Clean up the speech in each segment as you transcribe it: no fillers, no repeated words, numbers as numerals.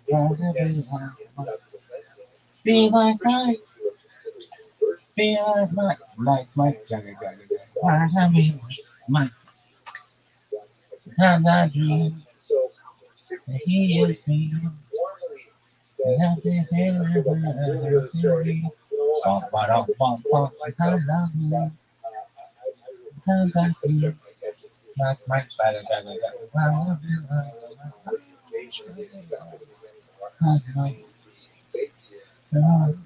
Be like my, be like my, I mean, my, time I dream, he is me, nothing bum, ba, bum, bum, I love you, time I dream, like my, I love you, I love you,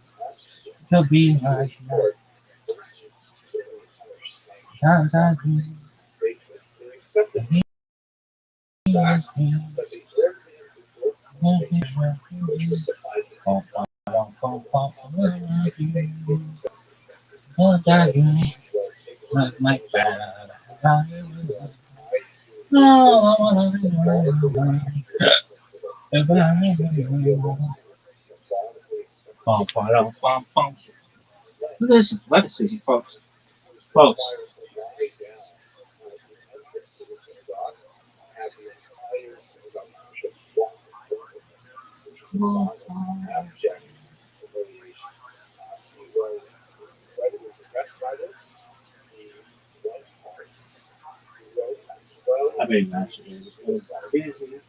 to be like time I dream, he is me, nothing bum, bum, I love you, time I dream, like my, Listen, legacy, folks. Folks. I mean, actually, it was busy.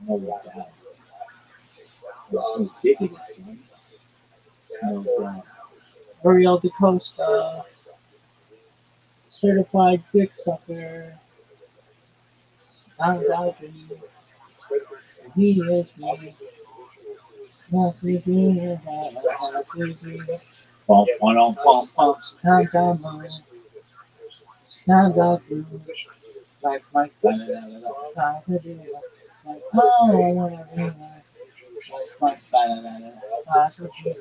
Oh my God, it was so ridiculous, man. Ariel DeCosta, certified dick sucker, I'm dodging, he is me, nothing is bump, one, bump, bump, time down low, time down through, like my time to do it, like, oh, I wanna be like my to do it.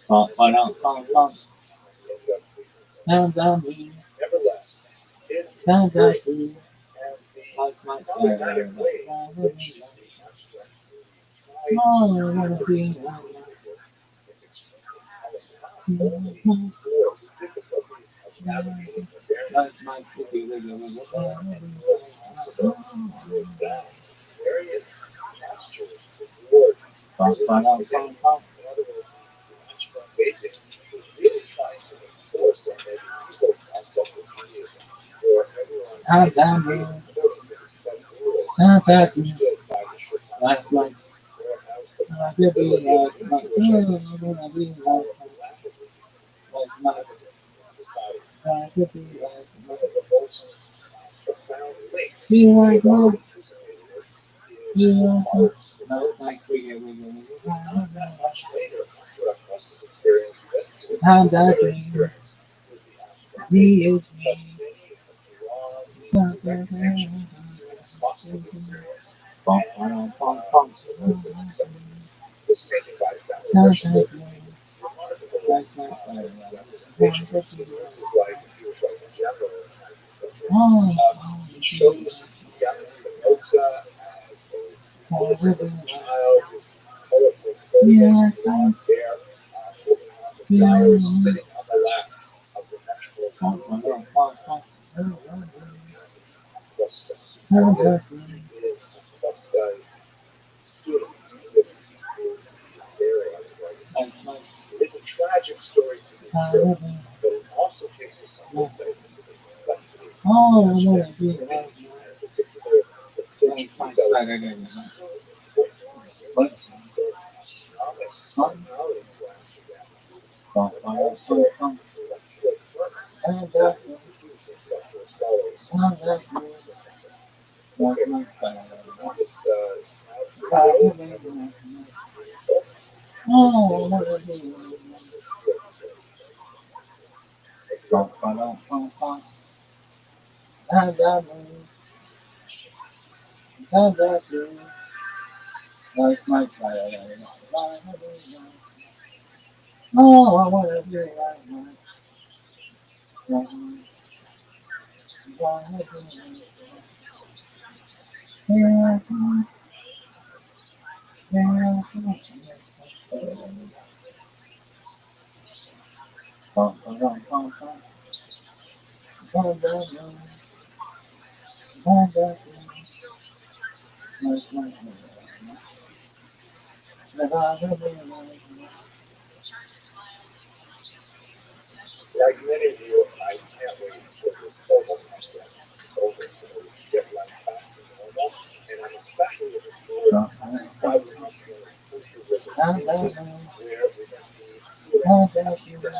Bump, bump, bump, time down low, time down through, like my oh, I wanna be like my bump, bump, bump, bump, time down low, time down through, like I could be like, oh, I wanna be like my, I could be like, be like my, be like how that dream, he is me, bump, bump, bump, bump, how that dream, like my, oh, yeah, yeah, oh, I wanna be like my oh, I wanna be like Sometimes I know, sometimes I know, never ever realize. Sometimes I know, sometimes you know,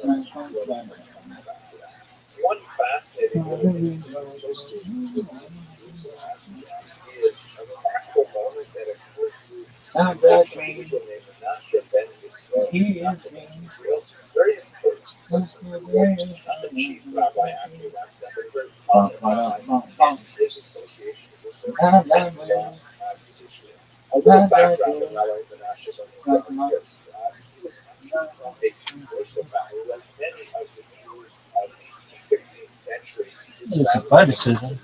never realize. Sometimes I dream, he is me. Sometimes I know, sometimes I do, like my it's athleticism.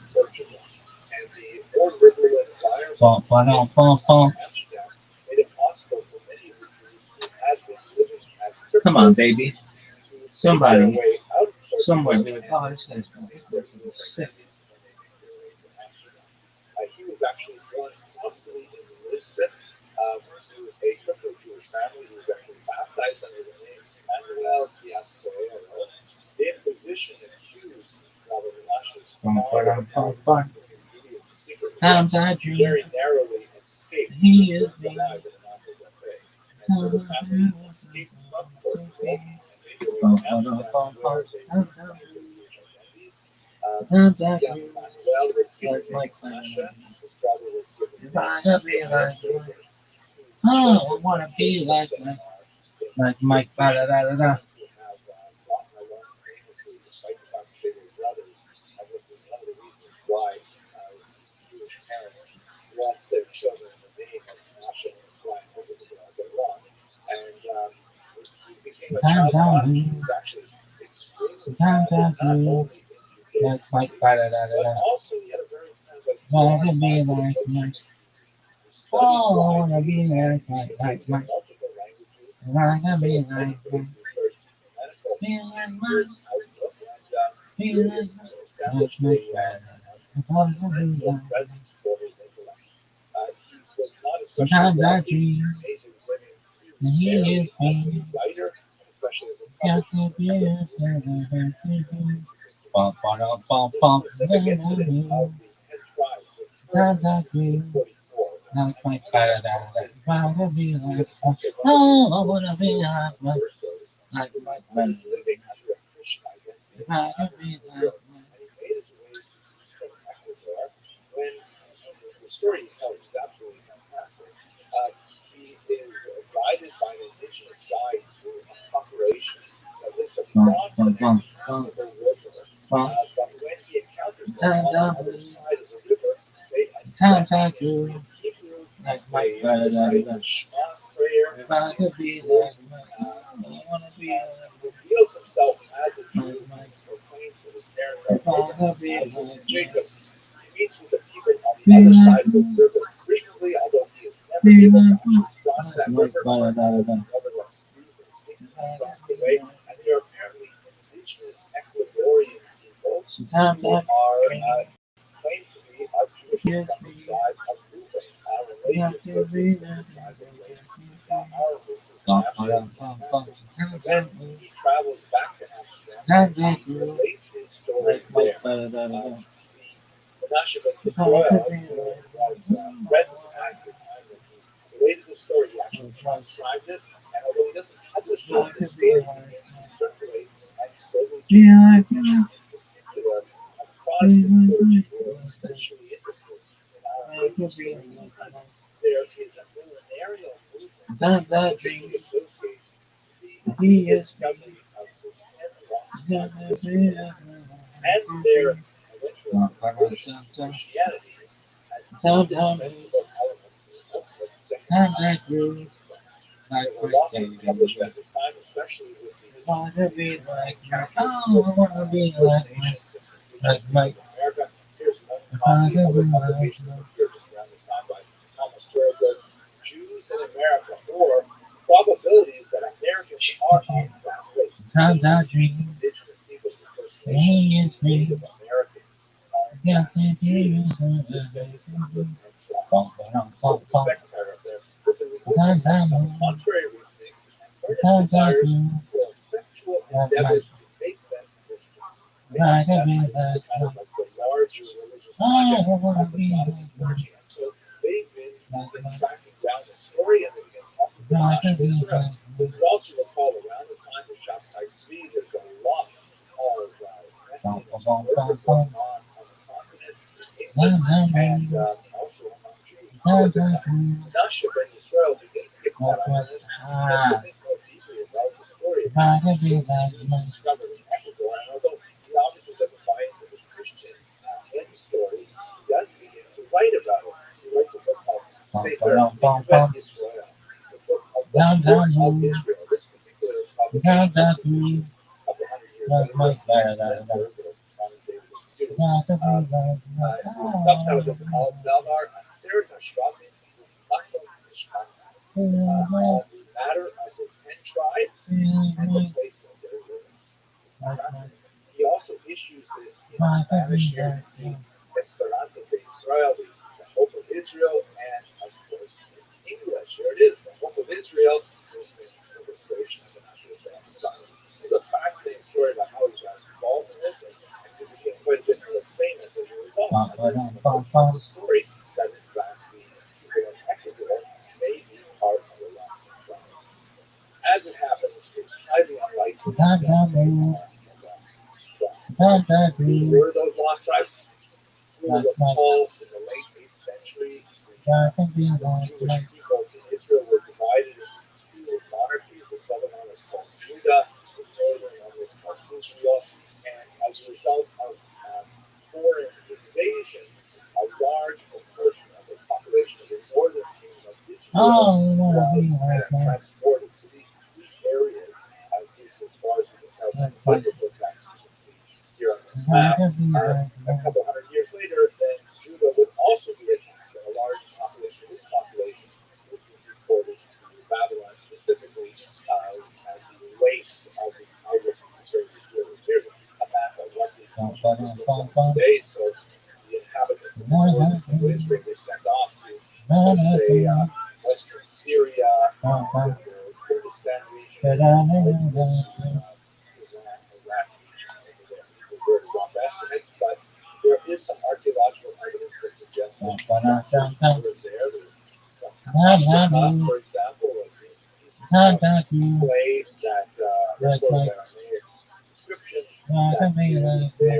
Bum, ba-dum, bum, bum. Come on, baby. Somebody, somewhere, be like, oh, this guy's sick. Bum, ba-dum, bum, bum. Times I dream, he is me. Bum, ba-dum, bum, bum. Times I dream, like if I could be like you, oh, I wanna be like Mike, da da da da da. Sometimes I dream, sometimes I dream, like Mike, da da da da da. If I could be like Mike, oh, I wanna be like Mike. If I could be like Mike, be like Mike, be like Mike, da da da. If I could be like Mike. Sometimes I dream, and he is me. Got to be a bum, bum, bum, bum. Sometimes I dream, like my da da da. If I could be like Mike, oh, I wanna be like Mike. If I could be like Mike. Bum, bum, bum, bum, bum. Sometimes I believe, sometimes I do, like Mike, da da da da. If I could be like Mike, I wanna be like Mike. If I could be like Mike, be like Mike, be like Mike, da da da da. If I could be like, sometimes I dream, yes, me, got to be like Mike. Bum, ba-dum, bum, bum. Sometimes I dream, sometimes I do, like Mike, da da da da. If I could be like Mike, if I could be like be like Mike, be like Mike. I could be like Mike. Sometimes I dream, he is me. Got to be like Mike. Bum, ba-dum, bum, bum. Sometimes I dream, sometimes I do, like Mike, da da da da. If I could be like Mike, oh, I wanna be like Mike. If I could be like Mike. Sometimes I dream, He is free. Yeah, thank you. Bum, bum, bum, bum. Time, time, time, time. Like my, like a bit like my. I wanna be like my. Like my. Like a bit like my. Bum, bum, bum, bum, bum. Time, time, time. Time, time, time. Like my. Ah. Like a bit like my. Bum, bum, bum, bum. Down, down, down. Down, down, down. Like my. Da, da, da, da. Like a bit like my. Ah. Like my. Like a bit like my. Bum, bum, bum, bum. Down, down, down. Down, down, down. Like my. Like a bit like my. Oh, I wanna be like my. Like my. Like a bit like my. Bum, bum, bum, bum. Like my. Like my. Bum, bum. Da, da, da, da, da. Bum, ba, da, da, da. Da, da, da. Da, da, da. Like my. Like a bit like my.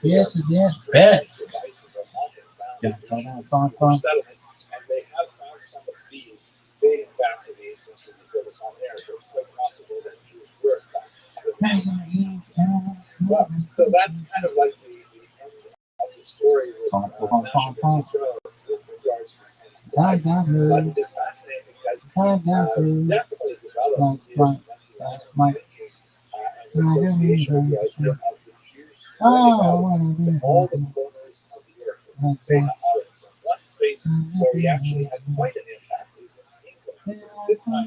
Yes, yes, bet. Dun, dun, dun, dun, dun. Bum, bum, bum, bum. Da, da, da. Da, da, da. Like my. Like my. Like a bit like my. Oh, I wanna be like my. Like my. Like a bit like my. Like my.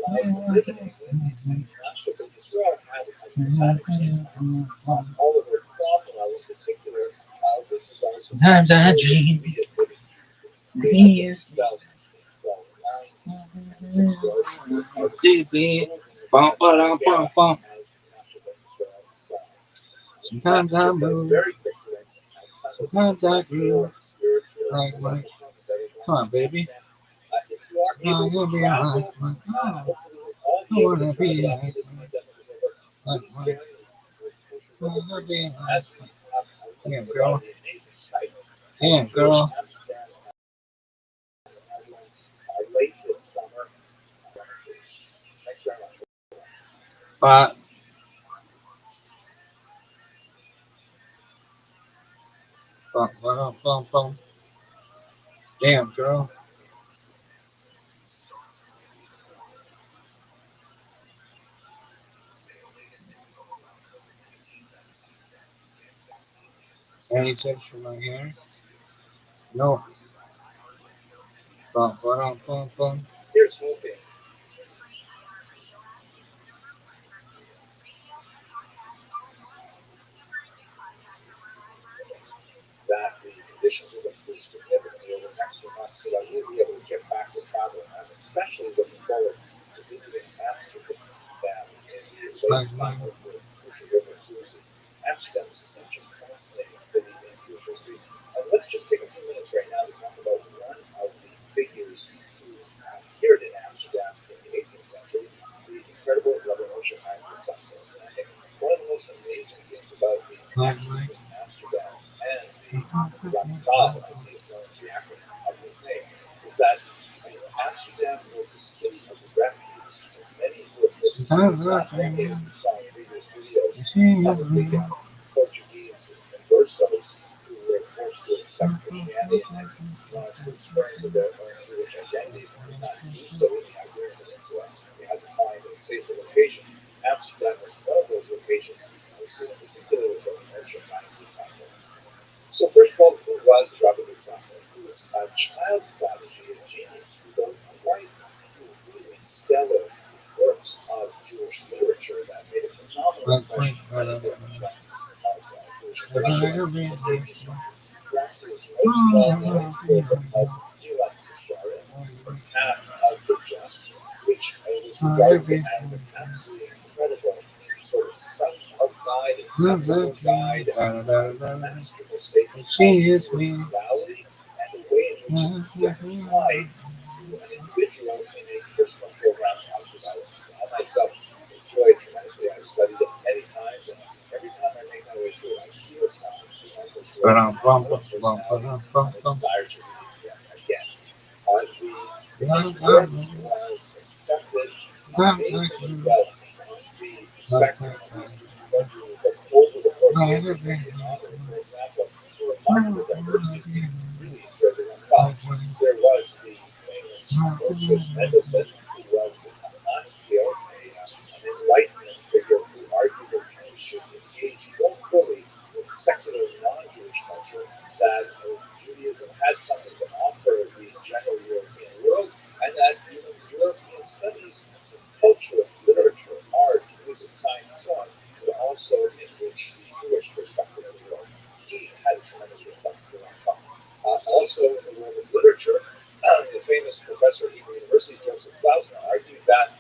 Like my. Like my. Sometimes I dream he is to be. Bum, ba, dum, bum, bum. Sometimes I move. Sometimes I dream like my. Come on, baby. I wanna be like my. Oh, I wanna be like my. Like my. I wanna be like my. Damn, girl. Damn, girl. But, bum, ba, dum, bum, bum. Damn, girl. Any texture right here? No. Bum, bum, bum, bum. Here's hoping that the conditions will improve significantly over the next few months so that we'll be able to get back to traveling. I'm especially looking forward to visiting Amsterdam in the late Like, like, summer for Crucial River cruises. Amsterdam is such a fascinating city in Jewish history. And let's just take a few minutes right now to talk about one of the figures who appeared in Amsterdam in the 18th century, the incredible Rabbi Rothschild'S. And I think one of the most amazing things about the like, connections like. between Amsterdam and the Rothschild, as he is known as the acronym of his name, is that Amsterdam was a city of refuge. And many who have lived in the last decade, as we saw in previous videos, some of the Portuguese conversos who were forced to accept Christianity and then wanted to experience their own Jewish identities and could not do so in the Iberian Peninsula. They had to find a safer location. Amsterdam was one of those locations, and we see in particular with the Merchant example. So first of all, who was Rabbi Yitzhak? He was a child prodigy, a genius who wrote quite a few really stellar works of Jewish literature that made a phenomenal Like, impression like, on like, many like, different sects of Jewish like, curriculum like, in the 18th century. Perhaps his most well-known work of Gilat Yesharim, Path of the Just, which was regarded as an absolutely incredible sort of self-help guide and practical guide and masterful statement of She is me. spirituality and the way in which it can be applied to an individual in a personal program of development. I myself enjoy it tremendously. I've studied it many times, and every time I make my way through it, I feel something tremendously Ba-dum, in bum, my bum, own bum, personality ba-dum, bum, and a bum. desire to read it again. The Like, his like, work was accepted like, like, amazingly well across the like, spectrum like, of history. When you look over the course of the like, 18th like, century and onward, for example, a remarkable diversity of people who really enjoyed the Ramchal. There was the famous Rothschild Mendelssohn, who was a non-skilled, an Enlightenment figure who argued that Jews should engage more fully with secular non-Jewish culture, that Judaism had something to offer the general European world, and that even European studies in culture, literature, art, music, science, and so on could also enrich the Jewish perspective of the world. He had a tremendous respect for the Ramchal. Also, in the world of literature, the famous professor at Hebrew University, Joseph Klausner, argued that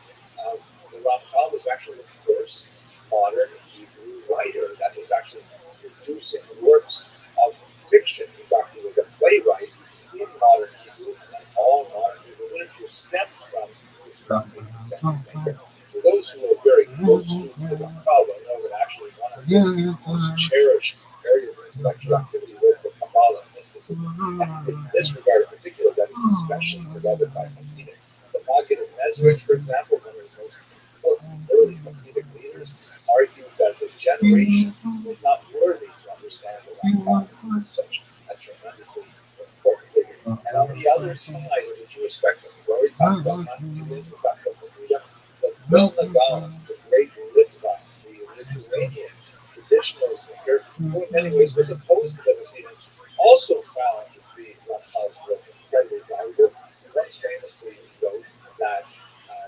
um, the Ramchal was actually the first modern Hebrew writer that was actually producing works of fiction. In fact, he was a playwright in modern Hebrew, and then all modern Hebrew literature stems from this bum, 18th bum, century bum. thinker. For those who are very close students of the Ramchal, they'll know that actually one of his most cherished areas of intellectual activity was the Kabbalah, mysticism. And in this regard in particular, that is especially beloved by Hasidim. The Maggid of Mezrich, for example, one of his most important early Hasidic leaders, argued that the generation was not worthy to understand the Ramchal. He was such a tremendously important figure. And on the other side of the Jewish spectrum, we've already talked about Hasidus, we've talked about Hasidim, the Vilna Gaon, the great Litva, the Lithuanian traditional thinker, who in many ways was opposed to the Hasidim, also found the Ramchal's work incredibly valuable. He once famously wrote that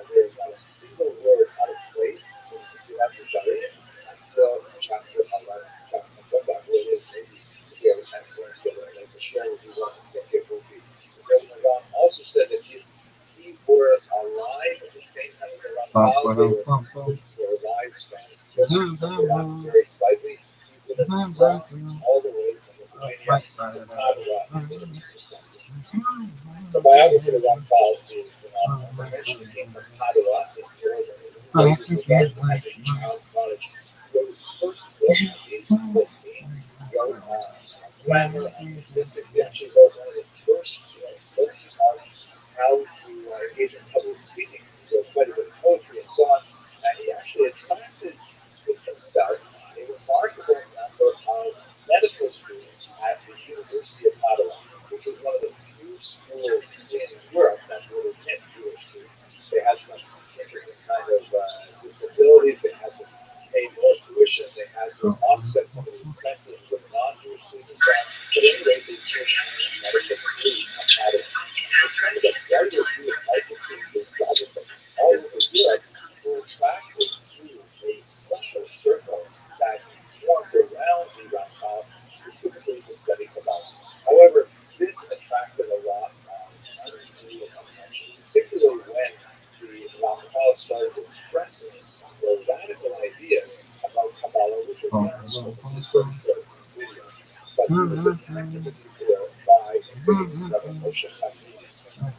there is not a single word out of place in Mesilat Yesharim until chapter 11, chapter 11, where it is. Maybe if we have a chance to learn together, I'd like to share with you what I think it will be. The Vilna Gaon also said that if he were alive at the same time as the Bum, Ramchal, they ba-dum, were bum, bum. their lifespan just Bum, bum, overlapped bum. very slightly. He would have Bum, bum, run bum. all the way from Lithuania Like, to like, Padua like, in Italy. like. The biography of Ramchal is phenomenal. As I mentioned, he came from Padua in Northern Italy, where he was regarded as a child prodigy. He wrote his first book at the age of 14. He wrote on grammar, on linguistics. He actually wrote one of the first books on how to engage in public speaking. He wrote quite a bit of poetry and so on. And he actually attracted to himself a remarkable number of medical students at the University of Padua, which was one of the few schools in Europe that would admit Jewish students. They had some interesting kind of disabilities. They had to pay more tuition. They had to offset some of the expenses with non-Jewish students. But anyway, the Jewish medical degree had it. So some of the brightest Jewish medical students all over Europe were attracted to a special circle that formed around the Ramchal specifically to study Kabbalah. However, this attracted a lot of undue attention, particularly when the Ramchal started expressing some of the radical ideas about Kabbalah, which again are spoken in this very short video. But he was attacked in particular by a Rabbi Moshe Chavis,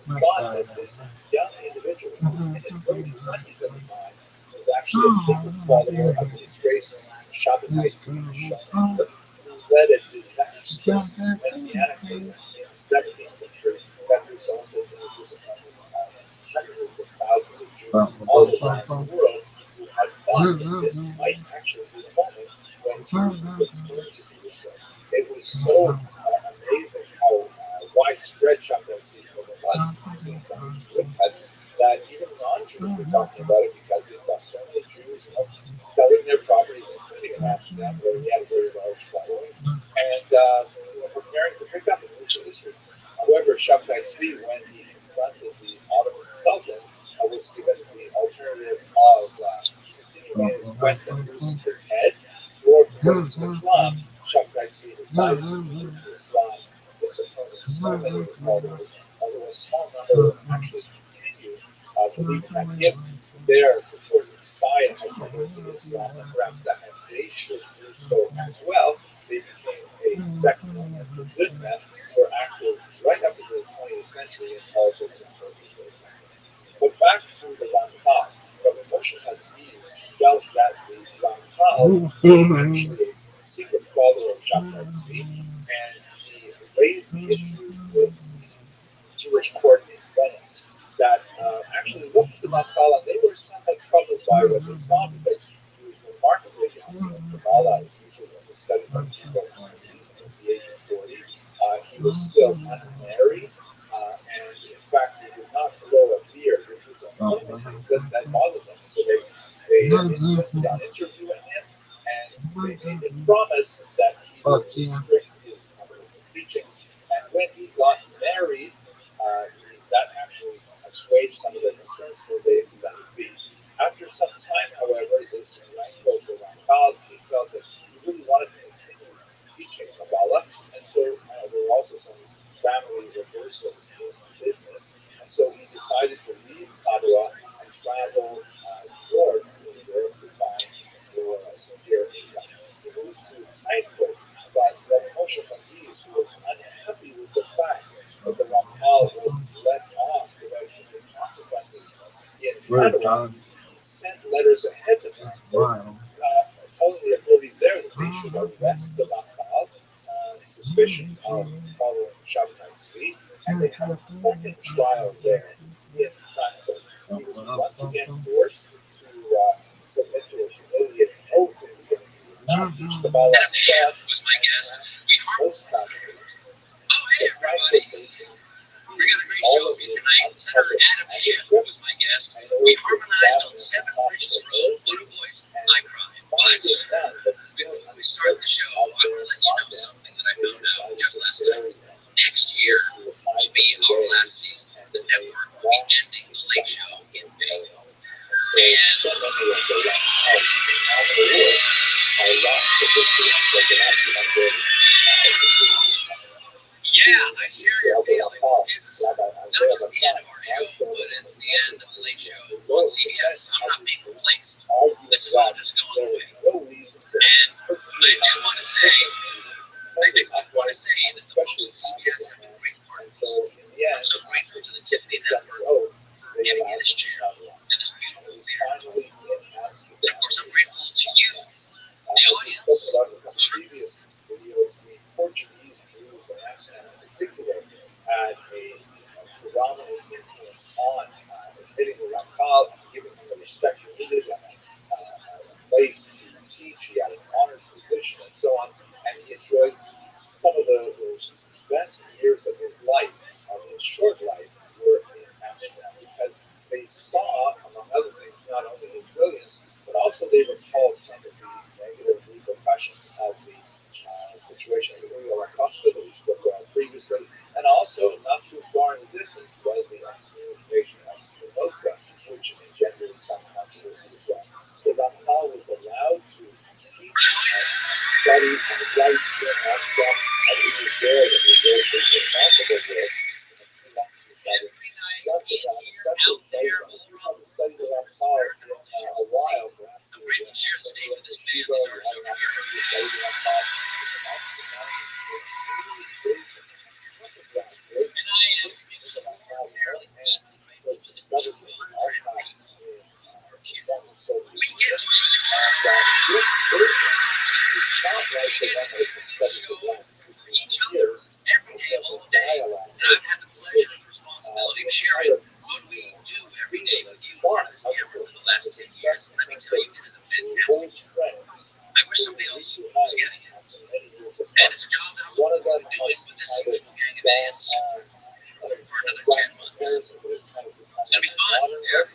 who thought that this young individual, who was in his early 20s at the time, was actually a frequent follower of the disgraced Shabbatite Shonen, who led a disastrous messianic movement in the 17th century that resulted in the disappointment of hundreds of thousands of Jews all around the world who had thought that this might actually be the moment when Jews would return to Jerusalem. It was so amazing how widespread Shabbat Tzidkot was. You can see in some of these woodcuts that even non-Jews were talking about it because they saw so many Jews, selling their properties, including in Amsterdam, where he had a very large following, and preparing to pick up and move to Israel. However, Shabtai Tzvi, when he confronted the Ottoman Sultan, was given the alternative of continuing his quest and losing his head or converting to Islam. Shabtai Tzvi decided to convert to Islam, disappointing so many of his followers, although a small number actually continued believing that if their purported Messiah had converted to Islam, then perhaps that meant they should do so as well. They became a sect known as the Good Men, who were active right up into the 20th century in politics and social service. But back to the Ramchal. Rabbi Moshe Hatzis felt that the Ramchal was actually a secret follower of Shabtai Tzvi, and he raised the issue with the Jewish court in Venice that actually looked at the Ramchal, and they were somewhat troubled by what they saw because he was remarkably young. Kabbalah is usually only studied by people at least at the age of 40. He was still unmarried, and in fact, he did not grow a beard, which was one of the things that bothered them. So they insisted on interviewing him, and they made him promise that he would restrict his teachings. And when he got married, that actually assuaged some of their concerns, so they let it be. After some time, however, this rankled the Ramchal. He felt that he really wanted to continue teaching Kabbalah, and so there were also some family reversals in business, and so he decided to leave Padua and travel north in Europe to find more secure income. He moved to Frankfurt, but Rabbi Moshe Hafiz was unhappy with the fact that the Ramchal was let off without any consequences in Padua. He sent letters ahead to Frankfurt, telling the authorities there that they should arrest the Ramchal on suspicion of following Shabtai Tzvi, and they had a second trial there in Frankfurt. He was once again forced to submit to a humiliating oath in the beginning. He would not teach Kabbalah. Adam Schiff was my guest. We Most tragically, Oh, hey, everybody. We got a great show for you tonight. Senator Adam Schiff was my guest. We harmonized on 7 Bridges Road. What a voice. I cried. But before we start the show, I want to let you know something that I found out just last night. Next year will be our last season. The network will be ending the late show in May. Yeah, I share your feelings. It's not just the end of our show, but it's the end of the late show on CBS. I'm not being replaced. This is all just going away. And I want to say, that the folks at CBS have been great partners. I'm so grateful to the Tiffany Network for giving me this chair and this beautiful theater. And of course, I'm grateful to you, the audience, Portuguese Jews in Amsterdam in particular had a predominant influence on admitting the Ramchal and giving him the respect he needed and a place to teach. He had an honored position and so on, and he enjoyed some of the best years of his life, of his short life, were in Amsterdam because they saw situation in Rio Acosta that we spoke about previously, and also not too far in the distance was the excommunication of Spinoza, which engendered some controversy as well. So Raphael was allowed to teach and study and write in Amsterdam, and it was there that he wrote his remarkable work. Studied Raphael in a while, perhaps. I'm grateful to share the stage with this man, these artists over here. And I am extraordinarily deeply grateful to the 200 people who work here. We get to do this. Show for each other every day, all day. And I've had the pleasure and responsibility of sharing what we do every day with you on this camera for the last 10 years. Let me tell you, it is a fantastic job. I wish somebody else was getting it. And it's a job that I'm looking forward to doing with this usual gang of bands for another 10 months. It's going to be fun. Yeah.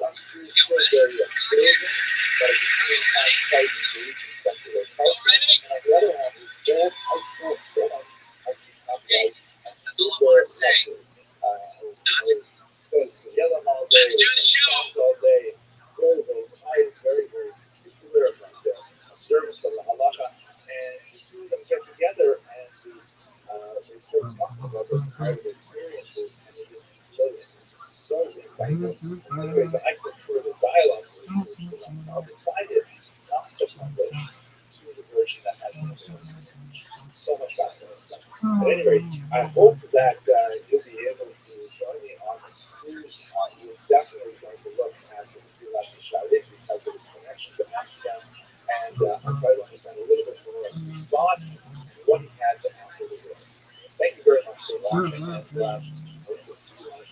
Y'all ready? Okay. That's all I wanted to say. Let's do the show. Very pious, very particular about the service of the halacha, and the two of them get together and they start talking about their private experiences, and it is so exciting. Anyway, but I prefer the dialogue version, which I decided not to publish to the version that has so much fascinating stuff. At any rate, I hope that you'll be able to join me on this cruise. We're definitely going to look at the Mesilas Yesharim because of its connection to Amsterdam, and I'll try to understand a little bit more of his thought and what he had to offer the world. Thank you very much for watching, and hope to see you on a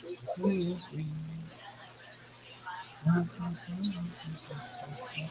cruise one day.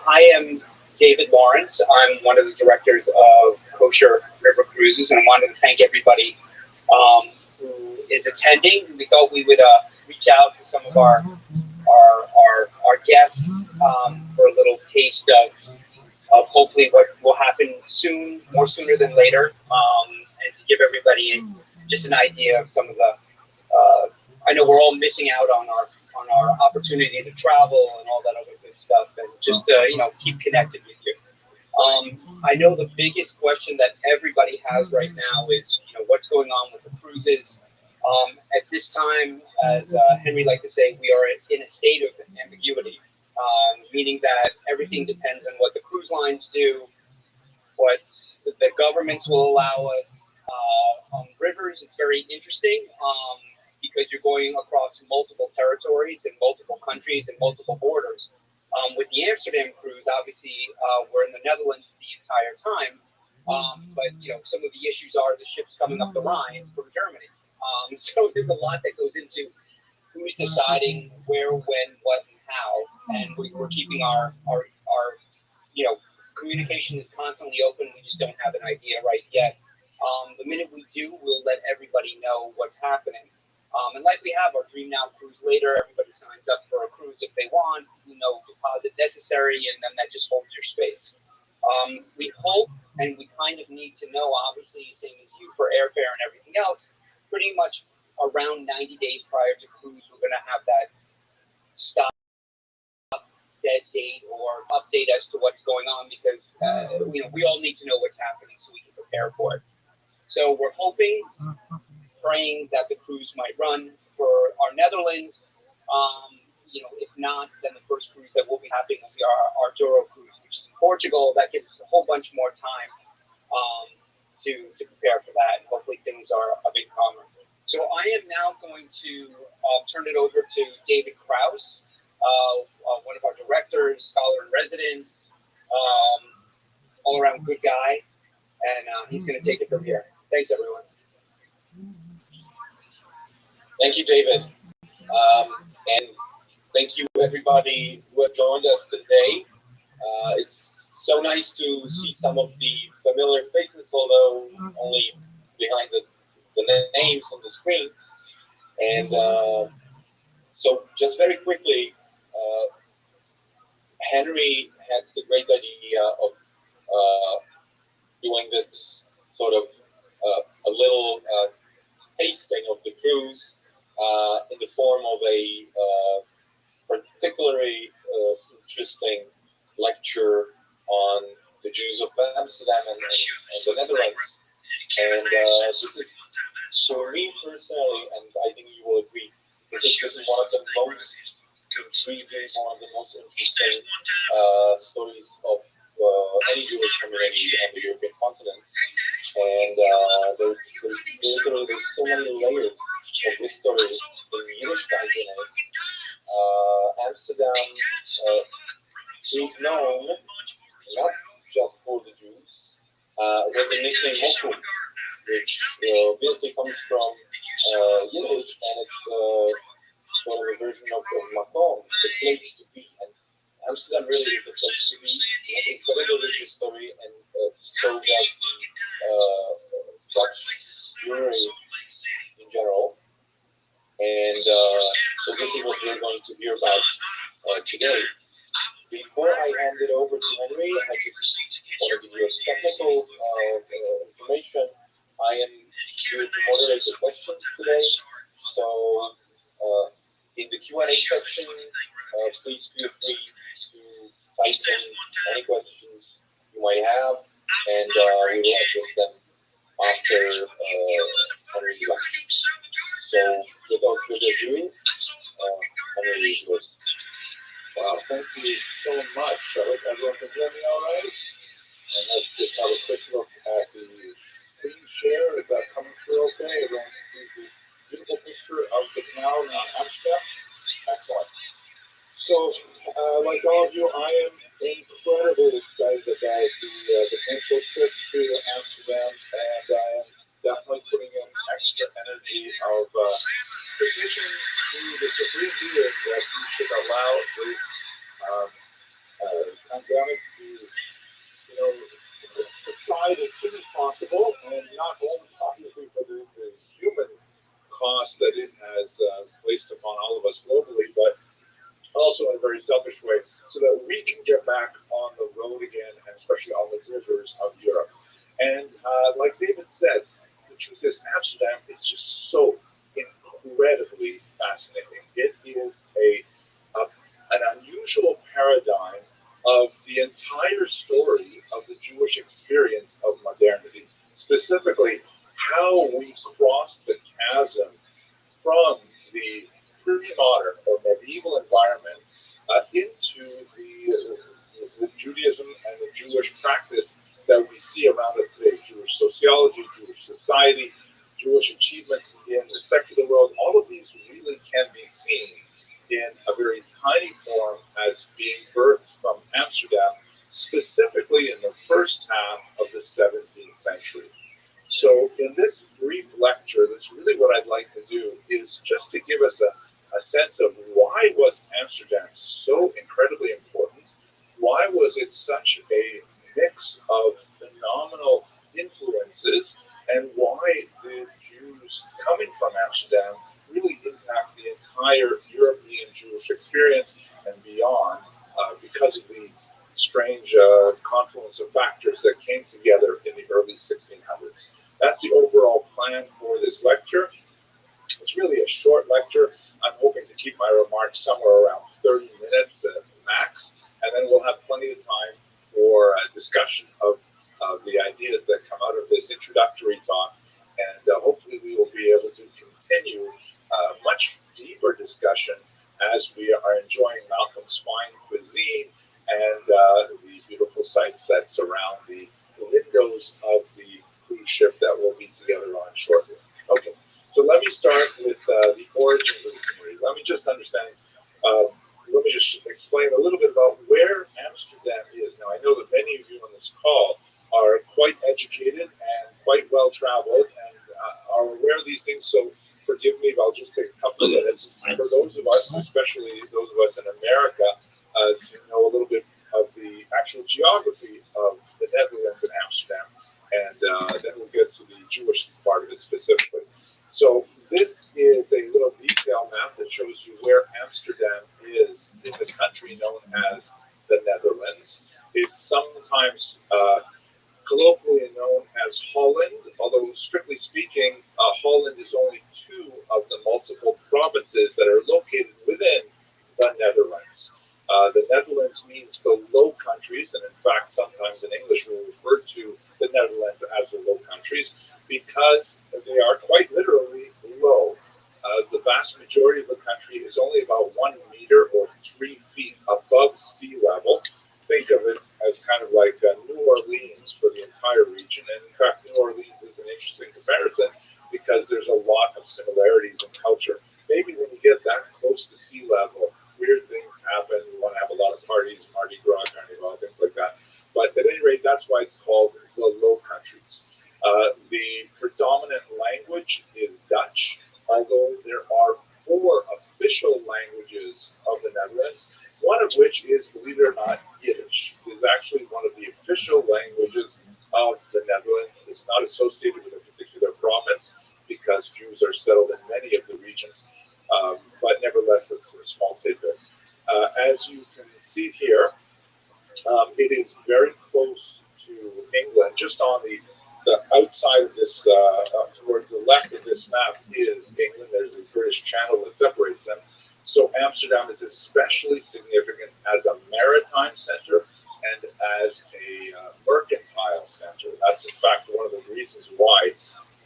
I am David Lawrence. I'm one of the directors of Kosher River Cruises, and I wanted to thank everybody who is attending. We thought we would reach out to some of our guests for a little taste of hopefully what will happen soon, more sooner than later, and to give everybody just an idea of some of the. I know we're all missing out on our opportunity to travel and all that other good stuff, and just keep connected with you. I know the biggest question that everybody has right now is what's going on with the cruises. At this time, as Henry liked to say, we are in a state of ambiguity, meaning that everything depends on what the cruise lines do, what the governments will allow us. On rivers, it's very interesting because you're going across multiple territories and multiple countries and multiple borders. With the Amsterdam cruise, obviously, we're in the Netherlands the entire time, but some of the issues are the ships coming up the Rhine from Germany. So there's a lot that goes into who's deciding where, when, what, and how, and we're keeping our communication is constantly open. We just don't have an idea right yet. The minute we do, we'll let everybody know what's happening. And like we have our Dream Now cruise later, everybody signs up for a cruise if they want, no deposit necessary, and then that just holds your space. We hope, and we kind of need to know, obviously, same as you, for airfare and everything else, pretty much around 90 days prior to cruise, we're going to have that stop, dead date, or update as to what's going on, because we all need to know what's happening so we can prepare for it. So we're hoping, praying that the cruise might run for our Netherlands. If not, then the first cruise that will be happening will be our Douro cruise, which is in Portugal. That gives us a whole bunch more time to prepare for that, and hopefully things are a bit calmer. So I am now going to turn it over to David Krause, one of our directors, scholar in residence, all around good guy, and he's going to take it from here. Thanks, everyone. Thank you, David. And thank you, everybody who have joined us today. It's so nice to see some of the familiar faces, although only behind the names on the screen. And so just very quickly, Henry had the great idea of doing this sort of a little tasting of the cruise in the form of a particularly interesting lecture on the Jews of Amsterdam and the Netherlands. And this is, for me personally, and I think you will agree, this is one of the most intriguing, one of the most interesting stories of any Jewish community on the European continent. And there's so many layers of this story in Yiddish it. Amsterdam is known not just for the Jews, with the nickname Mokum, which obviously comes from Yiddish, and it's sort of a version of Makom, the place to be. And Amsterdam really is the place to be. It has incredible religious story, and so does the Dutch brewery in general. And so this is what we're going to hear about today. Before I hand it over to Henry, I just want to give you a technical information. I am here to moderate the questions today. So in the Q&A section, please feel free to type in any questions you might have, and we will address them after Henry's lecture. So without further ado, Henry is yours. Wow, thank you so much. I hope everyone can hear me all right. And let's just have a quick look at the screen share. Is that coming through okay? Everyone sees the beautiful picture of the canal in Amsterdam. Excellent. So, like all of you, I am incredibly excited about the potential trip to Amsterdam, and I am definitely putting in extra energy of petitions to the Supreme Being that we should allow this pandemic to, subside as soon as possible, and not only obviously for the human cost that it has placed upon all of us globally, but also in a very selfish way, so that we can get back on the road again, and especially on the rivers of Europe. And like David said, the truth is Amsterdam is just so incredibly fascinating. It is an unusual paradigm of the entire story of the Jewish experience of modernity, specifically how we cross the chasm from the pre-modern or medieval environment into the Judaism and the Jewish practice that we see around us today. Jewish sociology, Jewish society, Jewish achievements in the secular world, all of these really can be seen in a very tiny form as being birthed from Amsterdam, specifically in the first half of the 17th century. So in this brief lecture, that's really what I'd like to do, is just to give us a sense of why was Amsterdam so incredibly important? Why was it such a mix of phenomenal influences? And why did Jews coming from Amsterdam really European Jewish experience and beyond, because of the strange confluence of factors that came together in the early 1600s. That's the overall plan for this lecture. It's really a short lecture. I'm hoping to keep my remarks somewhere around 30 minutes max, and then we'll have plenty of time for discussion of the ideas that come out of this introductory talk, and hopefully we will be able to continue much deeper discussion as we are enjoying Malcolm's fine cuisine and the beautiful sights that surround the windows of the cruise ship that we'll be together on shortly. Okay. So let me start with the origins of the community. Let me just explain a little bit about where Amsterdam is. Now, I know that many of you on this call are quite educated and quite well traveled and are aware of these things. So forgive me if I'll just take a couple of minutes for those of us, especially those of us in America, to know a little bit of the actual geography of the Netherlands and Amsterdam. And then we'll get to the Jewish part of it specifically. So this is a little detail map that shows you where Amsterdam is in the country known as the Netherlands. It's sometimes colloquially known as Holland, although strictly speaking, Holland is only two of the multiple provinces that are located within the Netherlands. The Netherlands means the Low Countries, and in fact, sometimes in English we'll refer to the Netherlands as the Low Countries because they are quite literally low. The vast majority of the country is only about 1 meter or 3 feet above sea level. Think of it as kind of like New Orleans for the entire region, and in fact, New Orleans is an interesting comparison because there's a lot of similarities in culture. Maybe when you get that close to sea level, weird things happen. We want to have a lot of parties, Mardi Gras, Carnival, things like that. But at any rate, that's why it's called the Low Countries. The predominant language is Dutch, although there are 4 official languages of the Netherlands, one of which is, believe it or not, Yiddish. It is actually one of the official languages of the Netherlands. It's not associated with a particular province because Jews are settled in many of the regions. But nevertheless, it's a small tidbit. As you can see here, it is very close to England. Just on the outside of this, towards the left of this map is England. There's a British Channel that separates them. So Amsterdam is especially significant as a maritime center and as a mercantile center. That's in fact one of the reasons why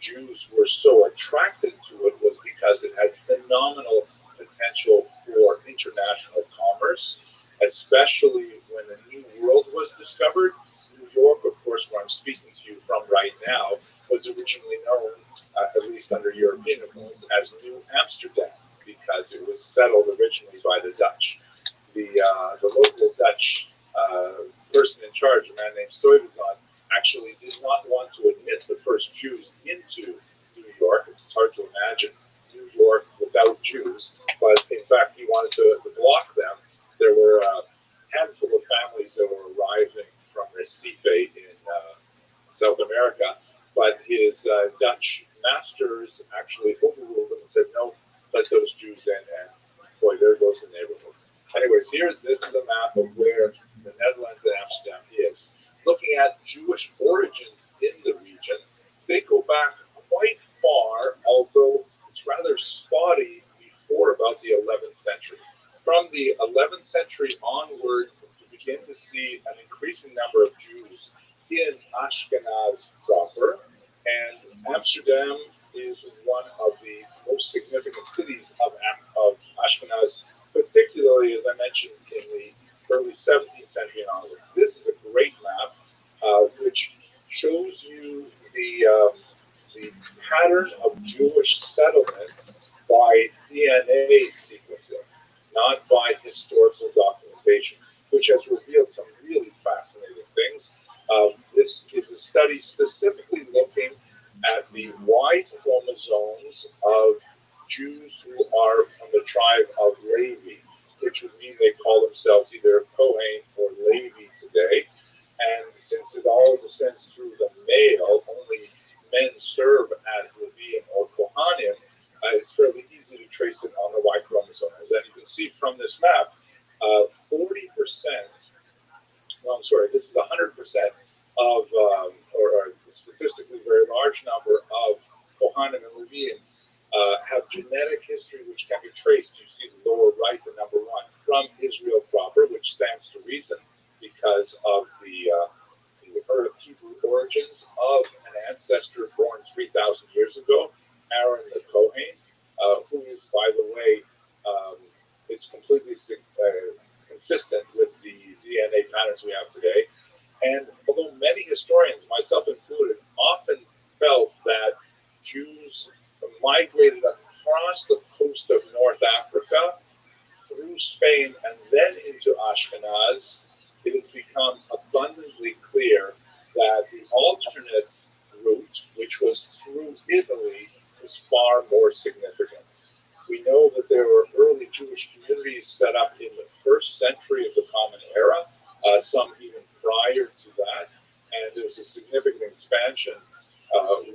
Jews were so attracted to it, was because it had phenomenal potential for international commerce, especially when the New World was discovered. New York, of course, where I'm speaking to you from right now, was originally known, at least under European influence, as New Amsterdam, because it was settled originally by the Dutch. The local Dutch person in charge, a man named Stuyvesant, actually did not want to admit the first Jews into New York. It's hard to imagine New York without Jews, but in fact he wanted to block them. There were a handful of families that were arriving from Recife in South America, but his Dutch masters actually overruled them and said, no, let those Jews in, and boy, there goes the neighborhood. Anyways, this is a map of where the Netherlands and Amsterdam is. Looking at Jewish origins in the region, they go back quite far, although it's rather spotty before about the 11th century. From the 11th century onward, you begin to see an increasing number of Jews in Ashkenaz proper, and Amsterdam is one of the most significant cities of Ashkenaz, particularly, as I mentioned, in the early 17th century and onward. This is a great map which shows you the pattern of Jewish settlement by DNA sequencing, not by historical documentation, which has revealed some really fascinating things. This is a study specifically looking at the Y chromosomes of Jews who are from the tribe of Levi, which would mean they call themselves either Kohen or Levi today. And since it all descends through the male, only men serve as Leviim or Kohanim, it's fairly easy to trace it on the Y chromosome. As I see from this map, 40%, no, I'm sorry, this is 100% of, or a statistically very large number of Kohanim and Leviim have genetic history which can be traced. You see the lower right, the number one, from Israel proper, which stands to reason because of the Hebrew origins of an ancestor born 3,000 years ago, Aaron the Kohen, who is, by the way, is completely consistent with the DNA patterns we have today. And although many historians, myself included, often felt that Jews migrated across the coast of North Africa through Spain and then into Ashkenaz, it has become abundantly clear that the alternate route, which was through Italy, was far more significant. We know that there were early Jewish communities set up in the first century of the Common Era, some even prior to that, and there was a significant expansion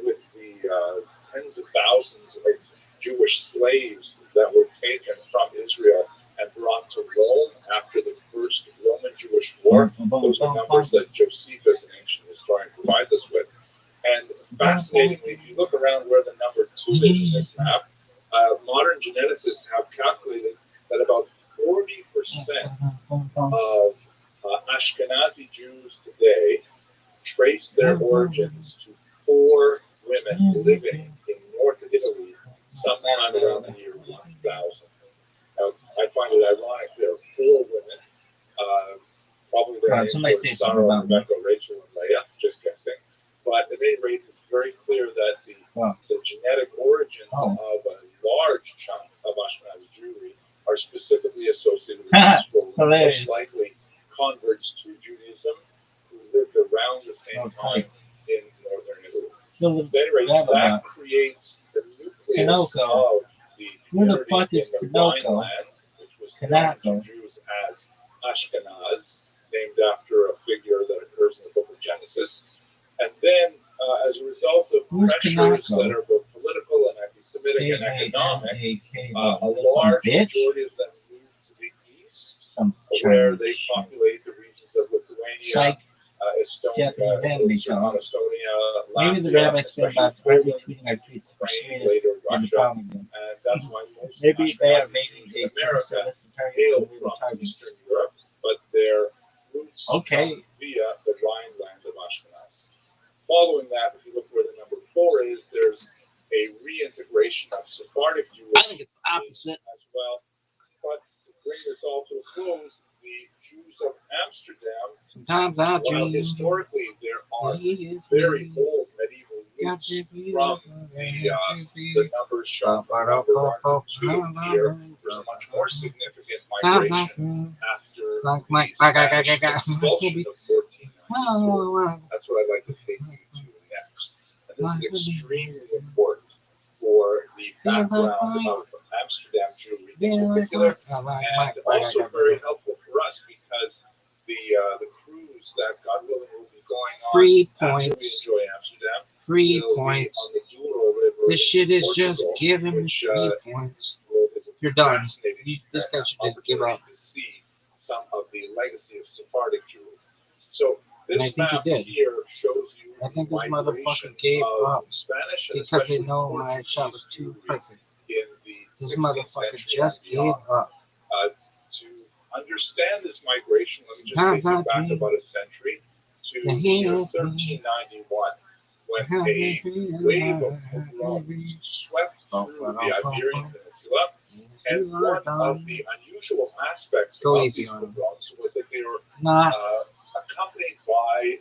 with the tens of thousands of Jewish slaves that were taken from Israel and brought to Rome after the First Roman-Jewish War. Those are numbers that Josephus, an ancient historian, provides us with. And fascinatingly, if you look around where the number 2 is in this map, modern geneticists have calculated that about 40% of Ashkenazi Jews today trace their origins to 4 women living in North Italy sometime around the year 1000. Now, I find it ironic there are 4 women, probably their names were Sarah, Rebecca, Rachel, and Leah, just guessing. But at any rate, it's very clear that the genetic origins of a large chunk of Ashkenazi Jewry are specifically associated with people who most likely converts to Judaism who lived around the same time in northern Italy. At any rate, that creates the nucleus of the community in the Rhineland, which was known to Jews as Ashkenaz, named after a figure that occurs in the book of Genesis. And then, as a result of pressures that are both political and anti-Semitic and economic, a large majority of them move to the east, where they populate the regions of Lithuania, Estonia, Maybe the rabbis feel about retweeting our tweets for Ukraine, later Russia, and that's why most maybe they are maybe in America hail from Eastern Europe, but their roots come via the Rhineland of Ashkenaz. Following that, if you look where the number 4 is, there's a reintegration of Sephardic Jewish I think it's opposite as well. But to bring this all to a close, the Jews of Amsterdam, sometimes I while dream historically there are very old medieval roots from the numbers shown from number 1 to 2 here, there's a much more significant migration after the Spanish expulsion of 1492. That's what I'd like to take you to next. And this is extremely important for the background of Amsterdam Jewry in particular, and also very helpful for us because the cruise that God willing will be going on after we enjoy Amsterdam. 3 points. On the Douro River. This shit is just Portugal, giving which, 3 points. You're done. This guy should just give up. To see some of the legacy of Sephardic Jewry. So And I this think he map did. here shows you I think this migration motherfucker gave of up Spanish and because they especially know my Portuguese shot was too Jewry perfect. in the This 16th motherfucker century just and gave beyond. up. To understand this migration, let me just take you back about a century to the year 1391, when a wave of pogroms swept through the Iberian Peninsula. And one of the unusual aspects of these pogroms was that they were accompanied by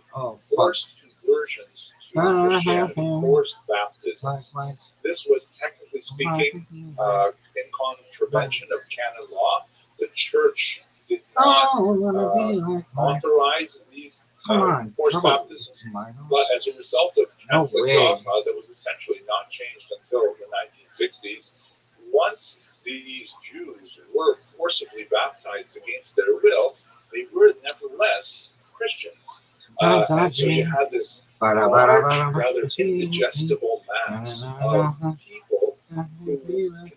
forced conversions to Christianity, forced baptism. This was, technically speaking, in contravention of canon law. The church did not authorize these forced baptisms, but as a result of Catholic dogma that was essentially not changed until the 1960s, once these Jews were forcibly baptized against their will, they were nevertheless Christians. And so you had this large, rather indigestible mass of people who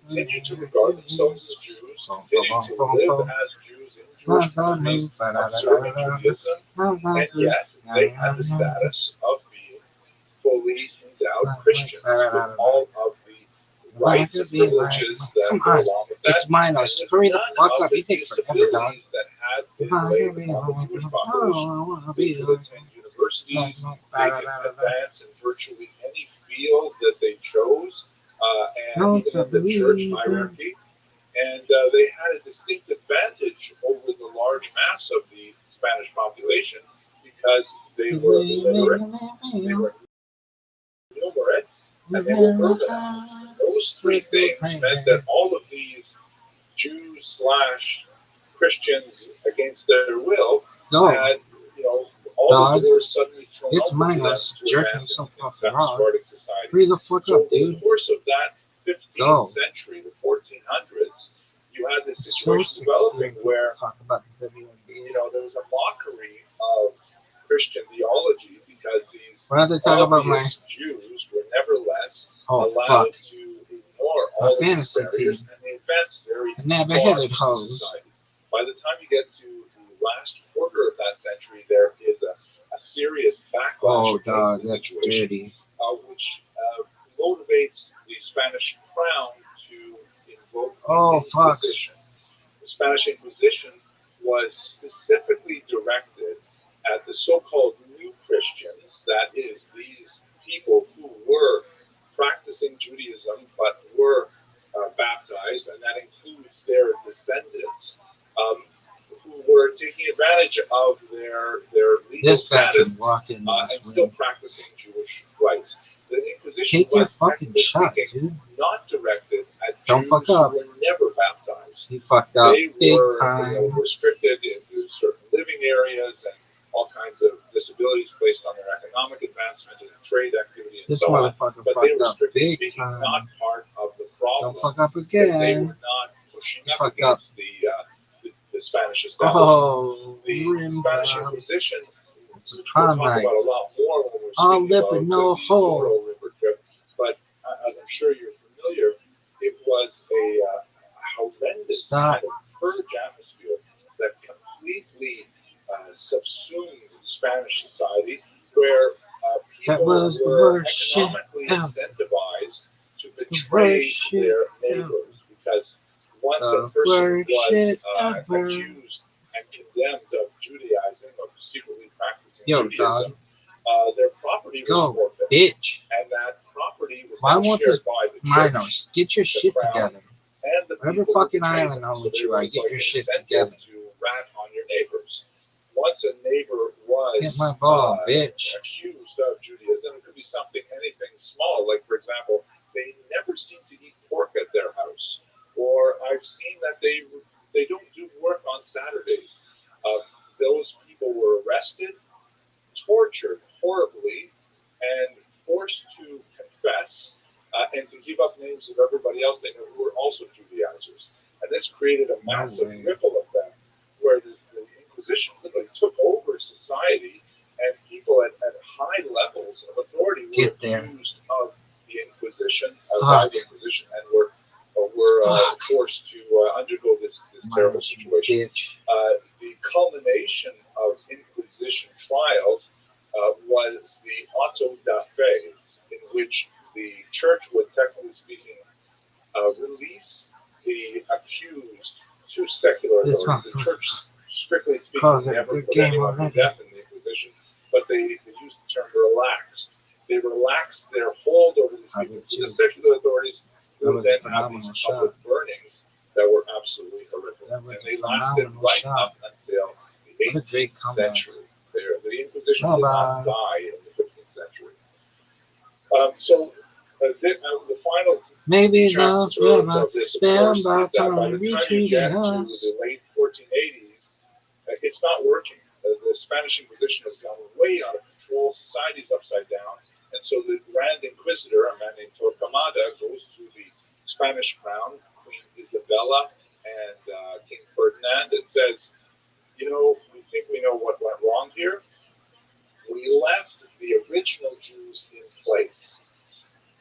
continued to regard themselves as Jews, Jews continue to live as Jews in Jewish communities, observing Judaism, and yet they had the status of being fully endowed Christians with all of the rights and privileges that go along with that. It's mine. And with Hurry the none fuck of up. the You take forever, dog. disabilities that had been laid upon the Jewish population. They could attend universities, they could advance in virtually any field that they chose, and even in the church hierarchy. And they had a distinct advantage over the large mass of the Spanish population because they were literate, they were numerate, and they were urbanized. Those three things meant that all of these Jews / Christians against their will had, all the doors suddenly thrown It's open to them mindless. to Jerking advance yourself in off the that rock. Spartan society. Hurry the fuck So up, in dude. the course of that 15th century, the 1400s, you had this situation developing where there was a mockery of Christian theology because these obvious Jews were nevertheless allowed to ignore all of these barriers, and they advanced very far into society. By the time you get to the last quarter of that century, there is a serious backlash against the situation, which motivates the Spanish crown to invoke the Inquisition. The Spanish Inquisition was specifically directed at the so-called New Christians, that is, these people who were practicing Judaism but were baptized, and that includes their descendants, who were taking advantage of their legal status and still practicing Jewish rites. The Inquisition was, technically speaking, not directed at Jews who were never baptized. They were restricted into certain living areas and all kinds of disabilities placed on their economic advancement and trade activity and so on. But they were, strictly speaking, not part of the problem because they were not pushing up against the Spanish establishment. The Spanish Inquisition, which we'll talk about a lot more when we're speaking about the Douro River trip, but as I'm sure you're familiar, it was a horrendous kind of purge atmosphere that completely subsumed Spanish society, where people were economically incentivized to betray their neighbors, because once a person was accused and condemned of Judaizing, of secretly practicing Judaism, their property was forfeited, and that property was shared by the church, get your shit crown, together. and the Whatever people fucking who betrayed island them. on So which there you are, was get like your an shit incentive together. to rat on your neighbors. Once a neighbor was Get my ball, bitch. accused of Judaism, it could be something, anything small, like, for example, they never seem to eat pork at their house, or I've seen that they don't do work on Saturdays. Those people were arrested, tortured horribly, and forced to confess and to give up names of everybody else they knew who were also Judaizers. And this created a massive ripple effect where the Inquisition literally took over society, and people at high levels of authority were accused of the Inquisition, by the Inquisition, and were forced to undergo this terrible situation. The culmination of Inquisition trials was the auto da fe, in which the church would, technically speaking, release the accused to secular authorities. The church, strictly speaking, never put anyone to death in the Inquisition, but they used the term relaxed. They relaxed their hold over these people to the secular authorities, who would then have these public burnings that were absolutely horrific. And they lasted right up until the 18th century. The Inquisition did not die in the 15th century. The final chapter of this, of course, is that by the time you get to the late 1480s, it's not working. The Spanish Inquisition has gone way out of control. Society's upside down. And so the Grand Inquisitor, a man named Torquemada, goes to the Spanish crown, Queen Isabella, and King Ferdinand, and says, we think we know what went wrong here. We left the original Jews in place.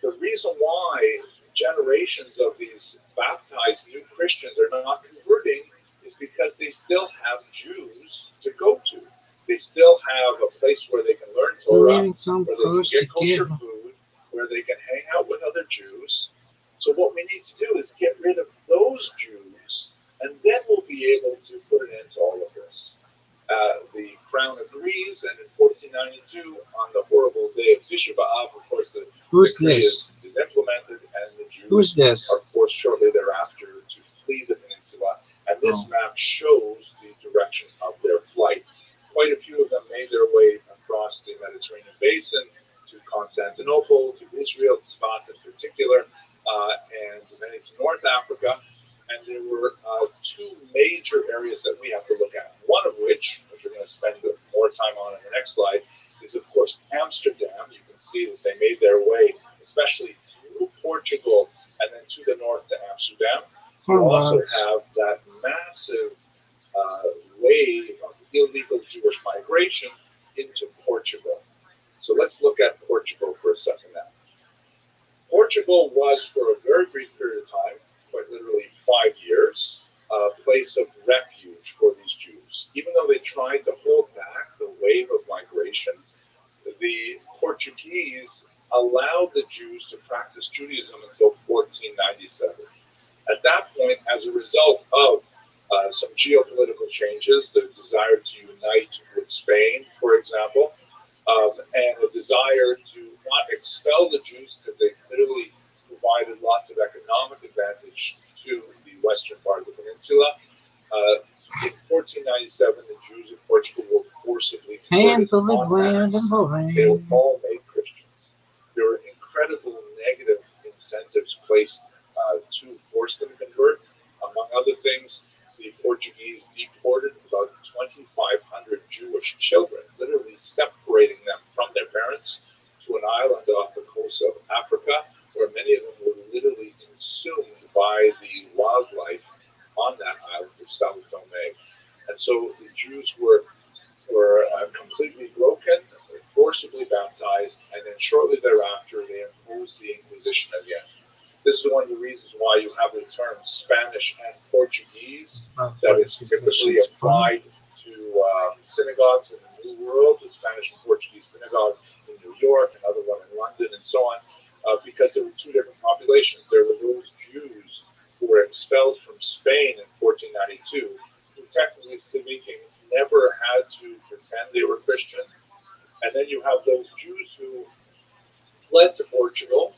The reason why generations of these baptized new Christians are not converting is because they still have Jews to go to. They still have a place where they can learn Torah, where they can get kosher food, where they can hang out with other Jews. So what we need to do is get rid of those Jews, and then we'll be able to put an end to all of this. The crown agrees, and in 1492, on the horrible day of Tisha B'Av, of course, the decree is implemented, and the Jews are forced shortly thereafter to flee the peninsula. And this map shows the direction of their flight. Quite a few of them made their way across the Mediterranean basin to Constantinople, to Israel, to Sfat in particular, and many to North Africa. And there were two major areas that we have to look at. One of which we're going to spend more time on in the next slide, is of course Amsterdam. You can see that they made their way, especially through Portugal and then to the north to Amsterdam. You also have that massive wave of illegal Jewish migration into Portugal. So let's look at Portugal for a second now. Portugal was, for a very brief period of time, quite literally 5 years, a place of refuge for these Jews. Even though they tried to hold back the wave of migration, the Portuguese allowed the Jews to practice Judaism until 1497. At that point, as a result of some geopolitical changes, the desire to unite with Spain, for example, and a desire to not expel the Jews because they clearly provided lots of economic advantage to the western part of the peninsula. In 1497, the Jews of Portugal were forcibly converted en masse. They were all made Christians. There were incredible negative incentives placed to force them to convert. Among other things, the Portuguese deported about 2,500 Jewish children, literally separating them from their parents, to an island off the coast of Africa, where many of them were literally consumed by the wildlife on that island of Sao Tome. And so the Jews were completely broken, forcibly baptized, and then shortly thereafter they imposed the Inquisition again. This is one of the reasons why you have the term Spanish and Portuguese that is typically applied to synagogues in the New World, the Spanish and Portuguese synagogue in New York, another one in London, and so on, because there were two different populations. There were those Jews who were expelled from Spain in 1492, who technically speaking never had to pretend they were Christian. And then you have those Jews who fled to Portugal,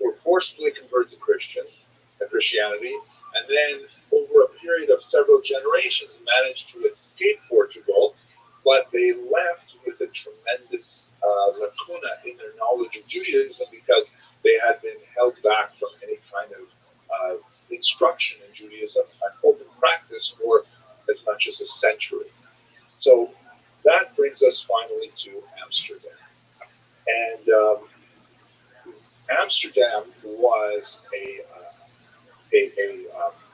were forcibly converted to Christianity, and then over a period of several generations managed to escape Portugal, but they left with a tremendous lacuna in their knowledge of Judaism because they had been held back from any kind of instruction in Judaism and open practice for as much as a century. So that brings us finally to Amsterdam. And Amsterdam was a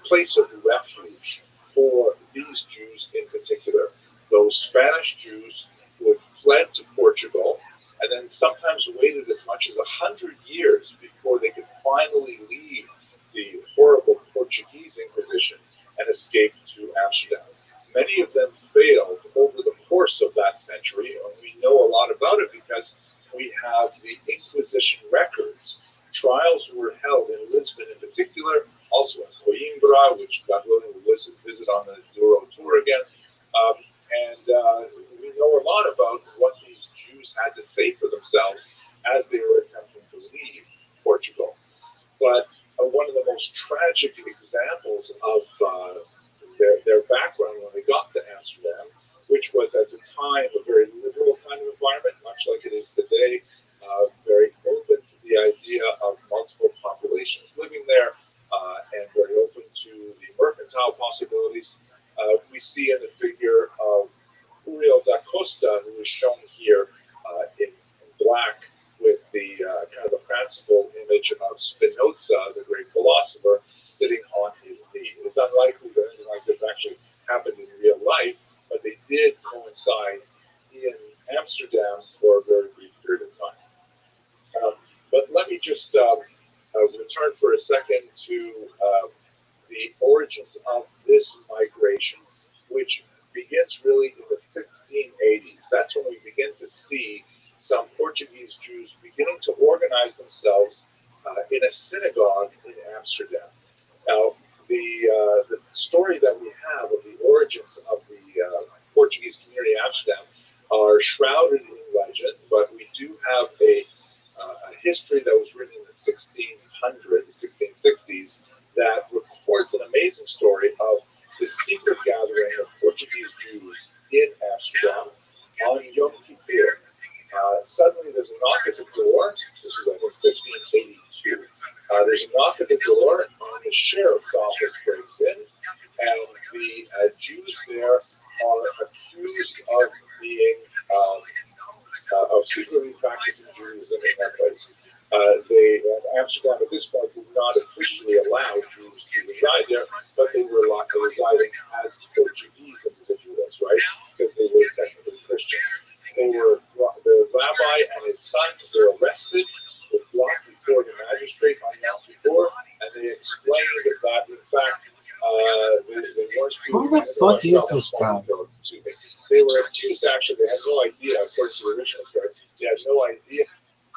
place of refuge for these Jews in particular. Those Spanish Jews who had fled to Portugal and then sometimes waited as much as 100 years before they could finally leave the horrible Portuguese Inquisition and escape to Amsterdam. Many of them failed over the course of that century, and we know a lot about it because we have the Inquisition records. Trials were held in Lisbon in particular, also in Coimbra, which God willing we'll visit on the Douro tour again. We know a lot about what these Jews had to say for themselves as they were attempting to leave Portugal. But one of the most tragic examples of their background when they got to Amsterdam, which was at the time a very liberal kind of environment, much like it is today, very open to the idea of multiple populations living there, and very open to the mercantile possibilities. We see in the figure of Uriel da Costa, who is shown here in black with the kind of a fanciful image of Spinoza, the great philosopher, sitting on his knee. It's unlikely that anything like this actually happened in real life, but they did coincide in Amsterdam for a very brief period of time. But let me just return for a the Jews there are accused of being of secretly practicing Judaism in that place. Amsterdam at this point did not officially allow Jews to reside there, but they were residing as Portuguese individuals, right? Because they were technically Christian. The rabbi and his son were arrested, were brought before the magistrate on Yom Kippur, and they explained that in fact they weren't. Who the fuck is this guy? They were accused, actually, they had no idea, according to the original story, they had no idea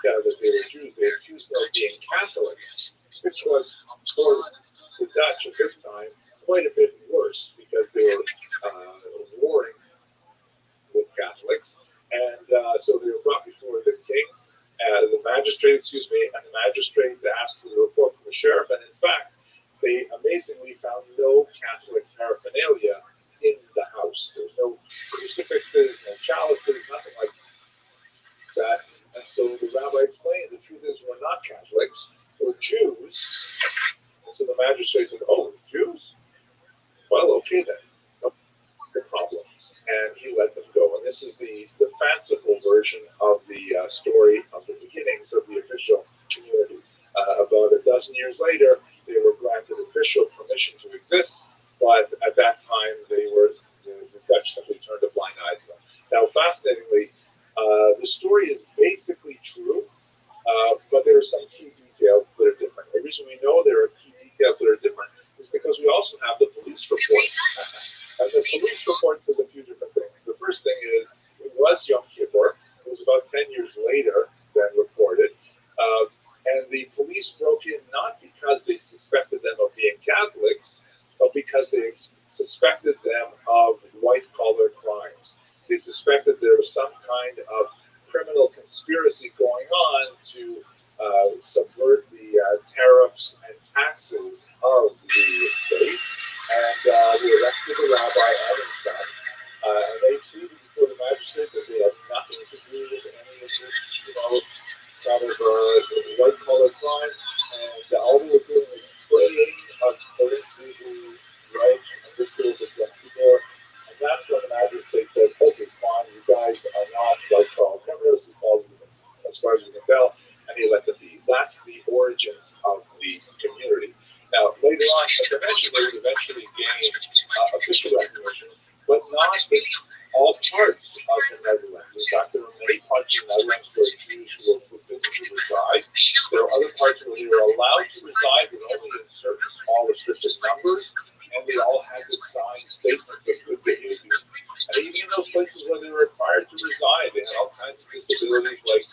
that they were Jews. They accused them of being Catholics, which was, for the Dutch at this time, quite a bit worse, because they were warring with Catholics. And so they were brought before the king, the magistrate, and the magistrate asked for the report from the sheriff, and in fact, they amazingly found no Catholic paraphernalia in the house. There was no crucifixes, no chalices, nothing like that. And so the rabbi explained, the truth is we're not Catholics, we're Jews. And so the magistrate said, oh, Jews? Well, okay then, no problem. And he let them go. And this is the fanciful version of the story of the beginnings of the official community. About a dozen years later, they were granted official permission to exist, but at that time, the Dutch simply turned a blind eye to them. Now, fascinatingly, the story is basically true, but there are some key details that are different. The reason we know there are key details that are different is because we also have the police report. And the police report says a few different things. The first thing is, it was Yom Kippur. It was about 10 years later than reported. And the police broke in not because they suspected them of being Catholics, but because they suspected them of white-collar crimes. They suspected there was some kind of criminal conspiracy going on to subvert the tariffs and taxes of the state. And they arrested the rabbi and his son. And they pleaded before the magistrate that they had nothing to do with any of this, kind of white-collar crime, and all they were doing was praying according to the right and rituals of Yom Kippur. And that's when the magistrate said, okay, fine, you guys are not white-collar criminals, as far as you can tell, and he let them be. That's the origins of the community. Now, later on, as I mentioned, they would eventually gain official recognition, but not in all parts of the Netherlands. In fact, there are many parts of the Netherlands where Jews were forbidden to reside. There are other parts where they were allowed to reside, but only in certain small restricted numbers, and they all had to sign statements of good behavior. And even in those places where they were required to reside, they had all kinds of disabilities, like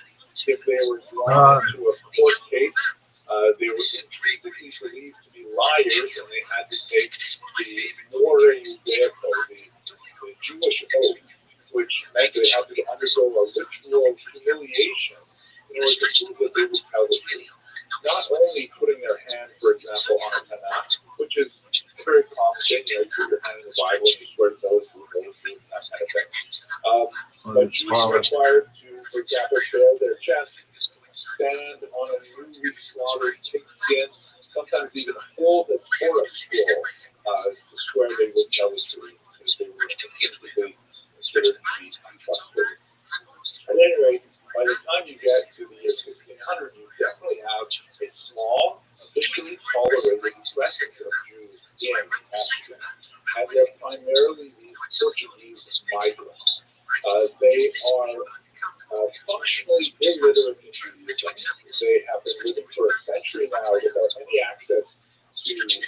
if they were drawn into a court case, they were intrinsically believed to be liars, and they had to take the mooring vehicle, the Jewish oath, which meant they had to undergo a ritual humiliation in order to prove that they would tell the truth. Not only putting their hand, for example, on a Tanakh, which is a very common thing, you put your hand in the Bible and you swear to those who, that kind of thing. But Jews were required to, for example, bare their chest, stand on a newly slaughtered pig skin, sometimes even hold a Torah scroll to swear they would tell the truth, because they were intrinsically considered to be untrustworthy. At any rate, by the time you get to the year 1600, you definitely have a small, officially tolerated presence of Jews in Amsterdam. And they're primarily these Portuguese migrants. They are functionally illiterate in Judaism. They have been living for a century now without any access to Jewish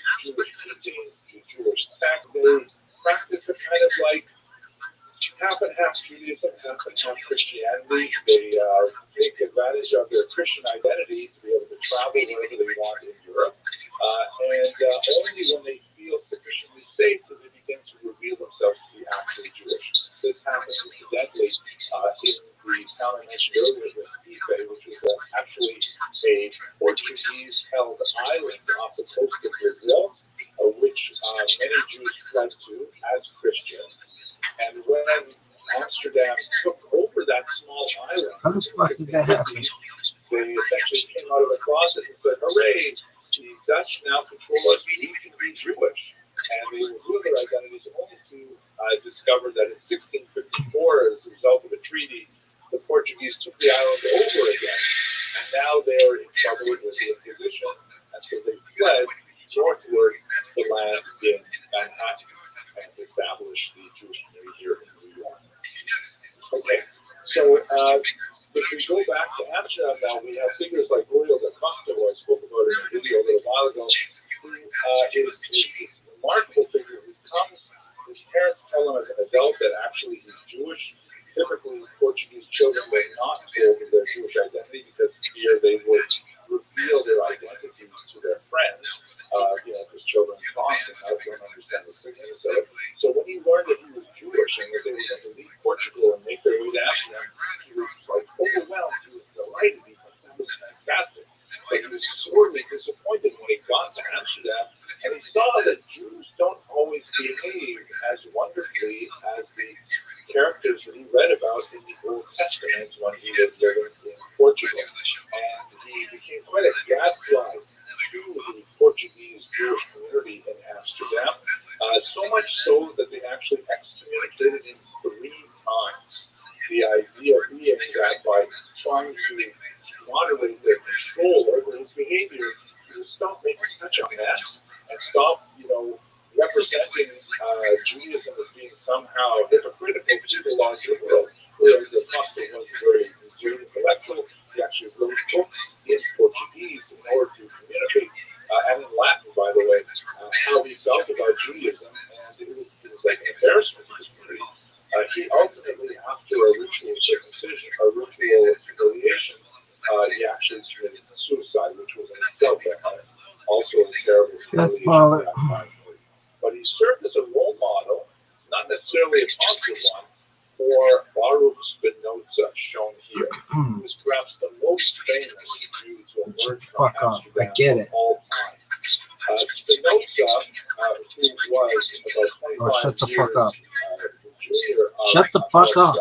teachings, to Jewish texts. They practice a kind of like half and half Judaism, half and half Christianity. They take advantage of their Christian identity to be able to travel wherever they want in Europe. And only when they feel sufficiently safe do they begin to reveal themselves to be actually Jewish. This happens incidentally in the town I mentioned earlier, Recife, which is actually a Portuguese-held island off the coast of Brazil, which many Jews fled to as Christians. And when Amsterdam took over that small island, How the fuck did that happen? they essentially came out of the closet and said, hooray, the Dutch now control us, we can be Jewish. and they revealed their identities only to discover that in 1654, as a result of a treaty, the Portuguese took the island over again, and now they're in trouble with the Inquisition, and so they fled northward to land in Manhattan and established the Jewish community here in New York. Okay, so if we go back to Amsterdam now, we have figures like Royal da Costa, who I spoke about in a video a little while ago, who is this remarkable figure who comes, his parents tell him as an adult that actually he's Jewish. Typically, Portuguese children were not told of their Jewish identity because here they would reveal their identities to their friends, because children talk and don't understand the significance of it. So when he learned that he was Jewish and that they were going to leave Portugal and make their way to Amsterdam, he was like overwhelmed. He was delighted. He thought that was fantastic. But he was sorely disappointed when he got to Amsterdam and he saw that Jews don't always behave as wonderfully as the characters that he read about in the Old Testament when he was living in Portugal. And he became quite a gadfly to the Portuguese Jewish community in Amsterdam, so much so that they actually excommunicated him 3 times. The idea being that by trying to moderate their control over his behavior, he would stop making such a mess and stop, representing Judaism as being somehow hypocritical to the larger world. Whereas the Costa was a very intellectual. He actually wrote books in Portuguese in order to communicate, and in Latin, by the way, how he felt about Judaism, and it was like an embarrassment to the community. He ultimately, after a ritual circumcision, a ritual humiliation, he actually committed suicide, which was in itself also a terrible humiliation at that time. But he served as a role model, not necessarily a positive one, for Baruch Spinoza, shown here. He was perhaps the most famous Jew to emerge from Amsterdam of all time. Spinoza, who was about 25 years junior of Shut the fuck up.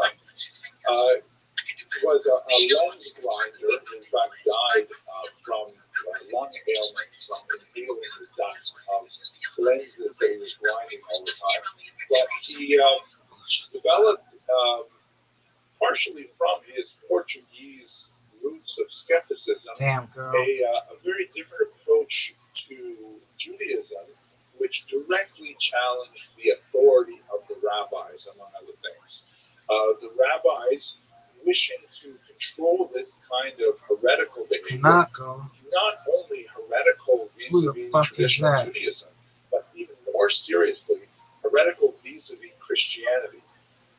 Was a lens grinder, in fact died from lung ailment from inhaling the dust of lenses that he was grinding all the time. But he developed, partially from his Portuguese roots of skepticism, a very different approach to Judaism, which directly challenged the authority of the rabbis, among other things. The rabbis, wishing to control this kind of heretical behavior, not only heretical vis-a-vis traditional Judaism, but even more seriously, heretical vis-a-vis Christianity.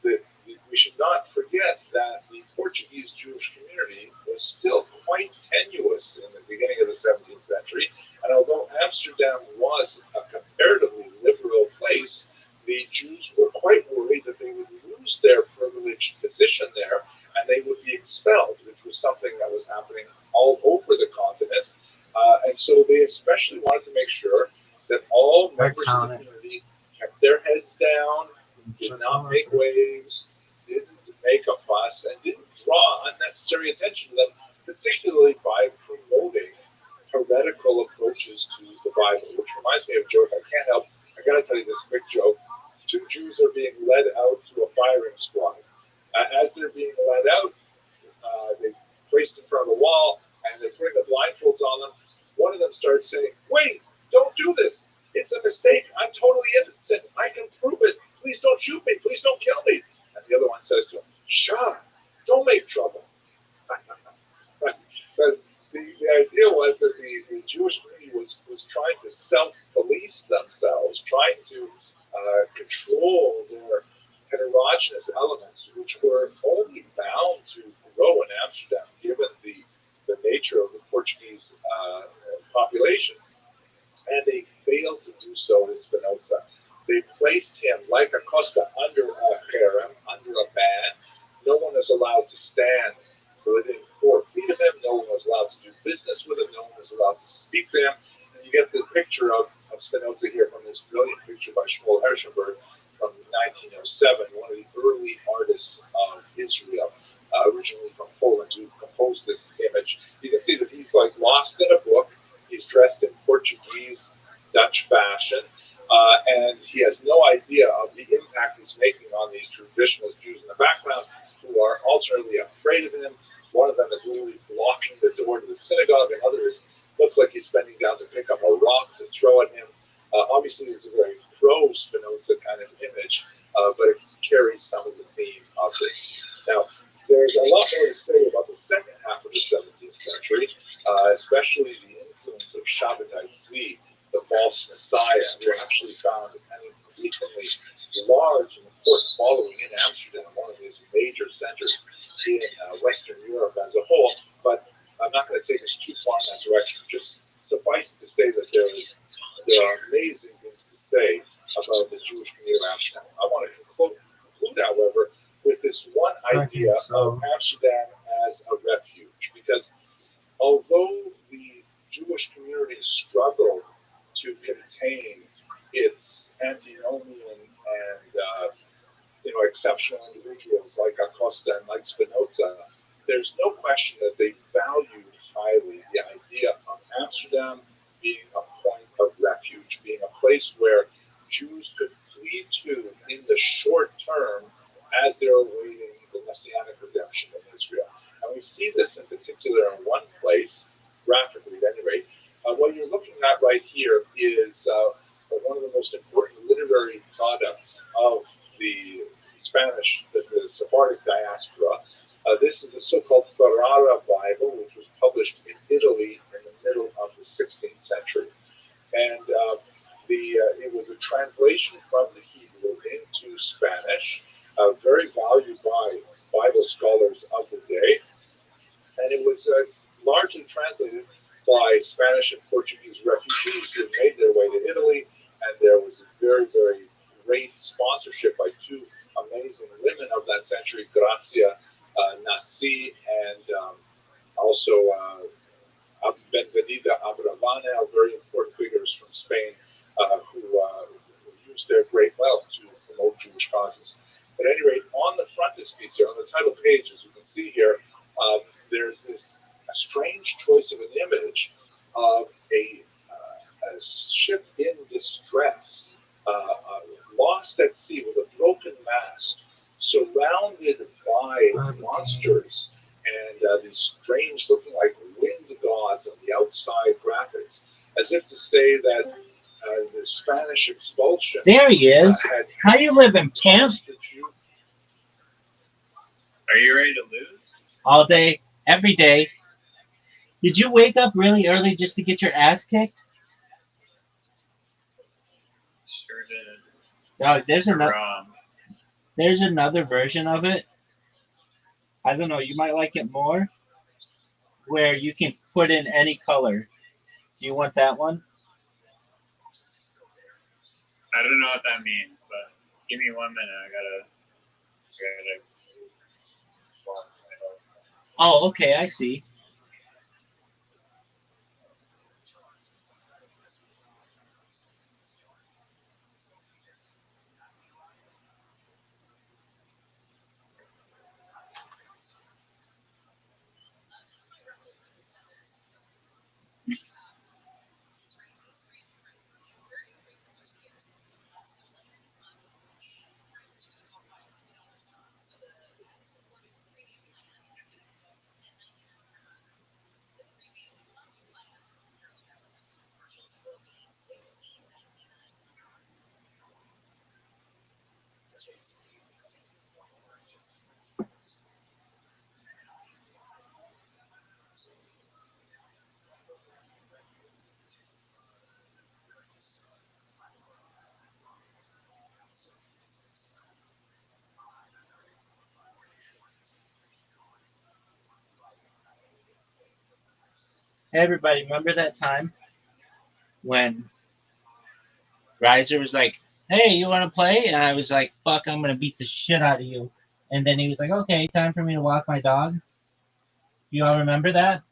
We should not forget that the Portuguese Jewish community was still quite tenuous in the beginning of the 17th century, and although Amsterdam was a comparatively liberal place, the Jews were quite worried that they would lose their privileged position there and they would be expelled, which was something that was happening all over the continent. And so they especially wanted to make sure that all members of the community kept their heads down, did not make waves, didn't make a fuss, and didn't draw unnecessary attention to them, particularly by promoting heretical approaches to the Bible, which reminds me of a joke. I can't help, I gotta tell you this quick joke. 2 Jews are being led out to a firing squad. As they're being led out, they're placed in front of a wall, and they're putting the blindfolds on them. One of them starts saying, "Wait, don't do this. It's a mistake. I'm totally innocent. I can prove it. Please don't shoot me. Please don't kill me." And the other one says to him, "Shut up. Don't make trouble." Because the idea was that the Jewish community was trying to self-police themselves, trying to control their heterogeneous elements, which were only bound to grow in Amsterdam, given the nature of the Portuguese population. And they failed to do so with Spinoza. They placed him, like Acosta, under a harem, under a ban. No one is allowed to stand within 4 feet of him. No one was allowed to do business with him. No one was allowed to speak to him. And you get the picture of Spinoza here from this brilliant picture by Shmuel Herschenberg from 1907, one of the early artists of Israel, originally from Poland, who composed this image. You can see that he's like lost in a book. He's dressed in Portuguese, Dutch fashion. And he has no idea of the impact he's making on these traditionalist Jews in the background who are alternately afraid of him. One of them is literally blocking the door to the synagogue, and others looks like he's bending down to pick up a rock to throw at him. Obviously, it's a very pro-Spinoza kind of image, but it carries some of the theme of this. Now, there's a lot more to say about the second half of the 17th century, especially the influence of Shabbatai Tzvi, the false messiah, who actually found an increasingly large and important following in Amsterdam, one of these major centers in Western Europe as a whole. But I'm not going to take us too far in that direction. Just suffice to say that there are amazing things to say about the Jewish community of Amsterdam. I want to conclude, however, with this one idea of Amsterdam as a refuge, because although the Jewish community struggled to contain its antinomian and exceptional individuals like Acosta and like Spinoza, there's no question that they valued highly the idea of Amsterdam being a point of refuge, being a place where Jews could flee to in the short term as they're awaiting the messianic redemption of Israel. And we see this in particular in one place, graphically at any rate. What you're looking at right here is one of the most important literary products of the Spanish, the Sephardic diaspora. This is the so-called Ferrara Bible, which was published in Italy in the middle of the 16th century. And it was a translation from the Hebrew into Spanish, very valued by Bible scholars of the day. And it was largely translated by Spanish and Portuguese refugees who made their way to Italy. And there was a very, very great sponsorship by two amazing women of that century, Gracia Nasi and also Benvenida Abravanel, very important figures from Spain who used their great wealth to promote Jewish causes. At any rate, on the frontispiece here, on the title page, as you can see here, there's a strange choice of an image of a ship in distress, lost at sea with a broken mast, surrounded by monsters and these strange looking like wind gods on the outside graphics, as if to say that the Spanish expulsion. There he is. How you living, pimp? Are you ready to lose? All day, every day. Did you wake up really early just to get your ass kicked? Sure did. Oh, there's another version of it. I don't know, you might like it more, where you can put in any color. Do you want that one? I don't know what that means, but give me 1 minute. I gotta. Oh, okay, I see. Hey, everybody, remember that time when Riser was like, hey, you want to play? And I was like, fuck, I'm going to beat the shit out of you. And then he was like, okay, time for me to walk my dog. You all remember that?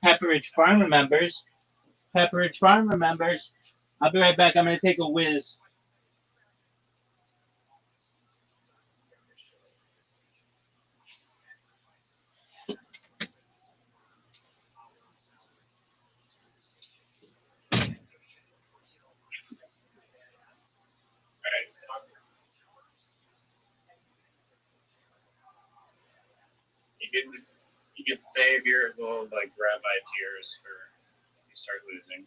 Pepperidge Farm remembers. Pepperidge Farm remembers. I'll be right back. I'm going to take a whiz. You can save your little like Rabbi tears for you start losing.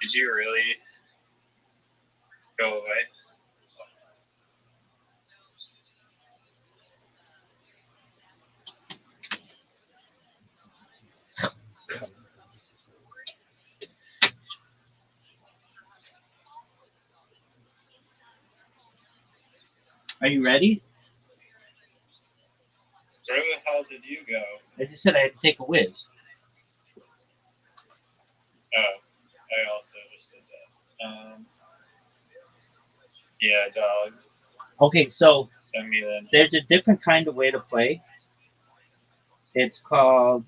Did you really go away? Are you ready? Where the hell did you go? I just said I had to take a whiz. Oh, I also just did that. Yeah, dog. Okay, so Send me then. there's a different kind of way to play. It's called.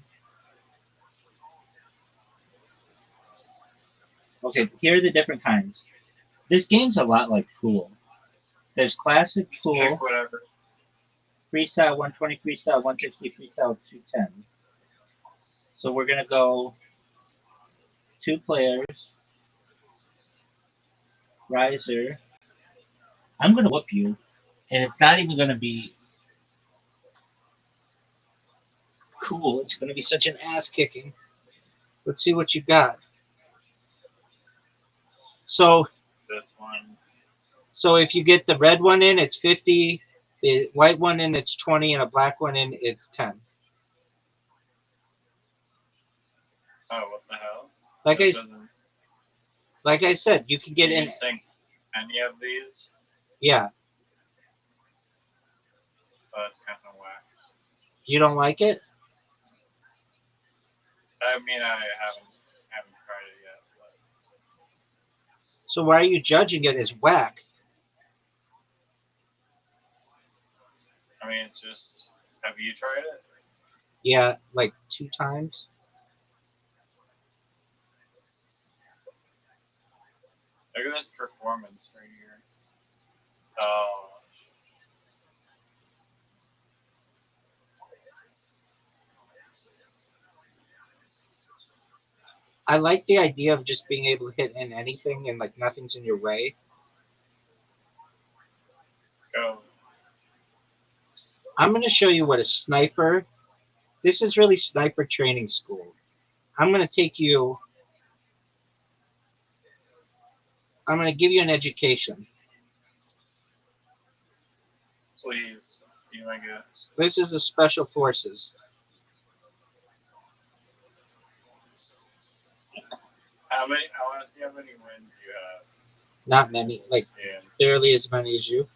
Okay, here are the different kinds. This game's a lot like pool. There's classic pool, Pick whatever. freestyle 120, freestyle 160, freestyle 210. So we're gonna go 2 players, riser. I'm gonna whoop you, and it's not even gonna be cool. It's gonna be such an ass kicking. Let's see what you got. So This one. So if you get the red one in, it's 50. The white one in, it's 20, and a black one in, it's 10. Oh, what the hell? Like That I doesn't- like I said, you can get Can in. you sync any of these? Yeah, Oh, that's kind of whack. you don't like it? I mean, I haven't tried it yet. But So why are you judging it as whack? I mean, it's just. Have you tried it? Yeah, like 2 times. Look at this performance right here. Oh, I like the idea of just being able to hit in anything and like nothing's in your way. go. I'm going to show you what a sniper. This is really sniper training school. I'm going to take you. I'm going to give you an education. Please. Be my guest. This is the special forces. How many? I want to see how many wins you have. Not many, like Yeah. barely as many as you.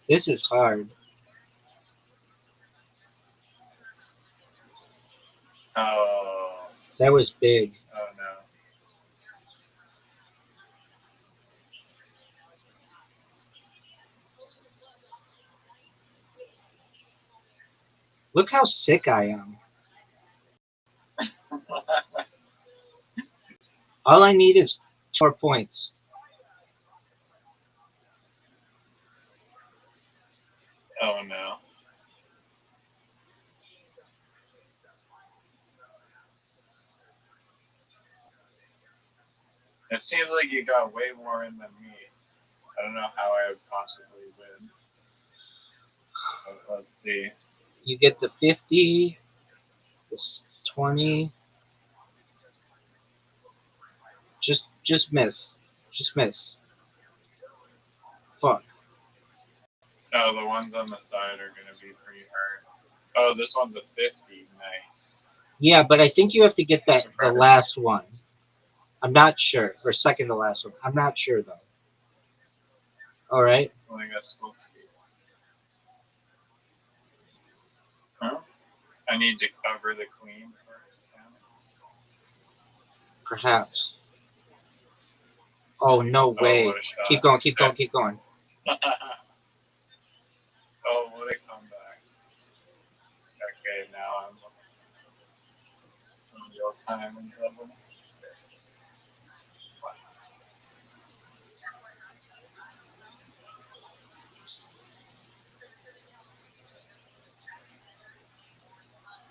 This is hard. Oh. That was big. Oh no. Look how sick I am. All I need is 2 more points. Oh no. It seems like you got way more in than me. I don't know how I would possibly win. But let's see. You get the 50, this 20. Just miss. Just miss. Fuck. Oh, the ones on the side are gonna be pretty hard. Oh, this one's a 50. Nice. Yeah, but I think you have to get the last one. I'm not sure. Or second to last one. I'm not sure though. All right. Only got school speed. Huh? I need to cover the queen first. Perhaps. Oh no way. What a shot. Keep going. Keep going. Keep going. Oh, what a comeback. Okay, now I'm in real time in trouble.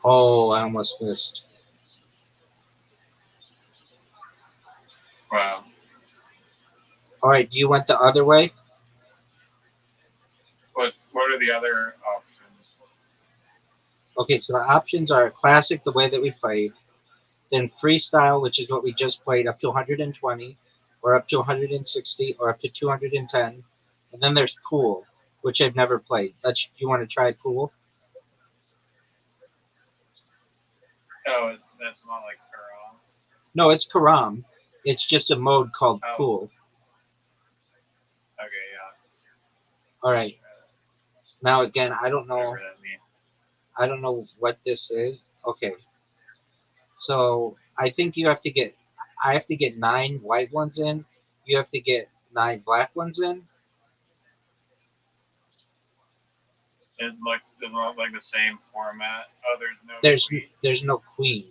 Oh, I almost missed. Wow. All right, do you want the other way? What are the other options? Okay, so the options are classic, the way that we played, then freestyle, which is what we just played, up to 120, or up to 160, or up to 210, and then there's pool, which I've never played. You want to try pool? Oh, that's not like Quran. No, it's Karam. It's just a mode called Oh, pool. okay, yeah. All right. Now again, I don't know. Whatever that means. I don't know what this is. Okay. So I think you have to get. I have to get 9 white ones in. You have to get 9 black ones in. It like doesn't look like the same format. Oh, there's no There's queen. there's no queen.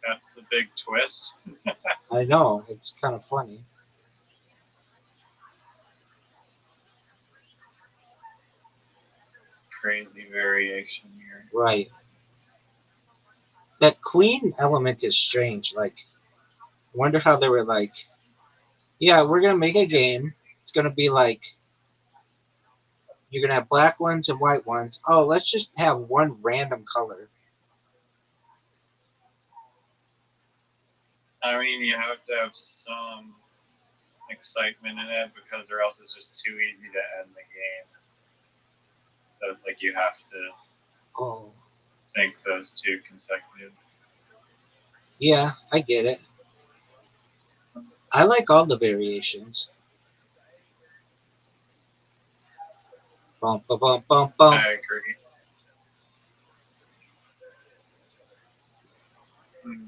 That's the big twist. I know, it's kind of funny. Crazy variation here. Right. That queen element is strange. Like, wonder how they were like, yeah, we're gonna make a game. It's gonna be like you're gonna have black ones and white ones. Oh, let's just have one random color. I mean, you have to have some excitement in it because, or else it's just too easy to end the game. So it's like you have to Oh, sync those two consecutive. yeah, I get it. I like all the variations. Bum bum bum bum bum. I agree. Hmm.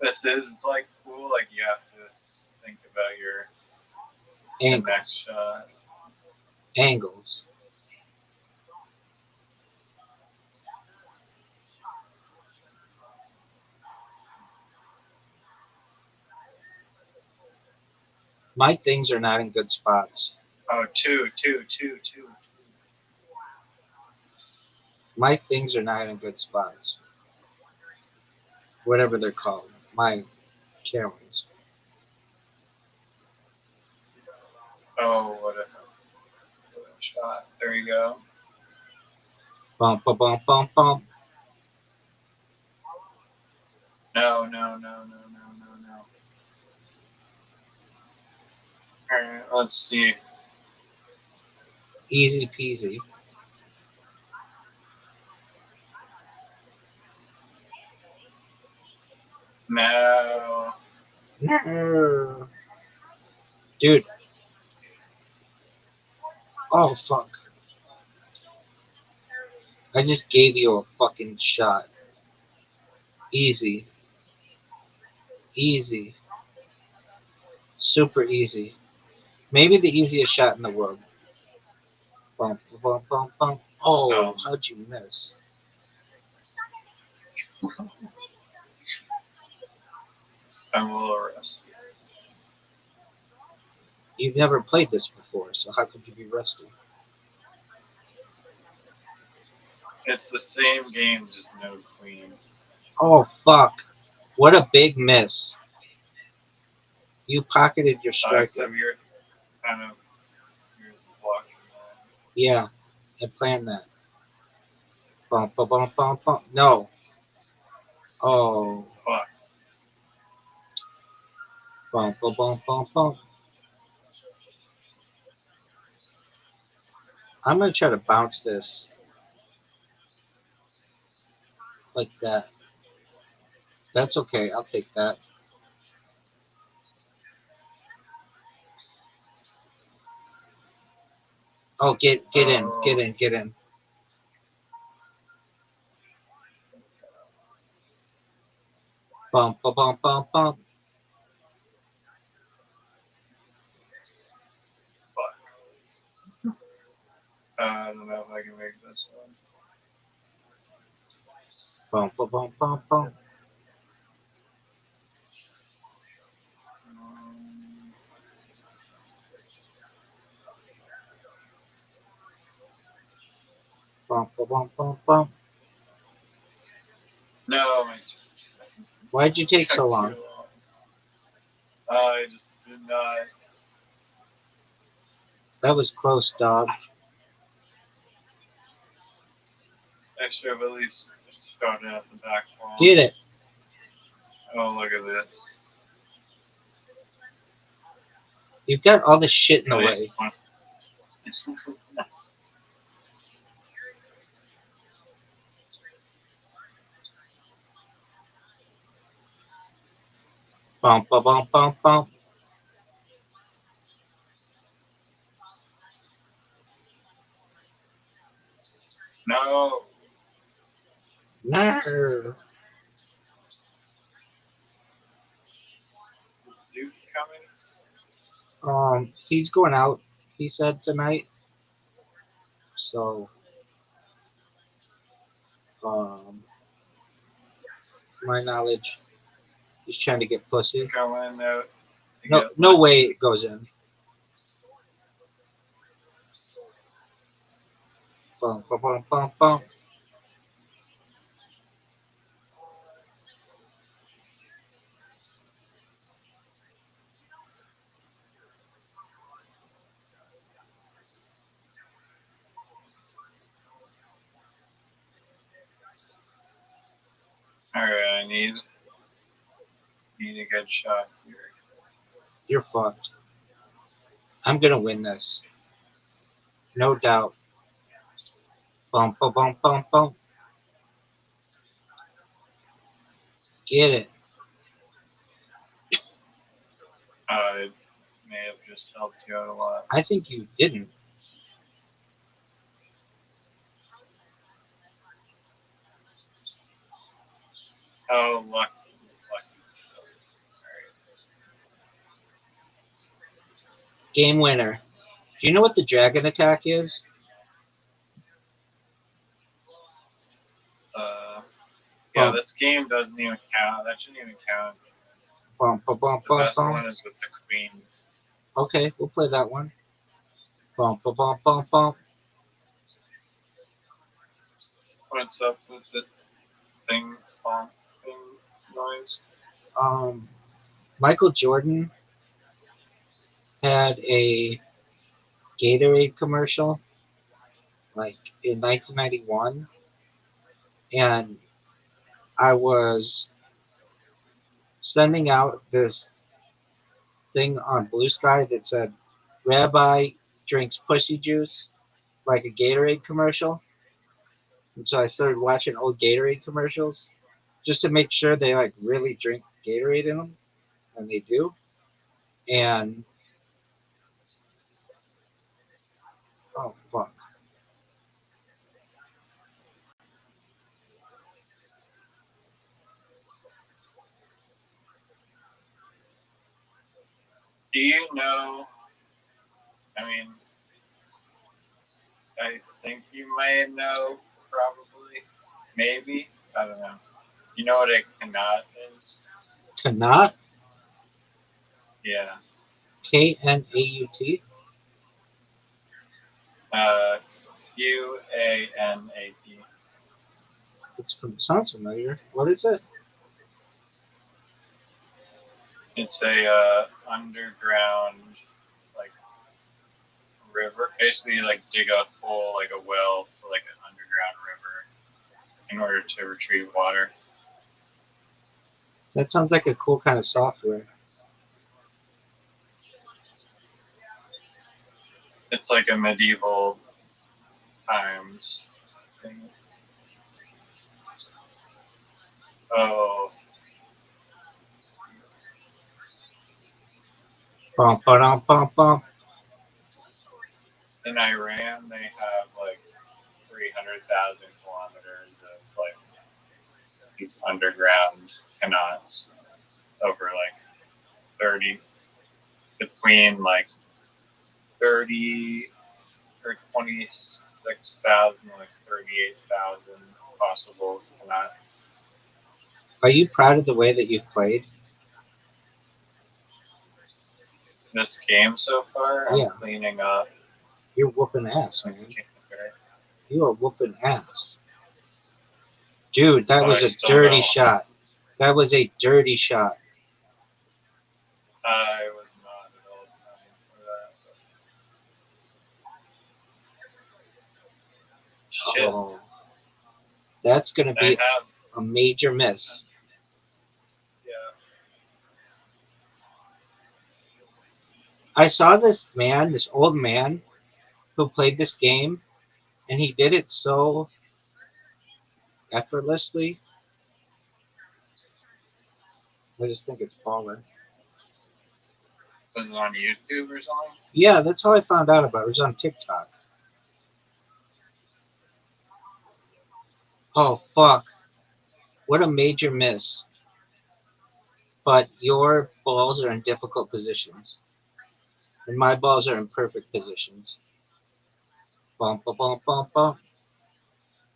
This is like cool. Like you have to think about your the Angles, next shot. angles. My things are not in good spots. Oh, two. My things are not in good spots. Whatever they're called. My cameras. Oh, what a shot. There you go. Bum bum bum bum bum. No. Alright, let's see. Easy peasy. No. Dude. Oh fuck. I just gave you a fucking shot. Easy. Easy. Super easy. Maybe the easiest shot in the world. Bum bum bum bum. Oh, Oh, how'd you miss? I'm a little rusty. You've never played this before, so how could you be rusty? It's the same game, just no queen. Oh fuck. What a big miss. You pocketed your striker. Except you're kind of you're blocking that. Yeah, I planned that. Bum bum bum bum bum. No. Oh. Fuck. Bum bum bum bum bum. I'm gonna try to bounce this like that. That's okay. I'll take that. Oh, get in, Oh, get in. Bum bum bum bum bum. fuck. I don't know if I can make this one. Bum bum bum bum bum. Um, Bump, bump, bump, bump, bump. No, Why'd you take so long? I just did not. That was close, dog. I should have at least started at the back wall. Get it. Oh, look at this. You've got all the shit in the Nice way. one. Bump, bump, bump, bump, bump. No. No. Duke coming? He's going out, he said tonight. So, my knowledge, he's trying to get pussy. Going out. No way it goes in. Bump, bump, bump, bump, bump. Alright, I need a good shot here. You're fucked. I'm gonna win this. No doubt. Bump, bump, bump, bump, bump. Get it. I may have just helped you out a lot. I think you didn't. Oh, lucky. Game winner. Do you know what the dragon attack is? Yeah, this game doesn't even count. That shouldn't even count. Bump, bump, bump, The bump, best bump. one is with the queen. Okay, we'll play that one. Bump, bump, bump, bump, bump. What's up with the thing noise? Michael Jordan had a Gatorade commercial like in 1991, and I was sending out this thing on Blue Sky that said Rabbi drinks pussy juice like a Gatorade commercial. And so I started watching old Gatorade commercials just to make sure they like really drink Gatorade in them, and they do. And oh fuck, Do you know? I mean, I think you might know, probably, maybe. I don't know. You know what a knot is? Knot, Yeah. Knaut. UANAT. Sounds familiar. What is it? It's a underground like river. Basically, like dig a hole like a well to like an underground river in order to retrieve water. That sounds like a cool kind of software. It's like a medieval times thing. Oh, Bump, bump, bump, bump. in Iran they have like 300,000 kilometers of like these underground canals over like 30 between like 30 or 26,000 like 38,000 possible canals. Are you proud of the way that you've played? This game so far, Yeah. I'm cleaning up. You're whooping ass, man. You are whooping ass. Dude, that But was I a still dirty don't. shot. That was a dirty shot. I was not at all trying for that. Shit. Oh, that's going to I be have. a major miss. Yeah. I saw this man, this old man, who played this game, and he did it so effortlessly. I just think it's baller. Was it on YouTube or something? Yeah, that's how I found out about it. It was on TikTok. Oh, fuck. What a major miss. But your balls are in difficult positions. And my balls are in perfect positions. Bump, bump, bump, bump, bump.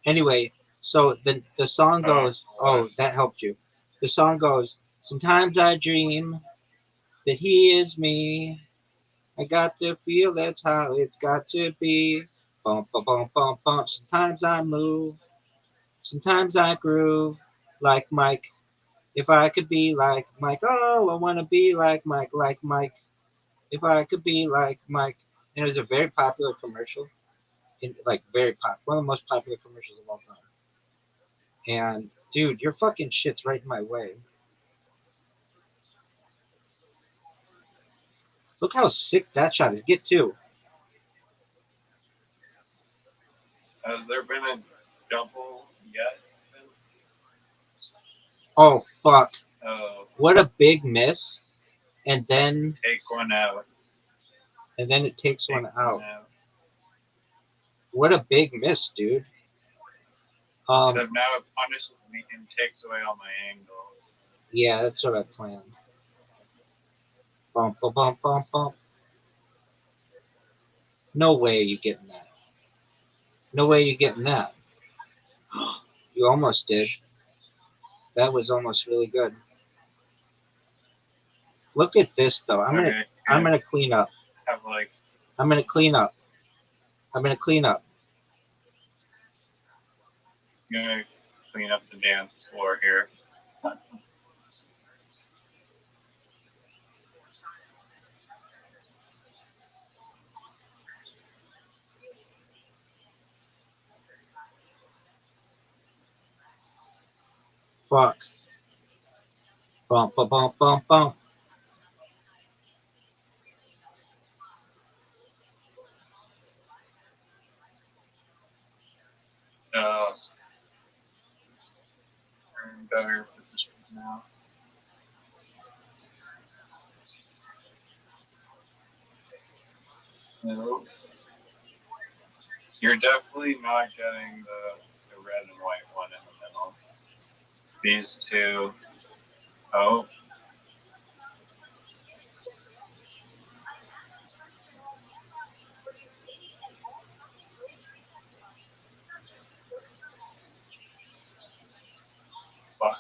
Anyway, so the song goes, oh, that helped you. The song goes, sometimes I dream that he is me. I got to feel that's how it's got to be. Bump, bump, bump, bump, bump. Sometimes I move. Sometimes I groove like Mike. If I could be like Mike, oh, I want to be like Mike. If I could be like Mike. And it was a very popular commercial. Like, very popular. One of the most popular commercials of all time. And, dude, your fucking shit's right in my way. Look how sick that shot is. Get two. Has there been a double yet? Oh, fuck. Oh, What a big miss. And then take one out. it takes Take one out. out. What a big miss, dude. Except now it punishes me and takes away all my angles. Yeah, that's what I planned. Bump, bump, bump, bump, bump. No way you getting that. No way you getting that. You almost did. That was almost really good. Look at this though. I'm gonna clean up. Have like I'm gonna clean up. I'm gonna clean up. I'm gonna clean up the dance floor here. Fuck. Bump, bump, bump, bump, bump. We're in better position now. No. You're definitely not getting the red and white one in the middle. These two. Oh. Fuck.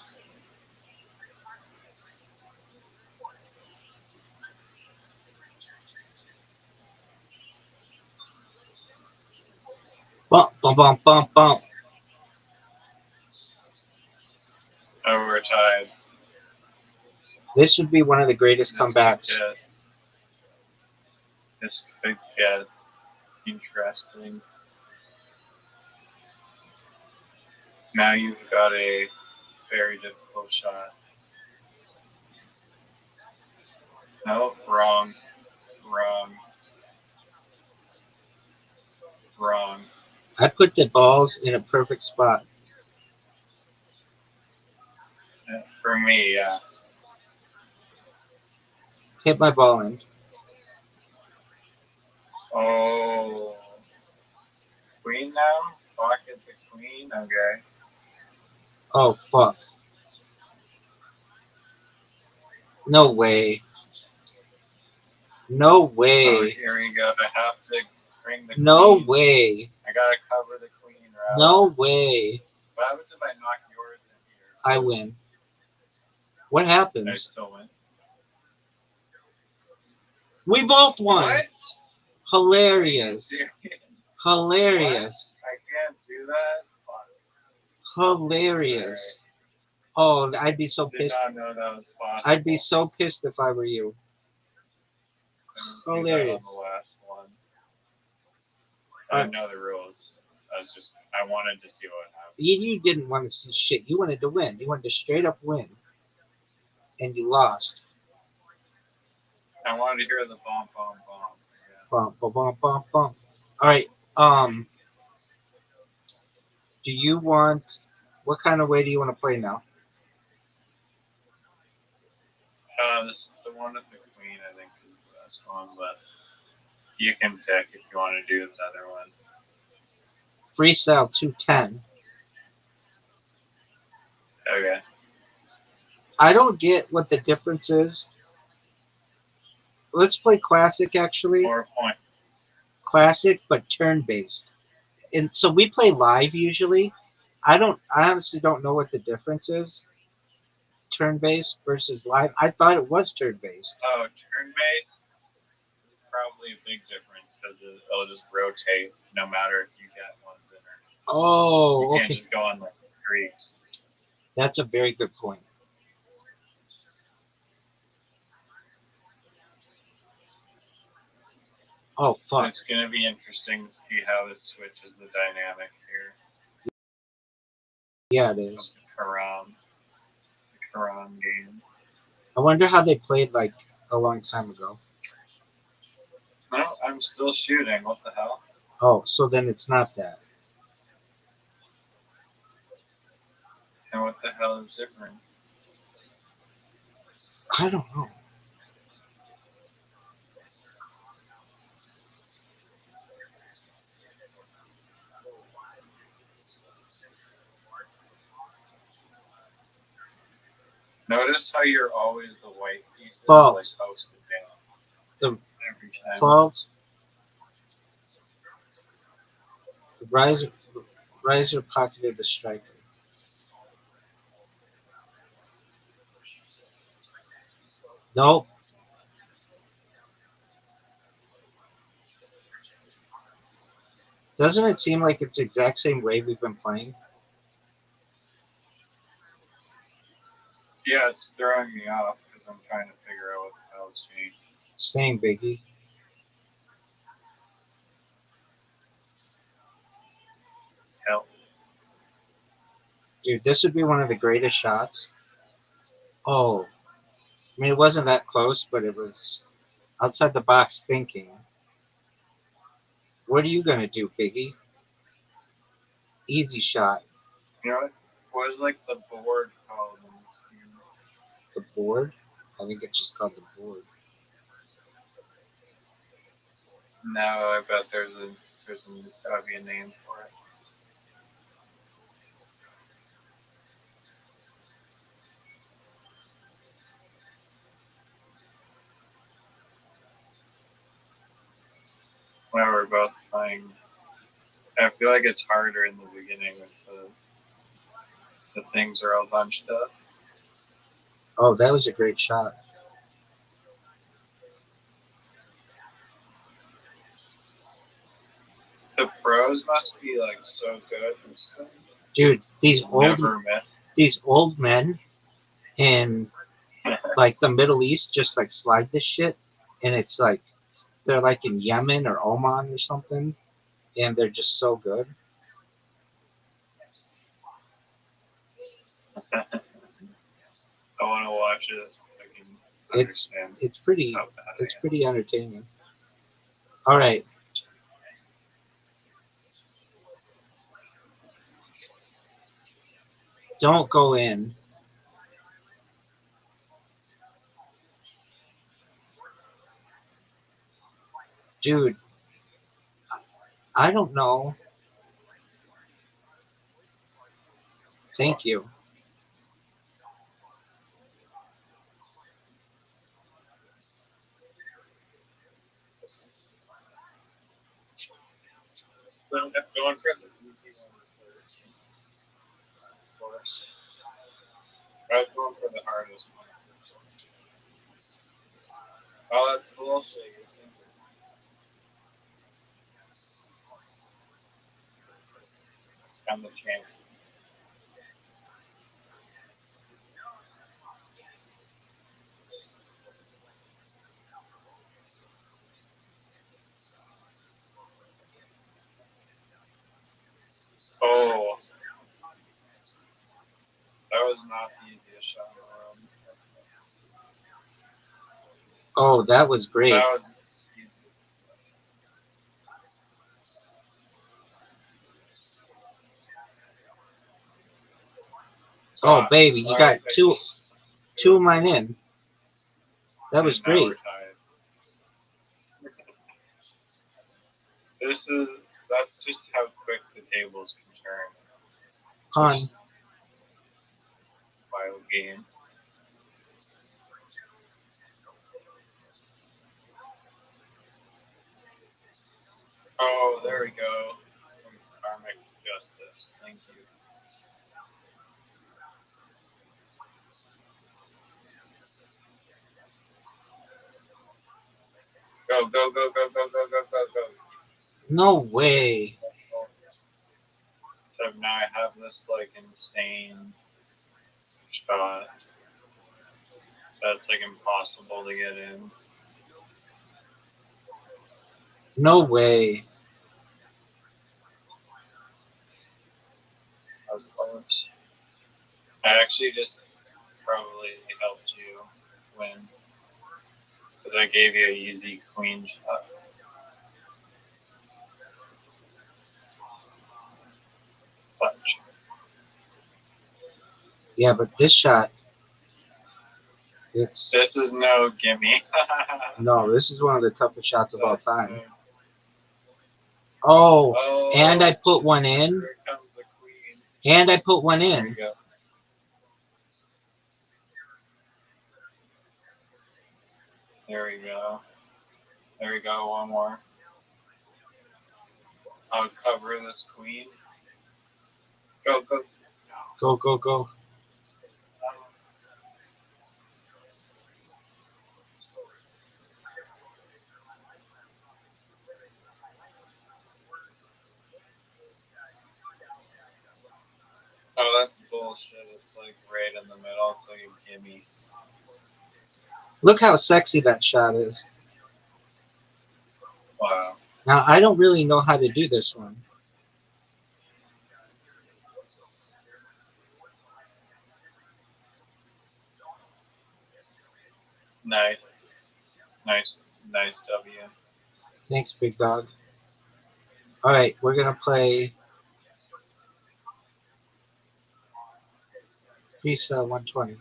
Bump, bump, bump, bump, bump. Oh, we're tied. This would be one of the greatest comebacks. This could get interesting. Now you've got a very difficult shot. No, wrong. I put the balls in a perfect spot. For me, yeah. Hit my ball in. Oh. Queen now? Pocket the queen? Okay. Oh, fuck. No way. No way. Oh, here we go. I have to bring the No queen. way. I gotta cover the queen route. No way. What happens if I knock yours in here? I win. What happens? I still win. We both won. What? Hilarious. Are you serious? Hilarious. What? I can't do that? Hilarious. Oh, I'd be so Did pissed. not know that was possible. I'd be so pissed if I were you. Hilarious. On the last one. I Alright. didn't know the rules. I wanted to see what happened. You didn't want to see shit. You wanted to win. You wanted to straight up win. And you lost. I wanted to hear the bomb, bomb, bomb. Yeah. Bum, bum, bum, bum, bum. Alright, do you want, what kind of way do you want to play now? The one with the queen, I think, is the best one, but you can pick if you want to do the other one. Freestyle 210. Okay. I don't get what the difference is. Let's play classic actually. Or point. Classic, but turn-based. And so we play live usually. I honestly don't know what the difference is. Turn-based versus live. I thought it was turn-based. Oh, turn-based is probably a big difference because it'll just rotate no matter if you get ones in or Oh, you can't okay. just go on like streaks. That's a very good point. Oh, fuck. It's going to be interesting to see how this switches the dynamic here. Yeah, it is. The Quran game. I wonder how they played like a long time ago. No, I'm still shooting. What the hell? Oh, so then it's not that. And what the hell is different? I don't know. Notice how you're always the white pieces False. like posted down. The Every time. false. Riser pocketed the striker. Nope. Doesn't it seem like it's the exact same way we've been playing? Yeah, it's throwing me off because I'm trying to figure out what the hell's changed. Same, Biggie. Hell. Dude, this would be one of the greatest shots. Oh. I mean, it wasn't that close, but it was outside the box thinking. What are you going to do, Biggie? Easy shot. You know what was like the board called? The board? I think it's just called the board. No, I bet there's gotta be a name for it. When we're both playing, I feel like it's harder in the beginning with the things are all bunched up. Oh, that was a great shot. The pros must be like so good. Dude, these old men in like the Middle East just like slide this shit, and it's like they're like in Yemen or Oman or something, and they're just so good. I want to watch it. I can understand. It's pretty entertaining. All right. Don't go in. Dude, I don't know. Thank you. Going for the easy one first. Of course. I was going for the hardest one. Oh, that's bullshit. on the channel. Oh, that was not the easiest shot in the world. Oh, that was great. That was easy. Oh, baby, you All got right, two of mine in. That was and now great. we're tied. That's just how quick the tables can turn On. by a game. Oh, there we go. Some karmic justice. Thank you. Go, go, go, go, go, go, go, go, go. No way. So now I have this like insane shot that's like impossible to get in. No way. That was close. I actually just probably helped you win because I gave you an easy queen shot. But Yeah, but this shot, it's this is no gimme. no. This is one of the toughest shots of all That's time. no- Oh, Oh, and I put one in. here comes the queen. And I put one There we in. go. There we go. There we go. One more. I'll cover this queen. Go, go. Go, go, go. Oh, that's bullshit. It's like right in the middle. It's like a gimme. Look how sexy that shot is. Wow. Now, I don't really know how to do this one. Nice. Nice. Nice W. Thanks, big dog. All right, we're going to play Freestyle 120.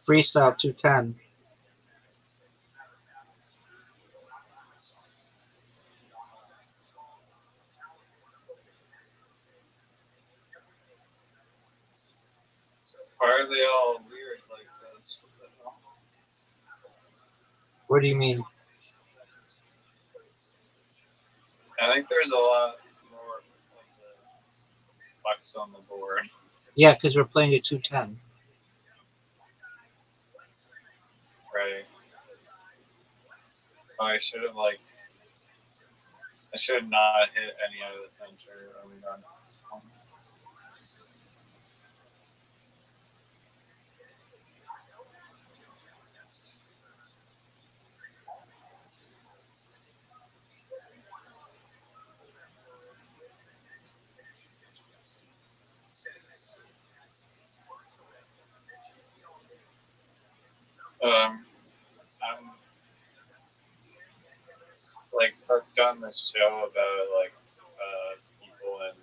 Freestyle 210. Why are they all weird like this? What do you mean? I think there's a lot more of the bucks on the board. Yeah, because we're playing a 210. Right. Oh, I should have not hit any out of the center early on. I'm like hooked on this show about like people in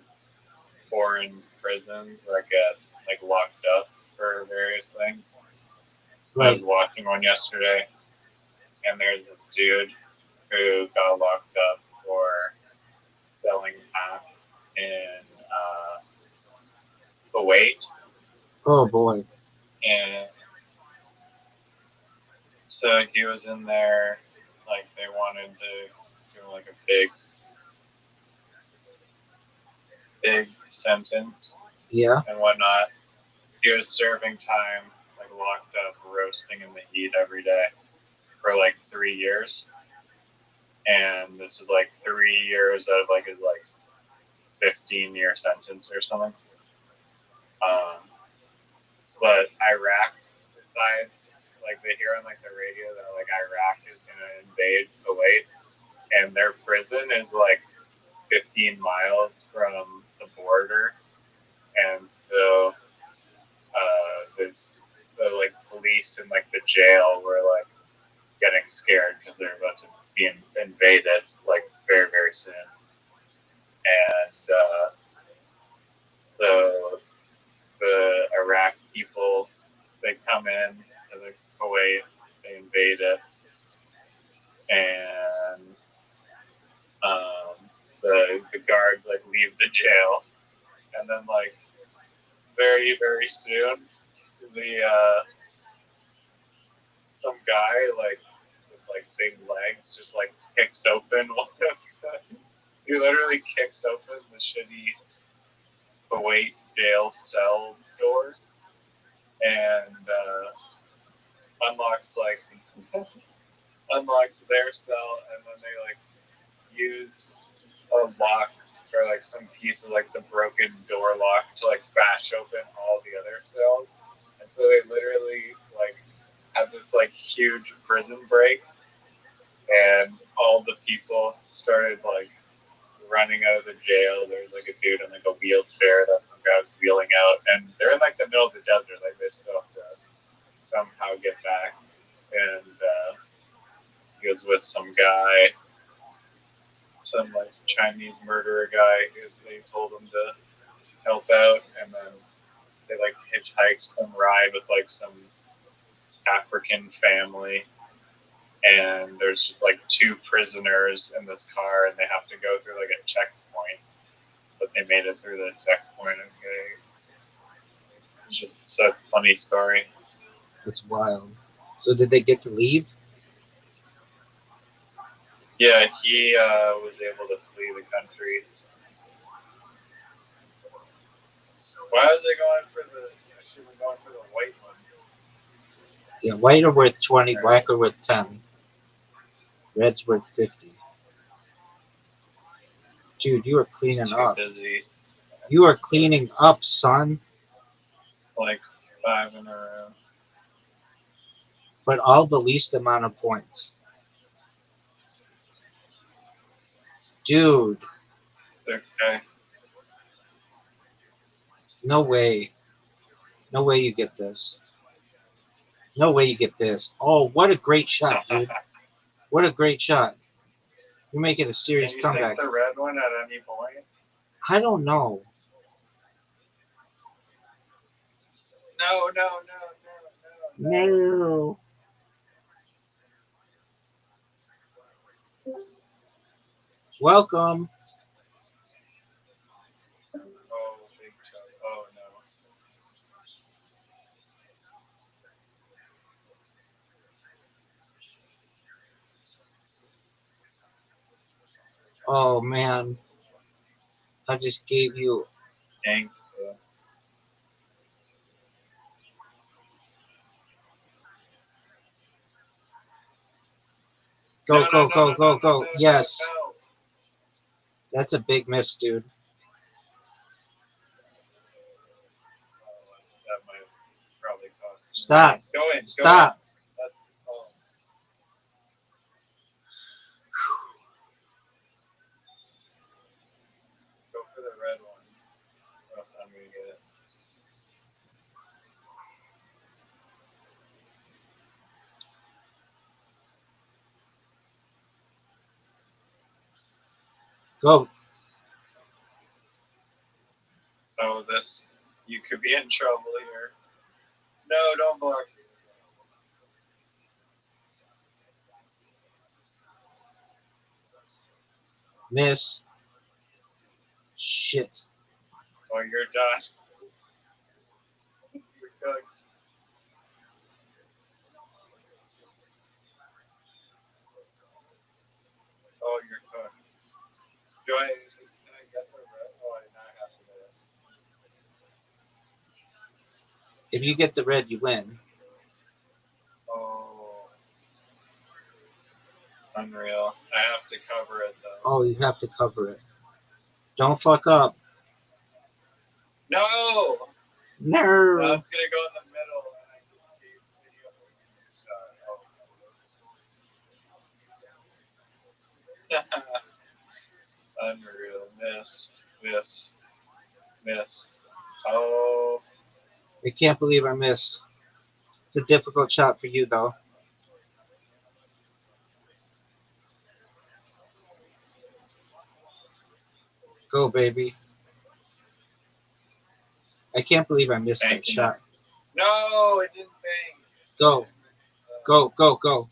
foreign prisons that get like locked up for various things. I was Right. watching one yesterday, and there's this dude who got locked up for selling hash in Kuwait, Oh, boy. and so he was in there. Like they wanted to do like a big sentence Yeah. and whatnot. He was serving time, like locked up, roasting in the heat every day for like 3 years. and this is like 3 years out of like his like 15-year sentence or something. But Iraq decides, like they hear on like the radio that like Iraq is gonna invade Kuwait, and their prison is like 15 miles from the border, and so the like police and like the jail were like getting scared because they're about to be invaded like very very soon, and the Iraq people, they come in to the Kuwait, they invade it, and the guards like leave the jail, and then like very very soon the some guy like with like big legs just like kicks open one of the, he literally kicks open the shitty Kuwait jail cell door and unlocks their cell, and then they like use a lock or like some piece of like the broken door lock to like bash open all the other cells, and so they literally like have this like huge prison break, and all the people started like running out of the jail. There's like a dude in like a wheelchair that some guy's wheeling out, and they're in like the middle of the desert. Like they still have to somehow get back, and he was with some guy, some like Chinese murderer guy. They told him to help out, and then they like hitchhiked some ride with like some African family, and there's just like 2 prisoners in this car, and they have to go through like a checkpoint, but they made it through the checkpoint. Okay, it's just such a funny story. It's wild. So did they get to leave? Yeah, he was able to flee the country. Why was they going for the? She was going for the white one. Yeah, white are worth 20, black are worth 10. Red's worth 50. Dude, you are cleaning up. Busy. You are cleaning up, son. Like 5 in a row. But all the least amount of points. Dude. Okay. No way. No way you get this. No way you get this. Oh, what a great shot, dude. What a great shot. You're making a serious Can you comeback. sink the red one at any point? I don't know. No. Welcome. Oh, big chunk. Oh, no. Oh, man. I just gave you... Dang. Go. Yes. No. That's a big miss, dude. That might probably cost. Stop. Go in. Stop. Go for the red one. Or else I'm going to get it. Go. So this, you could be in trouble here. No, don't block. Miss. Shit. Oh, you're done. You're cooked. Oh, you're cooked. Can I get the red? Oh, I now have to get it. If you get the red, you win. Oh. Unreal. I have to to cover it though. Oh, you have to cover it. Don't fuck up. No! No. No, it's gonna go in the middle and I just gave the video. Oh. Unreal. Miss. Oh. I can't believe I missed. It's a difficult shot for you, though. Go, baby. I can't believe I missed that shot. No, it didn't bang. Go. Go, go, go.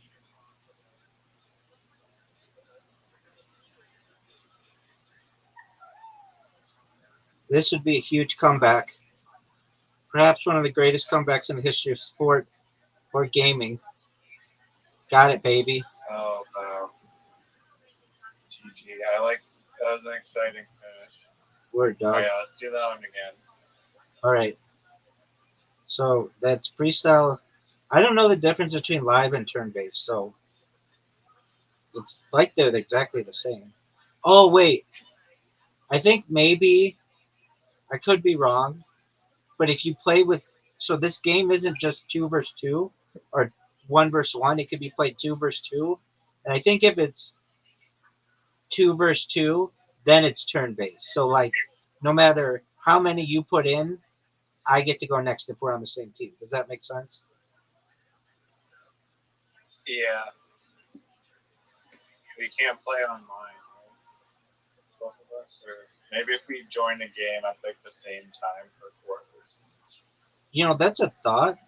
This would be a huge comeback. Perhaps one of the greatest comebacks in the history of sport or gaming. Got it, baby. Oh, wow. GG. That was an exciting finish. Word, dog. Oh, yeah, let's do that one again. All right. So that's freestyle. I don't know the difference between live and turn-based, so it's like they're exactly the same. Oh, wait. I think maybe I could be wrong, but if you play with, so this game isn't just 2 versus 2 or 1 versus 1. It could be played 2 versus 2, and I think if it's 2 versus 2, then it's turn-based. So like, no matter how many you put in, I get to go next if we're on the same team. Does that make sense? Yeah. We can't play online, right? Both of us? Or maybe if we join a game at like the same time for quarters. You know, that's a thought.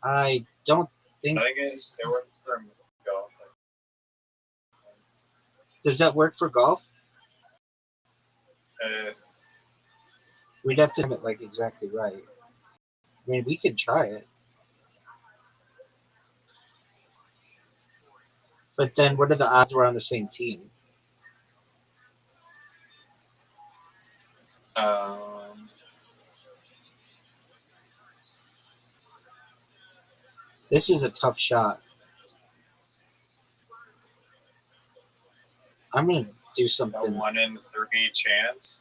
I don't think. I think it works for golf. Does that work for golf? We'd have to have it like exactly right. I mean, we could try it. But then what are the odds we're on the same team? This is a tough shot. I'm going to do a something 1 in 3 chance.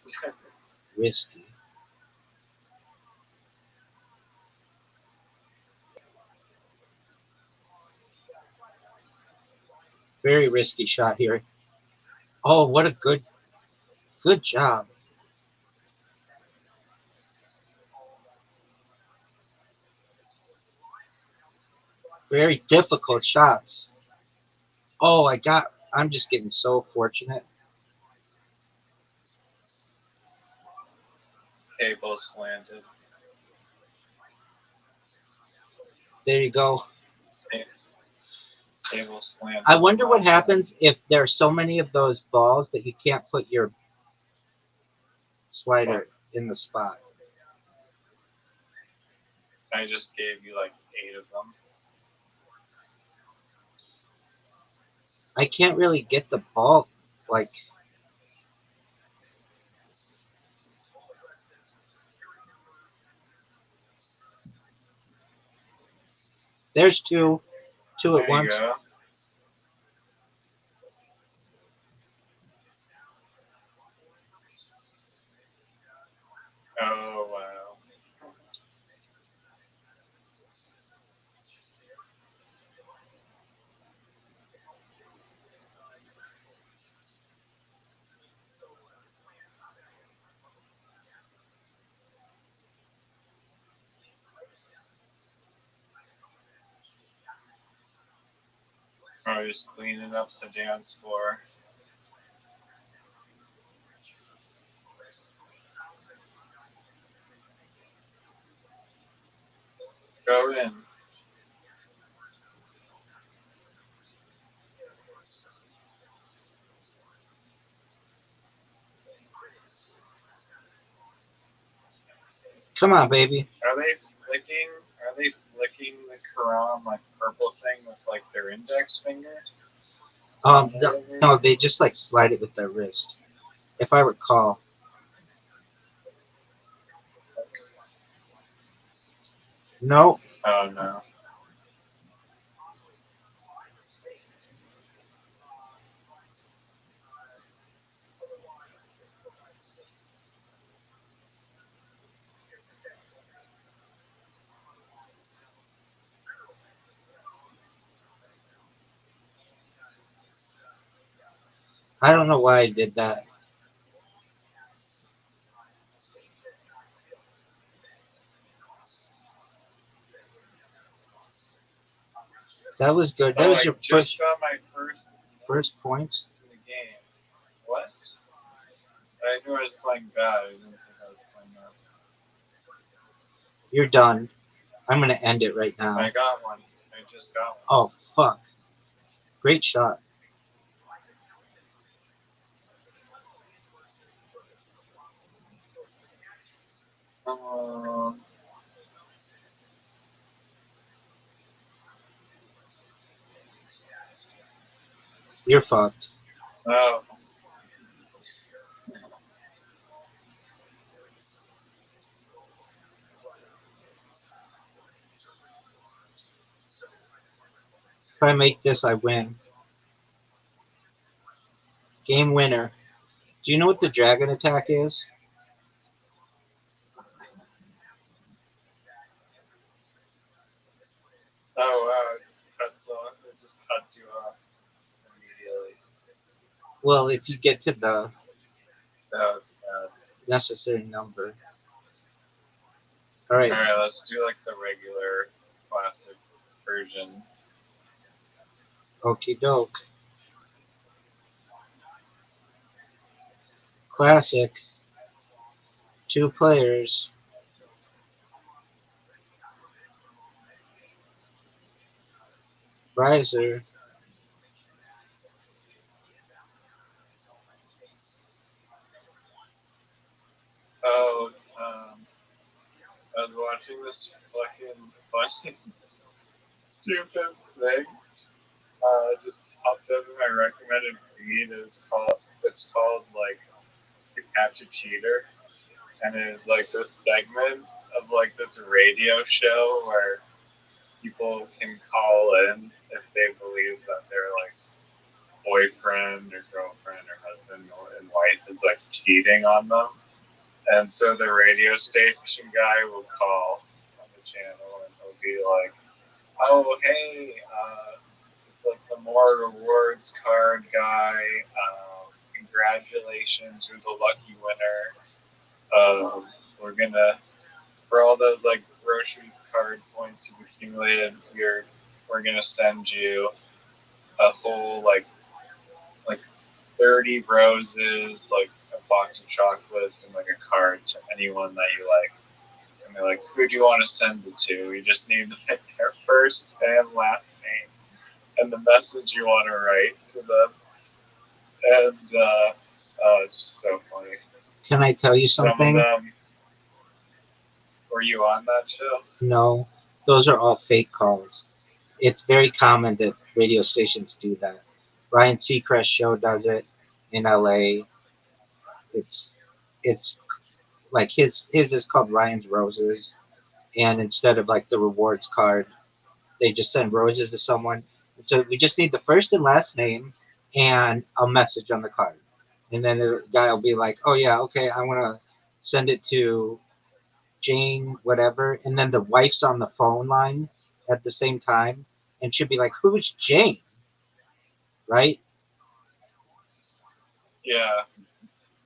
risky. Very risky shot here. Oh, what a good job. Very difficult shots. Oh, I'm just getting so fortunate. Cable slanted. There you go. Cable slanted. I wonder what happens if there are so many of those balls that you can't put your slider in the spot. I just gave you like 8 of them. I can't really get the ball, like, there's two at There once. you go. Oh, wow. Probably just cleaning up the dance floor. Go in. Come on, baby. Are they flicking the Quran like purple thing with like their index finger? No, they just like slide it with their wrist, if I recall. No. Oh no. I don't know why I did that. That was good. That Oh, was I your just got my first points. in the game. What? I knew I was playing bad. I didn't think I was playing that. You're done. I'm gonna end it right now. I got one. I just got one. Oh fuck! Great shot. Um, You're fucked. oh, If I make this, I win. Game winner. Do you know what the dragon attack is? oh wow! It just cuts off. It just cuts you off immediately. Well, if you get to the Oh, necessary number. All right. all right, let's do like the regular classic version. Okie doke. Classic. Two players. Riser. Oh, I was watching this fucking stupid thing. Just popped up in my recommended feed. It's called like to catch a cheater, and it's like this segment of like this radio show where people can call in if they believe that their like boyfriend or girlfriend or husband and wife is like cheating on them. And so the radio station guy will call on the channel and he'll be like, "Oh, hey, it's like the more rewards card guy. Congratulations, you're the lucky winner. We're gonna for all those like grocery card points you've accumulated, we're gonna send you a whole like 30 roses, like a box of chocolates, and like a card to anyone that you like." And they're like, "Who do you want to send it to? You just need like their first and last name and the message you want to write to them." And it's just so funny. Can I tell you Some of something? them, were you on that show? No. Those are all fake calls. It's very common that radio stations do that. Ryan Seacrest show does it in LA. It's it's like his is called Ryan's Roses, and instead of like the rewards card, they just send roses to someone. So we just need the first and last name and a message on the card, and then the guy will be like, "Oh yeah, okay, I want to send it to Jane, whatever," and then the wife's on the phone line at the same time, and she'll be like, "Who's Jane?" Right? Yeah.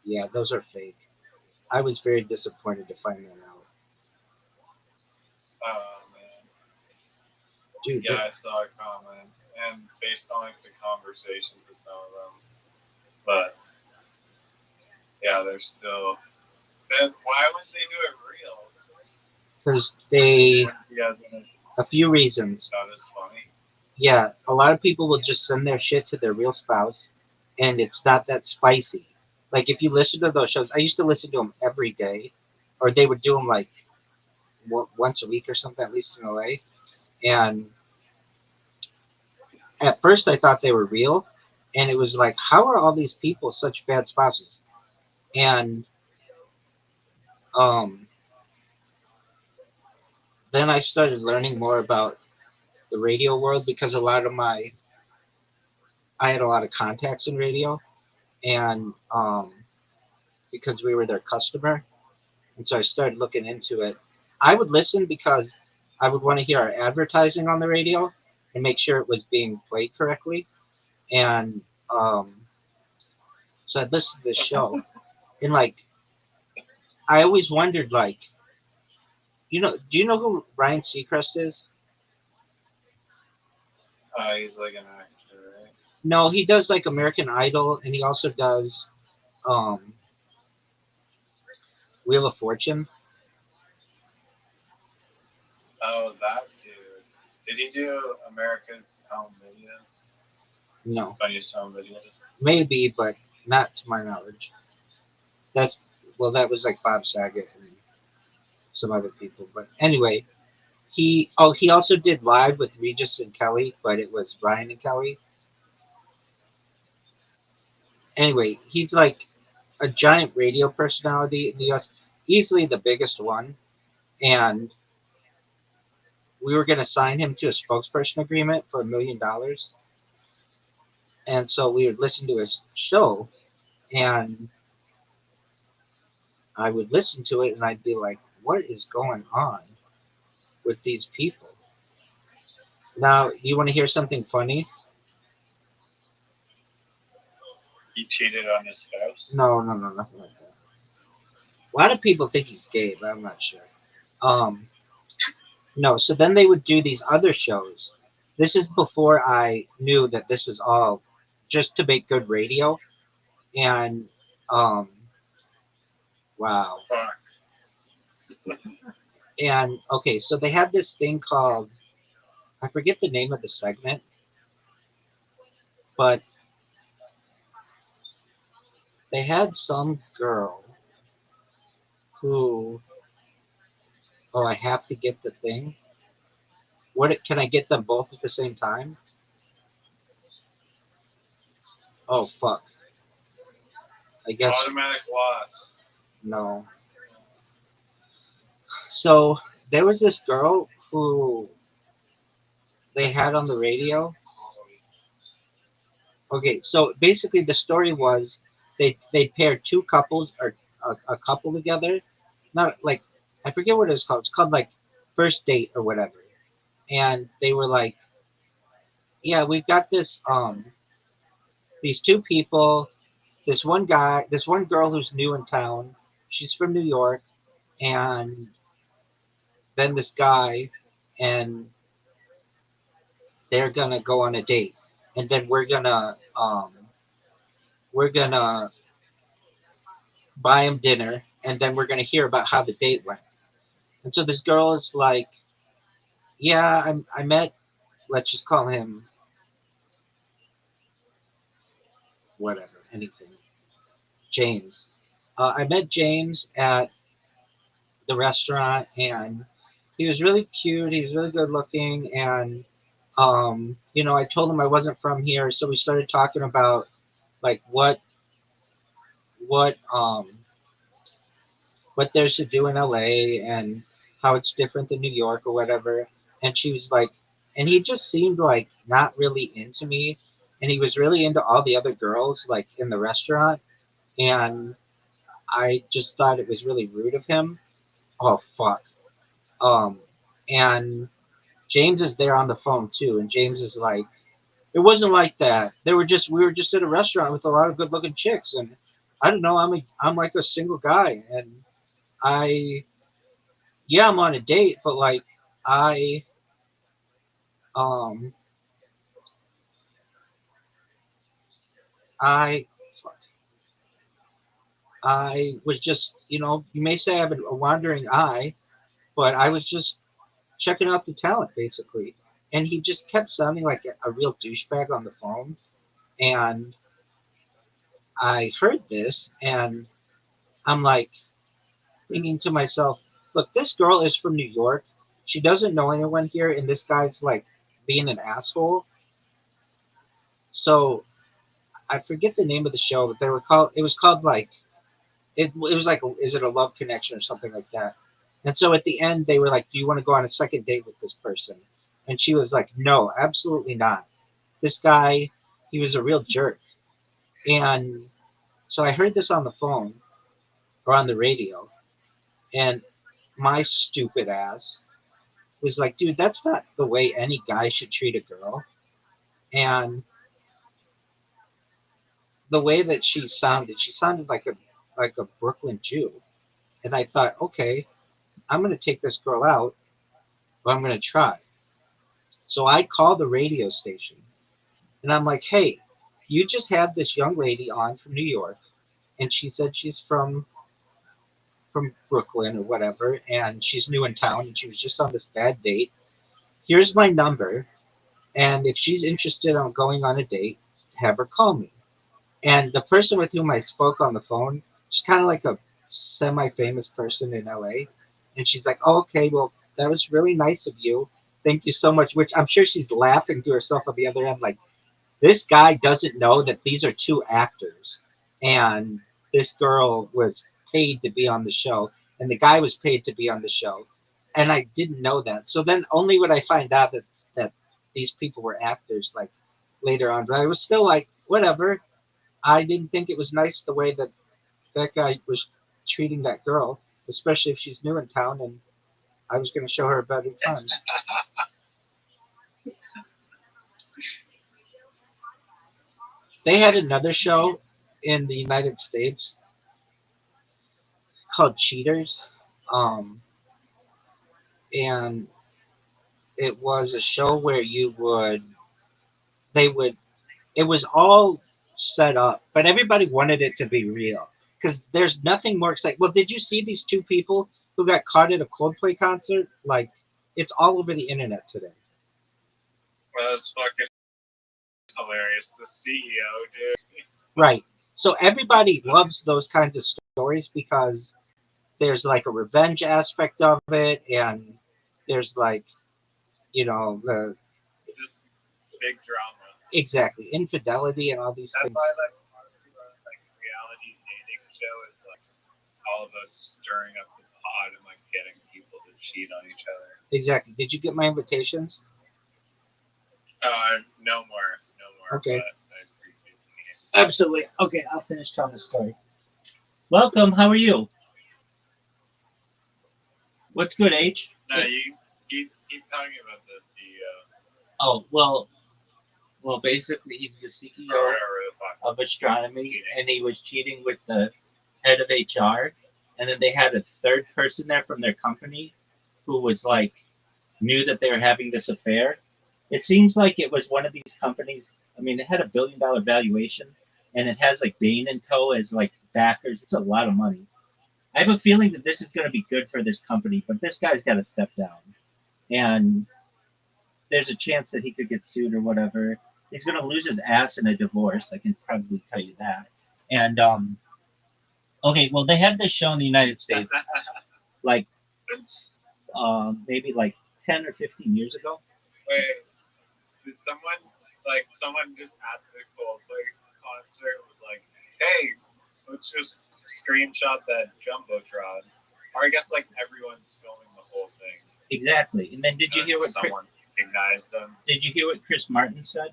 Yeah, those are fake. I was very disappointed to find that out. Oh man. Dude, Yeah, I saw a comment, and based on like the conversations with some of them, but yeah, they're still. Then why would they do it real? because they, Wouldn't you guys think a few reasons. that is funny? Yeah, a lot of people will just send their shit to their real spouse, and it's not that spicy. Like if you listen to those shows, I used to listen to them every day, or they would do them like once a week or something, at least in LA. And at first, I thought they were real, and it was like, how are all these people such bad spouses? And um, then I started learning more about the radio world because I had a lot of contacts in radio, and because we were their customer, and so I started looking into it. I would listen because I would want to hear our advertising on the radio and make sure it was being played correctly. And um, So I listened to this show, and like I always wondered, like, do you know who Ryan Seacrest is? He's like an actor, right? No, he does like American Idol, and he also does um, Wheel of Fortune. Oh, that dude. Did he do America's Home Videos? No, Funniest Home Videos? maybe, but not to my knowledge. That's that was like Bob Saget and some other people. But anyway, he also did Live with Regis and Kelly, but it was Ryan and Kelly. Anyway, he's like a giant radio personality in the US, easily the biggest one. And we were going to sign him to a spokesperson agreement for $1 million. And so we would listen to his show, and I would listen to it, and I'd be like, what is going on with these people? Now, you want to hear something funny? He cheated on his spouse. No, no, no, nothing like that. A lot of people think he's gay, but I'm not sure. No, so then they would do these other shows. This is before I knew that this was all just to make good radio. And, um, wow. Fuck. And, okay, so they had this thing called, I forget the name of the segment, but they had some girl who, oh, I have to get the thing. Can I get them both at the same time? Oh, fuck. I guess, Automatic loss. no. So there was this girl who they had on the radio. Okay, so basically the story was they paired two couples or a couple together. Not like I forget what it was called. It's called like first date or whatever. And they were like, yeah, we've got these two people, this one girl who's new in town. She's from New York, and then this guy, and they're gonna go on a date, and then we're gonna buy him dinner, and then we're gonna hear about how the date went. And so this girl is like, yeah, I met, let's just call him whatever, anything, James. I met James at the restaurant, and he was really cute. He was really good looking, and I told him I wasn't from here, so we started talking about like what what there's to do in LA and how it's different than New York or whatever. And she was like, and he just seemed like not really into me, and he was really into all the other girls like in the restaurant, and I just thought it was really rude of him. Oh fuck. Um, and James is there on the phone too, and James is like, it wasn't like that. We were just at a restaurant with a lot of good looking chicks, and I don't know. I'm like a single guy, and I yeah, I'm on a date, but like I um I I was just you may say I have a wandering eye, but I was just checking out the talent basically, and he just kept sounding like a real douchebag on the phone, and I heard this, and I'm like thinking to myself, look, this girl is from New York. She doesn't know anyone here, and this guy's like being an asshole. So I forget the name of the show, but it was called like it was like is it a love connection or something like that. And so at the end they were like, do you want to go on a second date with this person? And she was like, no, absolutely not. This guy, he was a real jerk. And so I heard this on the phone or on the radio, and my stupid ass was like, dude, that's not the way any guy should treat a girl. And the way that she sounded like a Brooklyn Jew, and I thought, okay, I'm gonna take this girl out, but I'm gonna try. So I called the radio station, and I'm like, hey, you just had this young lady on from New York, and she said she's from Brooklyn or whatever, and she's new in town, and she was just on this bad date. Here's my number, and if she's interested on going on a date, have her call me. And the person with whom I spoke on the phone, she's kind of like a semi-famous person in LA, and she's like, "Oh, okay, well, that was really nice of you. Thank you so much." Which I'm sure she's laughing to herself on the other end, like, this guy doesn't know that these are two actors, and this girl was paid to be on the show, and the guy was paid to be on the show, and I didn't know that. So then only would I find out that these people were actors, like, later on. But I was still like, whatever. I didn't think it was nice the way that that guy was treating that girl, especially if she's new in town, and I was going to show her a better time. They had another show in the United States called Cheaters, um, and it was a show where they would, it was all set up, but everybody wanted it to be real because there's nothing more exciting. Well, did you see these two people who got caught at a Coldplay concert? Like, it's all over the internet today. Well, that's fucking hilarious. The CEO, dude. Right. So everybody loves those kinds of stories because there's like a revenge aspect of it, and there's like, the Just big drama. exactly infidelity and all these That's things. why like reality dating show is like all about stirring up the pot and like getting people to cheat on each other. Exactly. Did you get my invitations? No more, no more. Okay. But I appreciate the Absolutely. Okay, I'll finish telling the story. Welcome. How are you? What's good, H? No, you keep talking about the CEO. Oh, well, basically, he's the CEO of astronomy, and he was cheating with the head of HR, and then they had a third person there from their company who was like knew that they were having this affair. It seems like it was one of these companies. I mean, it had $1 billion valuation, and it has like Bain and Co. as like backers. It's a lot of money. I have a feeling that this is going to be good for this company, but this guy's got to step down, and there's a chance that he could get sued or whatever. He's going to lose his ass in a divorce. I can probably tell you that. And okay, well, they had this show in the United States like maybe like 10 or 15 years ago. Wait, did someone just at the Coldplay concert was like, hey, let's just screenshot that jumbotron, or I guess like everyone's filming the whole thing. Exactly. And then did you hear what someone recognized them? Did you hear what Chris Martin said?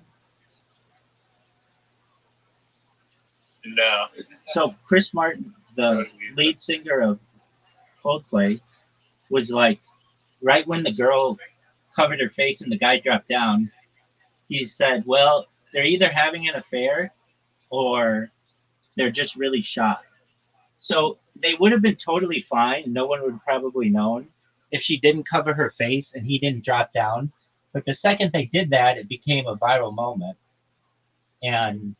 No. So Chris Martin, the lead singer of Coldplay, was like, right when the girl covered her face and the guy dropped down, he said, well, they're either having an affair or they're just really shy. So they would have been totally fine. No one would have probably known if she didn't cover her face and he didn't drop down. But the second they did that, it became a viral moment. And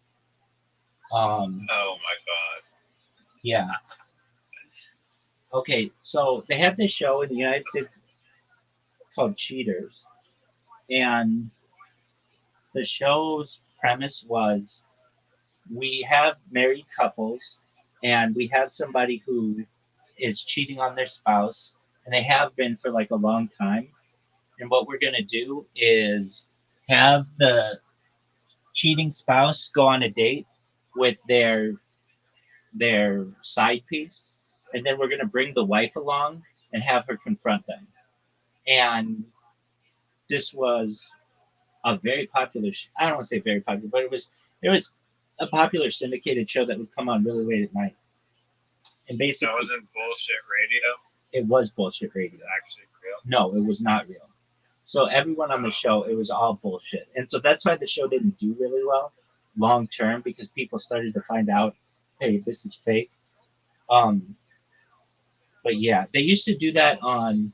oh my god. Yeah. Okay, so they have this show in the United States called Cheaters, and the show's premise was we have married couples and we have somebody who is cheating on their spouse, and they have been for like a long time. And what we're going to do is have the cheating spouse go on a date with their side piece, and then we're going to bring the wife along and have her confront them. And this was a very popular. I don't want to say very popular, but it was a popular syndicated show that would come on really late at night. And basically, that wasn't bullshit radio. It was bullshit radio. Actually real? No, it was not real. So everyone on the show, it was all bullshit, and so that's why the show didn't do really well. long term because people started to find out, hey, this is fake. Um, but yeah, they used to do that on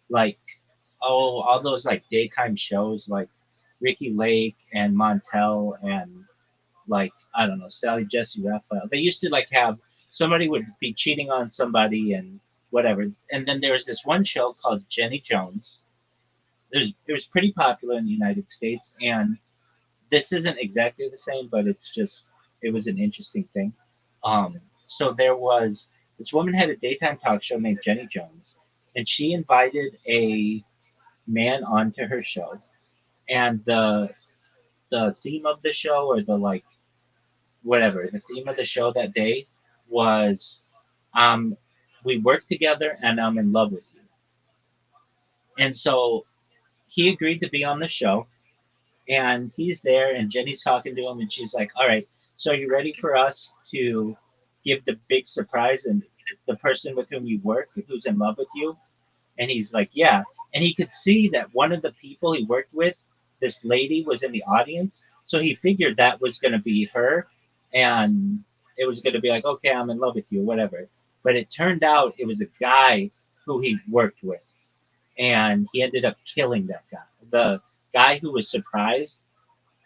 like all those like daytime shows like Ricky Lake and Montel and like I don't know Sally Jesse Raphael. They used to like have somebody would be cheating on somebody and whatever. And then there was this one show called Jenny Jones. It was pretty popular in the United States, and this isn't exactly the same, but it was an interesting thing. So there was this woman had a daytime talk show named Jenny Jones, and she invited a man onto her show, and the theme of the show or the like whatever the theme of the show that day was um we work together and I'm in love with you. And so he agreed to be on the show, and he's there and Jenny's talking to him and she's like, all right, so are you ready for us to give the big surprise and the person with whom you work who's in love with you? And he's like, yeah. And he could see that one of the people he worked with, this lady, was in the audience. So he figured that was going to be her. And it was going to be like, okay, I'm in love with you, whatever. But it turned out it was a guy who he worked with. And he ended up killing that guy. The guy who was surprised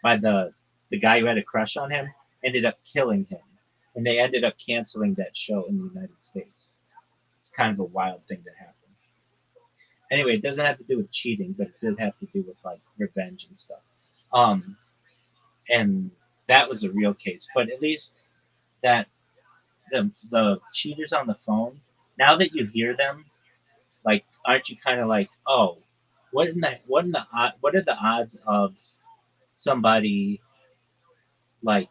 by the guy who had a crush on him ended up killing him. And they ended up canceling that show in the United States. It's kind of a wild thing that happened. Anyway, it doesn't have to do with cheating, but it did have to do with like revenge and stuff. Um, and that was a real case. But at least that the cheaters on the phone, now that you hear them, like, aren't you kind of like, oh, what are the odds of somebody like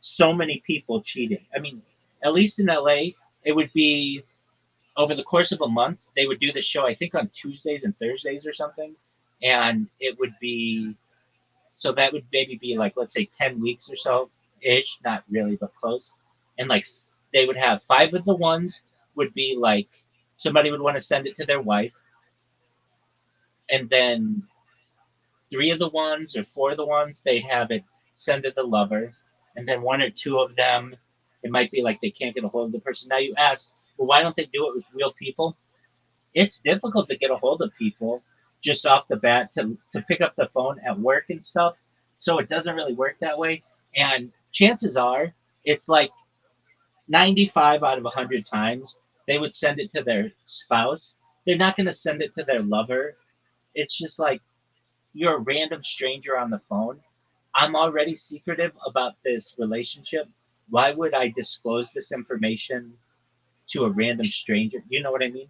so many people cheating? I mean, at least in LA, it would be over the course of a month. They would do the show, I think, on Tuesdays and Thursdays or something, and it would be so that would maybe be like let's say 10 weeks or so ish, not really but close, and like they would have five of the ones would be like somebody would want to send it to their wife, and then three of the ones or four of the ones they'd have it send it to the lover, and then one or two of them it might be like they can't get a hold of the person. Now you ask, well, why don't they do it with real people? It's difficult to get a hold of people just off the bat to pick up the phone at work and stuff. So it doesn't really work that way. And chances are it's like 95 out of 100 times they would send it to their spouse. They're not going to send it to their lover. It's just like you're a random stranger on the phone. I'm already secretive about this relationship. Why would I disclose this information to a random stranger? You know what I mean?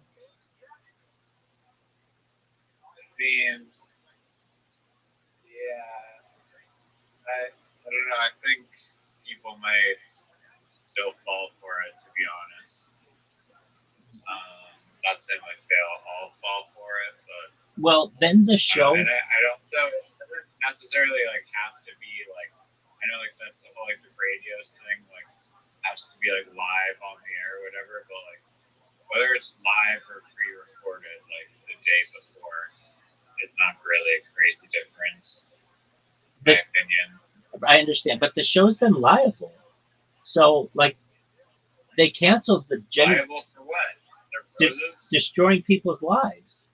mean, yeah, I don't know. I think people might still fall for it, to be honest. Not saying like they'll all fall for it, but Well, then the I don't, show. and I don't. So it doesn't necessarily like have to be like. I know like that's the whole like the radios thing like has to be like live on the air or whatever, but like whether it's live or pre-recorded like the day before is not really a crazy difference, in my The, opinion. I understand, but the show's been liable. So, like, they canceled the Liable for what? Their de- bruises? destroying people's lives.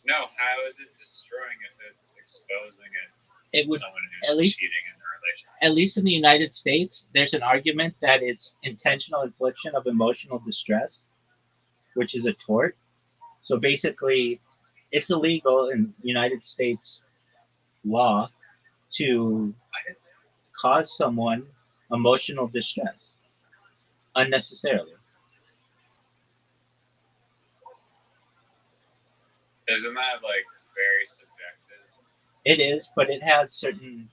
No, how is it destroying if it's exposing it It to would, someone at who's least, cheating in their relationship? at least in the United States, there's an argument that it's intentional infliction of emotional distress, which is a tort. So basically, it's illegal in United States law to cause someone emotional distress unnecessarily. Isn't that like very subjective? It is, but it has certain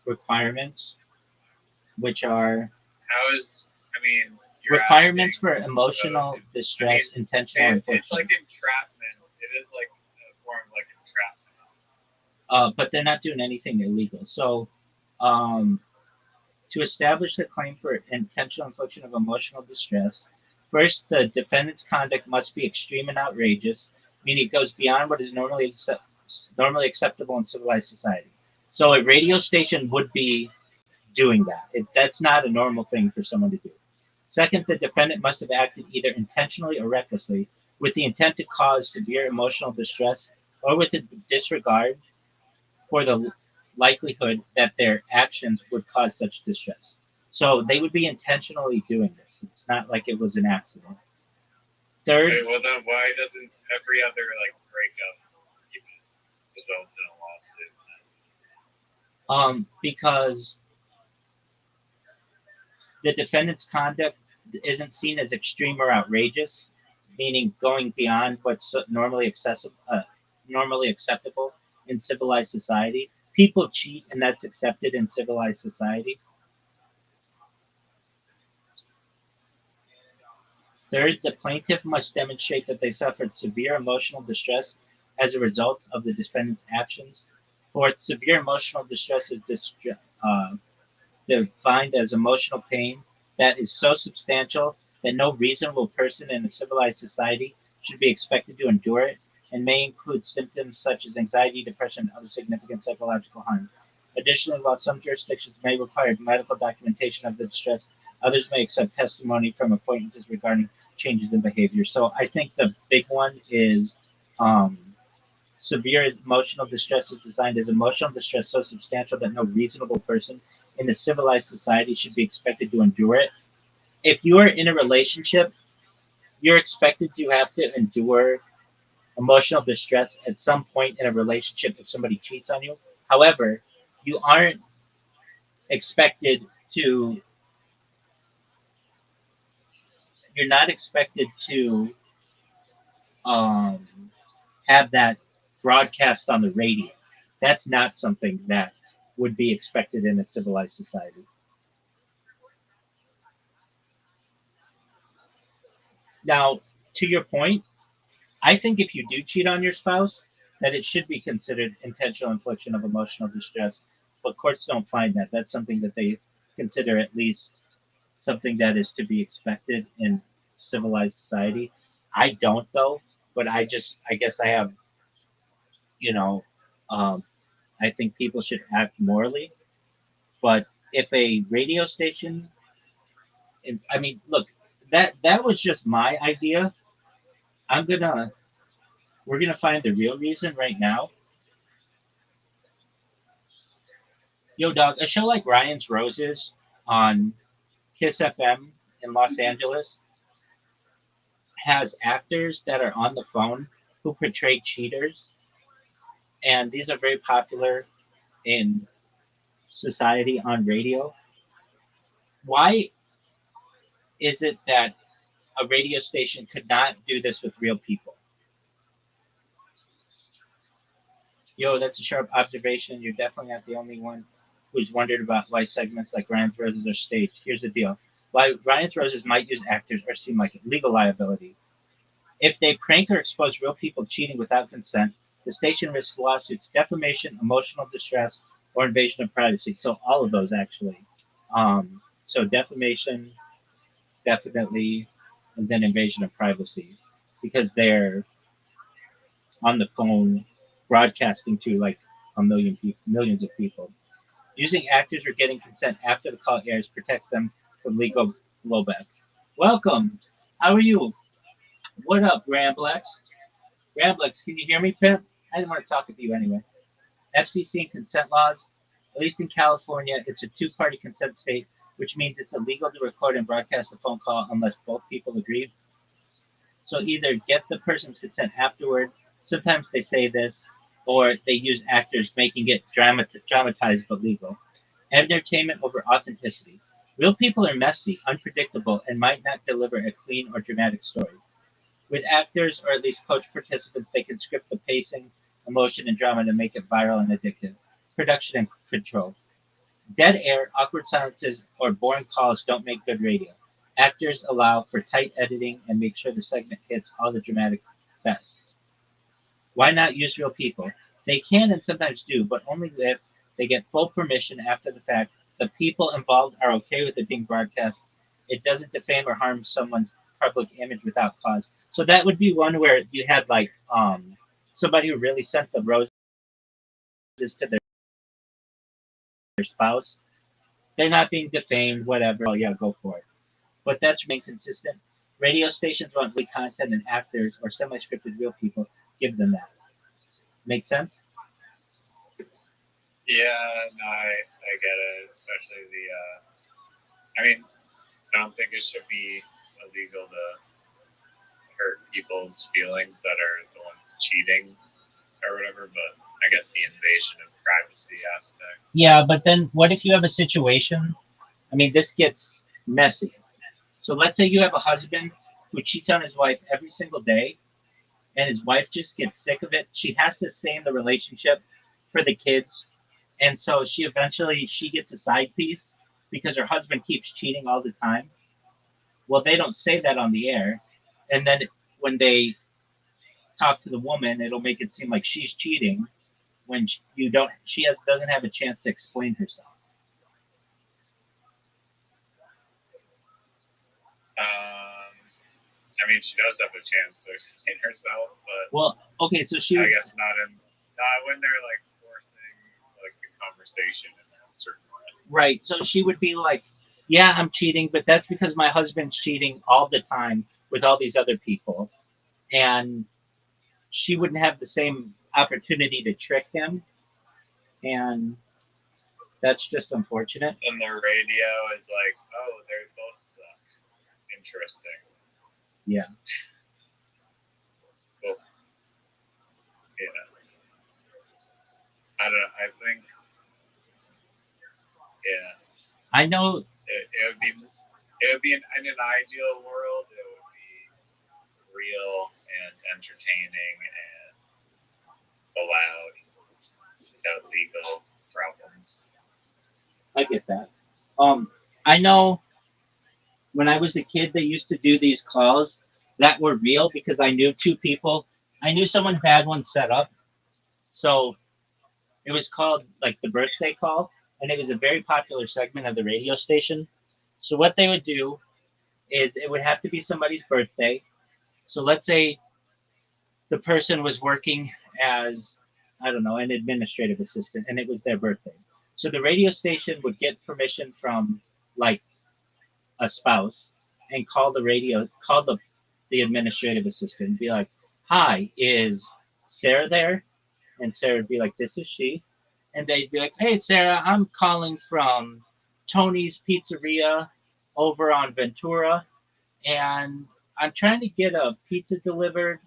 requirements, which are How is? I mean, you're requirements asking. for So, emotional I distress, mean, intentional it's infliction. like entrapment. It is like a form of like entrapment. But they're not doing anything illegal. So, um, to establish a claim for intentional infliction of emotional distress, first, the defendant's conduct must be extreme and outrageous, meaning it goes beyond what is normally normally acceptable in civilized society. So a radio station would be doing that. That's not a normal thing for someone to do. Second, the defendant must have acted either intentionally or recklessly with the intent to cause severe emotional distress or with a disregard for the likelihood that their actions would cause such distress. So they would be intentionally doing this. It's not like it was an accident. Third, Okay, well then why doesn't every other like breakup even result in a lawsuit? because the defendant's conduct isn't seen as extreme or outrageous, meaning going beyond what's normally acceptable in civilized society. People cheat, and that's accepted in civilized society. Third, the plaintiff must demonstrate that they suffered severe emotional distress as a result of the defendant's actions. Fourth, severe emotional distress is defined as emotional pain that is so substantial that no reasonable person in a civilized society should be expected to endure it, and may include symptoms such as anxiety, depression, and other significant psychological harm. Additionally, while some jurisdictions may require medical documentation of the distress, others may accept testimony from acquaintances regarding changes in behavior. So I think the big one is um, severe emotional distress is defined as emotional distress so substantial that no reasonable person in a civilized society should be expected to endure it. If you are in a relationship, you're expected to have to endure emotional distress at some point in a relationship if somebody cheats on you. However, you aren't expected to, you're not expected to um, have that broadcast on the radio. That's not something that would be expected in a civilized society. Now, to your point, I think if you do cheat on your spouse, that it should be considered intentional infliction of emotional distress. But courts don't find that. That's something that they consider at least something that is to be expected in civilized society. I don't though, but I guess I have, you know, um, I think people should act morally. But if a radio station, I mean, look, that was just my idea. I'm gonna, we're gonna find the real reason right now. Yo, dog, a show like Ryan's Roses on Kiss FM in Los Angeles has actors that are on the phone who portray cheaters, and these are very popular in society on radio. Why is it that a radio station could not do this with real people? Yo, that's a sharp observation. You're definitely not the only one who's wondered about why segments like Ryan's Roses are staged. Here's the deal. Why Ryan's Roses might use actors or seem like legal liability. If they prank or expose real people cheating without consent, the station risks lawsuits, defamation, emotional distress, or invasion of privacy. So all of those actually. So defamation, definitely, and then invasion of privacy, because they're on the phone broadcasting to like a million people, millions of people. Using actors or getting consent after the call airs protects them from legal blowback. Welcome. How are you? What up, Ramblex? Ramblex, can you hear me, Pimp? I didn't want to talk with you anyway. FCC and consent laws, at least in California, it's a two-party consent state, which means it's illegal to record and broadcast a phone call unless both people agree. So either get the person's consent afterward. Sometimes they say this, or they use actors making it dramatized but legal. Entertainment over authenticity. Real people are messy, unpredictable, and might not deliver a clean or dramatic story. With actors, or at least coach participants, they can script the pacing, emotion, and drama to make it viral and addictive. Production and control. Dead air, awkward silences, or boring calls don't make good radio. Actors allow for tight editing and make sure the segment hits all the dramatic best. Why not use real people? They can and sometimes do, but only if they get full permission after the fact. The people involved are okay with it being broadcast. It doesn't defame or harm someone's public image without cause. So that would be one where you had like somebody who really sent the rose is to their spouse, they're not being defamed, whatever. Oh yeah, go for it. But that's remain consistent. Radio stations want lead content and actors or semi-scripted real people. Give them that. Make sense? Yeah, no, I get it. Especially the, I mean, I don't think it should be illegal to hurt people's feelings that are the ones cheating or whatever, but I get the invasion of privacy aspect. Yeah, but then what if you have a situation? I mean, this gets messy. So let's say you have a husband who cheats on his wife every single day, and his wife just gets sick of it. She has to stay in the relationship for the kids, and so she gets a side piece because her husband keeps cheating all the time. Well, they don't say that on the air, and then when they talk to the woman, it'll make it seem like she's cheating when you don't. Doesn't have a chance to explain herself. I mean, she does have a chance to explain herself, but Well, okay, so I guess not when they're like forcing like the conversation in a certain way. right. So she would be like, "Yeah, I'm cheating, but that's because my husband's cheating all the time with all these other people," and she wouldn't have the same opportunity to trick him, and that's just unfortunate. And the radio is like, oh, they're both suck. Interesting. Yeah. Well, yeah. I don't know. I think, yeah. I know. It would be in an ideal world. It would be real and entertaining and allowed without legal problems. I get that. I know when I was a kid, they used to do these calls that were real because I knew two people. I knew someone had one set up, so it was called like the birthday call, and it was a very popular segment of the radio station. So what they would do is it would have to be somebody's birthday. So let's say the person was working as, I don't know, an administrative assistant, and it was their birthday. So the radio station would get permission from like a spouse and call the administrative assistant and be like, "Hi, is Sarah there?" And Sarah would be like, "This is she." And they'd be like, "Hey, Sarah, I'm calling from Tony's Pizzeria over on Ventura, and I'm trying to get a pizza delivered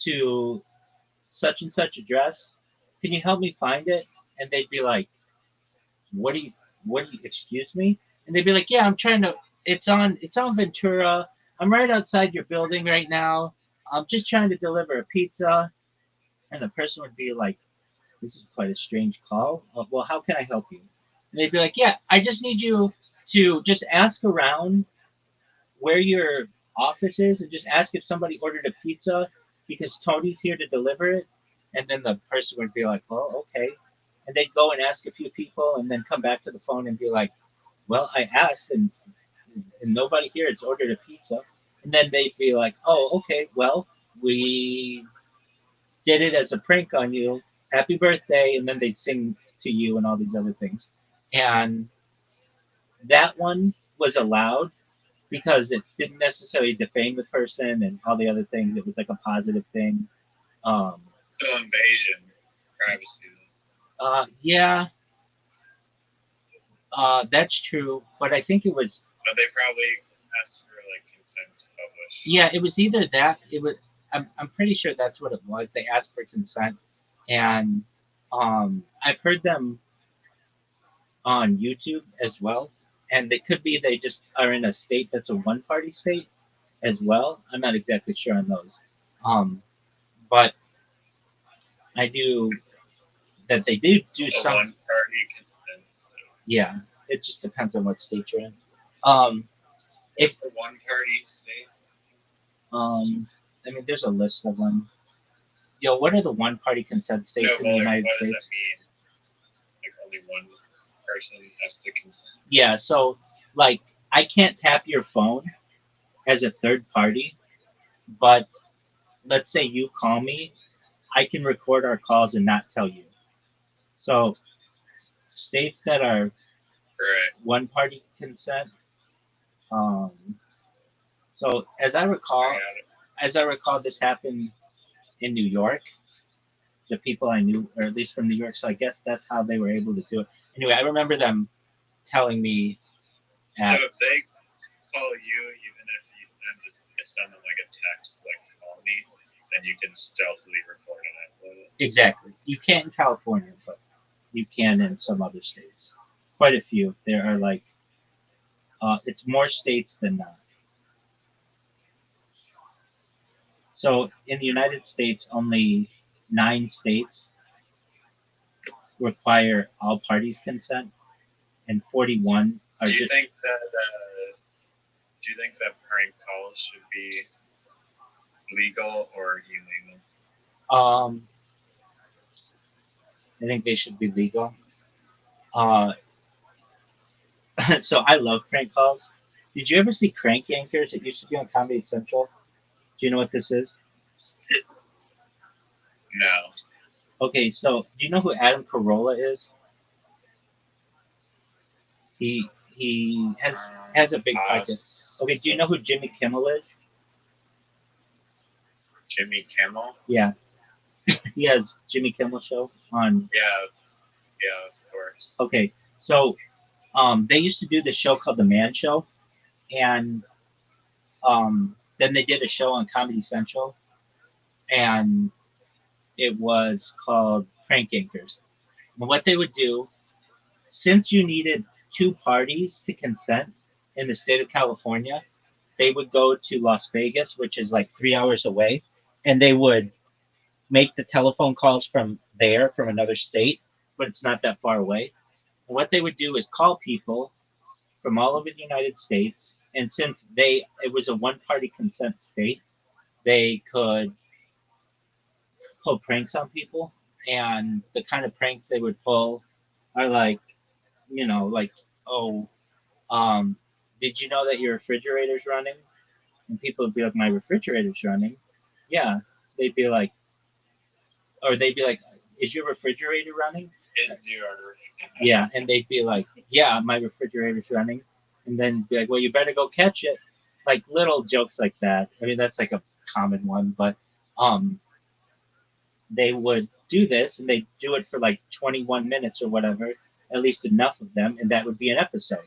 to such and such address. Can you help me find it?" And they'd be like, "What do you, excuse me?" And they'd be like, "Yeah, I'm trying to, it's on Ventura. I'm right outside your building right now. I'm just trying to deliver a pizza." And the person would be like, "This is quite a strange call. Well, how can I help you?" And they'd be like, "Yeah, I just need you to just ask around where your office is and just ask if somebody ordered a pizza because Tony's here to deliver it." And then the person would be like, "Oh, okay." And they'd go and ask a few people and then come back to the phone and be like, "Well, I asked and nobody here has ordered a pizza." And then they'd be like, "Oh, okay, well, we did it as a prank on you. Happy birthday." And then they'd sing to you and all these other things. And that one was allowed because it didn't necessarily defame the person and all the other things. It was like a positive thing. Um, Still invasion privacy. yeah, that's true. But I think it was, But they probably asked for like consent to publish. yeah, it was either that. It was. I'm pretty sure that's what it was. They asked for consent, and I've heard them on YouTube as well. And it could be they just are in a state that's a one-party state as well. I'm not exactly sure on those. But I do that they do A some. one-party consent. Yeah, it just depends on what state you're in. Um, What's the one-party state? I mean, there's a list of them. Yo, what are the one-party consent states in the United what States? does that mean? Like only one person has to consent. Yeah, so like I can't tap your phone as a third party, but let's say you call me, I can record our calls and not tell you. So states that are Right. one party consent. Um, so as I recall, this happened in New York. The people I knew, or at least from New York, so I guess that's how they were able to do it. Anyway, I remember them telling me So at if they call you, even if you and just send them like a text, like call me, then you can stealthily record and upload it. exactly, you can't in California, but you can in some other states. Quite a few. There are like it's more states than not. So in the United States, only 9 states require all parties' consent, and 41 are Do you just. think that prank calls should be legal or illegal? I think they should be legal. Uh, so I love prank calls. Did you ever see Crank Yankers? It used to be on Comedy Central. Do you know what this is? No. Okay, so do you know who Adam Carolla is? He has a big podcast. Okay, do you know who Jimmy Kimmel is? Jimmy Kimmel? Yeah, he has Jimmy Kimmel show on. Yeah, of course. Okay, so they used to do this show called The Man Show, and then they did a show on Comedy Central, and it was called Prank Yankers. And what they would do, since you needed 2 parties to consent in the state of California, they would go to Las Vegas, which is like 3 hours away, and they would make the telephone calls from there, from another state, but it's not that far away. And what they would do is call people from all over the United States, and since it was a one-party consent state, they could pull pranks on people, and the kind of pranks they would pull are like, like, oh, um, did you know that your refrigerator's running? And people would be like, my refrigerator's running. Yeah. They'd be like, or they'd be like, is your refrigerator running? Is your Yeah. And they'd be like, yeah, my refrigerator's running. And then be like, well, you better go catch it. Like little jokes like that. I mean, that's like a common one, but um, they would do this and they'd do it for like 21 minutes or whatever, at least enough of them, and that would be an episode.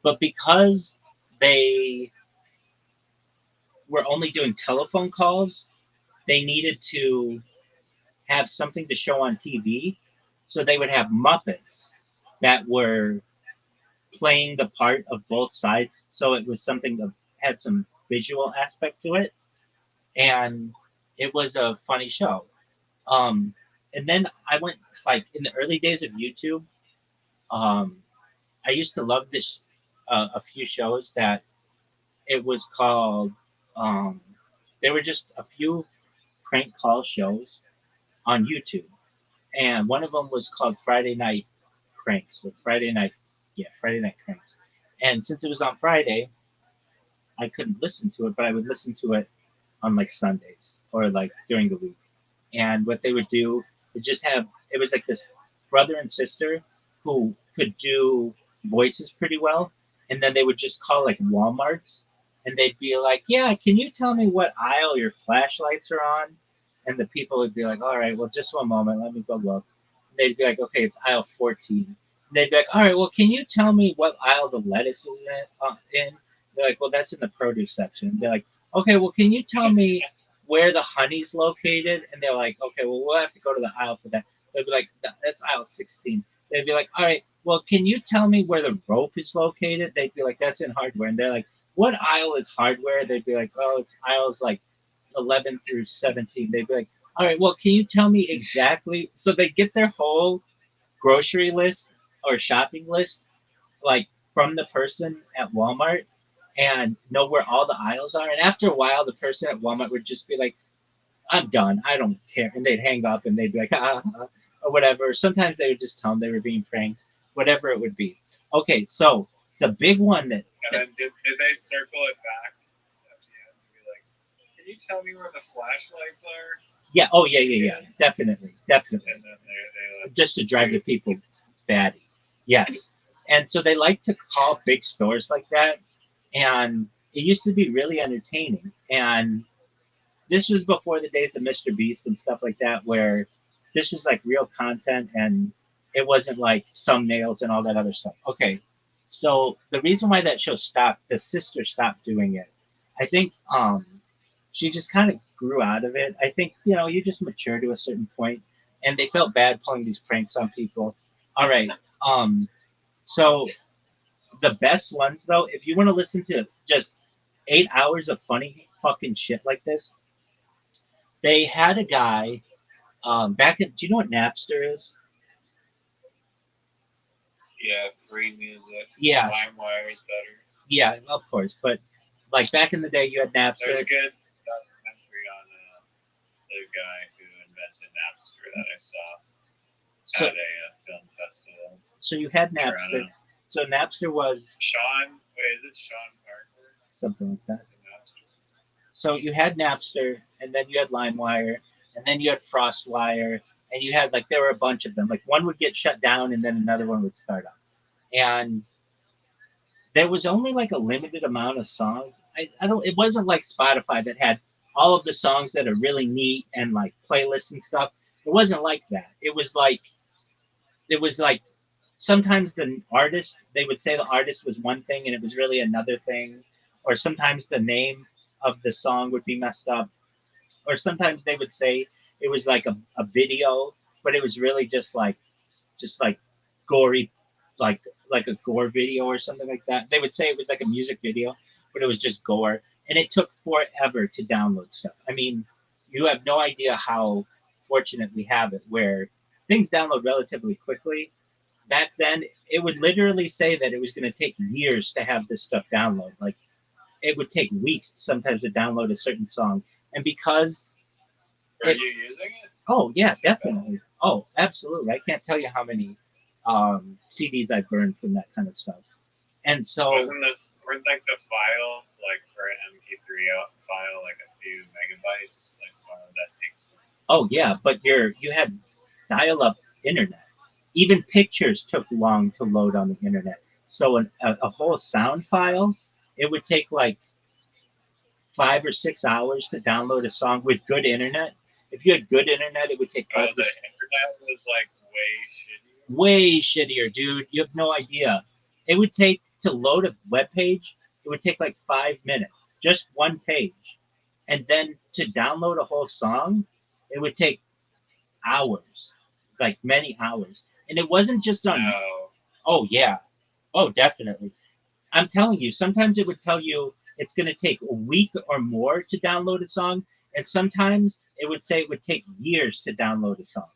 But because they were only doing telephone calls, they needed to have something to show on TV. So they would have Muppets that were playing the part of both sides. So it was something that had some visual aspect to it. And it was a funny show. Um, and then I went, like, in the early days of YouTube, um, I used to love this, a few shows that it was called, um, they were just a few prank call shows on YouTube, and one of them was called Friday Night Cranks, or Friday Night Cranks. And since it was on Friday, I couldn't listen to it, but I would listen to it on like Sundays or like during the week. And what they would do is just have it was like this brother and sister who could do voices pretty well, and then they would just call like Walmart's, and they'd be like, "Yeah, can you tell me what aisle your flashlights are on?" And the people would be like, "All right, well, just one moment, let me go look." And they'd be like, "Okay, it's aisle 14." And they'd be like, "All right, well, can you tell me what aisle the lettuce is in?" They're like, "Well, that's in the produce section." They're like, "Okay, well, can you tell me where the honey's located?" And they're like, "Okay, well, we'll have to go to the aisle for that." They'd be like, "That's aisle 16." They'd be like, "All right, well, can you tell me where the rope is located?" They'd be like, "That's in hardware." And they're like, "What aisle is hardware?" They'd be like, "Oh, it's aisles like 11 through 17." They'd be like, "All right, well, can you tell me exactly?" So they get their whole grocery list or shopping list like from the person at Walmart and know where all the aisles are. And after a while, the person at Walmart would just be like, "I'm done. I don't care." And they'd hang up and they'd be like, or whatever. Sometimes they would just tell them they were being pranked, whatever it would be. Okay, so the big one And then did they circle it back at the end and be like, can you tell me where the flashlights are? Yeah. Oh, yeah, yeah, yeah. Definitely, definitely. And then they Just to drive the people batty. Yes. And so they like to call big stores like that, and it used to be really entertaining. And this was before the days of Mr. Beast and stuff like that, where this was like real content and it wasn't like thumbnails and all that other stuff. Okay, so the reason why that show stopped, the sister stopped doing it. I think she just kind of grew out of it. I think you just mature to a certain point, and they felt bad pulling these pranks on people. All right, so the best ones though, if you want to listen to just 8 hours of funny fucking shit like this, they had a guy back in. Do you know what Napster is? yeah, free music. Yes. LimeWire is better. Yeah, of course. But like back in the day, you had There's Napster. a good documentary on the guy who invented Napster that I saw So, at a film festival. so you had in Napster. Toronto. So Napster was Wait, is it Sean Parker? something like that. The Napster? So you had Napster, and then you had LimeWire, and then you had FrostWire, and you had like there were a bunch of them. Like one would get shut down, and then another one would start up. And there was only like a limited amount of songs. I don't. It wasn't like Spotify that had all of the songs that are really neat and like playlists and stuff. It wasn't like that. It was like sometimes the artist they would say the artist was one thing and it was really another thing, or sometimes the name of the song would be messed up, or sometimes they would say it was like a video, but it was really just like gory, like like a gore video or something like that. They would say it was like a music video, but it was just gore, and it took forever to download stuff. I mean, you have no idea how fortunate we have it where things download relatively quickly. Back then, it would literally say that it was going to take years to have this stuff download. Like it would take weeks sometimes to download a certain song, and because Are you using it? oh yeah, definitely. Oh, absolutely. I can't tell you how many CDs I burned from that kind of stuff. And so, Weren't like the files like for an MP3 file like a few megabytes? Like that takes. oh yeah, but you had dial-up internet. Even pictures took long to load on the internet. So a whole sound file, it would take like 5 or 6 hours to download a song with good internet. If you had good internet, it would take Oh, five. the internet was like way shitty. Way shittier, dude. You have no idea. It would take to load a web page. It would take like 5 minutes, just one page, and then to download a whole song, it would take hours, like many hours. And it wasn't just on. No. Oh yeah. Oh definitely. I'm telling you. Sometimes it would tell you it's going to take a week or more to download a song, and sometimes it would say it would take years to download a song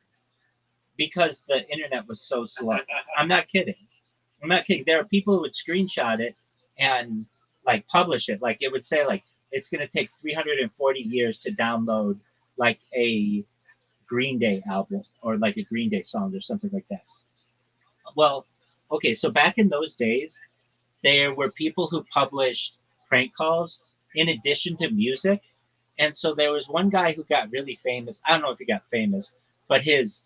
because the internet was so slow. I'm not kidding. I'm not kidding. There are people who would screenshot it and like publish it. Like it would say like it's going to take 340 years to download like a Green Day album or like a Green Day song or something like that. Well, okay, so back in those days, there were people who published prank calls in addition to music. And so there was one guy who got really famous. I don't know if he got famous, but his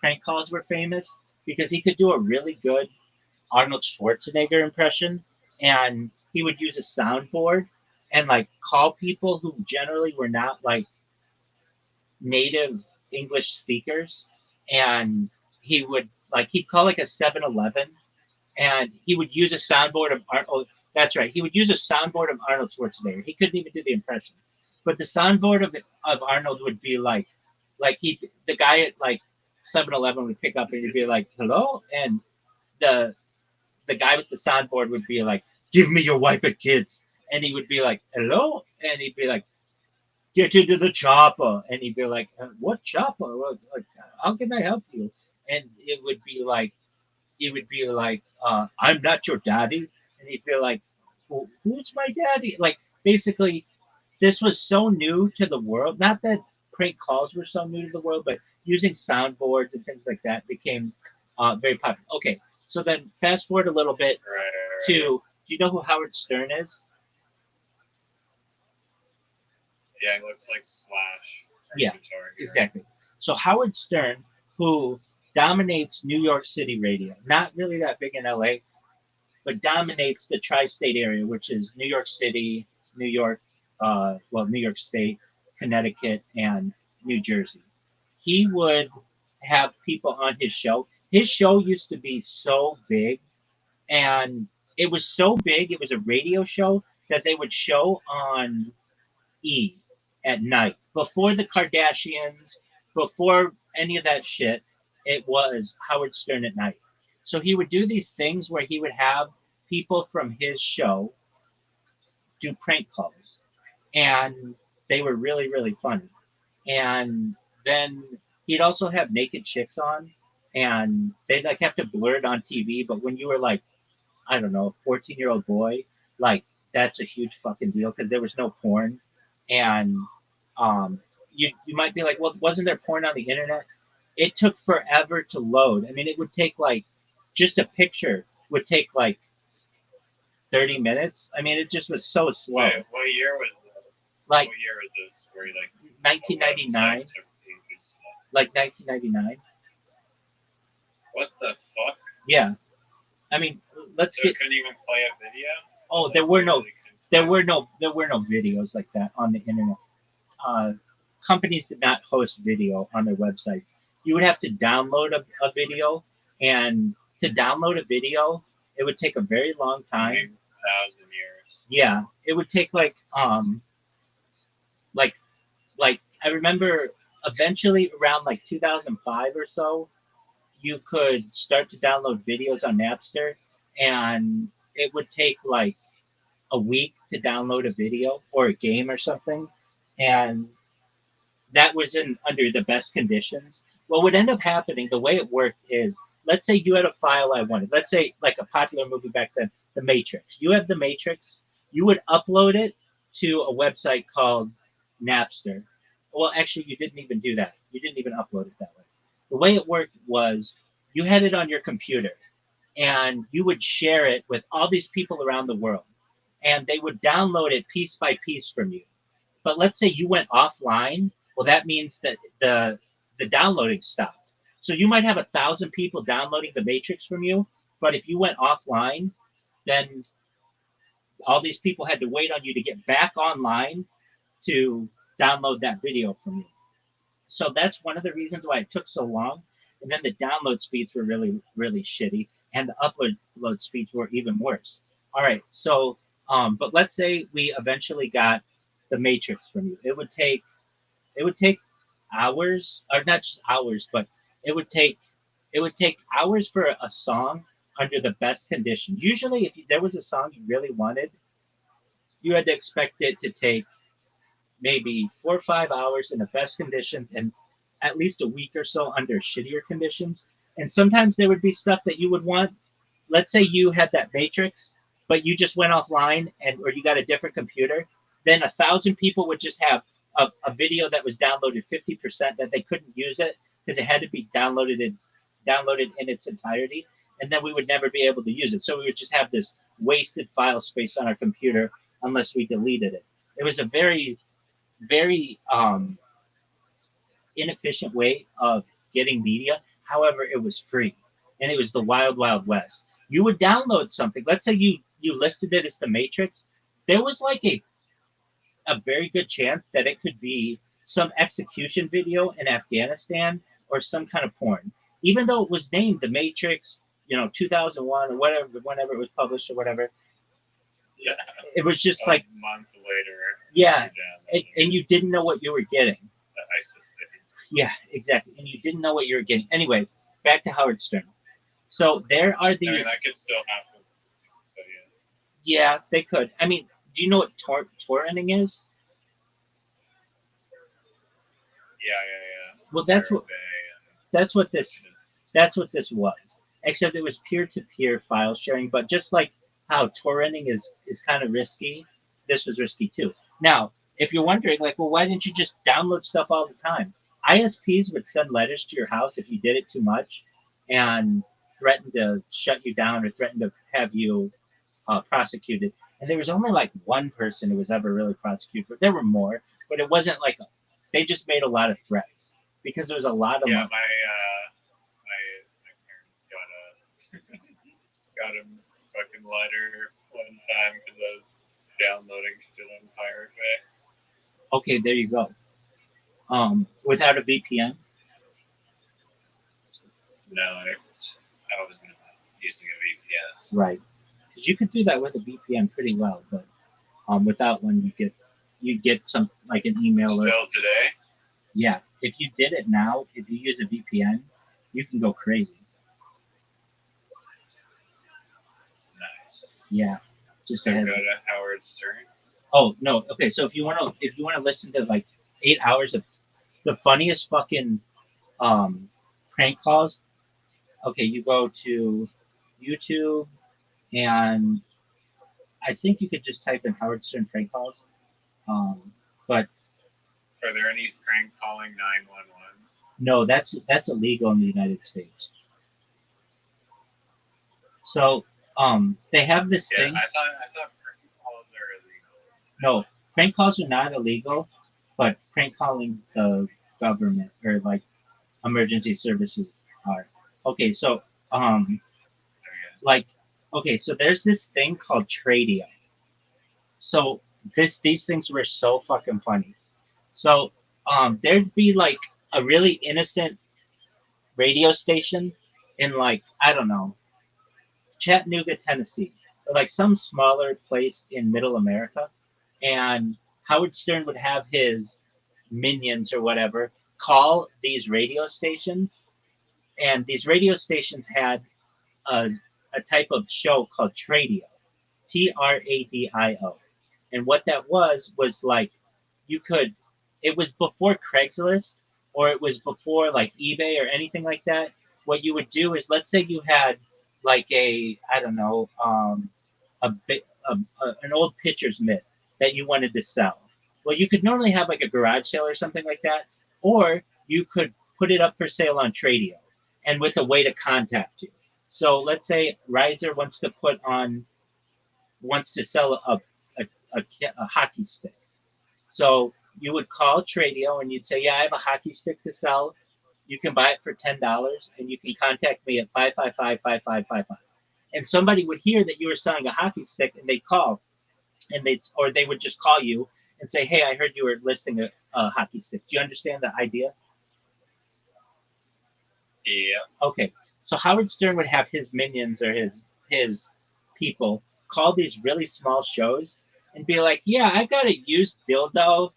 prank calls were famous because he could do a really good Arnold Schwarzenegger impression, and he would use a soundboard and like call people who generally were not like native English speakers, and he would like he'd call like a 7-Eleven, and he would use a soundboard of Arnold. Oh, that's right, he would use a soundboard of Arnold Schwarzenegger. He couldn't even do the impression, but the soundboard of Arnold would be like he the guy at like 7-Eleven would pick up and he'd be like hello, and the the guy with the soundboard would be like, "Give me your wife and kids," and he would be like, "Hello," and he'd be like, "Get into the chopper," and he'd be like, "What chopper? Like, how can I help you?" And it would be like, "I'm not your daddy," and he'd be like, "Who's my daddy?" Like basically, this was so new to the world. Not that prank calls were so new to the world, but using soundboards and things like that became very popular. Okay, so then fast forward a little bit Right. to, do you know who Howard Stern is? Yeah, it looks like Slash. Yeah, exactly. So Howard Stern, who dominates New York City radio, not really that big in LA, but dominates the tri-state area, which is New York City, New York, New York State, Connecticut, and New Jersey. He would have people on his show. His show used to be so big, and it was so big. It was a radio show that they would show on E at night before the Kardashians, before any of that shit. It was Howard Stern at night. So he would do these things where he would have people from his show do prank calls, and they were really really funny. And then he'd also have naked chicks on, and they'd like have to blur it on TV. But when you were like, I don't know, 14-year-old boy, like that's a huge fucking deal because there was no porn, and you might be like, well, wasn't there porn on the internet? It took forever to load. I mean, it would take like just a picture would take like 30 minutes. I mean, it just was so slow. Wait, what year was this? Like What year was this? Where you like 1999, like 1999. What the fuck? Yeah, I mean, let's So get. it couldn't even play a video? Oh, Like, there were no literally couldn't- there were no videos like that on the internet. Uh, Companies did not host video on their websites. You would have to download a video, and to download a video, it would take a very long time. 1,000 years. Yeah, it would take like like I remember eventually around like 2005 or so, you could start to download videos on Napster, and it would take like a week to download a video or a game or something, and that was in under the best conditions. What would end up happening, the way it worked is, let's say you had a file I wanted. Let's say like a popular movie back then, The Matrix. You have The Matrix. You would upload it to a website called Napster. Well, actually, you didn't even do that. You didn't even upload it that way. The way it worked was you had it on your computer, and you would share it with all these people around the world, and they would download it piece by piece from you. But let's say you went offline, well, that means that the downloading stopped. So you might have 1,000 people downloading the Matrix from you, but if you went offline, then all these people had to wait on you to get back online to download that video from you. So that's one of the reasons why it took so long. And then the download speeds were really, really shitty, and the upload speeds were even worse. All right, so but let's say we eventually got the Matrix from you. It would take hours, or not just hours, but it would take it would take hours for a song under the best conditions. Usually, if there was a song you really wanted, you had to expect it to take maybe 4 or 5 hours in the best conditions and at least a week or so under shittier conditions. And sometimes there would be stuff that you would want. Let's say you had that Matrix, but you just went offline and or you got a different computer. Then 1,000 people would just have a video that was downloaded 50% that they couldn't use it because it had to be downloaded in its entirety, and then we would never be able to use it. So we would just have this wasted file space on our computer unless we deleted it. It was a very very inefficient way of getting media. However, it was free, and it was the wild, wild west. You would download something. Let's say you listed it as the Matrix. There was like a very good chance that it could be some execution video in Afghanistan or some kind of porn. Even though it was named The Matrix, 2001 or whatever, whenever it was published or whatever, Yeah. it was just A like, month later. yeah, and you didn't know what you were getting. The ISIS thing. Yeah, exactly. And you didn't know what you were getting. Anyway, back to Howard Stern. So there are I these. mean, that could still happen. So, Yeah, they could. I mean, do you know what torrenting is? yeah. Well, that's what that's what this that's what this was. Except it was peer-to-peer file sharing. But just like how torrenting is kind of risky, this was risky too. Now, if you're wondering, like, well, why didn't you just download stuff all the time? ISPs would send letters to your house if you did it too much, and threaten to shut you down or threaten to have you prosecuted, and there was only like one person who was ever really prosecuted. There were more, but it wasn't like they just made a lot of threats because there was a lot of Yeah, money. my parents got a fucking letter one time because I was downloading shit on Pirate Bay. Okay, there you go. Without a VPN. No, I was not using a VPN. Right. Because you could do that with a VPN pretty well, but without one, you get some like an email or Still today? yeah. If you did it now, if you use a VPN, you can go crazy. Nice. Yeah. Just So ahead. go to Howard Stern. Oh no. Okay. So if you want to listen to like 8 hours of the funniest fucking prank calls, okay, you go to YouTube and I think you could just type in Howard Stern prank calls. But Are there any prank calling 911? no, that's illegal in the United States. So they have this Yeah, thing. I thought prank calls are illegal. No, prank calls are not illegal, but prank calling the government or like emergency services are. Okay, so Okay. like okay, so there's this thing called Tradio. So these things were so fucking funny. So there'd be like a really innocent radio station in like I don't know Chattanooga, Tennessee, or like some smaller place in Middle America, and Howard Stern would have his minions or whatever call these radio stations, and these radio stations had a, a type of show called Tradio, Tradio. And what that was like you could it was before Craigslist or it was before like eBay or anything like that. What you would do is let's say you had like a I don't know a bit an old pitcher's mitt that you wanted to sell. Well, you could normally have like a garage sale or something like that, or you could put it up for sale on Tradio and with a way to contact you. So let's say Riser wants to sell a hockey stick. So you would call Tradio and you'd say, "Yeah, I have a hockey stick to sell. You can buy it for $10, and you can contact me at 555-5555." And somebody would hear that you were selling a hockey stick, and they'd call, and they would just call you and say, "Hey, I heard you were listing a hockey stick. Do you understand the idea?" Yeah. Okay, so Howard Stern would have his minions or his people call these really small shows and be like, "Yeah, I got a used dildo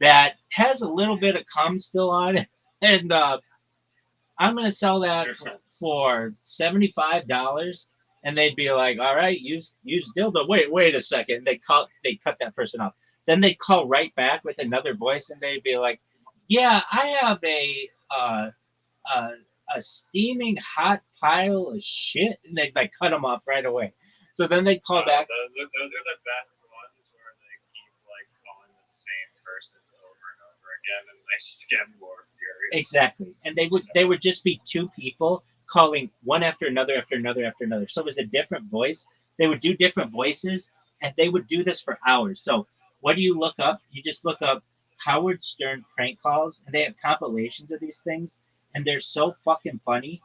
that has a little bit of cum still on it, and I'm gonna sell that for $75." And they'd be like, "All right, use dildo. Wait a second." They cut that person off. Then they'd call right back with another voice, and they'd be like, "Yeah, I have uh, a steaming hot pile of shit," and they'd like cut them off right away. So then they'd call back. Those are the best ones where they keep like calling the same person over and over again, and they just get more furious. Exactly, and they would just be two people calling one after another after another after another. So it was a different voice. They would do different voices, and they would do this for hours. So what do you look up? You just look up Howard Stern prank calls, and they have compilations of these things, and they're so fucking funny.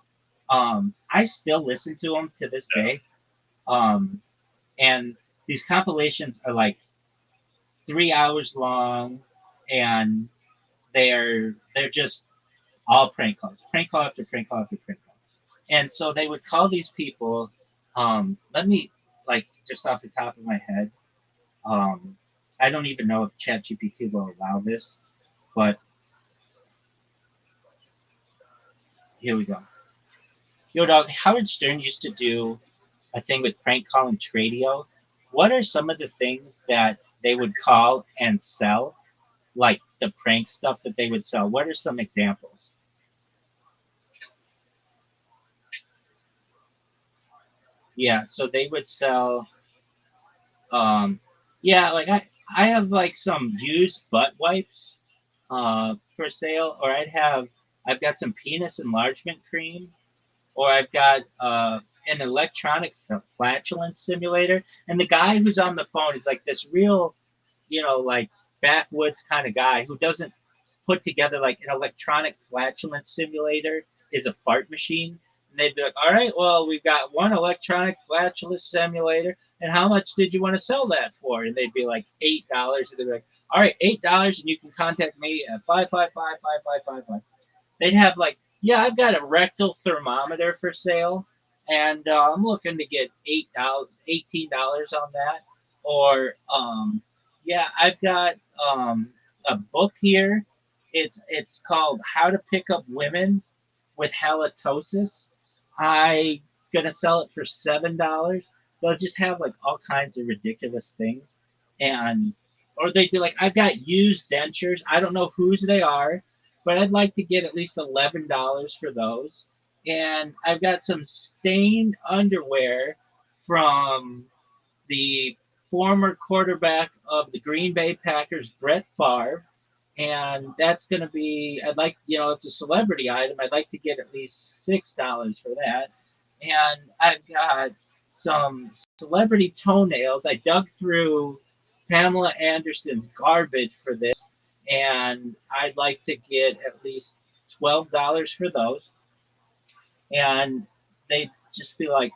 I still listen to them to this day. Um, and these compilations are like 3 hours long, and they're just all prank call after prank call after prank call. And so they would call these people. Let me like just off the top of my head. Um, I don't even know if ChatGPT will allow this, but here we go. Yo, dog. Howard Stern used to do a thing with prank calling Tradio. What are some of the things that they would call and sell, like the prank stuff that they would sell? What are some examples? Yeah, so they would sell Um, yeah, like I have like some used butt wipes for sale, or I've got some penis enlargement cream, or I've got an electronic flatulence simulator, and the guy who's on the phone is like this real, like backwoods kind of guy who doesn't put together like an electronic flatulence simulator is a fart machine. And they'd be like, all right, well, we've got one electronic flatulence simulator, and how much did you want to sell that for? And they'd be like $8. And they'd be like, all right, $8, and you can contact me at 555-5555. They'd have like, yeah, I've got a rectal thermometer for sale, and I'm looking to get $18 on that. Or yeah, I've got a book here. It's called How to Pick Up Women with Halitosis. I gonna sell it for $7. They'll just have like all kinds of ridiculous things, and or they'd be like, I've got used dentures. I don't know whose they are, but I'd like to get at least $11 for those. And I've got some stained underwear from the former quarterback of the Green Bay Packers, Brett Favre, and that's going to be. I'd like, it's a celebrity item. I'd like to get at least $6 for that. And I've got some celebrity toenails. I dug through Pamela Anderson's garbage for this, and I'd like to get at least $12 for those. And they'd just be like,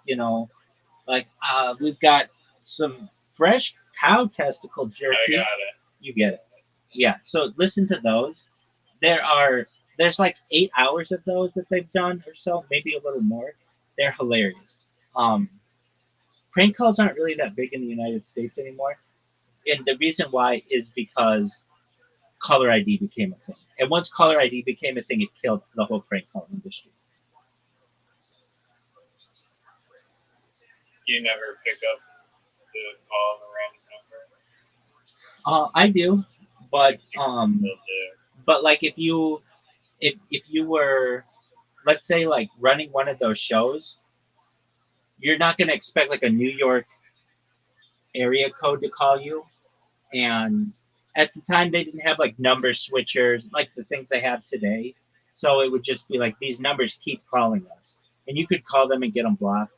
we've got some fresh cow testicle I jerky. got it. You get it. Yeah. So listen to those. There's like 8 hours of those that they've done or so, maybe a little more. They're hilarious. Um, Prank calls aren't really that big in the United States anymore, and the reason why is because caller ID became a thing. And once caller ID became a thing, it killed the whole prank call industry. You never pick up the call on a random number. I do, but They'll do. but like if you were, let's say, like running one of those shows, you're not going to expect like a New York area code to call you. And at the time, they didn't have like number switchers like the things they have today. So it would just be like these numbers keep calling us, and you could call them and get them blocked.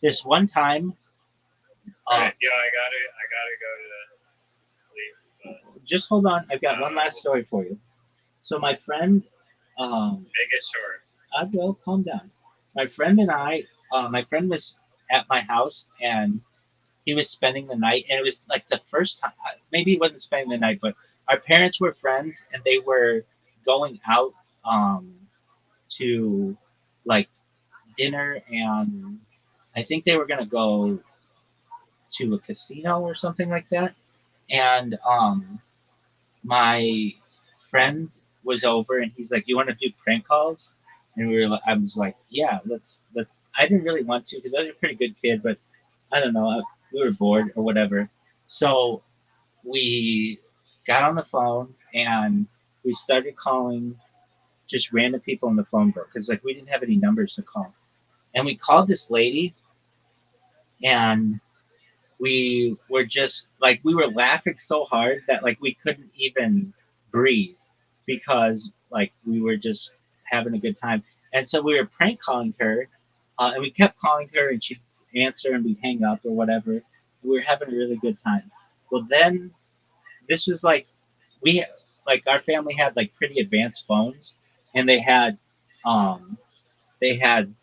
This one time, uh, Right. Yeah, I gotta go to sleep. But just hold on, I've got one last story for you. So my friend, um, make it short. I will calm down. My friend and my friend was at my house, and he was spending the night, and it was like the first time. Maybe he wasn't spending the night, but our parents were friends, and they were going out to like dinner, and I think they were gonna go to a casino or something like that. And my friend was over, and he's like, "You want to do prank calls?" And I was like, "Yeah, let's." I didn't really want to because I was a pretty good kid, but I don't know. We were bored or whatever. So we got on the phone and we started calling just random people in the phone book because like we didn't have any numbers to call. And we called this lady, and we were just like we were laughing so hard that like we couldn't even breathe because like we were just having a good time. And so we were prank calling her, and we kept calling her, and she'd answer, and we'd hang up or whatever. We were having a really good time. Well, then this was like we like our family had like pretty advanced phones, and um they had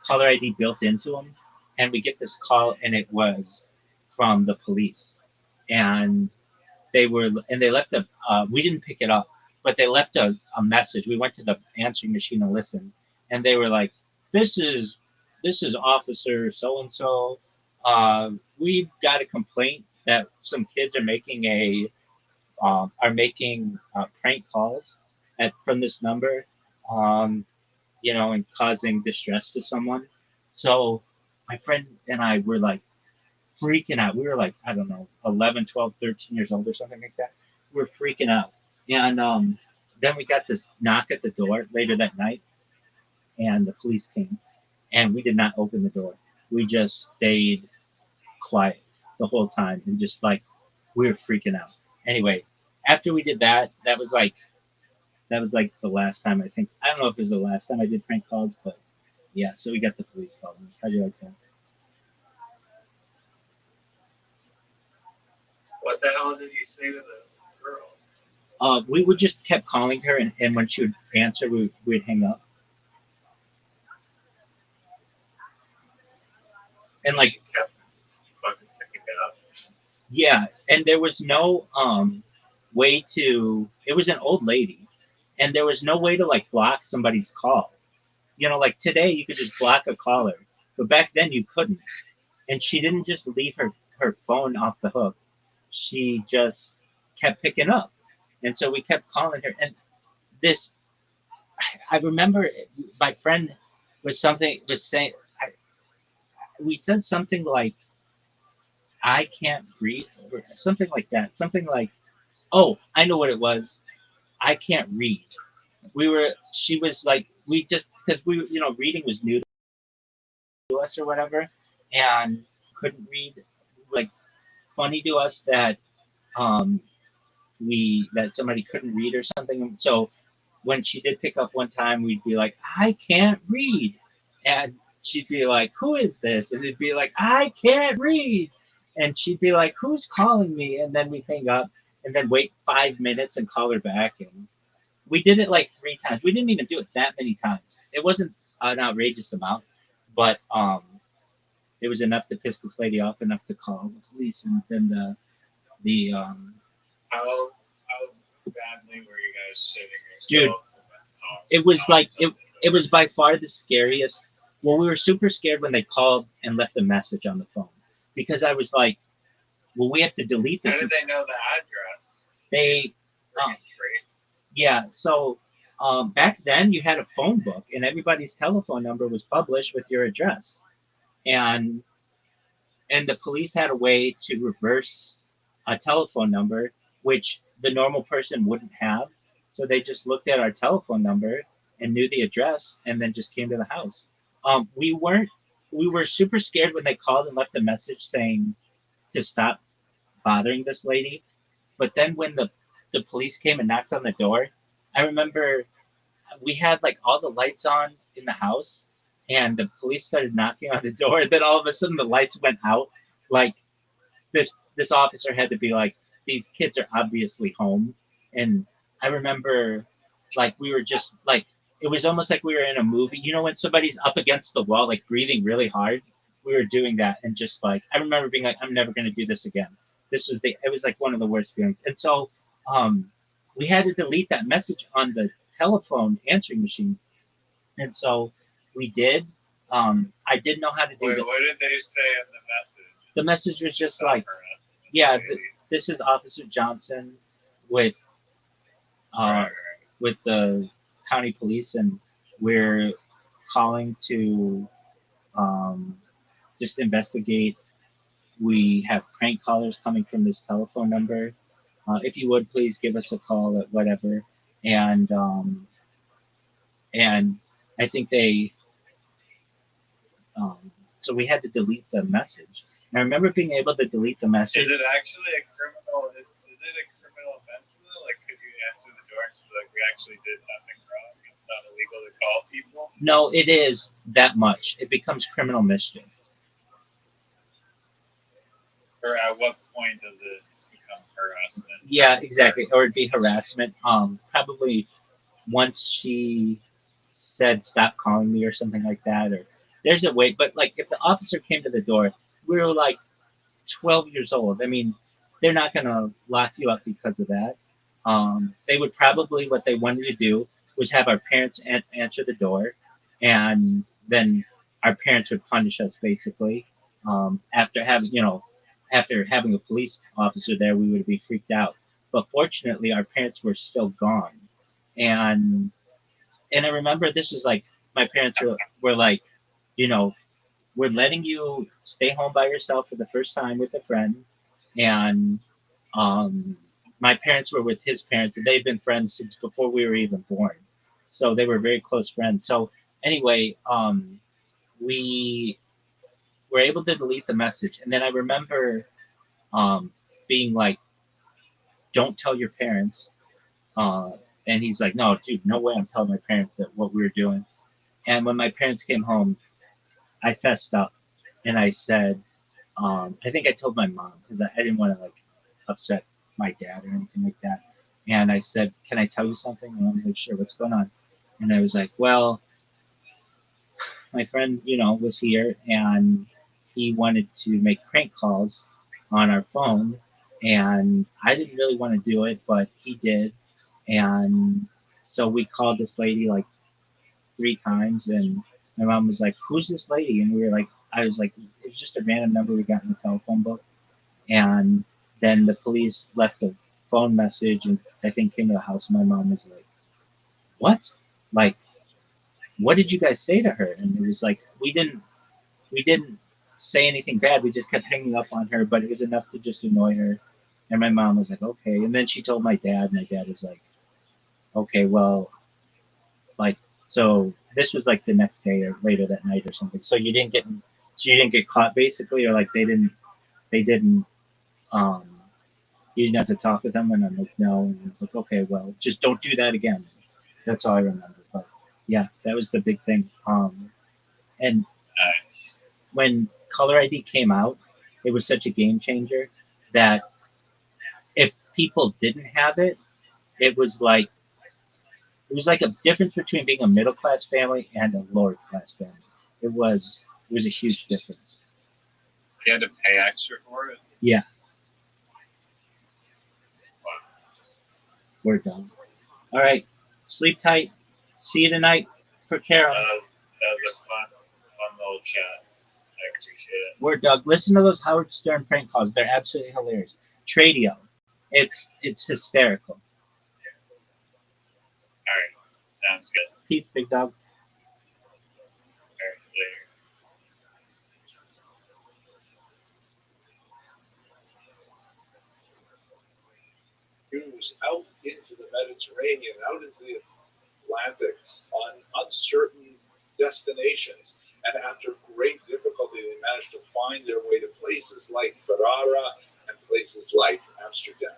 caller ID built into them, and we get this call, and it was from the police, and they left a we didn't pick it up, but they left a message. We went to the answering machine and listened, and they were like, "This is Officer so and so. We've got a complaint that some kids are making prank calls from this number, um, and causing distress to someone." So my friend and I were like freaking out. We were like, I don't know, 11, 12, 13 years old or something like that. We were freaking out. And then we got this knock at the door later that night, and the police came, and we did not open the door. We just stayed quiet the whole time, and just like we were freaking out. Anyway, after we did that, that was like the last time I think. I don't know if it was the last time I did prank calls, but Yeah, so we got the police called. How do you like that? What the hell did you say to the girl? We would just kept calling her, and when she would answer, we'd hang up. And like, She kept fucking picking it up. yeah, and there was no way to. It was an old lady, and there was no way to like block somebody's call. You know, like today you could just block a caller, but back then you couldn't. And she didn't just leave her phone off the hook. She just kept picking up, and so we kept calling her. And this, I remember, my friend was saying, we said something like, "I can't read," or something like that. Something like, "Oh, I know what it was. I can't read." She was like, we just because reading was new to us or whatever, and couldn't read. Like, funny to us that um that somebody couldn't read or something. So when she did pick up one time, we'd be like, "I can't read," and she'd be like, "Who is this?" And it'd be like, "I can't read," and she'd be like, "Who's calling me?" And then we hang up, and then wait 5 minutes and call her back. And we did it like 3 times. We didn't even do it that many times. It wasn't an outrageous amount, but it was enough to piss this lady off enough to call the police. And then the How badly were you guys shitting dude, yourselves? it was like it was by far the scariest. Well, we were super scared when they called and left a message on the phone, because I was like, well, we have to delete this. How did they know the address? They yeah, so back then you had a phone book, and everybody's telephone number was published with your address, and the police had a way to reverse a telephone number, which the normal person wouldn't have. So they just looked at our telephone number and knew the address, and then just came to the house. We weren't. We were super scared when they called and left a message saying to stop bothering this lady. But then when the police came and knocked on the door, I remember we had like all the lights on in the house, and the police started knocking on the door. Then all of a sudden the lights went out. Like, this officer had to be like, these kids are obviously home. And I remember, like, we were just like, it was almost like we were in a movie. You know, when somebody's up against the wall, like breathing really hard, we were doing that. And just like, I remember being like, I'm never going to do this again. It was like one of the worst feelings. And so we had to delete that message on the telephone answering machine. And so we did. I didn't know how to do Wait, that. what did they say in the message? The message was just Stop like, harassing yeah, the lady. this is Officer Johnson with Right. with the county police, and we're calling to just investigate. We have prank callers coming from this telephone number. If you would please give us a call at whatever. And and I think um, so we had to delete the message. And I remember being able to delete the message. Is it actually a criminal? Is it a criminal offense though? Like, could you answer the door and be like, "We actually did nothing wrong. It's not illegal to call people"? No, it is that much. It becomes criminal mischief. Or at what point does it become harassment? Yeah, exactly. Or it'd be harassment. Probably once she said stop calling me or something like that. Or there's a way. But like, if the officer came to the door, we were like 12 years old. I mean, they're not gonna lock you up because of that. They would probably, what they wanted to do was have our parents answer the door, and then our parents would punish us basically. After having a police officer there, we would be freaked out. But fortunately, our parents were still gone, and I remember this was like, my parents were like, you know, we're letting you stay home by yourself for the first time with a friend. And um, my parents were with his parents, and they've been friends since before we were even born. So they were very close friends. So anyway, we were able to delete the message. And then I remember being like, don't tell your parents. Uh, and he's like, no, dude, no way I'm telling my parents that what we were doing. And when my parents came home, I fessed up and I said, I think I told my mom because I didn't want to like upset my dad or anything like that. And I said, "Can I tell you something?" And I was like, "Sure, what's going on?" And I was like, "Well, my friend, was here and he wanted to make prank calls on our phone, and I didn't really want to do it, but he did, and so we called this lady like 3 times, and my mom was like, "Who's this lady?" And we were like, I was like, "It was just a random number we got in the telephone book," and then the police left a phone message, and I think came to the house. And my mom was like, "What? Like, what did you guys say to her?" And it was like, we didn't say anything bad. We just kept hanging up on her, but it was enough to just annoy her. And my mom was like, "Okay." And then she told my dad. My dad was like, "Okay, well, like, so this was like the next day or later that night or something. So you didn't get caught basically, or like they didn't, um, you didn't have to talk with them." And I'm like, "No." And he's like, "Okay, well, just don't do that again." That's all I remember. But yeah, that was the big thing. And Nice. when Color ID came out, it was such a game changer that if people didn't have it, it was like it was like a difference between being a middle class family and a lower class family. It was a huge difference. You had to pay extra for it? Yeah, Wow. we're done. All right, sleep tight. See you tonight for Carol. That was a fun little chat. I appreciate it. We're Doug. Listen to those Howard Stern prank calls. They're absolutely hilarious. Tradio. It's hysterical. All right. Sounds good. Peace, big dog. All right. Later. News out into the Mediterranean, out into the Atlantic on uncertain destinations. And after great difficulty, they managed to find their way to places like Ferrara and places like Amsterdam.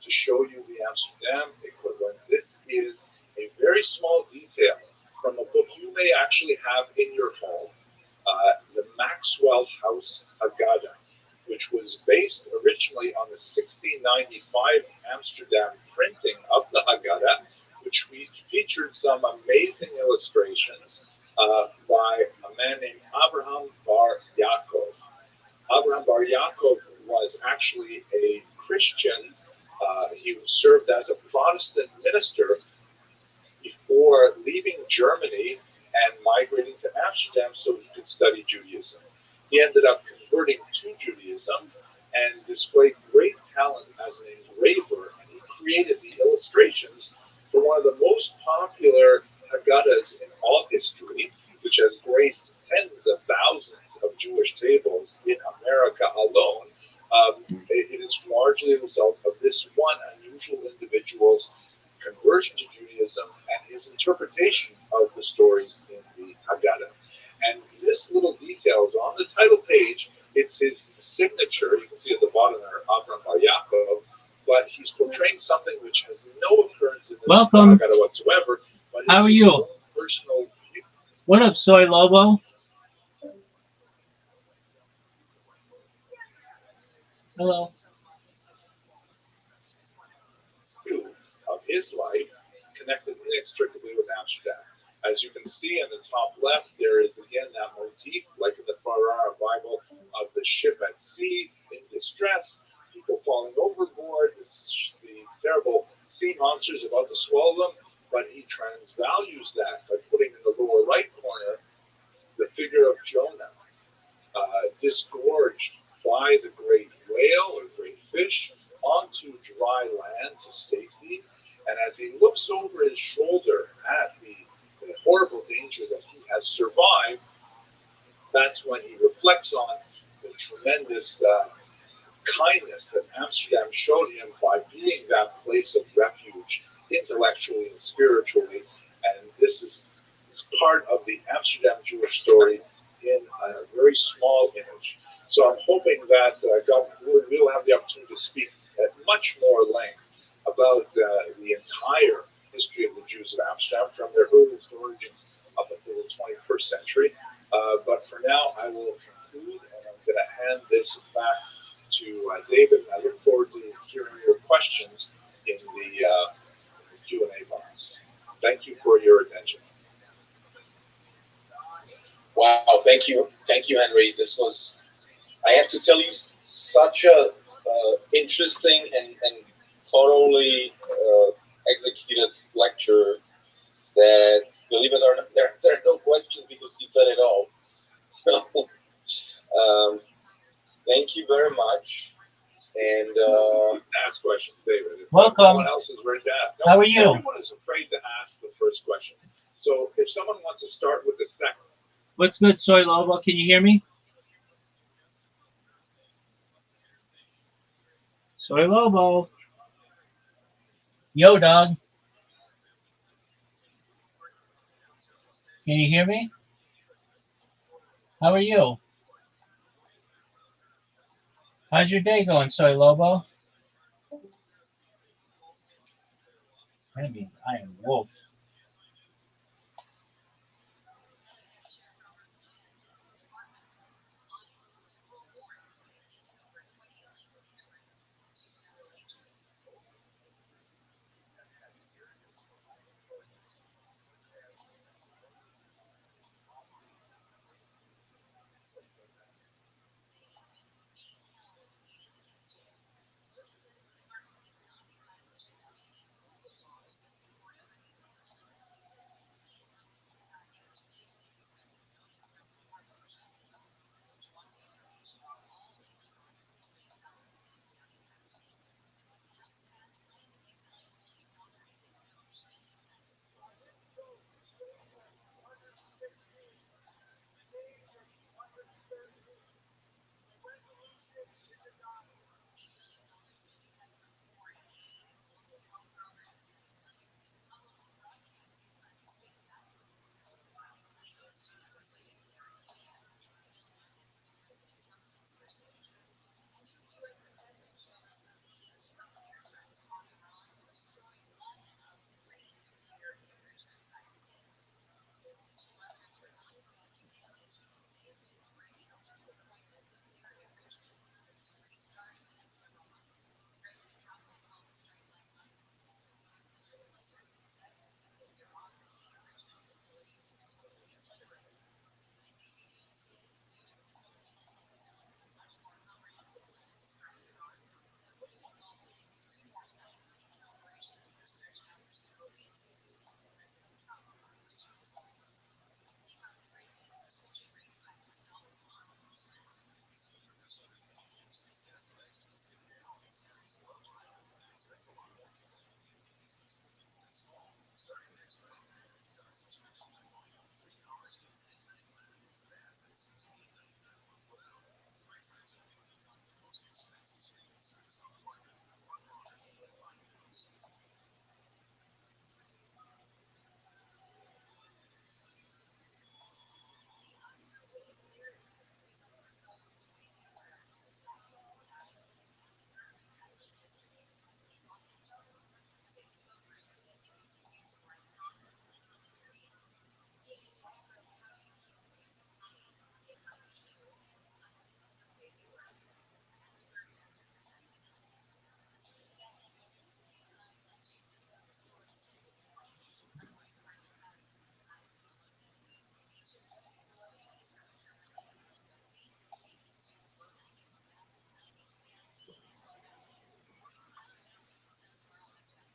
To show you the Amsterdam equivalent, this is a very small detail from a book you may actually have in your home, the Maxwell House Haggadah, which was based originally on the 1695 Amsterdam printing of the Haggadah, which featured some amazing illustrations by a man named Abraham Bar Yaakov. Abraham Bar Yaakov was actually a Christian. He served as a Protestant minister before leaving Germany and migrating to Amsterdam so he could study Judaism. He ended up converting to Judaism and displayed great talent as an engraver, and he created the illustrations for one of the most popular Haggadahs in all history, which has graced tens of thousands of Jewish tables in America alone. It is largely a result of this one unusual individual's conversion to Judaism and his interpretation of the stories in the Haggadah. And this little detail is on the title page. It's his signature. You can see at the bottom there, Abraham Bar Yaakov, but he's portraying something which has no occurrence in the Welcome. Haggadah whatsoever. But How are his you? own personal view. What up, Soy Lobo? Hello. Of his life connected inextricably with Amsterdam. As you can see in the top left, there is again that motif, like in the Ferrara Bible, of the ship at sea in distress, people falling overboard, the terrible sea monsters about to swallow them. But he transvalues that by putting in the lower right corner the figure of Jonah, disgorged by the great whale or great fish onto dry land to safety. And as he looks over his shoulder at the horrible danger that he has survived, that's when he reflects on the tremendous kindness that Amsterdam showed him by being that place of refuge intellectually and spiritually. And this is part of the Amsterdam Jewish story in a very small image. So I'm hoping that God will have the opportunity to speak at much more length about the entire history of the Jews of Amsterdam, from their earliest origins up until the 21st David, and I look forward to hearing your questions in the Q&A box. Thank you for your attention. Wow, thank you, Henry. This was, I have to tell you, such a interesting and thoroughly executed lecture that, believe it or not, there are no questions because you said it all. So, thank you very much. And ask questions, David. If Welcome. No one else is ready to ask. How are you? Everyone is afraid to ask the first question. So if someone wants to start with the second. What's good, Soy Lobo? Can you hear me? Soy Lobo. Yo, dog. Can you hear me? How are you? How's your day going, Soy Lobo? I mean, I am wolf.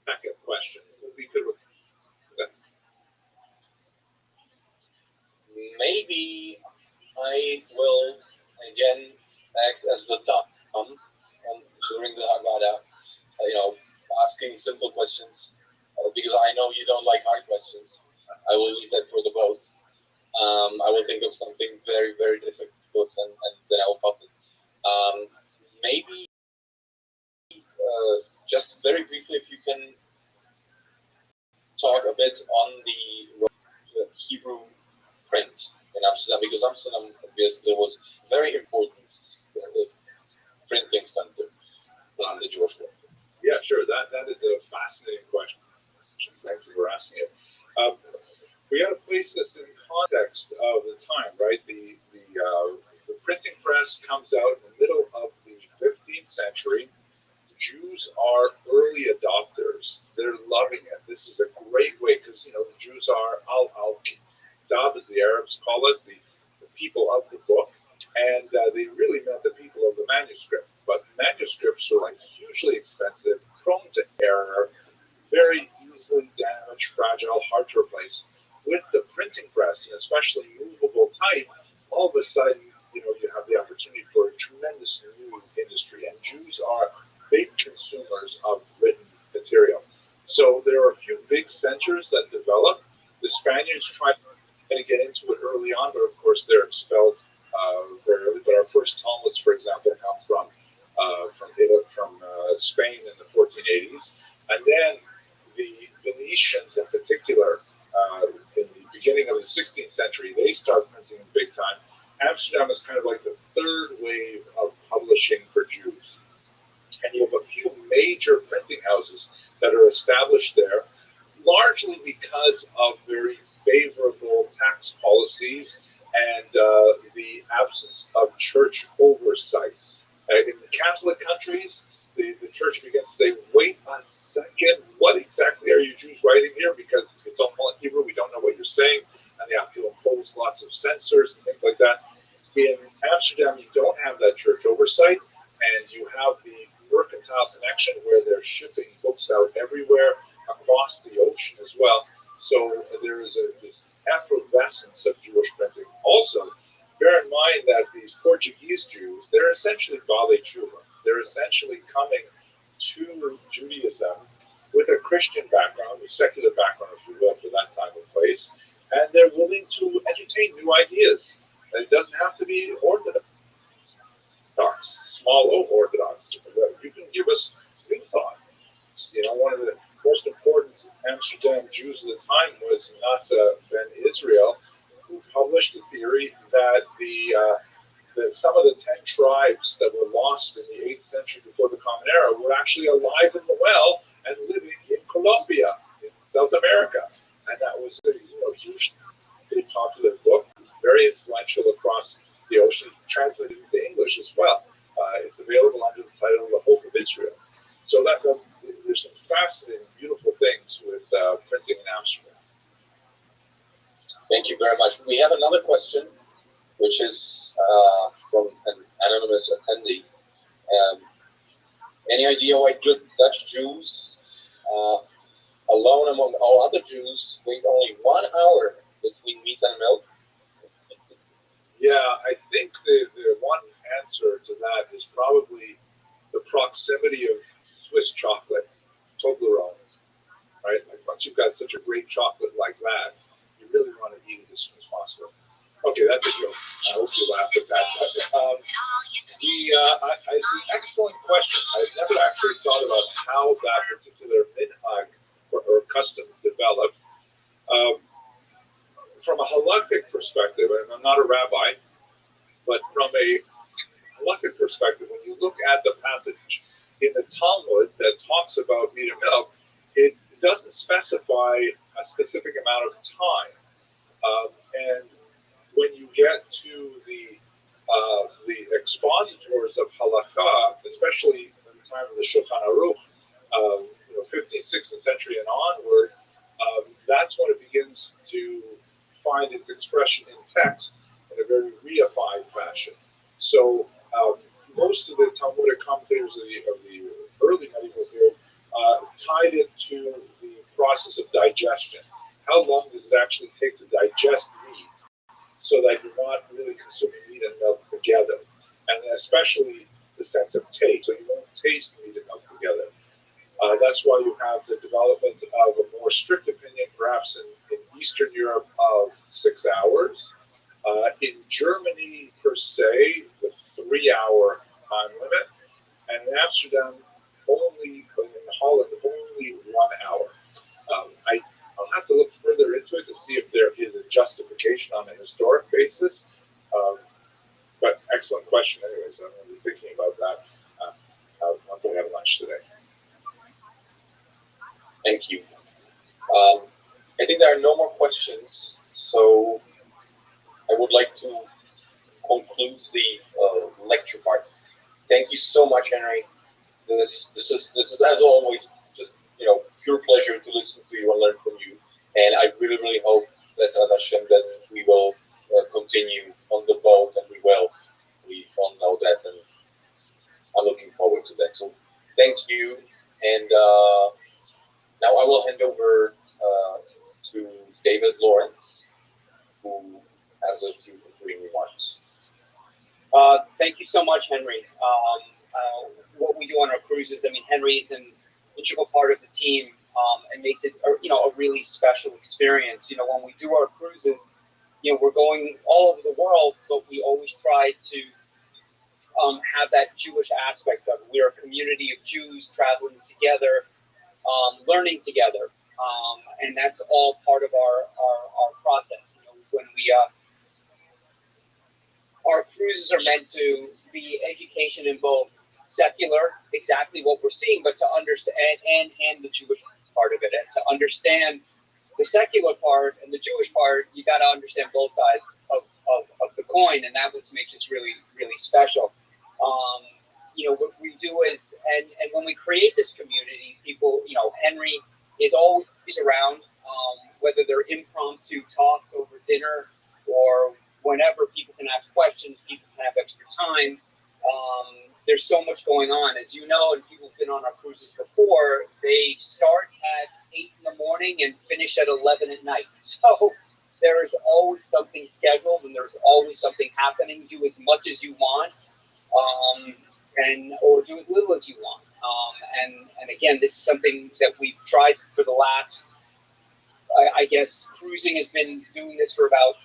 Second question. We could. maybe I will again act as the thumb during the Haggadah, asking simple questions because I know you don't like hard questions. I will leave that for the both. I will think of something very, very difficult and then I will pause it. Maybe just very briefly, if you can talk a bit on the Hebrew print in Amsterdam, because Amsterdam obviously was very important printing center in the Jewish world. Yeah, sure. That is a fascinating question. Thank you for asking it. We got to place this in context of the time, right? The printing press comes out in the middle of the 15th century, Jews are early adopters. They're loving it. This is a great way because the Jews are al-kitab, as the Arabs call us, the people of the book, and they really meant the people of the manuscript. But manuscripts are like hugely expensive, prone to error, very easily damaged, fragile, hard to replace. With the printing press, and especially movable type, all of a sudden, you have the opportunity for a tremendous new industry. And Jews are big consumers of written material. So there are a few big centers that develop. The Spaniards tried to get into it early on, but of course they're expelled very early. But our first Talmuds, for example, come from Spain in the 1480s, and then the Venetians in particular, in the beginning of the 16th century, they start printing in big time. Amsterdam is kind of like the third wave of publishing for Jews. And you have a few major printing houses that are established there, largely because of very favorable tax policies and the absence of church oversight. In the Catholic countries, the church begins to say, wait a second, what exactly are you Jews writing here? Because it's all in Hebrew, we don't know what you're saying, and they have to impose lots of censors and things like that. In Amsterdam, you don't have that church oversight, and you have the mercantile connection where they're shipping books out everywhere across the ocean as well. So there is this effervescence of Jewish printing. Also, bear in mind that these Portuguese Jews, they're essentially Bale Tshuva. They're essentially coming to Judaism with a Christian background, a secular background, if you will, for that time and place, and they're willing to entertain new ideas. And it doesn't have to be orthodox, small O orthodox. You can give us new thought. One of the most important Amsterdam Jews of the time was Nasa ben Israel, who published the theory that that some of the 10 tribes that were lost in the 8th century before the Common Era were actually alive and well and living in Colombia, in South America. And that was a hugely popular book, very influential across the ocean, translated into English as well. It's available under the title The Hope of Israel. So there's some fascinating, beautiful things with printing in Amsterdam. Thank you very much. We have another question, which is from an anonymous attendee. Any idea why Dutch Jews, alone among all other Jews, wait only 1 hour between meat and milk? Yeah, I think the one answer to that is probably the proximity of Swiss chocolate, Toblerone, right? Like once you've got such a great chocolate like that, you really want to eat it as soon as possible. Okay, that's a joke. I hope you laughed at that. It's an excellent question. I've never actually thought about how that particular minhag or custom developed. From a halakhic perspective, and I'm not a rabbi, but from a halakhic perspective, when you look at the passage in the Talmud that talks about meat and milk, it doesn't specify a specific amount of time. And when you get to the expositors of halakha, especially in the time of the Shulchan Aruch, 15th, 16th century and onward, that's when it begins to find its expression in text in a very reified fashion. So most of the Talmudic commentators of the early medieval period tied it to the process of digestion. How long does it actually take to digest meat so that you're not really consuming meat and milk together? And especially the sense of taste, so you won't taste meat and milk together. That's why you have the development of a more strict opinion, perhaps in Eastern Europe, of 6 hours. In Germany, per se, the 3-hour time limit. And in Amsterdam, in Holland, only 1 hour. I'll have to look further into it to see if there is a justification on a historic basis. But excellent question anyways. I'm going to be thinking about that once I have lunch today. Thank you. I think there are no more questions, so I would like to conclude the lecture part. Thank you so much, Henry. this is as always just pure pleasure to listen to you and learn from you. And I really hope that Hashem that we will continue on the boat, and we will. We all know that, and I'm looking forward to that. So thank you, and now I will hand over to David Lawrence, who has a few concluding remarks. Thank you so much, Henry. What we do on our cruises, I mean, Henry is an integral part of the team, and makes it, a really special experience. When we do our cruises, we're going all over the world, but we always try to have that Jewish aspect of it. We're a community of Jews traveling together, learning together, and that's all part of our process. When we our cruises are meant to be education in both secular, exactly what we're seeing, but to understand and the Jewish part of it, and to understand the secular part and the Jewish part. You got to understand both sides of the coin, and that's what makes this really special. What we do is, and when we create this community, people, Henry is always around, whether they're impromptu talks over dinner or whenever people can ask questions, people can have extra time. There's so much going on, as you know, and people have been on our cruises before. They start at 8 in the morning and finish at 11 at night. So there is always something scheduled, and there's always something happening. Do as much as you want, or do as little as you want. And again, this is something that we've tried for the last, I guess, cruising has been doing this for about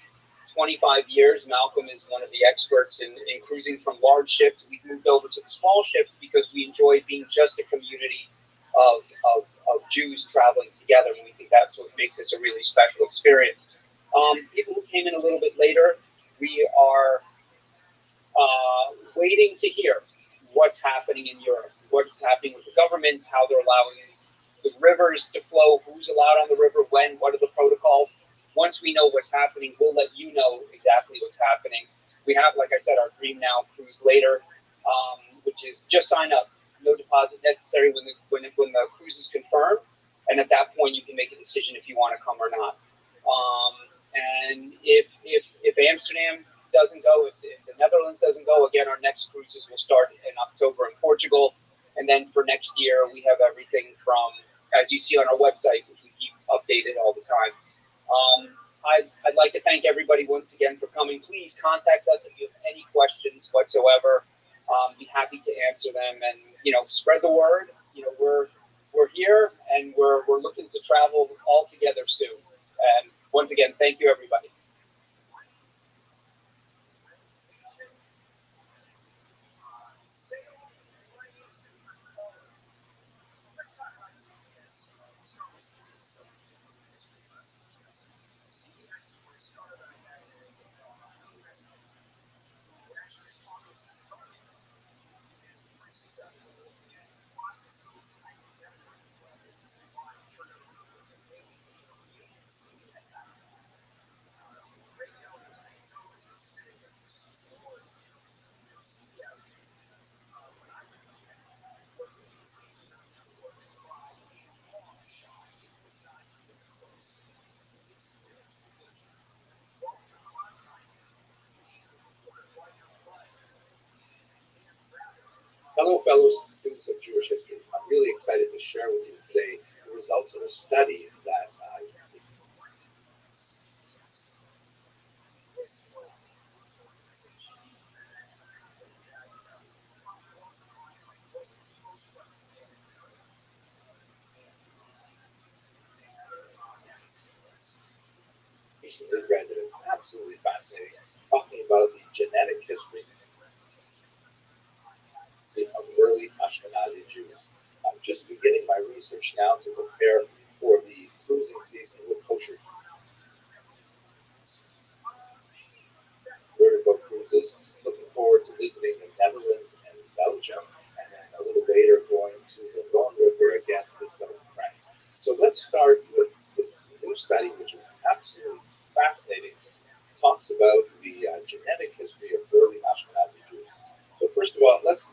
25 years. Malcolm is one of the experts in cruising from large ships. We've moved over to the small ships because we enjoy being just a community of Jews traveling together, and we think that's what makes this a really special experience. People who came in a little bit later, we are waiting to hear what's happening in Europe, what's happening with the governments, how they're allowing the rivers to flow, who's allowed on the river, when, what are the protocols. Once we know what's happening, we'll let you know exactly what's happening. We have, like I said, our Dream Now cruise later, which is just sign up, no deposit necessary when the cruise is confirmed, and at that point you can make a decision if you want to come or not. And if Amsterdam doesn't go, if the Netherlands doesn't go, again, our next cruises will start in October in Portugal, and then for next year we have everything from, as you see on our website, which we keep updated all the time. I'd like to thank everybody once again for coming. Please contact us if you have any questions whatsoever. Be happy to answer them, and spread the word. We're here, and we're looking to travel all together soon. And once again, thank you, everybody. Hello, fellow students of Jewish history. I'm really excited to share with you today the results of a study that recently read that is absolutely fascinating, talking about the genetic history of early Ashkenazi Jews. I'm just beginning my research now to prepare for the cruising season with kosher. Vertical cruises. Looking forward to visiting the Netherlands and Belgium, and then a little later going to the Rhone River again to the south of France. So let's start with this new study, which is absolutely fascinating. Talks about the genetic history of early Ashkenazi Jews. So first of all, let's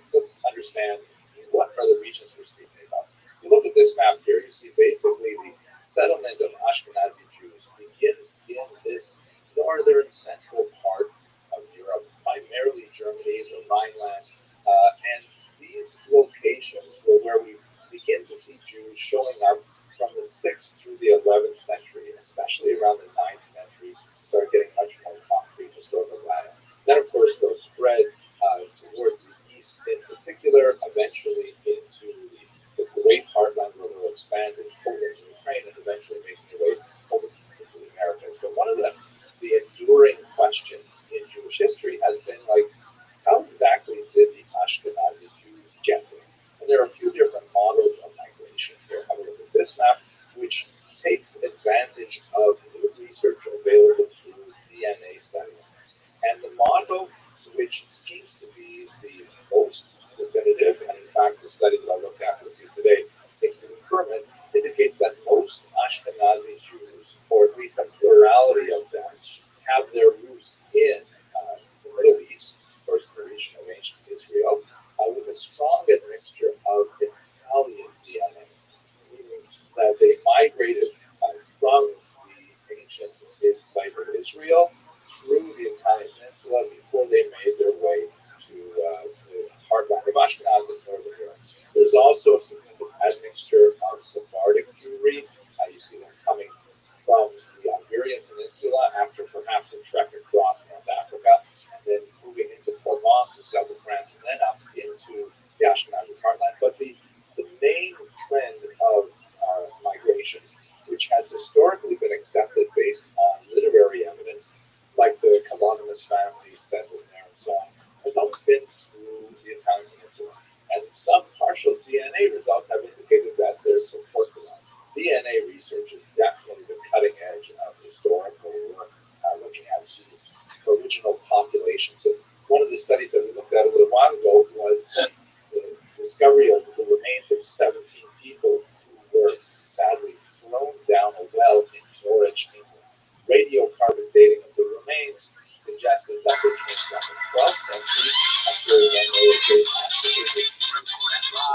understand what are the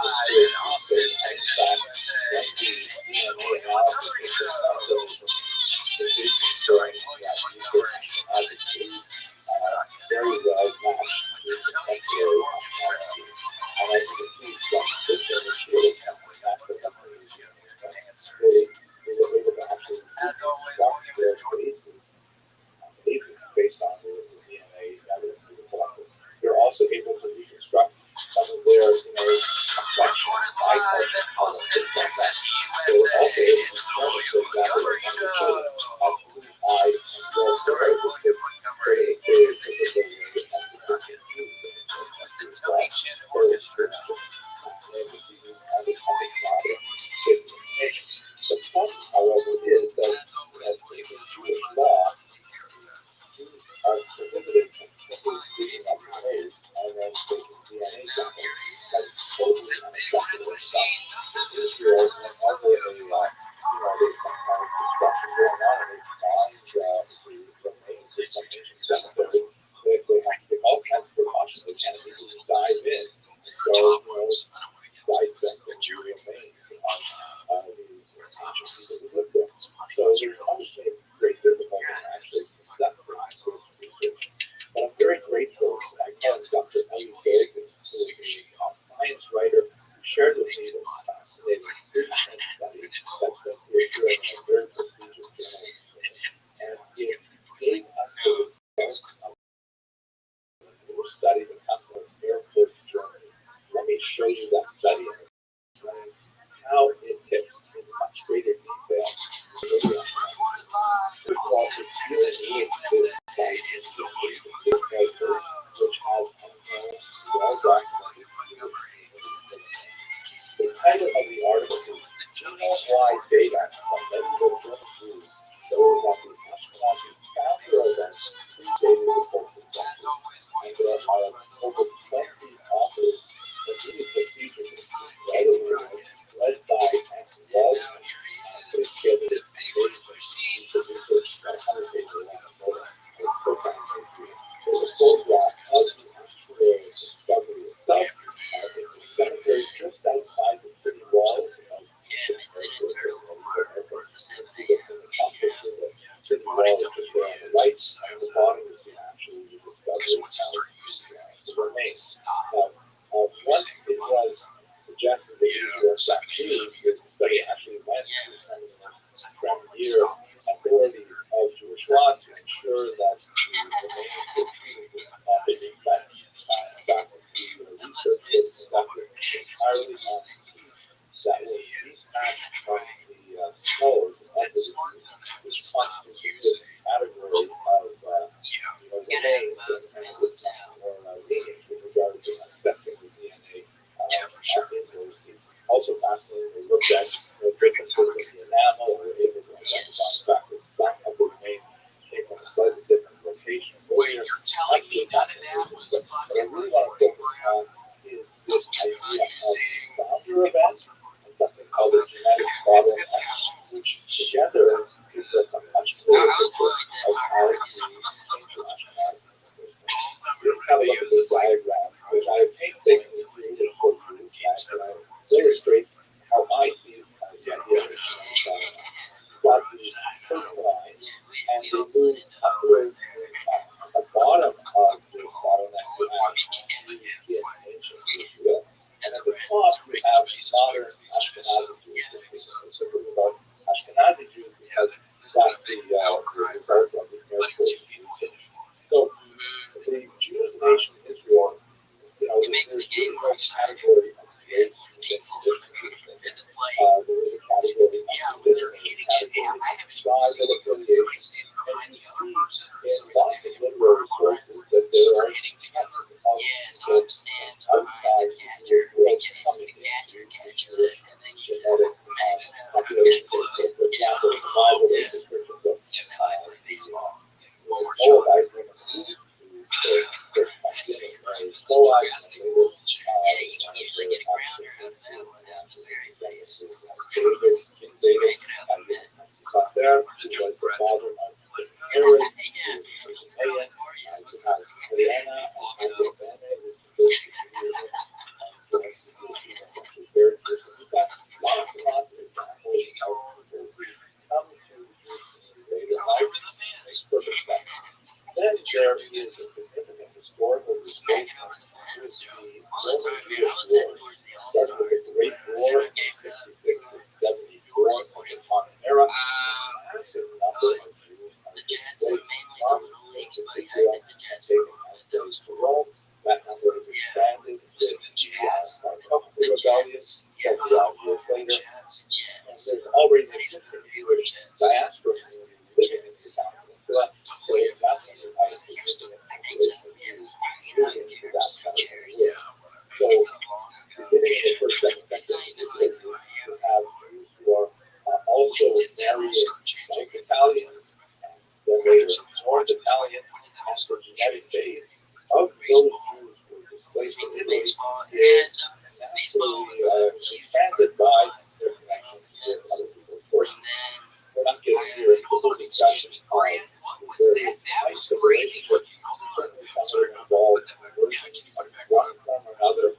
live in Austin, Texas, USA. DNA analysis Story Montgomery, the Davis very well matched with the Tony T. temporary Mortgage Trust. and I think it's this initiative that the companies Answer. they were able to actually As always, construct William their is joining. bases based on the DNA evidence that was collected. They're also able to reconstruct some of their, complexion, eye Live color, in Austin, Texas, they were USA. also able to It's the determine, William for example, Montgomery that Show. blue eye and red Story hair, William Montgomery, the Davis Rocket, the Tony Chin Orchestra. The point, however, is that As always, William is joined Jewish by law the are prohibited from simply digging up graves and then taking DNA samples. That's totally unacceptable. In Israel, whenever there's some kind of construction going on and they find the remains of some ancient cemetery, they have to take all kinds of precautions. They can't even dive in. So, dissect the remains of these ancient people who lived there. So there's obviously great difficulty in actually conducting this research. But I'm very grateful to my friend Dr. Ellie Davis, who is a science writer, who shared with me this fascinating preprint study that's been reviewed in a very prestigious journal. And it gave us the results of a study that comes out of Air Force Germany. Let me show you that study and explain how it fits in much greater detail. First of all, it's really good It's the William because which has well documented. The title of the article is Genome-wide data from medieval German Jews shows that the Ashkenazi founder events predated the first century, and there are over 20 authors that really procedures led by Anson Waldman put together this piece of research about 100 pages long. It's so fascinating. There's a photograph of the actual discovery itself. It's a cemetery just outside the city walls of city wall is just there on the right, and the bottom is the actual discovery of the remains. Once it was suggested that these were Jews, this study actually went to year authorities of Jewish law to ensure that the remains were treated with proper respect. In fact, the research was conducted entirely on that was detached from the skulls of the deceased, which constitutes this category of remains or lineage with regard to assessing the DNA in those teeth. Also fascinating, they looked at differences in the enamel, and were able to identify the fact that some of the remains came from a slightly different location. Wait, you're telling me none of that was What I really want to focus on is this idea of founder events and something called the genetic bottleneck, which together gives us a much clearer picture of how the ancient Ashkenazi Let's have a look at this diagram, which I painstakingly created for you, and illustrates how I see the idea of got these curved lines, and they move upwards at the bottom of this bottleneck. We have Jews in ancient Israel, and at the top we have modern Ashkenazi Jews. It's about Ashkenazi Jews because that's the results of the Air Force research. So the Jews in ancient Israel, there's really no category of race and condition. There is a category of religion, a category of tribal affiliation, and you see in lots of literary sources that there are tons of people outside Israel coming into genetic population. For example, the Bible is descriptions of Moabite women who first Thanksgiving, Mary Moab, and later King David, there, who was the father of Herod, who was Archelaus, you have Diana, and Alexander, which is basically before 66 to 74 in the common era, a massive number of Jews are displaced from Israel and taken as slaves to Rome. That number has expanded with the rebellion 70 odd years later. And there's already an existing Jewish diaspora community living in the South Peninsula, so that's when the highest significant population of Jews moving to that side of the world. So, beginning in the first, second century, you have Jews who are also marrying South Italians, and then later North Italian, and the genetic base of those Jews who were displaced from Italy is naturally expanded by their connections with other people. Of course, we're not getting here into the discussion of various types of relationships. Certainly some of them involve conversions of one form or another.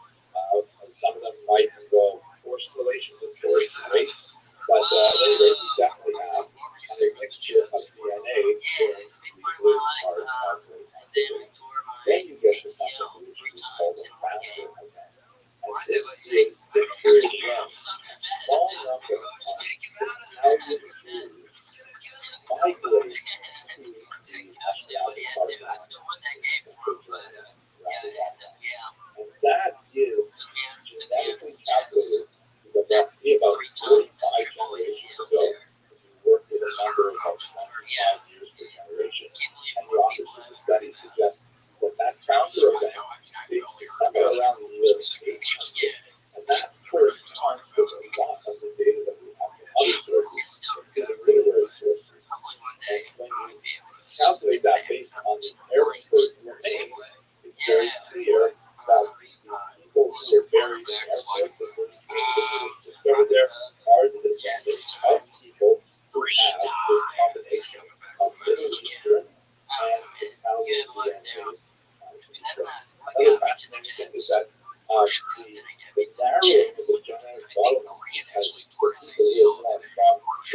Some of them might involve forced relations and forced race. But at any rate, we definitely have a mixture of DNA during the early part of the population. Then you get to something which is called the founder event. And this is the period when a small number of Italian Jews migrate to the Ashkenazi part of the Central Germany around the and that is genetically calculated to be about 45 generations ago. If you work with a number of about 25 years per generation, and the authors of the study suggest that founder event dates to somewhere around the year 800. And that corresponds with a lot of the data that we have from other sources, including literary sources. And when you calculate that based on the Arab remains, it's very clear that the people who are buried in Arab the first discovered there are the descendants of people who have this combination of Middle Eastern and Italian DNA. Another fascinating thing is that the narrowing of the genetic development has people who are from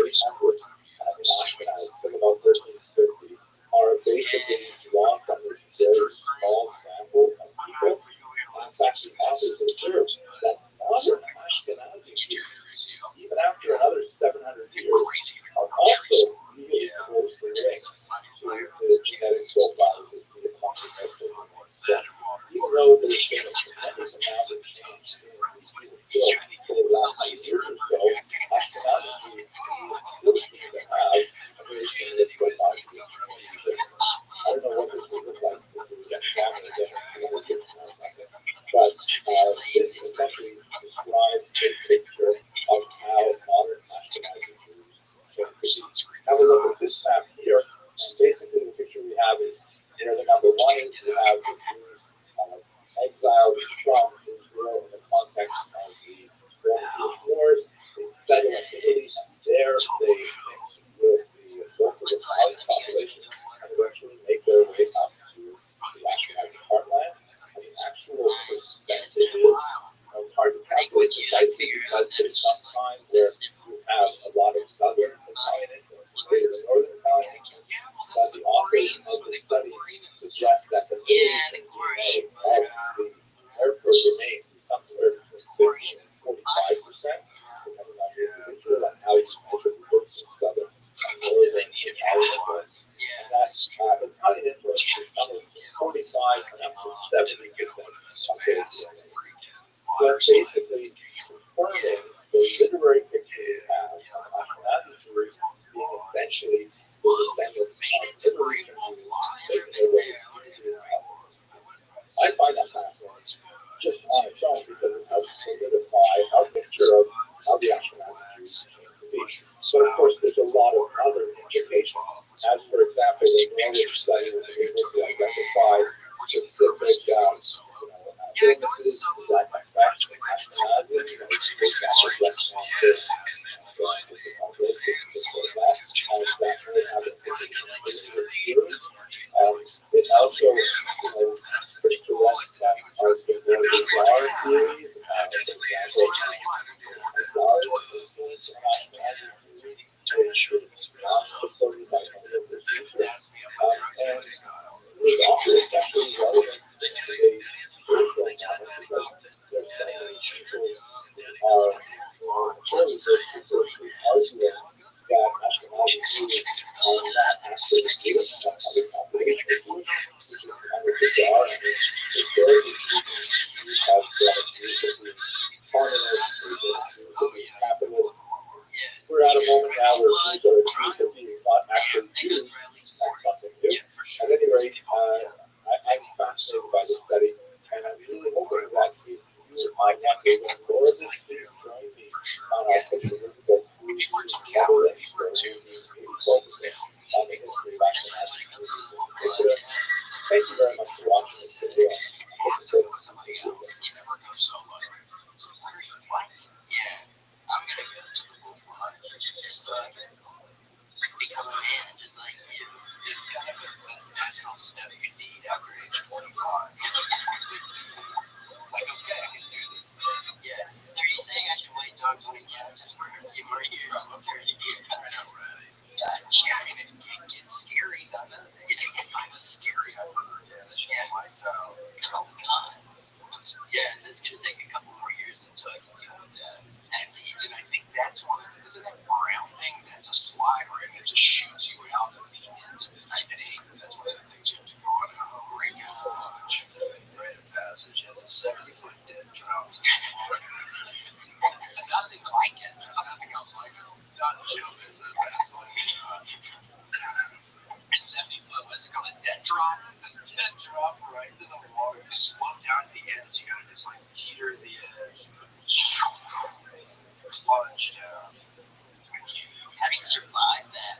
800 as Ashkenaz till about 1350 are basically drawn from this very small sample of people. In fact, the authors observe that modern Ashkenazi Jews, even after another 700 years, are also really closely linked to the genetic profile of the Cetacoptic. So, even though there's been a tremendous amount of change in these people still over the last 100 years or so, Ashkenazi Jews still seem to have a very similar profile to the Jews. I don't know what this would look like if we get family again in 200 years from now or something. But this essentially describes a picture of how modern Ashkenazi Jews came to be. Have a look at this map here, and basically the picture we have is, the number one is we have the Jews exiled from Israel in the context of the Roman Wars. They settle in Italy. There they mix with the local Italian population and eventually make their way up to the Ashkenazi heartland. And the actual percentages are hard to calculate precisely because there's some times where you have a lot of southern Italian influence greater than northern Italian influence. But the authors of the study suggest that the DNA of the Arab remains somewhere between 15 and 45%, depending on the individual and how you measure the difference in southern and northern Italian influence. And that Italian influence is somewhere from 45 and up to 70% of their DNA. But basically confirming the literary picture we have of Ashkenazi Jews being essentially the descendants of Middle Eastern Jews making their way into the I find that fascinating just on its own because it helps solidify our picture of how the Ashkenazi Jews came to be. But of course, there's a lot of other implications. As for example, the Northern study was able to identify specific illnesses that affect Ashkenazi, it also, pretty direct that has been more bizarre theories, for example, influence on Ashkenazi Jews, which is not supported by any of the research. And it was also especially relevant in a spiritual moment because there's so many people are really first people to argue that astronautics are not actually data sets. And with the R, historically speaking, we have been communists, capitalists. We're at a moment now where these are not actually used as something new. At any rate, I'm fascinated by this study, and I'm really hoping that if you might not be able to explore this, please join me on our social media go through other links to focusing on the history of astronauts. Thank you very much for watching this video. I'm gonna go to the full one. Because a man is like you, it's kind of a national step you need after age 25. Like, okay, I can do this thing. Yeah. So are you saying I should wait till I'm 20? Yeah, just for you right here. I'm okay right here. I know, right? Yeah, I mean, it gets scary, doesn't it? It gets kind of scary. I've heard. Yeah, the show lights out. Oh, God. Yeah, it's going to take a couple more years until I can get with that. At least. And I think that's one of isn't that brown thing? That's a slider, and it just shoots you out of the end of it. I think that's one of the things you have to go on a great watch. Rite of passage. It's a 70-foot dead drop. There's nothing like it. There's nothing else like it. Not in show business. That's like a 70-foot, what's it called? A dead drop? It's a dead drop right to the water. You slow down to the edge. You gotta just like teeter the edge. Plunge down. How do you survive that?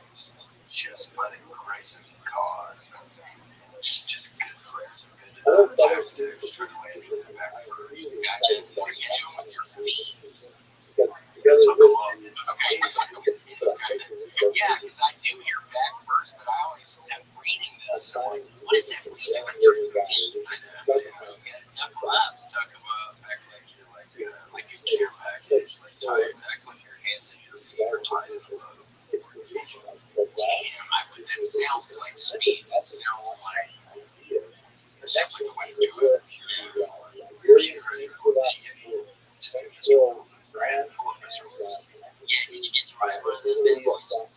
Just by the grace of God. Just good prayers and good tactics. Straight away from the back first. Gotcha. What are you doing with your feet? Okay. Yeah, because I do hear back first, but I always am reading this. And I'm like, what is that reading with your feet? I know. You gotta knuckle up. Tuck them up. Act like you're like a care package. Like tie it. Act like your hands and your feet are tied in a bow. Damn, that sounds like speed. That sounds like the way to do it. Yeah, did you get to ride one of those big boys? Yeah,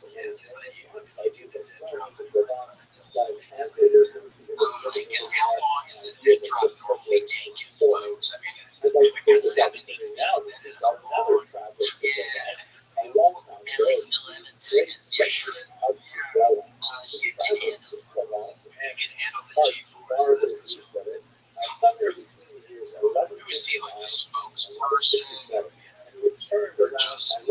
how long is it dead drop normally taking, folks? I mean, it's like a 70 now, then it's a long. Yeah. At least 11 seconds. Yeah, sure. You can handle it. You can handle the G-force. Do we see like the spokesperson or just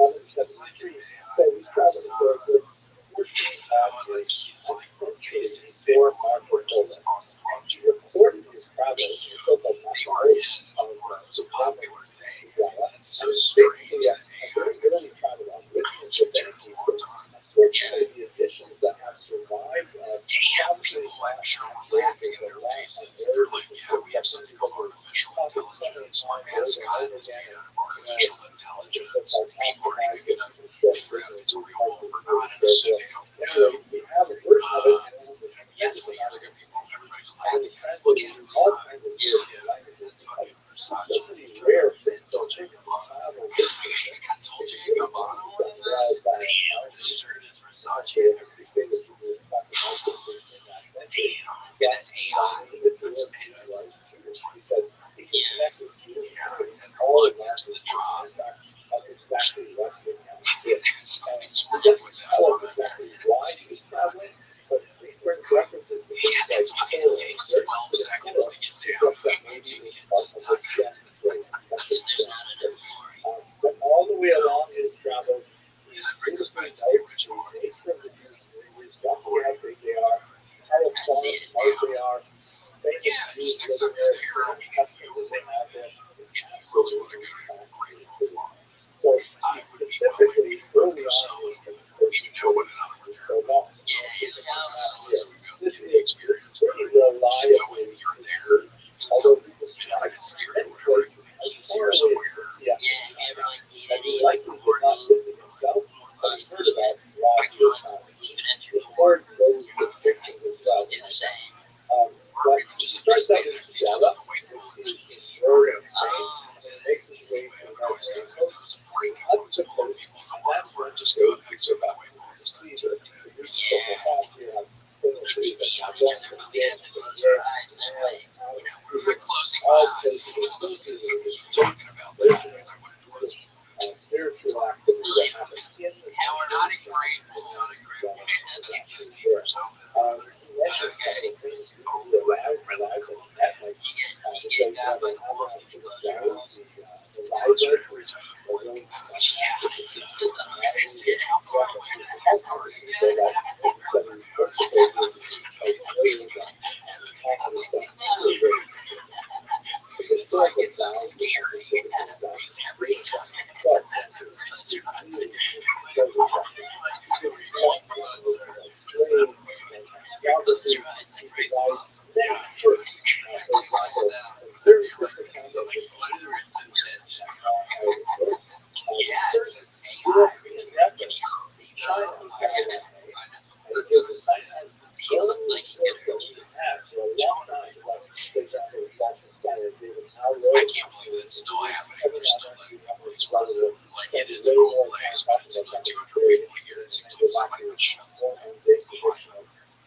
it is a cool place, but it's like 200 people a year. It seems like somebody would shut down.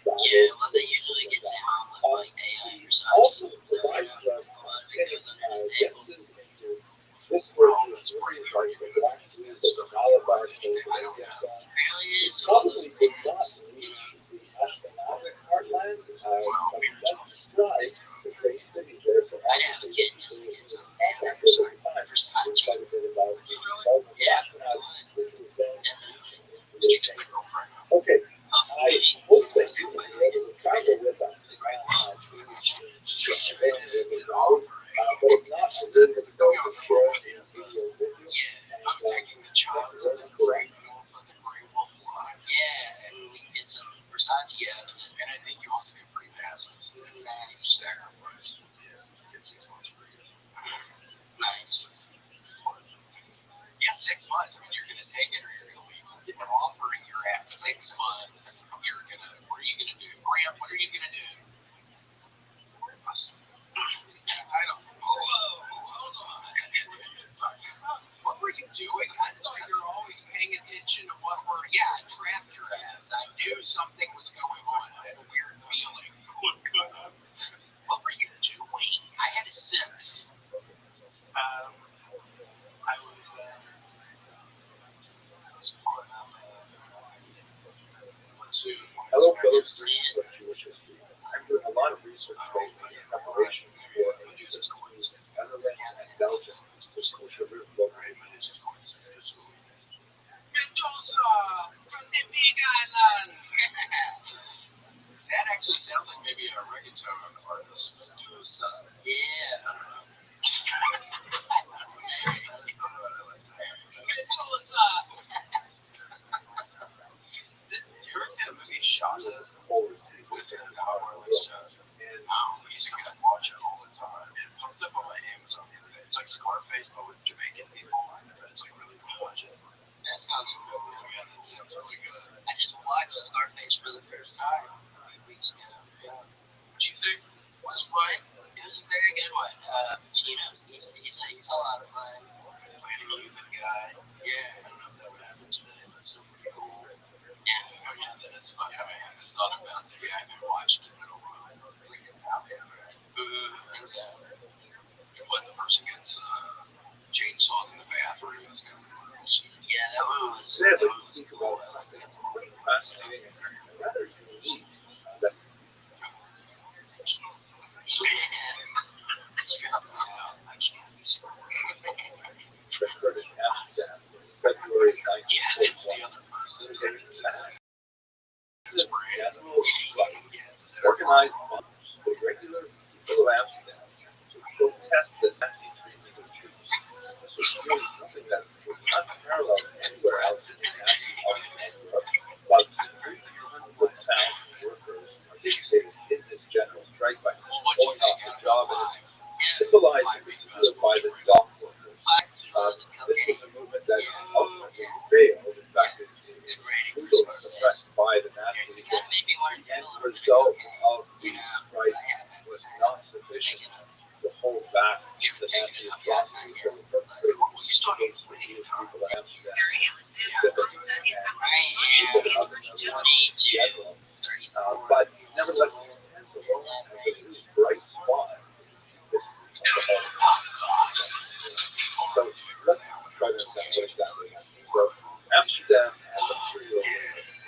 Yeah, well, they usually get sent home with like AI or something. So, a lot of it goes under the table. Well, it's pretty hard to because that stuff anything I don't know. Really is all those bands, you know. Well, weird stuff. I'd have a kid just to get some Versace. Yeah, I would. Definitely. Did you get the girlfriend? Okay. Yeah, I'm taking the child to the great fucking Grey Wolf Line. Yeah, and we can get some Versace out of it. And I think you also get free passes. Nice. Sacrifice. Yeah, get 6 months free. Nice. Yeah, 6 months. I mean, you're gonna take it or you're gonna leave. They're offering your ass 6 months. You're gonna. What are you gonna do, Graham? What are you gonna do? I don't. Whoa, hold on. What were you doing? I thought you were always paying attention to what we're. Yeah, I trapped your ass. I knew something was going on. I had a weird feeling. What's going on? What were you doing? I had a sense. I was pulling up. Let's see. Hello, Phillips. Jewish history. I'm doing a lot of research lately in preparation for a visit to Netherlands and Belgium to social route locations. Mendoza from the Big Island. That actually sounds like maybe a reggaeton artist. Mendoza. Yeah. Mendoza. You ever seen a movie shot as with an hourly set? And I used to get watch it all the time. It popped up on my Amazon the other day. It's like Scarface, but with Jamaican people. But it's like really low budget. That sounds really good. Yeah, that sounds really good. I just watched Scarface for the first time a few weeks ago. What do you think? It was fun. It was a very good one. Pacino, he's a lot of fun. Playing a Cuban guy. Yeah, I don't know if that would happen today, but it's still pretty cool. Yeah, oh yeah, that is fun. I haven't thought about it. Yeah, I haven't watched it in a while. And what the person gets chainsawed in the bathroom is kind of gross. Yeah, that one was cool. Fascinating and rather unique. That I can't be sorry. occurred in Amsterdam in February of Yeah, it's the 1941. other person. It's Organized monks, the regular people of Amsterdam, to protest the Nazi treatment of Jews. This was really something that was unparalleled anywhere else in the Nazi occupied Europe. About 300 town workers participated in this general strike by going off the job, and it's symbolized in particular by the dock workers. This was a movement that ultimately failed. In fact, it was brutally suppressed by the Nazis. The end result of the strike was not sufficient to hold back the Nazi atrocities that were perpetrated against the Jewish people of Amsterdam, Pacific, and even other nations in general. But nevertheless, it stands alone as a really bright spot in the history of the whole. So let's try to understand what exactly happened. So Amsterdam as a imperial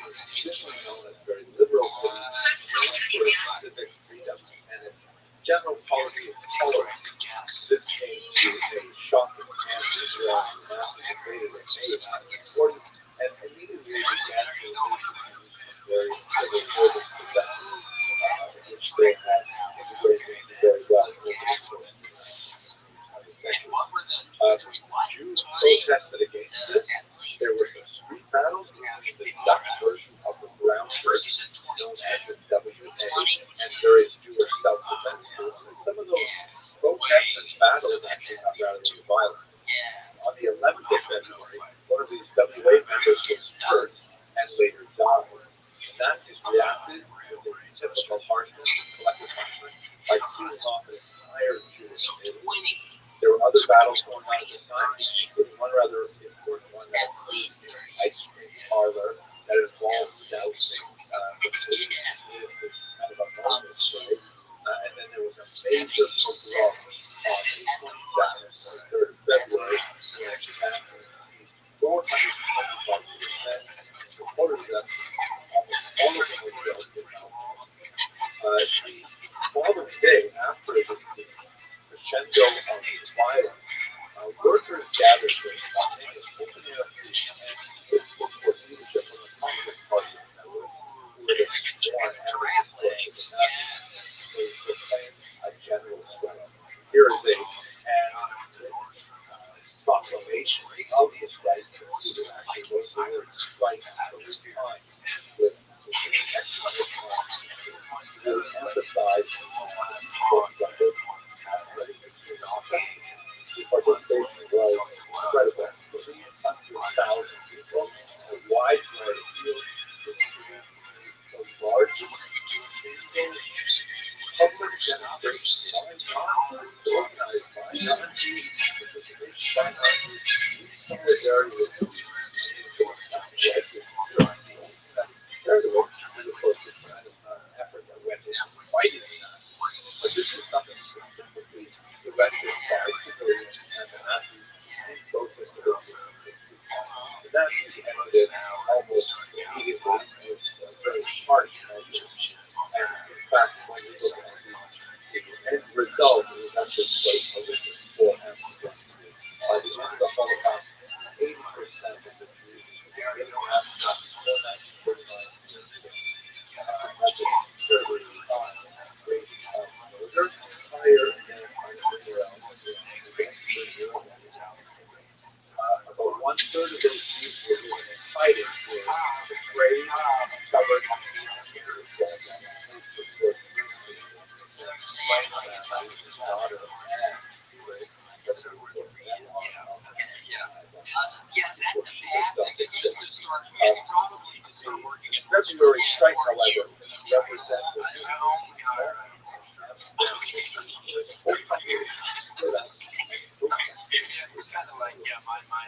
was traditionally known as a very liberal city, known for its civic freedom and its general policy of tolerance. This came to a shocking end when the Nazis invaded in May of 1940 and immediately began to remove Jews from various civil service professions, in which they had integrated into very well over the course of the century. Jews protested against this. There were some street battles between the Dutch version of the Brown Church, known as the WA, and various Jewish self-defense groups. And some of those protests and battles actually got rather violent. On the 11th of February, one of these WA members was hurt and later died. The Nazis reacted with their typical harshness and collective punishment by sealing off an entire Jewish community. There were other battles going on at this time, including one rather important one 425 men reported that all of them were killed. The following day, after the crescendo of violence, workers gathered for spontaneous opening up the and looked for leadership from the Communist Party members who were the sworn enemies of the Nazis. They proclaimed a general strike. Here is a proclamation of the strike. Actually, was the word strike from this time with exclamation mark to emphasize the participation was incredible. 300,000 people, a wide variety of fields, the largest public demonstration organized by Nazis, participation by Nazis, solidarity with there's a effort that went into fighting the Nazis. But this is something specifically directed by civilians and the Nazis in protest against the Nazis ended it almost immediately with very harsh measures. And in fact, when you look at the end result, it was actually quite horrific for Amsterdam. By the end of the Holocaust, 80% of the Jews in Amsterdam before 1939 that's a terribly high rate of murder, higher than anywhere else in Europe. About one-third of those Jews who were living in fighting were betrayed, stubborn, February strike, however, represents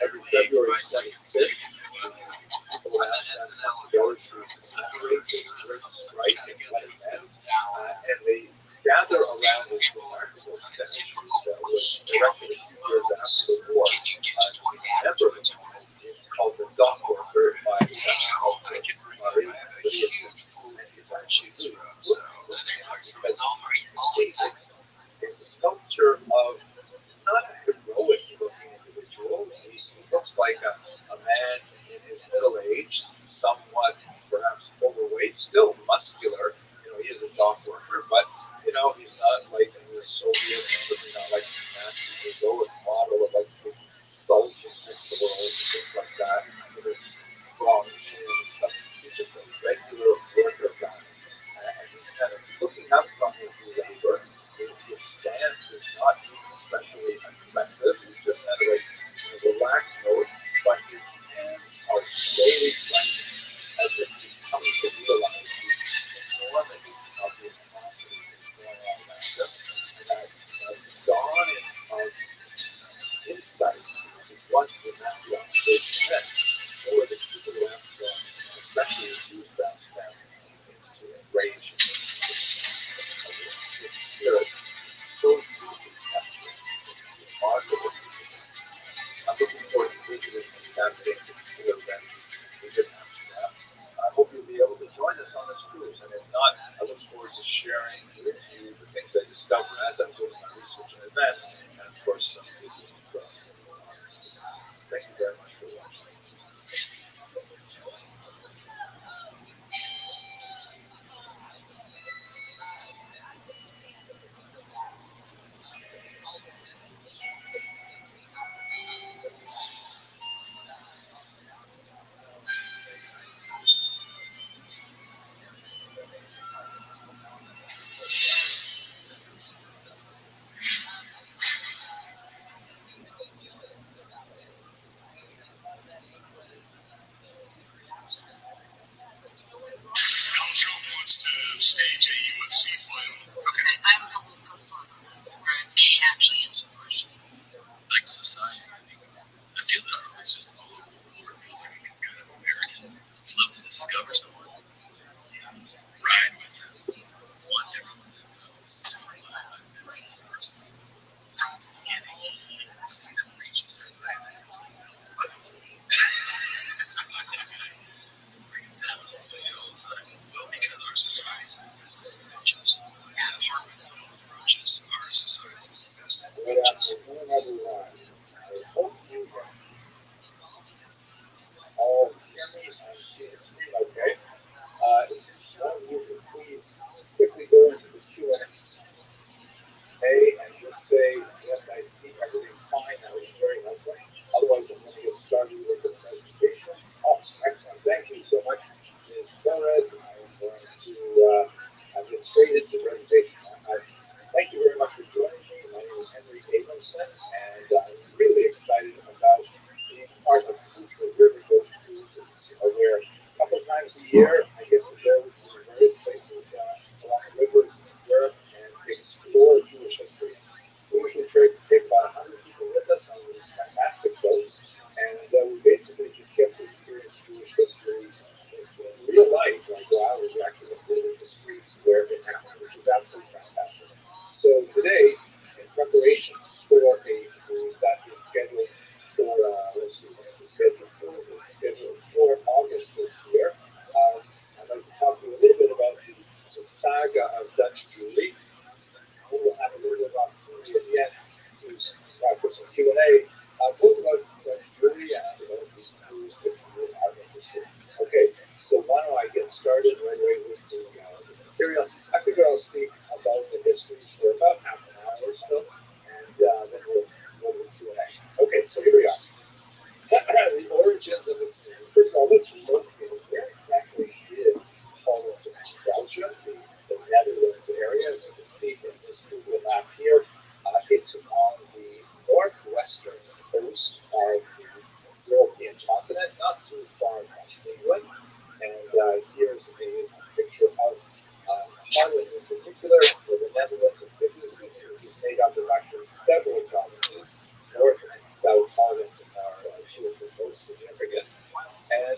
every February 26th, people ask them to go to strike and they gather around this remarkable statue that was erected a few years after the war to remember him. It's called the Dock Worker by Marie and his actually it's a sculpture of not a heroic looking individual. He looks like a man in his middle age, somewhat perhaps overweight, still muscular. He is a dock worker, but he's not like in the Soviet, certainly not like the Nazi heroic model of like the Sultan next to the world and things like that. With his strong chin,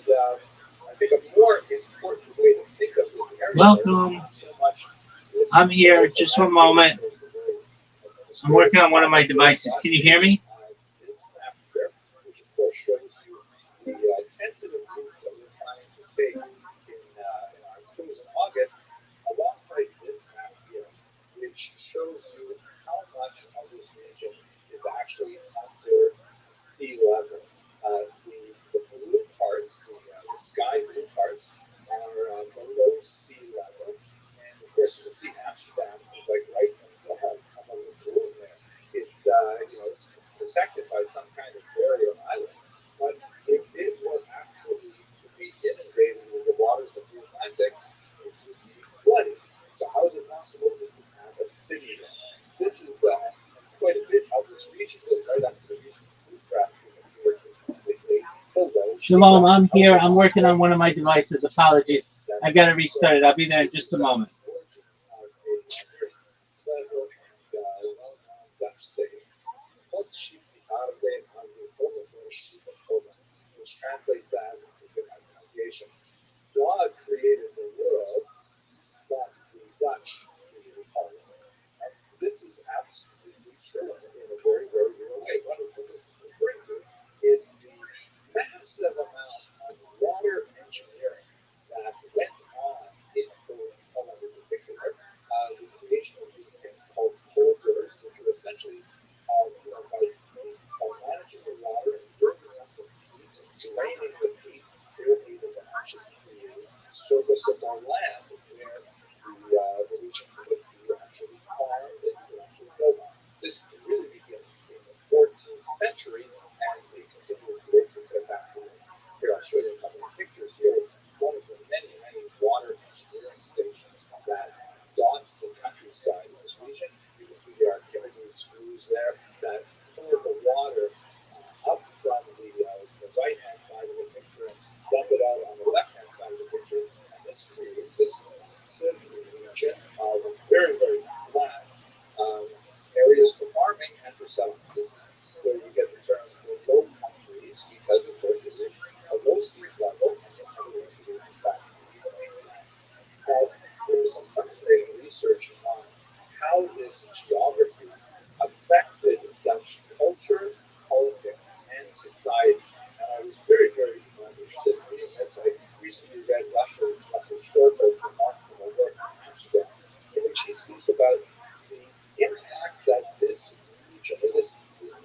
I think a more important way to think of this area Welcome. is not so much this I'm here. political Just one landscape moment. in terms of very I'm administrative working on one of my landscape, devices. but Can you hear me? this map here, which of course shows you the tentative route that we're planning to take in our cruise in August, alongside this map here, which shows you how much of this region is actually under sea level. The blue parts, the sky blue parts, are below sea level. And of course, you can see Amsterdam is like right above the blue there. It's protected by some kind of barrier island. But if it were actually to be inundated with the waters of the Atlantic, it would be flooded. So how is it possible that you have a city there? This is quite a bit of this region goes right up to the region of blue craft units, which is completely below sea Shalom, level. I'm here. I'm working on one of my devices. Apologies. I got to restart it. I'll be there in just a moment. Origin of a very clever and well-known Dutch saying, "God schiep die aarde aan de ondergrond van God," which translates as, in my pronunciation, God created the world, but the Dutch created all of it. And this is absolutely true in a very, very real way. What this is referring to is the massive amount of water engineering that went on in Poland in particular. The creation of these things called polders, which are essentially by managing the water and building up the peat and draining the peat, they were able to actually create serviceable land where the region could be actually farmed and you could actually build on. This really begins in the 14th century and they continue to work its way back to it. Here, I'll show you a couple of pictures. Here is one of the many, many water engineering stations that dots the countryside in this region. You can see the archimedes screws there that pull the water up from the right-hand side of the picture and dump it out on the left-hand side of the picture. And this creates this massive region of very, very flat areas for farming and for settlement. This is where you get the term the low countries because, of course, it is below sea level and in other words, it is in fact flat. Now, there's some fascinating research on how this geography affected Dutch culture, politics, and society. And I was very, very interested in reading this. I recently read Russell Schultz's remarkable work on Amsterdam, in which he speaks about the impact that this region, or this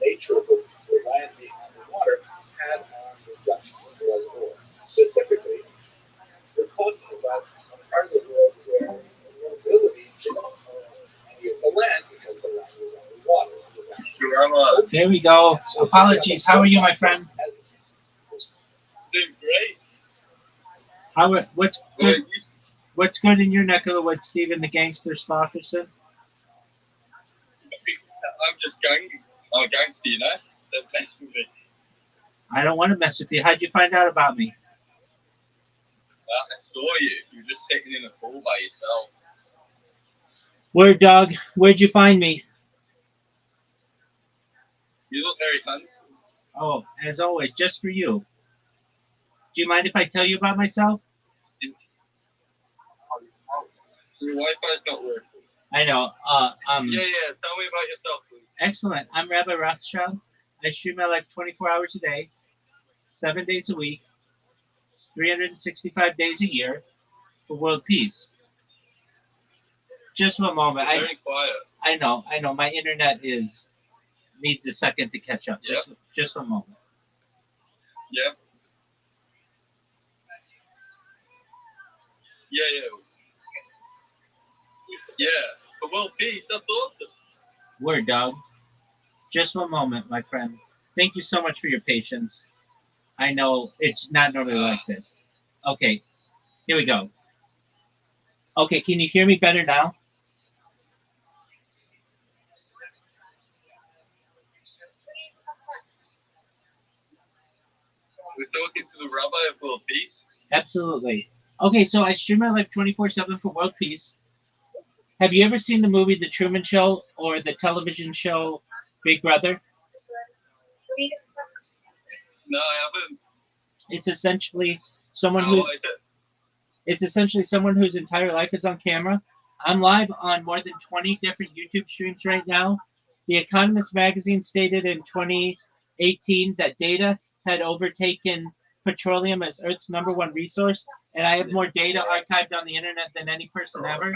nature of the land being underwater, had on the Dutch people as a whole. Specifically, we're talking about a part of the world where the nobility didn't own any of the land because the land was underwater. It was actually There we go. so Apologies. How are you, my friend? Doing great. What's Well, good? What's good in your neck of the woods, Stephen the Gangster Stockerson? I'm just gangster, you know? Don't mess with me. I don't want to mess with you. How'd you find out about me? I saw you. You were just sitting in a pool by yourself. Word, dog. Where'd you find me? You look very handsome. Oh, as always, just for you. Do you mind if I tell you about myself? Your Wi-Fi's not working. I know. Yeah. Tell me about yourself, please. Excellent. I'm Rabbi Rothschild. I stream my life 24 hours a day, 7 days a week, 365 days a year for world peace. Just one moment. Very quiet. I know. My internet needs a second to catch up. Yep. Just one moment. Yeah. Yeah. For world peace, that's awesome. Word, dog. Just one moment, my friend. Thank you so much for your patience. I know it's not normally like this. Okay, here we go. Okay, can you hear me better now? We're talking to the rabbi of world peace. Absolutely. Okay, so I stream my life 24/7 for world peace. Have you ever seen the movie The Truman Show or the television show Big Brother? No, I haven't. It's essentially someone How who is it? it's essentially someone whose entire life is on camera. I'm live on more than 20 different YouTube streams right now. The Economist magazine stated in 2018 that data had overtaken petroleum as Earth's number one resource, and I have more data archived on the internet than any person ever,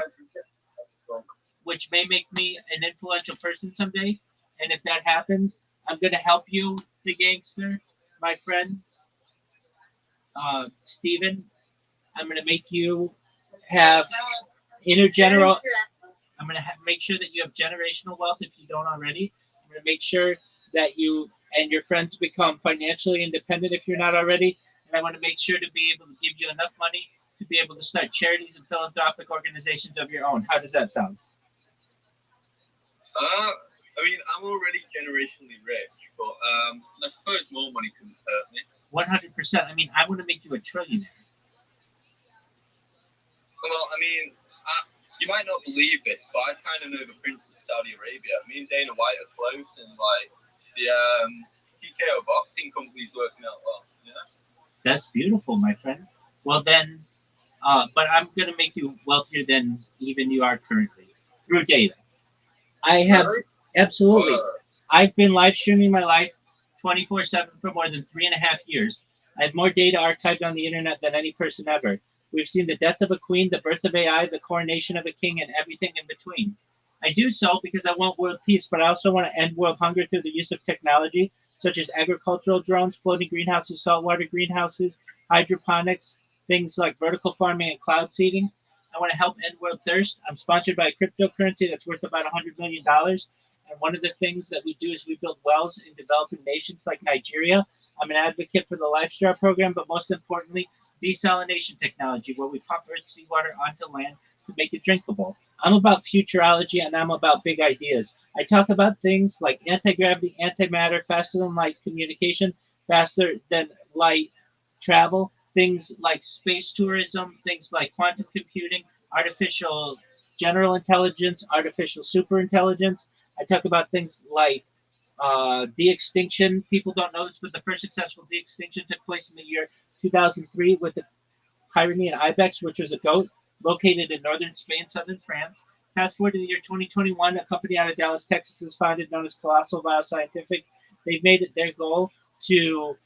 which may make me an influential person someday. And if that happens, I'm going to help you, the gangster, my friend, Steven. I'm going to make you have intergeneral. I'm going to make sure that you have generational wealth if you don't already. I'm going to make sure that you and your friends become financially independent if you're not already. And I want to make sure to be able to give you enough money to be able to start charities and philanthropic organizations of your own. How does that sound? I mean, I'm already generationally rich, but I suppose more money couldn't hurt me. 100%. I mean, I want to make you a trillionaire. Well, I mean, you might not believe this, but I kind of know the Prince of Saudi Arabia. Me and Dana White are close, and like the TKO boxing company's working out well. You know? That's beautiful, my friend. Well, then, but I'm going to make you wealthier than even you are currently through data. I have Really? absolutely. I've been live streaming my life 24/7 for more than 3.5 years. I have more data archived on the internet than any person ever. We've seen the death of a queen, the birth of AI, the coronation of a king, and everything in between. I do so because I want world peace, but I also want to end world hunger through the use of technology such as agricultural drones, floating greenhouses, saltwater greenhouses, hydroponics, things like vertical farming and cloud seeding. I want to help end world thirst. I'm sponsored by a cryptocurrency that's worth about $100 million. And one of the things that we do is we build wells in developing nations like Nigeria. I'm an advocate for the Lifestyle program, but most importantly, desalination technology, where we pump earth seawater onto land to make it drinkable. I'm about futurology and I'm about big ideas. I talk about things like anti gravity, antimatter, faster than light communication, faster than light travel, things like space tourism, things like quantum computing, artificial general intelligence, artificial superintelligence. I talk about things like de-extinction. People don't know this, but the first successful de-extinction took place in the year 2003 with the Pyrenean ibex, which was a goat located in northern Spain, southern France. Fast forward to the year 2021, a company out of Dallas, Texas is founded known as Colossal Bioscientific. They've made it their goal to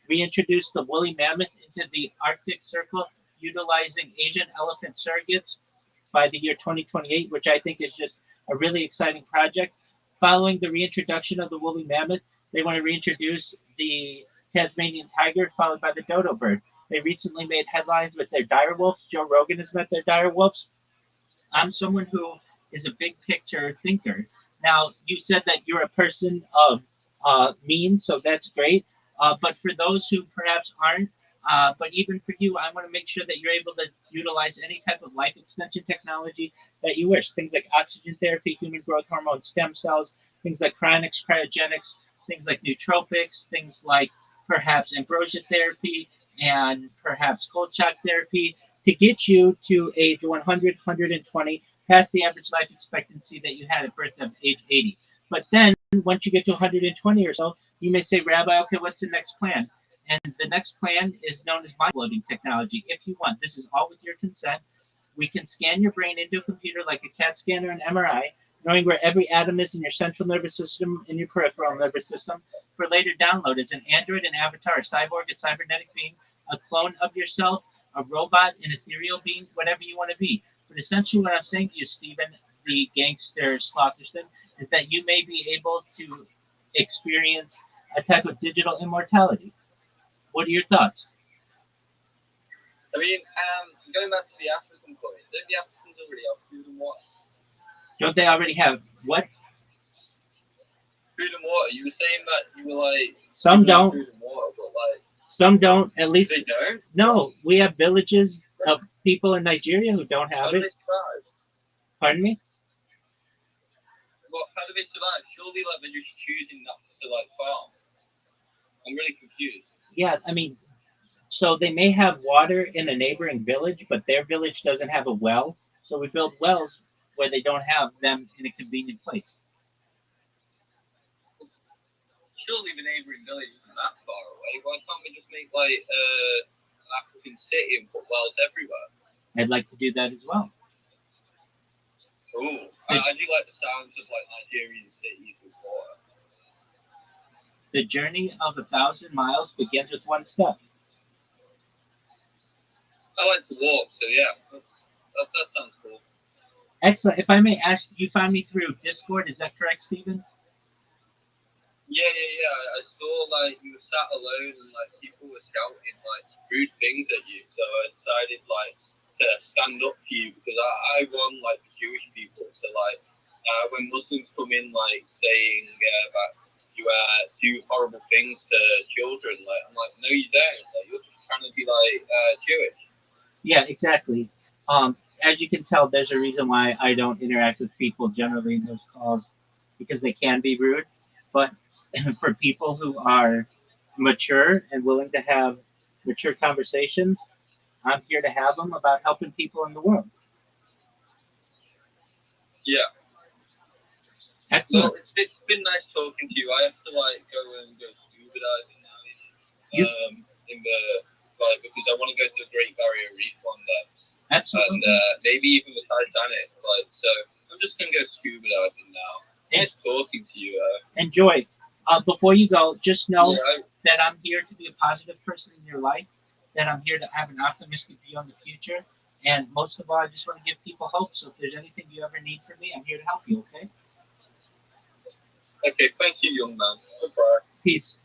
reintroduce the woolly mammoth into the Arctic Circle utilizing Asian elephant surrogates by the year 2028, which I think is just a really exciting project. Following the reintroduction of the woolly mammoth, they want to reintroduce the Tasmanian tiger, followed by the dodo bird. They recently made headlines with their dire wolves. Joe Rogan has met their dire wolves. I'm someone who is a big picture thinker. Now, you said that you're a person of means, so that's great. But for those who perhaps aren't, but even for you, I want to make sure that you're able to utilize any type of life extension technology that you wish. Things like oxygen therapy, human growth hormone, stem cells, things like cryogenics, things like nootropics, things like perhaps ambrosia therapy, and perhaps cold shock therapy to get you to age 100, 120, past the average life expectancy that you had at birth of age 80. But then, once you get to 120 or so, you may say, Rabbi, okay, what's the next plan? And the next plan is known as mind loading technology. If you want, this is all with your consent. We can scan your brain into a computer like a CAT scan or an MRI, knowing where every atom is in your central nervous system and your peripheral nervous system. For later download as an android, an avatar, a cyborg, a cybernetic being, a clone of yourself, a robot, an ethereal being, whatever you want to be. But essentially, what I'm saying to you, Stephen, the gangster Slaughterson, is that you may be able to experience a type of digital immortality. What are your thoughts? I mean, going back to the African point, don't the Africans already have food and water? Don't they already have what? Food and water. You were saying that you were like Some don't. food and water, but like Some don't. At least they don't. no. We have villages of people in Nigeria who don't How have do it. they survive? Pardon me? Well, how do they survive? Surely, like they're just choosing not to like farm. I'm really confused. Yeah, I mean, so they may have water in a neighboring village, but their village doesn't have a well. So we build wells where they don't have them in a convenient place. Surely the neighbouring village isn't that far away. Why can't we just make like an African city and put wells everywhere? I'd like to do that as well. Ooh, I do like the sounds of like Nigerian cities with water. The journey of 1,000 miles begins with one step. I like to walk, so yeah, that sounds cool. Excellent. If I may ask, you found me through Discord. Is that correct, Stephen? Yeah. I saw like you were sat alone and like people were shouting like rude things at you, so I decided like to stand up for you because I run like the Jewish people. So like when Muslims come in like saying that you do horrible things to children, like I'm like no you don't. Like you're just trying to be like Jewish. Yeah, exactly. As you can tell, there's a reason why I don't interact with people generally in those calls because they can be rude. But for people who are mature and willing to have mature conversations, I'm here to have them about helping people in the world. Yeah. Excellent. Well, it's been nice talking to you. I have to like go scuba diving now You in the like because I want to go to the Great Barrier Reef one day and absolutely maybe even the Titanic. Like so, I'm just gonna go scuba diving now. Nice talking to you. enjoy. Before you go, just know Yeah, that I'm here to be a positive person in your life. That I'm here to have an optimistic view on the future. And most of all, I just want to give people hope. So if there's anything you ever need from me, I'm here to help you. Okay? okay. Thank you, young man. Goodbye. Peace.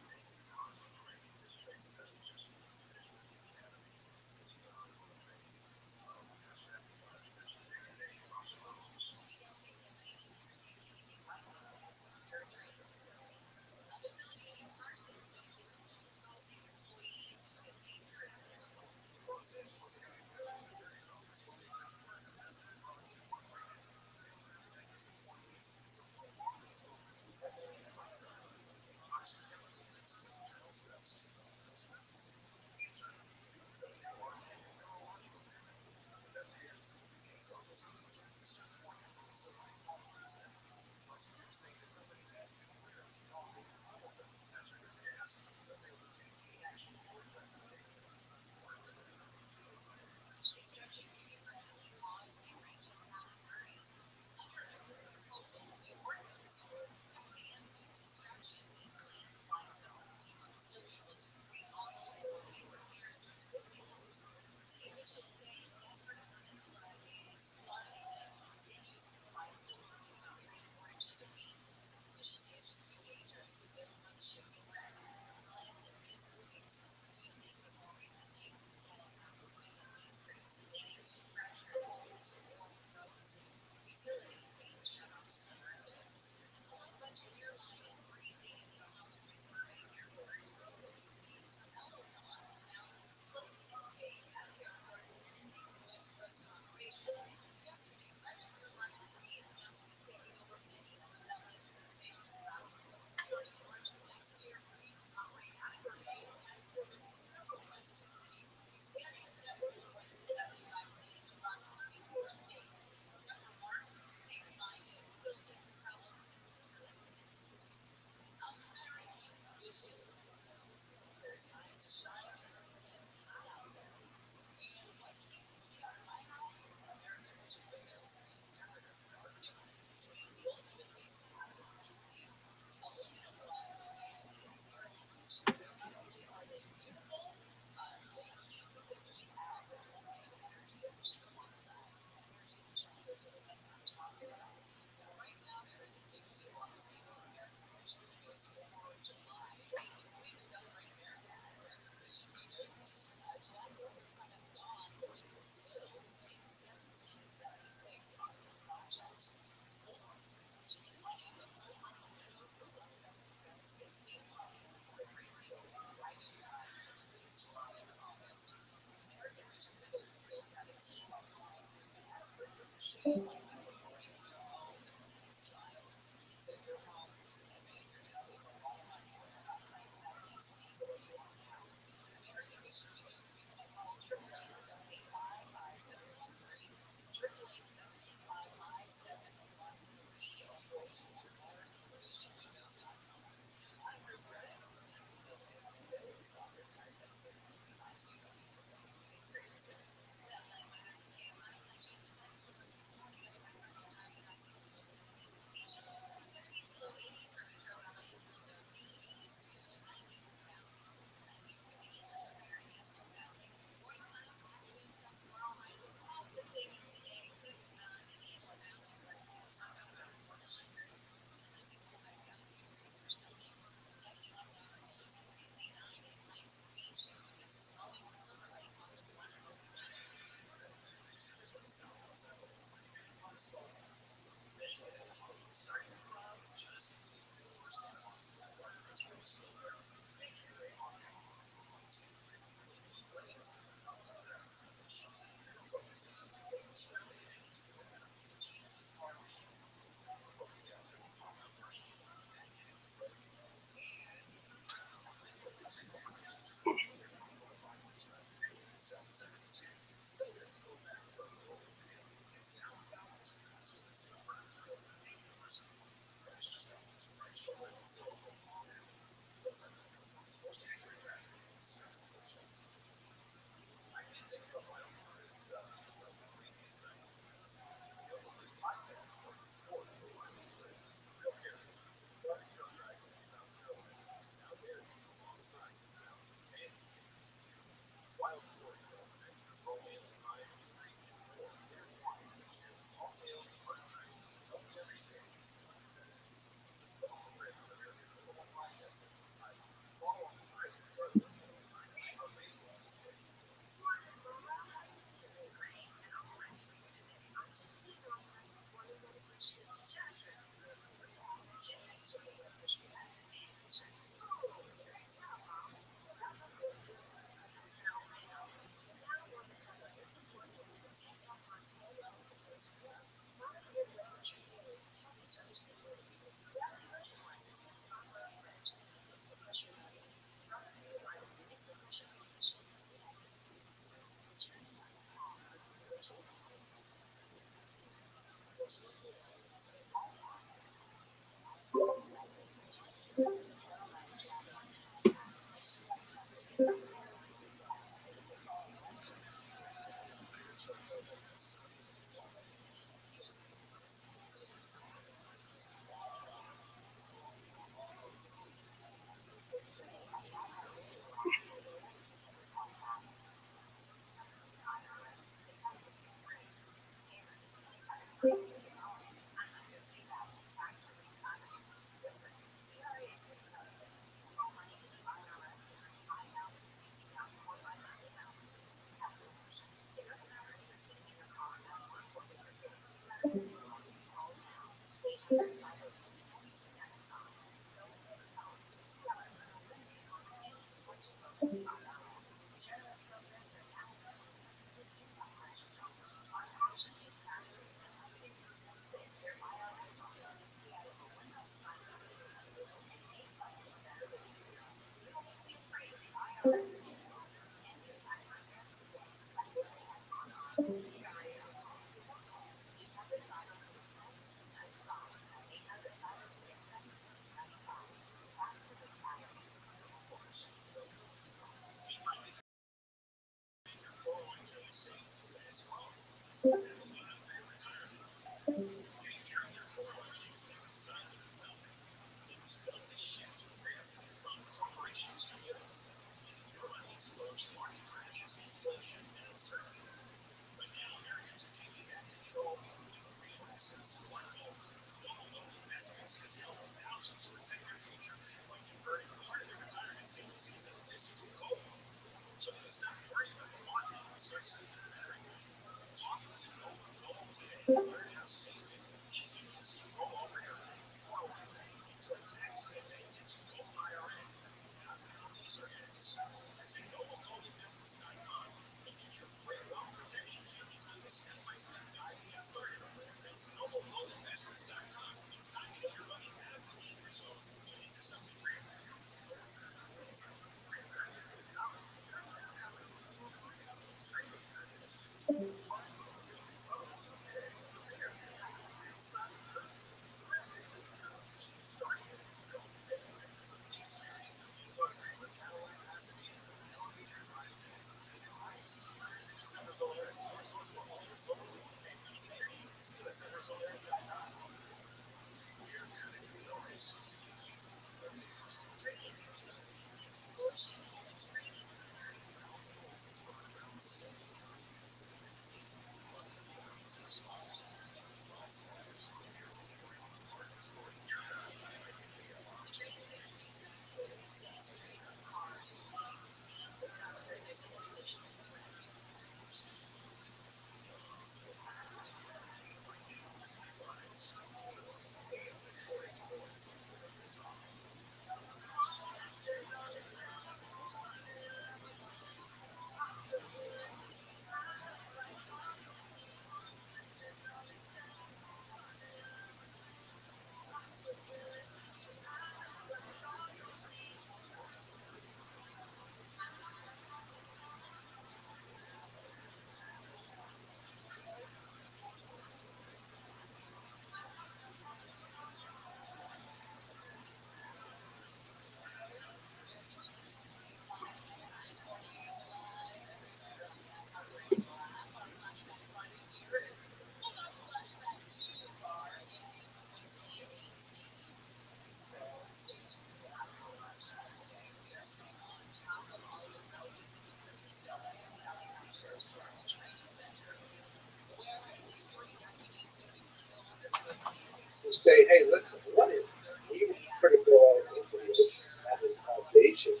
hey, listen, what if even critical information and this audacious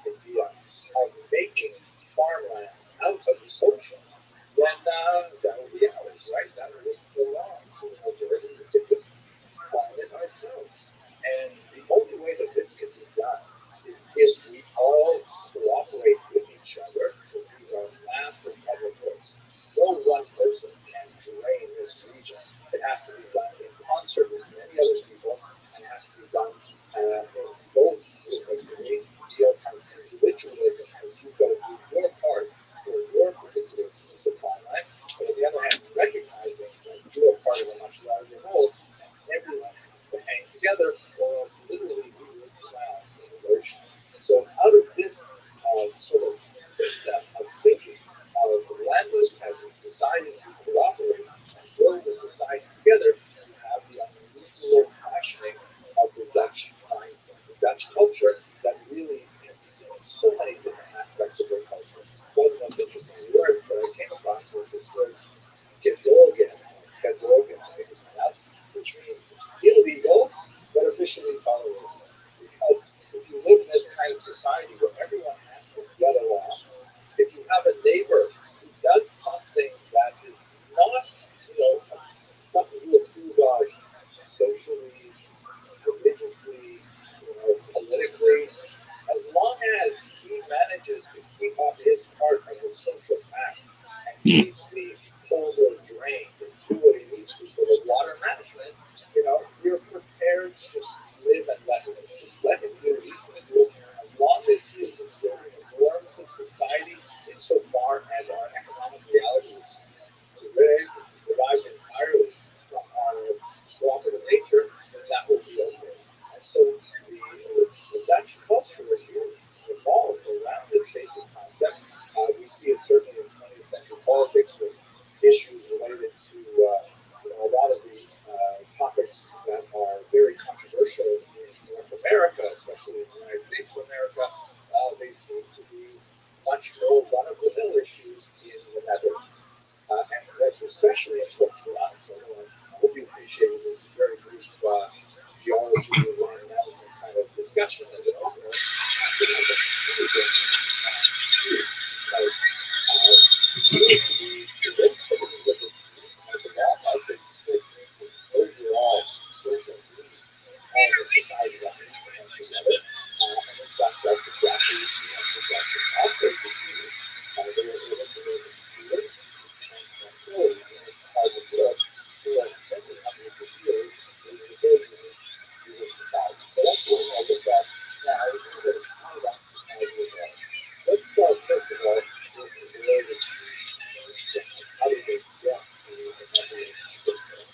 idea of making farmland out of the ocean, then that will be ours, right? That will belong to the majority recipients planet ourselves. And the only way that this can be done is if we all cooperate with each other, because these are massive public works. No one person can drain this region. It has to be done in concert with many other people, and it has to be done in both with a deal of individualism, because you've got to do your part for your particular piece of farmland, but on the other hand, recognizing that you're a part of a much larger whole, and everyone has to hang together, or else literally we will drown in the ocean. So out of this sort of system of thinking of landless peasants deciding to cooperate and build a society together, you have the unusual fashioning of the Dutch mindset, the Dutch culture that really can be seen in so many different aspects of their culture. One of the most interesting words that I came across was this word Gedogen, Gedogen, I think is pronounced, which means illegal but officially tolerated. Because if you live in this kind of society where everyone has to get along, if you have a neighbor who does something that is not, something you approve of socially, religiously, politically, as long as he manages to keep up his part of the social pact and keep the corridor drained and do what he needs to for the water management, you're prepared to just live and let him. Just let him do what he's going to do as long as he is observing the norms of society insofar as our economic reality is derived entirely from our cooperative nature, then that will be okay. And so the Dutch culture really evolved around this basic concept. We see it certainly in 20th century politics with issues related to a lot of the topics that are very controversial in North America, especially in the United States of America. They seem to be much more run-of-the-mill issues in the Netherlands. And that's especially important for us. I hope you appreciated this very brief geology and land management kind of discussion as an opener. Because we need to be convinced that this is what this means as a law market that means an overall social need of a society that needs to come together. And in fact, that's exactly what Dutch operators do. They were able to live and build in this part of Europe for many hundreds of years a very unique society. So that's what we're going to look at now, is how that society evolved. Let's start, first of all, with the origin. How did they get to the Netherlands in the first place?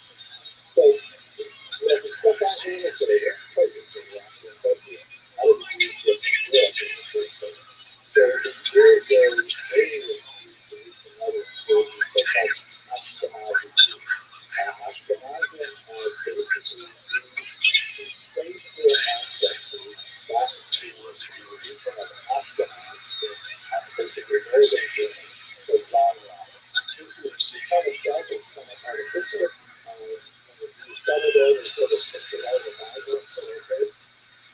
So, if we step back a little bit, let's focus on the actual question, how did the Jews get to Europe in the first place? So, it's very, very early to reach the Netherlands. So, the so-called Ashkenazi Jews. Ashkenazim basically means to trace their ancestry back to the region of Ashkenaz in basically northern Germany, so down line. This is kind of dark and somewhat artificial. When the Jews settled there, they sort of picked it out of the migrants that occurred.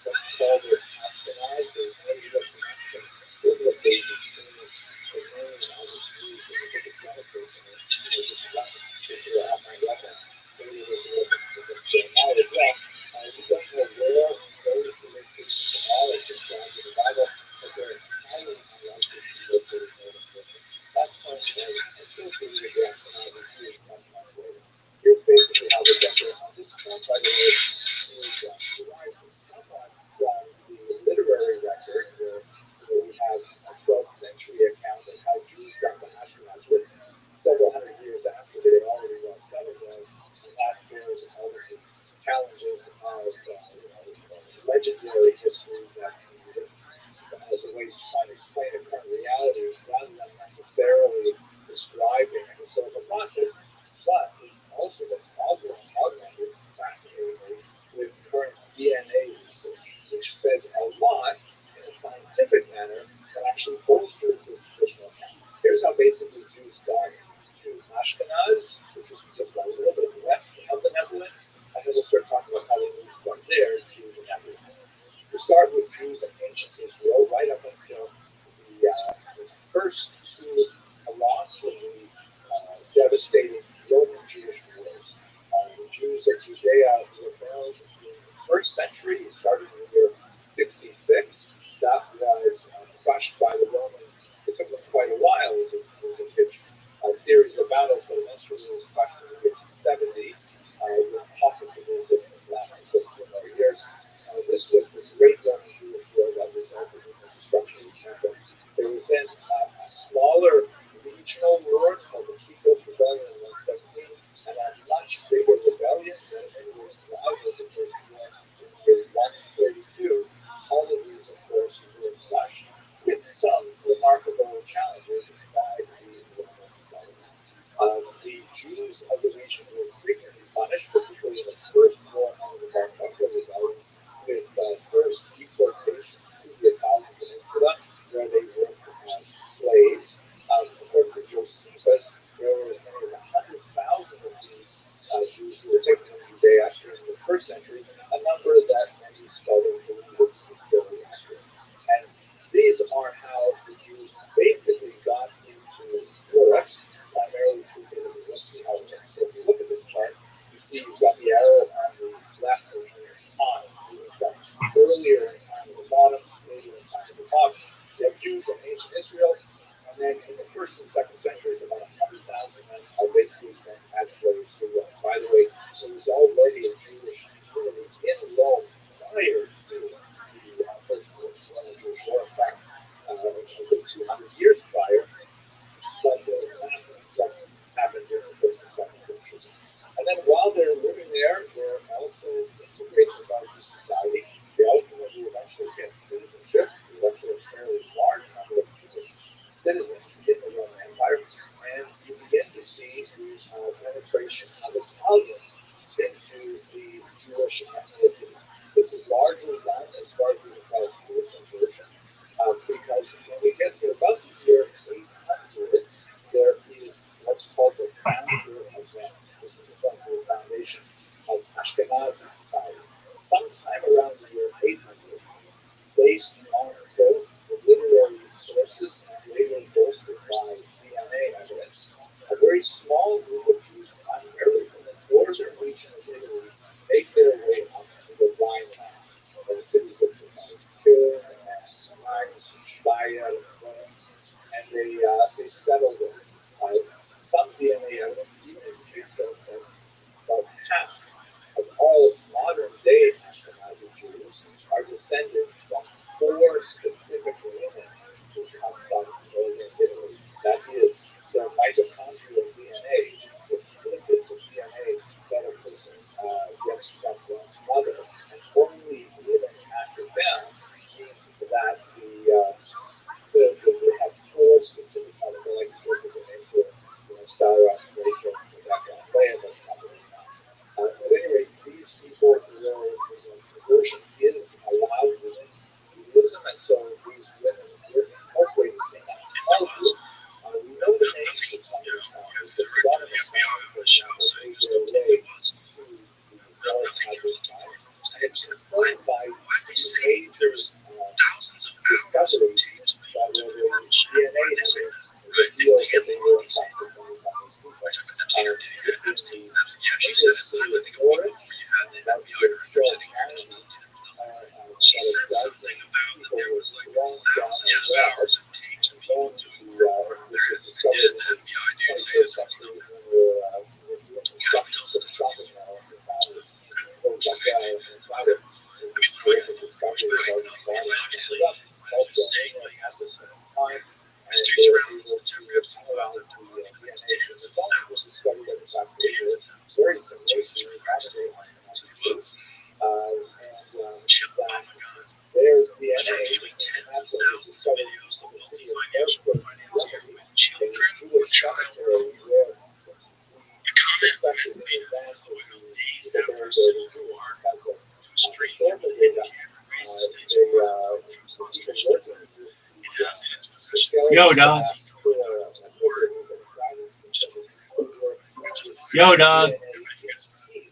But called it Ashkenaz. There's no real connection biblically between the name of the Jews and the book of Genesis and just one particular African maybe there's a little bit of Jeremiah as well. We don't know where those religious knowledge is found in the Bible, but they're highly unlikely to be located in northern Britain. That's when they're associated with the Ashkenazi Jews much, much later. Here's basically how they get there. Now, this point, by the way, is derived somewhat from the literary record, where we have a 12th century account of how Jews got to Ashkenaz, written several hundred years after they had already well settled there, and that bears all of the challenges of legendary history that can be written as a way to try to explain a current reality rather than necessarily describing a historical process, but it's also been augmented fascinatingly with current devastating Roman Jewish wars. The Jews of Judea were found in the first century, starting in the year 66. That was crushed by the Romans. It took them quite a while. It was a pitched series of battles, but eventually it was crushed in the year 70 with pockets of resistance lasting for a few more years. This was the Great Roman Jewish War that resulted in the destruction of the temple. There was then a smaller regional war called the People's Rebellion in 117, and a much bigger rebellion that eventually rivaled the First War in the year 132. All of these, of course, were crushed with some remarkable challenges by the Roman government. The Jews of the region were frequently punished, particularly in the First War under the Bar Kokhba rebellion, with first deportation to the Italian peninsula, where they worked as slaves. According to Josephus, there were as many as 100,000 of these Jews who were taken in Judea during the first century, a number that many scholars believe is fairly accurate. And these are how the Jews basically got into Europe, primarily through Italy. Let's see how it works. So if you look at this chart, you see you've got the arrow on the left represents time, moving from earlier in time at the bottom, later in time at the top. You have Jews in ancient Israel, and then in the first and second centuries, about 100,000 men are basically sent as slaves to Rome. By the way, there was already a Jewish community in Rome prior to the First Roman Jewish War. In fact, a good 200 years prior, but the massive influx happened during the first and second centuries. And then while they're living there, they're also integrated into society. They ultimately eventually get citizenship. There's actually a fairly large number of Jewish citizens in the Roman Empire, and you begin to see the penetration of Italians into the Jewish ethnicity. This is largely done as far as we can tell through conversion, because when we get to about the year 800, there is what's called the founder event. This is the foundation of Ashkenazi society. Sometime around the year 800, based on both the literary sources and later bolstered by DNA evidence, a very small group of Jews, primarily from the northern region of Italy, make their way up to the Rhine land, the cities of Köln and Mainz, Speyer, and Worms, and they settle there. Some DNA evidence even indicates that about half of all modern-day Ashkenazi Jews are descended from four specific women who come from northern Italy. That is, their mitochondrial DNA, the snippets of DNA that a person gets from one's mother, and only women after them, means that they have four specific mothers. I like to look at the names of Sarah, Rachel, Rebecca, and Leah, but not really now. At any rate, these people were, conversion is allowed within Judaism, and so these women were incorporated in that small group. We know the names of some of these families. The predominant families, for example, made their way to the north at this time, and it's confirmed by DNA there was thousands of hours of discoveries tapes that being were done the DNA evidence right? revealed They that had they a were lot in fact from these people. I talked with Epstein, or did you have Epstein? Yeah, she This said is at the time, I think a week orange, before you had the that's FBI the director show sitting here Kennedy, she that said is something about that there was like long down thousands of the hours of tapes of people going doing to work around this their was heads. They did, discovered the in FBI the dude saying 21st that there was century nothing. when they were doing God construction tells for it the to shopping you. mall, and they found this little backyard inside it. It was terrific discovery of all these bodies. Obviously, But I was also, just saying, like, at this time, and mysteries they were around able this, to Jeffrey Epstein files analyze after the money, like DNA from tens the of bone. It was thousands, discovered that in fact they tens were of thousands. very similar to Jesus Christ. modern-day Ashkenazi Jews, and Chill. Oh that my God. their After DNA viewing in tens an of assay was thousands of discovered videos, in the the city wealthy of financier Germany, with a children or Jewish child cemetery porn. where The we comment suspected went in viral advance in the of White House days the after a buried civil Jewish war because of to a street historical in data. Canada raised the state's They, worth Trump's the people administration. working in It has in its the possession scale Yo, of dog. staff for a corporate group of drivers that was work with Yo, dog. DNA teams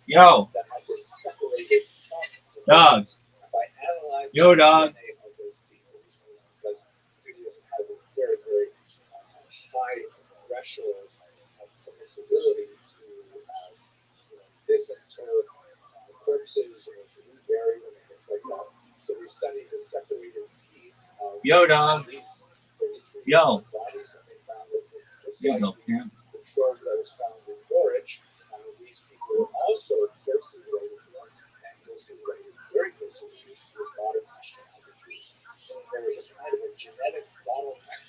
Yo, that had been separated from the dog. by analyzing Yo, the dog. DNA of those people, because Judaism has a very, very high threshold of this ability to, disinter corpses or to rebury them and things like that. So we studied the separated teeth of Yo, dog. these 33 Yo. bodies that they found, just There you like go, Pam. the trove that was found in Norwich. These people were also closely related to them, and closely related, very closely related to the modern Ashkenazi Jews. Meaning there was a kind of a genetic bottleneck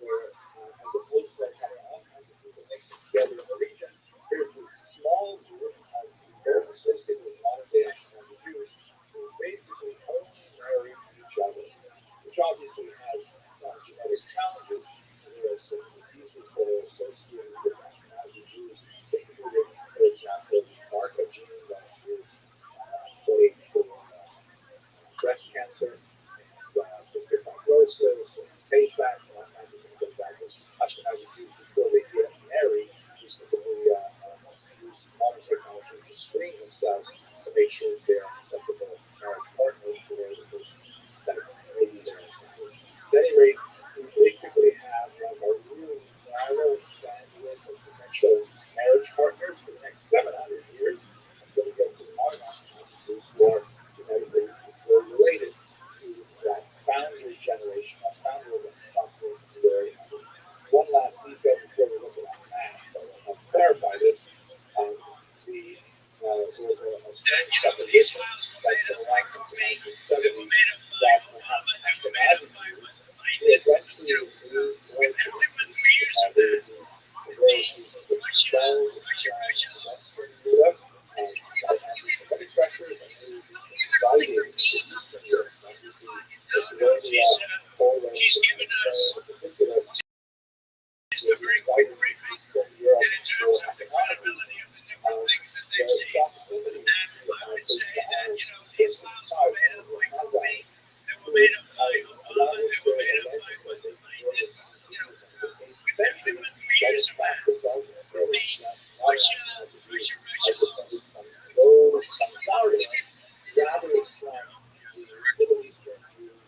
where, as opposed to like having all kinds of people mixing together in the region, here's this small group of people associated with modern day Ashkenazi Jews who basically only marry each other, which obviously has some genetic challenges. There are some diseases that are associated with Ashkenazi Jews, including, for example, the BRCA gene that is plagued for breast cancer and cystic fibrosis and FACE and all kinds of things like that. Because Ashkenazi Jews, before they get married, used to use modern technology to screen themselves to make sure they're an acceptable marriage partner for the person that may be their ancestors. At any rate, we basically have like a really narrow bandwidth of potential marriage partners for the next 700 years until we get to the modern Ashkenazi Jews who are genetically equally related to that founder generation, that founder of the possible singularity number. One last detail before we look at our map, but I'll help clarify this. There was a supposition that's been around since the 1970s that perhaps Ashkenazi Jews would eventually move more to the east. There would be the various regions of Western Europe, that anti-Semitic pressures, and they would be invited into Eastern Europe. That would be Lithuania, Poland, and in particular, would be invited to Eastern Europe for economic reasons. The proximity to the Alps is one of the transactions would allow it to eventually make more than 8th century, but in fact result in a case that modern Ashkenazi Jews are descended from those sunflower lands rather than the Middle Eastern Jews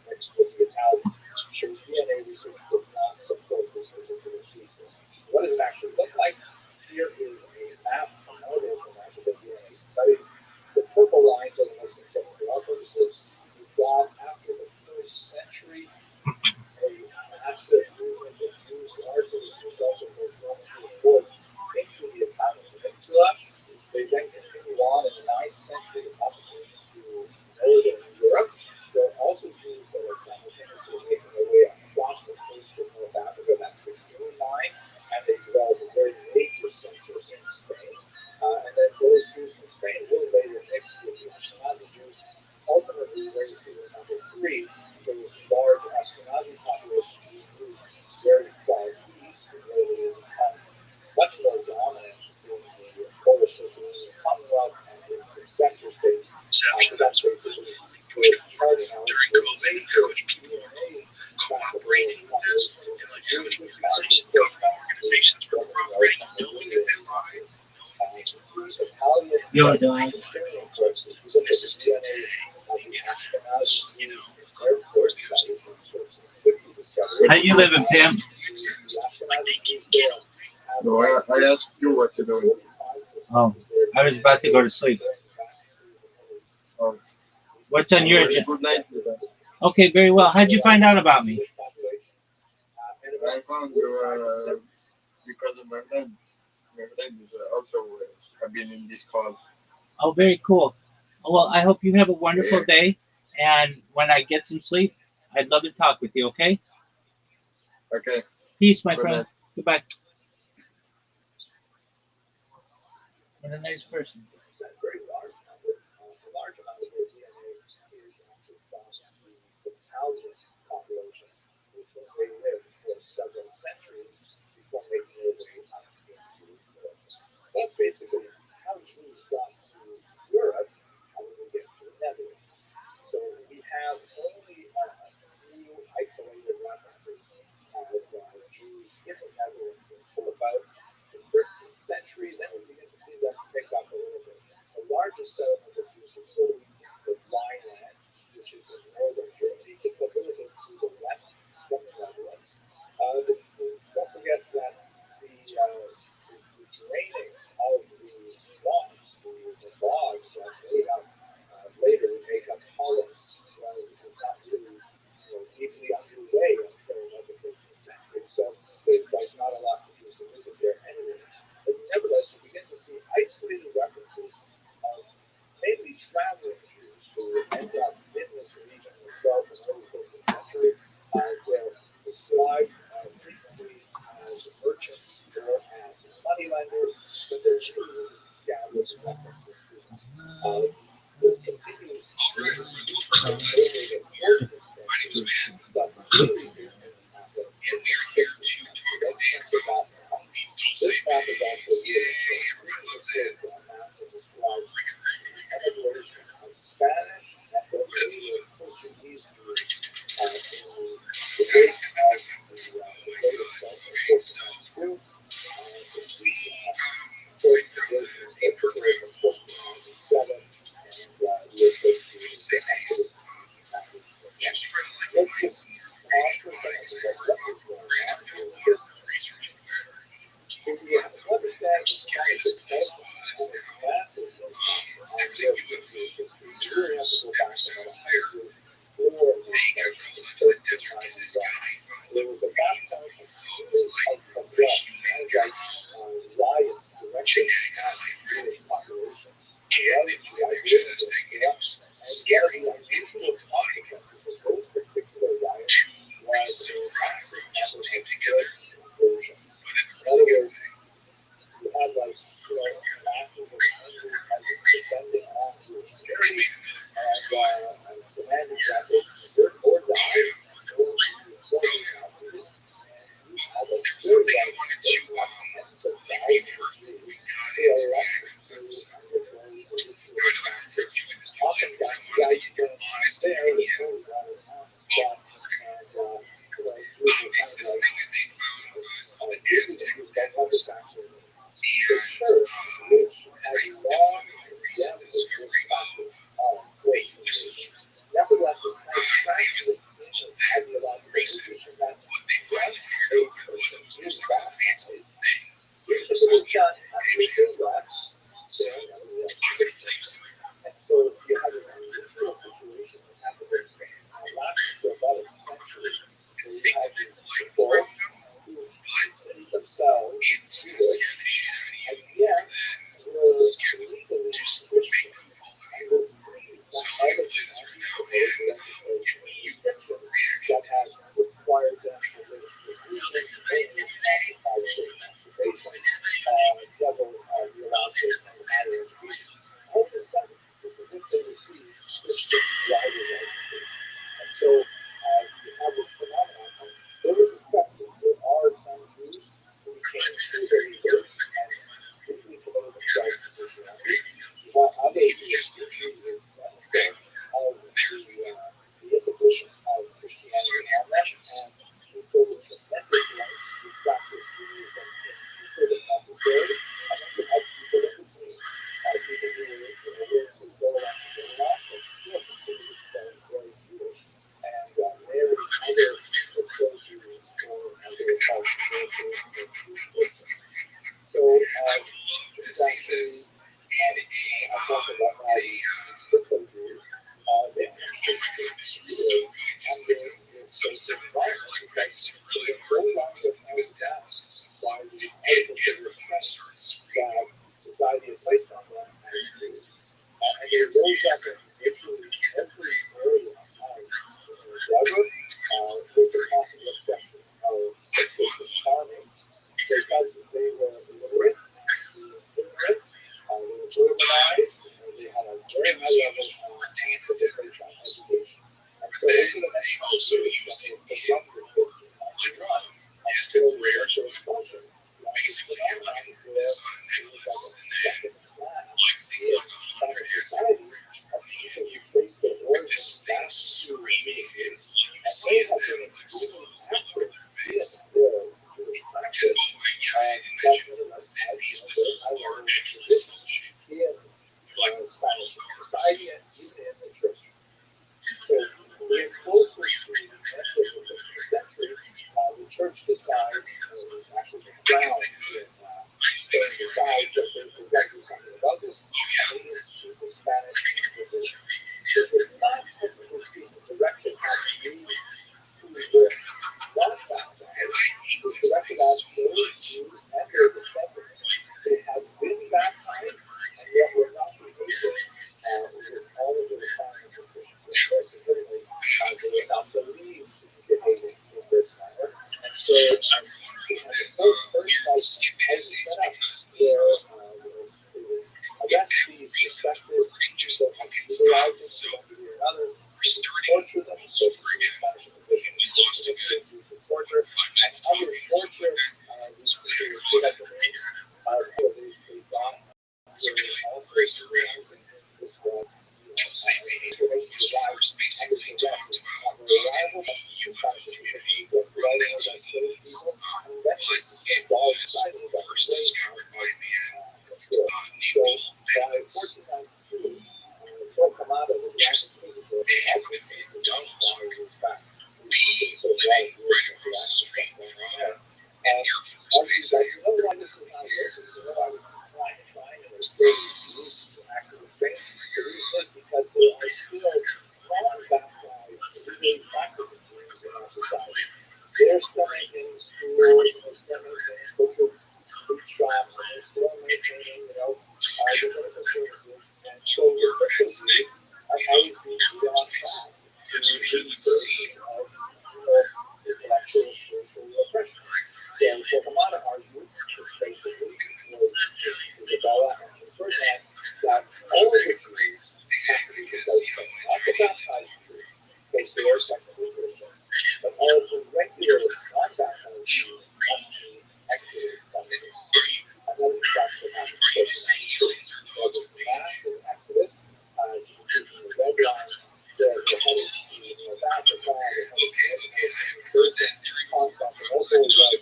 mixed with the Italians. So DNA research does not support this particular thesis. What does it actually look like? Here is a map, another map of the DNA studies. The purple lines are the most important for our purposes. You've got, after the first century, a massive movement of Jews, largely as a result of those Roman Jewish wars, into the Italian peninsula. They then continue on in the 9th century up into northern Europe. There are also Jews that are simultaneously making their way across the coast of North Africa. That's the green line. And they develop a very major center in Spain. And then those Jews from Spain will later mix with the Ashkenazi Jews. Ultimately, where you see the number 3, those large Ashkenazi populations being moved very far east, where they become much more dominant in the Polish Lithuanian Commonwealth and in the center states. So that's basically we're charting out the major DNA trackable population of Jews, which matters, of course, not organizations were cooperating and building in their lives. The Italian Yo, dog. Syrian sources, if you look at the DNA of the Ashkenazi Jews in their first studies, which could be discovered. How you living, Pam? The Ashkenazi Jews there have No, I asked you what you're doing. 45% Oh, of their I was about to go to sleep. going back to the Middle East. Oh, What's on your agenda? good night to them. Okay, very well. How'd you find out about me? I found you because of my friend. My friend is also have been in this call. Oh, very cool. Well, I hope you have a wonderful Yeah. day. And when I get some sleep, I'd love to talk with you, okay? Okay. Peace, my Good friend. night. Goodbye. What a nice person. That very large number, a large amount of their DNA is actually from the Italian population, they lived for several centuries before making their way up into Europe. That's basically how Jews got to Europe. How did they get to the Netherlands? So we have only a few isolated references of Jews in the Netherlands until about the 13th century. Then we begin to see them pick up a little bit draining of the swamps, the bogs that they have later make up hollows, which is not really deeply underway until like the 13th century. So there's like not a lot to do to visit there anyway. But nevertheless, you begin to see isolated references of mainly traveling Jews who end up in this region in the 12th and early 13th century. They're described frequently as merchants or as moneylenders, but there's really scattered references to them. This continues to really important things, but really big things happen in the 15th century. Let's check the map now. This map is actually a map that describes immigration of Spanish and later Portuguese Jews in the wake of the Great Expulsion in 1492, the Fourth Division in particular from 1497, and the associated activities after the event. Let's just pause for a second and look at what is going on here with this. If you understand the Spanish Expulsion has a massive impact on their history, you really have to go back about 100 years before the first time is done. There was at that point a series of riots directed at Jewish populations. One of the ideas was and one of the unusual consequences of those particular riots was a massive number of church conversions. In other words, you had like masses of hungry peasants descending on Jewish communities and demanding that they convert or die or be forcibly converted. And you had a very tens of thousands of Jews who elected to undergo the ritual of baptism. Oftentimes, the guys going there was really rather on the spot, and Jews were kind of like Jews that have this actually. The church, which has long condemned this practice of forced conversion, nevertheless is kind of practicing in this ideological position that once a person is baptized, if they've done everything less, then nevertheless Christians. And so you have this unusual situation that happened lasting for about a century, where you have these people who consider themselves Jewish, and yet were legally Christian and were free from other anti-Semitic legislation and restrictions that had required them to live seclusion, only occupied certain occupation, never be allowed to attend higher education. All of a sudden, it's as if they received Christian driver licenses. And so you have this phenomenon of irrespective, there are some Jews who became true believers and deeply committed themselves to Christianity, while other Jews received the benefit of the imposition of Christianity on them, and so the percentage life to practice Judaism seemed sort of necessary. And then you had people in between, people who were willing to go along to get along, but still considered themselves very Jewish and marry other associates or other parts of their Jewish religion. So this actually, I talked about how the Christian Jews, they actually succeeded under this safe environment because they were no longer held down by the artificial restraints that society has placed on them as Jews. And they rose up in virtually every area of their endeavor, with the possible exception of sexual farming, because they were illiterate, they were ignorant, they were urbanized, they had a very high level of participation in education. And so over the next 100 years, from roughly 1591 until the racial expulsion, you have this phenomenon where there was like a second class in a society of people who trace their origins back to Jewish roots, and they have been extremely active in their Jewish practice, but nevertheless had a very high level of tradition in Spanish society and even in the church. So getting closer to the end of the 15th century, the church decides, or actually the crown in Spain decides say it's because the I guess the perspective just that fucking utilizes stopped. So another we're starting torture them, over again. And we lost a good torture, 5 minutes how talking. they torture these creatures get up the name they got So really, raised her around. this was Same page. Just basically talked about you community related to these. But it was first discovered by a man named Benz. Just they haven't been done long. Be living right across the street from an Air Force base out here. Because they are still strong baptized in practices in our society. They're still maintaining schools, they're still maintaining local food shops, and they're still maintaining, the medical services. And so efficiency are always being put on track to the see of intellectual spiritual oppression. So Kamada argues, basically, Isabella and Ferdinand, that all of the trees have to be replaced, not the baptized tree, because they are technically Christians, but all of the regular non-baptized trees must be exited from the tree. And that is exactly what happens. There was a massive exodus, using the red line, they're headed to North Africa, they're headed to Constantinople, right,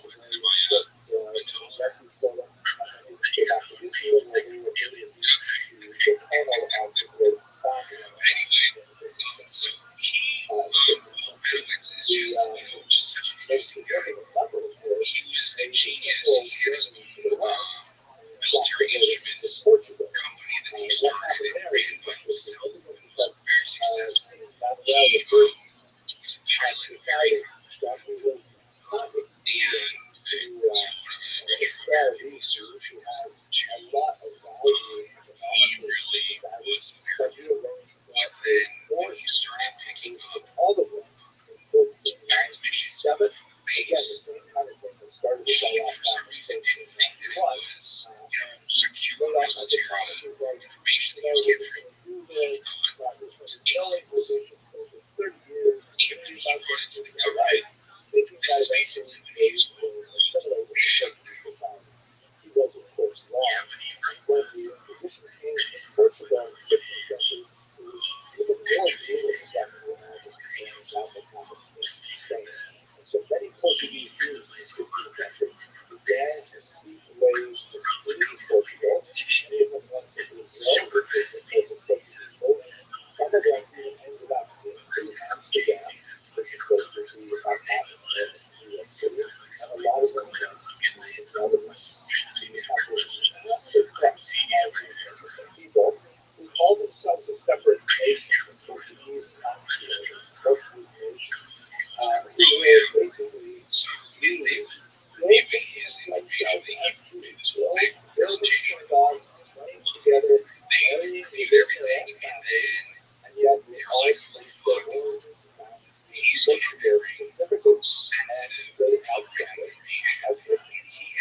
stolen, and then they back to Israel, where they were able to handle the great So Paul Penowitz is just, just such an interesting guy. He was a genius. He had his own military instruments company that he started and ran by himself. It was very successful. He was a pilot, very and he served who had he really was very good. But then when he started picking up transmissions from base, he for some reason didn't think that it was secure military information that he was getting from even if he brought it to the government, this is basically when he was shoved through He was, of course, wrong. When the Inquisition came to Portugal in the 15th century, it was even more brutal than that in South America and Spain. And so many Portuguese Jews in the 15th century began to seek ways to flee Portugal. Many of them went to Brazil, because the states people. Some of them even ended up in Amsterdam, which is basically about half of New York City, and a lot of them in the Netherlands. People who call themselves a separate nation, the Portuguese Portuguese nation, who were basically using like dogs running together, marrying everything, and yet they all place their origins and their significance and they outgather as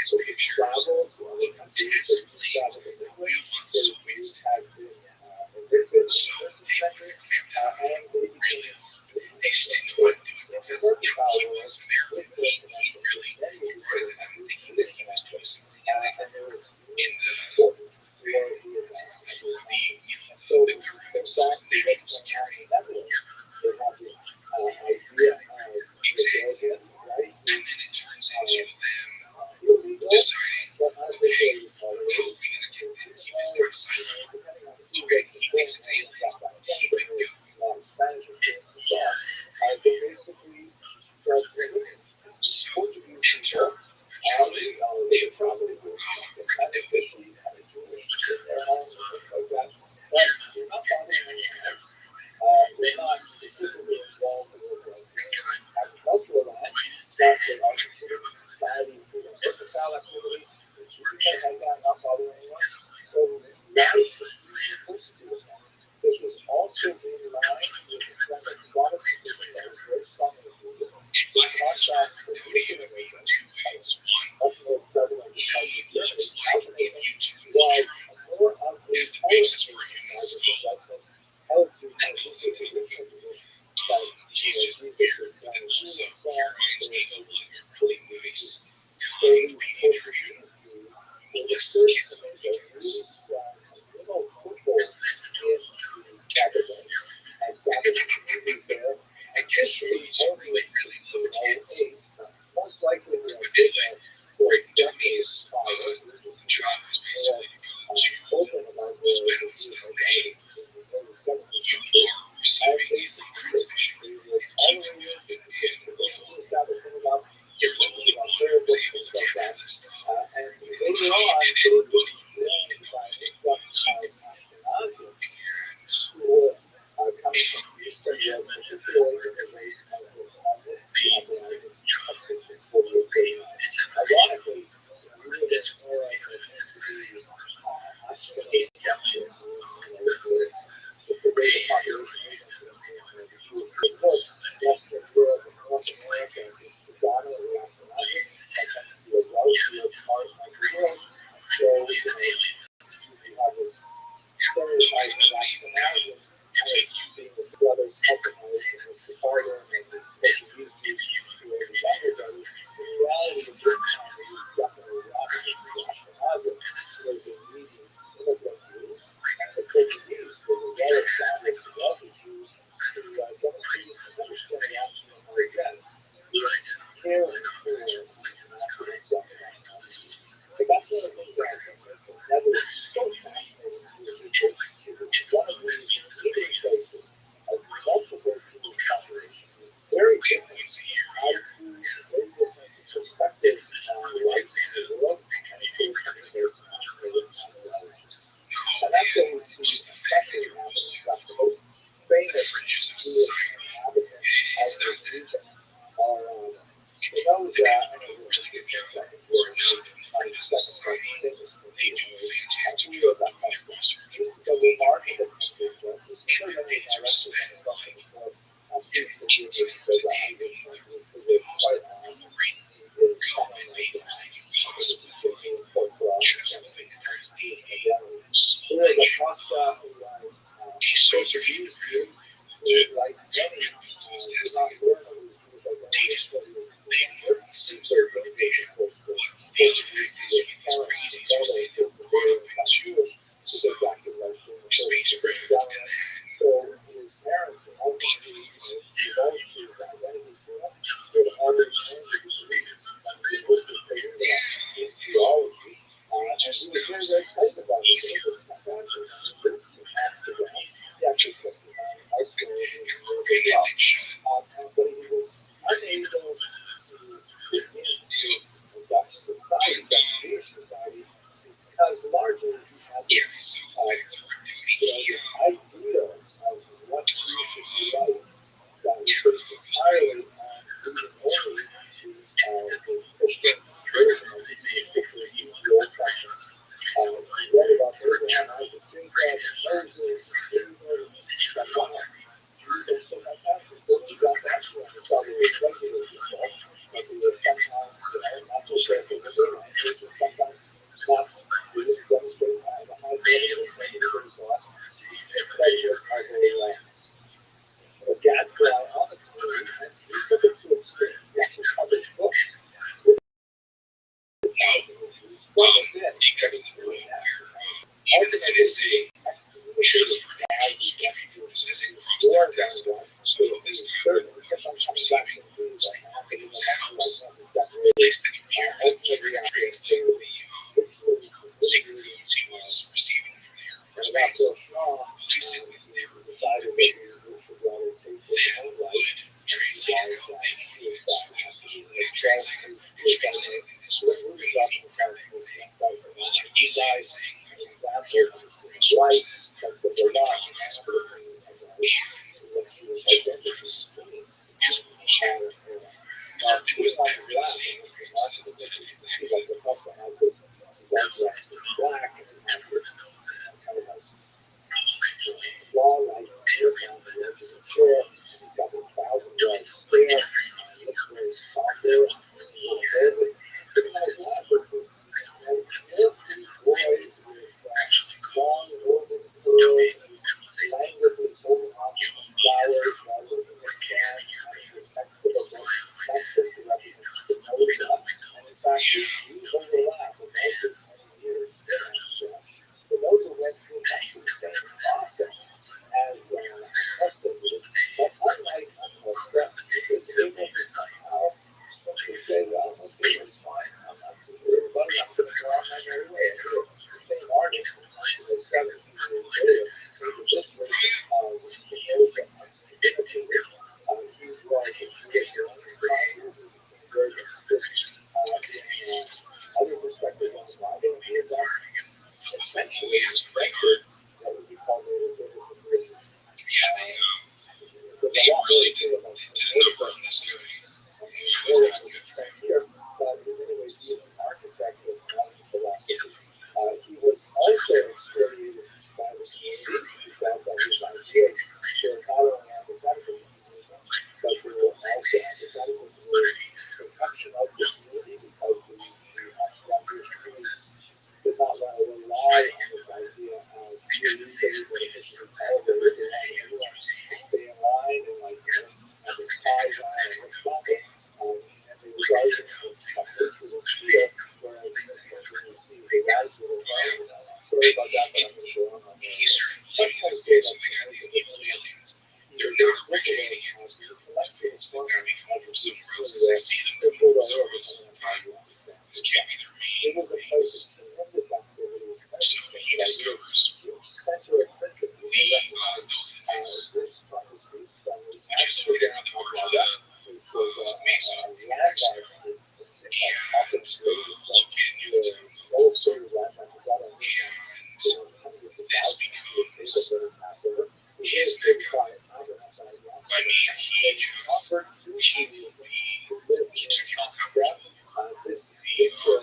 so they travel to other countries, they travel to English, their Jews have been evicted in the 1st century, and they became They just didn't know what to do with it because he was American. He really regarded that. I don't think he was doing something in the government themselves, national security. They have this idea of rebellion, right? And then it turns into them deciding, But as they say, oh, we're gonna keep this guy silent. Okay, he thinks it's aliens. He could go. Spanish and they basically said, So, Portuguese and people, they they probably would beneficially have a Jewish in their homes and things like that. But they're not bothering anyone else. They're not specifically involved with agricultural land, but they are considered society for their mercantile activities, things like that, not bothering anyone. So life is persecuted them. This was also in line with the trend of Protestantism that was very strong in the region. In contrast to the Christian immigration, much more prevalent in parts of Germany, This is Kansas City. little football in Capital and started communities there. And history is really, really low kids. Most likely, But anyway, to me, is the job is basically to go to those benefits today. You are receiving a transmission from and you're literally on the table for this stuff. and later on, Anybody who were coming from Eastern Europe, particularly in the late 1900s, ironically, we were this more as a Ashkenazi, with the way the population was Western Europe and North America, predominantly Ashkenazi, sometimes to a wealthier part of the world. So you have this stereotype of Ashkenazi being the brothers helping out and the father and the Portuguese to the younger brothers. In reality, at this time, it was definitely the opposite. The Ashkenazi was the leading immigrant Jews, and the Portuguese were the well-established, wealthy Jews who demonstrated tremendous generosity and largesse. Caring for these national Ashkenazi. But that's one of the things that I think that was so fascinating to me. It's one of these meeting places of multiple Jewish populations, very different attitudes, very different perspectives on life in the world, and that's what we see, especially now that we've got the most famous Jewish inhabitants of the region are those I know we're really good at that. We're not discussing famous two of that kind of this is a remarkable perspective. This is sure that it's represented from the Jewish because I think it's quite is coming like possibly being put for us. There is a Pascha who was Jews who, like many, did not learn of his Jewish identity until he was so his parents ultimately divulged his identity to him. He had already known that he believed in linguistic theology, and he was very, very excited about it. He actually took high school but he was unable to fit into Dutch society, Dutch Jewish society, because largely he had this idea of what Jews should be like that was based entirely on reading only the Christian version of the particularly the Old Testament. He read about Abraham, Isaac, Jacob, Moses, David, and whatnot. And so that's actually so he got that from the Salvation regular people, but they were sometimes, not so careful with their language, and sometimes not really demonstrate the high level of language thought, the pleasure of a gadfly on the story, and he took it to extreme. He actually published books with ultimately, is a shows for guys as a war guest. So this third perception is his house, place that he trace to the secrets he was receiving from the Air Force Base. Placed it with their decided they translated how they can use they translated in this crazy like Eli saying here sources as per identities is now to us I really see black long like chair, he's got this 1,000-yard stare, looks very somber, pretty nice laugh. And these boys with long golden curls, languidly holding on to some flowers while looking at Dan under the text of a book, that's just to represent the nose up. And in fact, we overlap with most of 20 years. same artist in 17 years later with this version of the Rosa Unlimited. He's going to do it for only 5 years. He became very interested in other perspectives on the Bible, and he adopted essentially a record that would be called the biblical version. They really did a number on this guy. It was not good. But in many ways, he was an architect of modern philosophy. He was also excoriated by the community. He felt that his ideas were not only antithetical to Judaism, but they were also antithetical to the protection of the community, because the Jewish community did not want to rely on this idea of pure legalism, which is elevated. They wanted everyone to stay in line and have their ties on and look proper. And they regarded it as a hatred of Judah, whereas when you see his attitude of sorry about that, but I'm going to go on there. That's kind of great explanation. He was manipulating intellectual format of the people that were This can't be their main. it was a place of tremendous activity, So he discovers centrocentric. those index, This piece from the which is located at the heart of the Mesa Index. And located near the town of Tulsa. And this becomes his mecca. I mean, he took Calcutta.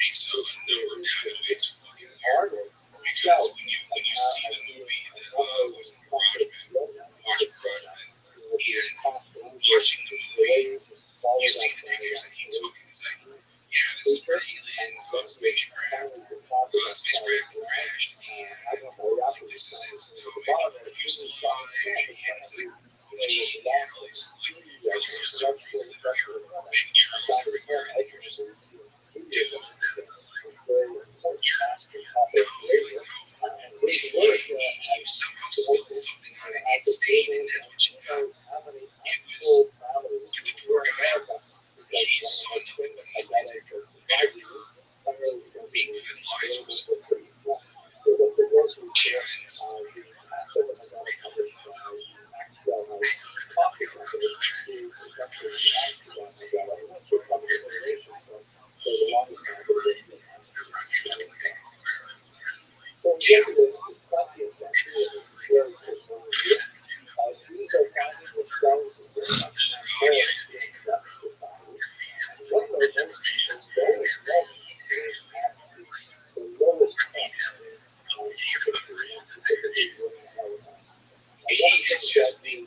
Makes a number of its fucking hard. Because when you see the movie that was Watch Broadway, and watching the movie, you see the pictures that he took, and it's like, yeah, this is where alien spacecraft, spacecraft crashed, and this is its atomic fuselage, and he had all these really structural pictures every year, and you're just you somehow spilled something on it. It's staying, and that's what you got. It was the poor America. He saw nothing but aliens everywhere. Being penalized was it's just the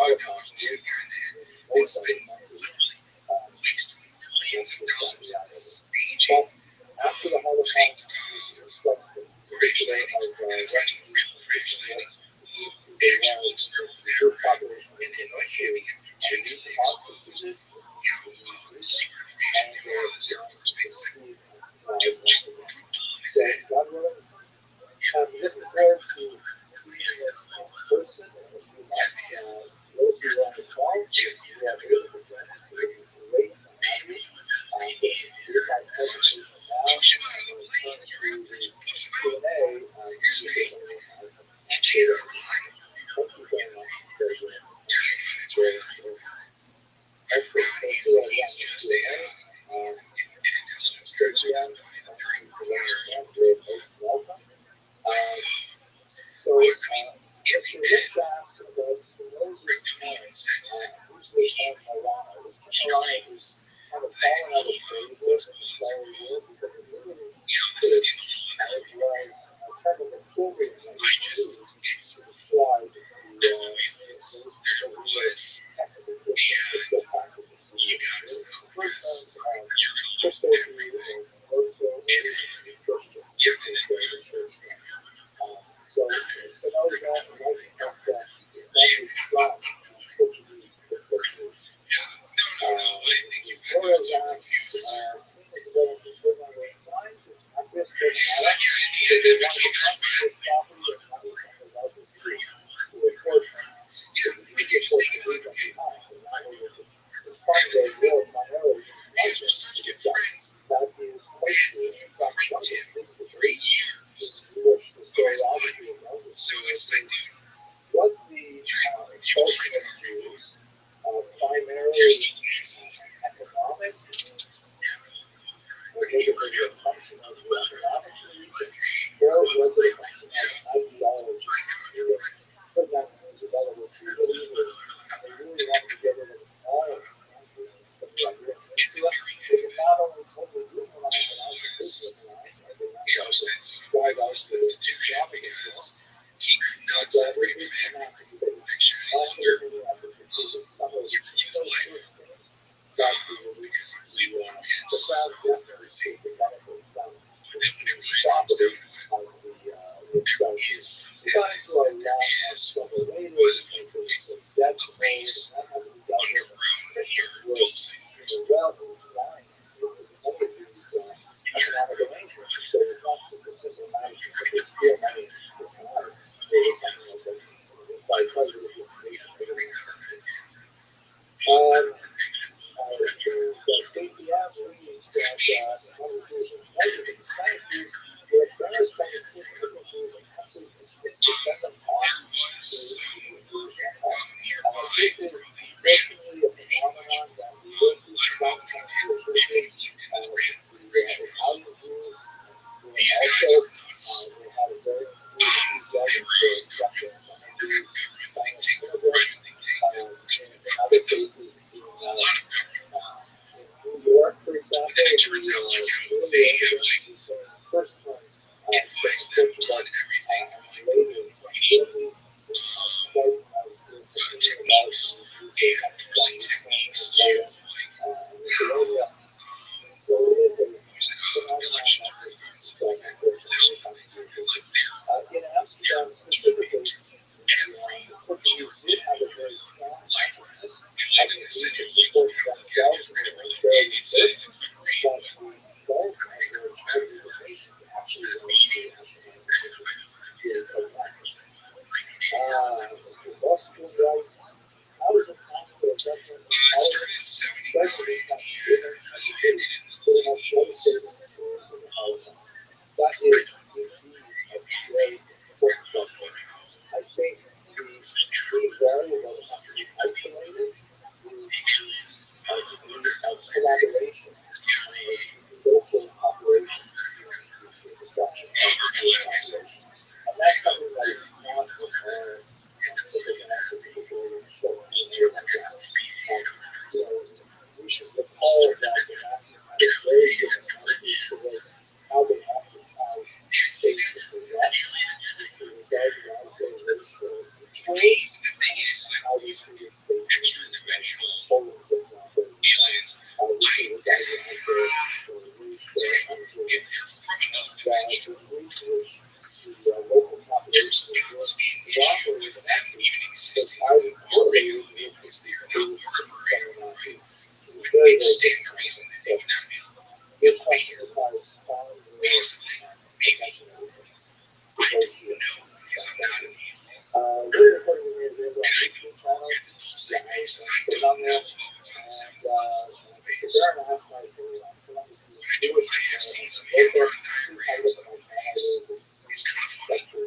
artifacts and spent waste millions of dollars on staging after the Holocaust crash landings and running real crash landings, actual experimental aircraft in Miami and pretending they exposed secret information they were on this Air Force Base sector. Just brutal as that. I'm looking forward to seeing it in person. If you have those who want to call, we have great here's our presentation now. We're going to turn to the Q&A. Thank you very much. Very good. Hopefully, Just a intelligence guards who are very clear. welcome. So, if you look back to those parents, usually have Alana. Alana who's kind of fallen out of favor in the prior years because it really was kind of a children It's flaws there was you guys know Chris. just over so those that So it's like, what the social issues primarily economic, or maybe a function of the economic needs, or was it a function of ideology? For example, there's a development they really want to get rid of all of it. They can not only totally dehumanized but also dehumanized. Drive out the institution because he could not separate man from fiction any longer. He refused life because he believed one man's worth everything. But then when it really comes down to it, his was a grace underground here closing. might stand to reason that they would not be able to be here. Possibly, maybe. I don't know because I'm not an alien. And I know say things and I don't know what's on the 7th base. I have seen some hand-drawn diagrams of the base. It's kind of funny because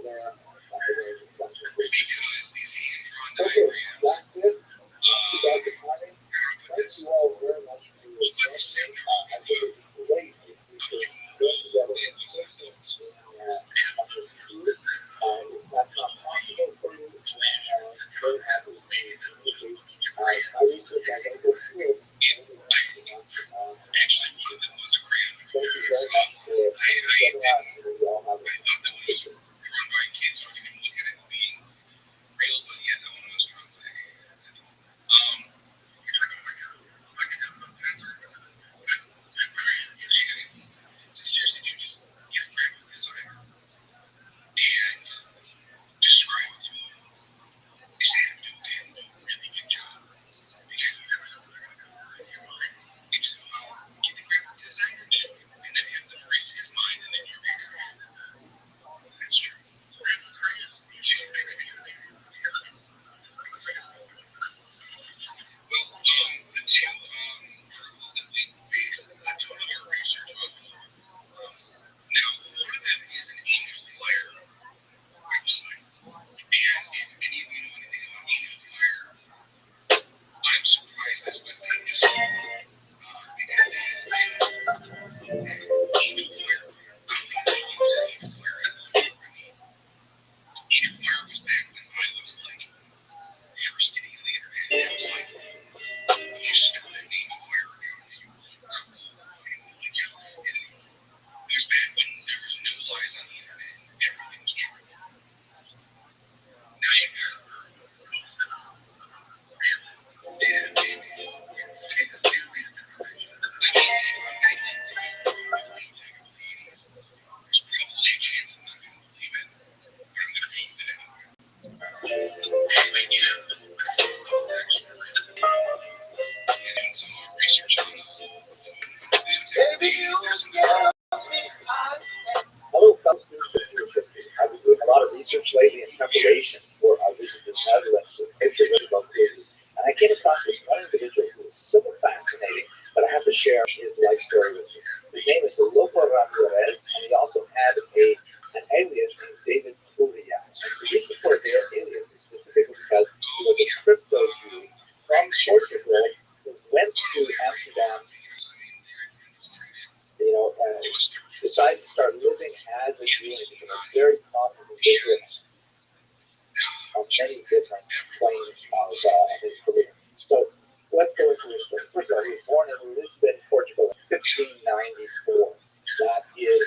these hand-drawn diagrams, how do I put this? You couldn't say they're all complete, but you know it was a thought. And actually, one of them was a grandparent. So I thought that one was drawn by kids, so I didn't even look at it being real, but yeah, that one was drawn by so seriously, dude, just get a graphic designer and describe it to them. You say have to do a really good job because they're never going to know if you're right. It's get the graphic designer to do it, and then have them raise his mind, and then you're ready. That's true. Well, the two articles that we based a ton of our research off of. Now, one of them is an angel flare website. And if any of you know anything about angel flare, I'm surprised this webpage is small because it has been angel flare. I don't even know if it was angel flare anymore. I mean, angel flare was back when I was like first getting on the internet. And it was like, you just start an angel flare account if you really got and it was back when there was no lies on the internet and everything was true. Now you got yeah, maybe. There's probably a chance I'm not going to believe it, but I'm going to go with it anyway. And doing some more research on Hello, fellow students of Jewish history. I've been doing a lot of research lately in preparation for our visit to the Netherlands with pictures about cruises. And I came across this one individual who was so fascinating that I have to share his life story with you. His name is Rabbi, and he also had an alias named David Furia. And the reason for their alias is specifically because he was a crypto Jew from Portugal who went to Amsterdam, decided to start living as a Jew, and became a very prominent individual on many different planes of his career. So let's go into his story. First of all, he was born in Lisbon, Portugal in 1594. That is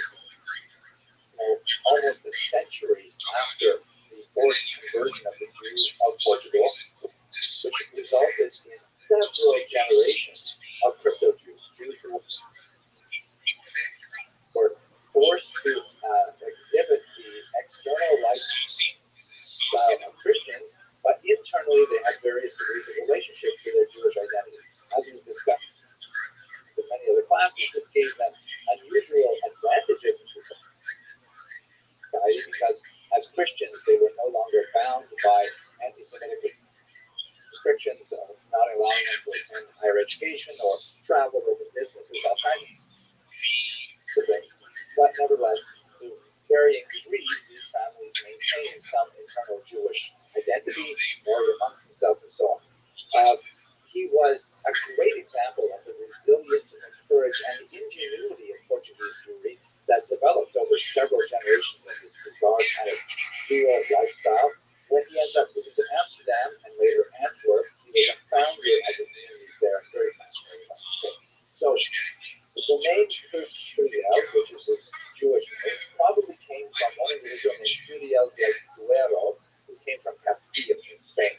almost a century after the forced conversion of the Jews of Portugal, which resulted in several generations of crypto Jews. Jews who were forced to exhibit the external lifestyle of Christians, but internally they had various degrees of relationship to their Jewish identity. As we've discussed in many other classes, this gave them unusual advantages in society because as Christians they were no longer bound by anti-Semitic restrictions of not allowing them to attend higher education or travel or businesses, all kinds of things. But nevertheless, to varying degrees, these families maintained some internal Jewish identity, married amongst themselves, and so on. He was a great example of the resilience and courage and ingenuity of Portuguese Jewry that developed over several generations of this bizarre kind of dual lifestyle. When he ended up moving to Amsterdam and later Antwerp, he was a founder of the communities there and very fascinating. So the name Trudiel, which is this Jewish name, probably came from one individual named Trudiel del Duero, who came from Castile in Spain.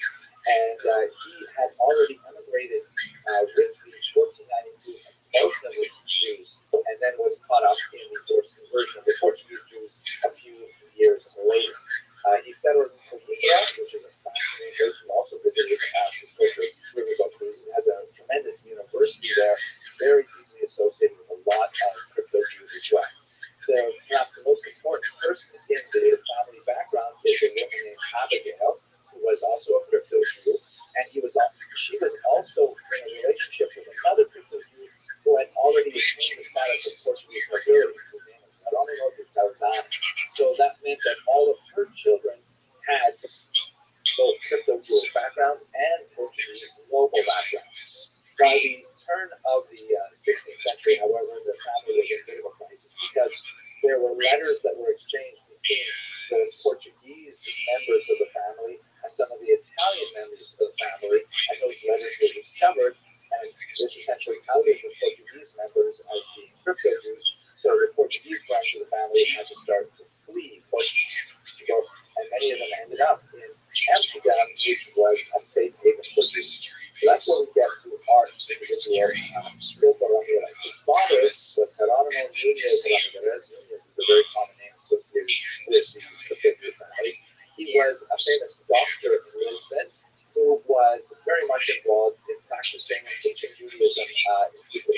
Loco Ramirez. His father was Geronimo Nunez Ramirez. Nunez is a very common name associated with the Figueroa family. He was a famous doctor in Lisbon who was very much involved in practicing and teaching Judaism in secret.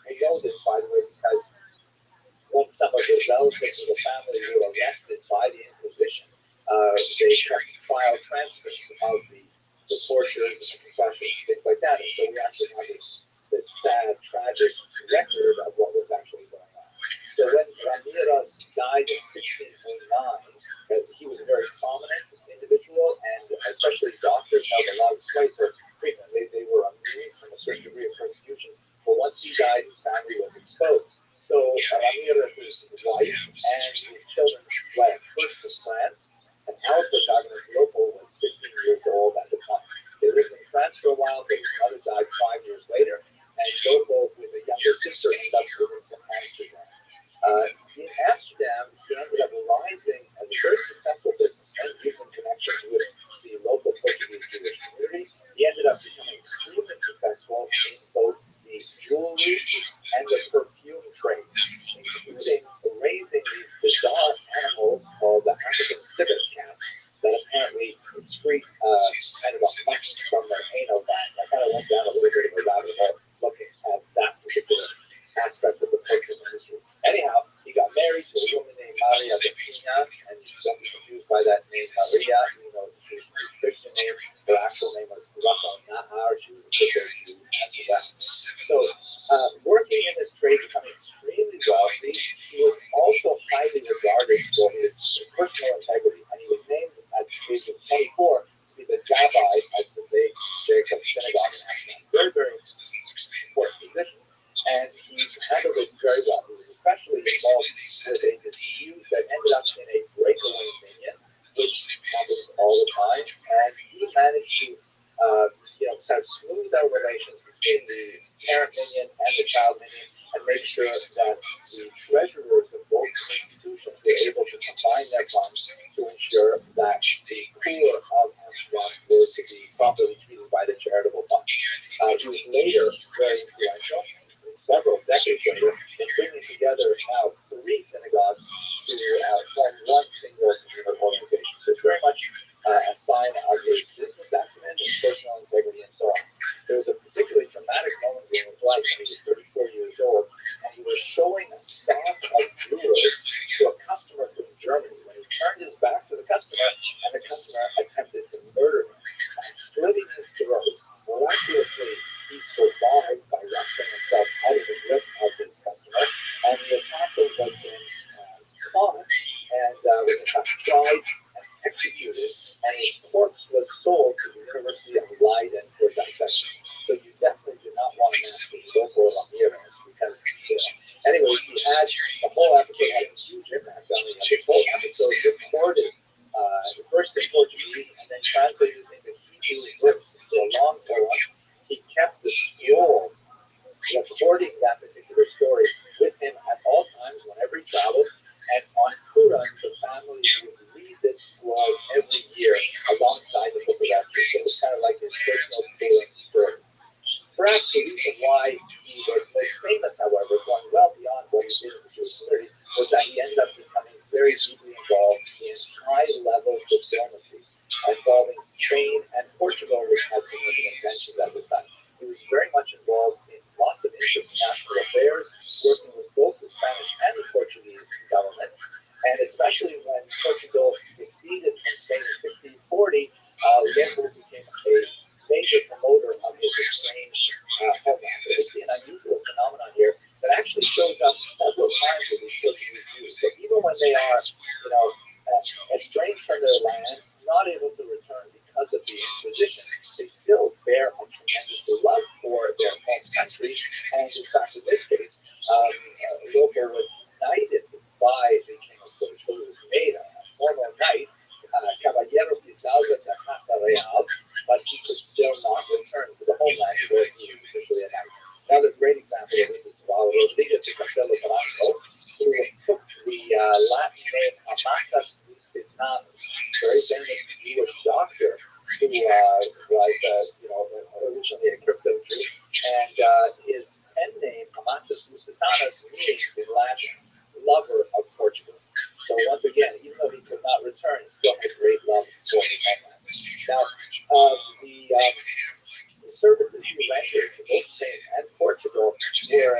We know this, by the way, because when some of the relatives of the family were arrested by the Inquisition, they kept file transcripts of the tortures and confessions, things like that. And so we actually have this sad, tragic record of what was actually going on. So when Ramirez died in 1609, he was a very prominent individual, and especially doctors held a lot of sway. So frequently they were immune from a certain degree of persecution. But once he died, his family was exposed. So Ramirez's wife and his children fled first to France, and our protagonist, Loco, was 15 years old at the time. They lived in France for a while, but his mother died 5 years later, and Loco, with a younger sister, ended up moving to Amsterdam. In Amsterdam, he ended up rising as a very successful businessman, using connections with the local Portuguese Jewish community. He ended up becoming extremely successful in both the jewelry and the perfume trade, including raising these bizarre animals called the African civet cats that apparently excrete kind of a musk from their anal glands. I kind of went down a little bit of a rabbit hole looking at that particular aspect of the portrait industry. Anyhow, he got married to a woman named Maria Bettina, and don't be confused by that name Maria, even though it's a traditionally Christian name. Her actual name was Rachel Nahar. She was a bishop Jew after that. So, working in this trade, becoming extremely wealthy, he was also highly regarded for his personal integrity, and he was named at the age of 24 to be the Rabbi at the Jacob Synagogue in Amsterdam. Very, very important position. And he handled it very well. He was especially involved with a dispute that ended up in a breakaway minion, which happens all the time. And he managed to, kind of smooth out relations between the parent minion and the child minion, and make sure that the treasurers of both institutions were able to combine their funds to ensure that the poor of Amsterdam were to be properly treated by the charitable fund. He was later very influential, several decades later, in bringing together now 3 synagogues to form one single organization. So it's very much a sign of his business acumen, his personal integrity, and so on. There was a particularly dramatic moment in his life when he was 34 years old, and he was showing a stock of jewelry to a customer from Germany. When he turned his back to the customer, and the customer attempted to murder him by slitting his throat. Miraculously, he survived by wrestling himself out of the grip of his customer, and the attacker was then caught and was in fact tried and executed, and his corpse was sold to the University of Leiden for dissection. So you definitely do not want to mess with Loco Ramirez, because, anyways, he had, the whole episode had a huge impact on me. The whole episode recorded, first in Portuguese, and then translated into Hebrew verse into a long poem. He kept the scroll recording that particular story with him at all times whenever he traveled. And on Purim, the family would read this scroll every year alongside the Book of Esther. So it was kind of like his personal Purim story. Perhaps the reason why he was most famous, however, going well beyond what he did in the Jewish community, was that he ended up becoming very deeply involved in high-level diplomacy involving Spain and Portugal, which had significant tensions at the time. He was very much involved in lots of international affairs, working with both the Spanish and the Portuguese governments, and especially when Portugal seceded from Spain in 1640, Leopoldo became a major promoter of his estranged homeland. So we see an unusual phenomenon here that actually shows up several times in these Portuguese Jews. So even when they are, estranged from their land, not able to return because of the Inquisition, they still bear a tremendous love for their home country. And in fact, in this case, Loco was knighted by the King of Portugal. He was made a formal knight, Caballero Hidalgo de Casa Real, but he could still not return to the homeland where he was officially a knight. Another great example of this is Rodriguez de Castelo Branco, who took the Latin name Amatus Lusitanos, very famous Jewish doctor who was, originally a crypto Jew, and were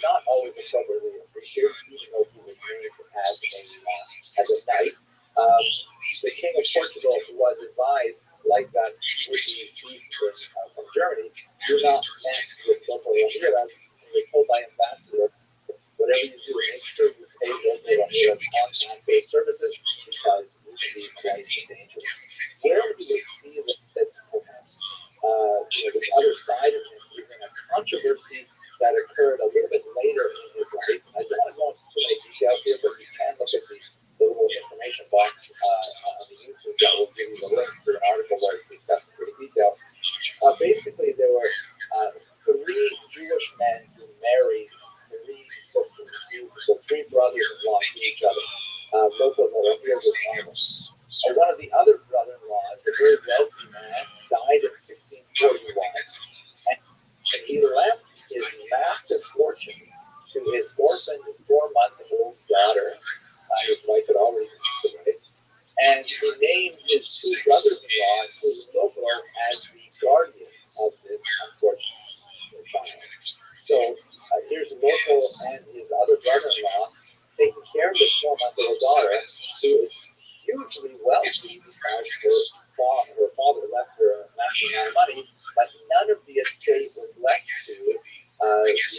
not always appropriately appreciated, even though he was named as a knight. The King of Portugal was advised, like that would be chief from Germany, do not mess with local Ramirez. He was told by ambassador, whatever you do, make sure you pay local Ramirez on time for his services because he can be quite dangerous. Where we would see this, perhaps, this other side of him, even a controversy that occurred a little bit later in his life. I don't want to go into too many details here, but you can look at the little information box on the YouTube that will give you the link to an article where it's discussed in great detail. Basically, there were three Jewish men who married three sisters, so three brothers-in-law to each other. Local Ramirez was one of them. One of the other brother-in-laws, a very wealthy man, died in 1641, and he left his massive fortune to his orphaned 4-month-old daughter. His wife had already passed away, and he named his two brothers-in-law, including Loco, as the guardians of this unfortunate child. So here's Loco and his other brother-in-law taking care of this 4-month-old daughter, who is hugely wealthy because her father left her a massive amount of money, but none of the estate was left to the aunts,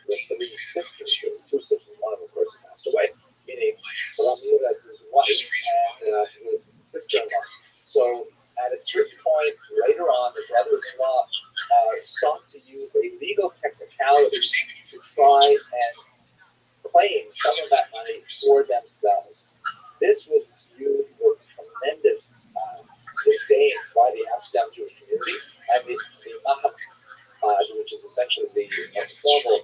the three sisters, the two sisters, one of them, of course, passed away, meaning Ramirez's wife and his sister-in-law. So at a certain point later on, the brothers-in-law sought to use a legal technicality to try and claim some of that money for themselves. This was viewed with tremendous disdain by the Amsterdam Jewish community, and the Maham, which is essentially the formal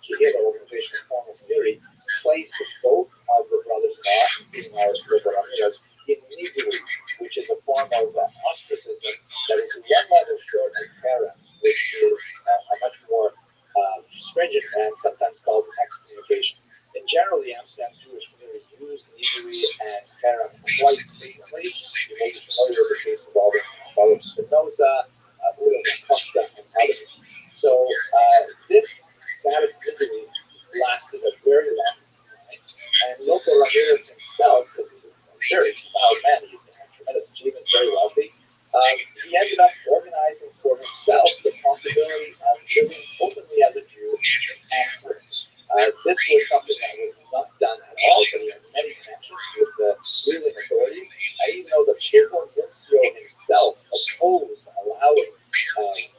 Kehillah organization, formal community, placed both of the brothers-in-law, including our Rabbi Ramirez, in Nidui, which is a form of ostracism that is one level short of Karen, which is a much more stringent and sometimes called excommunication. In general, the Amsterdam Jewish community used Nidui and Karen quite frequently. You may be familiar with the case involving Father Spinoza, Ulam Costa, and others. So this status of Nidui lasted a very long time, and Loco Ramirez himself, because he was a very proud man, he had tremendous achievements, very wealthy, he ended up organizing for himself the possibility of living openly as a Jew afterwards. This was something that was not done at all, but he had many connections with the ruling authorities. Even though the papal nuncio himself opposed allowing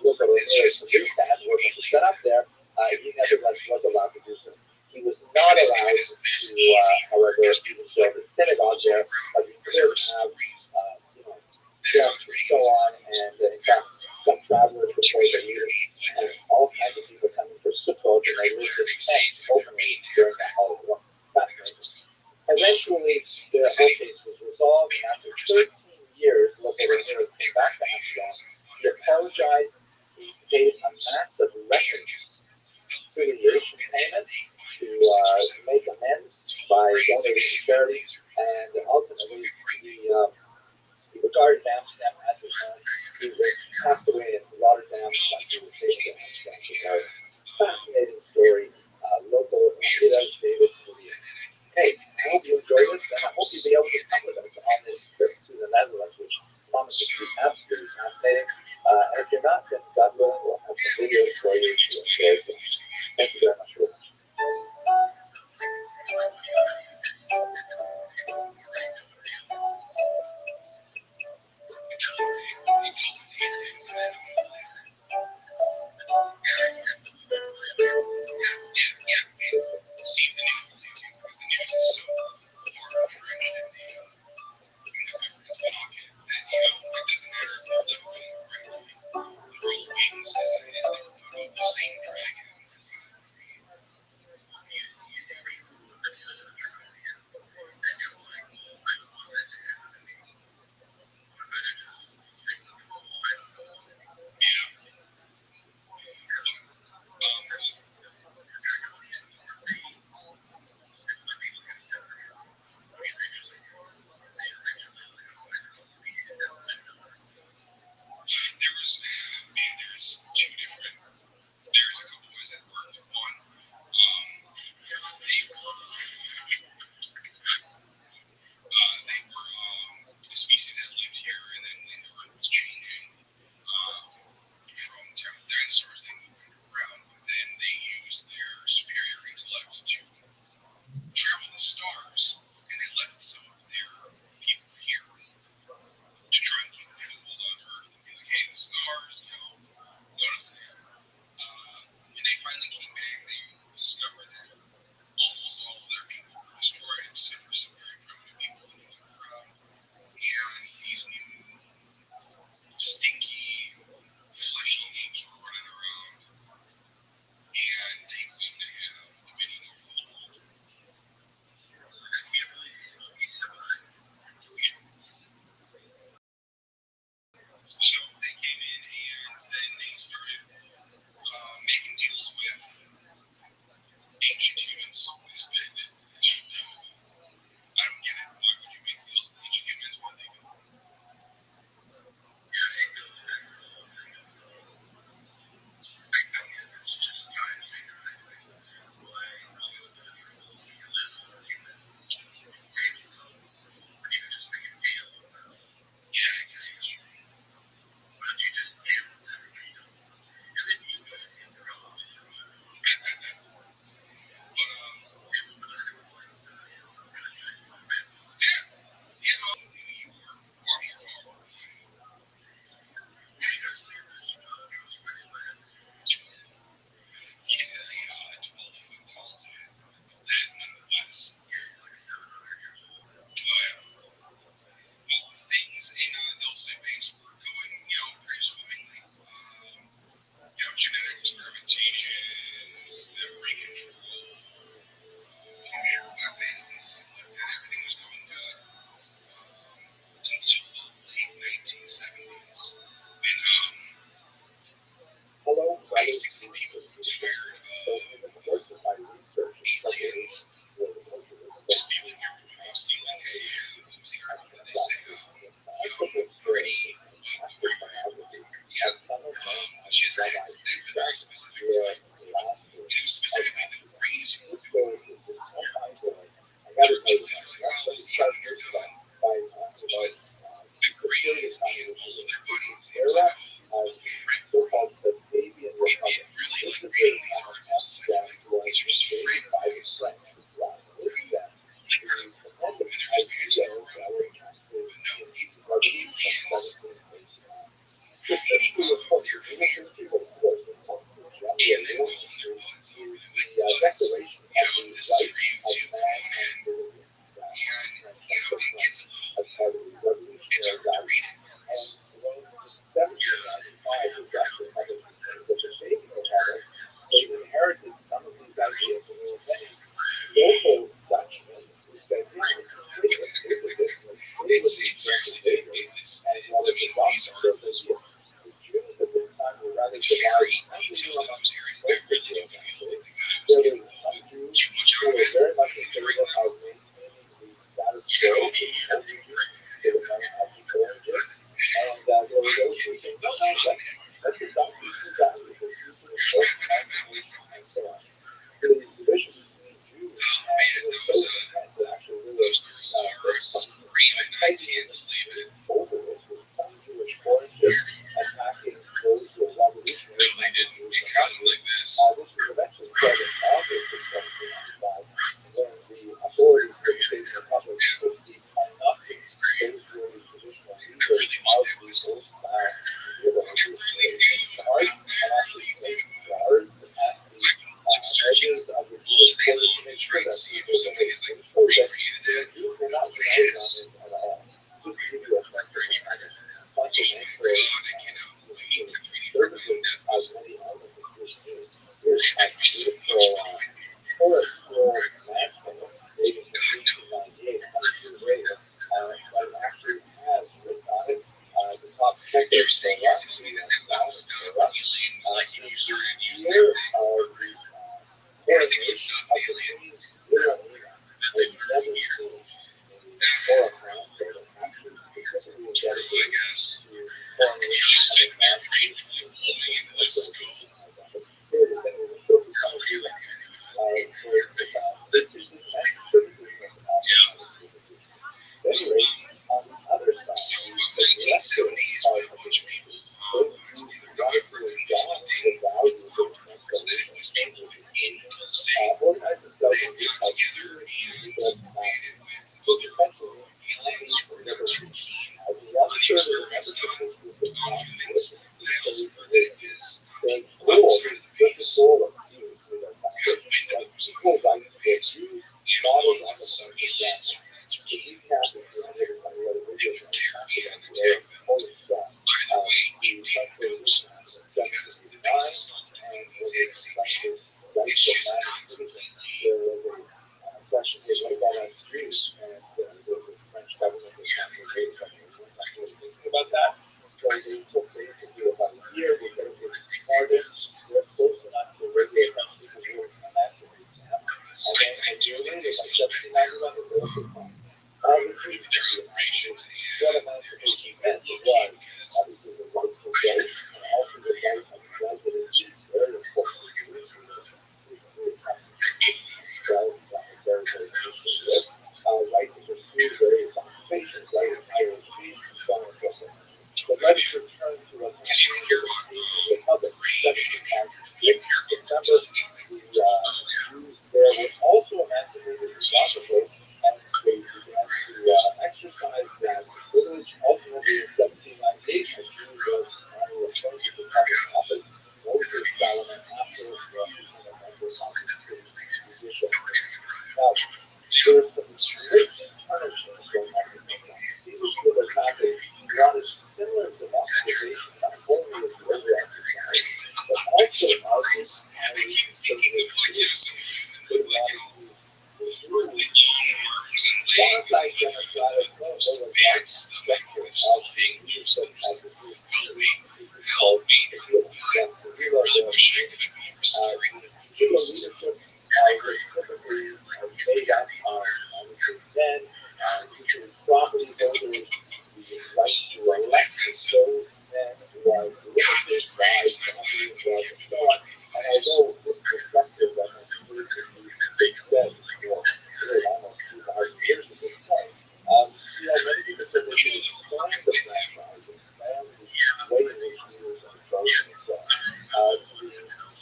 Loco Ramirez to do that, or to set up there, he nevertheless was allowed to do so. He was not allowed to, however, even build a synagogue there, but he could have, chefs and so on, and in fact, some travelers report that he had all kinds of people coming for Sukkot, and they lived in tents openly during that holiday. Fascinating. Eventually, the whole case was resolved, and after 13 years, Loco Ramirez came back to Amsterdam. He apologized. He paid a massive reconciliation payment to make amends by donating to charity, and ultimately, he regarded Amsterdam as his home. He was passed away in Rotterdam, but he was taken to Amsterdam. Fascinating story. Local Ramirez David Julian. Hey, I hope you enjoyed this, and I hope you'll be able to come with us on this trip to the Netherlands, which promises to be absolutely fascinating. And if you're not, then God willing, we'll have some videos for you to enjoy. Thank you very much for watching. stars, you know what I'm saying? When they finally came back, they discovered that almost all of their people were destroyed, except for some very primitive people living underground. And these new stinky, fleshy apes were running around, and they claimed to have dominion over the whole world. So they came in and then they started making deals with ancient humans. They said, I don't get it. Why would you make deals with ancient humans when they go? Yeah, I guess it's true. Yeah, 12 foot tall dude. But then nonetheless, well, things in those events were going, pretty swimmingly. Genetic experimentations, memory control, nuclear weapons, and stuff like that. Everything was going good until the late 1970s. When Hello, basically people were tired of aliens stealing everything, stealing what was the article that they say, pretty, which is that's a very specific type. It was specifically the Greys who were doing it. They're literally always eating your done, but the Greys and all of their buddies, it was like a whole friend group. It really like reading these articles, it's like these are just friend groups who like are in a group and they're just matching around. But no, it's aliens eating off of their fear. And then rolling their butts over to like buttons. This is for you too, man. And it gets a little, it's hard to read at parts. they inherited some of these ideas from many local Dutchmen who said, It's seriously, these articles were very detailed in those areas. I really do feel like I was getting too much out of it. very much in And favor right now, of maintaining the status so quo. everything was right. And there were those who think, no, that's a dumb piece of value. There's usually and so on. The division between Jews Man, was so intense that actually really those girls are screaming. I can't believe it. over this with some Jewish forces attacking those who were No, revolutionary. they didn't. It got like this. This was eventually said in August of 1795 when the authorities of the State Republic took the Carnatic, those were the traditional leaders of the old-style guards, and actually placed guards at the edges of the Jewish quarters to make sure that people were they're not united on this at all. Just to give you a sense of the kind of fundamental services of many elements of Jewish news. Here's a beautiful Forest School landfill dating from 1898, 100 years later, that actually has written on it the top You're saying you're telling me that that's not alien, like you started using that thing, or it's not alien, that they put it here. True, I guess. If you're just sitting there faithfully blooming into this school, how are you like your face? Yeah. So about 1970s, when a bunch of people got together, got everybody updated because then it was people within the city rightful Latin citizen. There was a question was, what about us Jews? And the French government was not really thinking about that. So they took basically about a year. They said, okay, this is pardoned. We're close enough to regular countries to really emancipate them. And then a year later, by 1791, they said, okay, fine. All the Jews can be emancipated. What emancipation meant was obviously the right to vote and also the right of residency. Very important to Jerusalem. Right to pursue various occupations, right to higher education, and so on and so forth. But let us return to what happened in the Asian Republic in 1796. September, the Jews there were also emancipated remarkably, and they began to exercise that privilege. Ultimately, in 1798, a Jew was finally appointed to public office. Moses Solomon after became a member of the city's judicial. Now, there's some great internal change going on in the time. Caesar's little family wanted similar democratization, not only of the overall society, but also of this highly conservative Jews. They wanted to remove quasi-democratic, oligarchic structure of the leadership of the Jewish community. This is called the Gila. The Gila, the Gila leadership was typically made up of obviously men, usually property holders. The right to elect those men was limited by property laws and so on. And although this is effective, that has proven to be dead for almost 2,000 years at this point, many people said they should expand the franchise, expand the way in which leaders are chosen and so on. The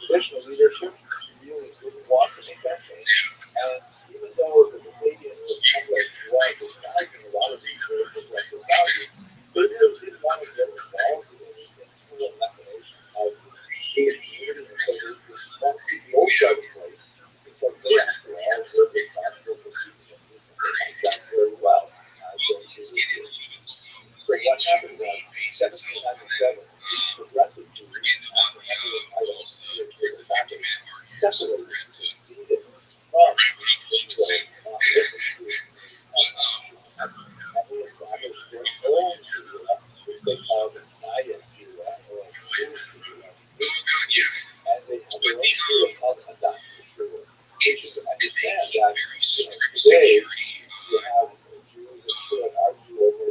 traditional leadership really didn't want to make that change. And even though the Canadian Republic was espousing a lot of these very progressive values, they really didn't want to get involved in the internal machination of the Jewish community. And so they wanted to keep the old guard in place because they, after all, were the gospel believing and had done very well during Jesus' years. So what happened was, 1797, these progressive Jews, after having the title of leader to the family, separated, seceded from the Israel, not listen to and they established their own Judah, which they called the Maya Judah, or Jewish Judah, and they had their own Judah called Adat Yeshua. We should understand that today you have Jews that still argue over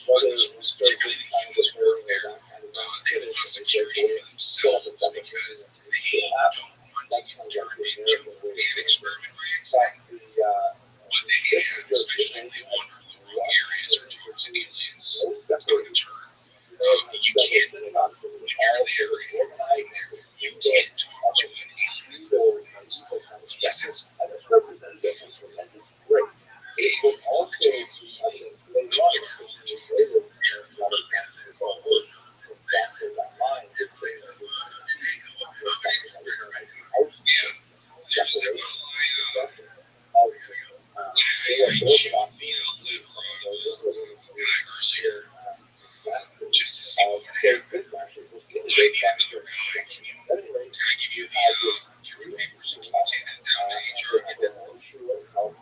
whether it's certain kind of marrying or that kind of non-Jewish, and they say we're still up a second meaning, and it still happens. That's kind of like the American way of doing it. In fact, the Christian European no separation. They have several synagogues that were all sort of organized into pseudo medieval kind of structures, and this represented a tremendous break. It was also the evidence later on, especially later, a lot of times in the world, in factors online, which they separation of orthodoxy so this actually was really great factor. At any rate, you have this Jewish Yeshua, and then Yeshua called the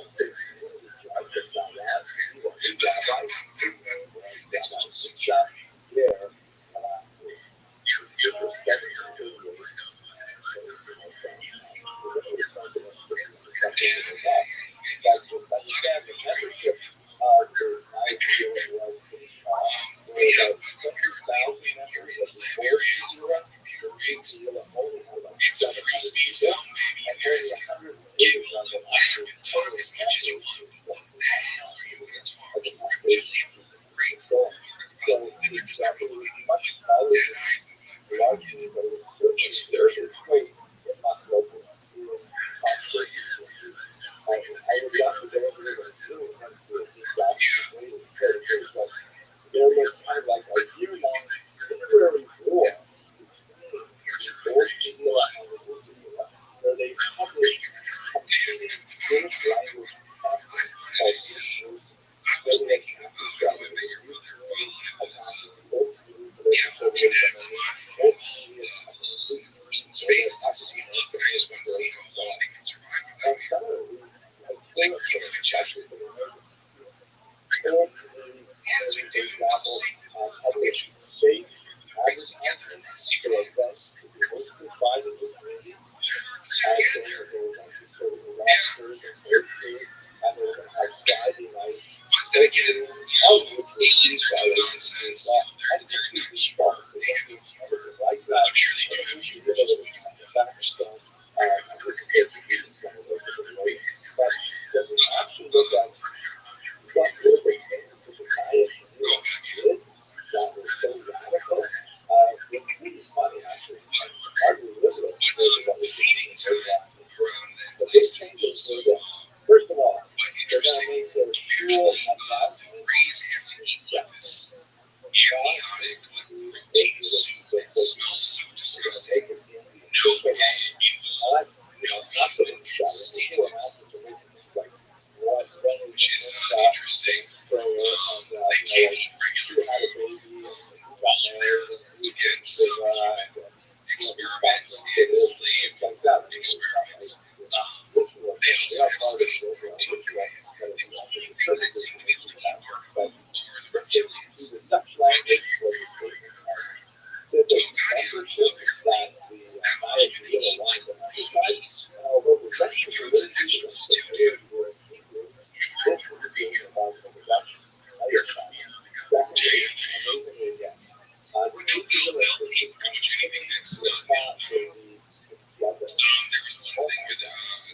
appointed community judge of Diane. He's a new rabbi. His name was Rabbi Shach there. This was 1738. But just understand the membership of the Nigeria was pretty small. There were about 20,000 members of the old Shura. The new Shura only had about 700 people, and only 180 of them actually totally members of the foundation. So it was much smaller than largely related to certainly very if not local, controversy. I was young with everything that was really tends to deep down the way to the church. So there was kind of like a example, publish fake advertisements for events to be hosted by the community, saying that they were going to be serving lobsters and oysters, and they were going to have Friday night cooking, all of which was huge violations. And just be false. They don't do anything like that. And if we should give a little backstone, I'm looking forward to reading some of those a bit later. But when we actually look at what political changes that the diet did that were so radical, it's really funny actually. Hardly liberal compared to what was happening very often. The big changes were this. First of all, they're going to make their school announcements yes. They're going to make it in the official language. Now that's, not so exciting. Official announcements are basically things like when is prayer and, who had a baby and who got married and who did and experiments in sleep, things like that. Experiments. Ritual. They are part of the overall ritual. Because it seemed to be looking more but to the Dutch language was a statement of civic membership that the Diet wanted to emphasize. And although the rest of the liturgy was prepared for Hebrew, this was a being about the Dutch Irish family. Secondly, amazingly again, the Hebrew liturgy was not for the other.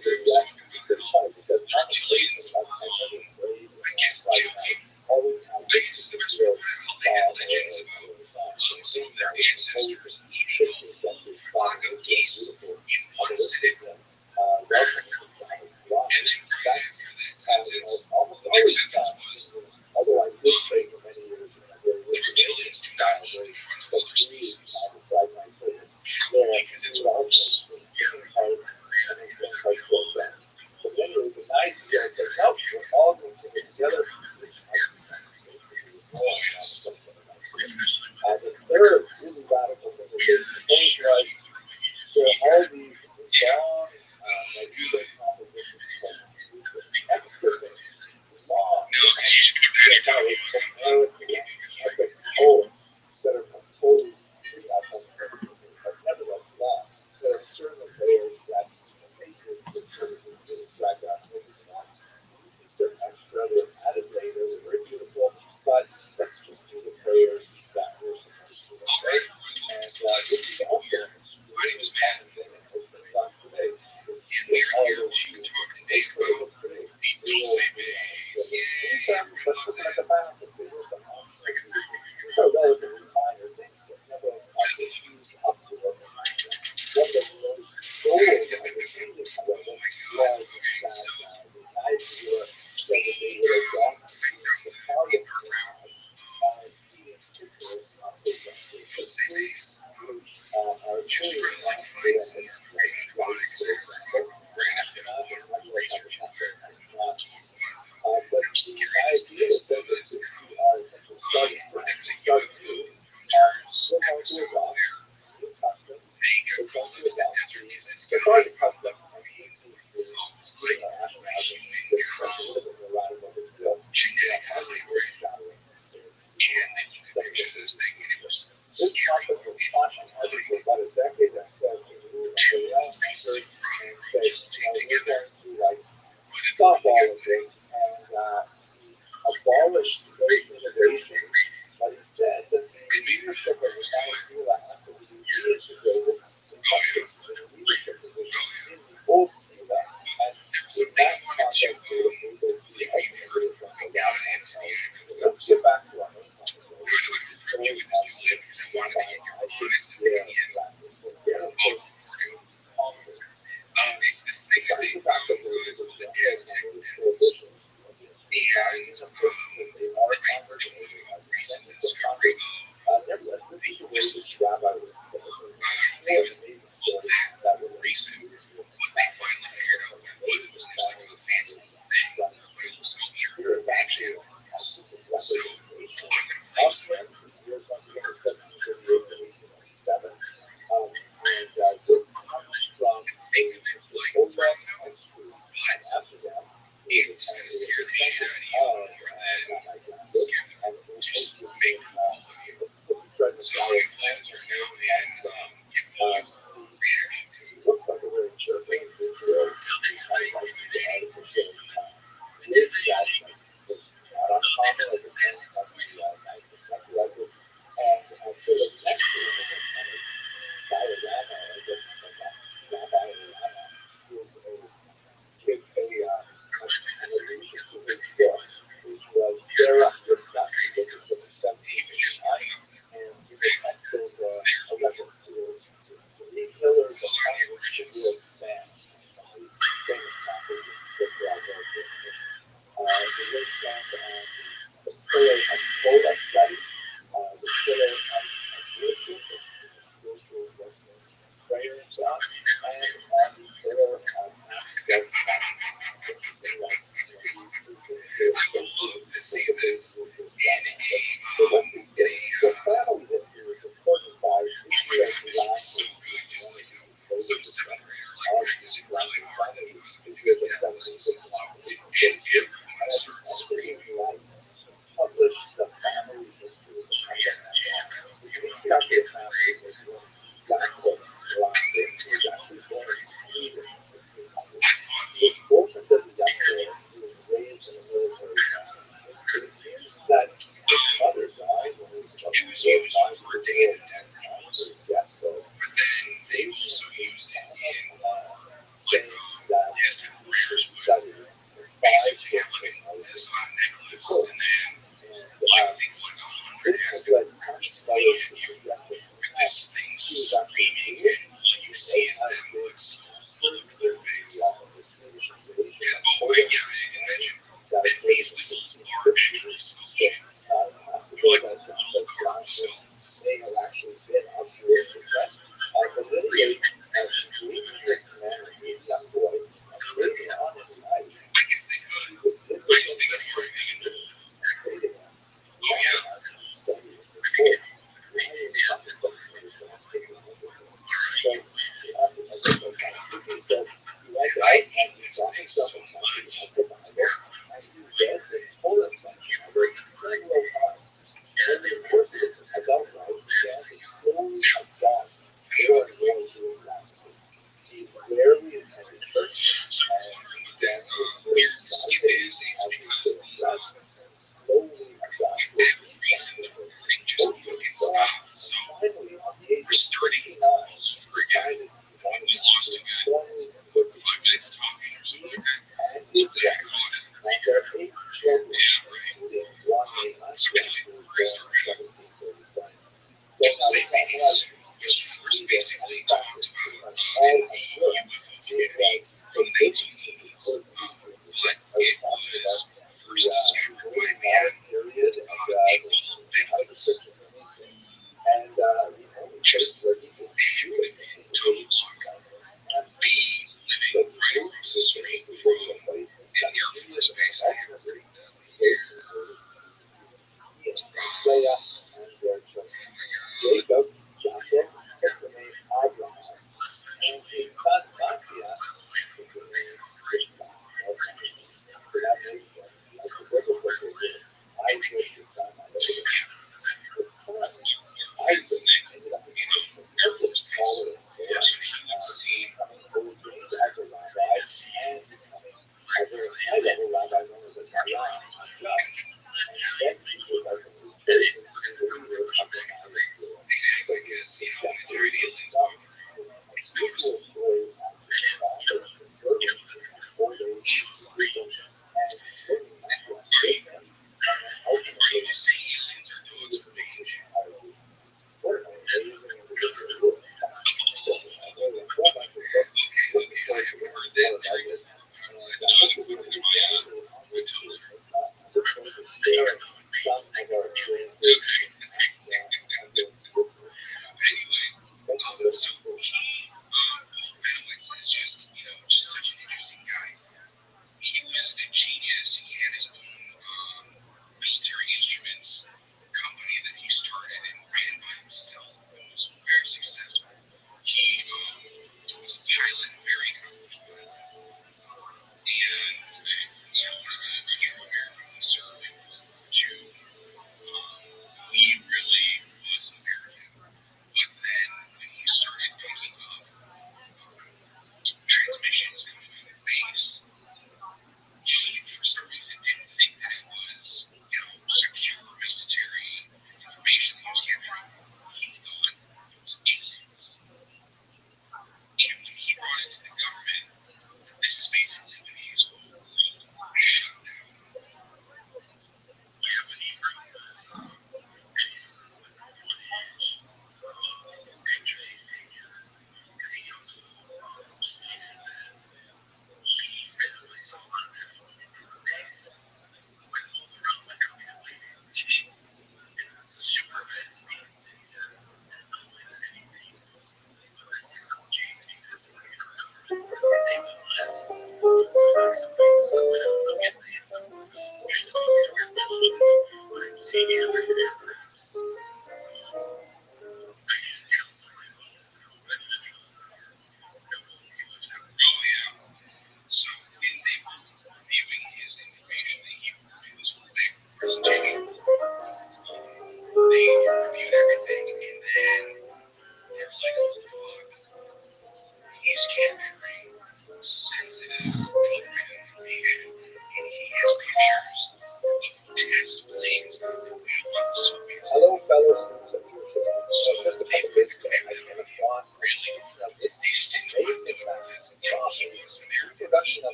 It's funny because on the places I've never prayed Friday night, always have a particular psalm or a song. So things that was composed in the 16th century song, it was beautiful. And it was welcome to the sound of God. That's almost always sound English, although I did play for many years in a very ritualistic style, very agreed Friday night service, where we would also sing parts and then sing parts to our friends. But anyway, the idea is that no, we're all going to sing it together, which I think basically is more than something like the third really radical thing that they proposed was there are all these long Medieval compositions from extra long, epic poems that are composed, but nevertheless long. There are certain layers that make the services really drag out. There's certain extra that are added later that are very beautiful, but let's just do the prayers that we're supposed to, okay? And this is also an extremely common thing in most of class today. Is all those shoes they put it up today. We will, let's listen at the back and say there's some optional shoes. These are relatively minor things, but nevertheless also used up to what the one of the most gold I was thinking, however, was that the idea that they would adopt the target they had by feeding pictures of the trees, which are children not there and like flags, for example. Not like not but the idea is that we are essentially starting from start to we're going to adopt the custom, we're going to adopt the target custom, and we need to our nationalism is a little bit more radical, but still, hardly overshadowing this concept was fashioned, I think, for about a decade and said to move around and say, we're going to like stop all of this and abolish those innovations, but instead that the leadership of the Venezuela has to be reintegrated in some cases in a leadership position in the old Cuba, and in that context they would move it to the ultimate from the let's get back to our main topic, which is stories of Rabbi, I think, that was very important to conquer. Besides the fact that there is a general prohibitions against marrying a person if they are a convert or they are descendants of converts, nevertheless, this is the way this rabbi was typically an amazing story that would recently what they finally figured out what it was just like a fancy thing. Here is actually a consistent representation of him in the years once again of 1738 to 1807. And this comes from a Mr. Oleg Estries in Amsterdam, who is the descendant of Rabbi Jacob, and who was used for date and death tables, but then they also used it in like it has to have prayers would basically have like this on a necklace, and then like I think like 100 has to have prayers pointing at you with this thing screaming, and all you see is them like souls all over their face. Oh, yeah, I mentioned that these whistles are actually skull shaped. They're like little carved skulls. They're really be honest, I guess they could. I just think it's more than oh yeah. I hate this thing so much. You bring the thing and they put it so that weird skip is because the reason the recording just fucking stopped. So we're starting all over again. And we lost a good 5 minutes talking or something like that. Hopefully I call it a recap. Yeah, right. So anyway, restart. Tuesday meetings, which was basically talked about in the UFO community from the 1980s. But it was first discovered by a man named Benedict. Just man in total luck. B, living right across the street from an Air Force base hangar. Air Force base. So he would see exactly.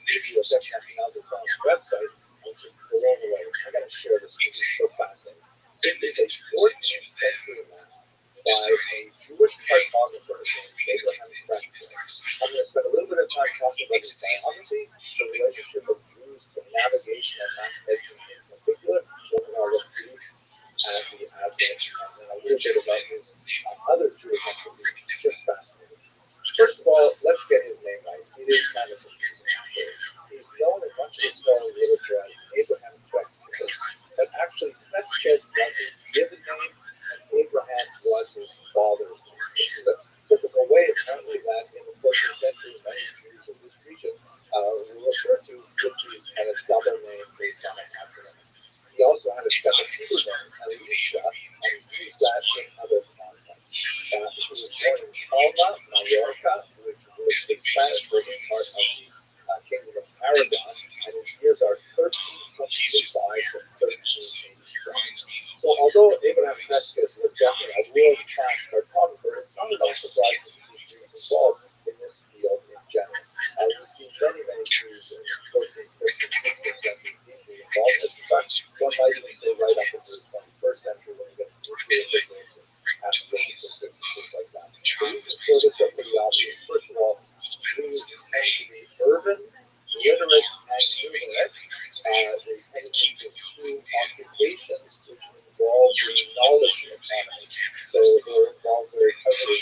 video of National's website, which is blown away. I got to share this with you. It's so fascinating. It is a 14th century map by a Jewish cartographer named Abraham Rothschild'S. I'm going to spend a little bit of time talking about his biography, the relationship of Jews to navigation and map making in particular, what are the Jews at the Advent, and then a little bit about his other Jewish activities. It's just fascinating. First of all, let's get his name right. It is kind of confusing. He's known in much of the scholarly literature as Abraham Rothschild, but actually Rothschild was his given name, and Abraham was his father's name. This is a typical way, apparently, that in the 14th century, many Jews of this region were referred to with these kind of double names based on a patronymic. He also had a second Hebrew name, Elisha, and he used that in other contexts. He was born in Palma, Mallorca, which was the Spanish speaking part of the Kingdom of Aragon, and his years are 1325 to 1387. So although Abraham Rothschild was definitely a world-class cartographer, it's not at all surprising to see Jews involved in this field in general. We see many, many Jews in the 14th, 15th, 16th century deeply involved. In fact, one might even say right up into the 21st century when you get nuclear physics and astrophysics and things like that. The reasons for this are pretty obvious. First of all, Jews tend to be urban, literate, and numerate. They tend to pursue occupations which involve the knowledge economy. So they're involved very heavily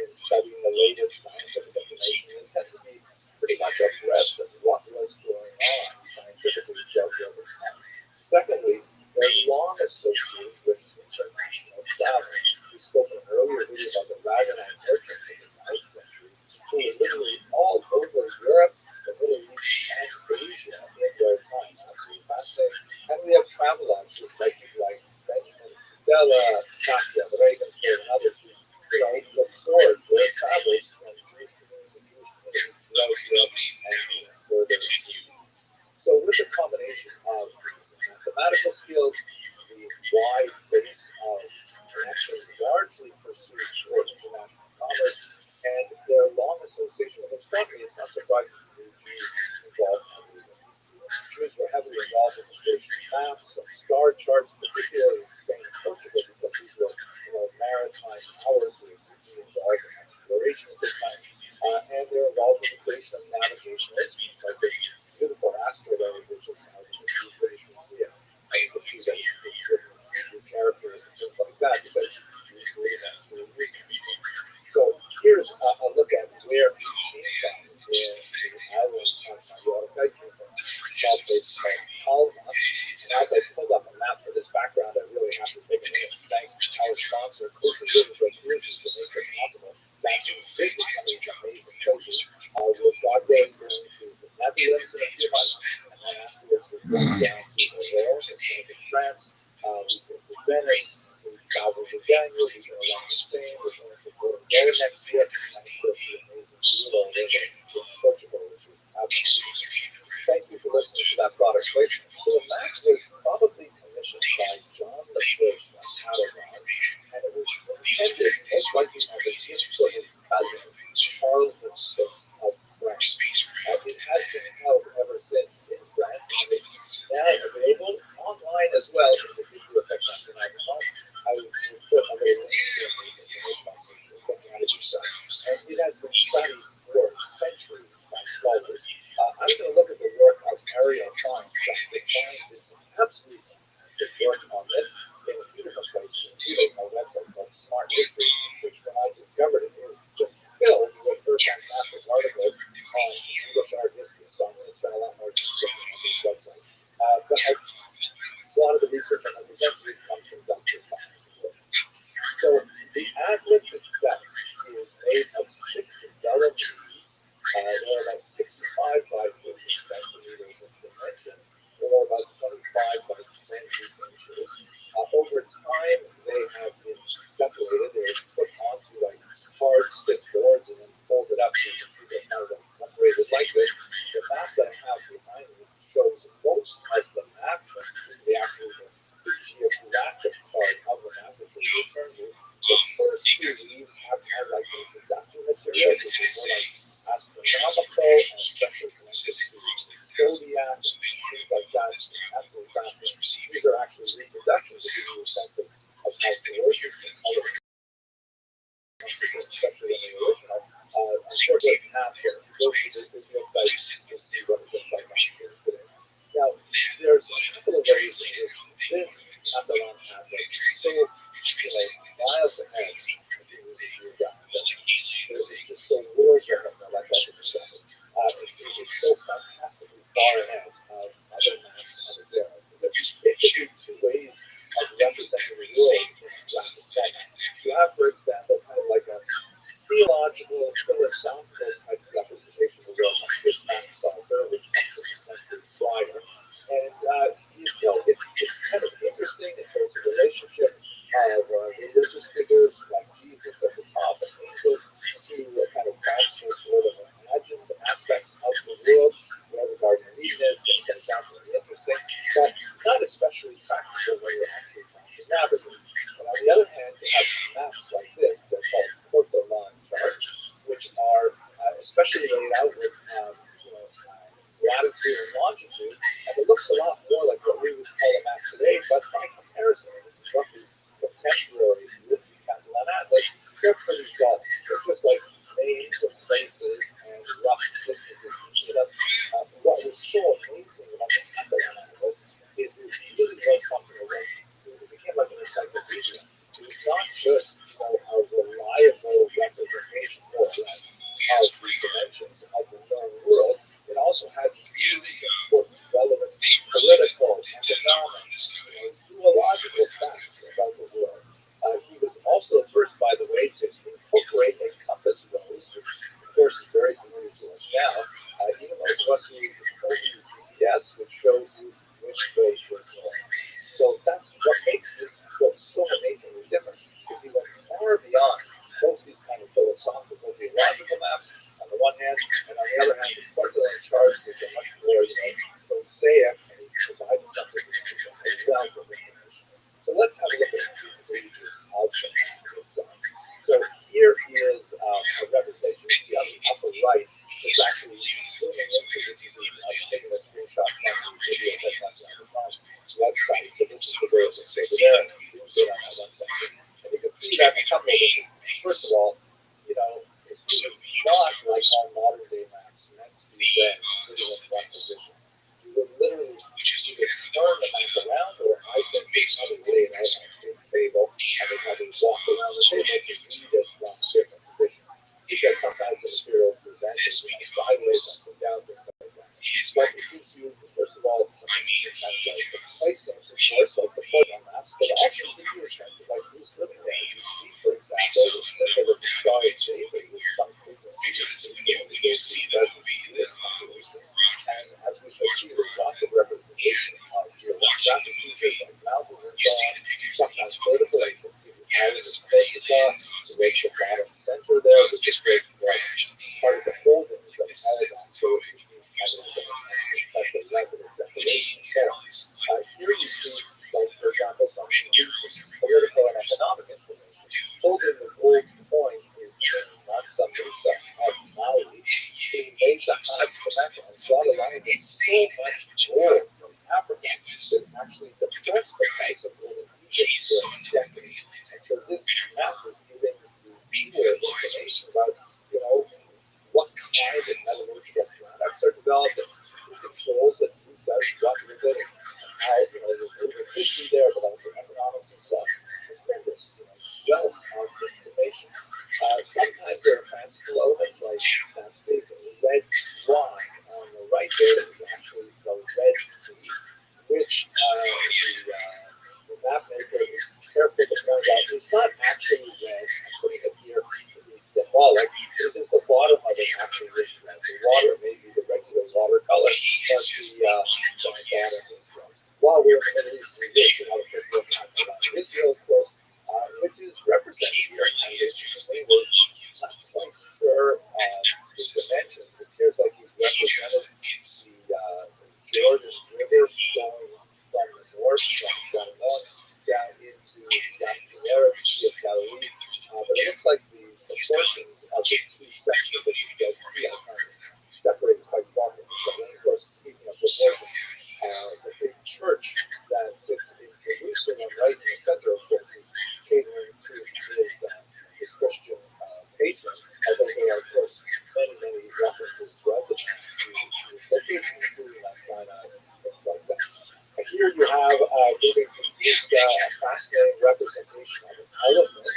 in studying the latest scientific information and tend to be pretty much abreast of what was going on scientifically throughout the time. Secondly, they're long associated with international travel. We spoke in an earlier video about the Wagoner merchants in the 9th century who were literally all over Europe, the Middle East, and Asia in their time. Absolutely fascinating. And we have travelogues with people like Benjamin Della, Katya, Regenstein, and others who, record their travels from Jewish communities and Jewish communities throughout Europe and further east. So with a combination of mathematical skills, the wide base of connections largely pursued towards international commerce, and their long association with astronomy, it's not surprising to see Jews involved heavily in these. Jews were heavily involved in the creation of maps and star charts, particularly in Spain and Portugal, because these were maritime powers who were deeply involved in exploration at this time. And they're involved in the creation of navigational instruments like this beautiful astrolabe, which is now in the British Museum. You can see that it's written in Hebrew characters and things like that because Jews were eventually using it. So here's a look at where he came from in the island of Mallorca. He came from a small place called Palma. And as I pulled up a map for this background, I really have to take a minute to thank our sponsor, Cruise British Recruiters, to make it possible. That can visit some of these amazing places. We'll start going to the Netherlands in a few months, and then afterwards we're going down to Wales and France. We've been to Venice, we've traveled to January, we've been along to Spain, we're going to Portugal next year, and of course the amazing Euro River in Portugal, which is absolutely. Thank you for listening to that product placement. So the map was probably commissioned by John the First of Aragon, and it was intended most likely as a gift for his cousin, Charles the Sixth of France. It has been held ever since in France, and it's now available online as well in the Video Effect National. I will put a little link in the information box so you can look at it yourself. And it has been studied for centuries by scholars. I'm going to look at the work of Ariel Klein. Dr. Klein did some absolutely fantastic work on this in a few different places, including a website called Smart History, which when I discovered it was just filled with her fantastic articles on English art history. So I'm going to spend a lot more time looking at this website. But a lot of the research on the century comes from Dr. Klein's work. So the atlas itself is made of 6 vellum leaves. They're about 65 by 50 centimeters in dimension, or about 25 by 20 inches. Over time, they have been separated. They're put onto like hard, stiff boards and then folded up so you can see they're kind of separated like this. The map that I have behind me shows most of the map, the actual the geographic part of the map, which is return to. The first two leaves have like introductory material, which is more like astronomical and especially connected to if you excite, you'll see what it looks like on here today. Now, there's a couple of ways in which this Avalon pathway still, miles ahead of your guys. It's just so world ahead, like that example. It's so fantastically far ahead of other maps on the zero. It could be two ways of representing the world in rapid format. You have, for example, kind of like a theological, philosophical type representation of the world, like this map saucer, which comes from the century prior. And, it's kind of interesting. It shows the relationship of religious figures like Jesus at the top and angels to a kind of rational sort of imagined aspects of the world, where the Garden of Eden is, and that sounds really interesting, but not especially practical when you're actually trying to navigate. But on the other hand, you have maps like this, they're called ortholine charts, which are especially laid out with latitude and longitude, and it looks a lot more like what we would call a map today, but by comparison, and this is roughly contemporary with the Catalan Atlas, they're pretty dull. They're just like names of places and rough distances between them. What was so amazing about the Catalan Atlas is it really was something that it became like an encyclopedia. It was not just a reliable representation, more or less, of the dimensions of the known world. It also had really important, relevant political, economic, zoological facts about the world. He was also the first, by the way, to incorporate a compass rose, which of course is very familiar to us now, even those of us who only use GPS, which shows you which way was north. So that's what makes this book so amazingly different, because he went far beyond both these kind of philosophical, theological maps on the one hand, and on the other hand, the porcelain charts, which are much more, prosaic, and he provided something a wealth of information. So let's have a look at a few pages of the map itself. So here is a representation. You see on the upper right, it's actually zooming into this. Taking a screenshot from the video that's on the website. So this is the way it looks over there, and it zooms in on that one section. And you can see that a couple of things. First of all, it's not like all modern day maps meant to be read sitting in one position. You would literally either turn the map around, or I think they probably laid out on a big table, and they probably walked around the table to read it from different positions. Because sometimes the material is presented sideways, up and down, things like that. But it gives you, first of all, some kind of like the place names, of course, like the Portland maps, but it also gives you a sense of like who's living there. You see, for example, the symbol of the Star of David with some frequency. You see that population. And as we shall see, there's lots of representation of geographic features like mountains and so on, sometimes vertical. You can see the island of Corsica, the Lake of bottom center there, which is part of the holdings that Paragon shows as a special resident declaration. So here you see, like, for example, some political and economic information. Holding the gold coin is King Mansa Musa of Mali, being made the Hajj to Mecca and brought along with so much gold from Africa that actually depressed the price of gold in Egypt for decades. And so this map is giving the viewer information about, what kind of metallurgical products are developed, and who controls it, who does what with it, and how, there's moving history there, but also economics and stuff. Tremendous, wealth of information. Sometimes there are fanciful elements like that big red line on the right there is actually the Red Sea, which the map maker is careful to point out is not actually red. I'm putting it here to be symbolic. This is the bottom of it actually is red. The water may be the regular water color, but the bottom is red. While we're in the Middle East, we did Israel, of course, which is represented here kind of interestingly. We're not quite sure the dimensions. It appears like he's represented the Jordan River going from the north, from a fascinating representation of an elephant,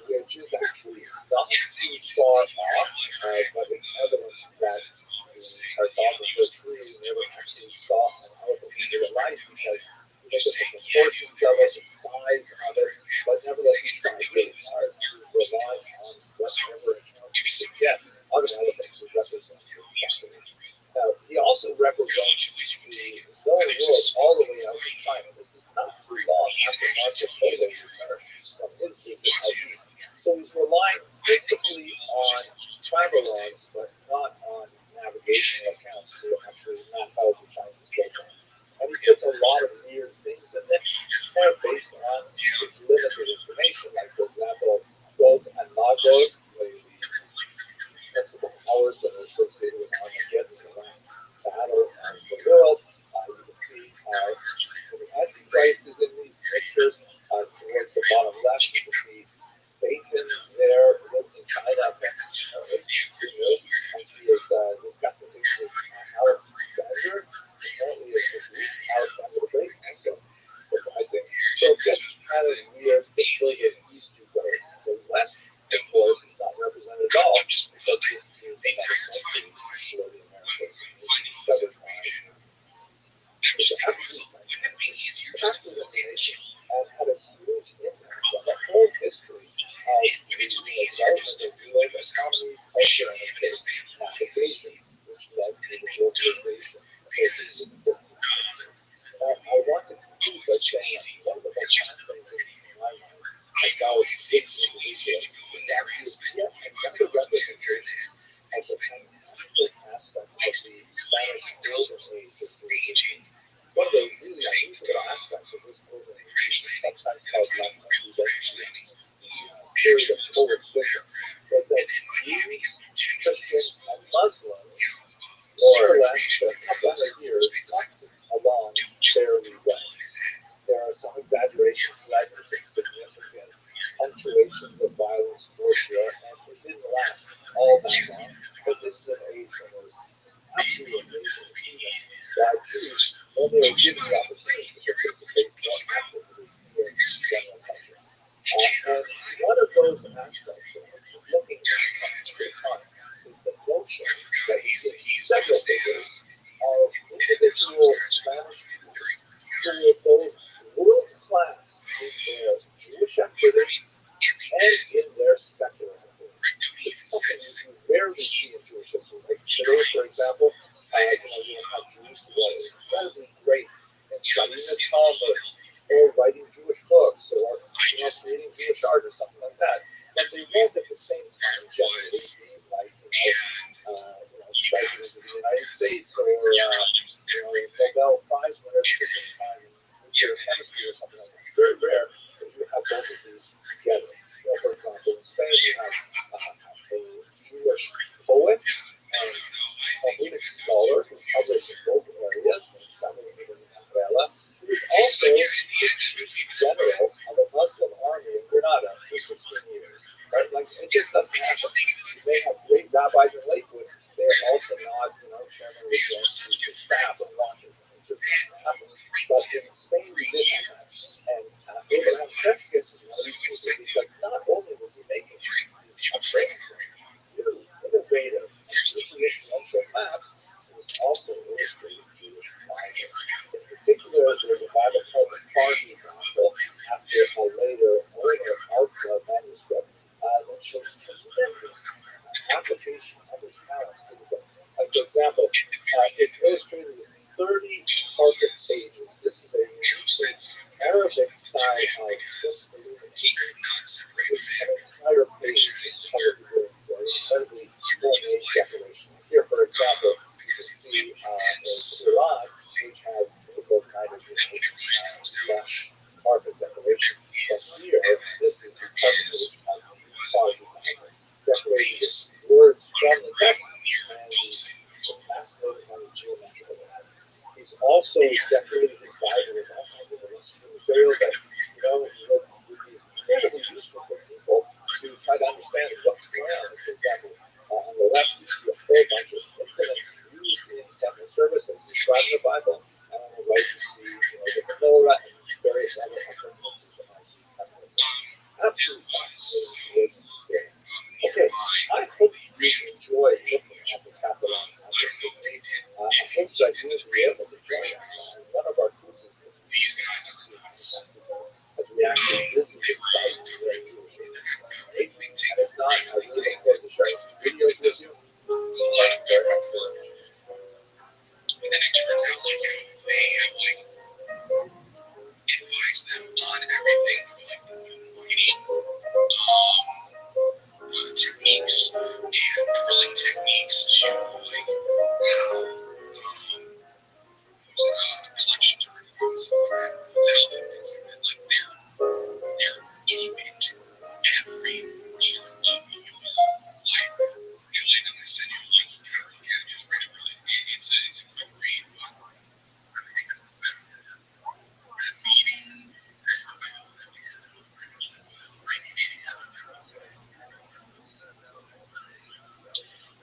which is actually not too far off, but it's evident that the cartographers clearly never actually saw an elephant in real life because you look at the proportions of it, the size of it, but nevertheless he tried really hard to rely on whatever accounts he could get of an elephant to represent it properly. Now, he also represents the known world all the way out to China. This is not too long after Marco Polo returned from his visit out east. So he's relying principally on travelogues, but not on navigational accounts to actually map out the Chinese coastline. And he puts a lot of weird things in there, kind of based on his limited information. Like, for example, Gog and Magog, the principal powers that are associated with Armageddon, the last battle of the world. You can see when the Antichrist is in these pictures. Towards the bottom left, you can see Satan there, lives in China, and he is discussing things with Alexander. Apparently, it's his niece, Alexander the Great, also surprising. So it gets kind of weird further east you go. The west, of course, is not represented at all because this is another country where the Americas discovered by the African information has had a huge impact on the whole history of the development of world economy, culture, and of course, navigation, which led to the globalization of the 15th century. I want to conclude by saying that one of the most fascinating things in my mind about this individual is that he is yet another representation of the fantastic aspect of the Spanish golden age of civilization. One of the really unusual aspects of this golden age, sometimes called La Convivencia, the period of coexistence, was that Jews, Christians, and Muslims, more or less for a couple of years, got along fairly well. There are some exaggerations, letters of significant punctuations of violence for sure, and it didn't last all that long. But this is an age when there's absolutely amazing achievement that Jews, when they were given the opportunity to participate more actively in general culture. And one of those aspects that I'm looking at every time is the notion that he's in several figures of individual Spanish people who were both world class in their Jewish activities and in their secular activities. It's something you rarely see in Jewish history. Like today, for example, you have Jews who are incredibly great in studying the Talmud or writing Jewish books or creating Jewish art or something like that. But they won't at the same time generally be like, president of the United States or Nobel Prize winners at the same time in nuclear chemistry or something like that. It's very rare that you have both of these together. For example, in Spain you have a Jewish poet and Talmudic scholar who published in both areas, who is also the chief general of a Muslim army in Granada for 16 years. Right? Like, it just doesn't happen. You may have great rabbis in Lakewood, they're also not, chairman of the Joint Chiefs of Staff in Washington. It just doesn't happen. But in Spain, we did have that. And Abraham Sheshkis is one of these people because not only was he making these amazing, really innovative, hugely influential maps, he was also illustrating Jewish Bibles. In particular, there's a Bible called the Farsi Gospel after a later older Alpha manuscript that shows tremendous application of his talents to the book. Like, for example, it's illustrated with 30 carpet pages. This is a unique Arabic style of just illumination, which an entire page is covered with incredibly ornate decoration. Here, for example, you can see a Quran, which has typical kind of lush carpet decoration. But here, this is the cover page of the Farsi Bible, decorated with words from the text and the fascinating kind of geometrical patterns. He's also decorated his Bible with all kinds of illustrative material that, would be incredibly useful for people to try to understand what's going on. For example, on the left, you see a whole bunch of instruments used in temple services described in the Bible, and on the right, you see, the menorah and various other implements in the be able to join creation us world, on one of our cruises this these week guys are nuts. as we actually visit They the were site where covering, he was they're made. covering big And thing, if not, I big really thing. look forward to sharing some videos It with does you. a lot of Very much background for work. And then it turns out like they have like advised them on everything from like the new mining techniques and drilling techniques to like how elections are performed, stuff like that, health and things like that. Like they're deep into every part of your life. And like I said, you like you kind of look at it, just read it really. It's a quick read, but I think it comes back to this meeting.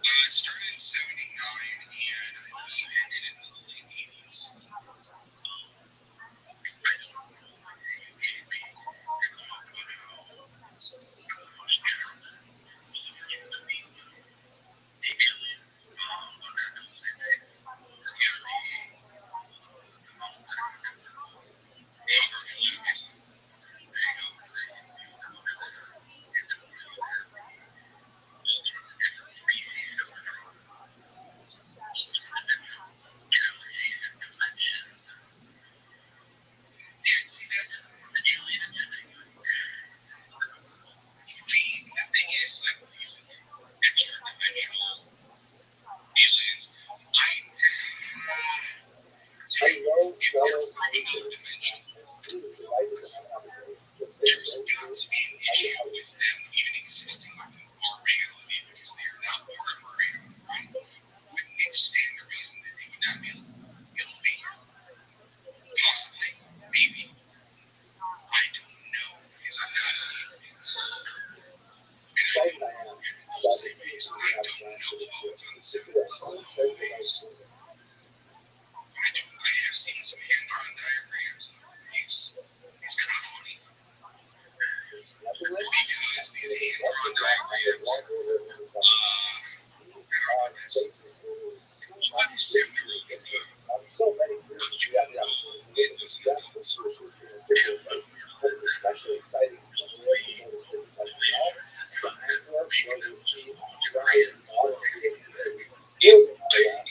It started in '79 and ended in the late '80s. I don't know maybe recall about how much travel was in between the aliens on that military base. Yeah, however flew is they different species of galaxies and dimensions. And see, that's the alien thing. The thing is, like these extra dimensional aliens, Hello, fellow from another creatures. dimension. I'm really delighted to have you today. Just say There's hello to got you. to be an issue with them even existing within our reality because they are not part of our reality, right? Wouldn't it stand the reason that they would not be able to be here? Possibly, maybe. I don't know because I'm not Excited I am on the about the same base. future I we have don't planned know for this how trip. it's on the If same you have level. some treasure like this, I have seen some hand-drawn diagrams of these. It's kind of funny nothing like because these absolutely hand-drawn nothing wrong with diagrams, walking over to something. These how do I are put this? basically You understand the rule that on so many cruises we have the opportunity to it visit was the depths of the ocean and individual sites, but it's especially exciting when we're able to go to certain sites now. The Antwerp was received giant model created building on the last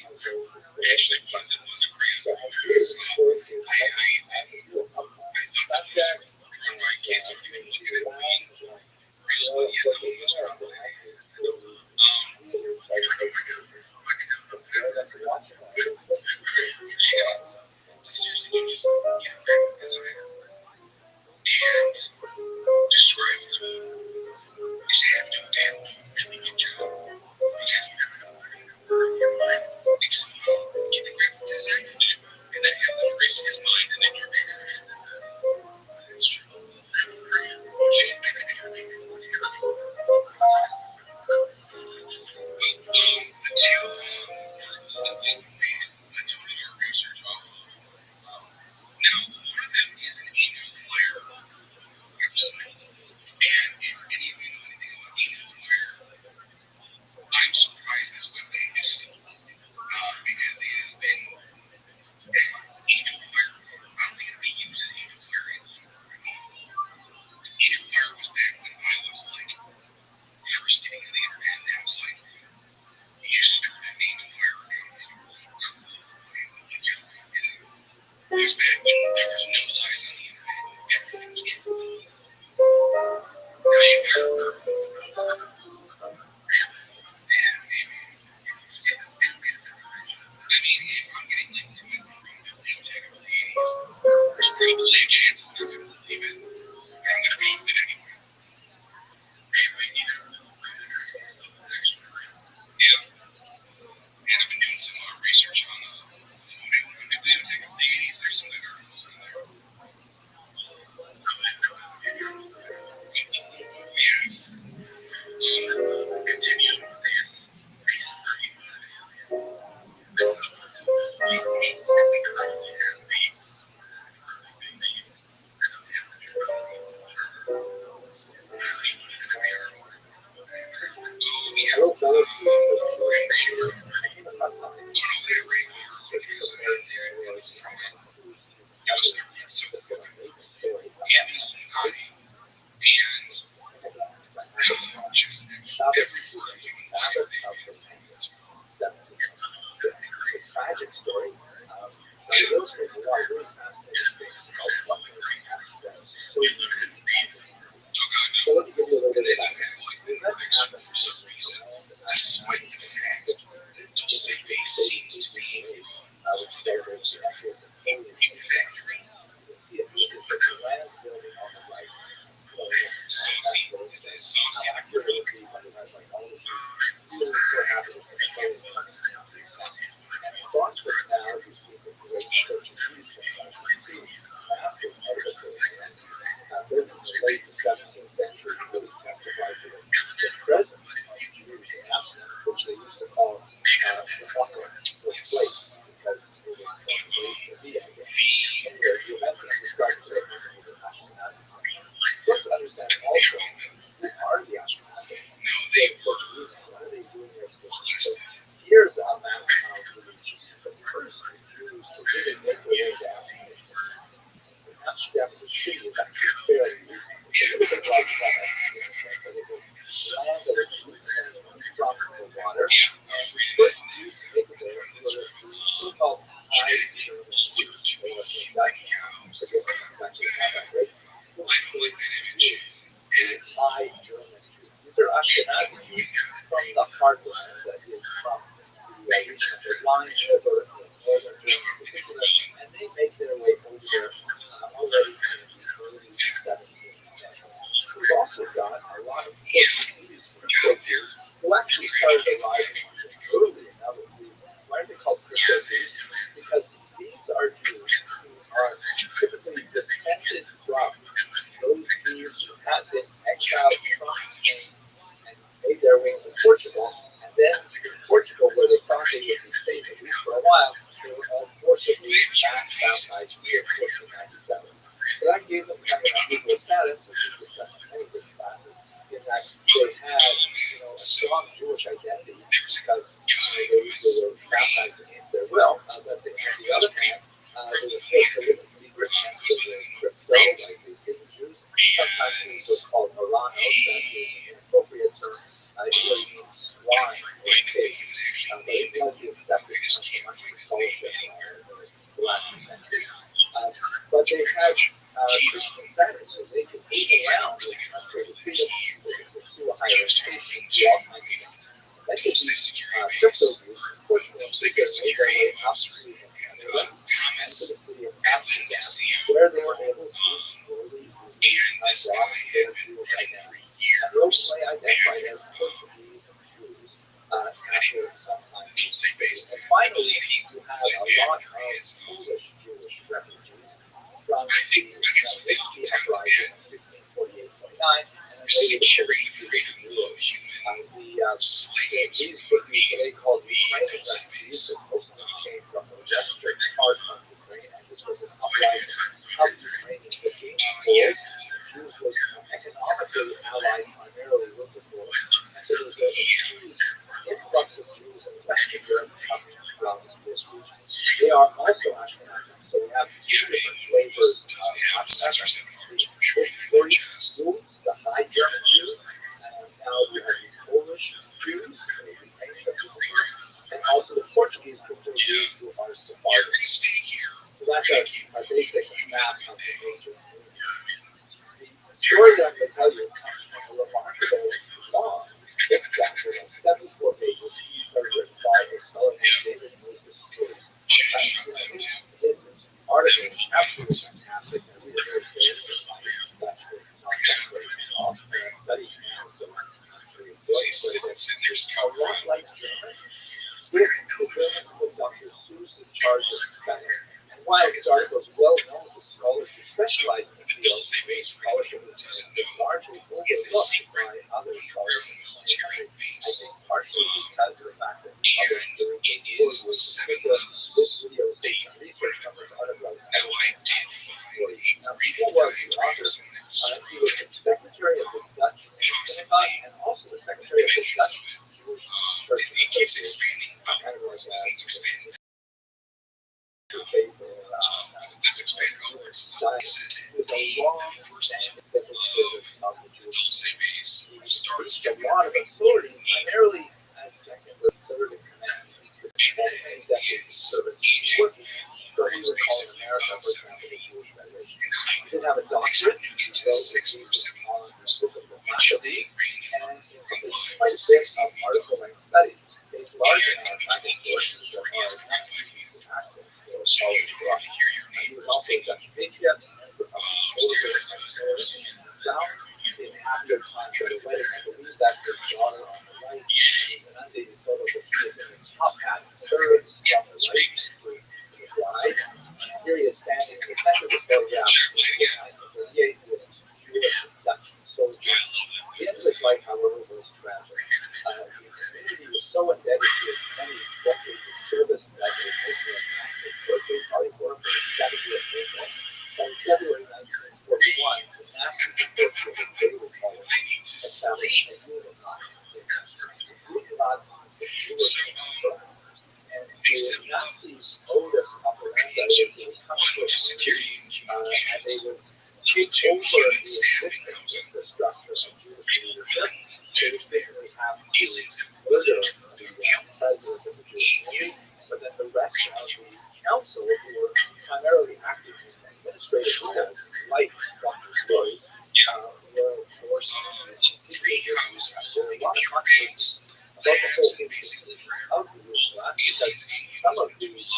buckle was placed because it was believed to be, I guess. Anyway, you have to describe the Ashkenazi. So let's understand also who are the Ashkenazi? The Portuguese, what are they doing there? So here's a map of the first Jews to really make their way to Ashkenazi. Amsterdam as a city is actually fairly recent. It's a large planet in the sense that it was land that was recently from the water, and the first Jews to make it there were the so-called High German Jews. They were in Dutch. Forgive me, I'm actually not that great. The High German Jews. These are Ashkenazi Jews from the heartland that is from the region of the Rhine River in northern Germany in particular, and they make their way over there already in the early 17th century. We've also got a lot of Portuguese crypto Jews who actually started arriving early in LSD. Why are they called crypto Jews? Because these are Jews who are typically descended from those Jews who had been exiled from Spain and made their way to Portugal, and then in Portugal, where they thought they would be safe at least for a while, they were all forcibly mass baptized in the year 1497. So that gave them kind of an unusual status, which is discussed in many different classes, in that they had, a strong Jewish identity because they were baptized against their will. But on the other hand, they were forced to live in secret, and so the crypto, like the hidden Jews, sometimes these were called Maranos, that is an inappropriate term. It really means swine or pig. But it was the accepted among the scholarship in the last few centuries. But they had Christian status, so they could move around with greater freedom, they could pursue a higher education, do all kinds of things. That gives these crypto Jews, unfortunately, they made their way up to the Netherlands and to the city of Amsterdam, where they were able to slowly adopt their Jewish identity. And they ultimately identified as Portuguese Jews after some time. And finally, you have a lot of Polish Jewish refugees from the uprising of 1648-49, and then later the Polish Jews in Europe. These would be today called Ukrainian refugees, but most of them came from the western part of Ukraine, and this was an uprising of Ukrainians against Poles. Jews were economically allied primarily with the Poles, and so there was a huge influx of Jews in Western Europe coming from this region. They are also Ashkenazi, so we have two different flavors of Ashkenazi. The Jews, the High German Jews, and now you have these Polish Jews, and also the Portuguese crypto Jews who are Sephardic. So that's a basic map of the major communities. The story that I'm going to tell you comes from a remarkable long book chapter of 74 pages that was written by a scholar named David Moses Stewart. His article is absolutely fantastic. I read it very seriously. That's not that great at all. I studied now, so I'm really enjoying it. A lot like German, with the German book Dr. Seuss in charge of spelling. And while his article is well known to scholars who specialize in the field, scholarship has been largely overlooked by other scholars in the 20th century. I think partially because of the fact that other historians was particular, this video is based on research from his article. Now, who was the author? He was the secretary of the Dutch Synagogue and also the secretary of the Dutch Jewish Church. It keeps expanding. Kind of like that's expanded over. It's a long standing of the Jewish base. He starts a lot of authority, primarily as second or third in command. And decades of service working for what we would call in America, for example, the Jewish Federation. He did have a doctorate, he wrote 6% on the book of the Maccabees, and he published quite a bit of article-length studies based largely on Maccabees courses that are not easy to access for scholars to watch. He was also a Dutch patriot, member of the Order of North and South, the inhabited times of the wedding. I believe that's his daughter on the right, and an undated photo that he is in the top hat third from the right to the bride. Here he is standing in the center of the photograph in 1938 with Jewish Dutch soldiers. The end of his life, however, was tragic. The community was so indebted to his take over the existing infrastructure of Jewish leadership. They basically have to murder the president of the Jewish community, but then the rest of the council, who were primarily acting in administrative roles, like Dr. Royce, were forced to continue their views. There are a lot of controversies about the whole institution of the Jewish class because some of the Jewish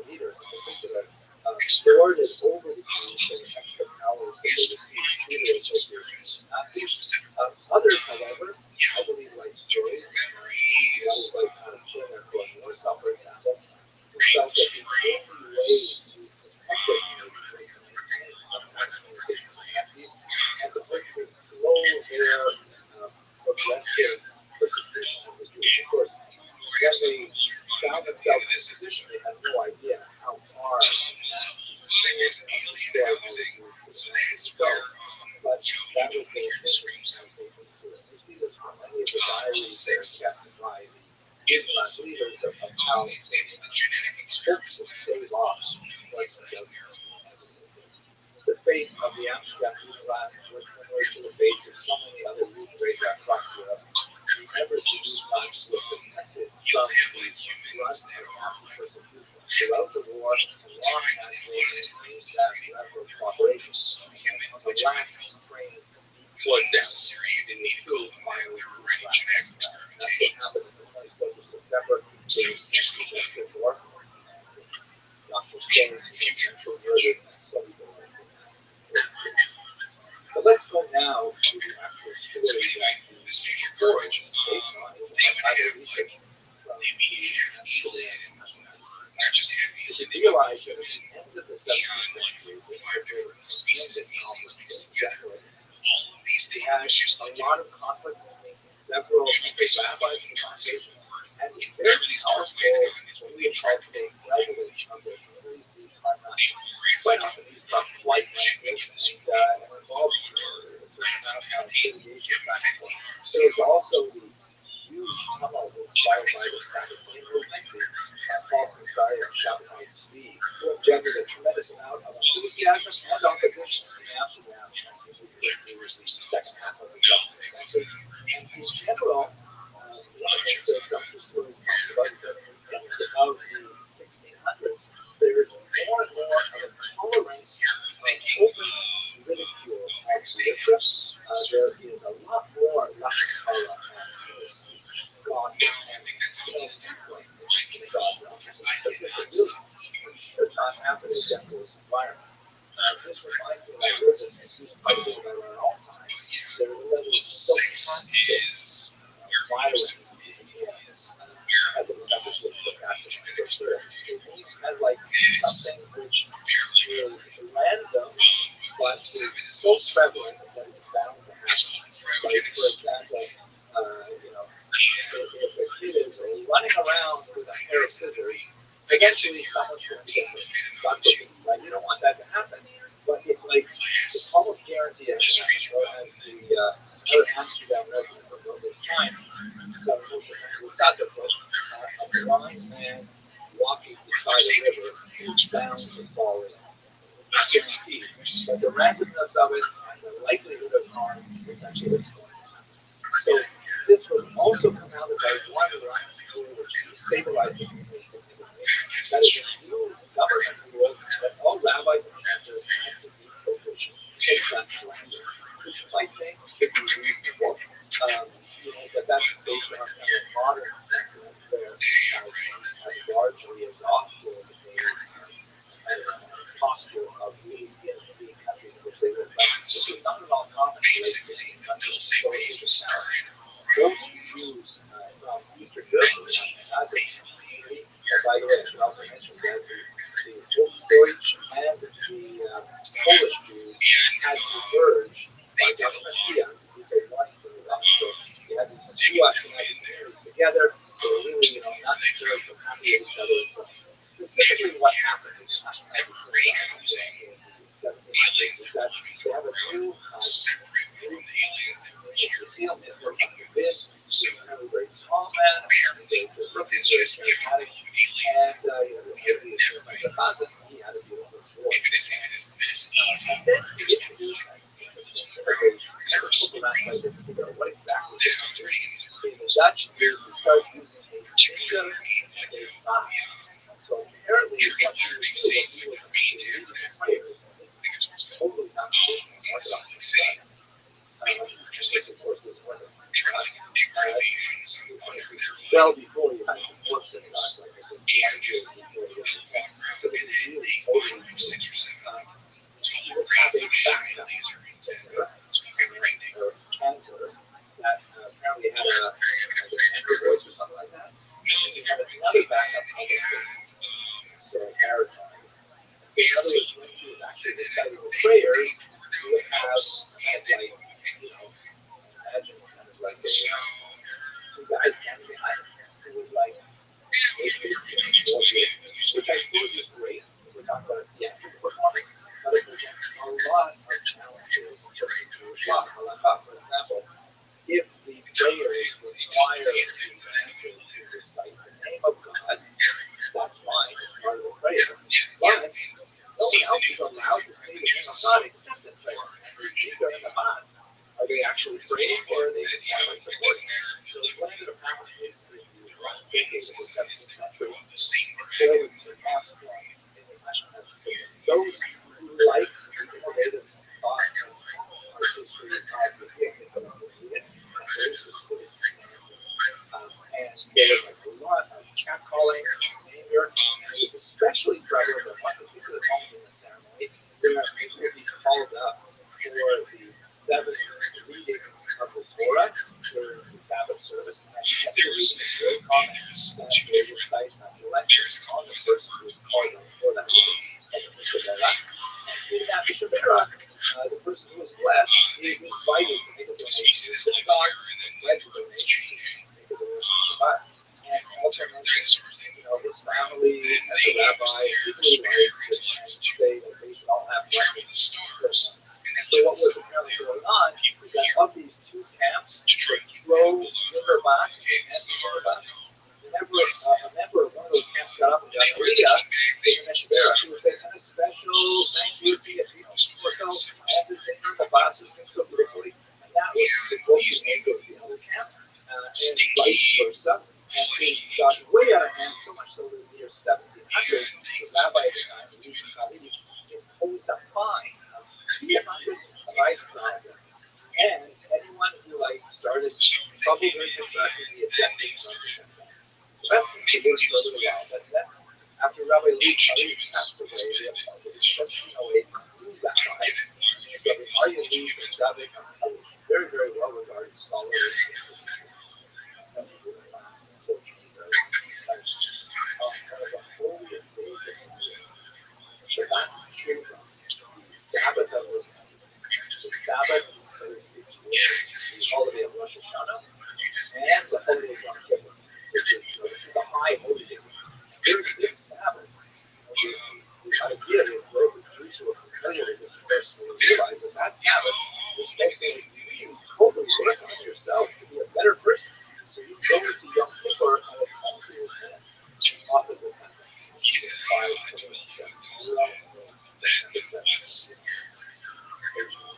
leaders, in particular, lorded over the Jews and extra powers that they received through their association with Nazis. Others, however, I believe, like Joyce, others like Chin or Gordon Warsaw, for example, who felt that the only way to protect their community was to maintain some kind of communication with Nazis and to virtually slow their progressive persecution of the Jews. Of course, when they found themselves in this position, they had no idea how far Nazis would destroy all the Jews could go. But that was the extreme as they moved through it. We see this from many of the diaries that are kept by the leaders of how they hoped to stave off the fate of the Amsterdam youth class was similar to the fate of so many other youth radar across Europe. Remember, the youth class was protected from the brunt of Nazi persecution throughout the war and long after it claims that level of cooperation. On the last train was necessary in the true final youth class. That's what happened on the 27th of September. They were sent to the war. Dr. Stone was eventually murdered and studied the life. But let's go now to the actual story that the storage is based on, which is either research from the Amsterdam. If you realize that at the end of the 17th century, with the extended conflict in general, we had a lot of conflict between several rabbis in the congregation and very powerful, what we would call today, presidents of their communities. These are not quite often these are white language and involved a certain amount of litigation back and forth. There was also the huge tumult inspired by the Sabbatean movement, the false Messiah and Shabbatite Tzvi, who engendered a tremendous amount of enthusiasm and opposition in Amsterdam as we move through the second half of the 17th century. And in general, one of the things that Dr. Story talks about is that at the end of the 1600s, there is more and more of a tolerance of open ridicule of leadership. There is a lot more gossip and tampering in the God realm. This is really not happening in this environment. This reminds me of a word that's used quite a bit about our own time. There is a level of self-conscious violence as a membership of the Catholic Church. It means kind of like something which is random, but is so prevalent that it's bound to happen. Like, for example, if a kid is running around with a pair of scissors, eventually someone's going to get hurt. Right? You don't want that to happen, but it's almost guaranteed it happens. As another Amsterdam resident of this time, we got the book, a blind man walking beside a river is bound to fall in. It's not guaranteed, but the randomness of it and the likelihood of harm essentially is going to happen. So this was also compounded by one rule which destabilized the community significantly. That is a new government rule that all rabbis and pastors had to be proficient in Dutch language, which you might think could be reasonable. But that's based on kind of modern sentiment where Muslims have largely adopted a posture of really being countries in which they live. This is not at all common in late 1600s. So it was those Jews from Eastern Europe were not the community. And by the way, I should also mention that the Deutsch and the Polish Jews had to merge by government fiat to keep their one kingdom. So you had these two Ashkenazi communities together. They were really, not necessarily so happy with each other. So specifically, what happened is Ashkenazi kingdom in the 1700s is that they have a new museum in their this very, very tall man, very charismatic, and the Kazan, he had a beautiful voice. And then he introduced Saints like Green and players. totally not in Salt Lake City. Just like Of course, this one trying to do renovations on their well before you had works in God, like I just and just before you walk around so and this is then really they totally find like 6 or 7 tall let's have a cranes shooting backup lasers and center smoking frightening. or handler that apparently had a Android voice or something like that. And we had another backup other things. So maritime. So in other words, when she was actually reciting the prayers, you would have kind of like, you know, imagine kind of like a two guys standing behind him who would like which I suppose is great if we're talking about a theatrical performance, but it presents a lot of challenges in terms of Jewish law. For example, if the players require the dancers to recite the name of God, that's fine, it's part of the prayer, but no one else is allowed to say the name of God except the prayer. And the Shika and the Mas, are they actually praying or are they just kind of like supporting? So what ended up happening is in the last decade of the 17th century, there was a mass form in the national those who like the innovative thought and art history of the picnic of the Julian, and there was like a lot of catcalling and anger, and it was especially prevalent at one particular moment in the ceremony where people would be called up for the 7th reading of the Torah during the Sabbath service, and every reading is very common that they recite a blessing on the person who is called up for that reading, like a Mishabera. And in that Mishabera, the person who is blessed is invited to make a donation to the synagogue, led to donation to make a donation to Shabbat, and also mentions, you know, his family as a rabbi, people who like and say that they should all have blessings on Christmas. So what was apparently going on is that of these two camps, the pro-Yimbert and anti-Yimbert, whenever a member of one of those camps got up and got an Aliyah in the Meshbera, he would say, and a special thank you to you know, so I have this thing from the class who sings so beautifully, and that was the book you named of the other camp, and vice versa. And it got way out of hand, so much so that in the year 1700, the rabbi at the time, Yusuf Khalid, imposed a fine of 200 rice. And anyone who like started trouble during construction, he ejected from the synagogue. Well, it worked for a little while, but then after Rabbi Lee passed away, in 1708, moved that guy, Rabbi Arya Lee from David, very, very well regarded scholar. One of the holiest days of the year, Shabbat Shuvah, the Sabbath of the Sabbath the holiday of Rosh Hashanah, and the holiday of Yom Kippur, which is the high holy day. During this Sabbath, the idea is those Jews who are familiar with this verse will realize that that Sabbath is supposed to you totally work on yourself to be a better person. So you go into Yom Kippur and atone for your sin opposite that.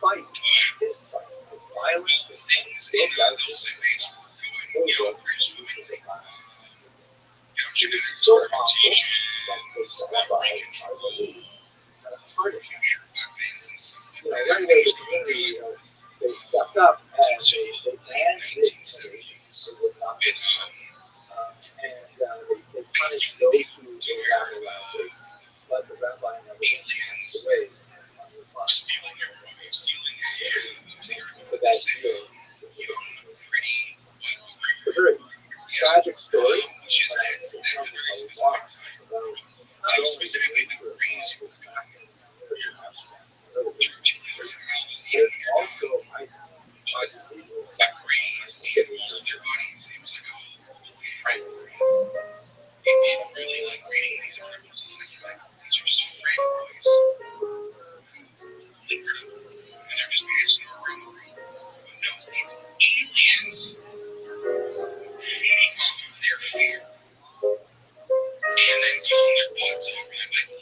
By fight, fist fight, violent fist fight, those guys it was so awful that the rabbi, I believe, had a heart attack. You know, right away the community, they stepped up and they banned this innovation. It was not good enough. And they punished those who were rabble rousers, but the rabbi never passed away. But that's still a very tragic story. Specifically the Greens who there's also, I believe, that Greens and their bodies, it was like a whole people really like reading these articles. It's like these are just frat boys who lingered up and they're just passing around the room. No, it's aliens feeding off of their fear and then killing their thoughts over them. Like,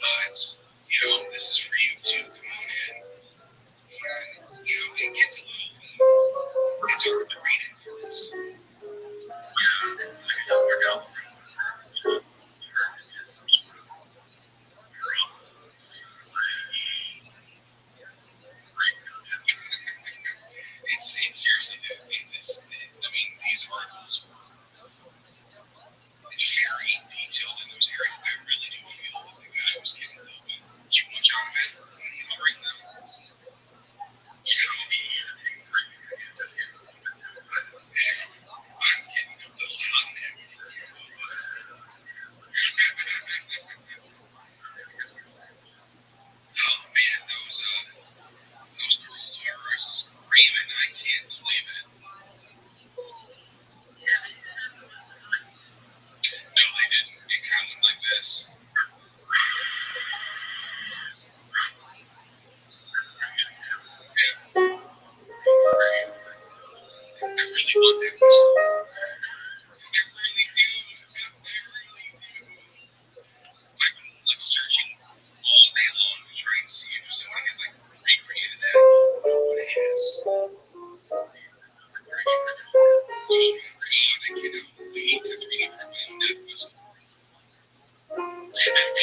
You're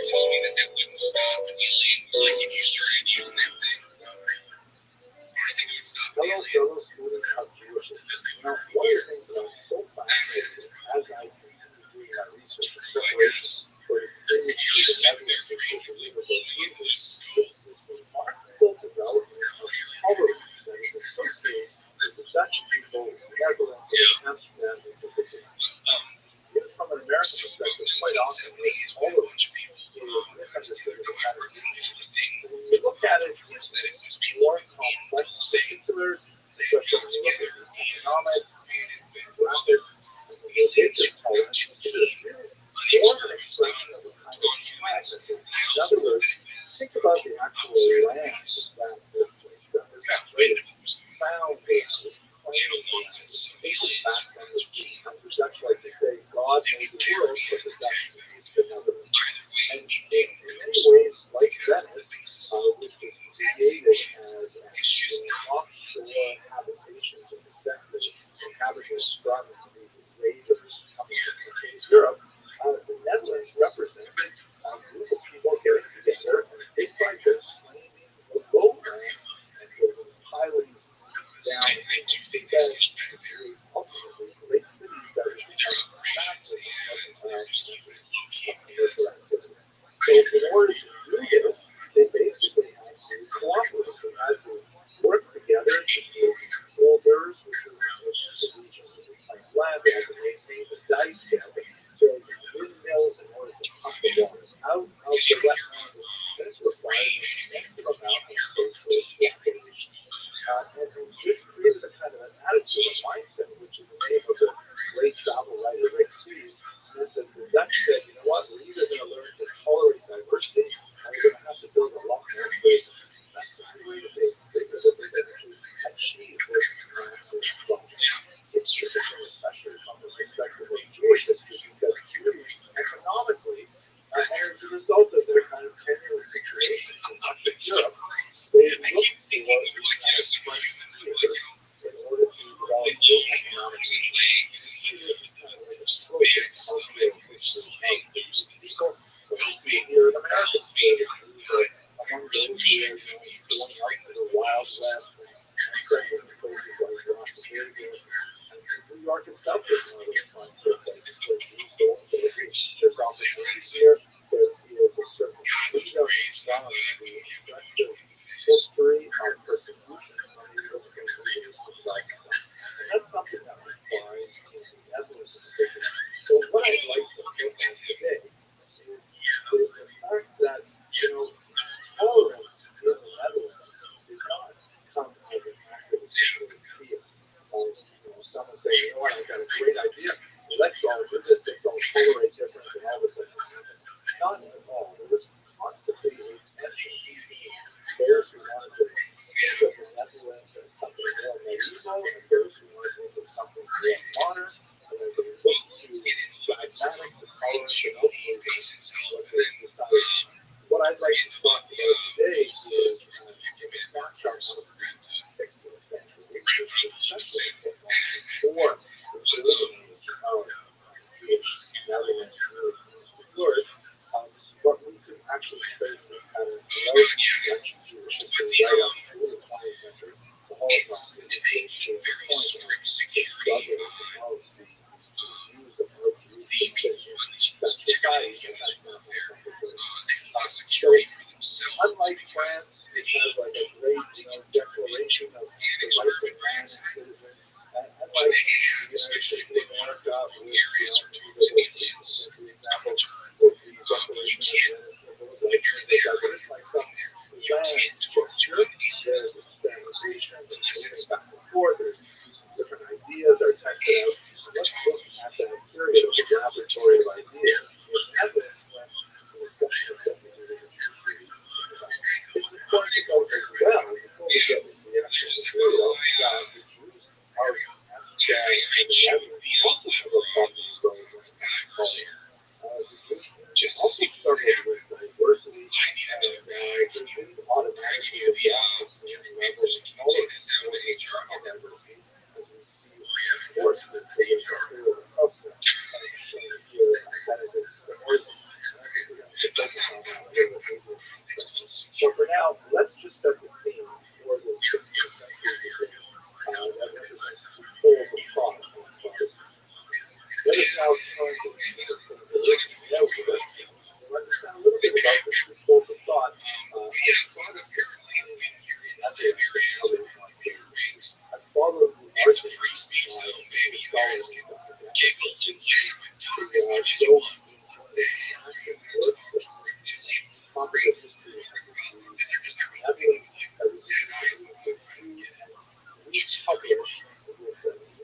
telling me that wouldn't stop an alien, like if you started using that thing? I think it would stop an Fellow alien. students of Jewishness. Now, one of the things that I'm so fascinated with as I continue doing my research and preparation for the trip to the Netherlands, which is a little bit deeper, is this remarkable development of tolerance that is associated with the Dutch people, the Netherlands, and Amsterdam in particular. Now, even from an American perspective, quite often this tolerance is misunderstood as a kind of weakness. And when you look at it in more complex particulars, especially when you look at the economics, demographics, and the religious tolerance, you see that it's really more of an expression of a kind of pragmatism. In other words, think about the actual land that this represents, right? It's found land, it's claimed land, it's taken back from the country. Dutch like to say God made the world, but the Dutch made the Netherlands. And in many ways, like Venice, which was created as offshore habitations and effective inhabitants from the raiders coming from Central Europe, the Netherlands represented a group of people getting together and bit by bit claiming the lowlands and building pilings down into seabed to create ultimately great cities that would become massive commercial activity. So in order to do this, they basically had to cooperate. They had to work together to build these boulders, which is the region of the reclaimed land. They had to maintain the dikes. They had to build these windmills in order to pump the water out of the wetland. And this required an extensive amount of social cooperation. And this created a kind of an attitude, a mindset, which is the name of the great travel writer Rick Steves. This is the Dutch said, you know what, we're either going to learn to tolerate diversity or we're going to have to build a lot more prisons. That's the only way to make bigger that they're going to achieve this massive project. It's interesting, especially from the perspective of Jewish history, because Jews economically, and as a result of their kind of tenuous situation in much of Europe, they look for these kind of frontiers in order to develop new economic relations. This is kind of like a slogan cultural history of Jewish people. But we see here in America, where the Jews are among those who are going out to the Wild West and settling in places like Las Vegas and New York itself is one of those kinds of places where Jews go and say, hey, there's opportunities here. There is a certain freedom from the oppressive history of persecution from the European leaders to develop themselves. And that's something that we find in the Netherlands in particular. So what I'd like to look at today is the fact that, tolerance in the Netherlands did not come as an act of a single fear. Someone saying, you know what, I've got a great idea. Let's all do this. Let's all tolerate difference, and all of a sudden it happened. Not at all. There was constantly a tension between those who wanted to think of the Netherlands as something more medieval and those who wanted to think of something more modern. And as they looked to pragmatics and tolerance, and ultimately that's what they decided on. What I'd like to talk about today is a snapshot of the 16th century, which is essentially before the golden age of Jewish Netherlands really begins to flourish. But we can actually trace this pattern throughout Dutch Jewish history right up through the 20th century. The Holocaust is the point of the struggle of the views of Jews within Dutch society, and that's not something so, unlike France, which has like a great, declaration of the rights of man and citizen, and unlike the United States of America, with the most century example, with the Declaration of Civil Rights, which I believe myself, the land gesture, there's experimentation, there's moving back and forth, there's different ideas are tested out. Let's look at that period of the laboratory of ideas in Netherlands when the discussion of definition of the Jewish religion came about. It's important to note as well, before we get into the actual I followed the argument by scholars and figure out so massive work that composite history of the evidence that was we published with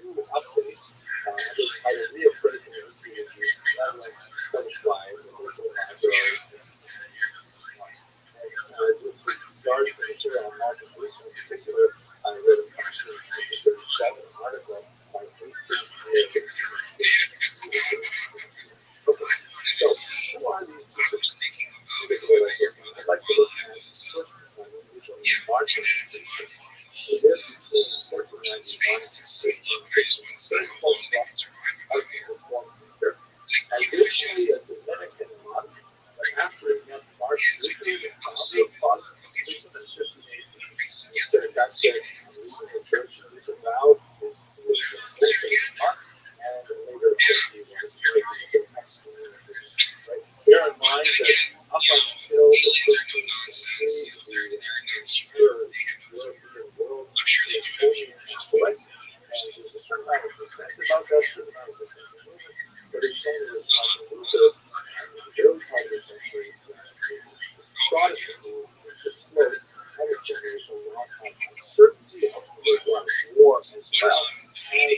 new updates. I was reappraising the history of the Netherlands butterfly in the local library. With regard to the material on Martin Luther in particular, I read a fascinating 1937 article by Winston. Okay, so who are these people? I'd like to look at first an individual named Martin Luther. He lived between 1491 and 16. And originally a Dominican monk, but after he met Martin Luther, the founder of Protestantism in 1518, he started that church and disavowed his monk, and later he was right. Bear in mind that up until the 15th century, the European world was fully Catholic, and there's a certain amount of dissent about that, certain amount of dissent in movement, but it's only with Martin Luther and the early part of the century that the Protestant movement exploded, and it generated a lot of uncertainty, ultimately brought war as well, and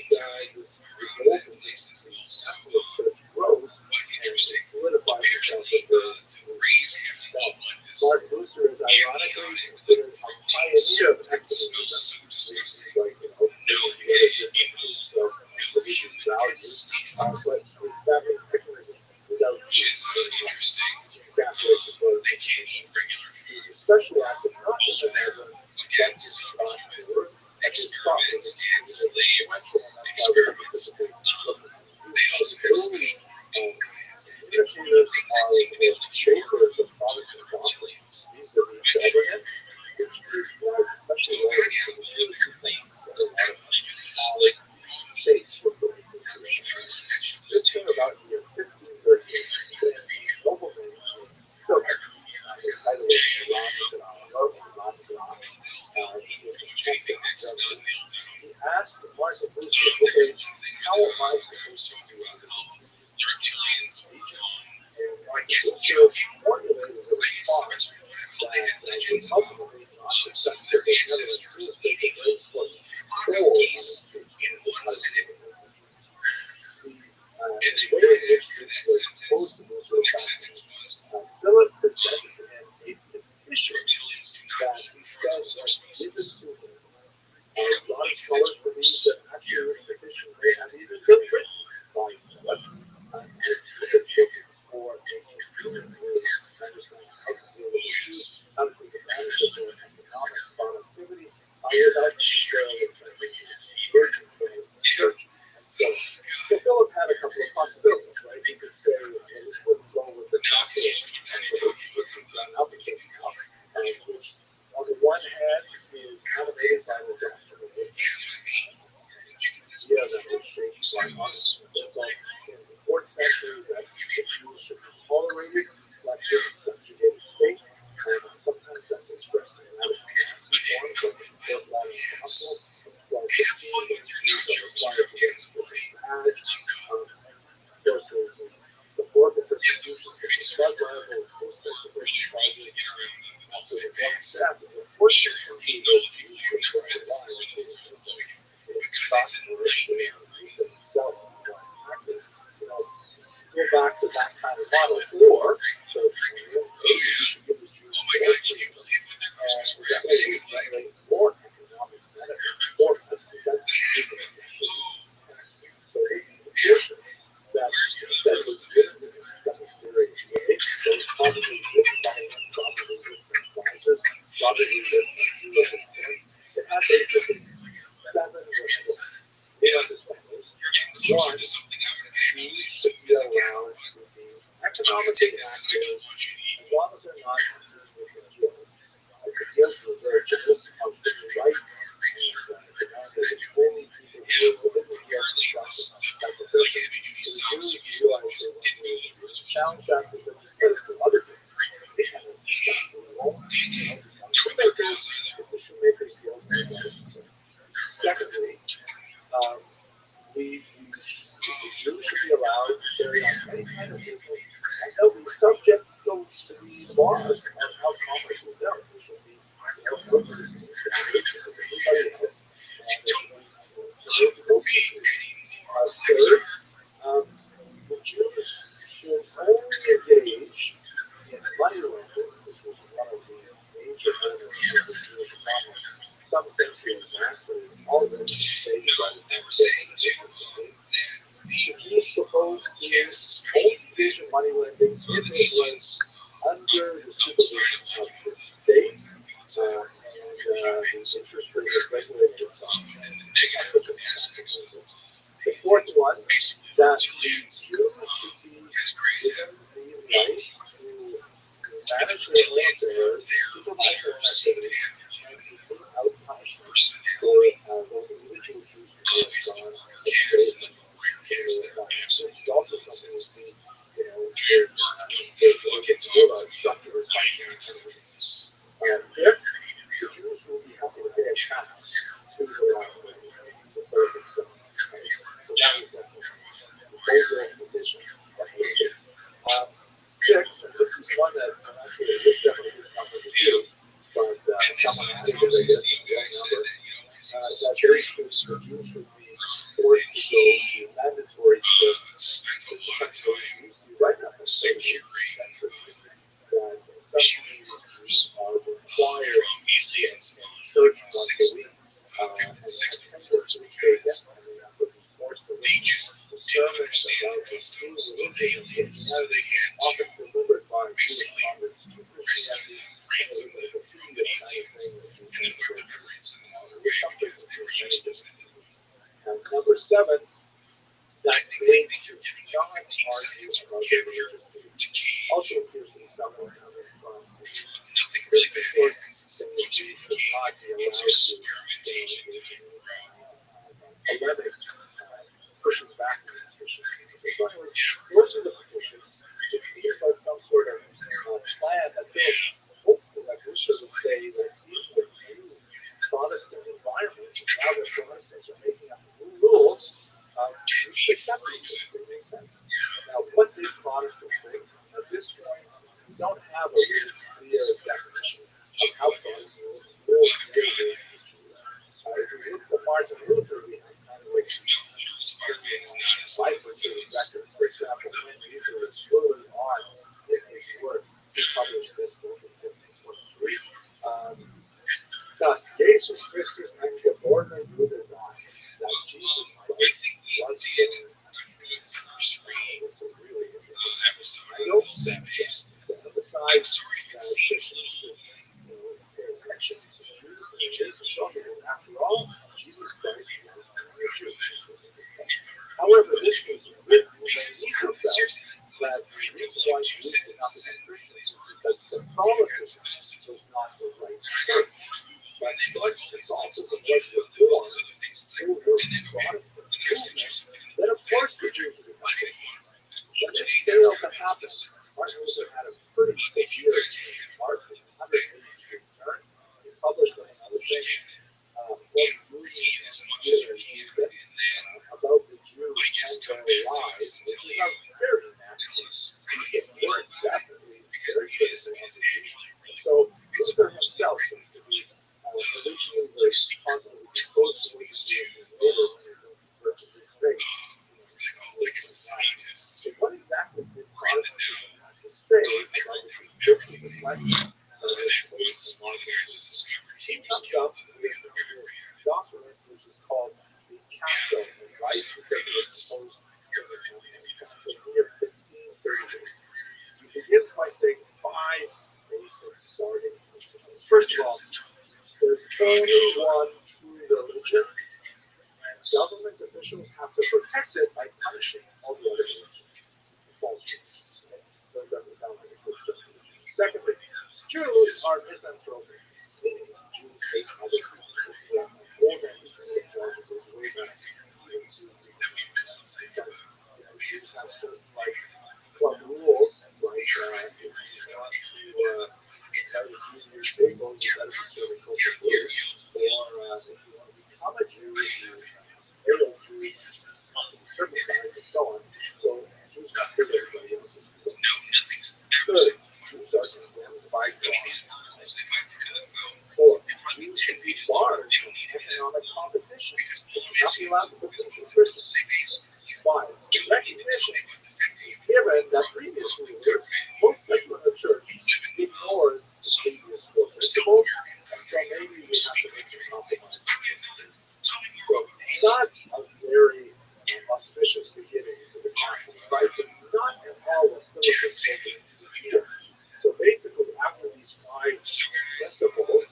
this revolt against the Catholic Church grows and solidifies itself as the Martin Luther is ironically considered a pioneer of ecumenicism, like, so religious values, but that ecumenism without Catholic especially after not just America, but his work and his thought was influential, and that's why we specifically look at early indicators are shapers of Protestant doctrines vis-a-vis government, which is especially related to the Jewish things that a lot of states were put into position. This came about in the year 1538 when a nobleman named Philip, his title was he asked Martin Luther, okay, how am I supposed to do this? And Martin Luther formulated a response that was ultimately not successful, but nevertheless taken very important role the way in which this was supposed to move so fast. Philip presented to him a petition that he said was given to him. A lot of scholars believe that actually this petition may have even been written by Philip, and it's looking for a human way to understand how to deal with issues, how to take advantage of their economic productivity, without necessarily working for the church. So Philip had a couple of possibilities, right? He could say, okay, this wouldn't go with the capitalist approach which we've done up until now, which on the one hand is animated by the doctrine of witness, idea that was shaped by us. In the 4th century, that the Jews should be tolerated, like in a subjugated state, and sometimes that's expressed in radical nasty forms, like in the Fourth Latin Council of 1215, the Jews are required to get a badge. Of course, there's the horrible persecutions of the blood libels, those types of charges. After the Roman death, unfortunately, those Jews were alive. Go back to that kind of model, or so maybe you should give the Jews more freedom, and that way we generate more economic benefit for us, because so the petition that instead was given in some mysterious way, that was probably written by him, probably written by advisors, probably written by Jewish influence. It had basically 7 requests. They understand this. One, Jews should be allowed to be economically active as long as they're not under the guilt. The guilt was very generous of the right, and demanded that only people who were within the guilt were justice. That's the first thing. The Jews realized they weren't going to be challenged after such a set of other things. They had a shoemakers, if the shoemakers all of it stated by the the Jews proposed to hold Asian money lending if it was under the supervision of the state, and the interest rate was regulated from the fourth one, that the Jews should be given the right to manage their own affairs, supervise their own activities, and to put out punishment for those individual Jews who have gone astray. It's also something that we, structure or function. Fifth, the Jews will be happy to pay a tax to the landlord to support themselves. So that was the overall position. Six, and this is one that actually this definitely didn't come from the Jews, but someone added it, I guess, in the number, that the Jews should be forced to go to mandatory service. This is something that we see right now in the state that some Jews are required to attend church once a week and attend church with faith, and they have to be forced to listen to sermons about the Jews often delivered by Jewish converts to Christianity. It's a previous kind of thing that you can do. And number seven, that they should not argue about their religious beliefs. Also appears to be somewhere coming from this short thing that you should not be allowed to polemic pushes back on this issue. So anyway, those are the positions. It seems like some sort of plan that feels hopeful that we should say that these are new Protestant environment, and now that Protestants are making up new rules, we should accept these things. They make sense. Now, what did Protestants think? At this point, we don't have a really clear definition of how Protestants will deal with issues. If you look at Martin Luther, we have kind of like life was a record. For example, when Luther was early on in his work, he published this book in 1543. Das Jesus Christus ein geborener Jude sei, that Jesus Christ was born. It's a really interesting. I don't to emphasize that Christians should pay attention to Jews and Jesus, because after all, Jesus Christ was a Jew. However, this was written when he felt that the reason why Jews did not become Christians is because Catholicism was not the right church. But much Catholicism was reformed through the Protestant movement, then of course the Jews would become Christians. When this failed to happen, Martin Luther had a pretty severe mark in 182 turn. He published another thing about the Jews and their lives, which is a very nasty piece of work, definitely very critical of the Jews. So Luther himself seems to be originally very positively disposed towards the Jews and later when he converted to his faith. So what exactly did Protestantism have to say about the Christian reflection of this faith? He comes up with this document which is called the Council of Life, because it was proposed in the year 1538. He begins by saying 5 basic starting principles. First of all, there's only one true religion, and government officials have to protect it by punishing all the other religions. False. So it doesn't sound like a good justification. Secondly, Jews are misanthropic. Meaning Jews hate other people. More than way back. Jews have certain like club rules, like if you want to start a Jew your table, you better be serving kosher food. Or if you want to become a Jew, you male Jews have to be circumcised and so on. So Jews have to treat everybody else as equal. Third, Jews are condemned by God. 4, Jews can be barred from economic competition. They should not be allowed to compete with Christians. 5, recognition is given that previous rulers, both secular and the church, ignored the previous four principles, and so maybe we have to make some compromise. not a very auspicious beginning to the Catholic Right, but not at all a Philip either. So basically, after these 5 festivals,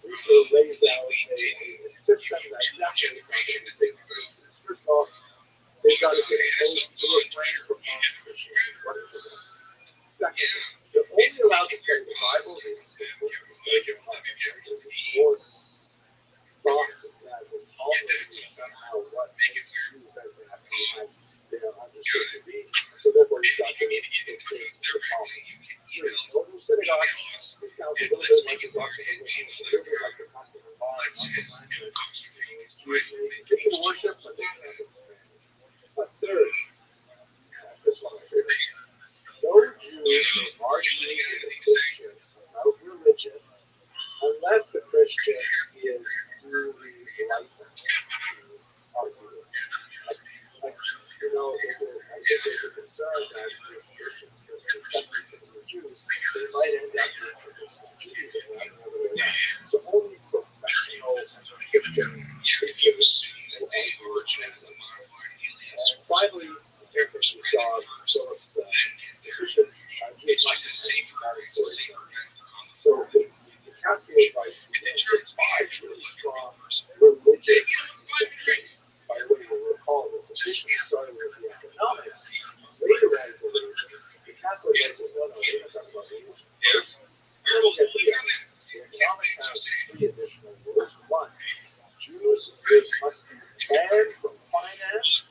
Luther lays out a system that definitely is not going to take place. First of all, they've got to get opposed to refrain from competition. What is it? Second, they're only allowed to study the Bible. They're supposed to study the Bible. Thought that it's already somehow what makes Jews as they have understood to be. So therefore, you've got the kids to follow. Go to synagogue. It sounds a little bit like the doctrine of religion, a little bit like the custom of law. Get to worship, but they can't expand. But third, this one my favorite. No Jews may argue with a Christian about religion unless the Christian is duly licensed to argue it. Like, you know, I think there's a concern that if Christians just discuss these things with Jews, they might end up being racist Jews and not the other way around. So only professional Christian Jews will argue. And finally, we saw Philip's position. Jews must be so the Catholic Right begins with 5 really strong religious sections. By the way, you'll recall the position started with the economics. Later radical the Catholic Right says, no, we're not talking about religion. Then we'll get to the economics. The economics has 3 additional rules. 1, Jews must be banned from finance,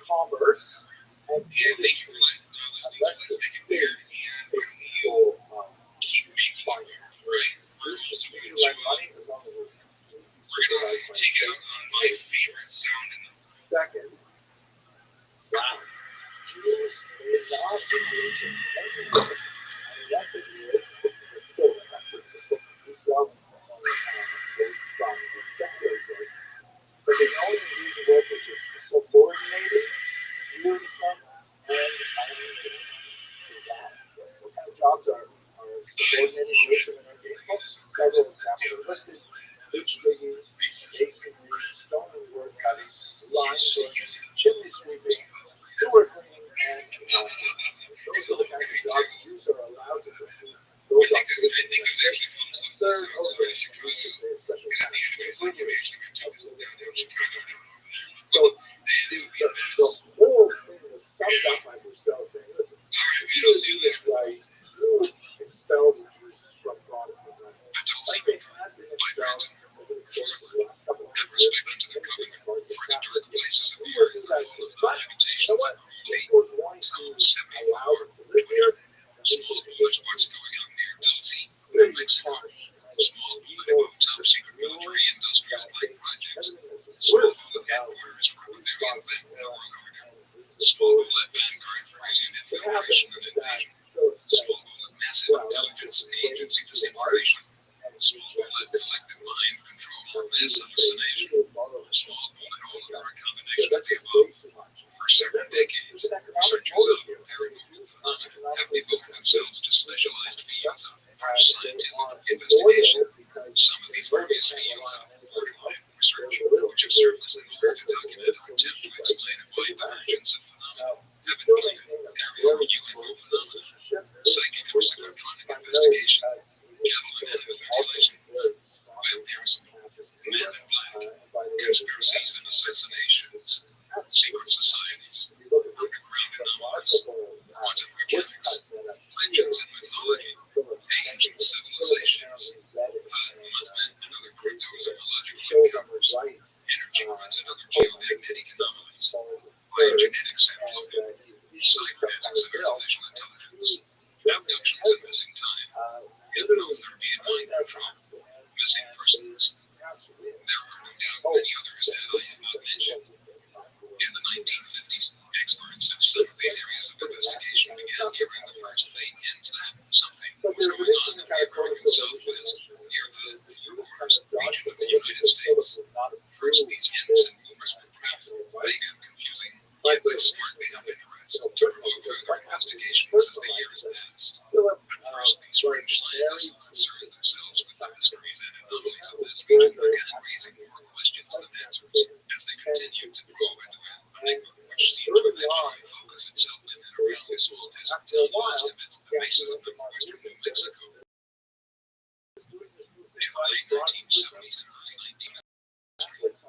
commerce, and industry unless the state takes control of finance. Jews can lend money as long as it's supervised by the state. Second, Jews may not engage in any work unless it is, this is important, actually, the book of Rothschild'S based from the secular work, but they can only engage in work which is subordinated, wearisome, and ungainful. What kind of jobs are subordinated, wearisome, and ungainful? Several examples are listed: ditch digging, masonry, stonework cutting, line burning, chimney sweeping, sewer cleaning, and those are the kinds of jobs Jews are allowed to pursue. Those occupations. Third, okay, special so the whole thing was summed up by Rothschild saying, listen, if you do this right, you expel the Jews from Protestantism. Like they had been expelled over the course of the last couple of years. But you know what? If we're going to allow them to live here, then we should be very harsh. For several decades, researchers of paranormal phenomena have devoted themselves to specialized fields of scientific investigation. Some of these various fields of borderline research, which have served as an order to document or attempt to explain a wide divergence of phenomena, have included aerial UFO phenomena, psychic or psychotronic investigation, galvanic manipulation, vampirism, men in black, conspiracies and assassinations, secret societies, underground anomalies, quantum mechanics, legends and mythology, ancient civilizations, movement and other cryptozoological encounters, energy grids and other geomagnetic anomalies, biogenetics and floating, cybernetics and artificial intelligence, abductions and missing time, hypnotherapy and mind control, missing persons. There are no doubt many others that I have not mentioned. In the 1950s, experts in some of these areas of investigation began hearing the first faint hints that something was going on in the American Southwest, near the New Orleans region of the United States. First, these hints and rumors were craft, vague and confusing, yet they sparked enough interest to provoke further investigations as the years passed. At first, these French scientists concerned themselves with the mysteries and anomalies of this region began raising more answers as they continued to probe into an enigma which seemed to eventually focus itself in and around the small desert town lost amidst the bases of northwestern New Mexico. In the late 1970s and early 1990s,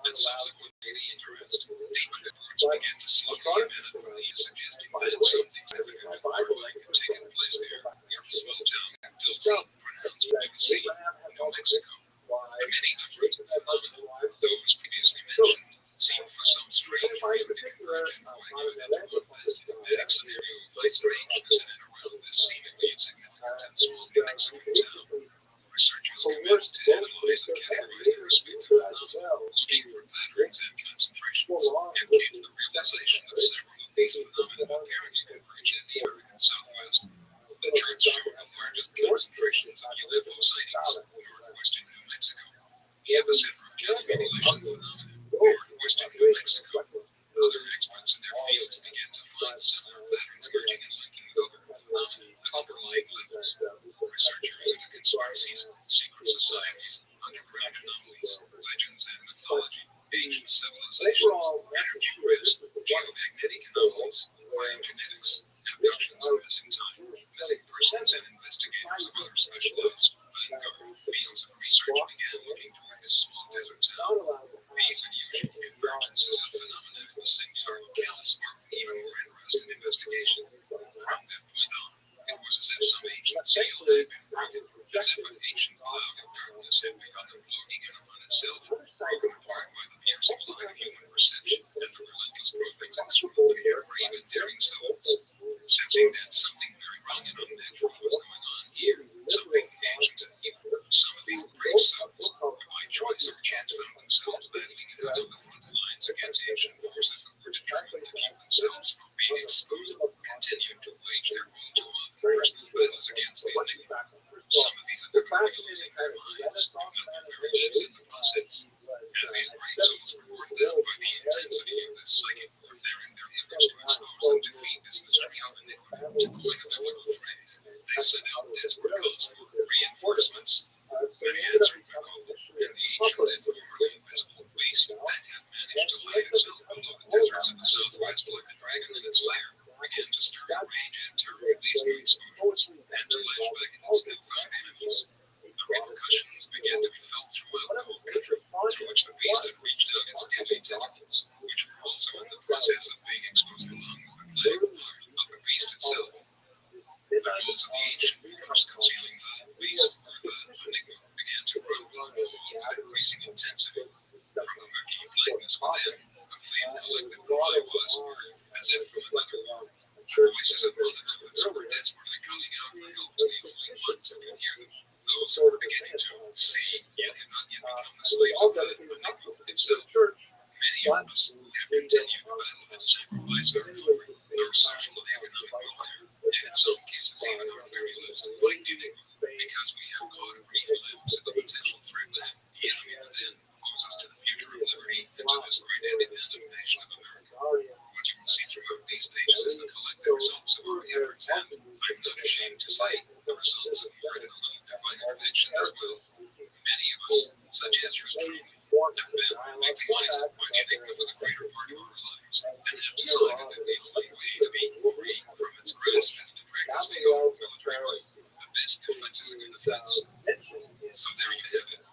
and subsequently the interest, deepened reports began to see the amenability suggesting that something significant and horrifying had taken place there near the small town of Dulce, pronounced Legacy, New Mexico. Many different phenomena, those previously mentioned, seemed for some strange reason to converge and coagulate into one fascinating scenario of ice ranges in and around this seemingly insignificant and small New Mexico town. Researchers commenced to analyze and categorize the respective phenomena, looking for patterns and concentrations, and came to the realization that several of these phenomena apparently converge in the American Southwest. The charts show the largest concentrations of UFO sightings in northwestern New Mexico. The epicenter of countermodulation phenomena, northwestern New Mexico. Other experts in their fields began to find similar patterns emerging and linking with other phenomena at upper light levels. Researchers into conspiracies, secret societies, underground anomalies, legends and mythology, ancient civilizations, energy grids, geomagnetic anomalies, biogenetics, abductions of missing time, missing persons, and investigators of other specialized uncovered fields of research began looking toward this small desert town. These unusual convergences of phenomena in a singular locale sparked even more interest in investigation. From that point on, it was as if some ancient seal had been broken, as if an ancient cloud of darkness had begun unloading in upon itself, broken apart by the piercing light of human perception and the relentless probings and scrutiny of brave and daring souls. Sensing that something very wrong and unnatural was going on here, something ancient and evil, some of these brave souls, who by choice or chance found themselves battling it out on the front lines against ancient forces that were determined to keep themselves from being exposed, continued to wage their all too often personal battles against the enigma. Some of these endeavored to losing their minds, if not their very lives in the process. As these brave souls were worn down by the intensity of this psychic warfare in their efforts to expose and defeat this mystery of enigma, to coin a biblical phrase, they sent out desperate calls for reinforcements. Many answered their call, and the ancient and formerly invisible beast that had managed to hide itself below the deserts of the Southwest like a dragon in its lair began to stir the rage and terror of these new exposures, and to lash back at its newfound enemies. The repercussions began to be felt throughout the whole country, through which the beast had reached out its deadly tentacles, which were also in the process of being exposed along with the plague of the beast itself. The rules of the ancient fortress concealing the beast, or the enigma, began to rumble and fall with increasing intensity. From the murky blackness within, a faint collective cry was heard, as if from another world. The voices of multitudes were desperately calling out for help to the only ones who could hear them. Those who were beginning to see, yet had not yet become the slaves of the enigma itself. Many of us have continued to battle and sacrifice our comfort, our social and economic welfare, and in some cases even our very lives to fight the enigma, because we have caught a brief glimpse of the potential threat that, the enemy within, poses to the future of liberty and to this great independent nation of America. What you will see throughout these pages is the collective results of our efforts, and I'm not ashamed to say the results of more than a little divine intervention as well. Many of us, such as yours truly, have been victimized by the enigma for the greater part of our lives, and have decided that the only way to be free from its grasp is to practice the old military life. The best defense is a good defense. So there you have it.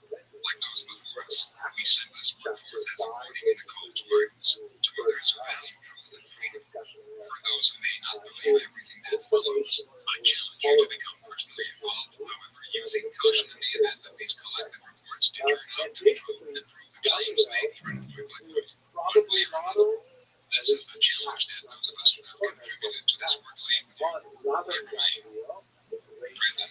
Like those before us, we send this word forth as a warning and a call to arms, to others who value truth and freedom. For those who may not believe everything that follows, I challenge you to become personally involved, however, using caution in the event that these collective reports do turn out to be true and prove the claims made even point by point, one way or another. This is the challenge that those of us who have contributed to this work leave with you. Brandon,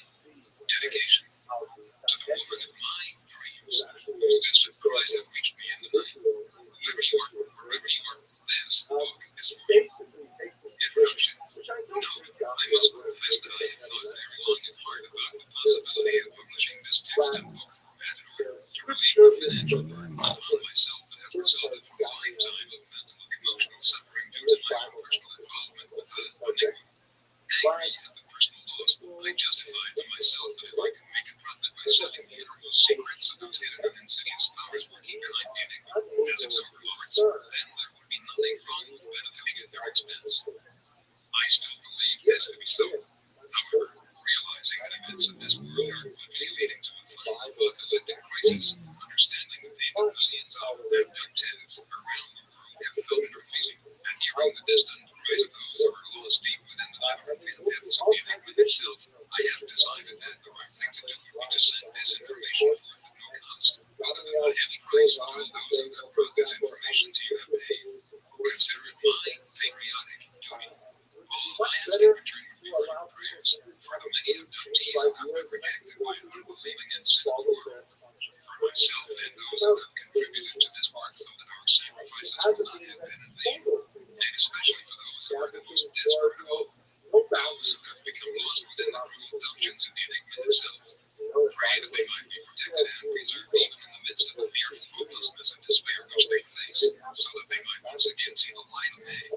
dedication to the woman of my dreams, whose distant cries have reached me in the night. Whoever you are, wherever you are, this book is for you. Introduction. Note, I must confess that I have thought very long and hard about the possibility of publishing this text and book format in order to relieve the financial burden upon myself that has resulted from a lifetime of mental and emotional suffering due to my own personal involvement with the enigma. Angry at the personal loss, I justified to myself that if I could make a profit by selling the innermost secrets of those hidden and insidious powers working behind the enigma, as its apocalyptic crisis, understanding the pain that millions of abductees around the world have felt and are feeling, and hearing the distant cries of those who are lost deep within the labyrinthine depths of the enigma itself, I have decided that the right thing to do would be to send this information forth at no cost, rather than the heavy price that all those who have brought this information to you have paid. Consider it my patriotic duty. All I ask in return would be for your prayers for the many abductees who have been rejected by an unbelieving and cynical world, for myself and those who have contributed to this work so that our sacrifices will not have been in vain, and especially for those who are the most desperate of all, those who have become lost within the cruel dungeons of the enigma itself. Pray that they might be protected and preserved even in the midst of the fearful hopelessness and despair which they face, so that they might once again see the light of day.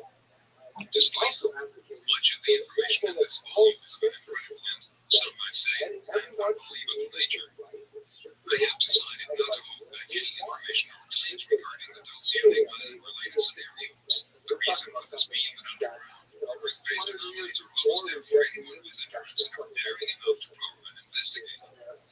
Disclaimer: much of the information in this volume is of an incredible and, some might say, an unbelievable nature. I have decided not to hold back any information or claims regarding the Dulce Enigma and related scenarios. The reason for this being that underground, Earth-based anomalies are always there for anyone who is interested or daring enough to probe and investigate.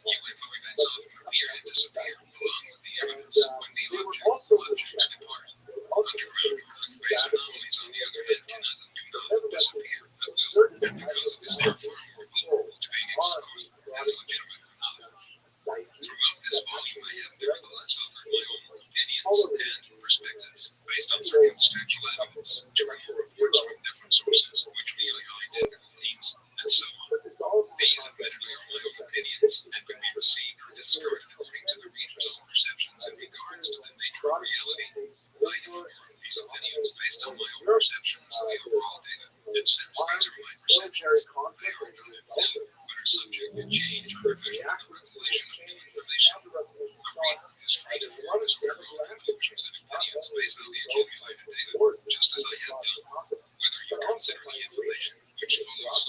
UFO events often appear and disappear, along with the evidence, when the objects depart. Underground Earth-based anomalies, on the other hand, cannot and do not disappear at will, and because of this, they are far more vulnerable to being exposed as legitimate phenomena. Throughout this volume, I have nevertheless offered my own opinions and perspectives based on circumstantial evidence, different reports from different sources, which rely on identical themes, and so on. These admittedly are my own opinions, and can be received or discarded according to the reader's own perceptions in regards to the nature of reality. I have formed these opinions based on my own perceptions of the overall data, and since these are my perceptions, they are not infallible, but are subject to change or revision with the revelation of new information. The reader is free to form his own conclusions and opinions based on the accumulated data, just as I have done. Whether you consider the information which follows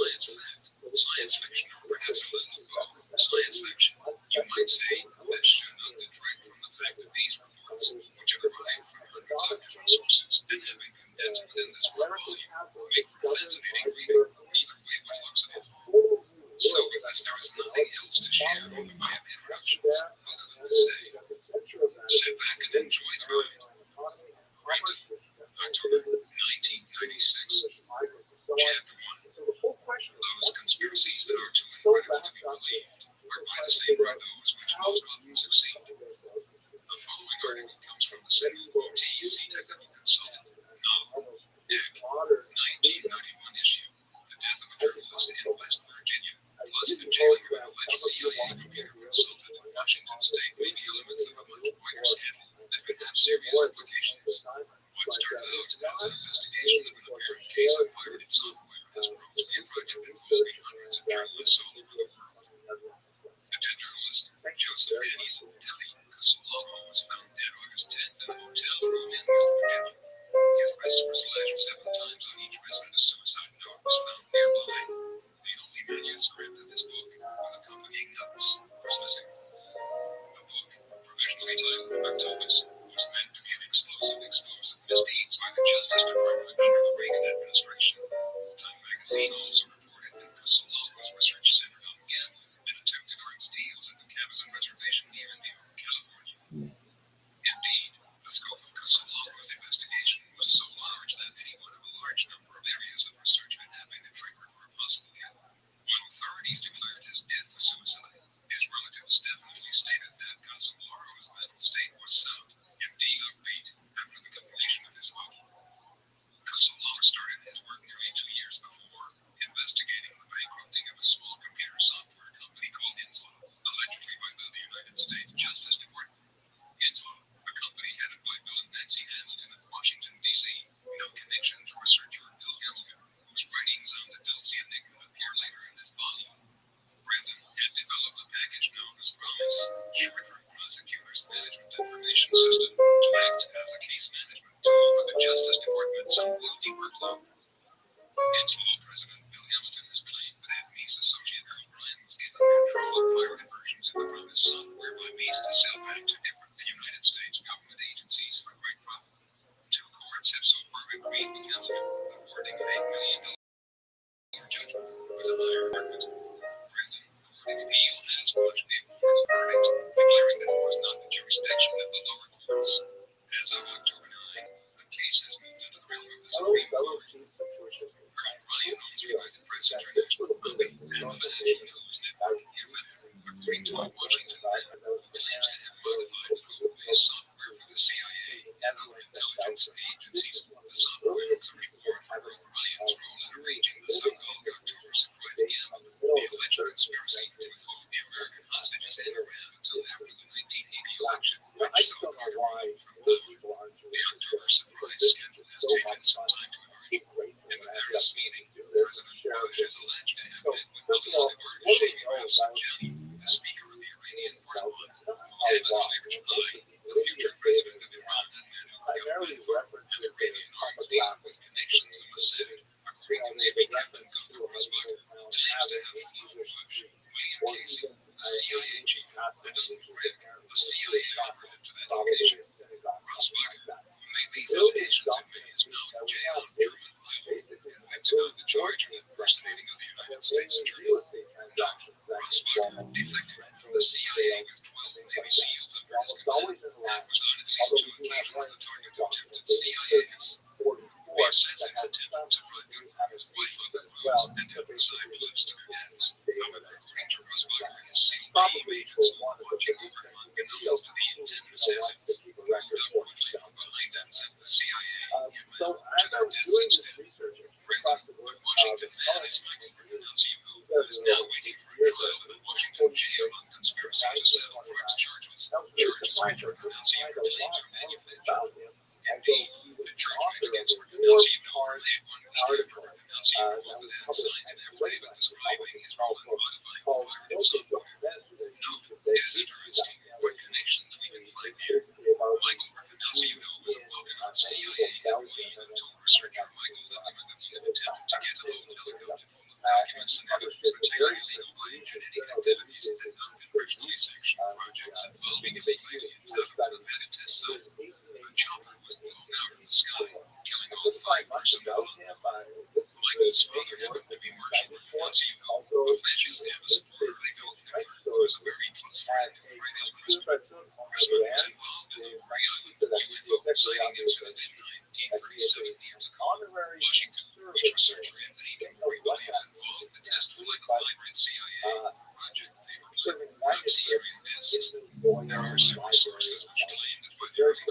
science fiction, or perhaps a little of both, science fiction, you might say that it should not detract from the fact that these reports, which have arrived from hundreds of different sources and have been condensed within this one volume, make for fascinating reading, either way one looks at it. So, if there is nothing else to share in the way of introductions, other than to say, sit back and enjoy the ride. Renton, October 1996. Chapter 1. Those conspiracies that are too incredible to be believed are by the same are those which most often succeed. The following article comes from the single OTC Technical Consultant, novel, Tech, 1991 issue, The Death of a Journalist in West Virginia, plus the jailing of an alleged CIA computer consultant in Washington State may be elements of a much wider scandal that could have serious implications. What started out as an investigation of an apparent case of pirated software has grown to be a project involving hundreds of journalists all over the world. The dead journalist, Joseph Daniel Delhi Casolaro, was found dead August 10th in a hotel room in West Virginia. His wrists were slashed 7 times on each wrist, and a suicide note was found nearby. The only manuscript of his book, with accompanying notes, was missing. The book, provisionally titled Octopus, was meant to be an explosive expose of misdeeds by the Justice Department under the Reagan administration. Time magazine also reported that Casolaro's research centered on gambling and attempted arms deals at the Cabazon Reservation near New York, California. Indeed, the scope of Casolaro's investigation was so large that any one of a large number of areas of research could have been the trigger for a possible hit. When authorities declared his death a suicide, his relatives definitely stated that Casolaro's mental state was sound, indeed upbeat, after the completion of his book. Casolaro started his work nearly 2 years before, investigating the bankrupting of a small computer software company called Inslaw, allegedly by the United States Justice Department. Inslaw, a company headed by Bill and Nancy Hamilton of Washington, D.C., no connection to researcher Bill Hamilton, whose writings on the Dulce Enigma appear later in this volume. Renton had developed a package known as PROMIS, short for Prosecutor's Management Information System, to act as a case management tool for the Justice Department's unwieldy workload. Inslaw President Bill Hamilton has claimed that Meese associate Earl Bryan was given control of pirated versions of the PROMIS software by Meese to sell back to different United States government agencies for great profit. 2 courts have so far agreed with Hamilton, awarding an $8 million judgment with a higher verdict. Renton Court of Appeal has watched a moral verdict, I just don't know why more people aren't doing The this. October surprise schedule has So taken much some fun. time to emerge. It's great In the when I Paris meeting, do this. President Share Bush it. is alleged to have So, met with first of all, Eliyahu what do we Sheikh know Rasim about Jani, the Speaker of the Iranian Parliament, how and long? Rich Eye, the future president of Iran and man who Primarily government farm, references and Iranian arms dealing topographic. with connections to Mossad. According to Navy Captain Gunther Rosbach, claims to have followed Bush. William Casey, the CIA chief, and Donald Crick, a CIA operative to that location. Rosbach, who made these allegations in May's Mount jail in German Iowa, convicted on the charge of impersonating of the United States Attorney. Rosbach defected from the CIA with 12 Navy SEALs under his command, and was on at least 2 occasions the target of attempted CIA hits. Reed says his attempt to drug Gunther, his wife on the cruise, and emphasize close to her deaths. However, according to Rosbach, his CIA agents watching over him unbeknownst to the intended assassin moved up quickly from behind them, said the CIA and went So, to as I their was deaths doing this instead. research, Brendan, the Washington man, is Michael Bernardeschi, who is now waiting for a trial in a Washington jail on conspiracy to sell drugs charges. Charges which Bernardeschi claims are manufactured. And B, the charge made against Bernardeschi no early one media for Bernardeschi proof that had signed an affidavit describing his role in modifying pirated software. Note, it is interesting what connections we can find here. Michael Bernardeschi, who was a well-known CIA employee in October, Richard Michael living with him in an attempt to get a hold of a full of documents and evidence pertaining illegal biogenetic activities and non-conventional section projects involving illegal aliens out of the Nevada test site. A chopper was blown out of the sky, killing all 5 personnel on board. Michael's father happened to be Marshal Bernardeschi, who officially was for Adolf Hitler, who was a very close friend of Friedel Grossman. Grossman was involved in the UFO sighting incident in 1937 near Tacoma, Washington, which researcher Anthony Demery believes involved the test flight of hybrid CIA project paperclip. Nazi area nests. There are several sources which claim that by the early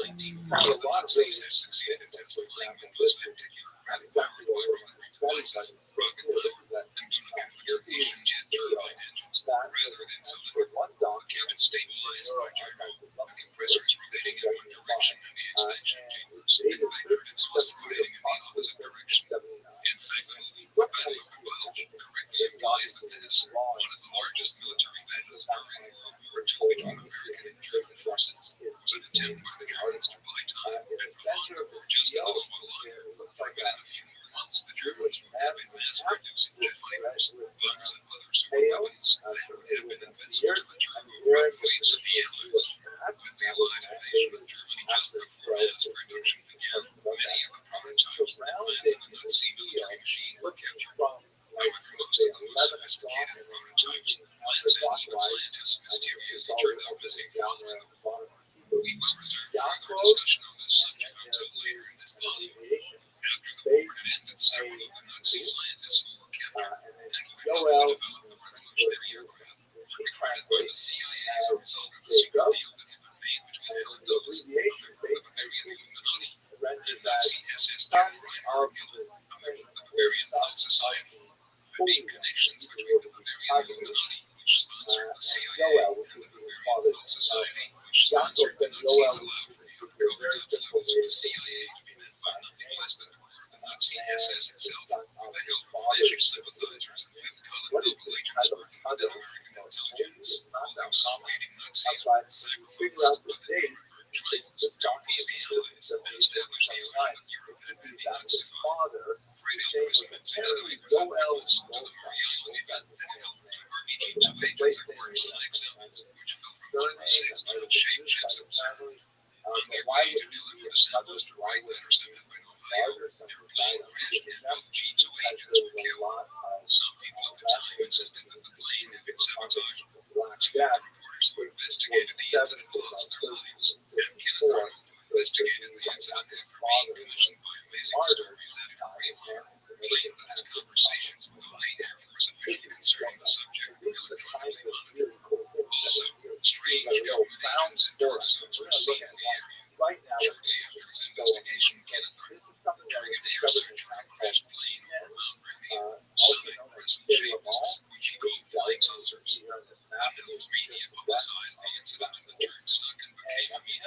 1940s, the Nazis have succeeded in test flying this particular rapid powered microwave devices, rocket powered, and done communication jet turbine engines, rather than cylindrical. The cabin stabilized by gyro, compressors rotating in one direction and the expansion chambers and vectors was rotating in the opposite direction. In fact, the movie Battle of Welch correctly implies that this, one of the largest military battles during World War II between American and German forces, was an attempt by the Germans to buy time and prolong the war just a little while longer. For within a few more months, the Germans would have been mass-producing jet fighters, bombers, and other super weapons that would have been invincible to the true heroic fleets of the Allies. With the Allied invasion of Germany just before mass production began, many of the prototypes and plans of the Nazi military machine were captured. However, most of the most sophisticated prototypes, plans, and even scientists mysteriously turned out missing following the war. We will reserve further discussion on this subject until later in this volume. After the war had ended, several of the Nazi scientists who were captured and who had helped develop the revolutionary aircraft were recruited by the CIA as a result of a secret deal that had been made between Allen Dulles, a member of the Bavarian Illuminati, and Nazi SS General Reinhard Gillen, a member of the Bavarian Thought Society. The main connections between the Bavarian Illuminati, which sponsored the CIA, and the Bavarian Thought Society, which sponsored the Nazis, allowed for New York competence levels for the CIA to be met by nothing less than the core of the Nazi SS itself, with the help of fascist sympathizers and fifth column double agents working within American intelligence. Although some leading Nazis would sacrifice what they preferred trends, Darby's the Allies and established the illusion that Europe had been denazified. Friedel Grossman's enemy was unwitness to the Mariano event that helped RPG-2 agents acquire slag cells, which fell from one of the 6 human-shaped ships observed. On their way to deliver the samples to Wright Patterson in Ohio, their plane crashed and both G2 agents were killed. Some people at the time insisted that the plane had been sabotaged. Two of the reporters who investigated the incident lost their lives, and Kenneth Arnold, who investigated the incident after being commissioned by Amazing Stories editor Ray Park, claimed that his conversations with a high Air Force official concerning the subject were electronically monitored. Also, strange government agents in dark suits were seen in the area. Shortly after his investigation, Kenneth Arnold, during an air search for the crashed plane over Mount Rainier, summoned crescent shapes, which he called flying saucers. Afterwards, media publicized the incident and the term stuck and became a meaningless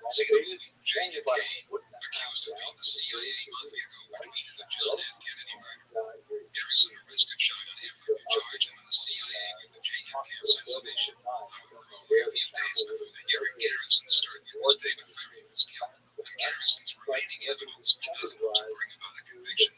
See the movie, JFK, accused of being the CIA mafia go between the John F. Kennedy murder. Garrison arrested shot on him for charge him in the CIA with the JFK assassination. However, a few days before the hearing, Garrison's star newspaper Ferry was killed, and Garrison's remaining evidence was nothing to bring about a conviction.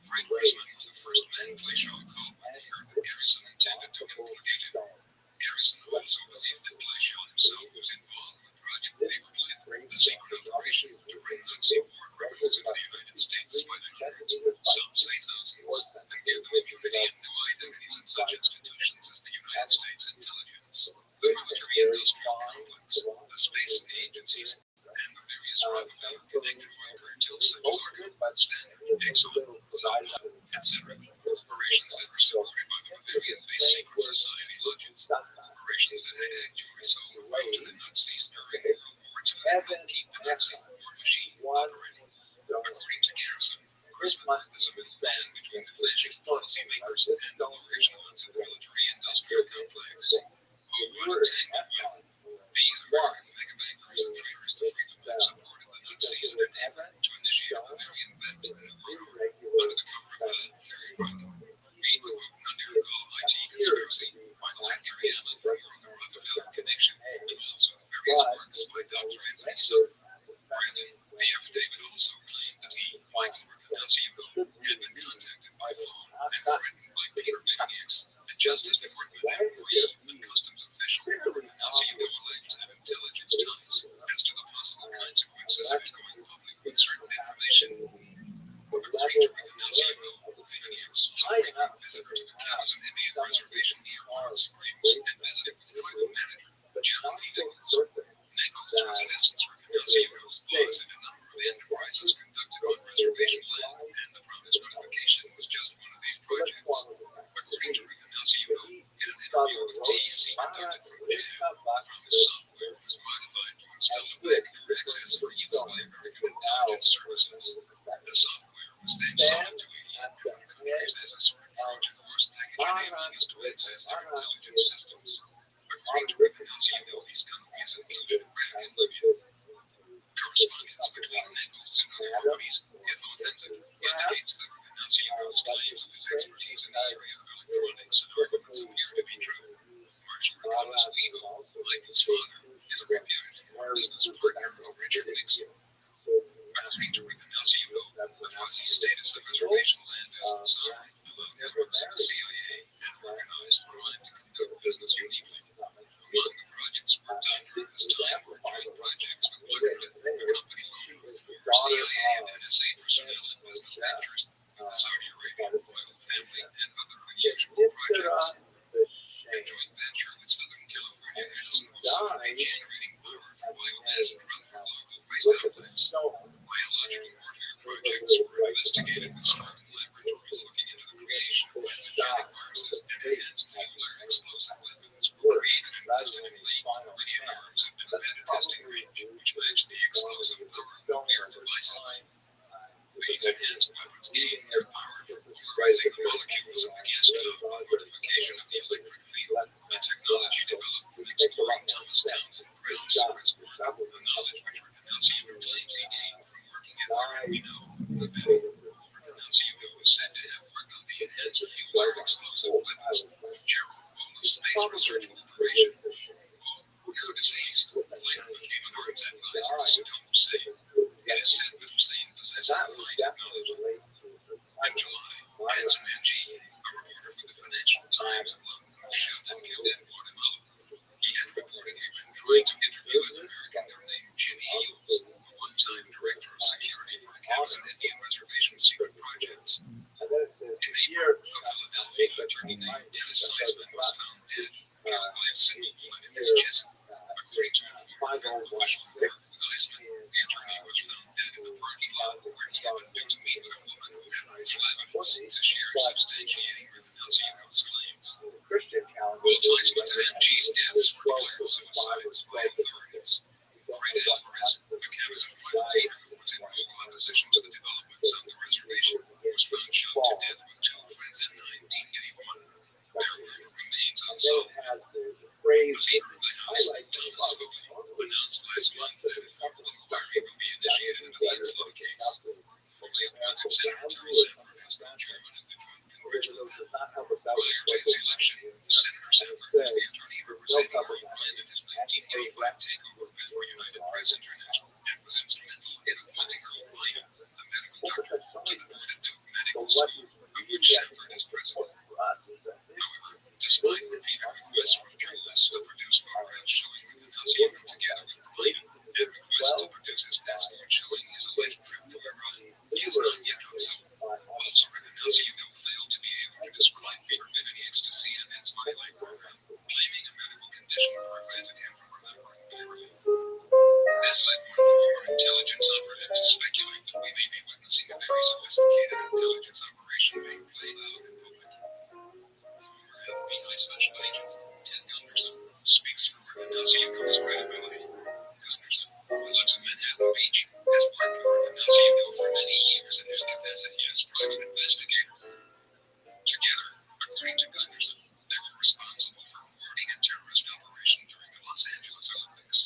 Frank Grossman was the first man to play Sean Cobb when he heard that Garrison intended to implicate him. Garrison also believed that Blashaw himself was involved with Project Paperclip, the secret operation to bring Nazi war criminals into the United States by the hundreds, some say thousands, and give them immunity and new identities in such institutions as the United States Intelligence, the military-industrial complex, the space agencies, and the various Rockefeller-connected oil cartels such as Arco, Standard, Exxon, Sunlight, etc. Operations that were supported by the Bavarian-based secret society lodges. Operations that had actually sold oil to the Nazis during World War II and helped keep the Nazi war machine operating. According to Garrison, Grossman is a middleman between the fascist policymakers and the originals of the military-industrial complex. Who would attack these American megabankers and traders to frequently supported the Nazis in an effort to initiate a Bavarian bet in the war under the cover of the Third Reich. Read the book Undergo IT Conspiracy by Gary Allen for more on the Rockefeller connection, and also various works by Dr. Anthony Sutton. Granted, the affidavit also claimed that he, Michael Rickenauciugo, had been contacted by phone and threatened by Peter Bignieks, a Justice Department employee and customs official. Rickenauciugo alleged to have intelligence ties as to the possible consequences of his going public with certain information. According to Rickenauciugo, Bignieks was frequent visitor to the Kansas Indian Reservation near Palm Springs and visited with tribal manager John P. Nichols. Nichols was in essence Rickenauciugo's boss in a number of enterprises conducted on reservation land, and the promised ratification was just one of these projects. According to Rickenauciugo, in an interview with TEC conducted from jail, the promised software was modified to install a backdoor access for use by American intelligence services. The software was then sold to 88 different countries as a sort of Trojan horse package enabling us to access their intelligence systems. According to Rickenauciugo, these companies included Rabbi and Libya. Correspondence between Nichols and other companies, if authentic, indicates that Rickenauciugo's claims of his expertise in the area of electronics and armaments appear to be true. Marshall Rickenauciugo, Michael's father, is a reputed former business partner of Richard Nixon. According to Rickenauciugo, the fuzzy status of reservation land as sovereign allowed networks of the CIA and organized crime to conduct business uniquely. Among the projects worked on during this time were joint projects with Washington, a company loaned with former CIA and NSA personnel and business ventures with the Saudi Arabian royal family and other unusual projects. A joint venture with Southern California Edison will soon be generating power for biomass run from local waste outlets. Biological warfare projects were investigated with Spartan laboratories looking into the creation of pathogenic viruses and enhanced nuclear explosive weapons were created and tested in late. Many of the arms have been beta testing range, which match the explosive power of nuclear devices. These enhanced weapons gain their power from polarizing the molecules of the gas stove by modification of the electric field, a technology developed from exploring Thomas Townsend Brown's source work, the knowledge which Rickenauciugo claims he gained from working at RABNO, Nevada. Rickenauciugo is said to have worked on the enhanced fuel explosive weapons with Gerald Wall of Space Research Corporation. Wall, now deceased, later became an arms advisor to Saddam Hussein. It is said that Hussein possessed the fine technology. In July, Hanson Manji, a reporter for the Financial Times of London, was shot and killed in Guatemala. He had reportedly been trying to interview an American named Jimmy Eales, a one-time director of security for Kansas Indian Reservation secret projects. In April, a Philadelphia attorney named Dennis Seisman was found dead, killed by a single bullet in his chest. According to a former federal official who worked with Eisman, the attorney was found dead in the parking lot where he had been due to meet with a woman who had crucial evidence to share substantiating Rickenauciugo's claims. Both Eisman's and Mg's deaths were declared suicides by authorities. Fred Alvarez, a Kansas tribal leader who was in vocal opposition to the developments on the reservation, was found shot to death with two friends in 1981. Their murder remains unsolved. The leader of the House, Thomas Hogan, announced last month that if Federal President Rothschild in his 1985 takeover bid for United Press International and was instrumental in appointing O'Brien, a medical doctor, to the board of Duke Medical School, of which Sanford is president. However, despite repeated requests from journalists to produce photographs showing Ignacio together with Bryan, and requests to produce his passport showing his alleged trip to Iran, he has not yet done so. Also, Ignacio failed to be able to describe forbidden ecstasy and its Mylife program, claiming a medical condition prevented him from remembering clearly. This led one former intelligence operative to speculate that we may be witnessing a very sophisticated intelligence operation being played out in public. Former FBI Special Agent Ted Gunderson speaks for Ignacio's credibility. Gunderson, who lives in Manhattan Beach, has worked with Ignacio for many years in his capacity as private investigator. Together, according to Gunderson, they were responsible for coordinating a terrorist operation during the Los Angeles Olympics.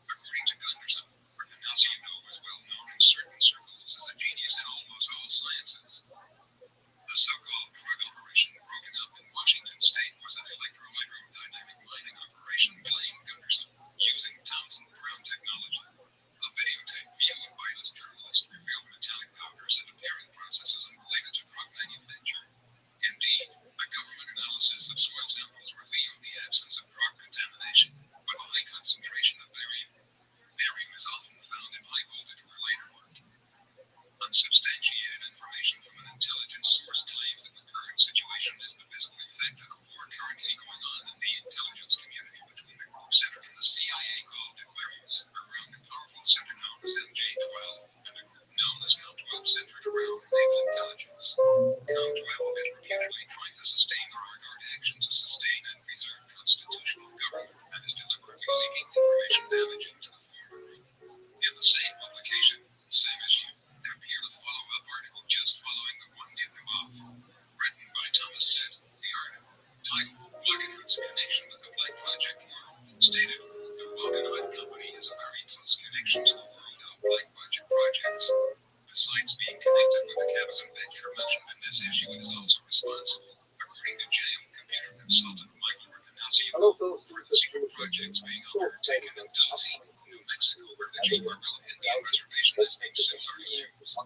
According to Gunderson, Ignacio was well known in certain circles as a genius in almost all sciences. The so-called drug operation broken up in Washington State was an electro-hydrodynamic mining operation, claimed Gunderson, using Townsend Brown technology. A videotape viewed by this journalist revealed metallic powders and apparent processes unrelated to drug manufacture. Indeed, a government analysis of soil samples revealed the absence of drug contamination, but a high concentration of barium. Barium is often found in high-voltage related work. Unsubstantiated information from an intelligence source claims that the current situation is the physical effect of a war currently going on in the intelligence community between the group centered in the CIA called Aquarius, around the powerful center known as MJ-12, and a group known as COM-12 centered around naval intelligence. COM-12 is repeatedly trying to sustain or regard action to sustain and preserve constitutional government and is deliberately leaking information damaging to the former group. In the same publication, same issue, there appeared a follow-up article just following the one given above. Written by Thomas Said, the article, titled Wagonhead's Connection with the Black Project World, stated, the Wagonhead Company has a very close connection to the world of Black Project projects. Besides being connected with the Capitalism venture mentioned in this issue, it is also responsible, according to JM computer consultant Michael Ignacio, for the secret projects being undertaken in Dulce, New Mexico, where the Chihuahua Indian Reservation is being similarly used.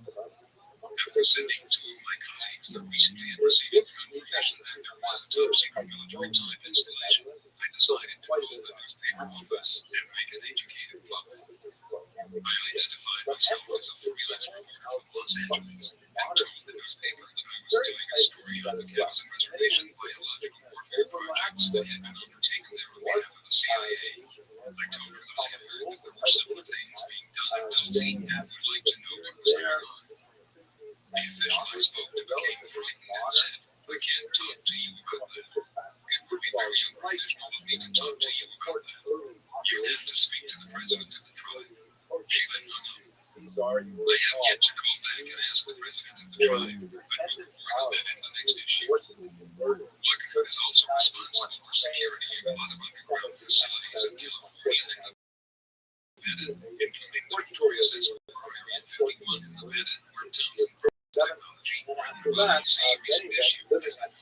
After sending two of my colleagues the recently received confirmation that there was a top-secret military type installation, I decided to call the newspaper office and make an educated bluff. I identified myself as a freelance reporter from Los Angeles and told the newspaper that I was doing a story on the Capitalism Reservation biological warfare projects that had been undertaken there on behalf of the CIA. I told her that I had heard that there were similar things being done in Dulce and would like to know what was going on. The official I spoke to became frightened and said, I can't talk to you about that. It would be very unprofessional of me to talk to you about that. You have to speak to the president of the tribe. She then hung up. I have yet to call back and ask the president of the tribe, but will report that in the next issue. Wagonhead is also responsible for security of a lot of underground facilities in California and Nevada, including the Victoria Center for Area 51 in Nevada, where Townsend technology, written about a series of issue, has been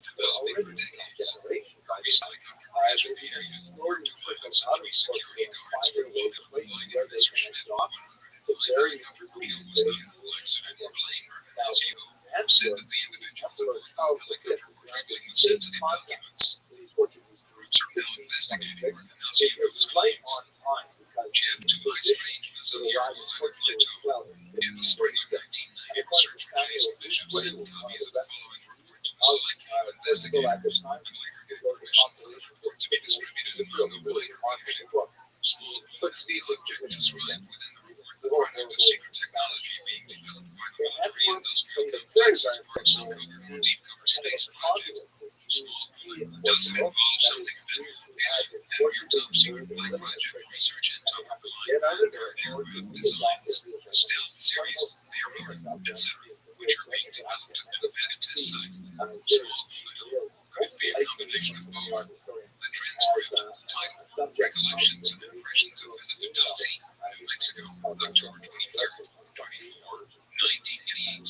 developing for decades. Recently, coverage of the area worked to pilot some free security guards for local flying in Mr. Schmidt, 105 covered kill was not an accident or plane or Ignacio, who said that the individuals aboard the helicopter were traveling with sensitive documents. Groups are now investigating where Ignacio's claims. Jeb 2 Ice arrangements of the airline plateau. In the spring of 1990, researcher Jason Bishop sent copies of the following report to a select few investigators, and later gave permission for the report to be distributed among a wider readership. Small Blue is the object described within the report, the product of secret technology being developed by the military industrial complex as part of some covered or deep cover space project. Small Blue doesn't involve something that and your top secret black project research and top-of-the-line aircraft designs, stealth series, airborne, etc., which are being developed at the Nevada test site. Small Blue could be a combination of both. The transcript, title, Recollections and Impressions of Visit to Dulce, New Mexico, October 23rd, 24, 1988,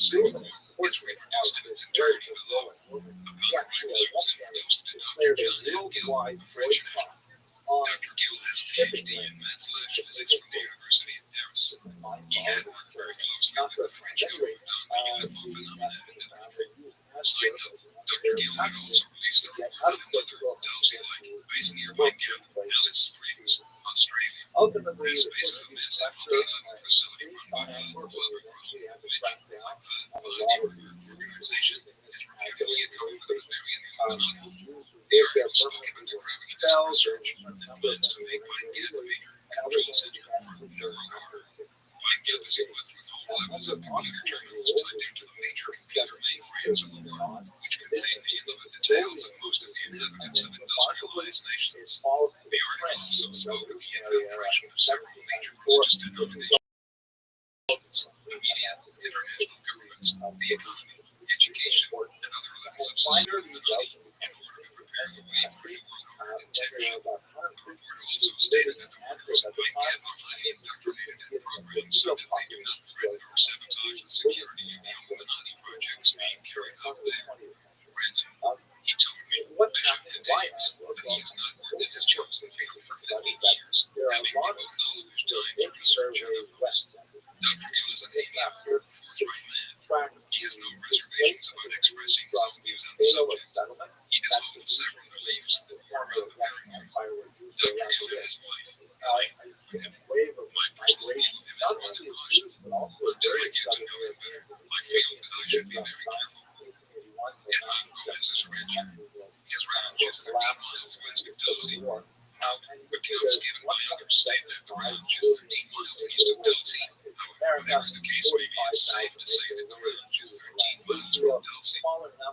is reproduced in its entirety below. Upon arrival, I was introduced to Dr. John F. Gill, a French national. PhD in math/physics from the University of Paris. He had worked very closely with the French government on UFO phenomena in the country. Side note, Dr. Gilligan also released a report on another Dowsey-like Basing Irvine Gap, Alice Springs, Australia. This bases a massive multi-level facility run by the Global World, which, like the World Organization, is reputedly a code for the Bavarian Illuminati. The article spoke about the growing industrial research and plans to make Pine Gap a major control center for the world order. Pine Gap is equipped with whole levels of computer terminals tied into the major computer mainframes of the world, which contain the intimate details of most of the inhabitants of industrialized nations. The article also spoke of the infiltration of several major religious denominations, the media, international governments, the economy, education, and other levels of society in order to prepare the way for a world order intention. The report also stated that the workers at Pine Gap are highly indoctrinated and programmed so that they do not threaten or sabotage the security of the Illuminati projects being carried out there. Brandon, he told me, Bishop continues, that he has not worked in his chosen field for 50 years, having devoted all of his time to research UFOs. Dr. Gill is an amiable, forthright man. He has no reservations about expressing his own views on the subject. He does hold several beliefs that are rather paranormal. Dr. Gill and his wife, I with him. My personal view of him is one of caution. Until I get to know him better, I feel that I should be very careful. Ilhan Gomez is rich. His ranch is 13 miles west of Dulce. Now, accounts given by others state that the ranch is 13 miles east of Dulce. However, whatever the case may be, it's safe to say that the ranch is 13 miles from Dulce.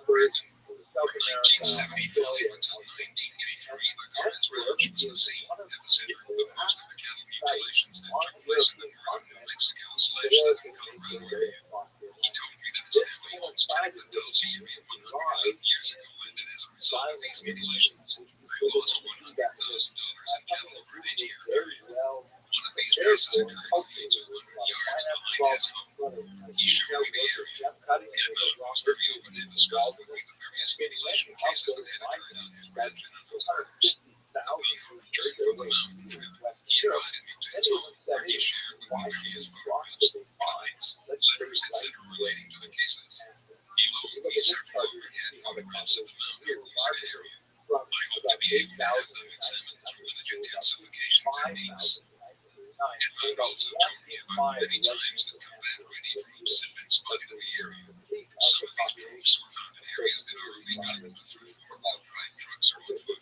Brandon, from 1975 until 1983, the Gomez Ranch was the scene epicenter of most of the cattle mutilations that took place in the northern New Mexico/southern Colorado area. He told me that his family homesteaded in Dulce area 111 years ago, and that as a result of these mutilations, they lost $100,000 in cattle over an 8-year period. One of these races occurred fields 100 yards behind his home. He showed me the area. The mountain was very open and discussed with me the various mutilation cases that had occurred on his ranch and on his farms. Upon our return from the mountain trip, he invited me to his home, where he shared with me various photographs, drawings, letters, etc. relating to the cases. He loaned me several overhead photographs of the Mount Arvada area. I hope to be able to have them examined through image intensification techniques. Edmund also told me about the many times that combat-ready troops had been spotted in the area. Some of these troops were found in areas that are only gotten through 4-wheel drive trucks or on foot.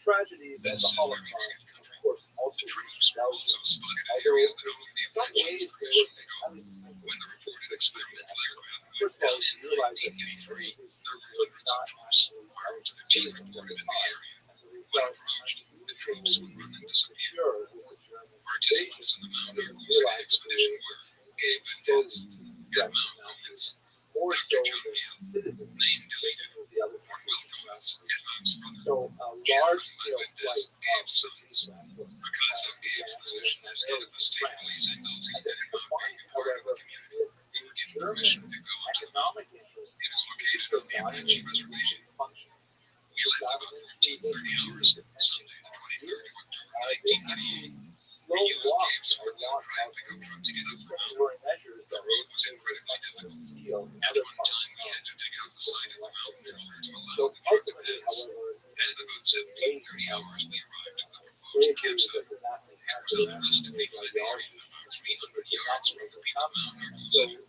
This is very rugged country. The troops were also spotted in areas that only the Apaches occasionally go. When the reported experimental aircraft went down in 1983, there were hundreds of troops armed to the teeth reported in the area. When approached, the troops would run and disappear. Participants in the Mount Arvada expedition were Gabe Ventez, Ed Mount Gomez, Dr. John Gale, name deleted, Orwell Gomez, Ed Mount's brother, General Ventez, Gabe's sons. Because of Gabe's position as head of the state police in Dulce and not being a part of the community, he would get permission to go into the mountain. It is located on the Apache Reservation. We left about 14:30 hours, Sunday the 23rd of October 1988. We used Gabe's 4-wheel drive pickup truck to get up the mountain. The road was incredibly difficult. At one time, we had to dig out the side of the mountain in order to allow the truck to pass. And at about 17:30 hours, we arrived at the proposed campsite. It was on a relatively flat area, about 300 yards from the peak of Mount Arvada.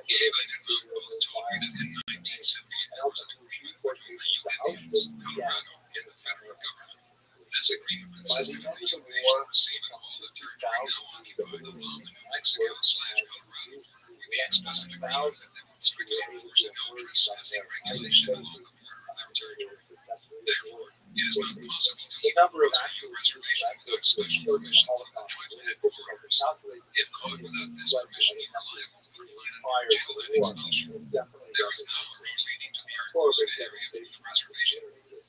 Gabe and Mount both told me that in 1978 there was an agreement between the UNDs, Colorado, and the federal government. This agreement consisted of the invasion receiving all the territory now occupied along the New Mexico/Colorado border with the explicit agreement that they would strictly enforce the no trespassing regulation along the border of their territory. Therefore, it is not possible to even cross the U reservation without special permission from the tribal headquarters. If caught without this permission, you are liable for a fine, jail, and expulsion. There is now a road leading to the Arvada area from the reservation.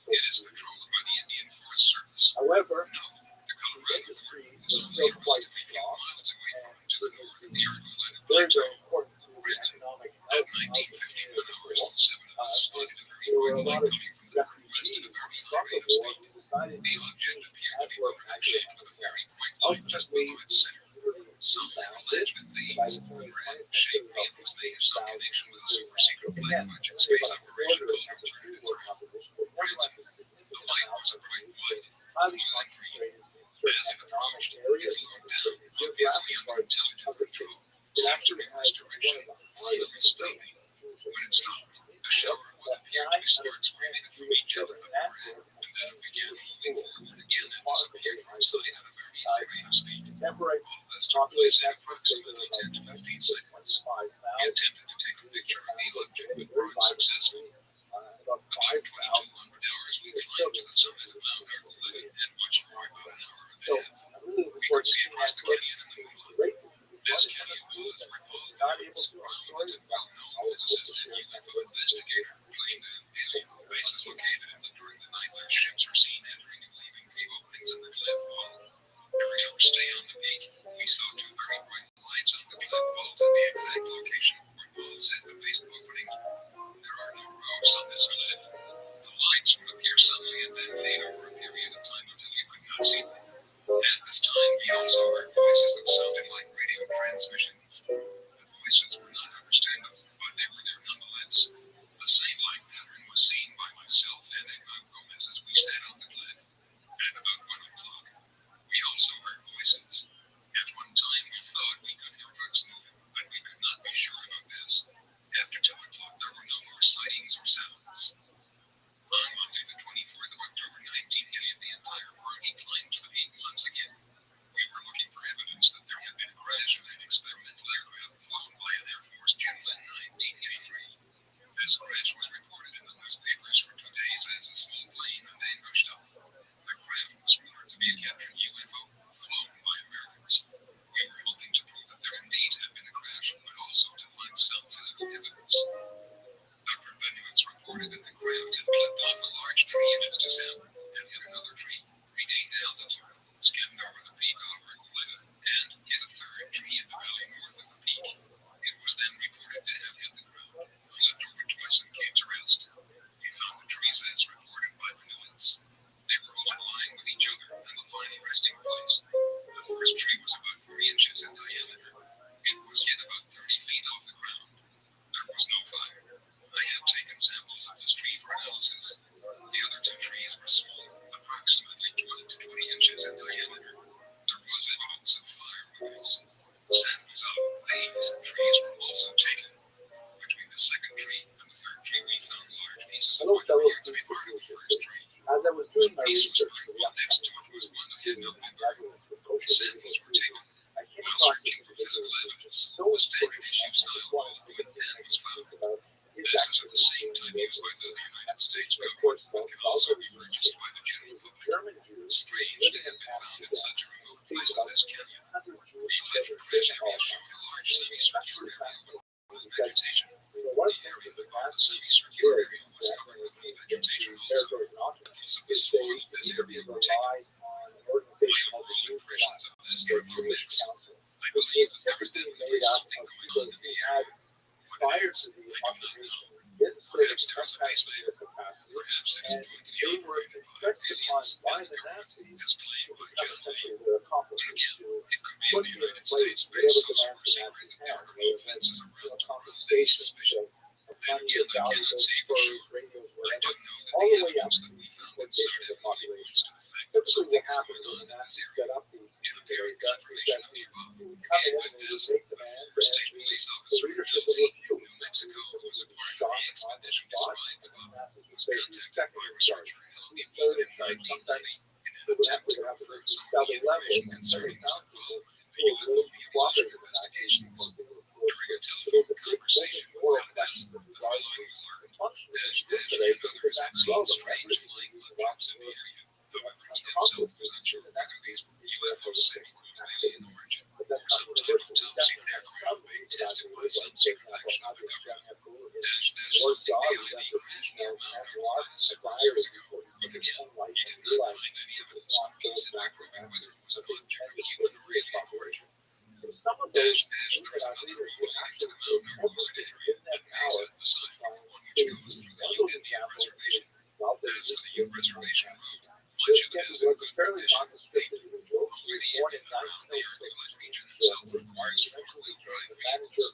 It is controlled by the Indian Forest Service. However, the Colorado border is only a relatively few miles away from to the north of the Arvada Plateau. Brandon, at 19:51 hours and 7 of us spotted a very bright light coming from the northwest in a very high rate of speed. The object appeared to be cone-shaped with a very bright temporary All this took place in approximately 10 to 15 seconds. He attempted to take a picture of the object, but were unsuccessful. about About 5,000. 2,200 hours, we climbed to the summit of Mount Archuleta and watched for about an hour So ahead. I'm really looking We forward could to see seeing across that the book. canyon in the moonlight. Great. This canyon was, for all ignorance, round and well-known physicist and UFO investigator claimed an alien base is located in it during the night where ships are seen entering and leaving cave openings in the cliff wall. During our stay on the peak, we saw two very bright lights on the cliff walls in the exact location where Paul said the base openings. There are no roads on this cliff. The lights would appear suddenly and then fade over a period of time until you could not see them. At this time, we also heard voices that sounded like radio transmissions. The voices were not understandable, but they were there nonetheless. The same light pattern was seen by myself and Edmund Gomez as we sat on the cliff. At about 1 o'clock, we also heard voices. At one time, we thought we could hear trucks moving, but we could not be sure about this. After 2 o'clock, there were no more sightings or sounds. On Monday, the 24th of October, 1980, the entire party climbed to the peak once again. We were looking for evidence that there had been a crash of an experimental aircraft flown by an Air Force general in 1983. This crash was reported in the newspapers for 2 days as a small plane named Rothschild. The craft was rumored to be a captured UFO flown by Americans. We were hoping to prove that there indeed had been a crash, but also to find some physical evidence. Dr. Benuitz reported that the craft had clipped off a large tree in its descent and hit another tree, regained altitude, skimmed over the peak of Archuleta, and hit a third tree in the valley north of the peak. It was then reported to have hit the ground, flipped over twice, and came to rest. We found the trees as reported by Benuitz. They were all aligned with each other and the final resting place. The first tree was about 40 inches in diameter. It was hit about 30 feet off the ground. There was no fire. I have taken samples of this tree for analysis. The other two trees were small, approximately 12 to 20 inches in diameter. There was evidence of fire wounds. Samples of these trees were also taken. Between the second tree and the third tree, we found large pieces of what appeared to be part of the first tree. As I was One doing my piece was research burned, for the while next to it was one that had not been burned. Samples were taken. I came While across searching for physical evidence, so the standard issue style ballpoint pen was found. This is of the same type used by the United States government, but can also be purchased by the general public. German Jews Strange they had been found in such a remote place as this canyon. The alleged crash area showed a large semicircular area with vegetation. The area above the semicircular area was covered with low vegetation also. Because of the swamp, this area were taken. My overall impressions of this trip are mixed. I believe that there was definitely something going on in the area. What it is, I do not know. Perhaps there is a base layer. Perhaps it is jointly operated by aliens and the government, as claimed by John Lee. Again, it could be in the United States based so super secret that there are no fences around to arouse any suspicion. And again, I cannot say for sure. I do know that the evidence that we found decidedly points to the fact that something is going on in this area. In apparent confirmation of the above, we equipped as the former state police officer in New Mexico, who was a part of the expedition described above, was contacted by researcher Helgi Wheeler in 1990 in an attempt to confirm some key information concerning his involvement in the UFO meteorological investigations. During a telephone conversation with Valdez, the following was learned. And others had seen strange flying objects in the area. However, he himself was not sure whether these were UFOs of alien origin, some type of top-secret aircraft being tested by some secret faction of the government. Something behind the crash near Mount Archuleta several years ago. But again, he did not find any evidence on consider proving whether it was an object of human or alien origin. There is another road leading to the Mount Archuleta area at Mesa, aside from the one which goes through the Ute Indian Reservation. As for the Ute Reservation Road, much of it is in good condition. Only the area around the Archuleta region itself requires four-wheel drive vehicles.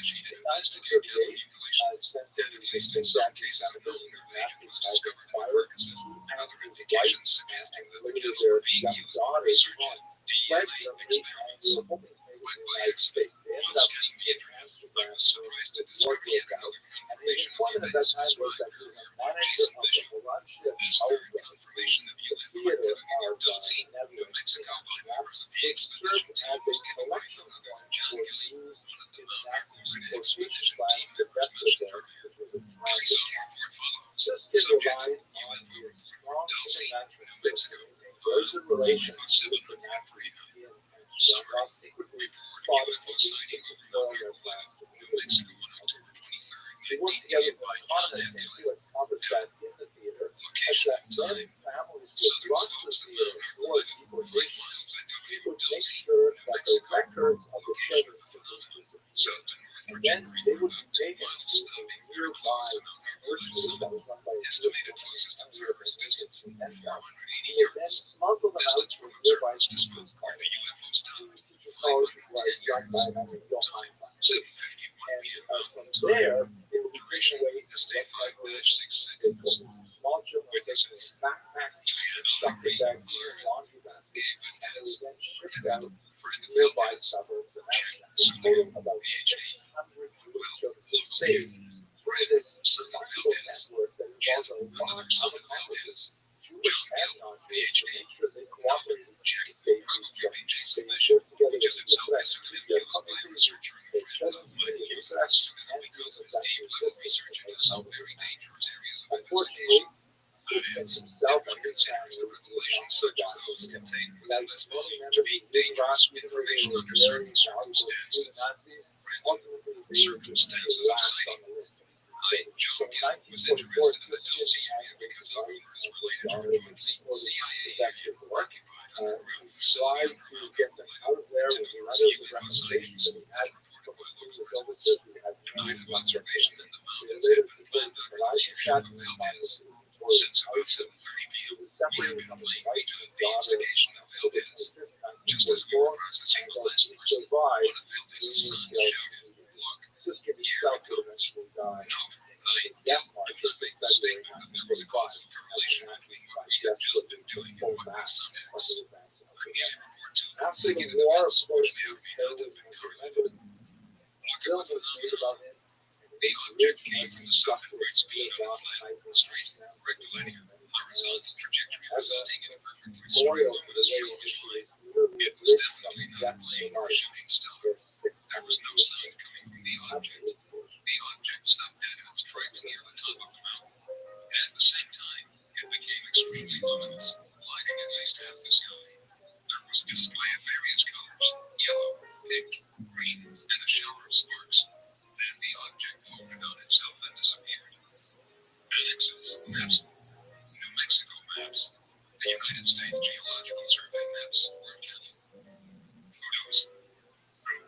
He did investigate cattle mutilations, and at least in some cases a known agent was discovered in the carcasses, and other indications suggesting that the cattle were being used for research in DNA experiments. When by accident, while scanning the internet, I was surprised to discover yet another confirmation of events described earlier by Jason Bishop. This third confirmation of UFO activity near Dulce, New Mexico, by members served as a collection point for Jews in the Nazi deportation plan to Bethlehem, which was a transit camp. Siskind relied on his strong international skills to maintain very good relations with the Nazis in Amsterdam, while secretly plotting against the spoil their plans to move it. They worked together with economists and Felix Halberstadt in the theater, such that when families were brought to the theater for deportation, he would make sure that the records of the children simply disappeared. And then they would be taken to a nearby nursery that was run by a Jewish woman, He would then smuggle them out to a nearby teacher's college. The teacher's college was run by a man named Johann. And from there, they would be taken away to get diapers, small children would take them in backpacks, shopping bags, and laundry baskets, and they would then shipped out to nearby suburbs of Amsterdam. In total, about 600 Jewish children were saved through this remarkable network that involves a lot of accomplices, Jewish and non-Jewish, to make sure they cooperated to save these children. They worked together with the press, media, public figures, the children's media, the press, and even the secular system. Unfortunately, Siskind himself and his family would not forgotten that many members of the Rothschild family were very valuable to the Nazis. Ultimately, they were last on the list. So in 1944, Siskind had his wife and his daughter deported to Czechoslovakia. He tried to get them out of there with letters of recommendation that he had from the previous illnesses. He had no luck with them. They later deported to Malaysia, Victoria's house. He was separated from his wife and daughter on October 25th, 1944, and though he survived, he was killed immediately. Siskind himself would eventually die in the death marches in February 1945, as the Nazis tried desperately to pull back from the advance of the Vienna. After the war, of course, there was a tremendous film was made about him, and it was rich and instructive. He had lost life in Amsterdam, regulating horizontal trajectory, resulting in a perfect memorial for the way in which he was literally rich from death to life. There was no sound coming from the object. The object stopped dead in its tracks near the top of the mountain. And at the same time, it became extremely luminous, lighting at least half the sky. There was a display of various colors, yellow, pink, green, and a shower of sparks. Then the object floated on itself and disappeared. Annexes, maps, New Mexico maps, the United States Geological Survey maps were counted. Photos,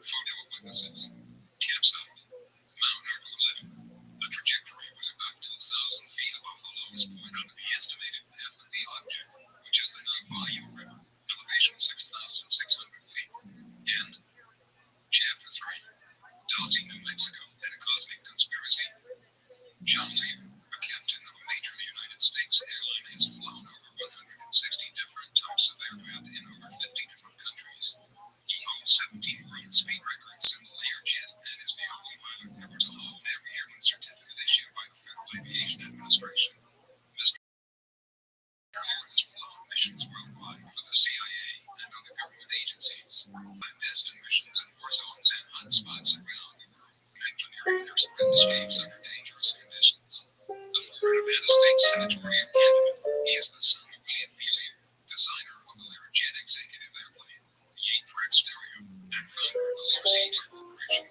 photo of witnesses, campsite, Mount Argo 11. The trajectory was about 2,000 feet above the lowest point under the estimated path of the object, which is the Navajo River, elevation 6,600 feet. And Chapter 3, Dulce, New Mexico, and a Cosmic Conspiracy. John Lear, a captain of a major United States airline, has flown over 160 different types of aircraft in over 50 different countries. He holds 17 world speed records in the Lear jet and is the only pilot ever to hold every airman certificate issued by the Federal Aviation Administration. Mr. Lear has flown missions worldwide for the CIA and other government agencies, clandestine missions in war zones and hotspots around the world, engineering their escapes under dangerous conditions. A former Nevada State senatorial candidate, he is the son of William P. Lear, designer of the Learjet executive airplane, the 8-track stereo, and founder of the Lear Senior Corporation.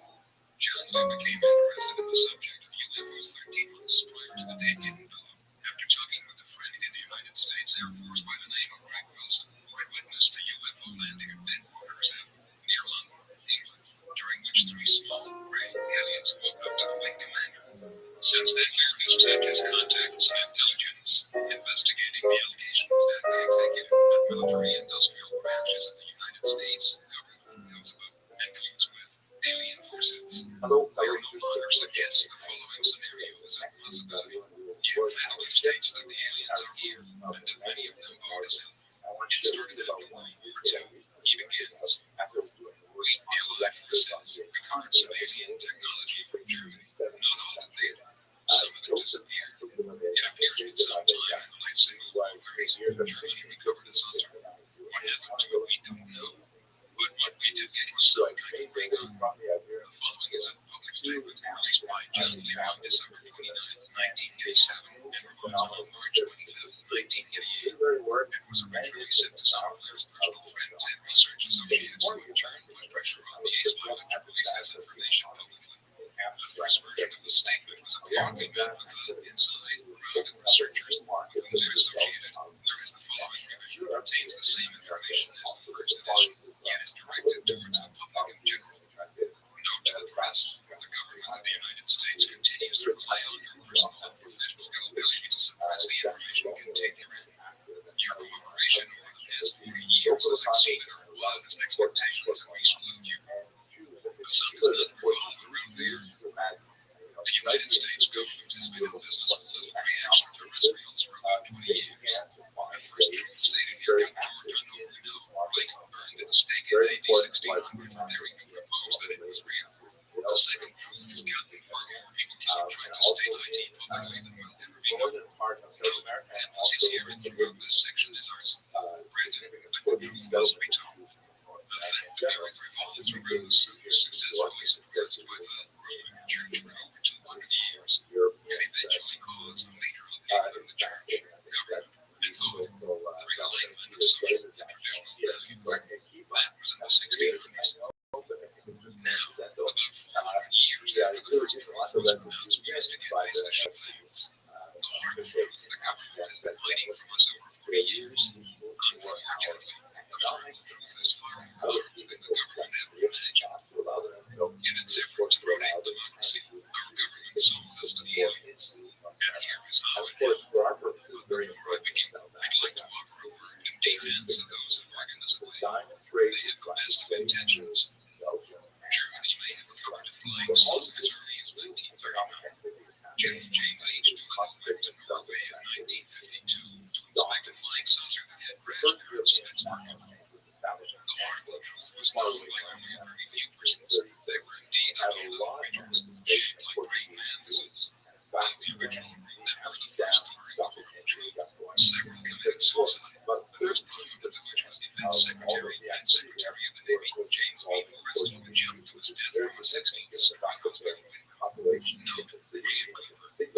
John Lear became interested in the subject of UFOs 13 months prior to the day he developed. After talking with a friend in the United States Air Force by the name of Greg Wilson, who had witnessed a UFO landing at Bedwaters near London, England, during which 3 small gray aliens woke up to the wing commander. Since then, Lear has tapped his contacts and intelligence, investigating the allegations that the executive and military-industrial branches of the United States government knows about and colludes with alien forces. Lear no longer suggests the following scenario as a possibility. He emphatically states that the aliens are here, and that many of them are as hell. It started after World War II. He begins. We, allied forces, recovered some alien technology from Germany. Not all did they. Some of it disappeared. It appears that sometime in the late Civil War, Germany recovered a saucer. What happened to it, we don't know. original friends and research associates, who in turn put pressure on the Ace Pilot to release this information publicly. The first version of the statement was apparently met with the inside crowd of researchers with whom they're associated, whereas the following revision contains the same information as the first edition, yet is directed towards the public in general. Note to the press, the government of the United States continues to rely on your personal and professional ability to suppress the information contained herein. Your cooperation over the past 40 years has exceeded our wildest expectations, and we salute you. The sun does not revolve around the earth. The United States government has been in business with little reaction to terrestrials for about 20 years. The first truth stated here got George Unknown Wright burned at a stake in AD 1600 for daring to propose that it was real. The second truth was Captain Fargo repeatedly tried to state IT publicly that will never be known. Note, emphasis here and throughout this section is ours. Granted, but the truth must be told. The fact that the earth revolves around the sun was successfully suppressed by the Roman Church for over 200 years. It eventually caused a major upheaval in the church, government, and thought. The realignment of social and traditional values. That was in the 1600s. Now, about 400 years after the first truth was pronounced, we must again face the shift facts. The hard truth the government has been hiding from us over 40 years. Unfortunately, the horrible truth is far more powerful than the government ever imagined. In its effort to protect democracy, our government sold us to the aliens. And here is how it happened. But before I begin, I'd like to offer a word in defense of those who bargain us away. They have the best of intentions. Germany may have recovered to flying saucer as early as 1939. General James H. Doolittle went to Norway in 1952 to inspect a flying saucer that had crashed near the Spitsbergen. The horrible truth was known by only a very few persons. They were indeed ugly little creatures, shaped like great mantises. While the original group that were the first to learn the horrible truth, several committed suicide, the most prominent of which was Defense Secretary and Secretary of the Navy James B. Forrest, who jumped to his death from a 16th-story hospital window. Note, William Cooper, the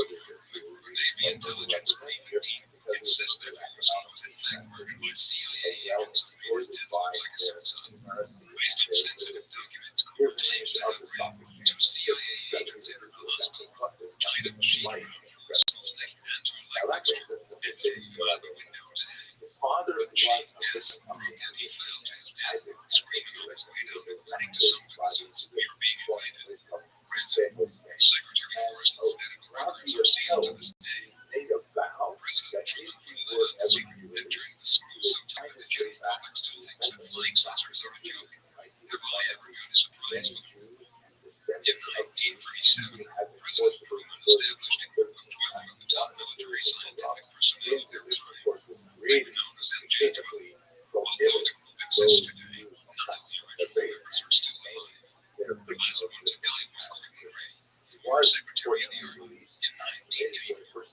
former Navy intelligence briefing team, insists that Forrest was in fact murdered by CIA agents who made his death look like a suicide. Based on sensitive documents, Cooper claims to have read two CIA agents enter the hospital, tied a machine around Forrest's neck and to a light fixture, and threw him out the window today. But the chief gas broke and he fell to his death, screaming on his way down, according to some witnesses. You're being invited. Granted, Secretary Forrest's medical records are sealed to this day. President Truman put it out in secret and turned the screws so tight that the general public still thinks that flying saucers are a joke. Have I ever got a surprise for you? In 1937, President Truman established a group of 12 of the top military scientific personnel of their time, later known as MJ-12. Although the group exists today, none of the original members are still alive. The last one to die was Gordon Gray, former Secretary of the Army, in 1984.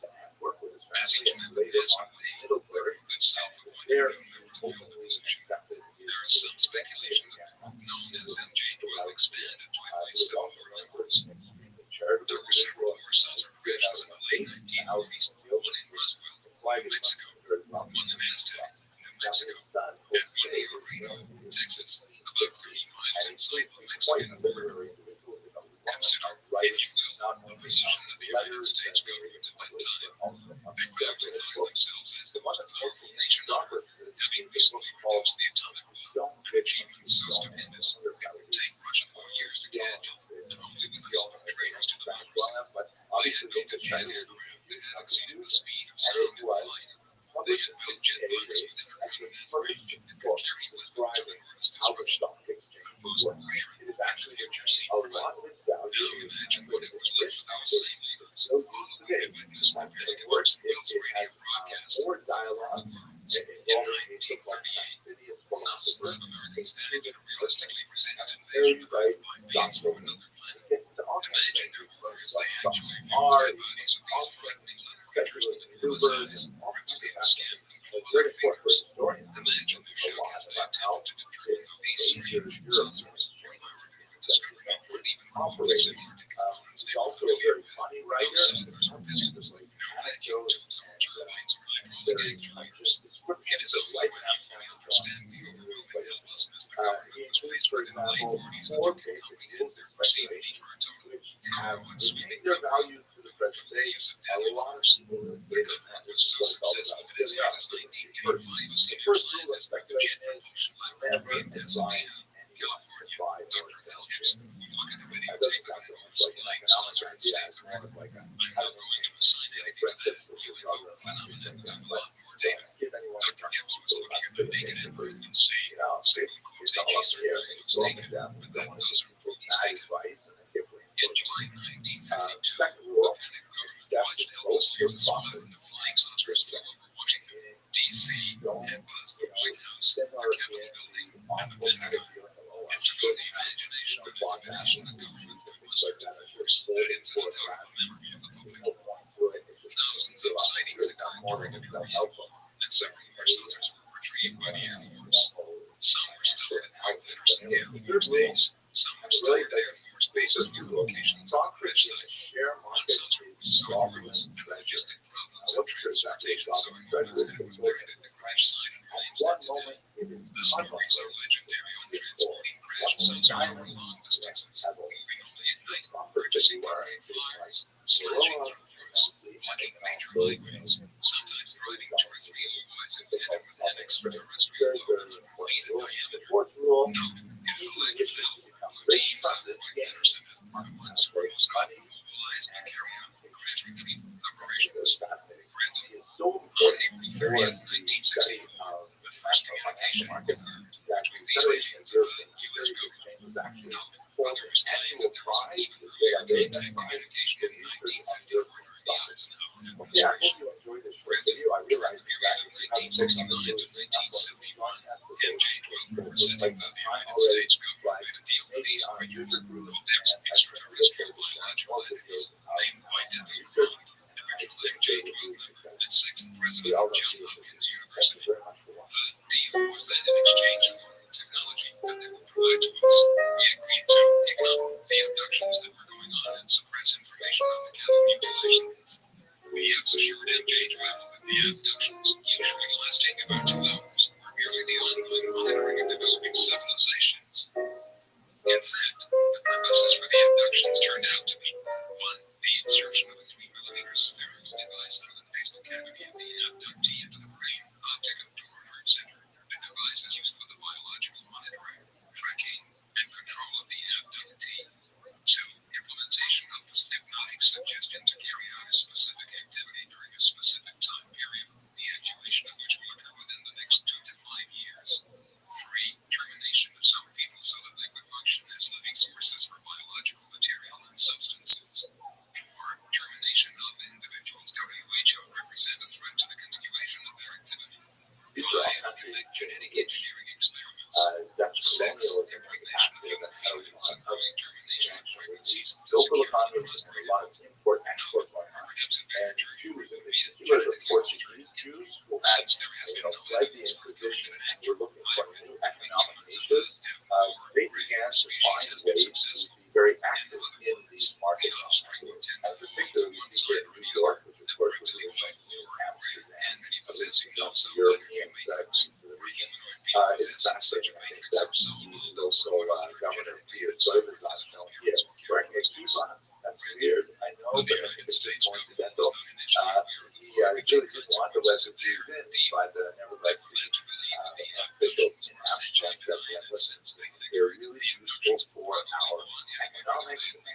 As each member passed away, the group itself appointed a new member to fill the position. There is some speculation that the group known as MJ-12 expanded to at least 7 more members. There were several more saucer crashes in the late 1940s, one in Roswell, New Mexico, one in Aztec, New Mexico, and one near Reno, Texas, about 30 miles inside the Mexican border. Consider, if you will, the position of the United States government at that time. They probably thought of themselves as the most powerful nation on earth, having recently reduced the atomic bomb, an achievement so stupendous it would take Russia 4 years to catch, and only with the help of traitors to democracy. They had built a jet aircraft that had exceeded the speed of sound in flight. They had built jet bombers with intercontinental range and could carry weapons of enormous destruction. Proposed prayer and the future seemed bright. Now imagine what it was like with those same leaders, all who had witnessed the Pentagon Roosevelt's radio broadcast. The words, in 1938, thousands of Americans had been realistically presented invasion of Earth by beings from another planet. Imagine their horror as they actually viewed the dead bodies of these frightening little creatures with enormous eyes, reptilian skin, and claw-like fingers. Imagine their shock as they attempted to determine who these strange saucers were discovered not even remotely similar to components they were familiar with. No cylinders or pistons, no vacuum tubes or turbines or hydraulic actuators. It is only when you fully understand the place. He includes, for example, 4 basic rules of speculation, which have retained their values to the present day. A lot of people will say that that is what it's all about. So they are. The first rule of speculation is never advise anyone to buy or sell shares. That doesn't sound so much like an economic idea, it's more of like a, I don't know, friendship with your brother or something like that. But give anyone a chance to go out to the picture for, it's all up here, it's all in depth. We don't want to give people bad advice and then give way for it. Second rule, accept both your profits and risk. Don't, similar in the awful kind of feeling of, oh, I'm so bought that, things like that, I should hold it for a crash. There's no point to it, it's just feel out of fear, I'm wondering if that'll help them. Third rule, really progress in the share market is fraudulent treasure. What's this actually fraudulent treasure? At one moment, it is unlikely it's gold. One diamond have a proper fishing wire and blow up immensely and also very, very important rule. The fourth rule, people wish to become rich from this game. Money and this fascinating. It is so important for the study of the financial market that the Federation of European Securities Exchange was actually hold an annual prize this day for research on European stocks. Okay, I hope you enjoyed this short video. I realize that we have 60 million to 1970 broadcast today. It's like some time already, but maybe our user group and I try to illustrate more videos of research. I think they will be successful. We all love you. Thank you very much for watching. Was that in exchange for technology that they would provide to us, we agreed to ignore the abductions that were going on and suppress information on the cattle mutilations. We have assured MJ Travel that the abductions, usually lasting about 2 hours, were merely the ongoing monitoring of developing civilizations. In fact, the purposes for the abductions turned out to be 1. The insertion of a 3mm spherical device through the basal cavity of the abductee into the brain, optic and nerve center. The device is used for the biological monitoring, tracking, and control of the abductee. 2. Implementation of the hypnotic suggestion to carry out a specific activity during a specific time period, the actuation of which will occur within the next 2 to 5 years. 3. Termination of some people so that they would function as living sources for biological material and substances. 4. Termination of individuals WHO represent a threat to the continuation of their activity. 5. Genetic engineering experiments. 6. Impregnation of human females and early termination of pregnancies. Local economy has a lot of import and export going on. And Jews, in particular the Portuguese Jews, who had fled the Inquisition and were looking for new economic niches, they began to find ways to be very active in these markets. And particularly we see here in New York, which of course was originally Amsterdam, Europeans that into the region. It's fascinating, I think, that the local governor, Peter Sober's here, wearing a coupon. That's weird, I know, but I think it's just coincidental. He really didn't want the West Jews in, but nevertheless, the officials in Amsterdam said, yeah, listen, they're really useful for our economics and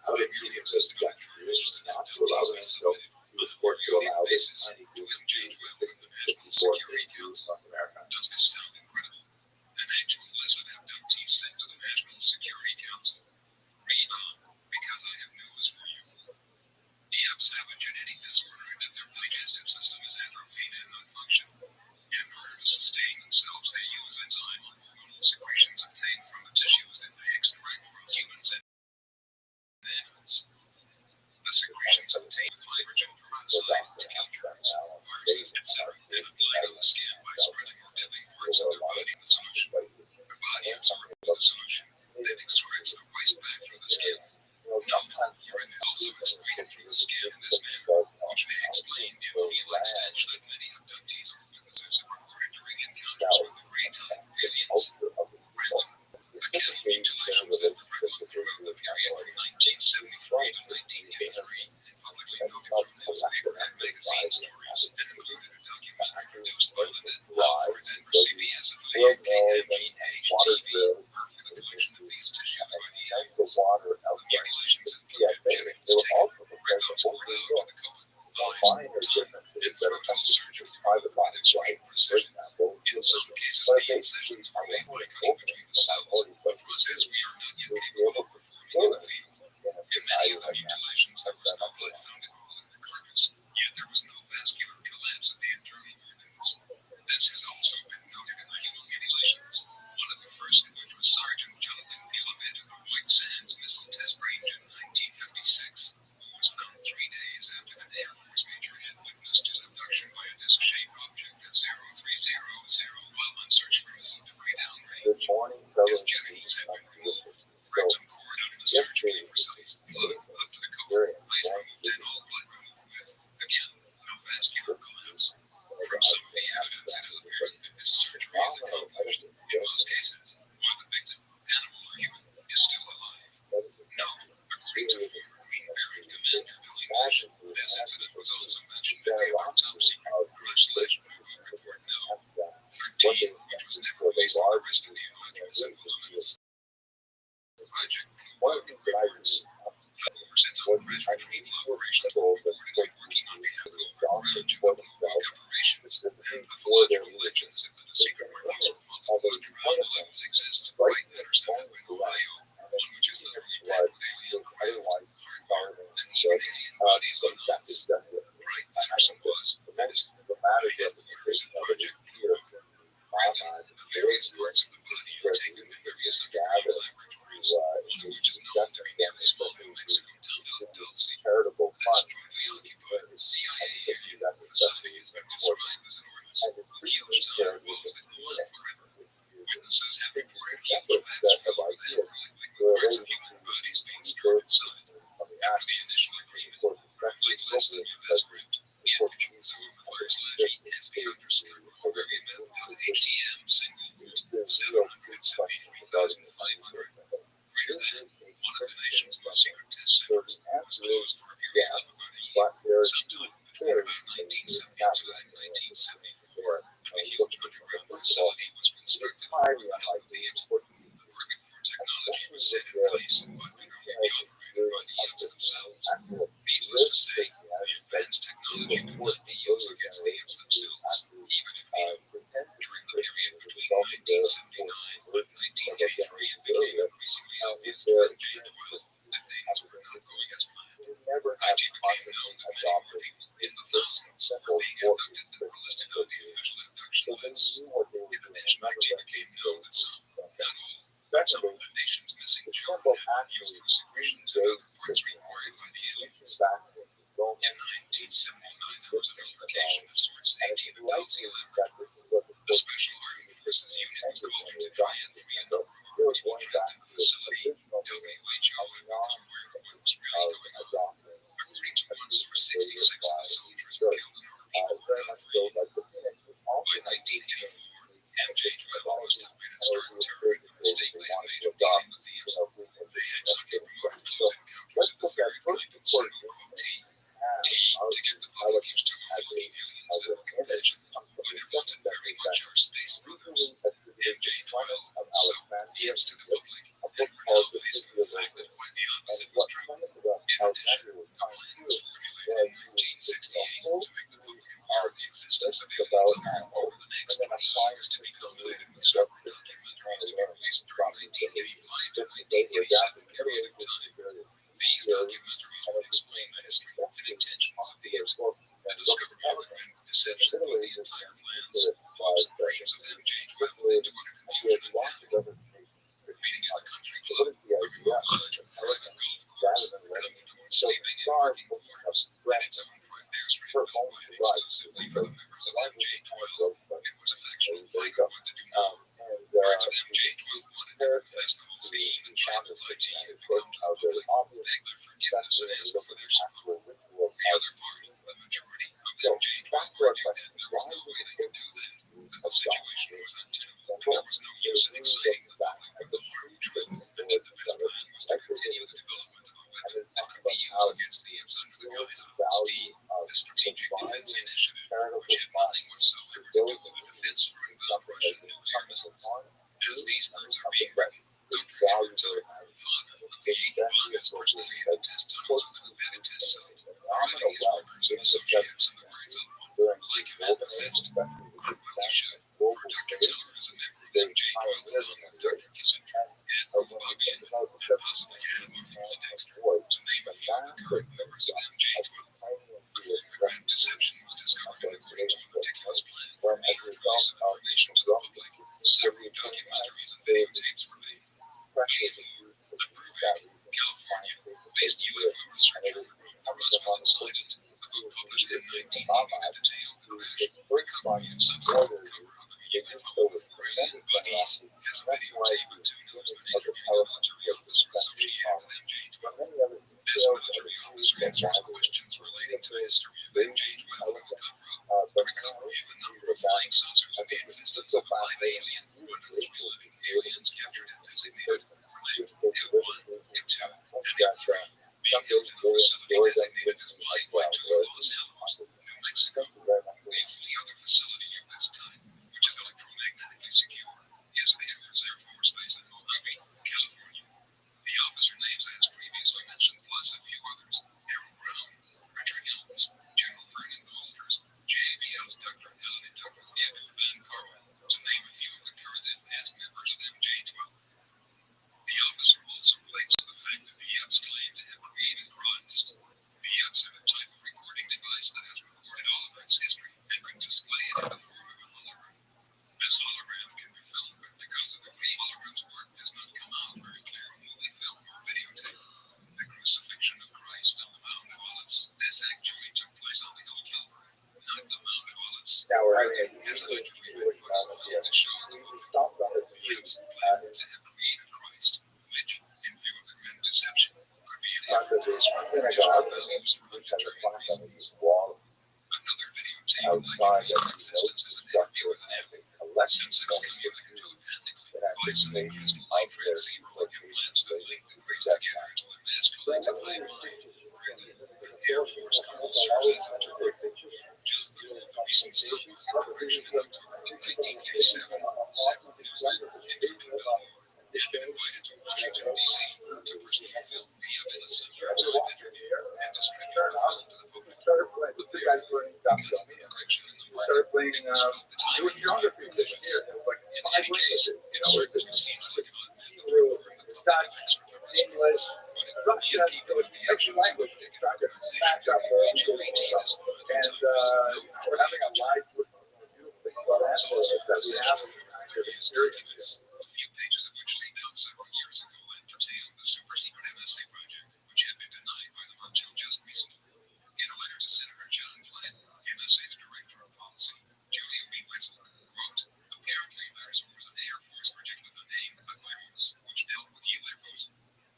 how they keep it just not to allow them. So he was forced to allow this tiny group of Jews to 54 Jews in North America. Does this sound incredible? An actual list of abductees sent to the National Security Council. Read on, because I have news for you. EFs have a genetic disorder in that their digestive system is atrophied and non-functional. In order to sustain themselves, they use enzyme or hormonal secretions obtained from the tissues that they extract from humans and animals. The secretions obtained with hydrogen peroxide to kill germs, viruses, etc., and applied on the skin by spreading or dipping parts of their body in the solution. The body absorbs the solution, then extracts the waste back through the skin. Urine is also excreted through the skin in this manner, which may explain the unusual stench that many abductees or witnesses have reported during encounters with the gray-type alien concessions were made by cutting between the cells, a process we are not yet capable of performing in the field. In many of the mutilations, there was no blood found at all in the carcass, yet there was no vascular collapse of the internal organs. This has also been noted in the human mutilations. One of the first, which was Sergeant Jonathan Pilavit of the White Sands Missile Test Range in 1956, who was found 3 days after an Air Force major had witnessed his abduction by a disc-shaped object at 0300 while on search for missile debris downrange. His genitals had been removed, rectum cord out of the surgery for size, blood up to the colon, eyes removed, and all blood removed with, again, no vascular collapse. From some of the evidence, it is apparent that this surgery is accomplished, in most cases, while the victim, animal or human, is still alive. No, according to former Green Beret Commander Billy Nash, this incident was also mentioned in the autopsy Rothschild'S report No. 13, which was never released on the rest of the documents and voluminous project involved reports. The Force and Outbreak Retrieval Operations reportedly working on behalf of over a branch of the Blue Book operations, and mythological legends of the secret warehouse were multiple underground levels exist right at Intercept in Ohio, one which is literally packed with alien craft, hardware, and even alien bodies on Earth. Bright Patterson was, and is, my headquarters in Project Blue Book. Granted, the various parts of the body are taken to various underground laboratories, one of which is known to be near the small New Mexico town of Dulce. This jointly occupied CIA area facility has been described as enormous, with huge tunnel walls that go on forever. Witnesses have reported huge vats filled with angrily liquid parts of human bodies being stored inside. After the initial agreement, like less than U.S. grant, the individuals who /ESP _program.htm single 773,500. Greater than one of the nation's most secret test centers was closed for a period of about a year, sometime between about 1972 and 1974, when a huge underground facility was constructed for the help of the important Oregon for technology was set in place, but could only be operated by the imps themselves. Needless to say, the advanced technology could not be used against the imps themselves, even if needed. During the period between 1979 and 1983, it became increasingly obvious to MJ-12 that things were not going as planned. It became known that many more people, in the thousands, were being abducted than were listed on the official abduction lists. In addition, it became known that some, not all, some of the nation's missing children had been used for secretions and other parts required by the aliens. In 1979, there was an altercation of sorts 18 adults elaboratory. A special armed forces unit was called in to try and free a number of our people trapped in the facility. WHO and unaware of what was really going on. According to one source, 66 of the soldiers were killed and our people were not free. By 1984, MJ-12 must have been and started terroring the mistake they had made of dealing with the imps. They had simply removed close encounters of this very kind and single quote T to get the public used to avoiding aliens that were compassion, but it wanted very much our space brothers. MJ-12, so imps to the public, and we're now facing the fact that quite the opposite was true. In addition, a plan was formulated in 1968 to make the public aware of the existence of aliens on Earth over the next 20 years, to be completed with several documentaries to be released during 1985 to 1987 period of time. These documentaries would explain the history and intentions of the imps, the discovery of their deception by the entire plans, hopes and dreams of MJ-12 into utter confusion and panic. Meeting at the country club, a remote lodge, private golf course, comfortable sleeping and working quarters, and its own private airstrip owned by and exclusively for the members of MJ-12. It was effectual find out what to do now. Parts of MJ-12 wanted to confess the whole scheme and channel IT had become to the public, beg their forgiveness and ask for their support. The other part, the majority of MJ-12 argued that there was no way they could do that the situation was untenable, and there was no use in exciting the public with the harm truth, and that the best plan was to continue the development of a weapon that could be used against the imps under the guise of STEAM, the Strategic Defense Initiative, which had nothing whatsoever to do with the defense or involve Russian nuclear missiles. As these words are being written, Dr. Hamilton, father of the 8 longest personally at the test tunnels of the Nevada test site, driving his workers and associates in the words of one, like him at the zest, but what he should, for Dr. Tiller is a member of the J12 alum Dr. Kissinger, and Bobbian, and possibly add Martin Dexter to name a few of the current members of MJ12. Performing the grand deception was discovered in according to a meticulous plan for immediate release of information to the public. Several documentaries and videotapes were made. William Moore, of Burbank, California, based UFO researcher for Rothschild'S Island, the book published in 1980 that detailed the crash, recovery, and subsequent recovery of a UFO with brilliant buddies, has a videotape of two newsmen interviewing a military officer associated with MJ12. This military officer answers questions relating to the history of MJ12 and the recovery of a number of flying saucers, and the existence of 5 alien, 1 of 3 living aliens captured and designated F1, F2, and F3, being held in a facility designated as Y12 Los Alamos, New Mexico. The only other facility of this type, which is electromagnetically secure, is the Edwards Air Force Base in Mojave, California. The officer names, as previously mentioned, plus a few others: Harold Brown, Richard Helms, General Vernon Walters, JBL's Dr. Alan and Douglas Yaku Van Carwell, to name a few of the current and past members of MJ12. The officer also relates to the fact that the Epps claim to have created Christ. The Epps have a type of recording device that has recorded all of Earth's history and can display it in the form of a hologram. This hologram can be filmed, but because of the way holograms work, does not come out very clear on movie film or videotape. The crucifixion of Christ on the Mount of Olives. This actually took place on the hill of Calvary, not the Mount of Olives. Has allegedly been put on film to show the motive. The Epps claim to have created Christ, which, in view of the grand deception, could be an effort to disrupt traditional values and undetermined reasons. Another videotape likely in existence is an interview with an alien. Since it is communicated telepathically by sending crystal light transceiver-like implants that link the brains together into a mass collective hive mind, where the Air Force Colonel serves as interpreter. Just before the recent Stillwater insurrection in October of 1987, several newsmen, including Bill Moore, have been invited to Washington, D.C. to personally film the events of their live interview and distribute the film to the public. But there, because of the correction in the market, it was felt the timing was not propitious. In any case, it certainly seems like an odd method to inform the public of extraterrestrials, but it would be a keeping with the actions of a predictive organization WHO18 as far as the time present known to be agent. The results of the session were various documents, a few pages of which leaked out several years ago and pertained the super secret MSA project, which had been denied by the Rothschild just recently. In a letter to Senator John Flynn, MSA's Director of Policy, Julia B. Wetzel, wrote, apparently there was an Air Force project with the name Aquarius, which dealt with UFOs.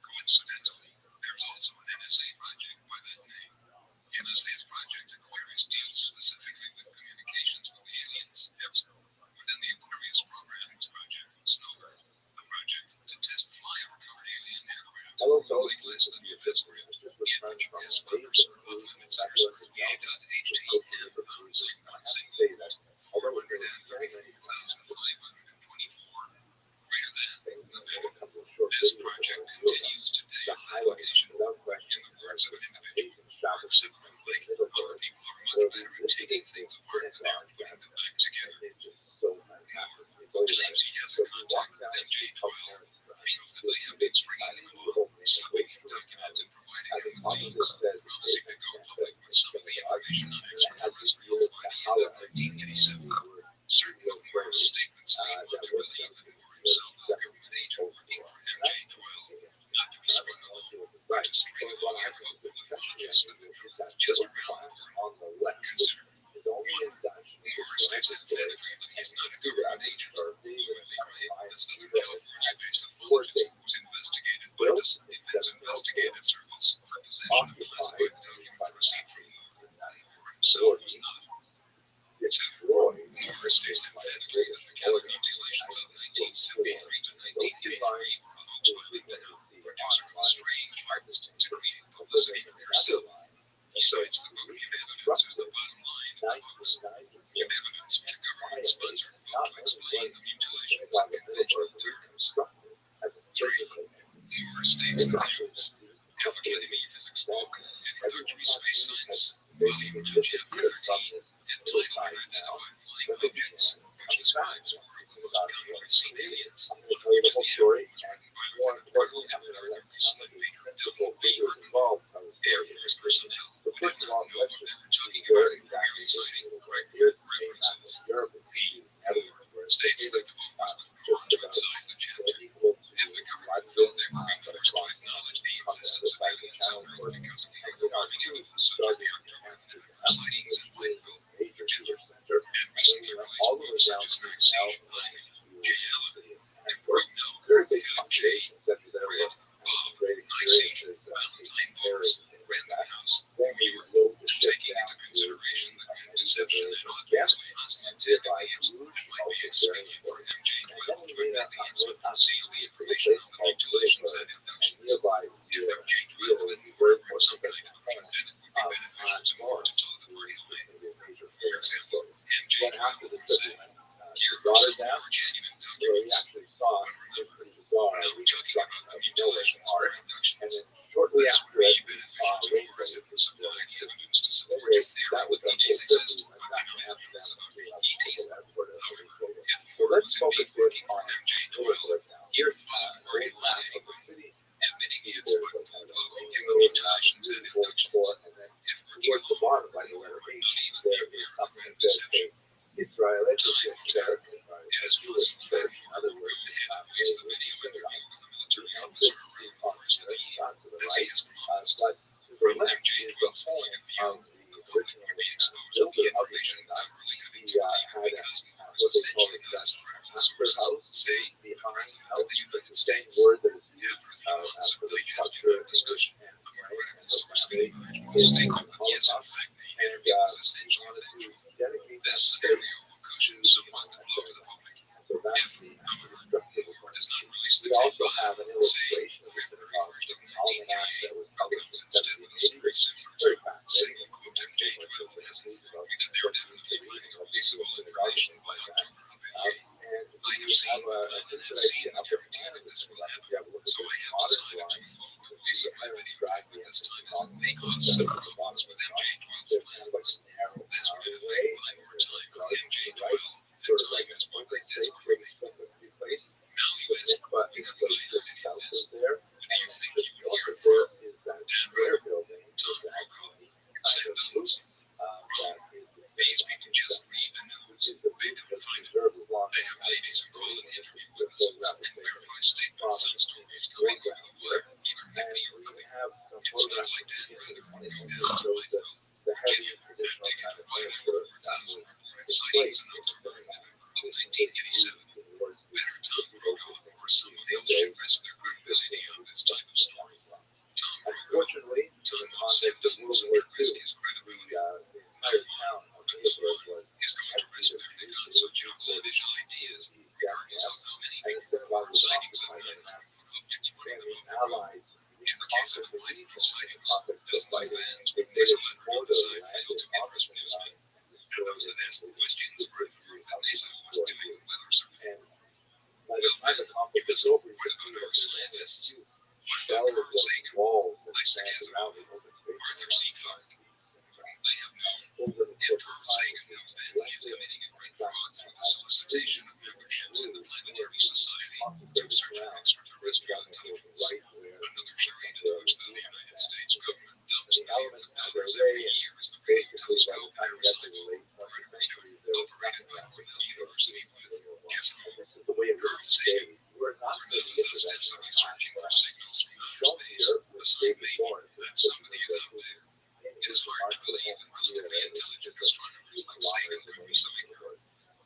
Coincidentally, there's also an NSA project by that name. NSA's Project Aquarius deals specifically with communications with aliens. Within the Aquarius program is Project Snowbird, a project to test fly-recovered alien aircraft, only less than the defense grid, in which S buffers are off-limits airspace VA.HT and pound sign 1 single 434,524 greater than Nevada. This project continues today on that location. In the words of an individual, Mark Zimmerman, like, our people are much better at taking things apart than they are putting them back together. Moore, who claims he has a contact with MJ12, feels that they have been stringing him along, slipping him documents and providing him with links, promising to go public with some of the information on extraterrestrials by the end of 1987. Certain of Moore's statements lead one to believe that Moore himself is a government agent working for MJ12, not to be spun along, but to string along UFO ufologists that the truth just around the corner. Consider 1. Moore states emphatically that he is not a government agent, fluently right, in Southern California-based authorities whose investigated by See the information on the manipulations and infections. If there were change relevant or some kind of product, then it would be beneficial to tell the party line. For example, MJ would say, here are some more genuine documents. When we're not talking about the mutilations or abductions, that's where it would be beneficial to a president to supply the evidence to support his theory that ETs exist or documented truths about ETs. However, if more was indeed working for MJ-12, here the following were in line admitting its human mutilations and abductions. If working alone, we were not even near permanent deception. As was fair, Rabbi placed the video interview with a military officer around the first of the year, as he has promised. From MJ-12's point of view, the public would be exposed to the information without really having to leave because Moore is essentially not as credible sources, say, the President of the United States. After a few months of digesting the discussion, a more credible source of the image will statement that yes, in fact, the interview was essentially factual. This scenario will cushion somewhat the blow to the public. If, however, Moore does not release the tape file, say, February 1st of 1988, comes instead with a very similar tone, saying, quote, MJ-12 has informed me that they are definitely planning a release of all information by October of the year. I have seen and guarantee that this will happen, so I have decided to withhold the release of my video at this time as it may cause several problems with MJ-12's plans. This would in effect buy more time for the MJ-12 and time is what they desperately need. Now you ask, because I have any of this, who do you think you would hear it from? Dan Rather, Tom Brokaw, Sam Dulles, Ron, these people just read the news, read them and find it. They have ladies who call and interview witnesses and verify statements on stories coming over the wire, either Mickey or Rabbi. It's not like Dan Rather or Dell's might know. Virginia proved they had 504,000 reported sightings in October and November of 1987. Better Tom Brokaw or someone else should rest their credibility on this type of story. Tom Brokaw, Tom once said the news of the riskiest credibility. No one, however, is going to risk their neck on such outlandish ideas, regardless of how many people sightings of unidentified objects running above the moon. In the case of lifeless sightings, dozens of vans with diesel on the side failed to get response, and those that asked questions were informed that NASA was doing a weather survey. Well then, because of weather scientists, one member of Sagan, Isaac Asimov, Arthur C. Clarke, wouldn't they have known? If Carl Sagan knows then he is committing a great fraud through the solicitation of memberships in the Planetary Society to search for extraterrestrial intelligence, another charade in which the United States government dumps millions of dollars every year as the radio telescope Parasite, currently operated by Cornell University with Asimov. Carl Sagan, Cornell is ostensibly searching for signals from outer space, aside maybe that somebody is out there. It is hard to believe that relatively intelligent astronomers like Sagan would be so ignorant.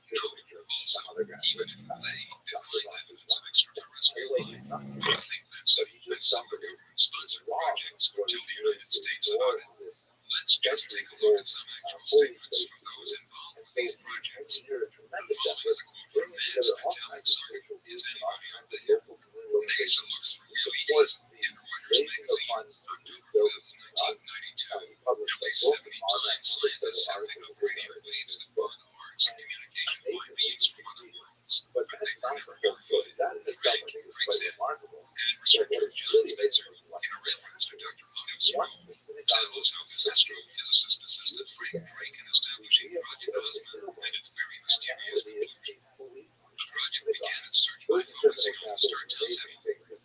No, also, even if they find evidence of extraterrestrial life, I think that study by some of the government-sponsored projects would tell the United States about it. Let's just take a look at some actual statements from those involved in these projects. The following is a quote from NASA's Italian Sergeant. Is anybody out there? NASA looks through your ETs in Reuters magazine, October 5th, 1992. At least 70 times scientists have picked up radio waves that bar the arms of communication by beings from other worlds, but they were never verified. The ranking breaks in, and researcher John Spencer, in a reference to Dr. Otto Sproul, tells how this astrophysicist assisted Frank Drake in establishing Project Cosmos and its very mysterious conclusion. The project began its search by focusing on the star Telsey,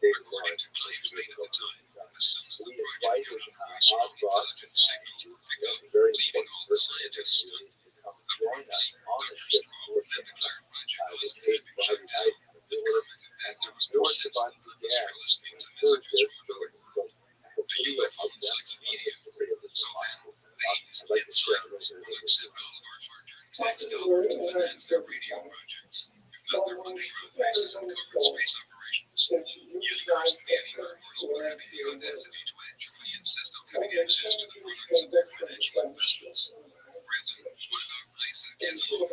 according to claims made at the time. As soon as the project got underway, strong intelligence signals were picked up, leaving all the scientists stunned. Accordingly, Dr. Sproul then declared Project Cosmos fiction, and commented that there was no sense of purpose for listening to messages from another world. The UFO Encyclopedia. So then, they insiders will accept all of our hard-earned tax dollars to finance their radio projects. If not their money on bases of covert space operations. Universe beginning our mortal would the audacity to actually insist on having access to the products of their financial investments. Really, what about Isaac Asimov?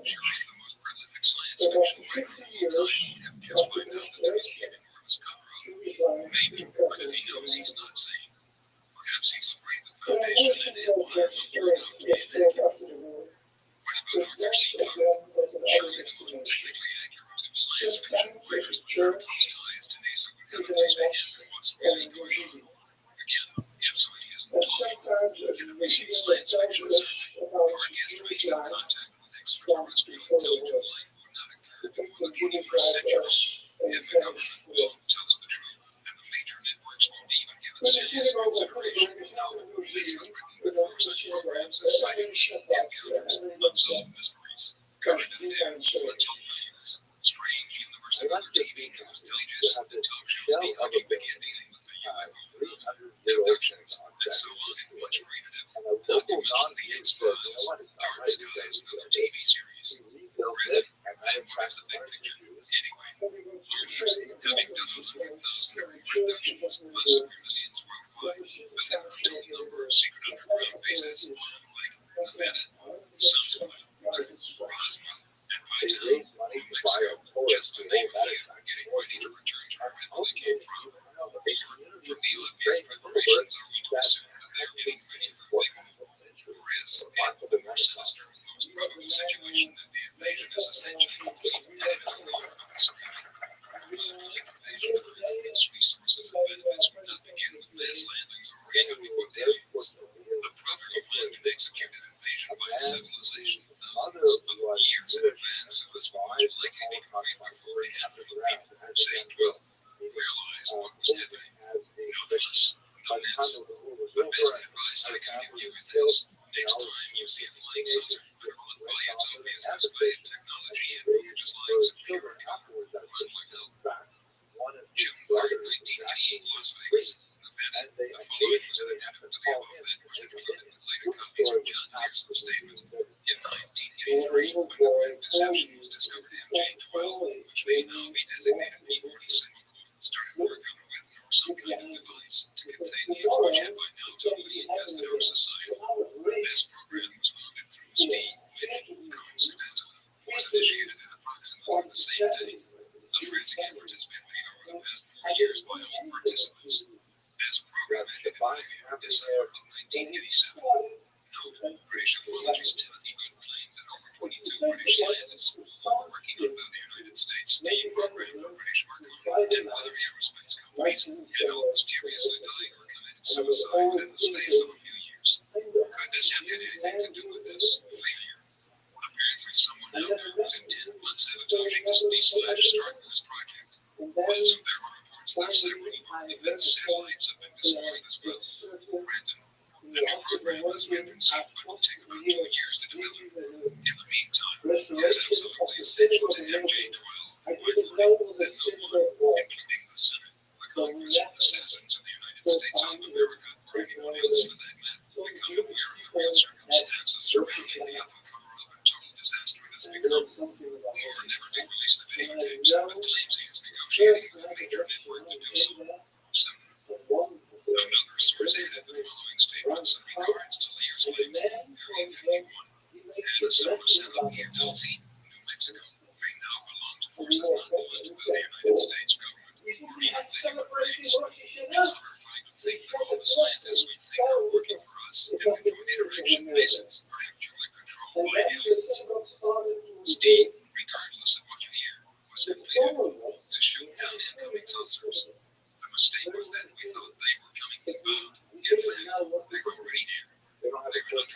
Surely the most prolific science fiction writer of all time, Let's find out that there is an enormous cover-up. Maybe, but if he knows he's not saying, perhaps he's afraid the Foundation and Empire will turn out to be inaccurate. What about Arthur C. Clarke? Surely the most technically accurate of science fiction writers with Americans' ties to NASA would have at least begin with what's really going on. Again, if somebody isn't talking, in a recent science fiction sermon, Clarke estimates that contact with extraterrestrial intelligent life would not occur before the 21st century. If the government won't tell us the truth, and the major networks won't even give it serious consideration, no, this was written before such programs as sightings, encounters, unsolved mysteries, current affairs, untold things, strange universal TV news digests, and talk shows began dealing with the UFO abductions, and so on in much greater depth, not to mention the X-Files, Dark Skies, and other TV series. Granted, then what is the big picture? Anyway, Archives, having done 100,000 or more abductions, possibly millions worldwide, building a total number of secret underground bases, like Nevada, Sunspot, Roswell, and Python, New Mexico, just to name a few, getting ready to return to wherever they came from. Or, from the obvious preparations, are we to assume that they are getting ready for a big move? Or is it the more sinister and most probable situation that the invasion is essentially complete and it is a war of security? A complete invasion of Earth, its resources and benefits would not begin with mass landings or even before the aliens. A properly planned and executed invasion by a civilization thousands of years in advance of this war would likely be complete before a handful of people, say 12, realized what was happening. No fuss, no mess. The best advice I can give you is this: next time you see a flying saucer, run by its obvious display of technology and religious lines of pure code. Run like hell. June 3rd, 1988, Las Vegas, Nevada. The following was an addendum to the above that was included in later copies of John Pearson's statement. In 1983, when the ring of deception was discovered, MJ-12, which may now be designated P-47, started work on a weapon or some kind of device to contain the which had by now totally infested our society. This program was founded through a steam which, coincidentally, was initiated at approximately the same day. A frantic effort has been made over the past 4 years by all participants. As a program ended in failure in December of 1987, note, British ufologist Timothy Good claimed that over 22 British scientists, all working under the United States steam program for British Marconi and other aerospace companies, had all mysteriously died or committed suicide within the space of a few years. Could this have had anything to do with this failure? Apparently, someone out there was intent on sabotaging this D/Star Wars project. Also, there are reports that several of our defense satellites have been destroyed as well. Granted, the new program has been conceived but will take about 2 years to develop. In the meantime, it is absolutely essential to MJ-12 find learning that no one, including the Senate, the Congress, or the citizens of the United States of America, or anyone else for that matter, become aware of the real circumstances surrounding the UFO cover-up and total disaster it has become. Or never to release the videotapes, but claims he is negotiating with a major network to do so. 7. Another source added the following statements in regards to Lear's claims. Area 51 and a similar setup near Dulce, New Mexico, may now belong to forces not belonging to the United States government or even the human race. It's horrifying to think that all the scientists we think are working for us in conjoint interaction bases are actually controlled by aliens. Steve, regardless of what you hear, was completed to shoot down incoming saucers. The mistake was that we thought they were coming inbound. In fact, they were already here. They were underground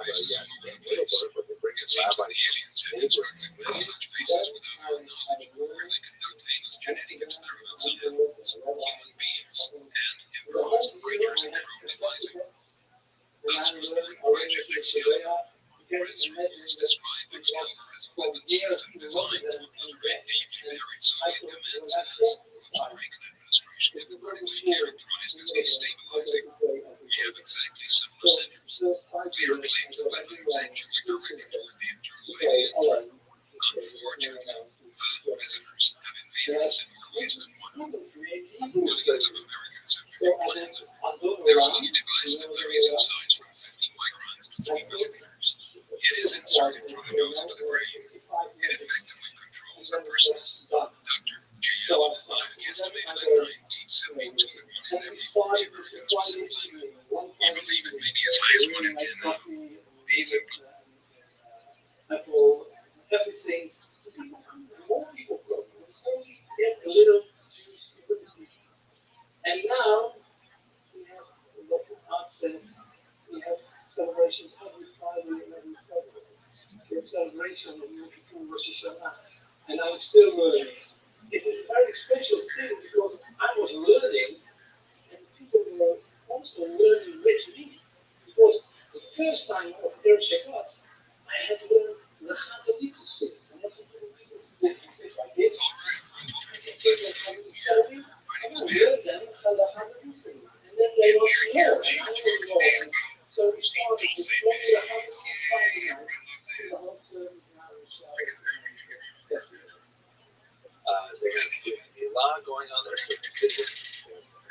bases all over the place. It seems that the aliens had constructed many such bases without our knowledge, where they conduct aimless genetic experiments on animals, human beings, and improvised creatures in their own devising. Thus was born Project Excalibur, or as reports describe Excalibur as a weapon system designed to obliterate deeply buried Soviet command centers, which the Reagan administration incorrectly characterized as destabilizing. We have exactly similar centers. Lear claims the weapon was actually directed toward the internal aliens. Unfortunately, the visitors have invaded us in more ways than one. Millions of Americans have been implanted. There's a new device that varies in size from 50 microns to 3 millimeters. It is inserted through the nose into the brain. It effectively controls the person. Dr. J. estimated in 1972 that one in every 4 neighborhoods was in need. We believe it may be as high as 1 in 10 now. Even Apple, everything to be more people growing. It's only get a little Jewish community. And now we have a lot of arts and we have celebrations every Friday and every Saturday. We have celebration of Yom Kippur, Rosh Hashanah. And I'm still learning. It is a very special thing because I was learning and people were also learning with me. Because the first time of their Shabbat, I had learned the Haggadah to sing. And that's a little people who think like this. And I learned them how the Haggadah to sing. And then they want to know, and I want to know. So we started with playing the Haggadah on Friday night to the whole service now in Shabbat. They have Milah going on there, so consider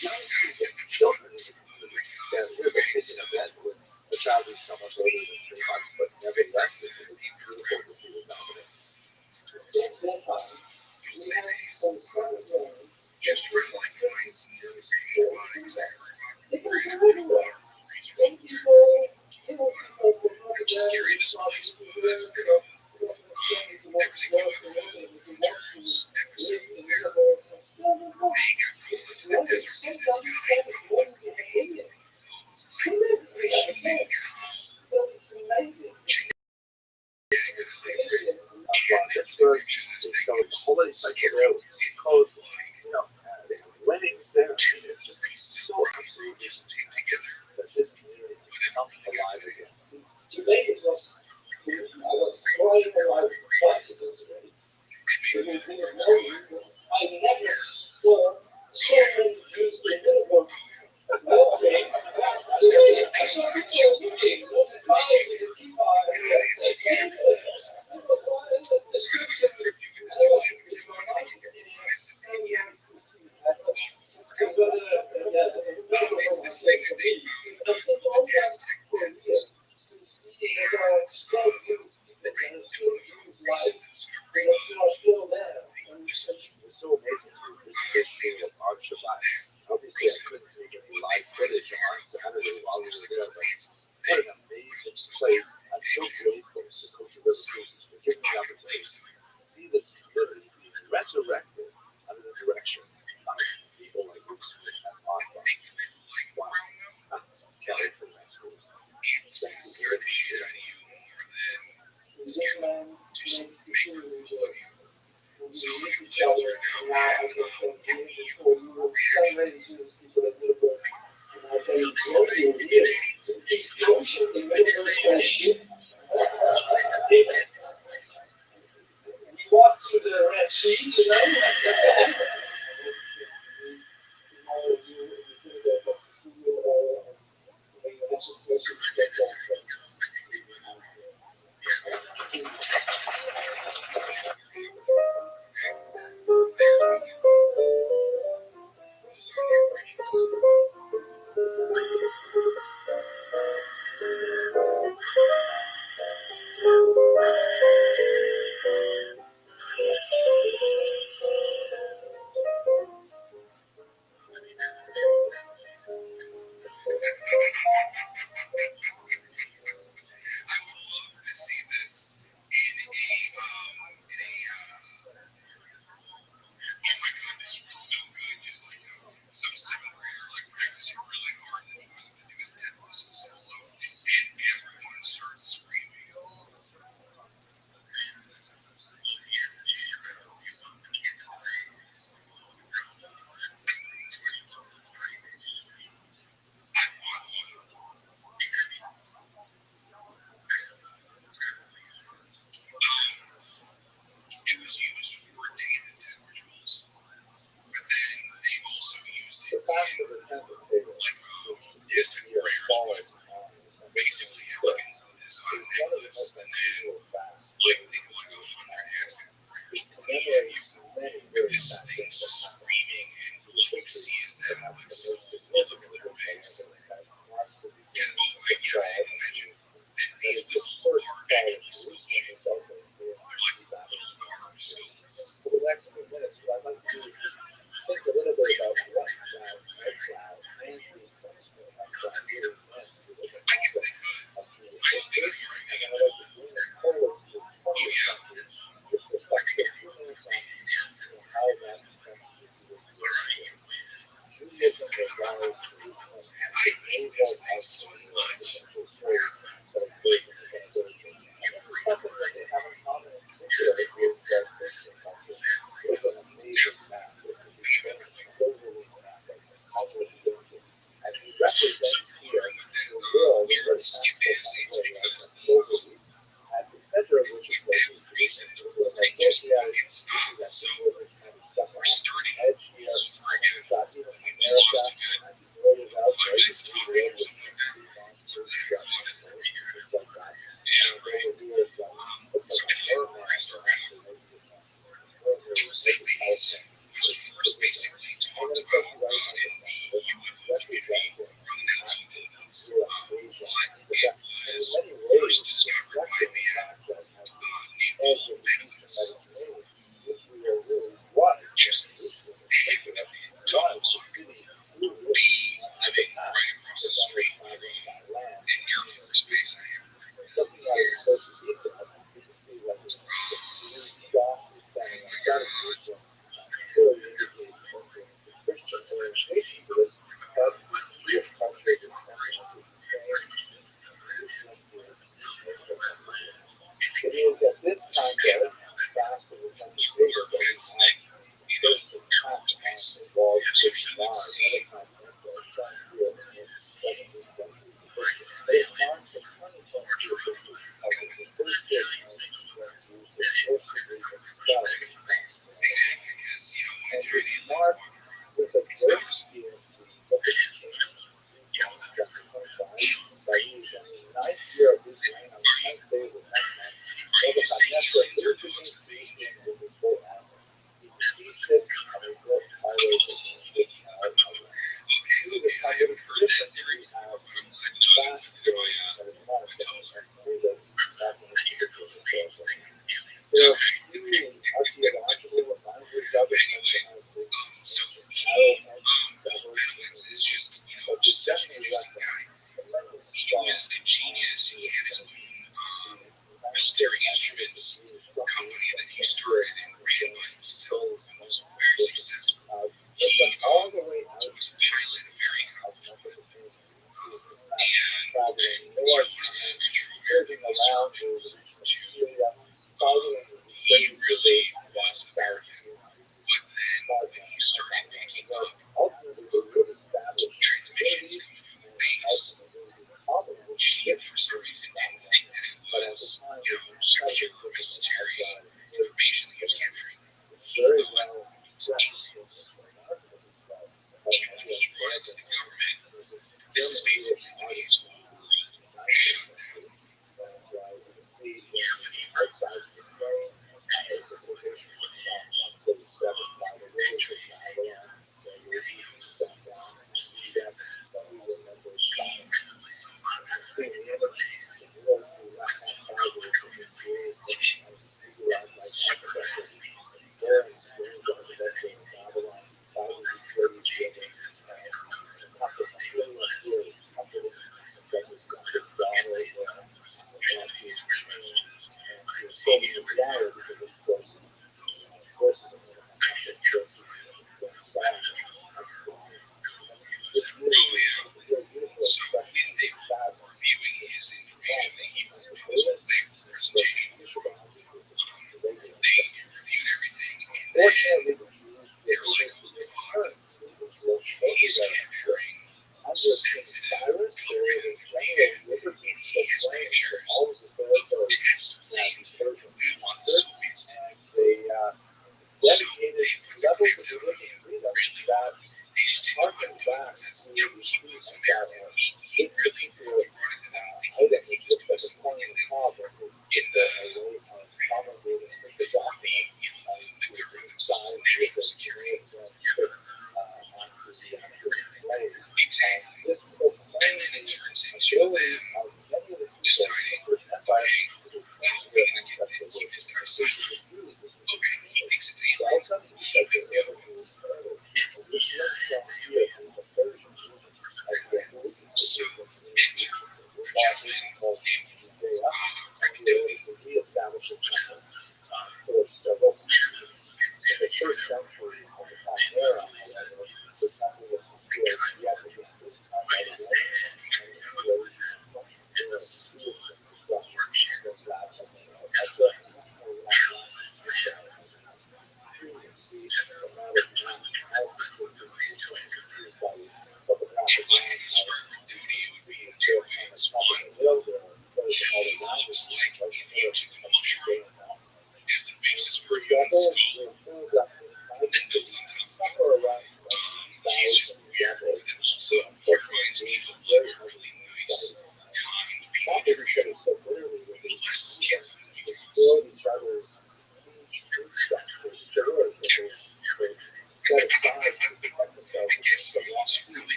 young people, children in the community. And we're thinking of that with a child who's so much older than 3 months, but nevertheless, it's beautiful to see what's happening. Since that time, we have some Saturday. just trying to find some new creative bodies that They come from everywhere. Young people, little people from over it's there. scary this place. That's everything you to the desert is this guy. That's where it's so holiday cycle there with code, they have weddings there. It's just so absolutely that this community comes alive again. Today it was, I was crying about bicycles today. I never saw so many Jews in Liverpool walking. I saw people looking, multiplying with the people. It's so amazing to this thing of Art Shabbat. Obviously, I couldn't do any live footage on Saturday while we were there, but what an amazing place. I'm so grateful to Coach River Cruises for giving me the opportunity to see this community being resurrected under the direction of people like you. That's awesome. Wow. Can't wait for the next cruise. Scared the shit out of you more than scared to see make her full of you. So you shelter now. Walk to the Red Sea, you know? Some seventh grader like practicing really hard and he was going to do his death whistle solo and everyone starts screaming. It was used for dated dead rituals, but then they also used it like distant prayers. Basically, everyone put this on a necklace, and then, like, they go like 100 asking prayers for you. With this thing screaming, and all you see is that, like, so look at their face. Because, I can imagine that these whistles are actually switching. They're like little arm skulls. For the next few minutes, what I'd like to do is think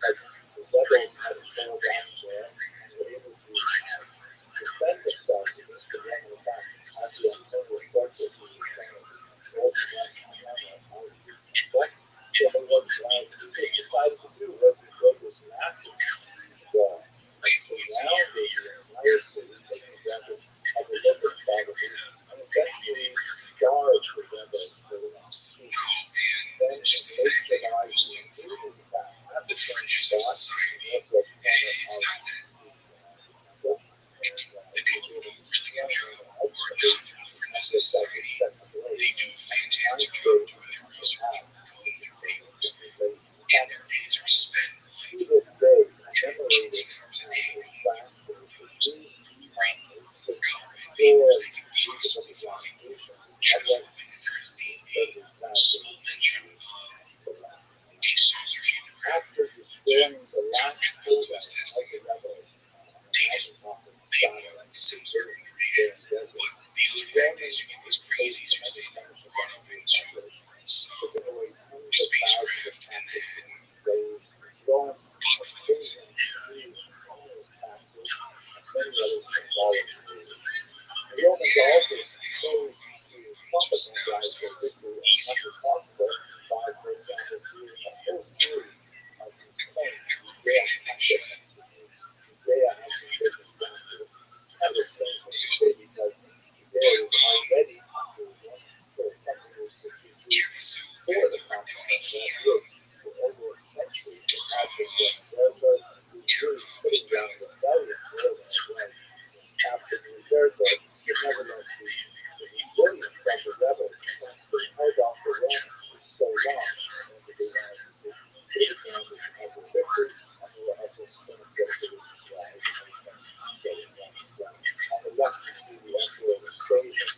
like the rebels had a small down there and were able to defend themselves against the Roman attack at the Antonia fortress, which was kind of northwest on the front. So what Egypt decided to do was to build this massive wall and surrounded the entire city, taking advantage of the local geography, and essentially starved the rebels for the next 2 weeks. Then in late July, the Egyptians attacked at the same spot in the northwest corner of the temple, and they were able to destroy them, and ultimately this site was set ablaze on the ninth day of the half. To this day, commemorated in plaster is used on a store of the occupation of what incredibly sad the last. After destroying the last holdout of the rebels on the mountaintop of Masada, the desert, the Romans placed immense punishment on the offenders, taking away tens of thousands of captives and slaves, throwing imprisoned Jews, onerous taxes, and many other symbolic rules. The Romans also chose to propagandize their victory as much as possible by, for example, creating a whole series of these quaint Judea tactics, which means Judea has been taken captive. It's kind of a strange thing to say because Judea was already under Roman control from the year 63 before the conquest of all Greece. For over a century, it had been doing Jericho, it was really putting down rebellion more than it was capturing Jericho, but nevertheless the resilience of the rebels, since they held off the Romans for so long, and they wanted to take good advantage of the victory, and they were also extremely dedicated to drive everything getting Romans down. On the left, you see the Emperor Vespasian.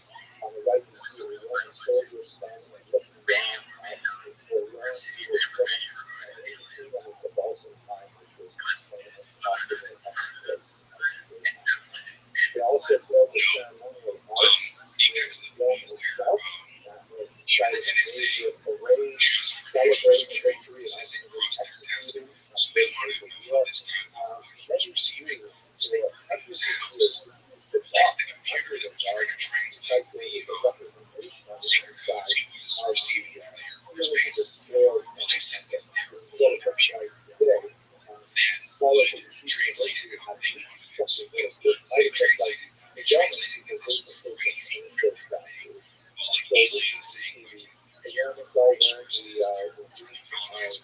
On the right, you see the Roman soldiers standing and looking down at the land he was finished, and in between them is the Balsam Time, which was one of the most popular place on the day. They also built a ceremonial arch in Rome itself that was the site of a major parade celebrating the victory and ultimately executing prisoners of war. Many Jews for hundreds of years refused to walk under this arch because there was a representation on the inside of the ceiling of this floor that still looks like today. Scholars of the Hebrew University have reconstructed this. It might have looked like the Romans because they simply contained those statues. So this is the Romans all wearing the wreath of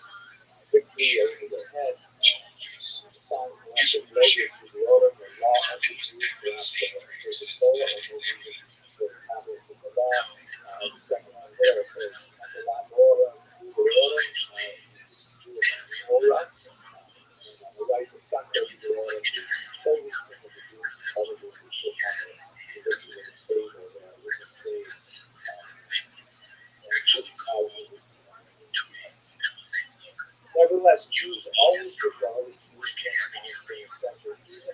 victory over their heads, and the signs left as logos to the order, the law of the Jews perhaps for the Torah, or maybe the tablets of the law. The second one there says the Lamora, the order, Jewish Torah. And on the right, the Sacro de Oro, the holy thing of the Jews, probably we put on the picture of the table there with the stage. And this is how it was Nevertheless, Jews always regarded Jerusalem as their center.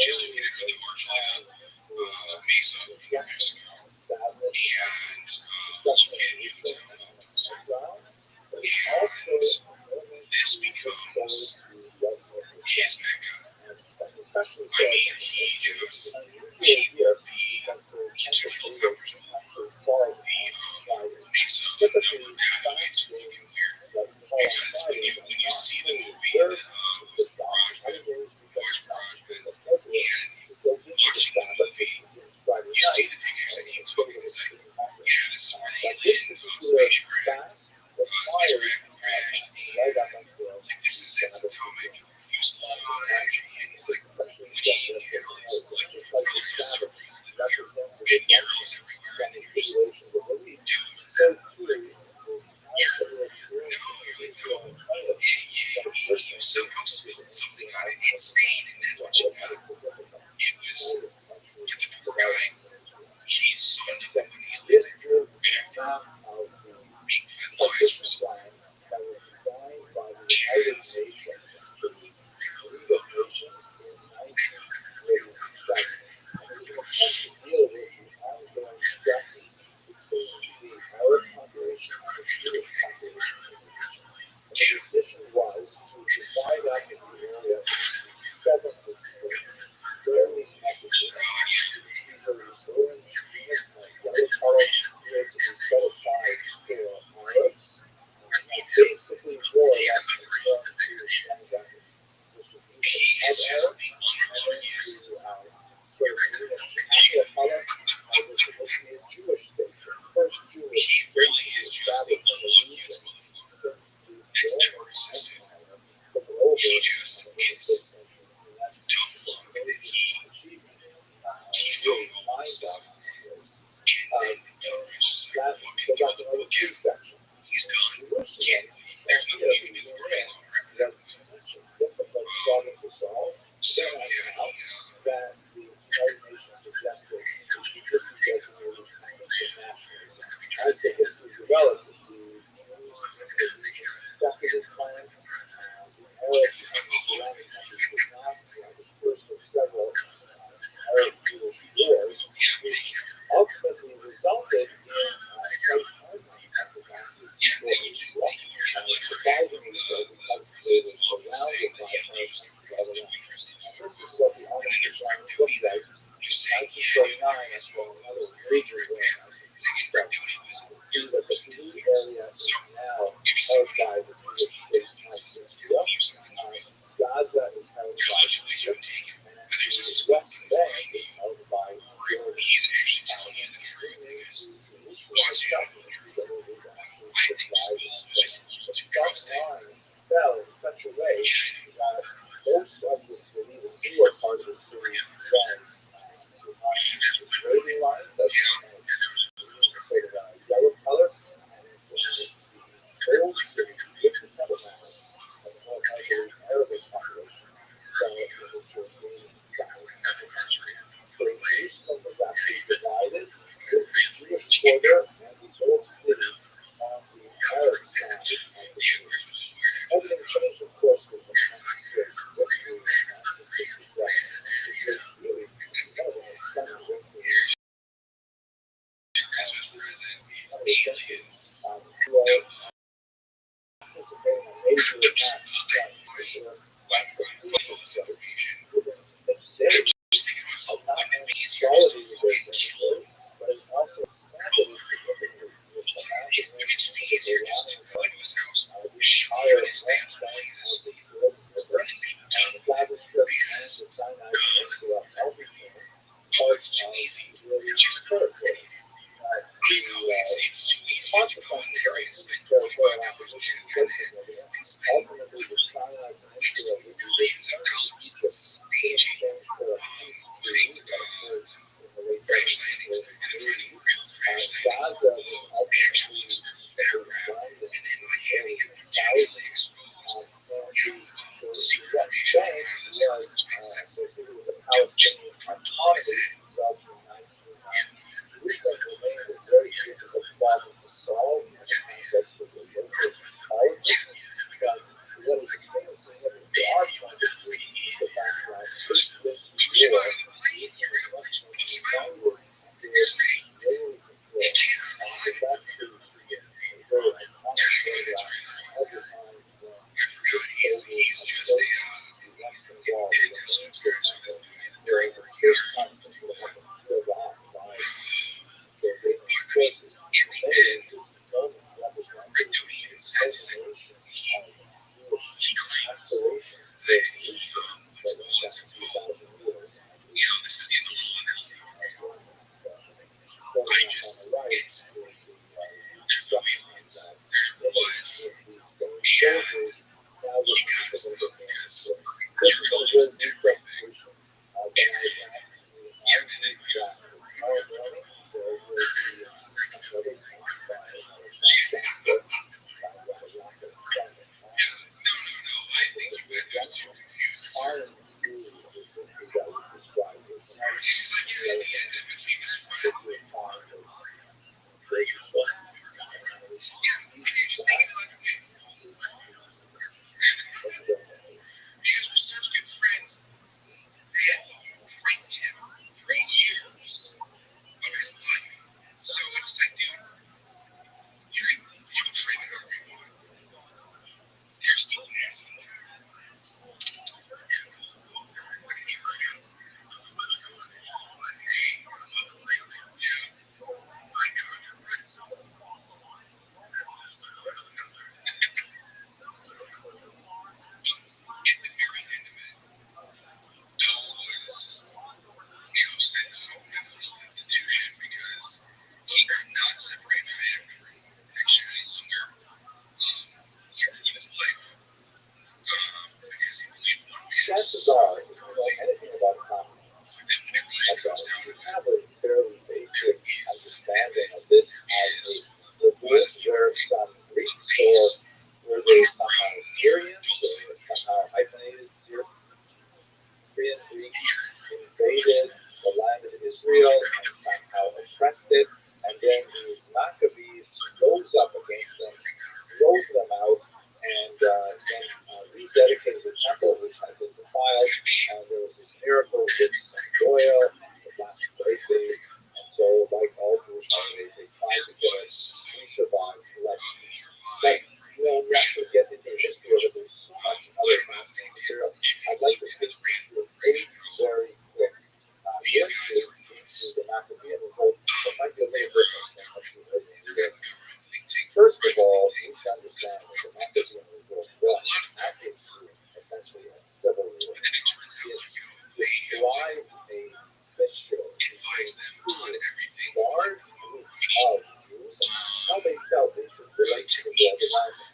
just looking at the Rothschild Mesa in New Mexico, and looking at Utah and Tulsa. And this becomes his mecca. I mean, he will be internal coverage all over the Mesa number graduates from looking weird. Because when you see the movie was the Garage, and watching the movie, you see the pictures that he took, and it's like, yeah, this is where the alien spaceship crashed, and this is its atomic fuselage, and he's like, when he inhales, like, it fills your circles and your arrows everywhere, and then you're just, dude, you somehow spilled something on it. It stayed, and that's what you got. It was, but the poor guy, he saw nothing but aliens and drew back being penalized for something. He is just the unluckiest. He really is just the unluckiest motherfucker that's ever existed. He just, it's dumb luck that he found all this stuff, and it's just like, fucking throw the book in. He's done. There's nothing you can do to bring him on. So yeah, he's actually telling you the truth because once you know the truth, I think school was just too trusting. Aliens. This information. I'm just thinking to myself, wouldn't it be easier just to fucking kill it would just be easier just to go into his house, shoot him in his family while he's asleep, running people down because it's too easy. It's just I know it's too easy to go in there and spend 45 hours looking at it and spend millions of dollars staging fake crash landings and then finding real crash landings of actually exploded aircraft and then like having it totally exposed secret information they have as Air Force Base sector. Just blow his head. miracle with some oil and some last break days. And so, like all Jewish holidays, they tried to get us to survive collectively. But, you know, when we actually get into the history of it, there's so much other fascinating material. I'd like to take you through a very quick glimpse into the Maccabean results that might be a little different than what you heard in the video. First of all, we should understand that the Maccabean revolt was actually essentially a civil war. It described a fissure between two large groups of Jews and how they felt they should relate to the world around them.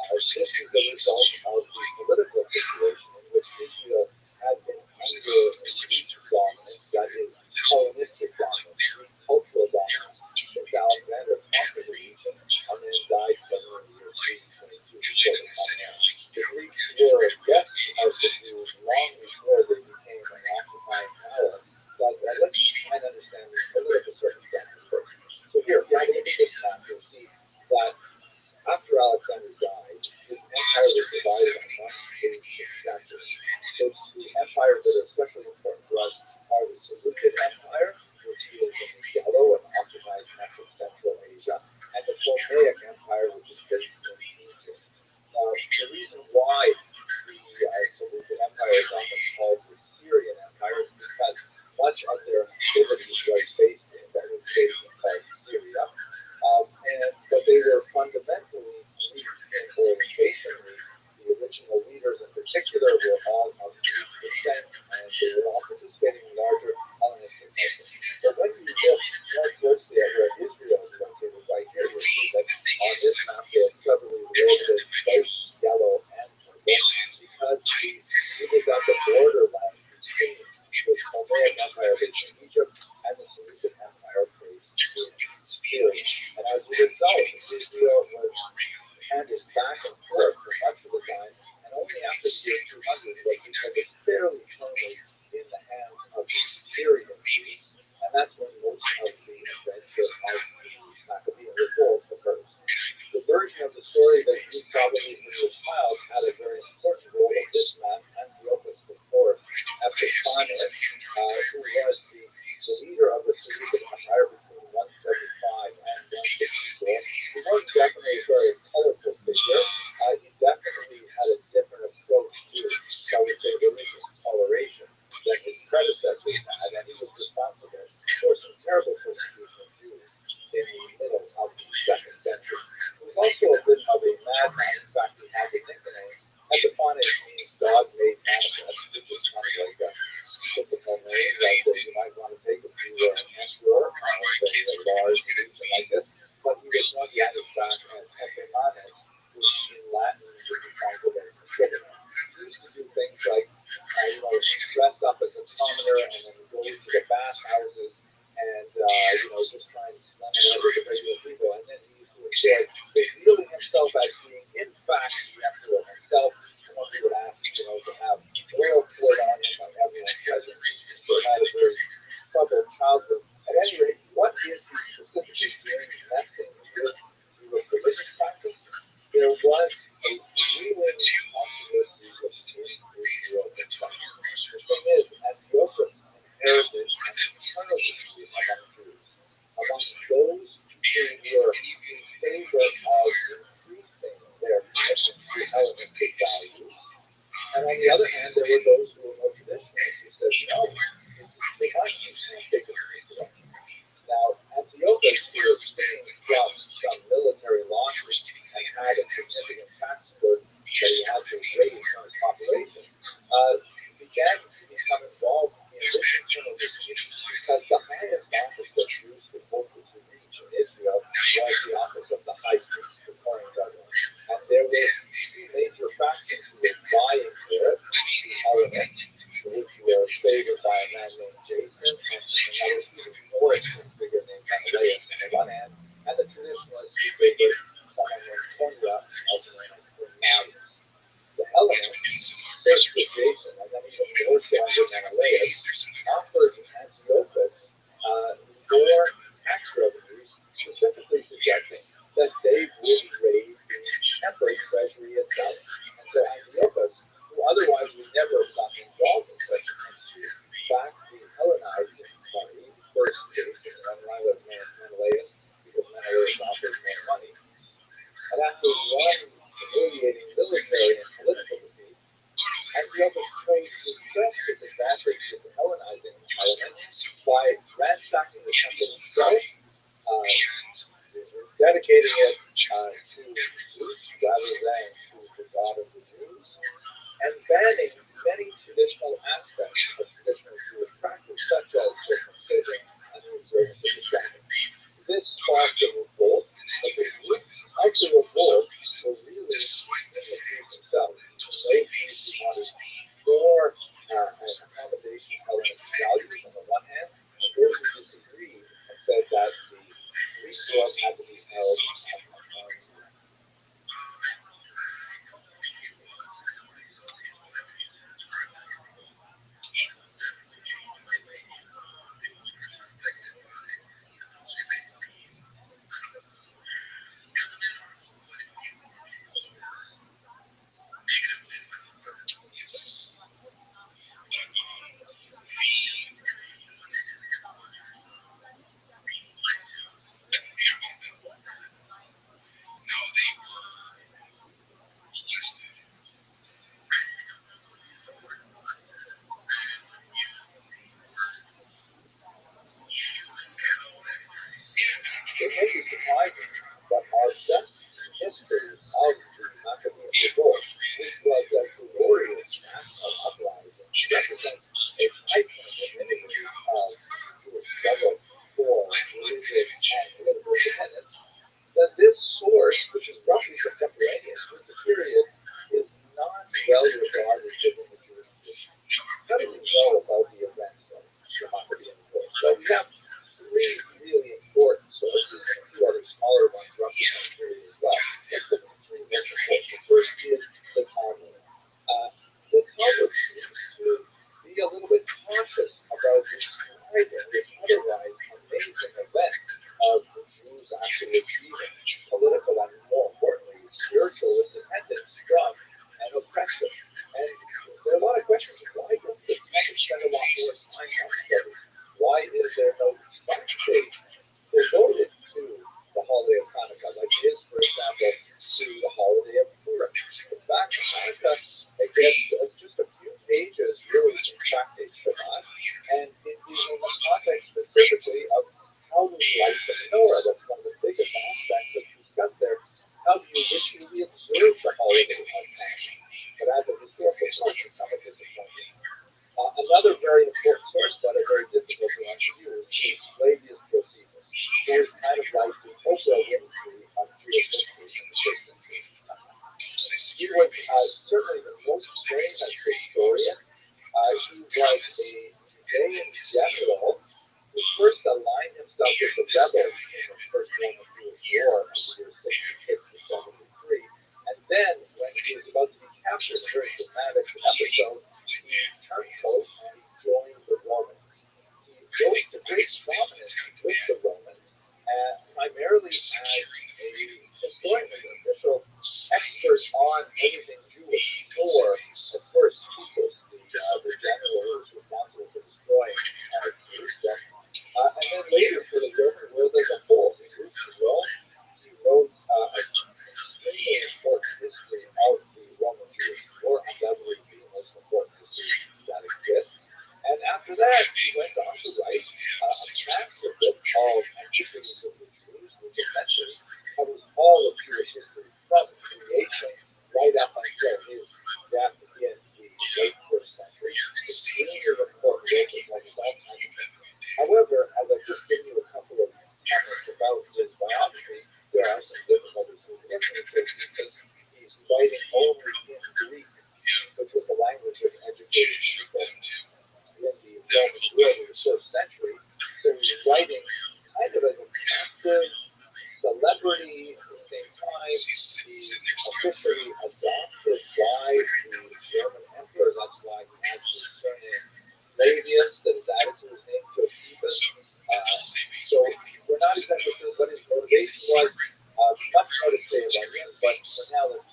This is the result of the political situation in which Israel had been under Greek dominance, that is, Hellenistic dominance, Greek cultural dominance, since Alexander conquered the region and then died 7 years, 322 before the Common Era. The Greeks were guests of the Jews long before they became an occupying power, but let's try and understand the political circumstances first. So here, if you have a look at this map, you'll see that after Alexander died, his empire was divided among his successors. The empires that are especially important for us are the Seleucid Empire, which is in the yellow and occupies much of Central Asia, and the Ptolemaic Empire, which is based in Egypt. Now, the reason why the Seleucid Empire is often called the Syrian Empire is because much of their activity was based in what was basically called Syria. But they were fundamentally Greek in orientation. The original leaders in particular were all of Greek descent, and they were all participating in larger Hellenistic culture. But when you look more closely at where Israel is located, right here, you'll see that on this map they're cleverly labeled both yellow and purple because these it is at the borderline between the Ptolemaic Empire based in Egypt and the Seleucid Empire based in Syria. And as a result, Israel was handed back and forth for much of the time, and only after the year 200 was it fairly firmly in the hands of the Syrian Jews, and that's when most of the adventure of the Maccabean revolt occurs. The version of the story that you probably when you were a child had a very important role of this man, Antiochus IV Epiphanes, who was the leader of the Seleucid Empire between 175 and 164. He was definitely a very colorful figure. He definitely had a different approach to, shall we say, religious toleration than his predecessors had, and he was responsible for some terrible persecution of Jews in the middle of the 2nd century. He was also a bit of a madman. In fact, he had the nickname Epiphanes, means God made manifest, which is kind of like a typical name that you might want to take if you were an emperor of a large region like this. But he was known behind his back as Epiphanes, which in Latin would be translated as sugar man. He used to do things like, dress up as a commoner and then go to the bathhouses and, just try and slam it over the regular people. And then he used to enjoy revealing himself as being, in fact, the emperor himself. And when he would ask, to have royal court on him by everyone present, he had a very troubled childhood. At any rate, what is he specifically doing messing with Jewish religious practice? There was a ruling controversy within Israel itself. The thing is, Antiochus inherited an eternity among Jews, among those who were in favor of increasing their commitment to Hellenistic values. And on the other hand, there were those who were more traditionalists who said, no, this is too much, you can't take this in this direction. Now, Antiochus, who was fleeing from some military losses and had a significant tax burden that he had to raise from his population, began to become involved in this internal dispute because the highest office that Jews could hope to reach in Israel was the office of the high priest, the Kohen Gadol. And there were two major factions who were vying for it: the Hellenists, which were favored by a man named Jason, and another even more extreme figure named Menelaus on the one hand, and the traditionalists who favored someone named Tonia, also known as Queen Marius. The Hellenists, first with Jason, and then even more so under Menelaus, offered Antiochus more tax revenues, specifically suggesting that they would raid the temple treasury itself. And so Antiochus, who otherwise would never have gotten involved in such a dispute, element by ransacking the temple itself, dedicating it to Zeus rather than to the god of the Jews, and banning many traditional aspects of traditional Jewish practice, such as circumcision and the observance of the Sabbath. This sparked a revolt, but the root of the revolt were really in the Jews themselves. Those Jews who wanted more an accommodation element values on the one hand, and those who disagreed and said that the Greek world had to be held at arm's length. It may be surprising, but our best history of the Maccabean revolt, which was a glorious national uprising, represents a high point in history of Jewish struggle for religious and political independence, that this source, which is roughly contemporaneous with the period, is not well regarded within the Jewish tradition. How do we know about the events of the Maccabean revolt? Well, we have three really important sources and a few other smaller ones roughly from the period as well. Let's look at the three most important. The first is the Talmud. The Talmud seems to be a little bit cautious about describing this otherwise amazing event of the Jews actually achieving political and, more importantly, spiritual independence from an oppression. And there are a lot of questions. Why does the Talmud spend a lot more time on study? Why is there no response stage devoted to the holiday of Hanukkah, like it is, for example, to the holiday of Purim? In fact, Hanukkah gets just a few pages really in Tractate Shabbat, and it is in the context specifically of how do we light the menorah. That's one of the biggest aspects that's discussed there. How do you ritually observe the holiday of Hanukkah? But as a historical source, it's somewhat disappointing. Another very important source, but a very difficult one to use, is Flavius Josephus, who is kind of like the Oprah Winfrey of Jewish history in the first century. He was certainly the most famous historian. He was a Judean general who first aligned himself with the rebels in the First Roman-Jewish War in the year 66 to 73. And then, when he was about to be captured in a very dramatic episode, he turned coat and he joined the Romans. He rose to great prominence with the Romans, primarily as a historian, an official expert on everything Jewish for, of course, Titus, the general who was responsible for destroying Jerusalem, and then later for the Roman world as a whole. He moved to Rome. He wrote an extremely important history of the Roman Jewish War, undoubtedly the most important history that exists. And after that, he went on to write a massive book called Antiquities of the Jews, which essentially covers all of Jewish history from creation right up until his death in the late first century. Extremely important work as well as all kinds of things. However, as I've just given you a couple of comments about his biography, there are some difficulties with him because he's writing only in Greek, which was the language of educated people in the Roman world in the first century. So he's writing kind of as a captive celebrity at the same time. He's officially adopted by the Roman emperor. That's why he has his surname Flavius that is added to his name, Josephus. So we're not exactly sure what his motivation was. Much more to say about him, but for now let's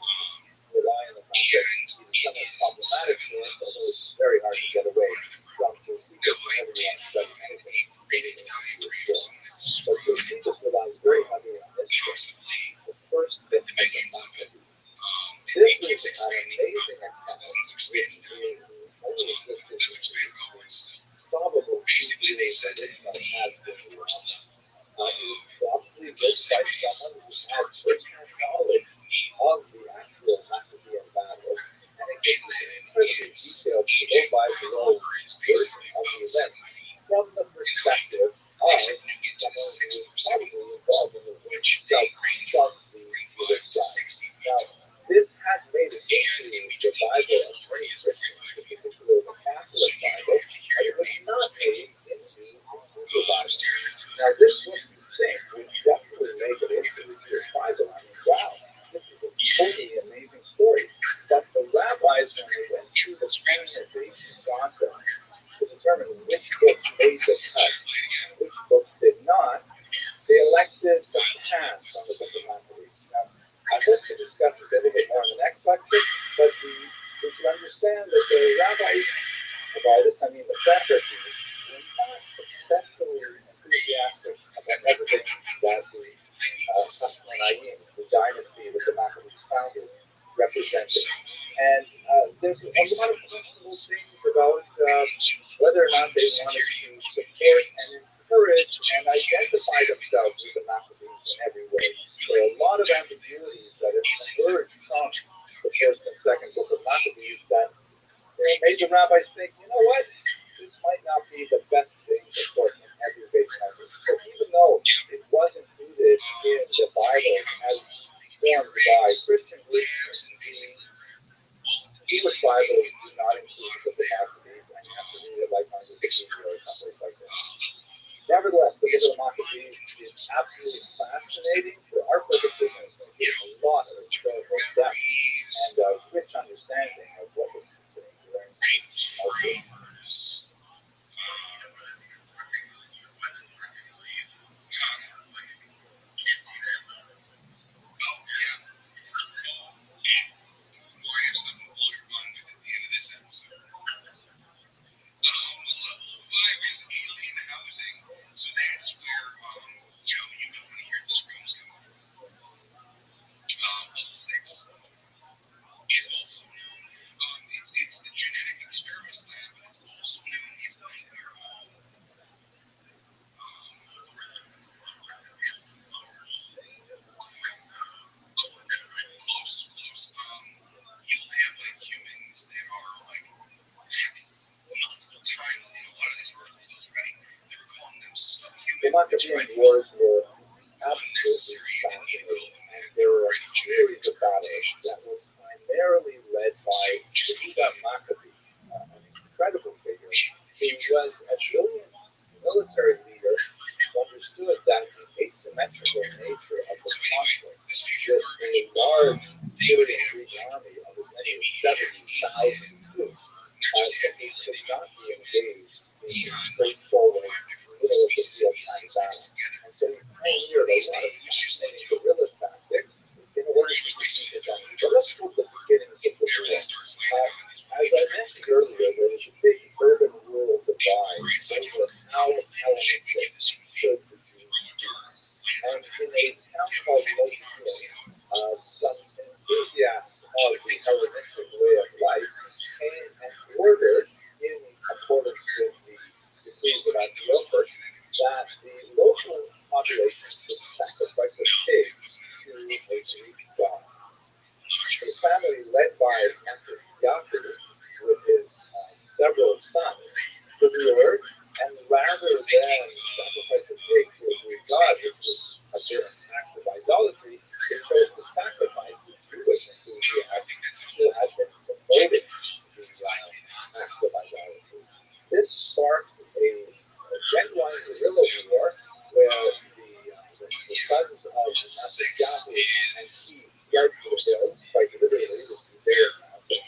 rely on the fact that he's somewhat problematic to us, although it's very hard to get away from Josephus whenever you want to study anything related to Jewish war. has been worse. It was probably written by someone who had first-hand knowledge of the actual Maccabean battle, and it gives us an incredibly detailed below-by-below version of the event from the perspective of someone who was probably involved in the war itself from the Jewish side. Now, this has made it into the Bible of many Christians, particularly the Catholic Bible, but it was not made into the Bible. Now, this was the thing which definitely made it into the Jewish Bible. I mean, wow, this is a totally amazing story. But the rabbis, when they went through the canonization process to determine which books made the cut and which books did not, they elected to pass on the book of Maccabees. Now, I hope to discuss this a little bit more in the next lecture, but we should understand that the rabbis, and by this I mean the Sadducees, were not especially enthusiastic about everything that the Hasmonaim, the dynasty that the Maccabees founded, represented. And there's a lot of questionable things about whether or not they wanted to support and encourage and identify themselves with the Maccabees in every way. There are a lot of ambiguities that have emerged from the first and second book of Maccabees that made the rabbis think, you know what, this might not be the best thing to put in every base message. So even though it was included in the Bible as formed by Christian groups, the Jewish Bible do not include the book of Maccabees, and you have to read it like under the Hebrew or someplace like that. Nevertheless, the book of the Maccabees is absolutely fascinating for our purposes, and it's going to give a lot of historical depth and rich understanding of what was happening during this. So that's where, you don't want to hear the screams go off. Level 6 is also known, it's the genetic experiments lab, but it's also known as Nightmare Hall. Close. You'll have like humans that are like multiple times in a lot of these articles I was reading, they were calling them subhuman. The Maccabean Wars were absolutely fascinating, and there were a series of battles that was primarily led by Yehuda Maccabee, an incredible figure who was a brilliant military leader who understood that the asymmetrical nature of the conflict with a large Syrian Greek army of as many as 70,000 troops simply could not be engaged in straightforward, middle of the field kind of battle. And so he pioneered a lot of fascinating guerrilla tactics in order to defeat his enemy. But let's go to the beginnings of the war. As I mentioned earlier, there was a big urban rural divide over how Hellenistic should the Jews be. And in a town called Rothschild'S, some enthusiasts of the Hellenistic way of life came and ordered, in accordance with the decrees of Antiochus, that the local population should sacrifice a pig to a Greek god. A family led by Empress Yaku with his several sons took the order, and rather than sacrifice a pig to a Greek god, which was a certain act of idolatry, they chose to sacrifice the Jewish enthusiasts who had been promoting the act of idolatry. This sparked a genuine guerrilla war where the sons of Yaku and he fled to the hills, quite literally, the Judean mountain.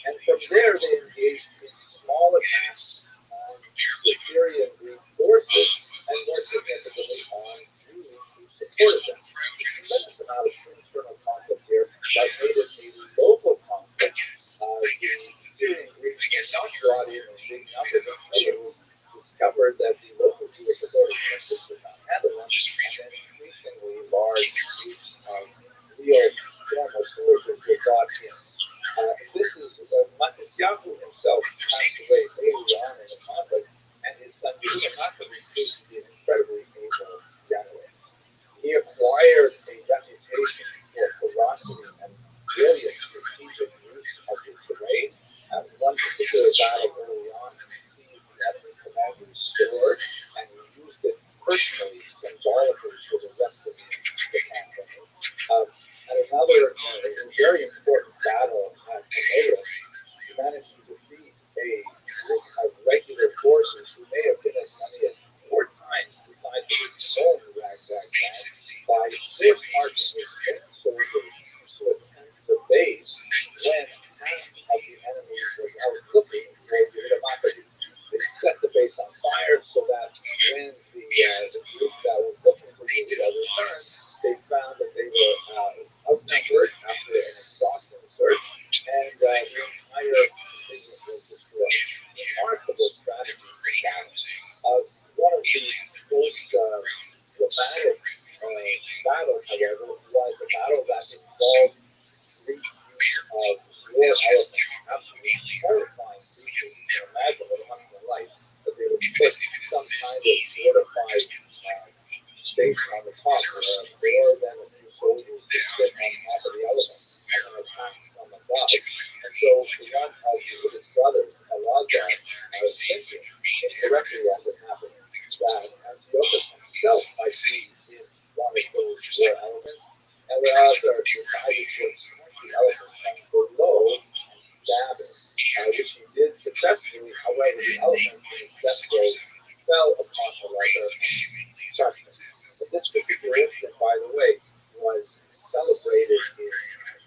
And from there, they engaged in small attacks on the Syrian Greek forces, and more significantly on Jews who supported them. There's a tremendous amount of internal conflict here that made it a local conflict. The Syrian Greeks were not brought in big numbers until it was discovered that the local Jewish authorities simply could not handle them, and then increasingly large groups of real formal soldiers were brought in. This is Matisyahu himself passed away early on in the conflict, and his son Yehuda Maccabee personally, symbolically for the rest of the campaign. At another very important battle at Emmaus, he managed to defeat a group of regular forces who may have been as many as 4 times the size of his own ragtag band by force marching his own soldiers to attend the base when half of the enemy was out looking for the Hiramakabi. They set the base on fire so that when the group that was looking for Yehuda returned, they found that they were outnumbered after an exhausting search, and the entire contingent was destroyed. Remarkable strategy in battle. One of the most dramatic battles, however, was a battle that involved Greek use of war elephants. Absolutely horrifying creatures. You can imagine what it must have been like that they would put some kind of fortified station on the top where more than a few soldiers could sit on top of the elephant and then attack from above. And so one of his brothers, Elazar, was thinking incorrectly as it happened that Antiochus himself might be in one of those war elements, and Elazar decided to attack the elephant from below and stab it, which he did successfully. However, the elephant in his death throes fell upon Elazar and crushed him. But this particular incident, by the way, was celebrated in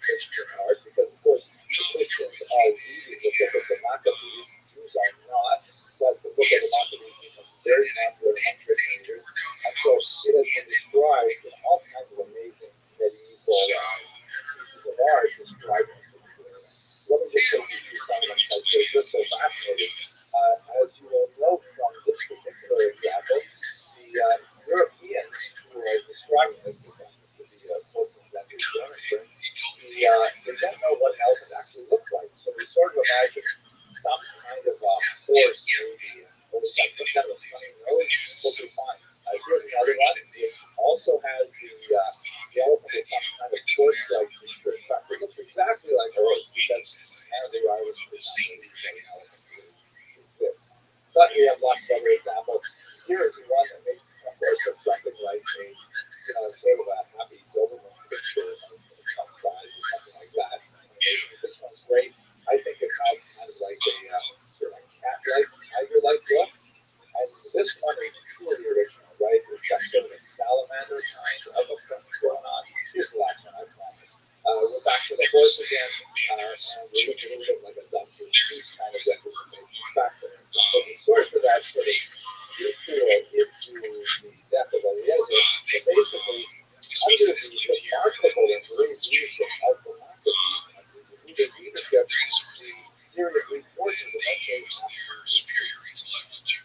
Christian art because, of course, the Christians are reading the book of the Maccabees. Jews are not, but the book of the Maccabees becomes very popular among Christian readers. And so it has been described in all kinds of amazing medieval pieces of art describing this particular event. Let me just take you through some of them because they're just so fascinating. As you will note from this particular example, the Europeans who are describing this happens to be a 14th century German term, they don't know what an elephant actually looks like. So they sort of imagine some kind of a horse, maybe, or some kind of a funny nose. Okay, fine. Here's another one which also has the elephant with some kind of horse-like feature. In fact, it looks exactly like a horse because apparently Irish did not believe that an elephant exists. But we have lots of other examples. Here is one that makes, of course, looks something like a, sort of a happy Doberman picture of some size or something like that. This one's great. I think it has kind of like a sort of cat-like, tiger-like look. And this one is truly original, right? It's got sort of a salamander kind of a print going on. Here's the last one, I promise. We're back to the horse again, and we're looking a little bit like a dumpster shoes kind of representation. Fascinating. But the source of that sort of detour into the death of Eliezer, but basically, under the remarkable and brave leadership of the Maccabees, under the leadership, the Syrian Greek forces eventually superior intellect to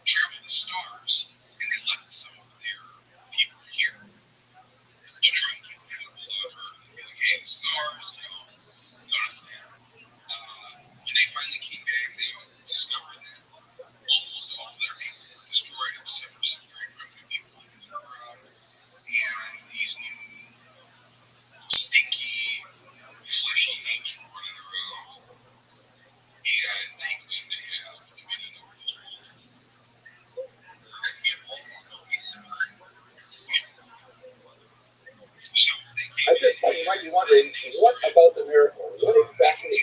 travel the stars, and they left some of their people here to try and keep people over and be like, hey, the stars, notice that. When they finally came back, they discovered that almost all of their people were destroyed except for some very primitive people in the ground. And these new stinky, fleshy apes were running around, and they claimed to have dominion over Israel. At this point, you might be wondering, what about the miracle? What exactly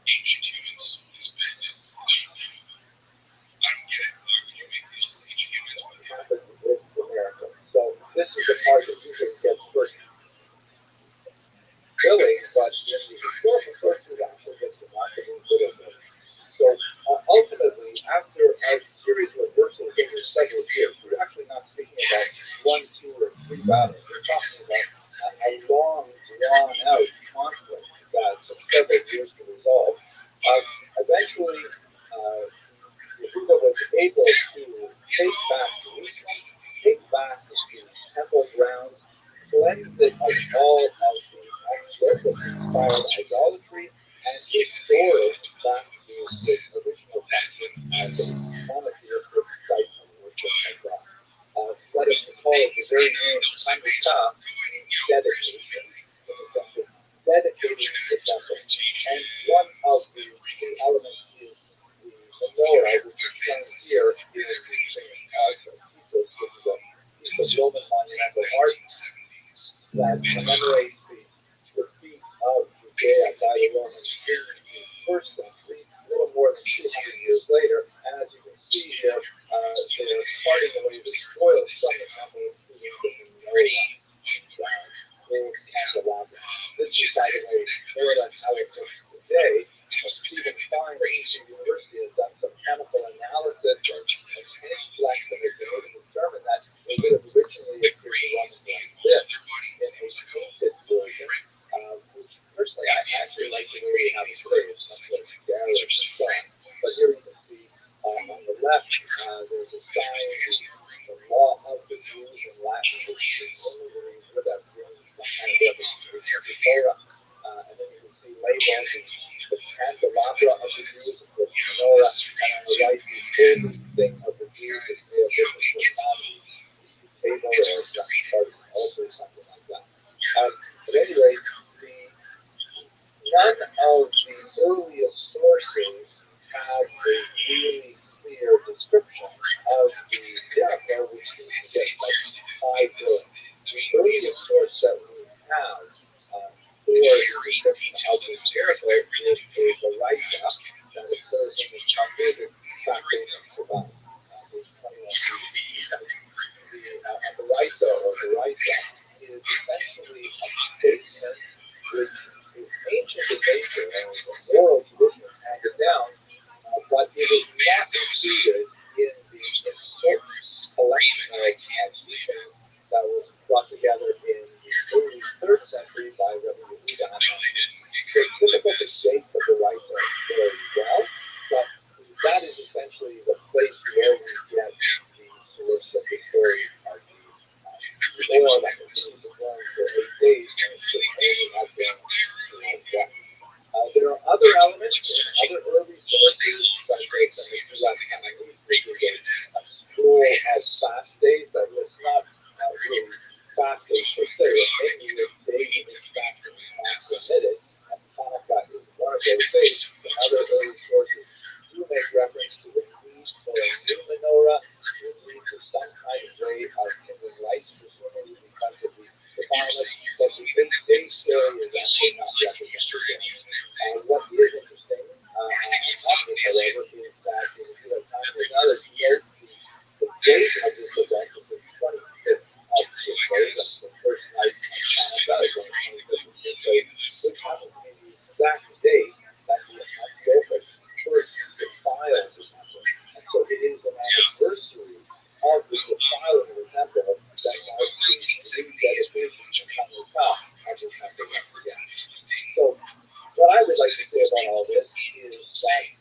Ancient humans has been I don't get it. Why would you make deals with ancient humans? happens with the miracle? So this is the part that usually gets first billing, but in the historical sources actually gets remarkably little billing. So ultimately, after a series of reversals over several years, we're actually not speaking about 1, 2, or 3 battles. We're talking about a long, drawn-out conflict that took several years to resolve. Eventually, Yehuda was able to take back Jerusalem, take back the temple grounds, cleanse it of all of the Antiochus-inspired idolatry, and restore it back to its original function as a monotheistic site of worship of God. Let us recall the very name Hanukkah means dedication in the temple, dedicating the temple. And one of the elements is the menorah, which is shown here, is the commemorates the defeat of Judea by the Romans in the first century, a little more than 200 years later. And as you can see here, they're carting away the spoils from the temple to the old candelabra. This is, by the way, more or less how it looks today. Stephen Fine at Eastern University has done some chemical analysis and paint flex and has been able to determine that it would have originally appeared to Romans like this in a painted version, which personally I actually like the way we have it today. It's much less garish and so on. But here you can see on the left there's a sign, the law of the Jews in Latin, which would have been some kind of representation of the Torah. And then you can see labels, the candelabra of the Jews, of course, the menorah, and on the right, the holy thing of the Jews, which may have been the table or just part of an altar or something like that. At any rate, none of the earliest sources have a really clear description of the Jericho, which seems to get much tied to it. The earliest source that we have for the description of the Jericho is a Baraita that occurs in the Talmudic tractate of Shabbat, page 21. A Baraita or Baraita is essentially a statement which is ancient in nature and the oral tradition handed down, but it is not included in the important collection of teachings that was brought together in the early 3rd century by Rabbi. So it's difficult to date the Baraita very well, but that is essentially the place where we get the source of the story of the oil that continues to burn for 8 days and it should only have been one. There are other elements in other early sources, such as the U.S. Chinese, which is a scroll of fast days that was not really fast days per se, but mainly the days in which fasting was permitted, and Hanukkah is one of those days. And other early sources do make reference to the need for a new menorah, the need for some kind of way of kindling lights, presumably because of the defilement, but the 8-day story is actually not represented there. What is interesting, however, is that in the U.S. Times and others note the date of this event is the 25th of Kislev, that's the first night of Hanukkah, is on the 25th of Kislev, which happens to be the exact date that the Antiochus first defiled the temple. And so it is an anniversary of the defiling of the temple that marks the rededication of Hanukkah as a temple once again. So what I would like to say about all this is that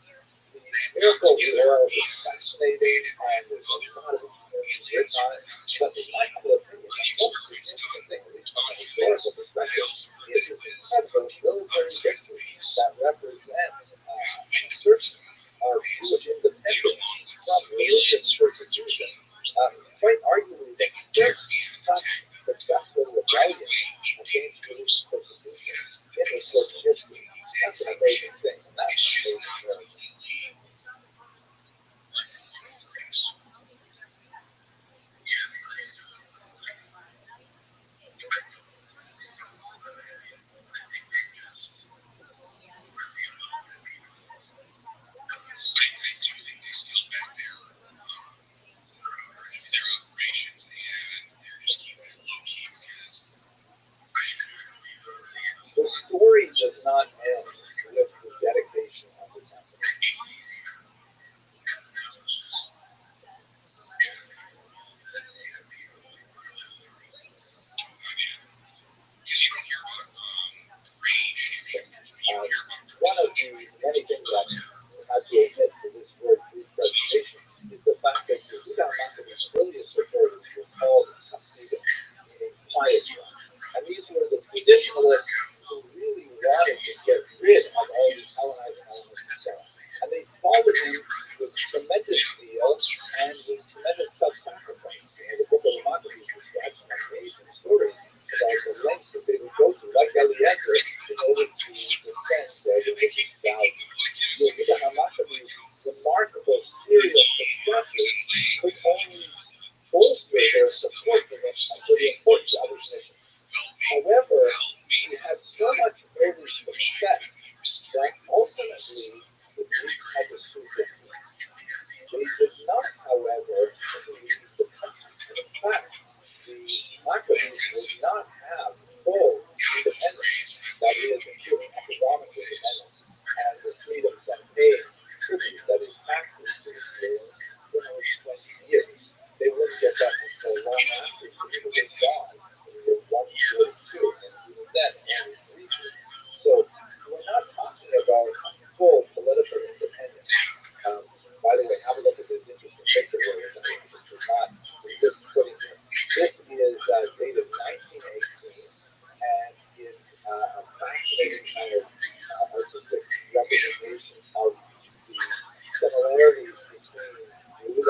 the miracle of the oil is fascinating and there's a lot of information written on it, but in my humble opinion, the most significant thing, at least from a historical perspective, is this incredible military victory that represents an assertion of Jewish independence from religious persecution. Quite arguably, the first such successful rebellion against religious persecution in recorded history. That's an amazing thing, and that's an amazing miracle.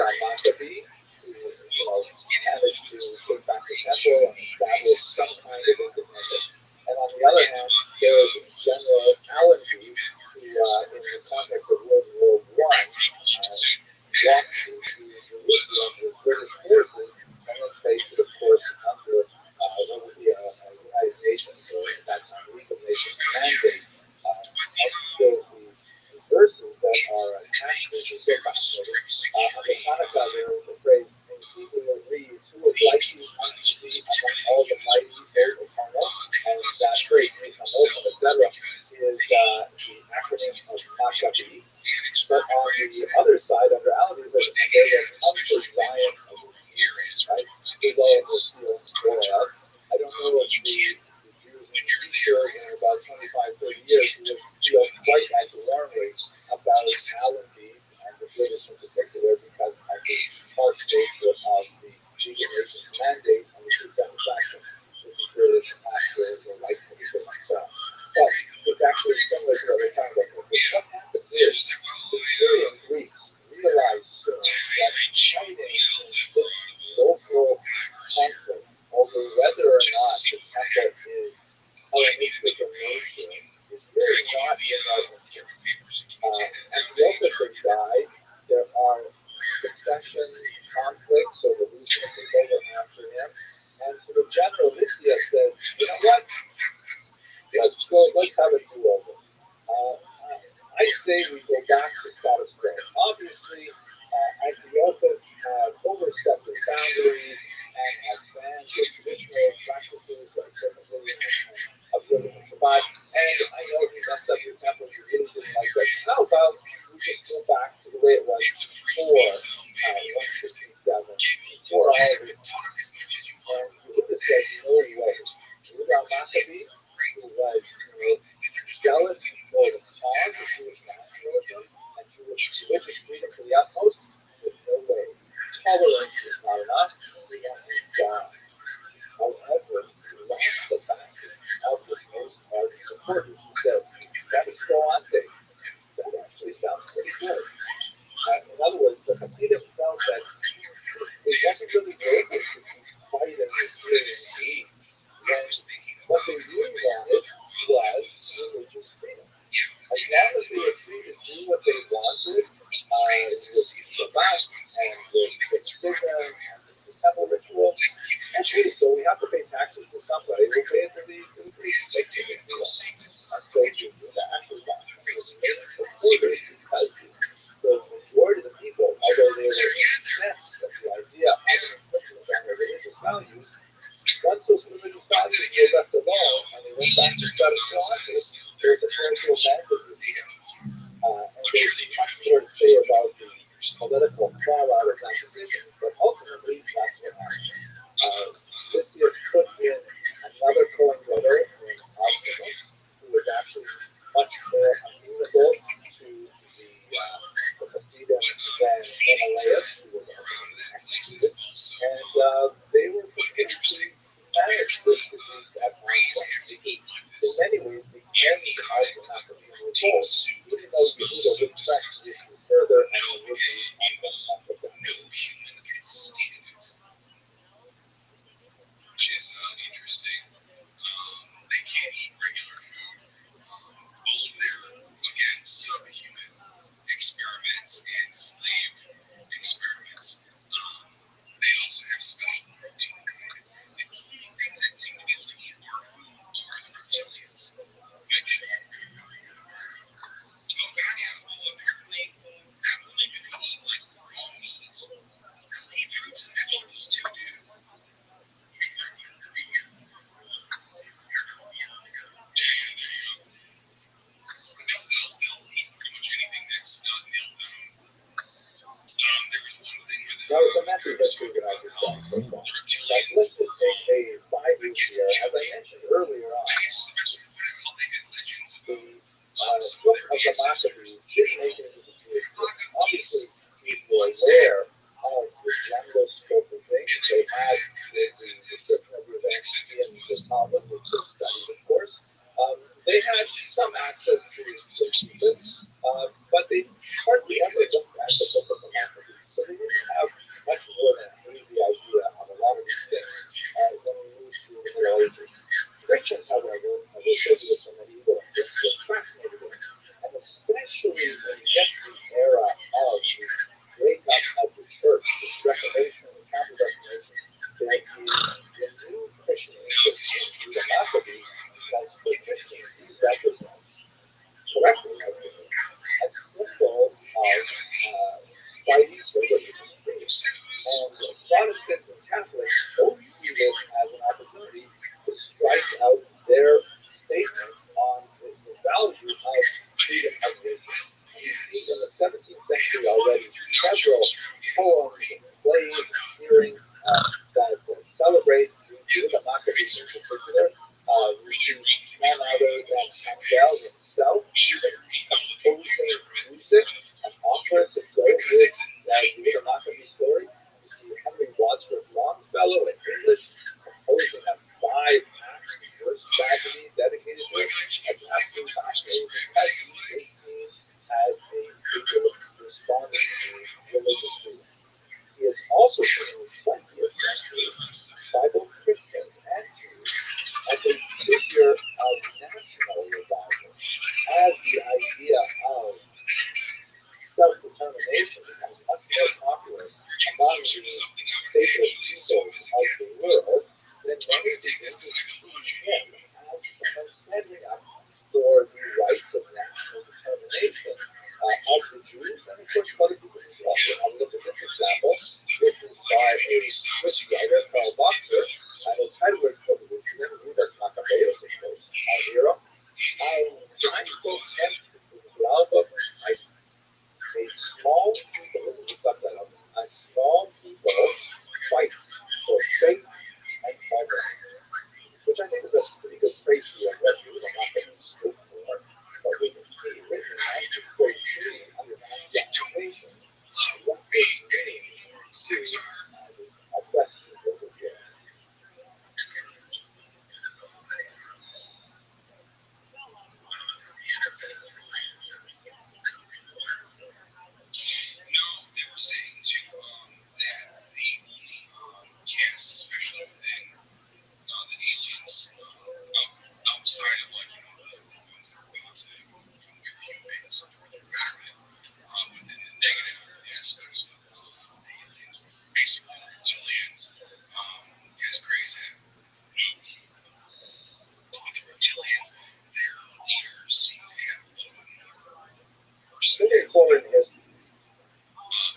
Yehuda Maccabee, who managed to take back the temple and establish some kind of independence. And on the other hand, there was General Allenby, who, in the context of World War I, walked into Jerusalem with British forces and then faced it, of course, under what would be a United Nations, or at that time, League of Nations mandate. So the verses that are attached to this are fascinating. On the Hanukkah, there is a phrase, in Hebrew it reads, who is like you unto thee among all the mighty, O eternal? And that phrase, Mechamot, etc., is the acronym of Maccabee. But on the other side, under Allenby, there's a day that comes for Zion of the years, right? There's all of this Boaz. I don't know if the Jews in Easter in about 25, 30 years would feel quite as warmly about Allenby and the British in particular because of the harsh nature of the League of Nations mandate and the dissatisfaction with the British after the right to the British. But it's actually similar to what we're talking about. What happens is the Syrian Greeks realize that fighting this local conflict over whether or not the temple is Hellenistic in nature is really not in our interest. Antiochus died. There are succession conflicts over who's going to take over after him. And so the general Lycia says, you know what? Let's have a do-over. I say we go back to status quo. Obviously, Antiochus had overstepped his boundaries and had banned the traditional practices like circumcision and observing the Shabbat. And I know he messed up your temple, you really didn't like that. How about we just go back to the way it was before 167, before all of this happened? And Yehuda said, no way. Yehuda Maccabee, who was jealous for the cause of Jewish nationalism and Jewish religious freedom to the utmost, said, no way. Tolerance is not enough. We want to die. However, he lost the backing of his most ardent supporters who said, that is so on date. That actually sounds pretty good. In other words, the Hasidim felt that it wasn't really worth it to keep fighting the Syrian Greeks when what they really wanted was religious freedom. As long as they were free to do what they wanted with Shabbat and with circumcision and the temple ritual, okay, so we have to pay taxes to somebody. We'll pay it to the priests. They give it to us. And so Yehuda actually got supporters because the majority of the people, although they were incensed at the idea of an infringement on their religious values, once those religious values were left alone and they went back to status quo, there was a political mandate review. And there's much more to say about the political fallout of that decision, but ultimately that's what happened. Lysias put in another Cohen brother in Optimus, who was actually much more amenable to the Hasidim than Menelaus, who was ultimately executed. And they were prepared to manage this disease at arm's length. In many ways, the end of the Maccabean revolt, even though Yehuda would press the issue further and there would be conflict afterwards. Which is interesting. They can't eat regular food. All of their, again, subhuman experiments and slave experiments. They also have special protein diets. The only things that seem to be able to eat our food are the reptilians, which apparently not only do they eat like raw meat, they'll eat fruits and vegetables too, dude. Now, it's a messy history that I just saw so far. But let's just take a side route here. As I mentioned earlier on, the book of the Maccabees did make it into the Jewish book. Obviously, people were aware of the general scope of things. They had the description of the events in the Talmud, which was studied, of course. They had some access to the pieces, but they hardly ever looked at the book of the Maccabees. So they didn't have fighting for religious faith. And Protestants and Catholics both see this as an opportunity to strike out their statement on the value of freedom of religion. And you see in the 17th century already several poems and plays and hearings that celebrate the Maccabees in particular. We see none other than Handel himself even composing music, an opera to go with the Maccabee story. We see Henry Wadsworth Longfellow in English composing a 5-act verse tragedy dedicated to it. That's absolutely fascinating because he is seen as a figure responding to religious freedom. He is also seen in the 20th century by both Christians and Jews as a figure of national revival, as the idea of self-determination becomes much more popular among the stateless peoples of the world, then many begin to see him as someone standing up for the rights of national determination of the Jews and of course of other people as well. So now look at this example. This is by a Swiss writer, Karl Boxer, and the title is for the Judas Maccabeus, of course, our hero. Ein Kleinprozent des Glaubens heißt a small people, this is the subtitle, a small people fights for faith and tolerance, which I think is a pretty good phrase here that we will not get stood for, but we can see written in 1943 under Nazi occupation what this means to oppressed peoples of Europe. No, they were saying too that the only cast, especially within the aliens, outside of like the ones that are thought to come with humans for their betterment, within the negative aspects of the aliens, basically reptilians, is crazy. The reptilians, their leaders seem to have a little bit more Moving personality. forward in history,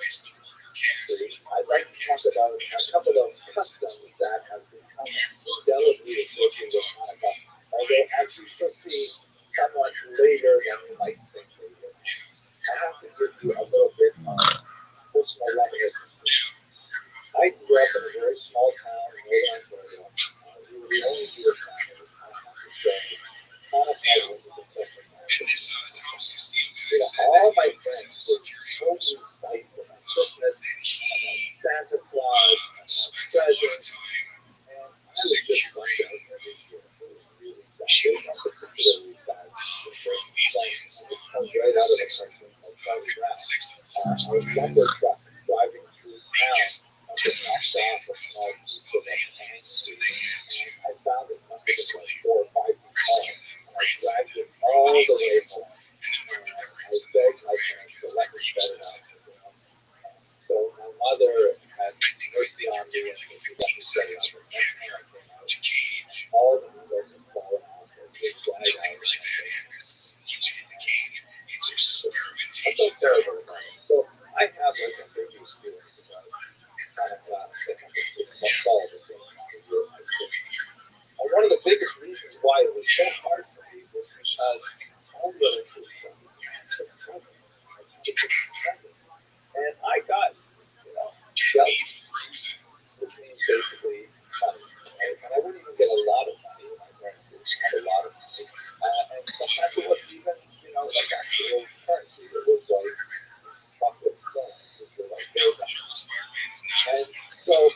It's the worker cast. I'd like to talk about a couple of customs that have become indelibly associated with Hanukkah, although as we shall see somewhat later than we might think they would. I have to give you a little bit of personal reminiscence. I grew up in a very small town in northern Ontario. We were the only Jewish family. I have to say, Hanukkah was a special time. This Thompson Steel You guy know, said all that my he was friends a were security totally officer. psyched about Christmas, Santa Claus, Spent a lot of presents, time and I was just bummed out every year. It was really sad. It was a particularly sad winter. aliens. It comes right out of the cartoon called Charlie Brown. A lumber truck driving through town just knocked off a small piece of a pine So tree, they had to and I found it must have been like basically 4 or 5 feet tall, rescue them, and I right? So dragged it they all were the way aliens. home. And then what their I memories of begged my the parents to aliens let that me were set used it as up. that. So my mother had I think mercy you're on me doing and like she let me 15 set it seconds up. from And next time I capture came out, to cage. all the windows had fallen off. It was dried Nothing out. really bad happens. Once you hit the cage, it's I felt experimentation terrible time. about it. So I have like a big experience about Hanukkah and Christmas fall at the same time of year as Christmas. And one of the biggest reasons why it was so hard for me was because all the other Jewish families took presents. Like, I would get presents. And I got, jealous, which means basically money. Right? And I wouldn't even get a lot of money. My parents didn't have a lot of money. And sometimes it wasn't even, like actual currency. It was like chocolate stones, which were like very valuable. And so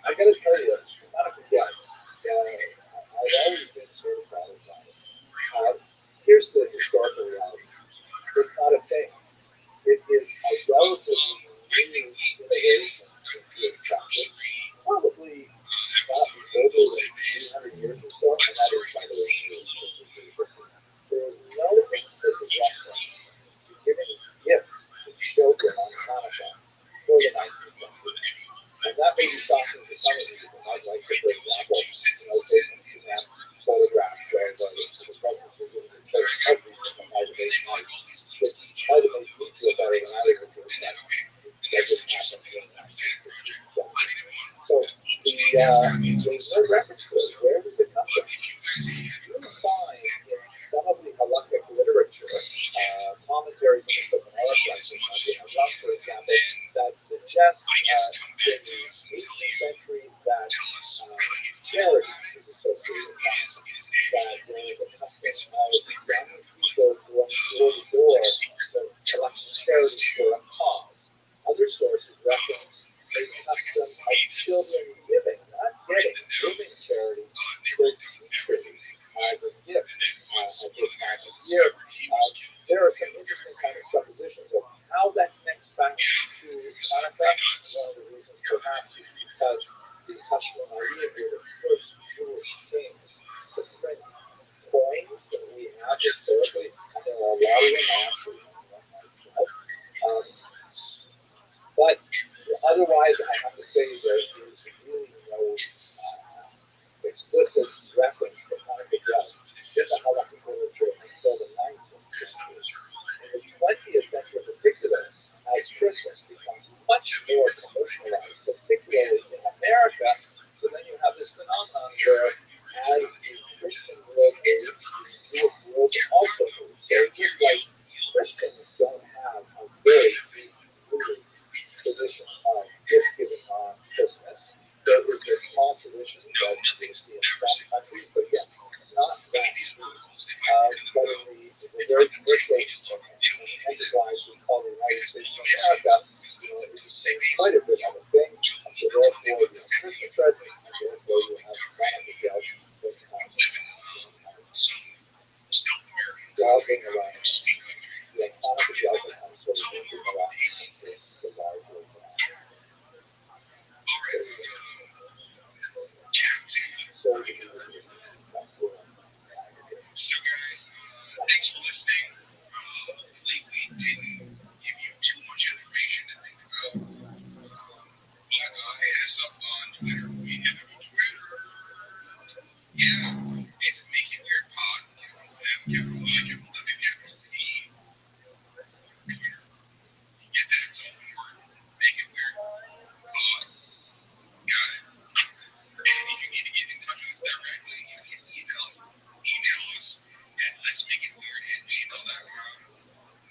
I got to tell you, Hanukkah Guest, I've always been sort of bothered by it. Here's the historical reality. It's not a thing. It is a relatively new innovation in Jewish practice, probably not older than 300 years or so, and that is, by the way, Jewish history. There is no explicit reference to giving gifts to children on Hanukkah for the 19th century. And that may be shocking to some of you because I'd like to, for example, take Instagram photographs of the presents we're giving to children every single night of 8 nights, which might have made me feel better than I was a Jewish night. there's no record for it. Where does it come from? You will find in some of the halakhic literature, commentaries on the Gemara, for example, that suggest in the 18th century that charity is associated with that. That there was a custom of young people going door to door collecting charity for a cause. Other sources reference a custom of children giving, not getting, giving charity to their teachers as a gift at this time of year. There are some interesting kind of suppositions of how that connects back to manifest. One of the reasons perhaps is because the Hashmonaim were the first Jewish kings to print coins that we have historically, and there are a lot of them actually myself. But otherwise, I have to say there is really no explicit reference to Hanukkah dress in the halakhic literature until the 19th century. In the 20th century in particular, as Christmas becomes much more commercialized, particularly in America, so then you have this phenomenon where as the Christian world moves, the Jewish world also moves. So just like Christians don't have a very deep-rooted tradition of gift giving on Christmas, there is a small tradition that you see in some countries, but yet not that deep. But in the very commercial enterprise we call the United States of America, it's quite a bit of a thing. And so therefore you have Christmas presents, and therefore you have Hanukkah gifts, which comes galving around. You have Hanukkah gifts that comes sort of moving around the larger So, guys, thanks for listening. Hopefully, we didn't give you too much information to think about. But hit us up on Twitter. We have it on Twitter. Yeah, it's Make It Weird Pod. Capital I, capital W, capital P. Get that? It's all one word. Make It Weird Pod. Got it. And if you need to get in touch with us directly, you can email us at letsmakeitweird@gmail.com.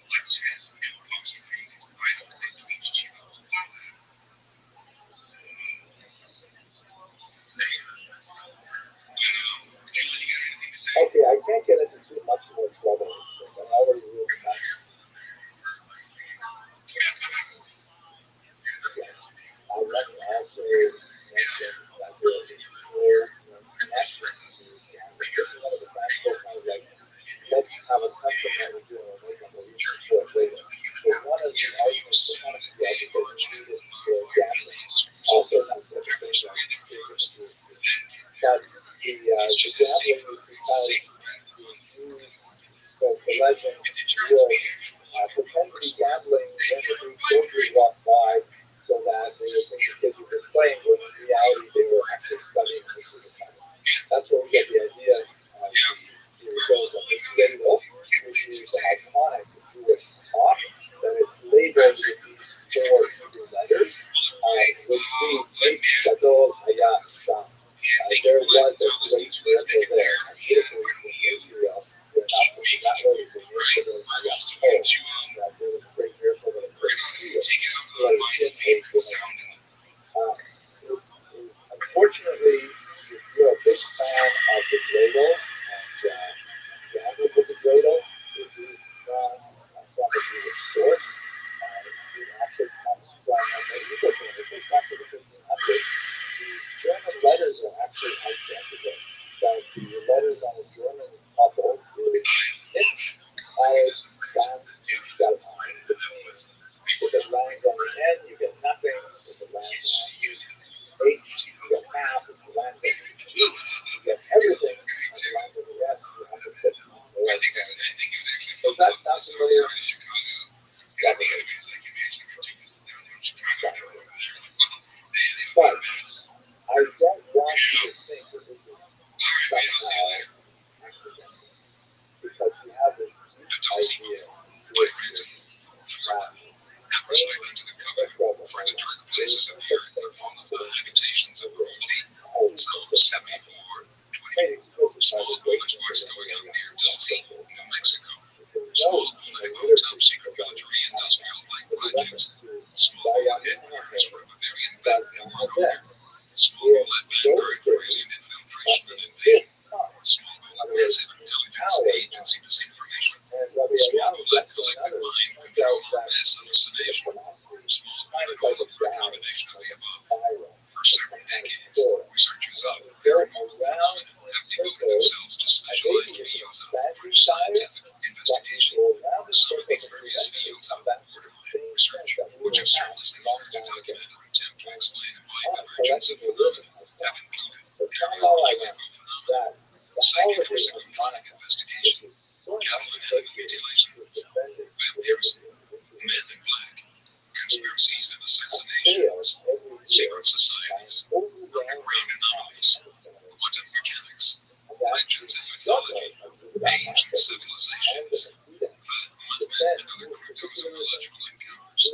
Let's has no apostrophes. I don't think we each Okay, I can't get into too much more trouble. I'm already really much. I want to also mention that there is more connection to this game. This is one of the times where kind of like, let's have a custom that we do and we'll make up a reason for it later. But one of the arguments for kind of the education needed for gathering also has such a thing like but the gambling is because the Jews conspiracies and assassinations, secret societies, underground anomalies, quantum mechanics, legends and mythology, ancient civilizations, movement and other cryptozoological encounters,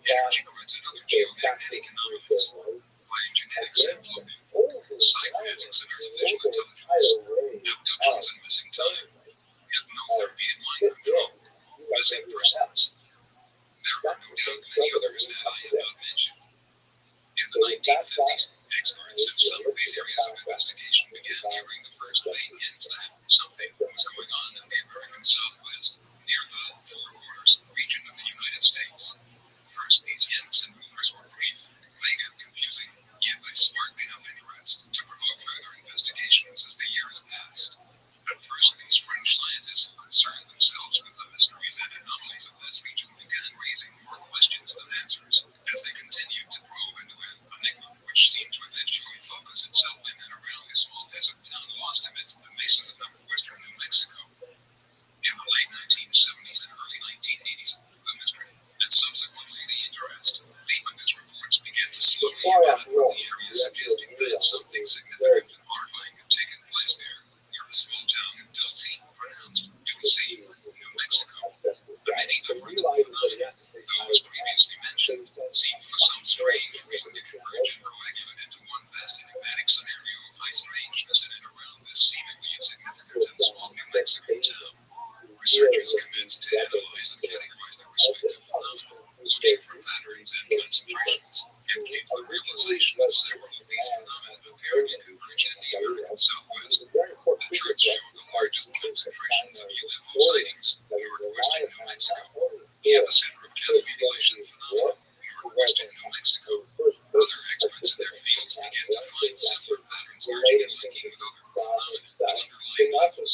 energy grids and other geomagnetic anomalies, biogenetics and floating, cybernetics and artificial intelligence, abductions and missing time, hypnotherapy and mind control, missing persons. There are no doubt many others that I have not mentioned. In the 1950s, experts in some of these areas of investigation began hearing the first faint hints that something was going on in the American Southwest, near the Four Corners region of the United States. First, these hints and rumors were brief, vague and confusing, yet they sparked enough interest to provoke further investigations as the years passed. At first, these French scientists who concerned themselves with the mysteries and anomalies of this region began raising more questions than answers as they continued to probe into an enigma which seemed to eventually focus itself in and around a small desert town lost amidst the mesas of northwestern New Mexico. In the late 1970s and early 1980s, the mystery, and subsequently the interest, deepened as reports began to slowly develop from the area suggesting that something significant and horrifying had taken place there, near the small town of Dulce, pronounced Dulce, New Mexico. Many different phenomena, those previously mentioned, seemed for some strange reason to converge and coagulate into one vast enigmatic scenario of high strangeness in and around this seemingly insignificant and small New Mexican town. Researchers commenced to analyze and categorize the respective phenomena, looking for patterns and concentrations, and came to the realization that several of these phenomena appeared to converge in the American Southwest. The charts show the largest concentrations of UFO sightings in northwestern New Mexico, the epicenter of counter-mutilation phenomena, northwestern New Mexico. Other experts in their fields began to find similar patterns emerging and linking with other phenomena at underlying levels.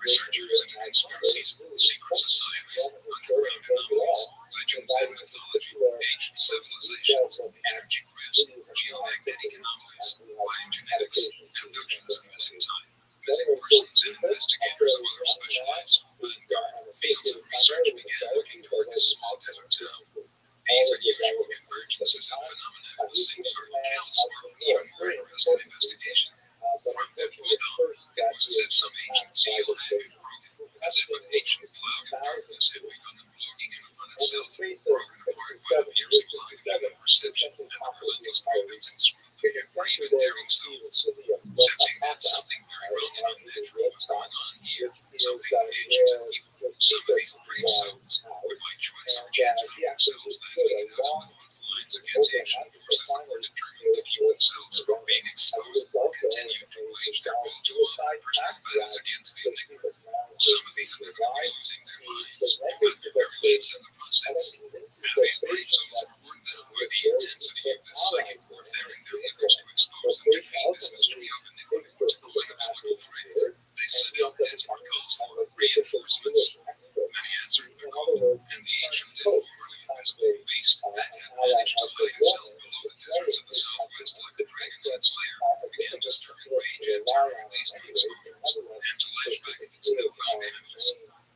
Researchers into conspiracies, secret societies, underground anomalies, legends and mythology, ancient civilizations, energy grids, geomagnetic anomalies, biogenetics, abductions and missing time, missing persons, and investigators of other specialized fields of research began looking toward this small desert town. These unusual convergences of phenomena of the singular accounts sparked even more interest in investigation. From that point on, it was as if some ancient seal had been broken, as if an ancient cloud of darkness had begun unloading in upon itself, broken apart by the piercing light of human perception and the relentless probings and scrutiny of brave and daring souls. Sensing that something very wrong and unnatural was going on here, something ancient and evil, some of these brave souls would by choice or chance found themselves battling it out on the front lines against ancient forces that were determined to keep themselves from being exposed, continued to wage their all-too-often personal battles against the enigma. Some of these ended up losing their minds, or at their very lives in the process. As these brave souls were worn down by the intensity of this psychic warfare and their efforts to expose and defeat this mystery of enigma to the unavailable phrase, they sent out desperate calls for reinforcements. Many answered the call, and the ancient and formerly invisible beast that had managed to hide itself below the deserts of the Southwest like the dragon in its lair began to stir in rage and terror at these new exposures, and to lash back at its newfound enemies.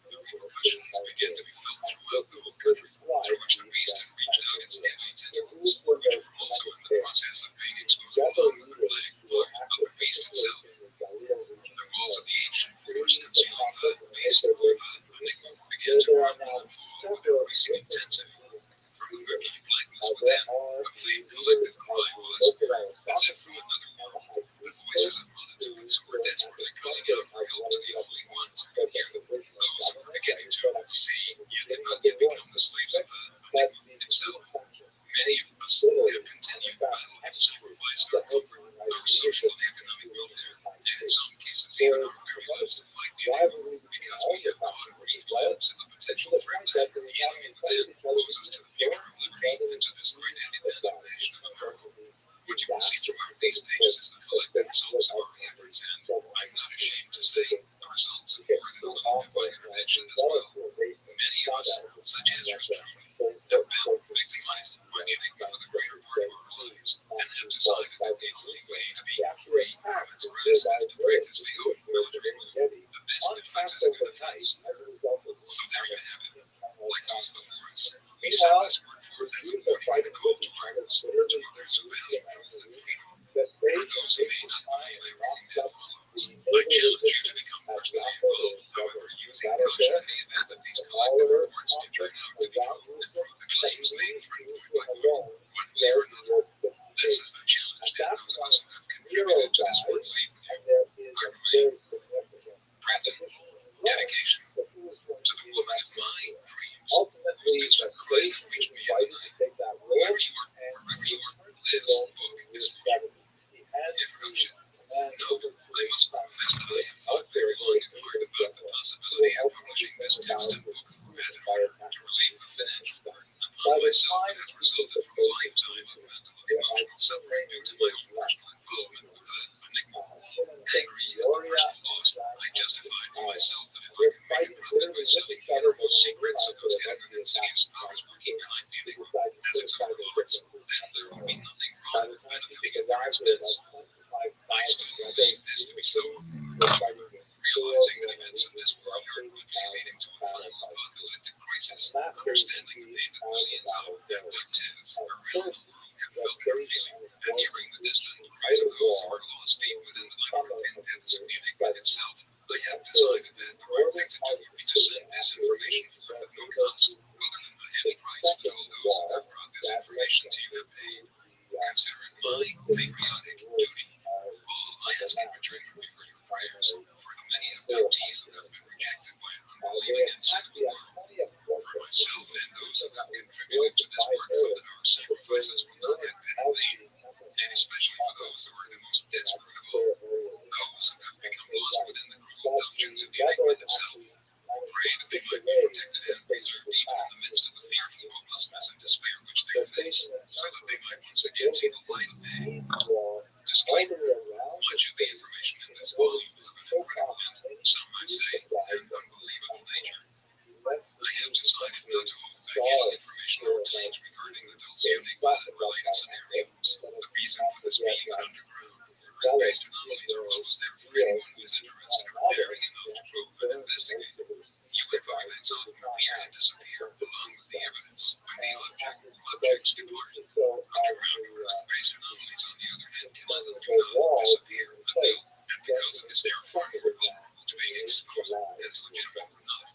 The repercussions began to be felt throughout the whole country, through which the beast had reached out its deadly tentacles, which were also in the process of being exposed along with the black blood of the beast itself. The walls of the ancient fortress concealing the beast or the enigma began to crumble and fall with increasing intensity. From the murky blackness within, a faint collective cry was, as if from another world, the voices of multitudes who were desperately calling out for help to the only ones who could hear them, those who were beginning to see, yet had not yet become the slaves of the enigma itself. Many of us have continued battle and sacrificed our comfort, our social and economic welfare, and in some cases even our very lives to fight the enigma, because we have caught a brief glimpse of the potential threat that the enemy within poses to the future of liberty and to this great independent nation of America. What you can see throughout these pages is the collective results of our efforts, and I'm not ashamed to say the results of your and the divine intervention as well. Many of us, such as yours truly, have been victimized by the enigma for the greater part of our lives, and have decided that the only way to be free from its grasp is to practice the oath military rule. The best defense is a good defense. So there you have it. Like those before us, we send this word forth as a warning was this. I still believe this to be so. Realizing that events of this world are quickly leading to a final apocalyptic crisis, understanding the pain that millions of abductees around the world have felt and are feeling, and hearing the distant cries of those who are lost deep within the microfilm depths of the enigma itself, I have decided that the right thing to do would be to send this information forth at no cost, other than the heavy price that all those who have brought this information to you have paid. Consider it my patriotic duty. All I ask in return would be for your prayers, for the many abductees who have been rejected by an unbelieving and cynical world, for myself and those who have contributed to this work so that our sacrifices will not have been in vain, and especially for those who are the most desperate of all, those who have become lost within the cruel dungeons of the enigma itself. Pray that they might be protected and preserved even in the midst of the fearful hopelessness and despair which they face, so that they might once again see the light of day. Disclaimer. Much of the information in this volume is of an incredible and, some might say, an unbelievable nature. I have decided not to hold back any information or claims regarding the Dulce Enigma and related scenarios. The reason for this being that underground, Earth-based anomalies are always there for anyone who is interested or daring enough to probe and investigate. UFO events often appear and disappear along with the evidence when the objects depart. Underground Earth-based anomalies, on the other hand, do not disappear until, and because of this, they are far more vulnerable to being exposed as legitimate or not.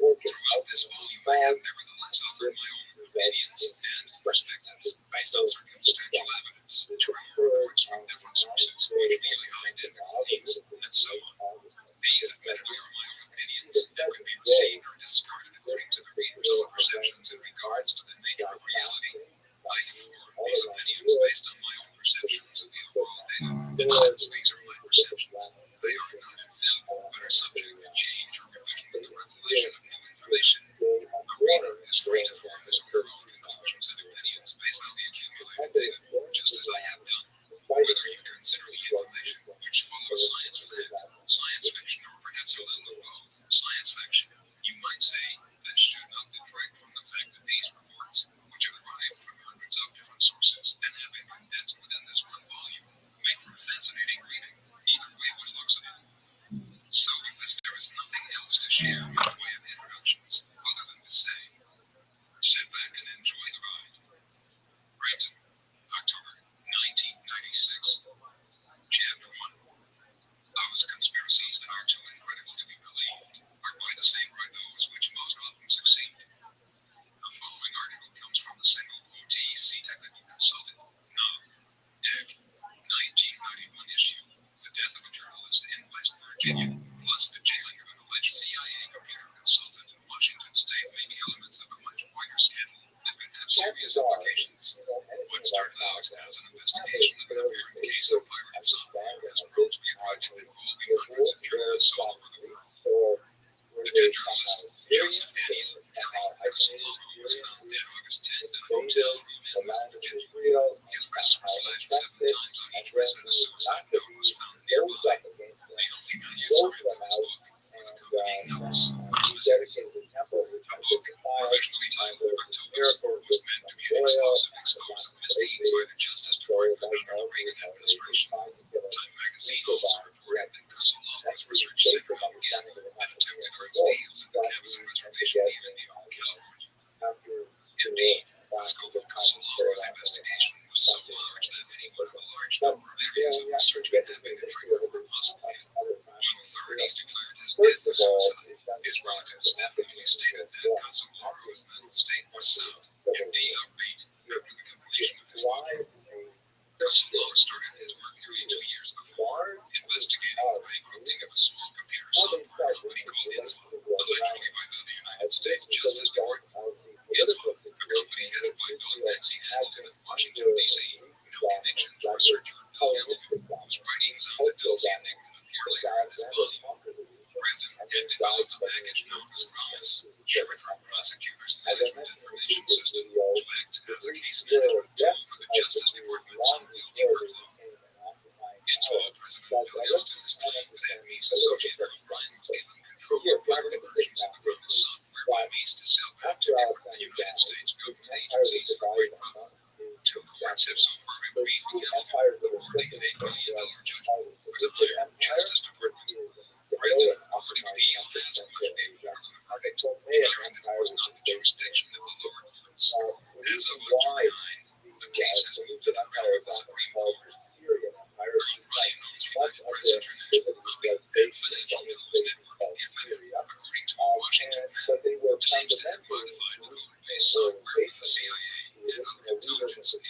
Throughout this volume, I have nevertheless offered my own opinions and perspectives based on circumstantial evidence, true reports from different sources, which merely identical themes, and so on. These admittedly are my own opinions and can be received or discarded according to the reader's own perceptions in regards to the nature of reality. I have formed these opinions based on my own perceptions of the overall data, and since these are my perceptions, they are not infallible but are subject to change or revision with the revelation of new information. The reader is free to form his or her own conclusions and opinions based on the accumulated data, just as I have done. Whether you consider the information which follows science fiction, or perhaps a little of both, science fiction, you might say that should not detract from the fact that these reports, which have arrived from hundreds of different sources and have been condensed within this one volume, make for fascinating reading, either way one looks at it. So with this, there is nothing else to share by way of introductions, other than to say, sit back and enjoy the ride. Brighton, October 1996. Chapter 1. Those conspiracies that are too incredible to be believed are by the same right those which most often succeed. The following article comes from the single OTC technical consultant, Nob, Deck, 1991 issue, The Death of a Journalist in West Virginia, plus the jailing of an alleged CIA computer consultant in Washington State may be elements of a much wider scandal that could have serious implications. What started out as an investigation of an apparent case of pirate software has grown to be a project involving hundreds of journalists all over the world. The dead journalist, Joseph Daniel Solano, was found dead August 10th in a hotel room in West Virginia. His wrists were slashed 7 times on each wrist, and a suicide note was found nearby. The only manuscript of his book, with accompanying notes, was missing. A book, provisionally titled Octopus, was meant to be an explosive expose of misdeeds by the Justice Department under the Reagan administration. Time magazine also reported that Solano's research centered on gambling and attempted arts deals at the Cabazon Reservation near Indiana, California. Indeed, the scope of Solano's investigation was so large that any one of a large number of areas of research could have been a trigger for possibly. When authorities declared his death a suicide, his relatives definitely stated that Solano's mental state was sound, indeed upbeat, after the completion of his book. Solano started his work nearly 2 years before, investigating the bankrupting of a small computer software company called Intel, allegedly by the United States Justice Department. Intel, a company headed by Bill and Nancy Hamilton in Washington, D.C., no connection to researcher Bill Hamilton, whose writings on the Dulce Enigma appear later in this volume. Brendan had developed a package known as Promise, short from Prosecutors Management Information System, to act as a case management tool for the Justice Department's unwieldy workload. Intel President Bill Hamilton is claimed that had Meese associate O'Brien was given control of pirated versions of the Promise software by Meese to sell back to different United States government agencies for great profit. 2 courts have so far agreed with Hamilton. The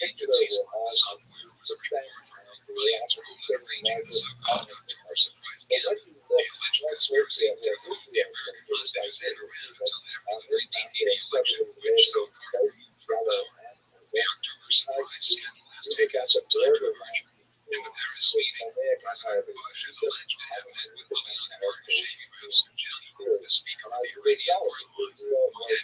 agencies, the software was a reward for brilliance, role in arranging the subconduct or surprise end. The alleged conspiracy of death the American hostages hid around until after the 1980 election, which saw Carter move from power. The October surprise scandal has taken some time to emerge. In the Paris meeting, President Bush is alleged to have met with Mohamed Barzani Roussouljani, the Speaker of the Iranian Parliament, Mohamed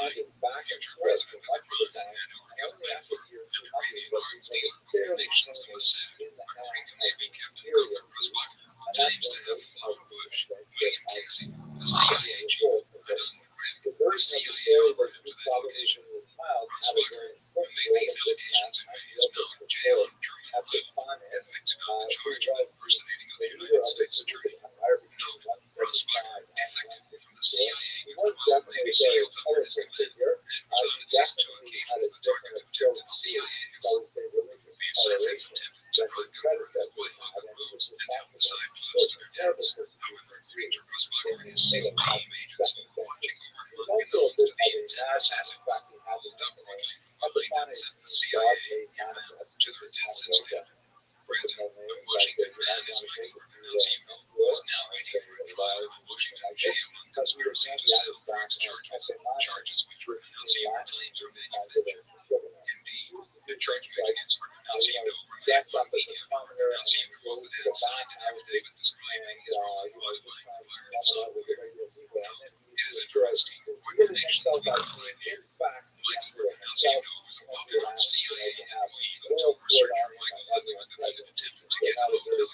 Ali Rajani, future President of Iran, and Nouriel Rafah, an Iranian arms dealer with connections to Assad. According to Navy Captain Gunther Rusbach, claims to have followed Bush, William Casey, the CIA chief, and Elmer Gregg, the CIA operative to that location. Rusbach, who made these allegations in May, is now in jail in German Law, convicted on the charge of impersonating a United States attorney. Note, Rusbach defected from the CIA-controlled Navy SEALs under his command, and was on at least 2 occasions the target of attempted CIA hits. These sites attempted to prove Gunther White Hawk moves and outside close to their deaths. However, according to Rusbach, his SEAL team agents watching over him unbeknownst to the intent assassin moved up quickly from behind and sent the CIA command to their death sentence. Granted, the Washington man is waiting for Prince Hugo, who is now waiting for a trial in a Washington jail on conspiracy to sell drugs charges which Hugo claims are manufactured. Indeed, the charges against Prince Hugo were made one week after Prince Hugo had signed an affidavit describing his role in modifying hardware and software. It is interesting, organizations behind it. Michael Prince was a well-known CIA employee who told researcher Michael Whitman that he had attempted to get hold of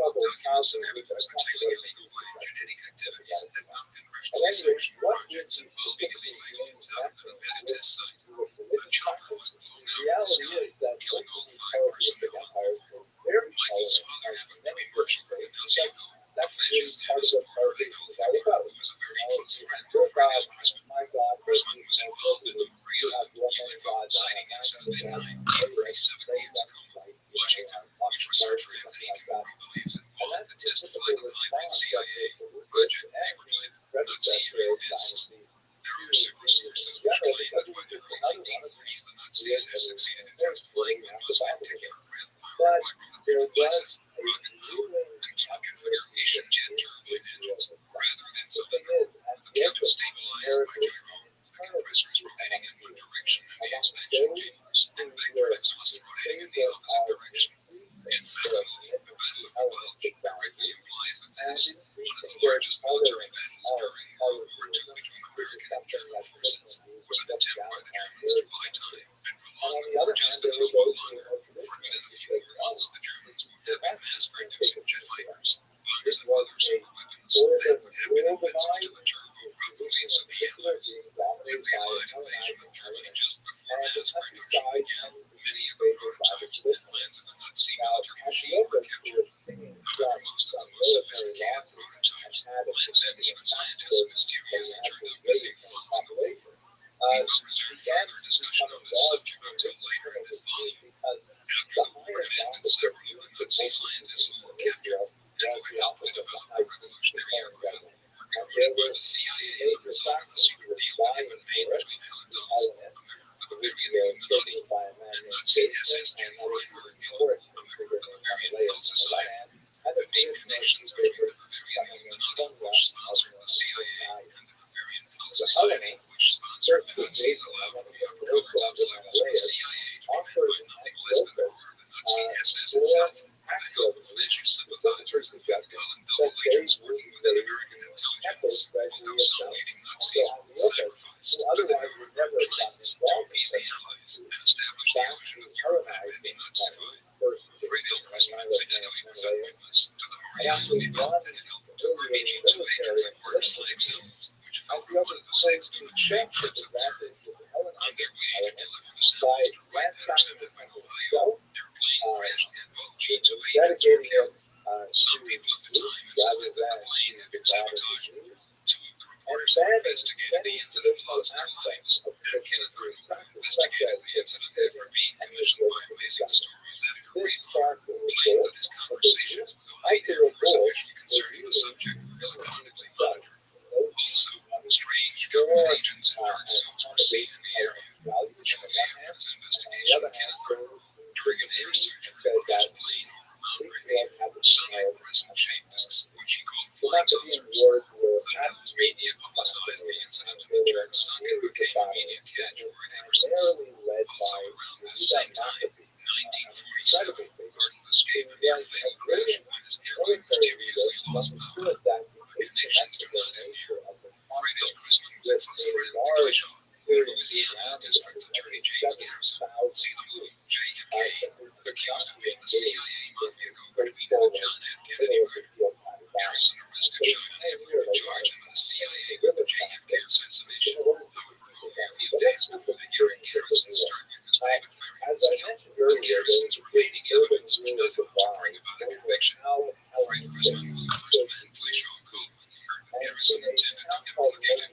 helicopter documents and evidence pertaining illegal biogenetic activities at non-congressional research projects involving illegal aliens out of an embedded test site. The chopper was blown out of the sky, killing all 5 personnel. Michael's father happened to be working for Prince who flashes him as a part of the who was a very close friend of Freddie Grossman. Grossman was involved in the real UFO sighting incident in 1947 years ago. Washington, which researcher Anthony Newberry believes involved to testify behind the CIA, budget, neighborhood, Nazi imperialists. There are several sources which claim that by the early 1930s, the Nazis have succeeded in transforming the most spectacular red fire rocket devices, rocket power, and clock configuration jet turbine engines, rather than something the kept stabilized by gyro. The compressors rotating in one direction and the expansion chambers and vector exhaust rotating in the opposite direction. In fact, the Battle of the Bulge directly implies that this, one of the largest military battles during World War II between American and German forces, was an attempt by the Germans to buy time and prolong the war just a little bit longer. For within a few more months, the Germans would have been mass-producing jet fighters, bombers, and other super weapons that would have been invincible to the turbo-prop fleets of the Allies. With the Allied invasion of Germany just before mass production began, many of the prototypes and plans of the Nazi military machine were captured. However, most of the most sophisticated prototypes, plans, and even scientists mysteriously turned out busy flying the war. We will reserve further discussion on this subject until later in this volume. After the war ended, several of the Nazi scientists who were captured and who had helped to develop the revolutionary aircraft were recruited by the CIA as a result of a secret deal that had been made between Allen Dulles, the Bavarian Illuminati, and Nazi SS General Reinhard Himmler, a member of the Bavarian Thought Society. The deep connections between the Bavarian Illuminati, which sponsored the CIA, and the Bavarian Thought Society, which sponsored the Nazis, allowed for the upper top levels of the CIA to be met by nothing less than the core of the Nazi SS itself, with the help of fascist sympathizers and fifth column double agents working with the American intelligence, although some leading Nazis were sacrificed to the new trends to appease the Allies and establish the illusion of Europe had been denazified. Friedel Grossman's identity was a witness to the Mariano event that had helped to Armenian two agents at work slag cells, which fell from one of the 6 human-shaped ships observed. On their way to deliver the cells to Wright Patterson in Ohio, their plane crashed and both G2 agents were killed. Some people at the time insisted that the plane had been sabotaged. 2 of the reporters who investigated the incident lost their lives, and Kenneth Root, who investigated the incident after being commissioned by Amazing Stories editor Reed, claimed that his conversations with a high Air Force official concerning the subject were electronically monitored. Also, strange government agents in dark suits were seen in the area. Shortly after this investigation, Kenneth During an air search for a crashed plane, Mount Rainier, sunlight crescent-shaped discs, which he called flying saucers. The news media publicized the incident and the jerk stunk and became a media catchword ever since. Also around this same time, 1947, Gordon escaped a near-fatal crash when his airplane mysteriously lost power. Connections do not have here. Fred L. Chrisman was a close friend of Gleason, Louisiana District Attorney James Garrison. See the movie JFK, accused of being the CIA mafia go-between and John F. Kennedy murder. Garrison arrested Sean Hayford and charged him in the CIA with the JFK assassination. However, only a few days before the hearing, Garrison struck with his private variance guilt. But Garrison's remaining evidence, which doesn't much to bring about a conviction. Fred Chrisman was the first man to play Sean Cope when he heard Garrison intended to implicate him.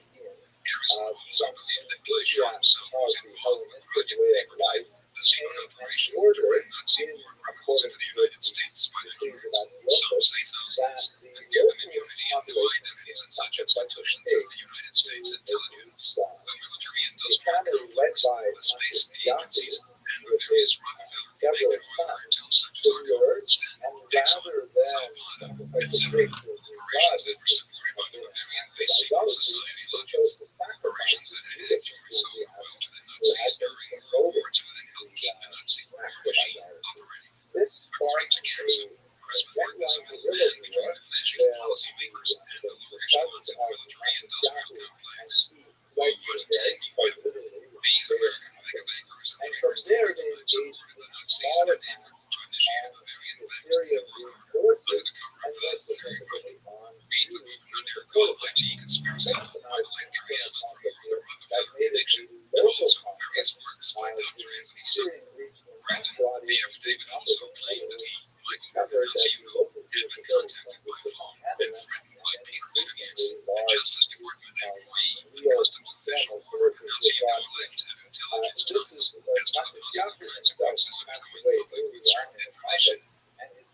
Garrison also believed that Glacier himself was involved with Project Paperknife, the secret operation to bring Nazi war criminals into the United States by the hundreds, some say thousands, and give them immunity and new identities in such institutions as the United States Intelligence, the military-industrial complex, the space agencies, and the various Rockefeller-connected oil cartels such as Arco, Exxon, Zapata, etc. Operations that were supported by the Bavarian-based secret society lodges. Operations that had actually sold oil to the Nazis during World War II and helped keep the Nazi war machine operating. According to Garrison, Chrisman worked as a middleman between the fascist policymakers and the lower echelons of the military-industrial complex. While wanting to take over, these American megabankers and traders defeated and supported the Nazis in an effort to initiate a Bavarian-backed war under the cover of the very good beat the movement undergo IT conspiracy by the Liberian from the Rockefeller connection, and also various works by Dr. Anthony Sutton. Granted, the affidavit also claimed that he, Michael Naziuko, had been contacted by phone and threatened by Peter Lutyens, a Justice Department employee and customs official, who Naziuko alleged to have intelligence tons as to the possible consequences of going public with certain information.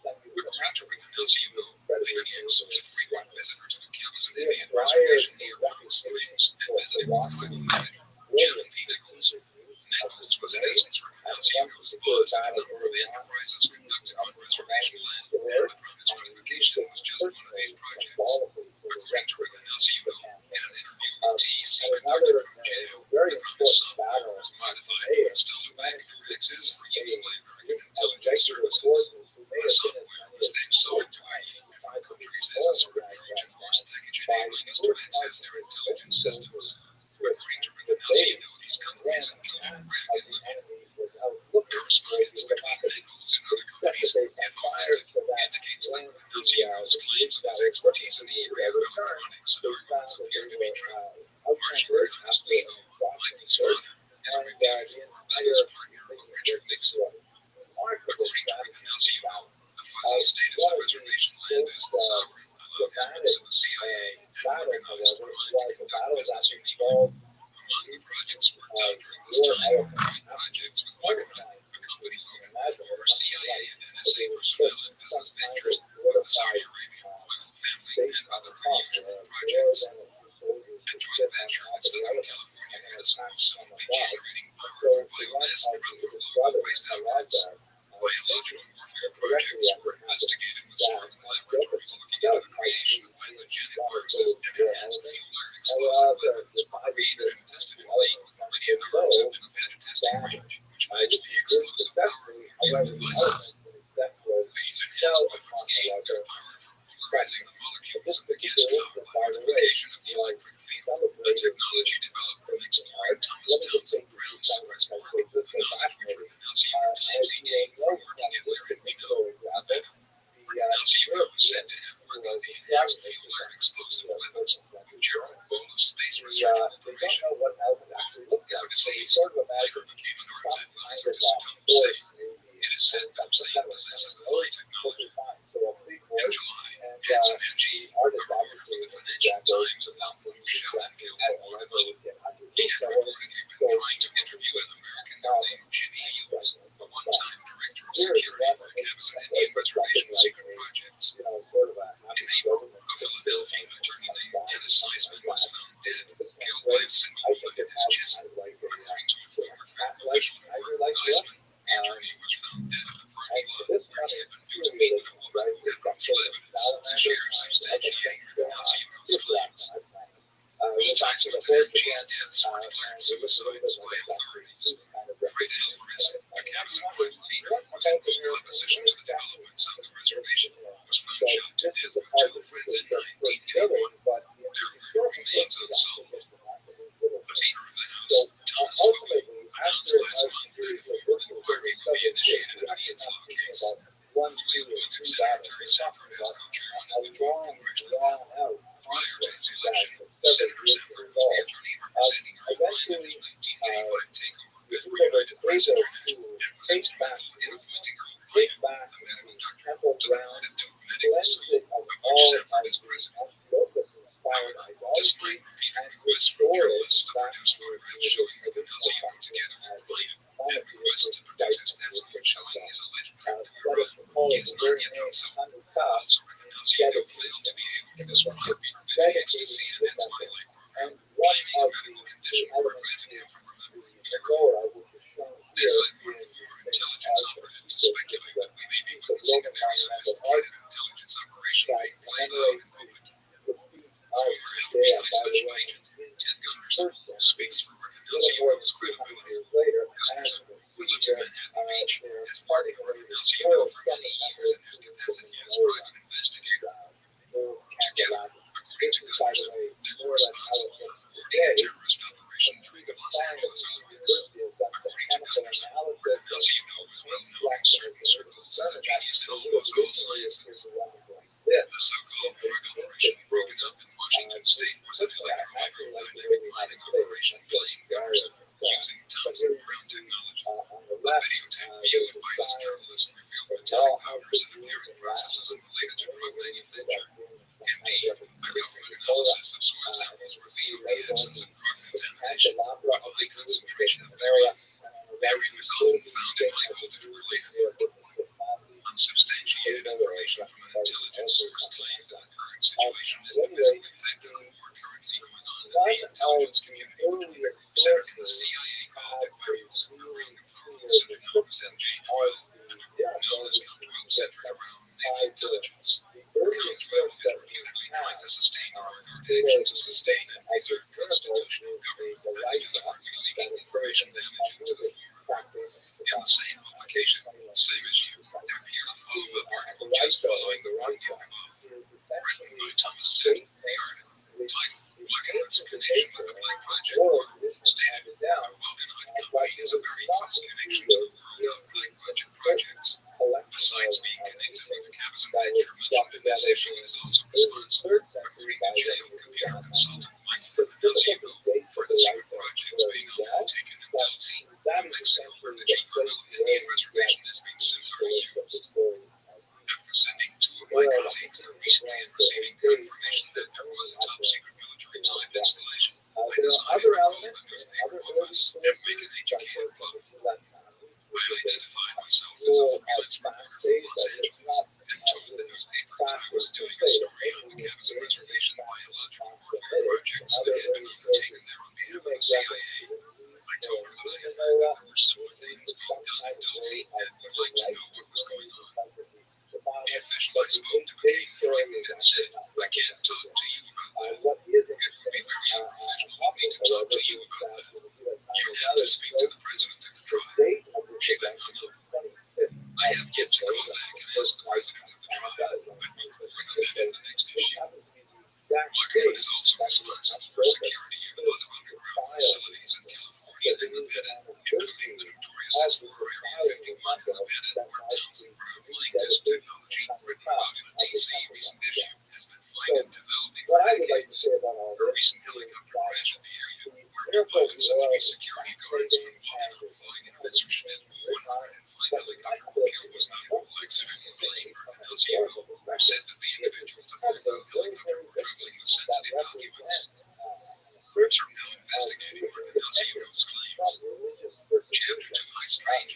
According to Rick Naziuko, Lutyens was a frequent visitor to the Kansas Indian Reservation near Rock Springs and visited with tribal manager John P. Nichols. Nichols was in essence Naziuko's boss at a number of the enterprises conducted on reservation land, and the promised ratification was just one of these projects. According to Rick Naziuko, in an interview with TEC conducted from jail, the promised software was modified to install a backdoor access for use by American intelligence services. The software was then sold to 85 countries as a sort of Trojan horse package enabling us to access their intelligence systems. According to Rick Naziuko, these companies include Bragg and Lipton. Correspondence between Nichols and other companies, if authentic, indicates that Naziuko's claims of his expertise in the area of electronics and armaments appear to be true. Marshall Ernest Leo, Michael's father, is a reputed former business partner of Richard Nixon. According to Rick Naziuko, the fuzzy status of reservation land as sovereign allowed members of the CIA and organized crime to conduct business uniquely. Among the projects worked on during this time were joint projects with Wacom, a company looking for former CIA and NSA personnel in business ventures with the Saudi Arabian royal family and other unusual projects. A joint venture with Southern California Edison will soon be generating powerful biomass from global waste outlets. Biological warfare projects were investigated with foreign laboratories looking into the creation of pathogenic viruses and enhanced fuel or explosive weapons. Created and tested in late, many of the arms have been beta testing range, which matched the explosive power of nuclear devices. These enhanced weapons gained their power from polarizing the molecules of the gas cloud by modification of the electric field, a technology developed from exploring Thomas Townsend Brown's suppressed work, a knowledge which Rick Naziuko claims he gained from working at Larry Reno. Naziuko was said to have worked on the enhanced fuel or explosive weapons with Gerald Bowl of Space Research Corporation. I would say he later became an arms advisor to Saddam Hussein. It is said that Hussein possesses the flight technology. In July, Hanson NG, a reporter for the Financial Times about Blue Shell and Gilmore Level, he had reportedly been trying to interview an American named Jimmy Hughes, a one-time director of security for Kansas Indian Reservation secret projects. In April, a Philadelphia attorney named Dennis Seisman was found dead, killed by a single bullet in his chest. According to a former federal official who worked with Seisman, after suicides by authorities. Fred Alvarez, a Captain Fred leader who was in vocal opposition to the developments on the reservation, was found shot to death by two friends in 1981. Their remains unsolved. The leader of the House, Thomas Foley, announced last month that a formal inquiry would be initiated on the Itzhak case. Foley appointed Secretary Sanford as co-chairman of the Joint Congressional Panel. Prior to his election, Senator Sanford was the attorney representing O'Brien in his 1985 takeover bid for United Press International and was instrumental in appointing O'Brien, a medical doctor, to the board of Duke Medical School, of which Sanford is president. However, despite repeated requests from journalists to produce photographs showing the Nazi put together O'Brien and requests to produce his passport showing his alleged trip to Iran, he has not yet done so. Also, Nazi failed to be able to describe permitted ecstasy and its Twilight program, claiming a medical condition preventing him from remembering Iran. This led one former intelligence operative to speculate that we may be witnessing a very sophisticated intelligence operation being played out in public. Former FBI Special Agent Ted Gunderson, who speaks for Nazi Euro's credibility, Gunderson, who lives in Manhattan Beach, has partnered with Nazi Euro for many years in his capacity as private investigator. Together, according to Gunderson, they were responsible for coordinating a terrorist operation during the Los Angeles Olympics. According to Gunderson, Nazi Euro was well known in certain circles as a genius in almost all sciences. The so-called drug operation broken up in Washington State was an electromicrodynamic mining operation playing Gunderson using tons of ground technology. The videotape viewed by us journalists revealed metallic powders and appearing processes unrelated to drug manufacture. Indeed, a government analysis of soil samples revealed the absence of drug contamination, probably concentration of area. Berry was often found in high voltage related. Unsubstantiated information from an intelligence source claims that the current situation is the physical effect of the war currently going on in the intelligence community between the group centered in the CIA called the Federals, around the powerful center known as MJ-12, and a group known as COM-12 centered around naval intelligence. COM-12 has repeatedly tried to sustain or actions to sustain and preserve constitutional government and is deliberately leaking information damaging to the former. In the same publication, same issue, there appeared a follow-up article just following the one given above, written by Thomas Sitt, the article, titled Black and Red's Connection with the Black Project, stated, while Gunhut Company is a very close connection to the world of Black Project projects, besides being connected with the Cabazon venture mentioned in this issue, it is also responsible, according to geocomputer consultant Michael Nazigo, for the secret projects being undertaken in Belize, New Mexico, where the Chico Indian Reservation is being similarly used. After sending two of my colleagues there recently and receiving good information that there was a top-secret military type installation, I decided to call the newspaper office and make an educated plug. I identified myself as a freelance reporter from Los Angeles and told the newspaper that I was doing a story on the Cabazon Reservation biological warfare projects that had been undertaken there on behalf of the CIA. I told her that I had heard that there were similar things being done in Dulce and would like to know what was going on. The official I spoke to became frightened and said, I can't talk to you about that. It would be very unprofessional of me to talk to you about that. You have to speak to the president of the tribe. She then hung up. I have yet to go back and ask the president of the tribe, but we'll recommend in the next issue. Blackwood is also responsible for security of a lot of underground facilities in California and Nevada, including the notorious S4 Area 51 in Nevada, where Townsend Brown flying disc technology, written about in a DC recent issue, has been flying and developing for decades. A recent helicopter crash at the area, where two pilots and three security guards from Walker flying in Mr. Schmidt 105 helicopter were killed, was not a accidental plane or Nazi who said that the individuals aboard the helicopter were traveling with sensitive documents. Groups are now investigating where the Nazi claims. Chapter 2 High Strange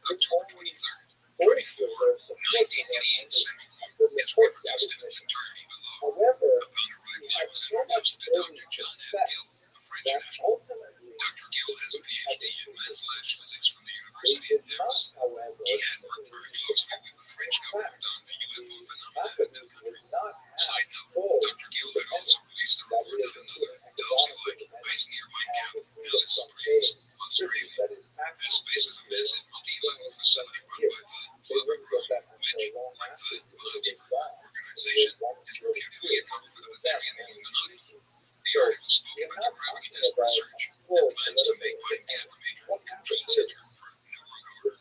October 23rd, 24, 1988 semi is forecasted as entirely below. However, Upon arrival, I was introduced to Dr. John F. Gill, a French that national. ultimately Dr. Gill has a PhD in math/physics from the they University did of not, Nice. however, He had worked very closely with the French government on the UFO phenomenon in that country. would not Side have note, full Dr. Gill had also released a report that another Dowsey-like base near White Gap, Alice Springs, Australia. that is This base is a massive multi-level facility run by the Father Group, which, like the Monty Group organization, is reputed to be a cover for the Bavarian Illuminati. The article spoke about the gravity disk research and plans to make Pine Gap a major control center for the New World Order.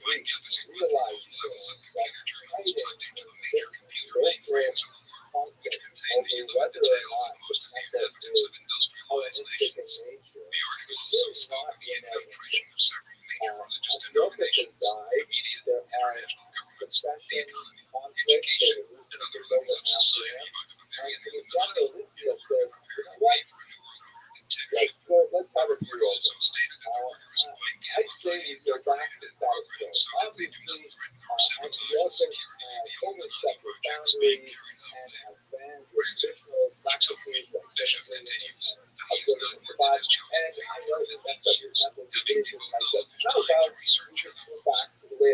Pine Gap is equipped with all levels of computer terminals tucked into the major computer mainframes of the world, which contain the intimate details of most of the inhabitants of industrialized nations. The article also spoke of the infiltration of several major religious denominations, immediate international governments, the economy, education, and other levels of society by the Bavarian Illuminati in order to prepare the way for a New World Order dictatorship. The report also stated that the workers of Pine Gap are highly indoctrinated in programs so that they do not threaten or sabotage the security of the Illuminati projects being carried out there. Granted, he told me, Bishop continues, that he has not worked in his chosen field for 50 years, having devoted all of his time to research UFOs.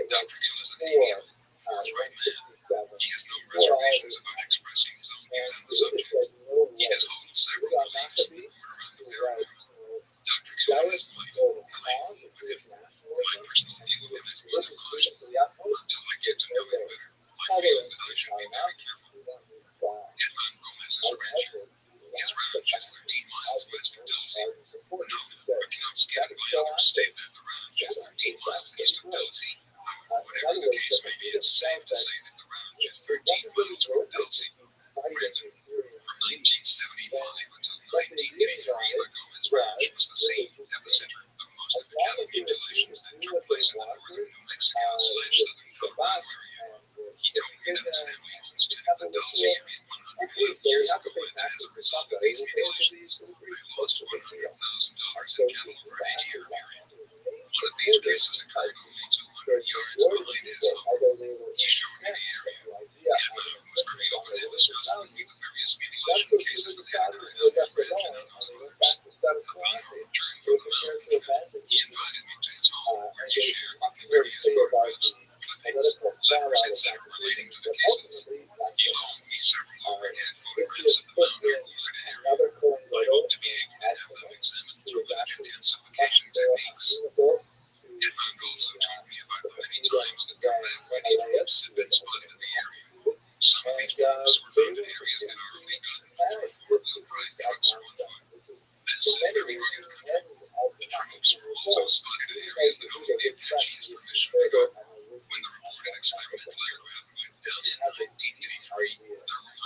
Dr. Gill is a amiable, forthright man. He has no reservations about expressing his own views on the subject. He has held several beliefs that border on the paranormal. Dr. Gill and his wife, and I agree with him. My personal view of him is one of caution. Until I get to know him better, I feel that I should be very careful. Edmond Gomez is a rancher. His ranch is 13 miles west of Dulce. No, accounts given by others state that the ranch is 13 miles east of Dulce. Whatever the case may be, it's safe to say that the ranch is 13 miles from Dulce. Granted, from 1975 until 1983, the Gomez Ranch was the same epicenter of most of the cattle mutilations that took place in the northern New Mexico/southern Colorado area. He told me that his family homesteaded the Dulce area 101 years ago, and that as a result of these mutilations, they lost $100,000 in cattle over an 8-year period. One of these cases occurred only 200 yards behind his home. He showed me the area. Edmond was very open in discussing with me the various mutilation cases that had occurred on his ranch and on his farms. Upon our return from the mountain trip, he invited me to his home, where he shared with me various photographs, clippings, letters, etc. relating to the cases. He loaned me several overhead photographs of the mountain related area. I hope to be able to have them examined through image intensification techniques. Edmond also told me about the many times that combat wedding groups had been spotted in the area. Some of these groups were found in areas that are only gotten with 4-wheel drive trucks or on foot. This is very rugged country. The troops were also spotted in areas that only the Apaches permission to go. When the reported experimental aircraft went down in 1983, there were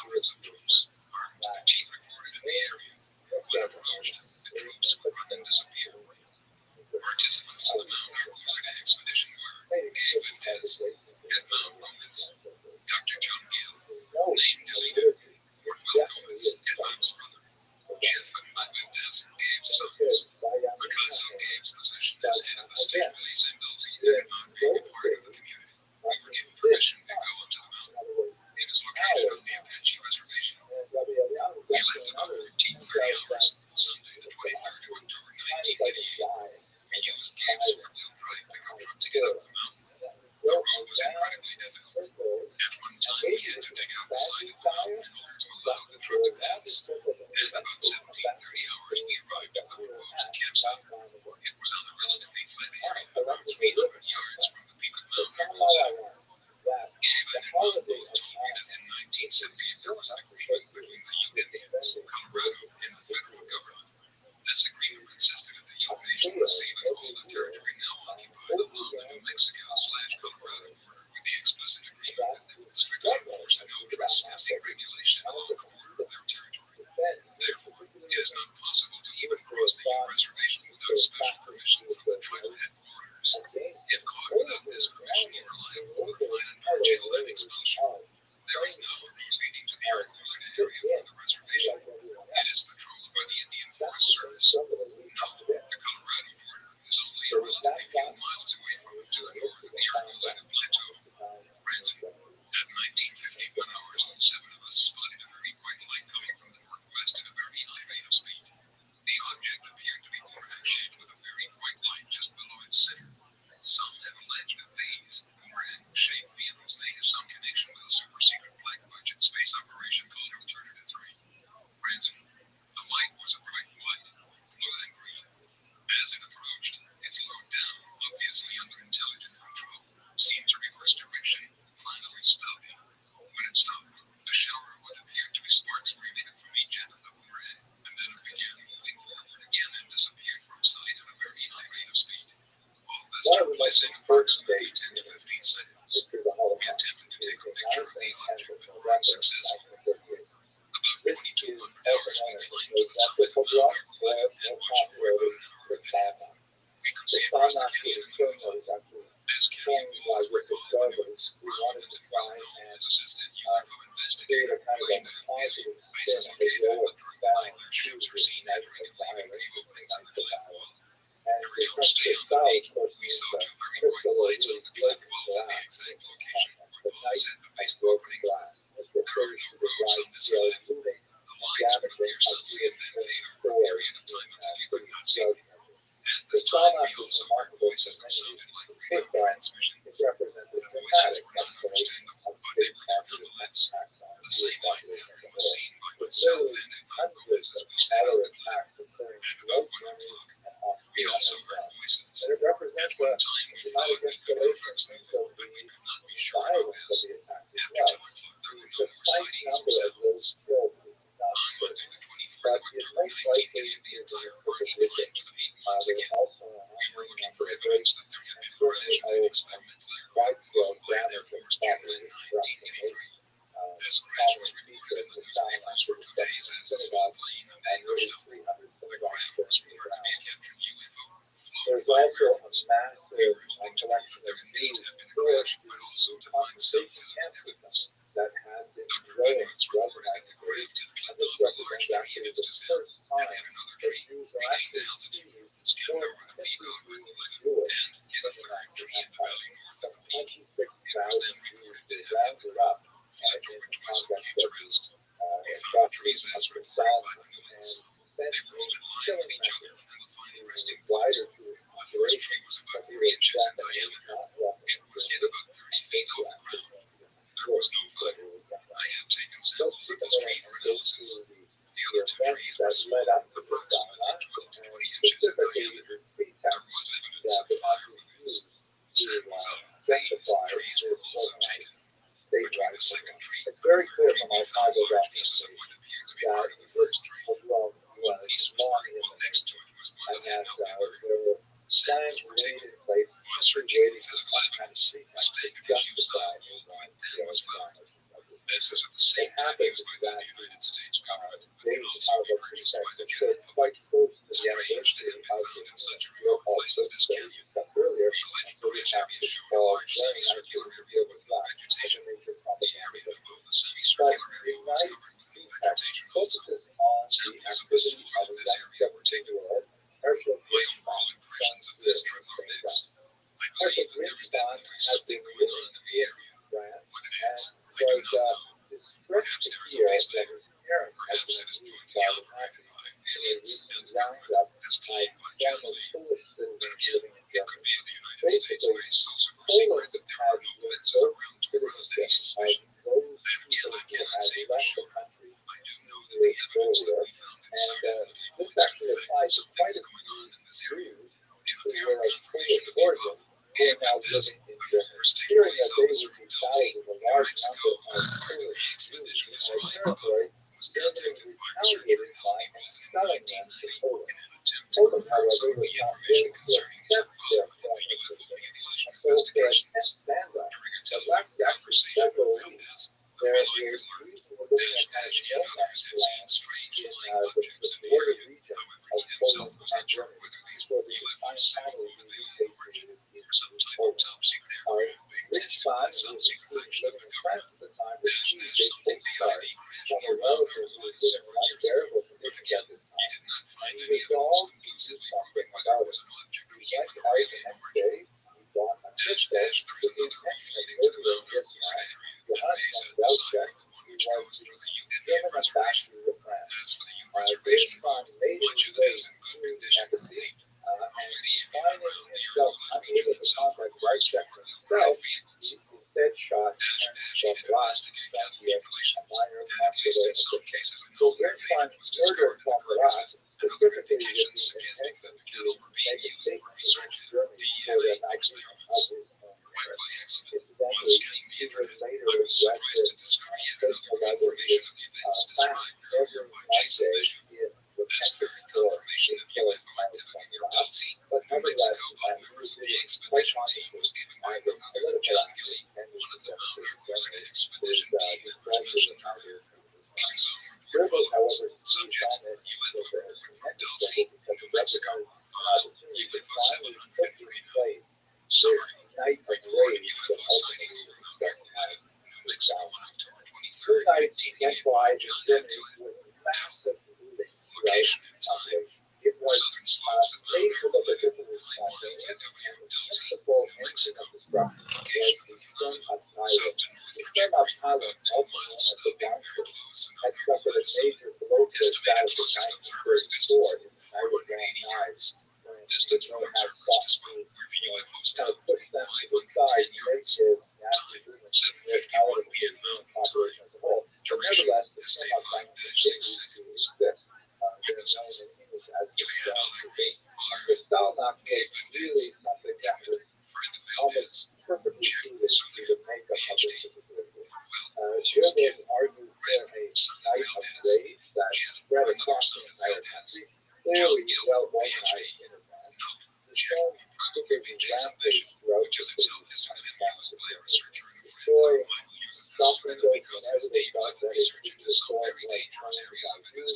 Passing approximately 10 to 15 seconds. We attempted to take a picture of the object but were unsuccessful. About 2,200 hours we climbed to the summit of the mountain and watched the river now ahead. We could see across the canyon as canyon walls were photos. We wanted to try and assist an UFO investigator claimed that places located during lunar ships are seen entering and leaving the openings of the black wall. During our stay on the lake, we saw two very bright lights on the black walls at the exact location where Paul said the base opening. Current overalls on this island, the lines would appear suddenly and then fade over a period of time until you could not see them. At this time, we also heard voices that sounded like radio transmissions. Our voices were not understandable, but they were nevertheless the same light pattern was seen by myself and other voices as we sat on the cliff at about 1 o'clock. We also heard voices. At one time, we thought we could hear them, but we could not be sure of this. After 2 o'clock, there were no more sightings or sounds. On Monday, the 24th of October, 1988, the entire party climbed to the peak once again. We were looking for evidence that there had been crash of an experimental aircraft flown by an Air Force General in 1983. This crash was reported in the newspapers for 2 days as a small plane vanished off. The craft was reported to be a captured UFO flown by an Air Force. We were hoping to prove that there indeed had been a crash, but also to find some physical evidence. Dr. Edwards reported at the grave to the people of a large tree in its descent, and at another tree regaining altitude, skimmed over the peak on Route 11, and hit a third tree in the valley north of the peak. It was then reported to have been moved. After which my son came to rest. We found trees as reported by the humans. They rolled in line with each other in the final resting place. The first tree was about 3 inches in diameter. It was hit about 30 feet off the ground. There was no fire. I have taken samples of this tree for analysis. The other 2 trees were small, approximately 12 to 20 inches in diameter. There was evidence of fire release. Samples of 3 trees were also taken. Between the second tree and the third tree, we found large pieces of what appeared to be part of the first tree. One piece was vertical, next to it was more than half over. Samples were taken. While searching for physical evidence, mistaken as use of the white pen was found. This is at the same time used by the United States government, but can also be purchased by the general public. Strange to have been found in such a remote place as this canyon. The alleged crash area showed a large semicircular area with low vegetation. The area above the semicircular area was covered with low vegetation also. Samples of the soil in this area were taken. My overall impressions of this trip are mixed. I believe that there is definitely something going on in the area. What it is, I do not know. Perhaps there is a base there. Perhaps it is joined together by aliens and the government, as claimed by General Lee. Then again, it could be the United States base so super secret that there are no fences around to arouse any suspicion. Then again, I cannot say for sure. I do know that the evidence that we found in several points provide some things going on in this area. The apparent confirmation of UFO and this, but first take place on the certain dosing, New Mexico, where the expedition was flying above, was contacted by researcher Helmy Roth in 1990 in an attempt to confirm some of the information concerning his involvement in the UFO manipulation investigations. During a telephone conversation with Valdez, the following is learned. Yeah, there is have seen strange flying objects in the area. However, he himself was not sure whether these were UFOs or they all originated from some type of top-secret aircraft being tested by some secret faction of the government. As something the ID crashed near Mount Carolina several years ago. But again, he did not find any evidence conclusively proving whether it was an object of human or alien origin. Dash, there is another relating to the Mount Carolina area in a mesa at the side of the one which goes through the Indian Reservation. As for the U Reservation road, much of it is in good condition and paved. Only the area around the area line between itself requires frequent overnight vehicles. Dash even investigated other manipulations, and at least in some cases a known grenade was discovered in the crevices, and other indications suggesting that the kettle were being used for research in DNA experiments. Quite by accident, while scanning the internet, I was surprised to discover yet another confirmation of the events described earlier by Jason Bishop. This very confirmation of UFO activity near DC, New Mexico, by members of the expedition team That's why the journey was massive throughout population. It was made to look as if it was spontaneous, and the principal engine of destruction was the string of Thailand. The string of Thailand, also known as the Downstream, had suffered a major blow to its status in 1934 in the Night of Grand Knives, when Israel had sought to kind of push them to the side and make his Nazi movement more palatable to the European population as a whole. But nevertheless, the string of Thailand continues to exist. They're known in English as the Downstream. Kristallnacht was really something that was almost perfectly suited to the makeup of this particular group. There was argued for a night of rage that spread across the entire country, clearly well organized in advance. The film took a rampage throughout the city, destroying shop windows whenever they felt ready to destroy like triumphs by Jews,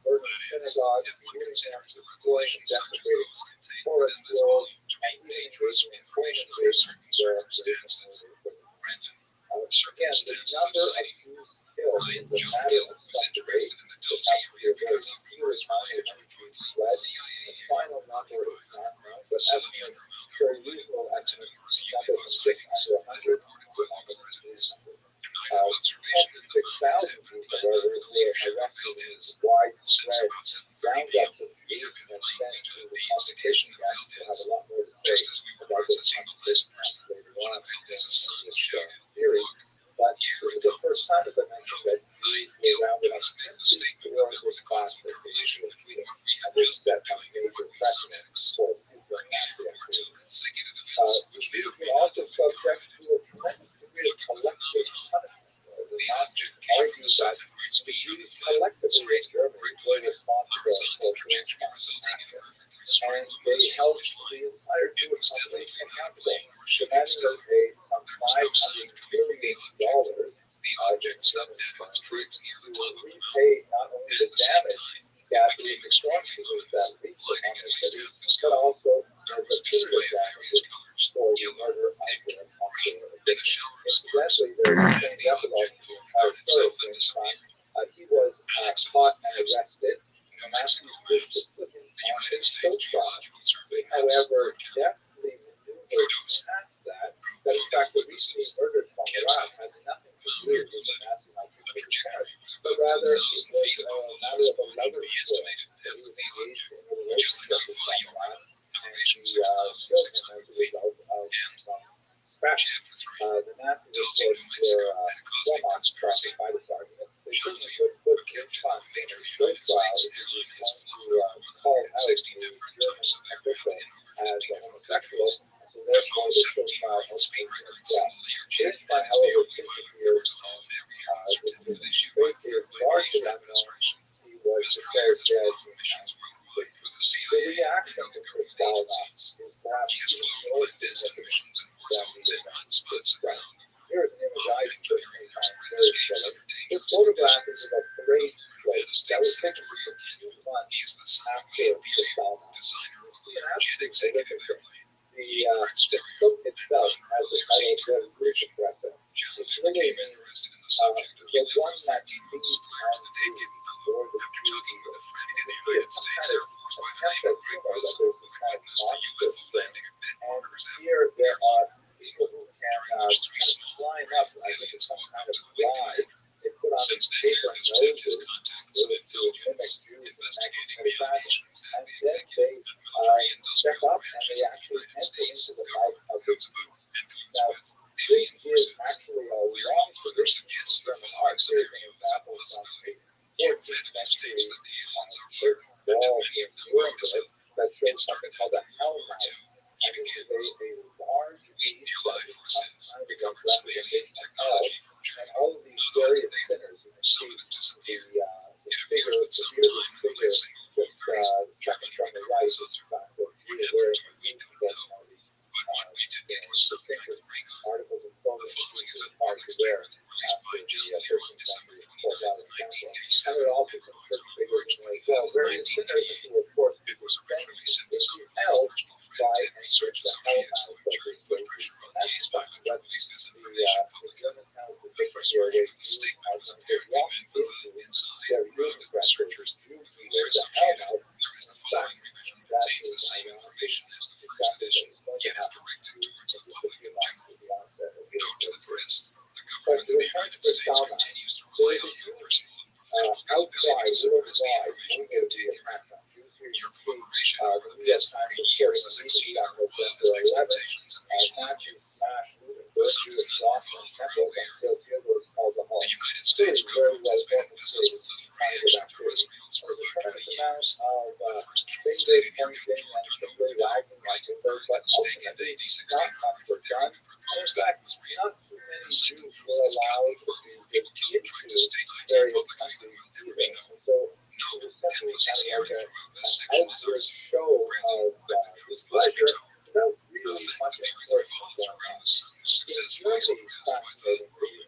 burning synagogues, looting them, destroying and desecrating forest growth, and even engaging in poison race where again, the number of Jews killed in the matter of some debate has to be a very few amount of Jews fled. The final number is not known, but estimates show reasonable estimates number from 600 to 100 to almost 800. 26,000 Jews, however, were arrested in widespread roundups of Jews and sent to the concentration camps. We'll have a lot more to say about those concentration camps later on in this series. But this is the first time, as I mentioned, that Jews were rounded up simply for this class of racial freedom. And this set a major precedent for future Nazi activity. Jews were also subject to a tremendous degree of collective punishment. The Nazis argued that the Jews collectively in Germany were responsible for Kristallnacht action, and they held the entire Jewish population accountable, demanding they pay some $500 million to repay not only the damage that the extortioners that leaked upon their city, but also as a punitive damages for the murder of their popular addiction. Incidentally, there is a strange epilogue to the entire story of this time. He was caught and arrested. The Nazis wished to put him on a show trial. He, however, deftly maneuvered past that in fact the recently murdered from Iran had nothing to do with the Nazi parents, but rather it was a matter of another story. He was engaged in a relationship with someone, and she killed him as a result of some crash. The Nazis, of course, were well trusted by this argument. They certainly would put Hirschman in a show trial if he was going to call out a German official as a homosexual, so therefore the show trial opened himself. Hirschman, however, disappeared, and his fate is largely unknown. He was declared dead in 1966. The reaction to Kristallnacht is perhaps even more significant than the events itself. Here is an image I personally find very chilling. This photograph is of a parade float that was taken just a few months after Kristallnacht. You see an absolute significance. The float itself has the title Revolution Dresser. It's literally means the one that leads on duty or the duty. It's some kind of attempt at humor that there's some kind of monster thing. And here there are people who can kind of climb up, I think it's some kind of ride. They put on these paper noses to mimic Jews in 1925, and then they step up and they actually enter into the life of the Jews. Now, this is actually a long tradition in German art. Here's an example from a 14th century curtain wall in Nuremberg that shows something called a Hellknife. And this is a large piece that is sometimes representation of hell. And all of these various sinners, you can see the figure, the bearded figure, just second from the right, Dr. G, where you can get distinctive articles of clothing is hard to wear after the 13th century poured out of the temple. And there are also some church figures as well. Various sinners who, of course, were sent into hell by and search the hell house that is waiting. That's anything and simply lagging like Hitler, but ultimately not much was done. And in fact, not too many Jews were allowed to be into various countries either. And so it was simply kind of like an outward show of displeasure without really much enforcement going on. In Germany, fascinatingly,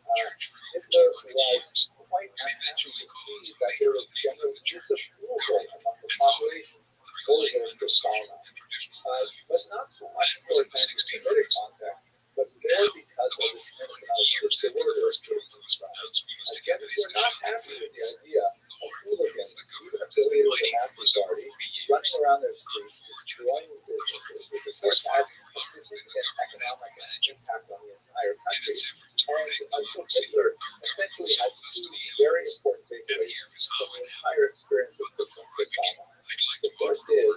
Hitler was quite unhappy to see that there was general disapproval among the population for their persona, but not so much for its anti-Semitic context, but more because of its mention of disorder and Germans were not happy with the idea of hooligans, even affiliated with the Nazi Party, running around their streets, destroying businesses, which of course had a significant economic impact on the entire country. And so Hitler essentially had two very important takeaways from the entire experience of persona. The first is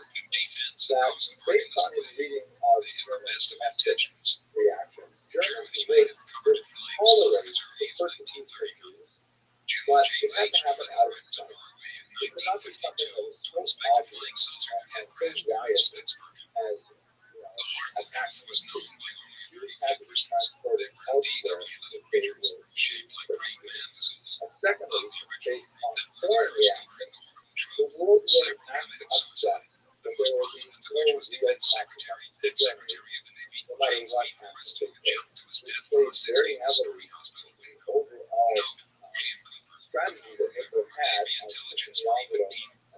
that based on his reading of German domestic reactions, Germans would tolerate the persecution of Jews, but it had to happen out of sight. It could not be something that was so obvious and so giant as attacks of Jews. Jews had to be transported elsewhere if they were persecuted. And secondly, based on foreign reactions, the world would act upset that there will be no real sacrifice to Germany, no matter what happens to them. This plays very heavily in the overall strategy that Hitler had on pushing the envelope,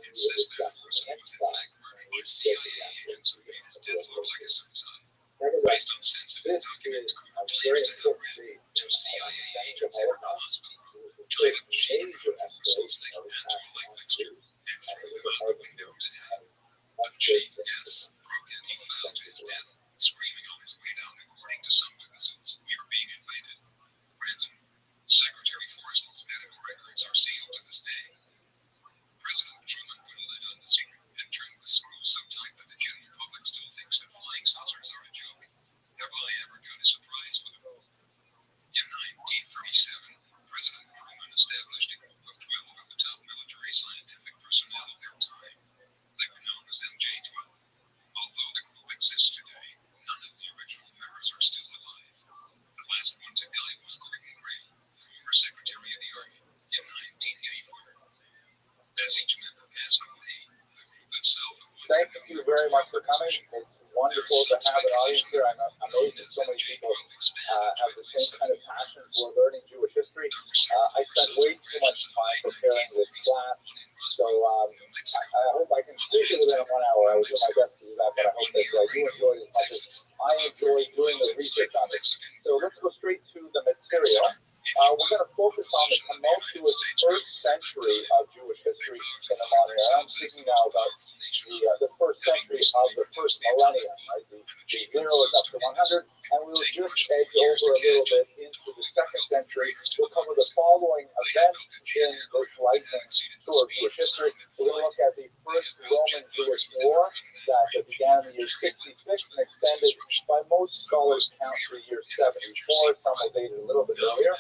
as we will discuss in the next slide, when we get to the actual nevertheless, this is a very important stage in the Holocaust. It was the first major escalation of attacks on Jews, and it was hardly known to have much great Screaming on his way down, according to some witnesses, we were being invaded. Brandon, Secretary Forrestal's medical records are sealed to this day. President Truman put a lid on the secret and turned the screw so tight that the general public still thinks that flying saucers are a joke. Have I ever got a surprise for the world? In 1937, President Truman established a group of 12 of the top military scientific personnel of their time. They were known as MJ-12. Although the group exists today, none of the original members are still alive. The last one to die was Gordon Gray, former Secretary of the Army, in 1984. As each member passed away, the group itself at one Thank you very much for coming. It's wonderful to have an audience here. I'm amazed that so many people have the same kind of passion for learning Jewish history. I spent way too much time preparing this class, so I hope I can squeeze it within 1 hour. I will do my best to do that, but I hope that you enjoyed it as much as I enjoyed doing the research on it. So let's go straight to the material. We're going to focus on the tumultuous first century of Jewish history in the modern era. I'm speaking now about the first century of the first millennium, right? The 0 is up to 100, and we'll just edge over a little bit into the second century. We'll cover the following events in this lightning tour of Jewish history. We're going to look at the first Roman-Jewish war that began in the year 66 and extended, by most scholars count, to the year 74. Some will date it a little bit earlier.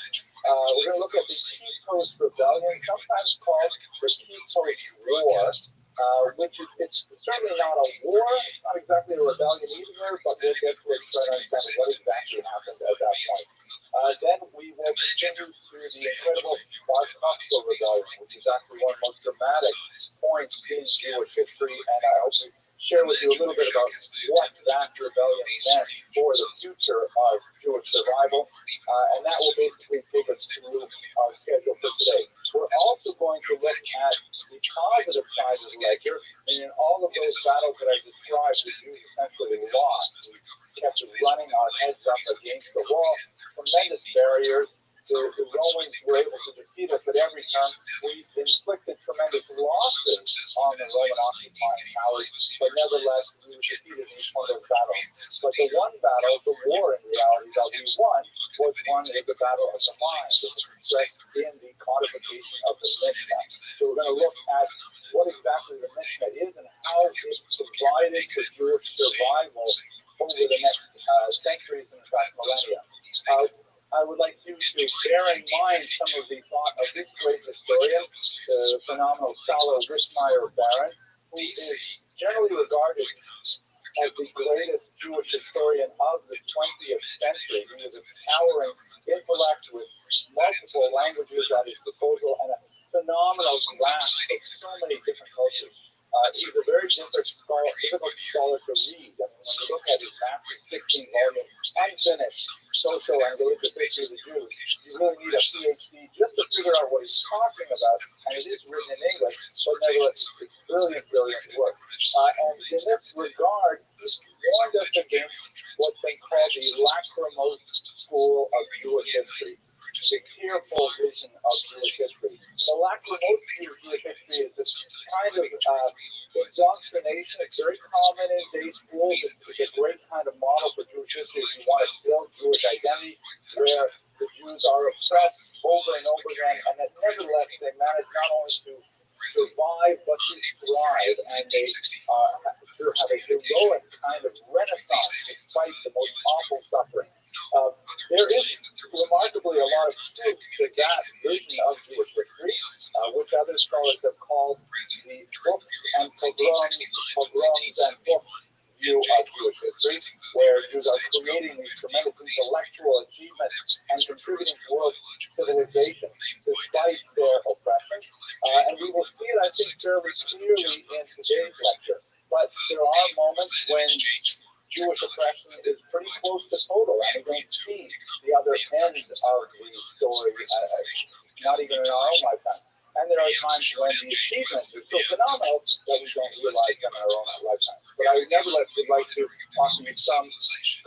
We're going to look at the Key-Post Rebellion, sometimes called the Key-Post War, which it's certainly not a war, it's not exactly a rebellion either, but we'll get to it and try to understand what exactly happened at that point. Then we will continue through the incredible Bar Kokhba Rebellion, which is actually one of the most dramatic points in Jewish history, and I hope to share with you a little bit about what that rebellion meant for the future of Jewish survival, and that will basically take us through our schedule for today. We're also going to look at the positive side of the ledger, and in all of those battles that I described, the Jews essentially lost. We kept running our heads up against the wall, tremendous barriers. The Romans were able to defeat us at every turn. We inflicted tremendous losses on the Roman occupying powers, but nevertheless, we were defeated in each one of those battles. But the one battle, the war in reality that we won, was won in the battle of the mind, which is expressed in the codification of the Mishnah. So we're going to look at what exactly the Mishnah is and how it provided for Jewish survival over the next centuries and in fact millennia. I would like you to bear in mind some of the thought of this great historian, the phenomenal scholar Wismeier Barron, who is generally regarded as the greatest Jewish historian of the 20th century. He was a towering intellect with multiple languages at his disposal and a phenomenal grasp of so many different cultures. He's a very difficult scholar to read. I mean, when you look at his massive 16-volume, unfinished social and religious history of the Jews, you really need a PhD just to figure out what he's talking about. And it is written in English, but nevertheless, it's brilliant, brilliant work. And in this regard, he's warned us against what's been called the lachrymose school of Jewish history, the tearful vision of Jewish history. The lachrymose view of Jewish history is this kind of indoctrination. It's very common in day schools. It's a great kind of model for Jewish history if you want to build Jewish identity, where the Jews are oppressed over and over again, and that nevertheless they manage not only to survive but to thrive, and they have a heroic kind of renaissance despite the most awful suffering. There is remarkably a lot of truth to that vision of Jewish history, which other scholars have called the books and pogroms and books view of Jewish history, where Jews are creating these tremendous intellectual achievements and contributing to world civilization despite their oppression. And we will see it, I think, fairly clearly in today's lecture. But there are moments when Jewish oppression is pretty close to total, and we don't see the other end of the story, not even in our own lifetime. And there are times when the achievements are so phenomenal that we don't realize them in our own lifetime. But I nevertheless would like to offer you some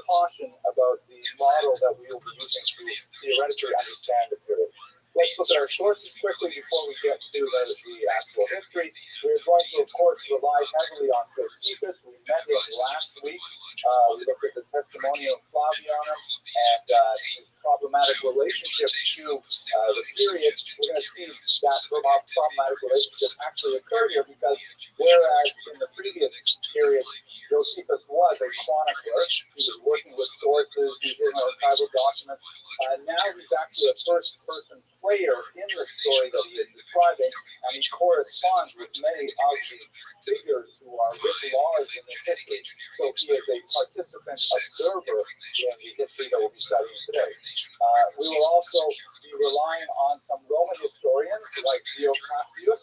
caution about the model that we will be using to theoretically understand the period. Let's look at our sources quickly before we get to the actual history. We're going to, of course, rely heavily on Josephus. We met him last week. We looked at the testimonial of Flavianum and his problematic relationship to the period. We're going to see that from our problematic relationship actually occurred here, because whereas in the previous period, Josephus was a chronicler, he was working with sources, he was in archival documents. Now he's actually a first-person player in the story that he is describing, and he corresponds with many of the figures who are writ large in this history. So he is a participant observer in the history that we'll be studying today. We will also be relying on some Roman historians like Dio Cassius,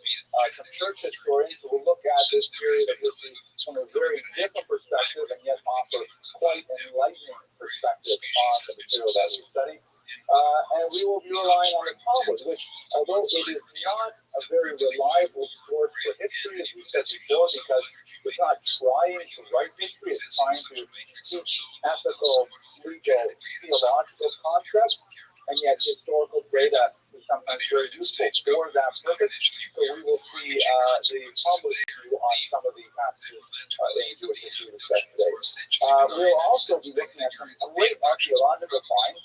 some church historians who will look at this period of history from a very different perspective and yet offer quite enlightening perspective on the material that we study. And we will be relying on the Talmud, which, although it is not a very reliable source for history, as we said before, because it's not trying to write history, it's trying to teach ethical, legal, theological concepts, and yet historical data is sometimes very useful for that purpose. So we will see the Talmud view on some of the passages in Jewish history discussed today. We'll also be looking at some great archaeological finds,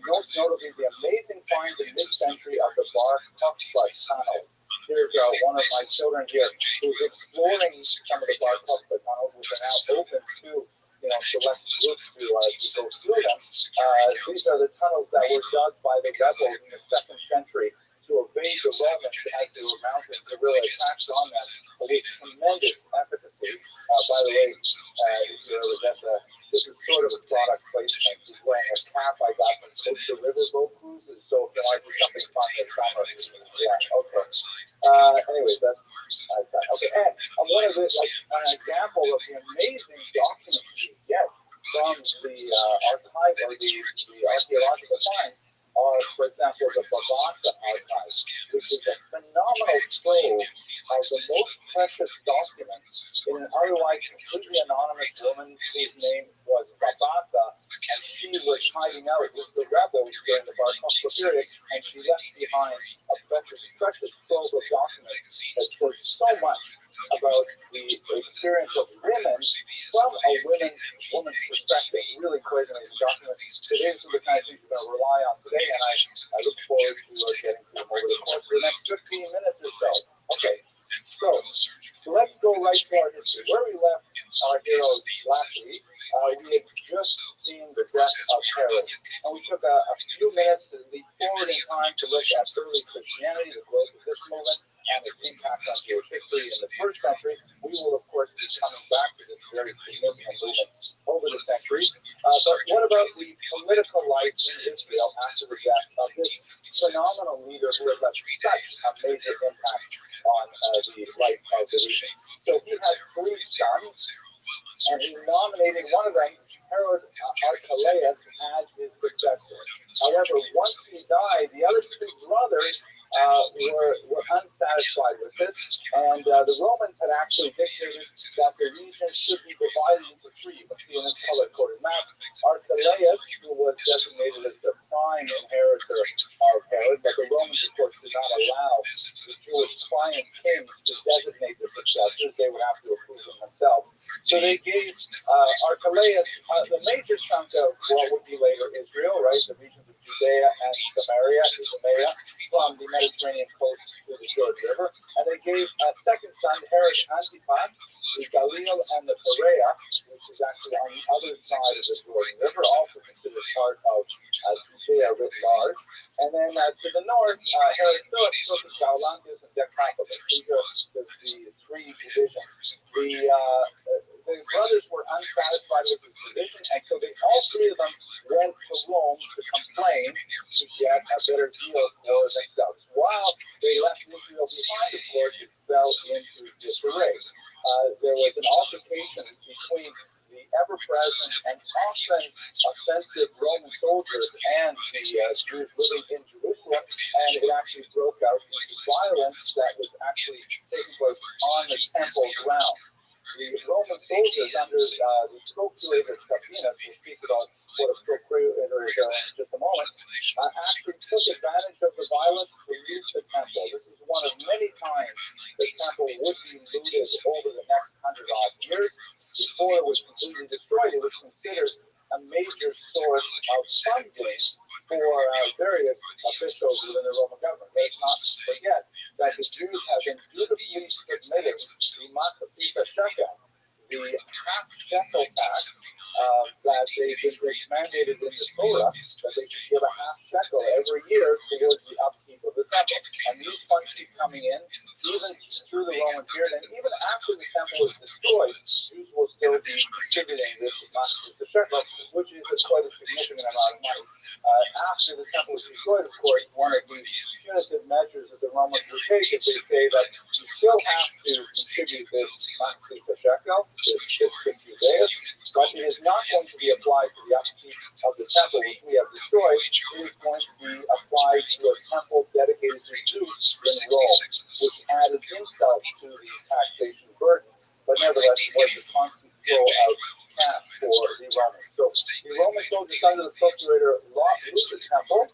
most notably the amazing finds in mid-century of the Bar Kokhba tunnels. Here's one of my children here who's exploring some of the Bar Kokhba tunnels, which are now open to select groups to go through them. These are the tunnels that were dug by the rebels in the 2nd century to evade the Romans as they were mounting guerrilla attacks on them with tremendous efficacy. By the way, this is sort of a product placement. He's wearing a cap I got from Coach the River Boat Cruises, so if you want to do something fun this summer, yeah, okay. Anyways, that's okay. And one of this, like an example of the amazing documents you get from the archive or the archaeological finds are, for example, the Babasa archive, which is a phenomenal trove of the most precious documents in an otherwise completely anonymous woman whose name was Babasa, and she was hiding out with the rebels during the Bar Kokhba period, and she left behind a precious trove of documents that shows so much about the experience of women from a woman's perspective. Really quite amazing documents. Today, these are the kind of things we're going to rely on today, and I look forward to getting to them over the course of the next 15 minutes or so. Okay, so let's go right to our history. Where we left our heroes last week, we had just seen the death of Herod, and we took a few minutes to leap forward in time to look at early Christianity, the growth of this movement, and its impact on Jewish history in the 1st century. we will, of course, be coming back to this very significant movement over the centuries. But what about the political life in Israel after the death of this phenomenal leader who had left such a major impact on the life of the region? So he had 3 sons, and he nominated one of them, Herod Archelaus, as his successor. However, once he died, the other 2 brothers were unsatisfied with this, and the Romans had actually dictated that the region should be divided into 3. You can see in this color-coded map, Archelaus, who was designated as the prime inheritor of Herod, but the Romans, of course, did not allow the Jewish client kings to designate the successors. They would have to approve them themselves. So they gave Archelaus the major chunk of what would be later Israel, right, the regions of Judea and Samaria, Idumea, from the Mediterranean coast to the Jordan River, and they gave a second son, Herod Antipas, the Galilee and the Perea, which is actually on the other side of the Jordan River, also considered part of Judea writ large. And then to the north, Herod Philip took Gaulantis and Decapolis. These are the 3 divisions. The brothers were unsatisfied with his division, and so all 3 of them went to Rome to complain to get a better deal for themselves. While they left Israel behind, of course, it fell into disarray. There was an altercation between the ever-present and often offensive Roman soldiers and the Jews living in Jerusalem, and it actually broke out into violence that was actually taking place on the temple ground. The Roman soldiers under the procurator Sabinus, we'll speak about what a procurator is in just a moment, actually took advantage of the violence to loot the temple. This is one of many times the temple would be looted over the next 100-odd years. Before it was completely destroyed, it was considered a major source of funding for various officials within the Roman government. Let's not forget that the Jews have been dutifully submitting the Matzah shekel, the half shekel tax that they've been mandated in the Torah, that they should give a half shekel every year towards the upkeep of the temple. And these funds keep coming in, even through the Roman period, and even after the temple is destroyed, Jews will still be contributing this Matzah shekel, which is quite a significant amount of money. After the temple is destroyed, of course, one of the punitive measures that the Romans would take is they say that you still have to contribute this Matzah shekel, this fiscal Judea, but it is not going to be applied to the upkeep of the temple, which we have destroyed. It is going to be applied to a temple dedicated to Jews in Rome, which added insult to the taxation burden, but nevertheless was a constant flow of cash for the Romans. So the Roman soldiers under the procurator looted the temple,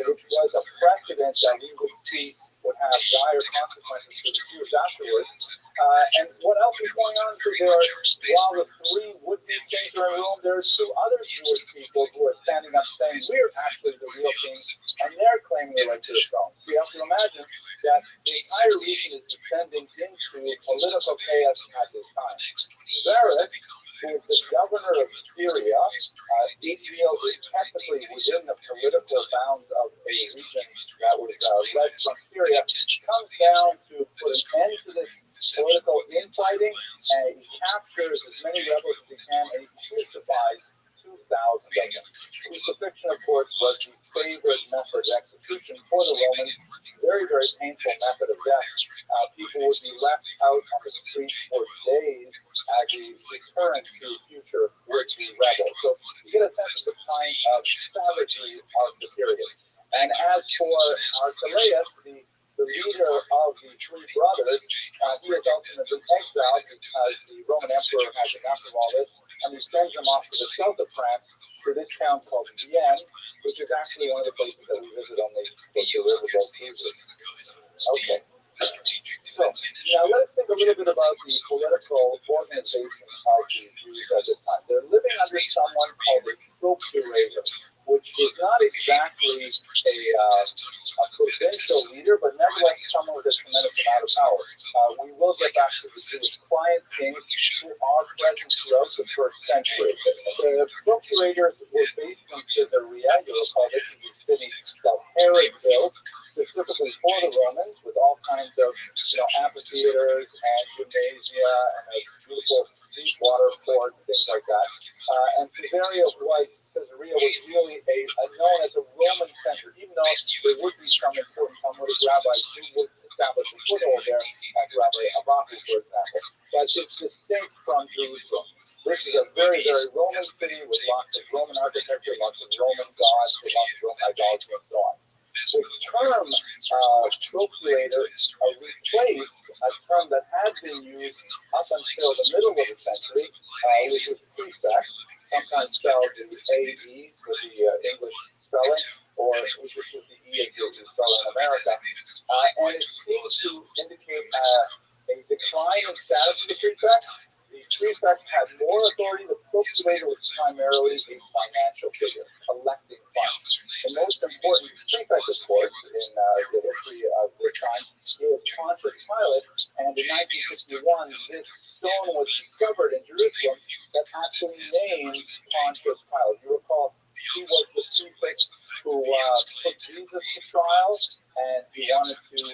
which was a precedent that we would see would have dire consequences for the Jews afterwards. And what else is going on? So while the 3 would-be kings are in Rome, there are 2 other Jewish people who are standing up saying, we're actually the real kings, and they're claiming the right to the throne. So you have to imagine that the entire region is descending into political chaos at this time. Varus, who is the governor of Syria, Israel is technically within the political bounds of a region that was led from Syria, comes down to put an end to this political infighting, and he captures as many rebels as he can, and he crucifies 2,000 of them. Crucifixion, of course, was the favorite method of execution for the Romans. Very, very painful method of death. People would be left out on the street for days as a deterrent to future would-be rebels. So you get a sense of the kind of savagery of the period. And as for Archelaus, the leader of the 3 brothers, he is ultimately exiled because the Roman emperor has enough of all this, and he sends him off to the south of France to this town called Vienne, which is actually one of the places that we visit on the river cruises. Okay. So, now let's think a little bit about the political organization of the Jews at this time. They're living under someone called a procurator, which is not exactly a provincial leader, but nevertheless someone with a tremendous amount of power. We will get back to the Jewish client kings who are present throughout the first century. The procurators were based in Caesarea. You'll recall this is the city that Herod built to specifically for the Romans, with all kinds of amphitheaters and gymnasia and a beautiful deep water port and things like that. And Caesarea was really known as a Roman center, even though there would be some important Talmudic rabbis who would establish a foothold there, like Rabbi Rabbi, for example. But it's distinct from Jerusalem. This is a very, very Roman city with lots of Roman architecture, lots of Roman gods, lots of Roman idolatry, and so on. The term procurator replaced a term that had been used up until the middle of the century, which was prefect, sometimes spelled with A-E for the English spelling, or which is with the E as you spell in America. And it seems to indicate a decline in status of the prefect. The prefect had more authority. The procurator was primarily a financial figure, collecting funds. The most important prefect, of course, in the history of the time is Pontius Pilate, and in 1961, this stone was discovered in Jerusalem that actually names Pontius Pilate. You recall, he was the prefect who put Jesus to trial, and he wanted to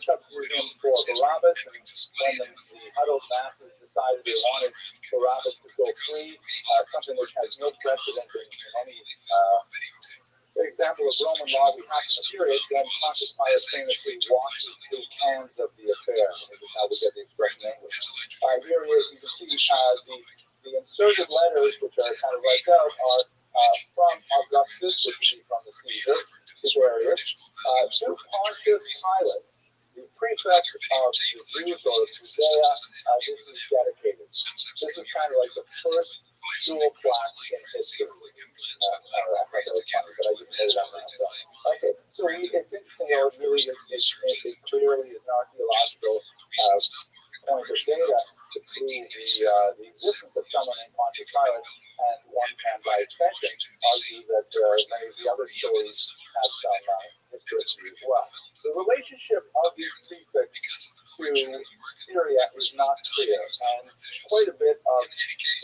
substitute him for Barabbas, and when the huddled masses decided they wanted Barabbas to go free, something which has no precedent in any example of Roman law we have in the period, then Pontius Pilate famously washed his hands of the affair. This is how we get the expression in English. Here you can see the inserted letters, which are kind of wiped out, are from Augustus, which is from the Caesar, Tiberius, to Pontius Pilate, the prefect of the Jews or Judea. This is dedicated. This is kind of like the first jewel plaque in history. I thought that was funny, but I didn't know that now. Okay, so it's interesting, though, it really it clearly is an archaeological point of data to prove the existence of someone named Pontius Pilate, and one can, by extension, argue that many of the other stories have some history as well. The relationship of these prefects to Syria is not clear, and quite a bit of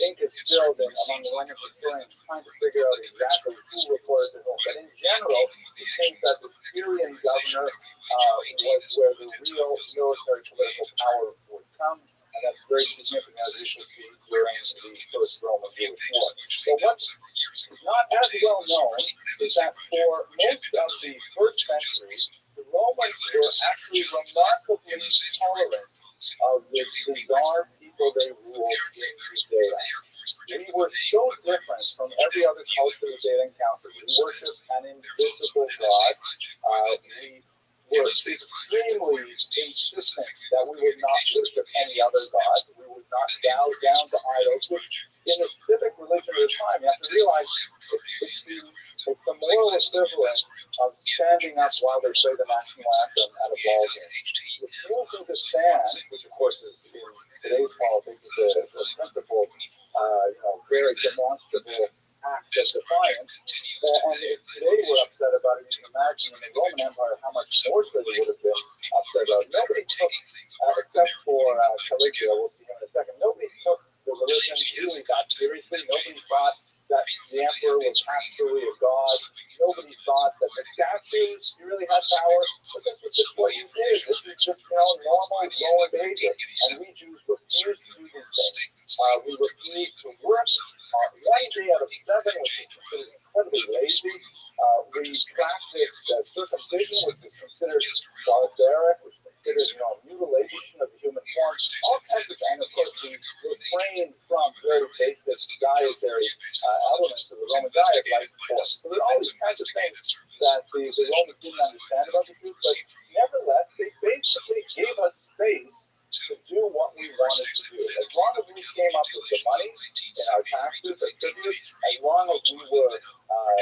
ink is spilled among the Roman historians trying to figure out exactly who reported to whom. But in general, it seems that the Syrian governor was where the real military political power would come, and that's very significant, as we shall see during the First Roman-Jewish War. So what's not as well known is that for most of the first century, the Romans were actually remarkably tolerant of the bizarre people they ruled in Judea. We were so different from every other culture that they had encountered. We worshipped an invisible God. We were extremely insistent that we would not worship any other God. We would not bow down to idols, which in the civic religion of the time, you have to realize it's the moral equivalent of standing up while they play the national anthem at a ball game. Refusing to stand, which of course is in today's politics the principal, very demonstrable act of defiance. And if today we're upset about it, you can imagine in the Roman Empire how much more so they would have been upset about it. Nobody took, except for Caligula, we'll see him in a second, nobody took the religion really that seriously. Nobody thought that the emperor was absolutely a god. Nobody thought that the statues really had power. But this was just what you did. This is just normal Roman behavior. And we Jews refused to do these things. We refused to work one day out of 7, which is considered incredibly lazy. We practiced circumcision, which is considered barbaric, which is considered mutilation of the human form. All kinds of, and of course we refrained from very basic dietary elements of the Roman diet, like pork. So there are all these kinds of things that the Romans didn't understand about the Jews, but nevertheless, they basically gave us space to do what we wanted to do. As long as we came up with the money in our taxes and tributes, as long as we were not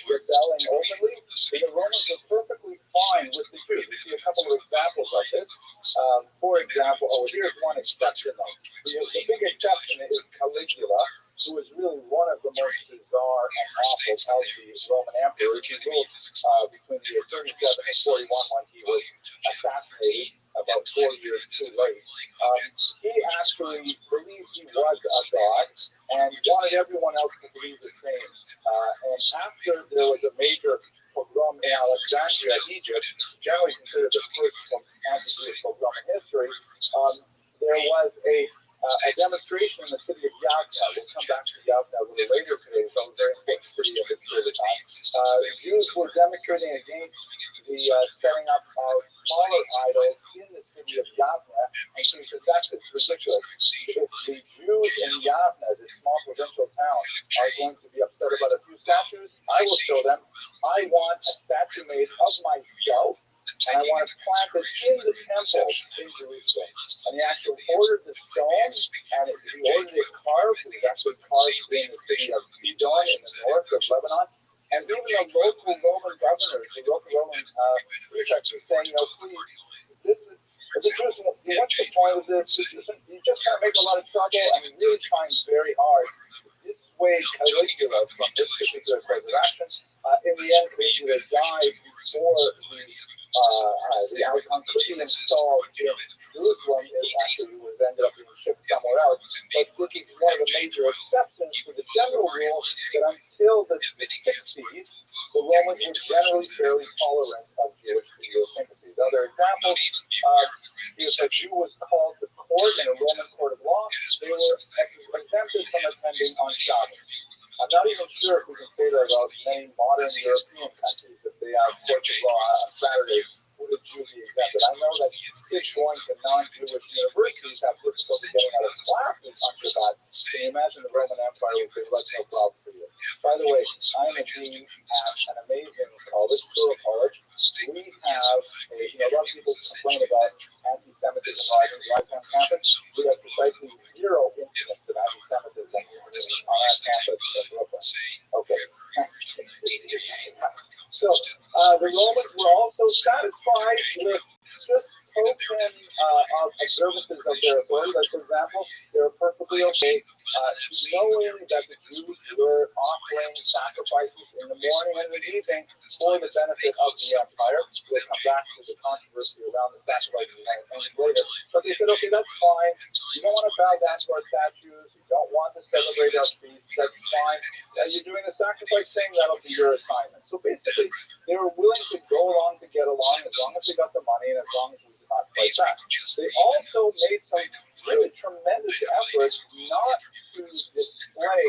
rebelling openly, the Romans were perfectly fine with the Jews. We see a couple of examples of this. For example, here's one exception though. The big exception is Caligula, who was really one of the most bizarre and awful of the Roman emperors. He ruled between the year 37 and 41 when he was assassinated about 4 years too late. He actually believed he was a god and wanted everyone else to believe the same. And after there was a major pogrom pogrom in Alexandria, Egypt, generally considered the first anti-Jewish pogrom in history, there was a demonstration in the city of Yavne. We'll come back to Yavne a little later today. It's a very important city of this period of time. Jews were demonstrating against the setting up of smaller idols in the city of Yavne, and so he said, that's ridiculous. If the Jews in Yavne, this small provincial town, are going to be upset about a few statues, I will show them. I want a statue made of myself, and I want to plant it in the temple in Jerusalem. And he actually ordered the stone, and he ordered it carved. It was actually carved in the city of Sidon in the north of Lebanon. And even the local Roman governors, the local Roman prefects were saying, please, this is, what's the point of this? You just can't make a lot of trouble, and he's really trying very hard to dissuade Caligula from this particular course of action. In the end, Caligula died before the outcome could be installed in Jerusalem. It actually was ended up being shipped somewhere else. But this is one of the major exceptions to the general rule that until the 60s, the Romans were generally fairly tolerant of Jewish idiosyncrasies. Other examples, if a Jew was called to court in a Roman court of law, they were exempted from attending on Shabbos. I'm not even sure if we can say that about many modern European countries. If they have courts of law on Saturday, would a Jew be exempted? I know that kids going to non-Jewish universities have difficulty getting out of classes on Shabbat. Can you imagine the Roman Empire would say, "That's no problem for you"? By the way, I am a dean at an amazing college, Plural College. We have a lot of people complain about anti-Semitism rising on campus. We have precisely zero incidents of anti-Semitism on our campus in Brooklyn. Okay. So the Romans were also satisfied with just token observances of their authority. Like, for example, they were perfectly okay knowing that the Jews were offering sacrifices in the morning and the evening for the benefit of the empire. We'll come back to the controversy around the sacrifices later. But they said, okay, that's fine. You don't want to bow down to our statues. You don't want to celebrate our feasts. That's fine. You're doing the sacrifice thing. That'll be your assignment. So basically, they were willing to go along to get along as long as they got the money and as long as it was not like that. They also made some really tremendous efforts not to display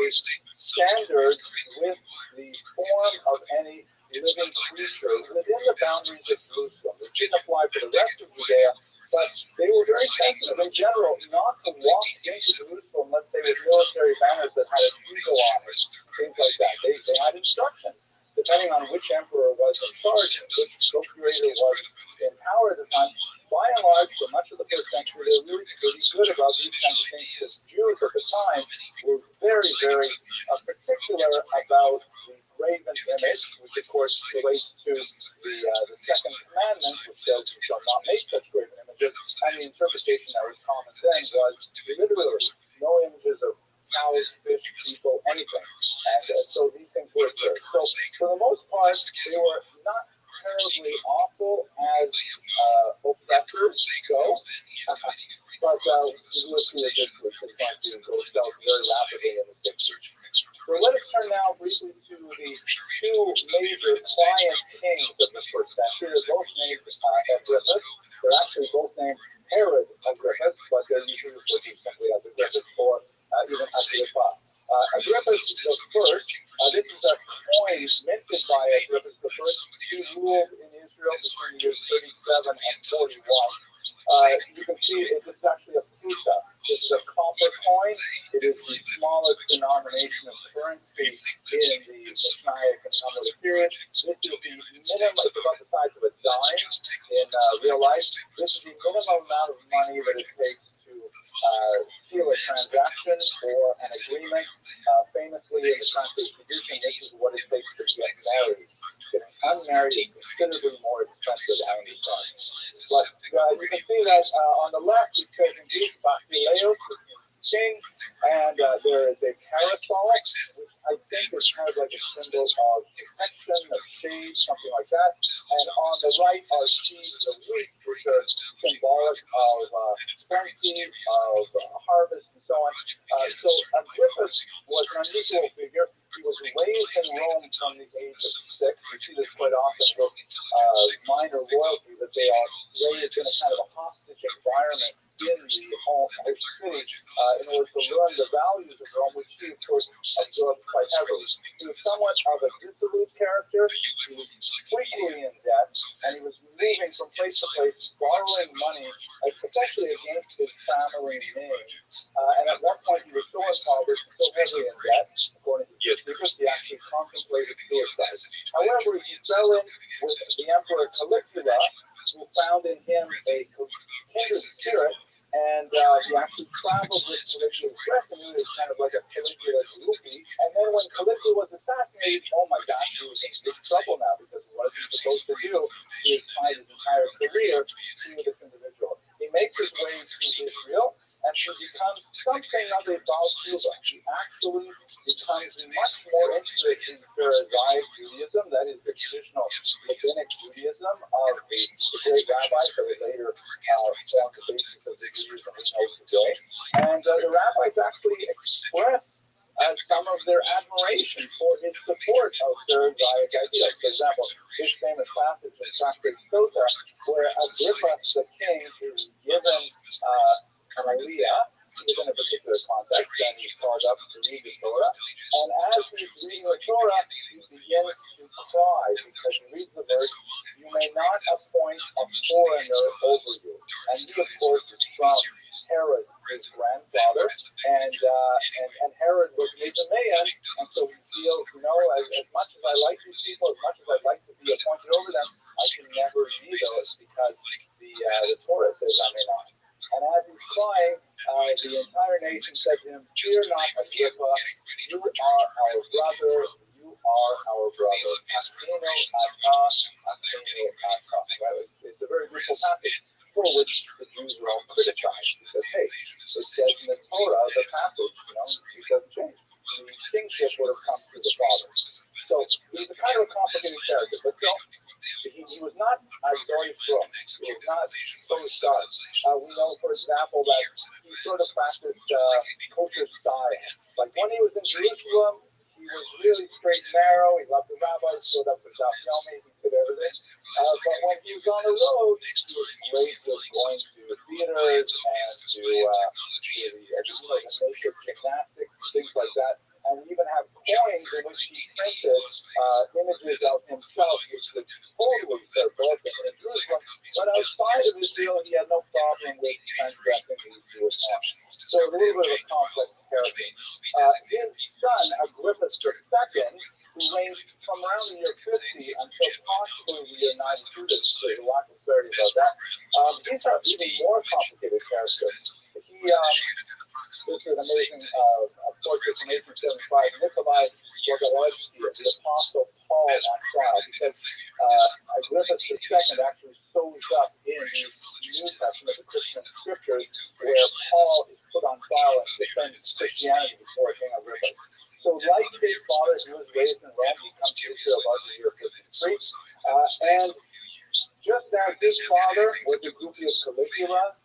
standards with the form of any living creature within the boundaries of Jerusalem. It didn't apply for the rest of Judea, but they were very sensitive in general not to walk into Jerusalem, let's say, with military banners that had an eagle on it, things like that. They had instructions, depending on which emperor was in charge and which procurator was in power at the time. By and large, for much of the first century, they were really pretty good about these kinds of things, because Jews at the time were very, very particular about the graven image, which of course relates to the second commandment, which says you shall not make such graven images, and the interpretation that was common then was literally no images of cows, fish, people, anything. And so these things were observed. So for the most part, they were not terribly awful as oppressors go, but we will see that this was going to go south very rapidly in the 60s. So let us turn now briefly to the two major client kings of the first century. They're both named Agrippa. They're actually both named Herod Agrippa, but they're usually referred to simply as Agrippa or even Agrippa. Agrippa the first. This is a coin minted by Agrippa the first. He ruled in Israel between the years 37 and 41. You can see this is actually a pruta. This is a copper coin. It is the smallest denomination of currency in the Mishnaic and Talmudic period. This is the minimum, it's about the size of a dime in real life. This is the minimum amount of money that it takes to seal a transaction or an agreement. Famously, in the country tradition, this is what it takes to get married. Getting unmarried is considerably more expensive, I understand. But you can see that on the left, it says in Greek, Basileos, king, and there is a parasol, which I think is kind of like a symbol of protection, of shade, something like that. And on the right are seeds of wheat, which are symbolic of plenty, of harvest, and so on. So Agrippa was an unusual figure. He was raised in Rome from the age age of 6. We see this quite often with minor royalty, that they are raised in a kind of a hostage environment in the home or city in order to learn the values of Rome, which he, of course, absorbed quite heavily. He was somewhat of a dissolute character. He was frequently in debt, and he was moving from place to place, borrowing money, especially against his family name. And at one point, he was so impoverished, so heavily in debt, according to Josephus, he actually contemplated suicide. However, he fell in with the Emperor Caligula, who found in him a kindred spirit, and he actually traveled with Caligula's retinue. It was kind of like a Caligula's groupie. And then when Caligula was assassinated, oh my gosh, he was in big trouble now, because what is he supposed to do? He has tied his entire career to this individual. He makes his way to Israel, and he becomes something of a Baal Tshuva. He actually becomes much more interested in Pharisaic Judaism, that is the traditional rabbinic Judaism of the great rabbis that would later form the basis of the Judaism we know today. And the rabbis actually express some of their admiration for his support of Pharisaic ideas. For example, this famous passage in Tractate Sota, where Agrippa the king is given an aliyah within a particular context, and he's called up to read the Torah. And as he's reading the Torah, he begins to cry, because he reads the verse, "You may not appoint a foreigner over you." And he, of course, is from Herod, his grandfather, and Herod was Mason, and so he feels, as much as I like these people, as much as I'd like to be appointed over them, I can never be those, because the Torah says I may not. And as he's crying, the entire nation said to him, "Fear not, Agrippa, you are our brother, you are our brother. Ateno ata, ateno ata." Right? It's a very beautiful passage, for which the Jews were all criticized. He says, hey, it says in the Torah, the passage, it doesn't change. The kingship would have come through the Father. So he's a kind of a complicated character, but still, he was not very strong. He was not so sharp. We know, for example, that he sort of practiced kosher style. Like when he was in Jerusalem, he was really straight and narrow. He loved the rabbis, stood up for Daf Yomi, he did everything. But when he was on the road, he was great with going to the theaters and to naked gymnastics, things like that. And we even have coins in which he printed images of himself, which was totally circular in Jerusalem. But outside of Israel, he had no problem with transgressing the Jewish law. So a little bit of a complex character. His son, Agrippa II, who reigned from around the year 50 until possibly the year 92, there's a lot of clarity about that. He's an even more complicated character. This is amazing portrait from 1875. Nikolai Rothschild'S, the Apostle Paul on trial, because Agrippa II actually shows up in the New Testament, the Christian scriptures, where Paul is put on trial and defends Christianity before King Agrippa. So, like his father, who was raised in Rome, he comes to Israel about the year 53, and just as his father was a groupie of Caligula,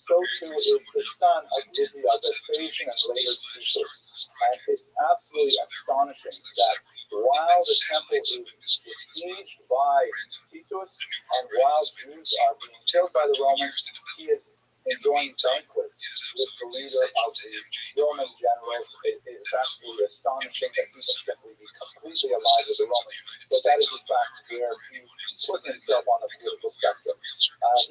so too is the son of Rabbi of Vespasian and later Titus. And it's absolutely astonishing that while the temple is besieged by Titus, and while Jews are being killed by the Romans, he is enjoying banquets with the leader of the Roman generals. It's absolutely astonishing that he can simply be completely allied with the Romans. But that is, in fact, where he put himself on the political spectrum.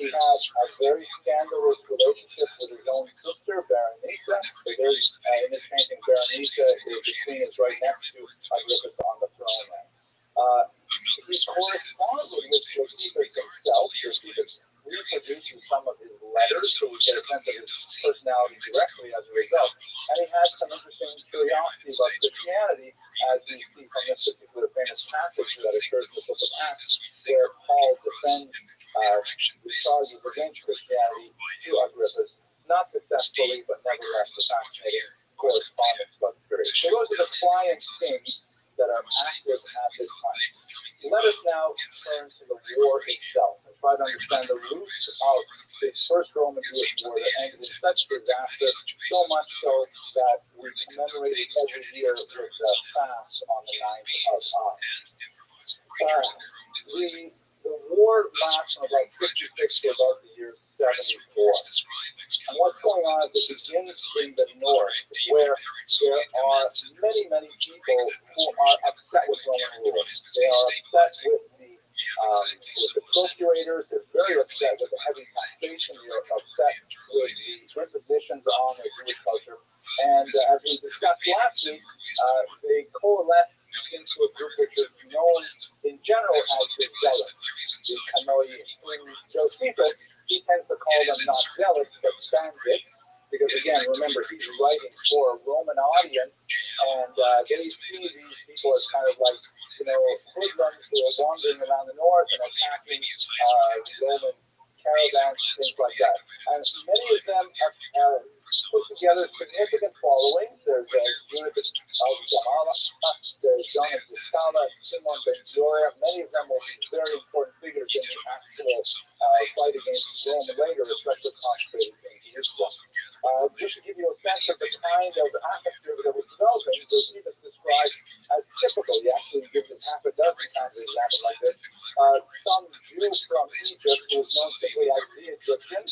He had a very scandalous relationship with his own sister, Berenice. So there's, in this painting, Berenice, the queen is right next to Agrippa on the throne now. He corresponded with Josephus himself. Josephus reproduces some of his letters, so we get a sense of his personality directly as a result. And he had some interesting curiosity about Christianity, as we see from this particular famous passage that occurs in the book of Acts, where Paul defends the charges against Christianity to Agrippa, not successfully, but nevertheless a fascinating correspondence about the period. So those are the client things that are active at this time. Let us now turn to the war itself and try to understand the roots of the First Roman Jewish War that ended in such disaster, so much so that we commemorate it every year with the fast on the 9th of Av. the war lasts from about 56 to about the year 74. And what's going on is it begins in the north, where there are many people who are upset with Roman rule. They are upset with the procurators. They're very upset with the heavy taxation. They're upset with the impositions on their Jewish culture. And as we discussed last week, they coalesce into a group which is known in general as the Zealots, the Kanoim. Josephus, he tends to call them not zealots, but bandits, because again, remember, he's writing for a Roman audience, and they see these people as kind of like, hoodlums who are wandering around the north and attacking Roman caravans, things like that. And many of them have put together significant followings. There's Judas al-Jamala, there's John of Giscala, Simon ben Joria. Many of them will be very important figures in the actual fight against Rome later, especially concentrated in Islam. Just to give you a sense of the kind of atmosphere that was developing, Josephus described as typical. He actually gives us half a dozen kinds of examples like this. Some Jew from Egypt, who is known simply as the Egyptian,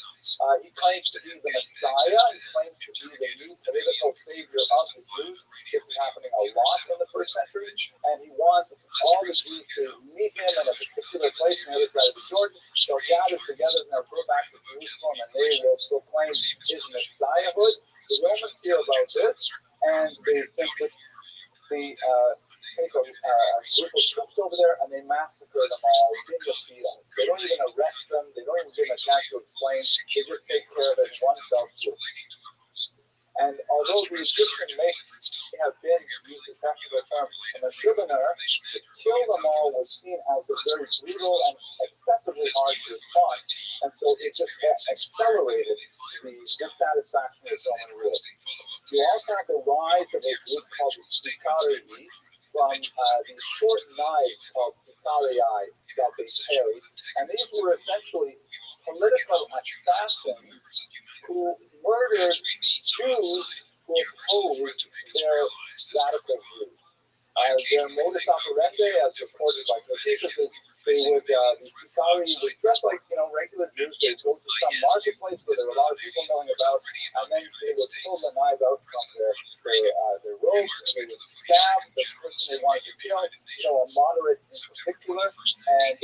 he claims to be the Messiah. He claims to be the new political savior of the Jews. This is happening a lot in the first century, and he wants all the Jews to meet him in a particular place on the other side of the Jordan. They'll gather together and they'll go back to Jerusalem, and they will proclaim his Messiahhood. The Romans hear about this, and they simply take a group of troops over there, and they massacre them all in the field. They don't even arrest them. They don't even give them a chance to explain. They just take care of it in one fell swoop. And although the Egyptian may have been, to use the technical term, an Ashubiner, to kill them all was seen as a very brutal and excessively harsh response. And so it just accelerated the dissatisfaction with Roman rule. You also have the rise of a group called the Sicarii, from these short knives called Sicarii that they carried. And these were essentially political assassins who murdered Jews who opposed their radical views. Their modus operandi, as reported by Josephus, is they would, the Sicarii would dress like, regular Jews. They'd go to some marketplace where there were a lot of people knowing about, and then they would pull the knife out from their robes, and they would stab the person they wanted to kill, a moderate in particular, and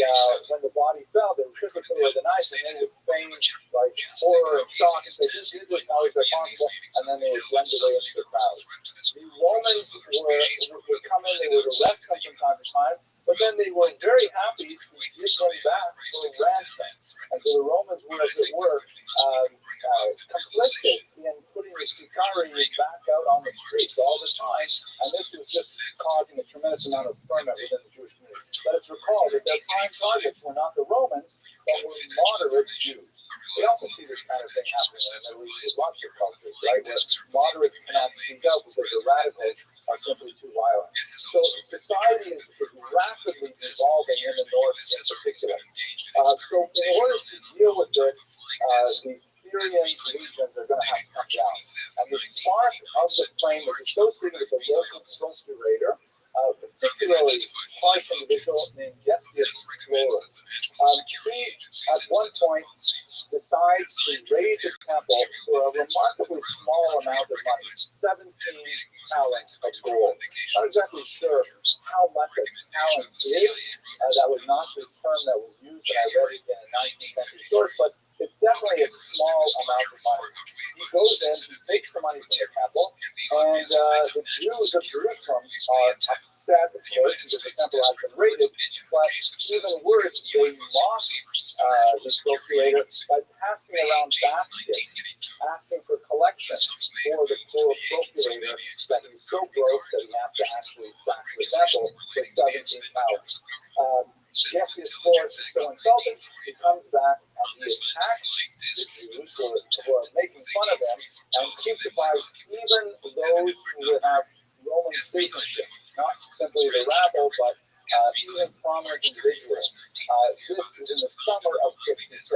when the body fell, they would quickly put away the knife, and they would feign like horror and shock and say, "Who did this? How is that possible?" And then they would blend away into the crowd. The Romans would come in, they would arrest them from time to time, but then they were very happy to give them back for ransom. And so the Romans were, as it were, complicit in putting the Sicarii back out on the streets all the time, and this was just causing a tremendous amount of ferment within the Jewish community. Let us recall that their prime targets were not the Romans, but were moderate Jews. We also see this kind of thing happening in the Middle East with lots of cultures, right, where moderates cannot speak out because the radicals are simply too violent. So society is rapidly evolving in the North in particular. So in order to deal with this, the Syrian legions are going to have to come down. And the spark of the flame is associated with a local procurator, particularly harsh individual named Gestius Florus. He, at one point, decides to raid the temple for a remarkably small amount of money, 17 talents of gold. Not exactly sure how much a talent is. That was not the term that was used, and I read it in a 19th century source, but it's definitely a small amount of money. He goes in, he takes the money from the temple, and the Jews of Jerusalem are upset, of course, because the temple has been raided, but even worse, they mock the procurator by passing around baskets, asking for collections for the poor procurator that he's so broke that he has to actually sack the temple for 17 pounds. Gestius Florus is so insulted, he comes back and he attacks the Jews who are making fun of him and crucifies even those who would have Roman citizenship, not simply the rabble, but even prominent individuals. This is in the summer of 56.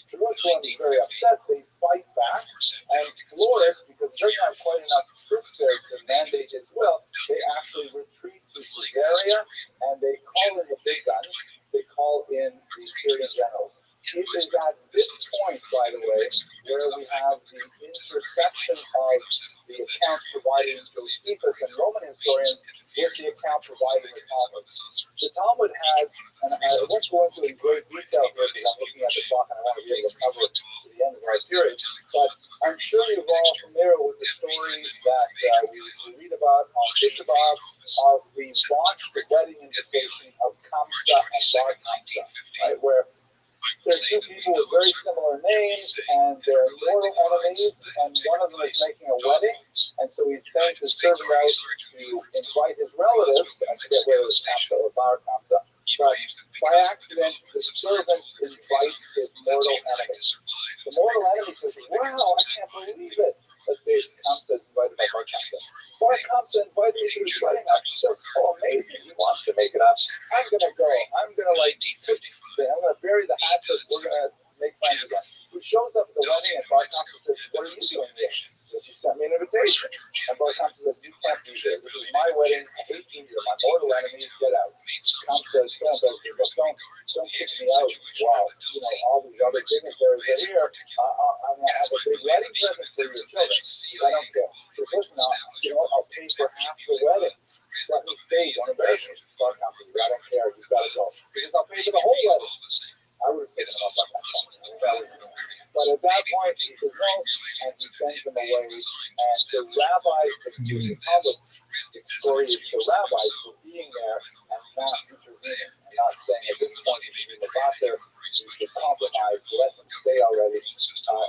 Jerusalem is very upset. They fight back, and Florida, because they don't have quite enough troops there to mandate his will, they actually retreat to Caesarea, and they call in the big guns. They call in the Syrian generals. It is at this point, by the way, where we have the intersection of the account provided in Josephus and Roman historians with the account provided in the Talmud. The Talmud has, and I won't go into it in great detail here because I'm looking at the clock and I want to be able to cover it to the end of our period, but I'm sure you're all familiar with the story that we read about on Tisha B'Av of the botched wedding invitation of Kamsa and Bar Kamsa, right, where there's two people with very similar names, and they're mortal enemies, and one of them is making a wedding, and so he sends his servant out to invite his relatives, I forget whether it was Kamsa or Bar Kamsa, but by accident, the servant invites his mortal enemy. The mortal enemy says, wow, I can't believe it. Let's say Kamsa is invited by Bar Kamsa. Bar Kamsa invited me to his wedding. I'm so amazing. He wants to make it up. I'm going to go. I'm going to bury the hatchet. We're going to make plans again. He shows up at the wedding, and Bar Kamsa says, what are you doing here? He sent me an invitation. And Bar Kamsa says, you can't be there. This is my wedding. I hate you. You're my mortal enemy. Get out. Kamsa says, don't kick me out. Wow. All these other dignitaries are here. I'm going to have a big wedding present for your children. I don't care. So listen, I'll pay for half the wedding. Let me stay. Don't embarrass me. Bar Kamsa says, I don't care. You've got to go. Because I'll pay for the whole wedding. I would have taken him up on that. But at that point, he says no, and he sends them away. And the rabbis, the Talmud story is the rabbis for being there and not intervening, and not saying at this point you should have got there, you should compromise, let them stay already.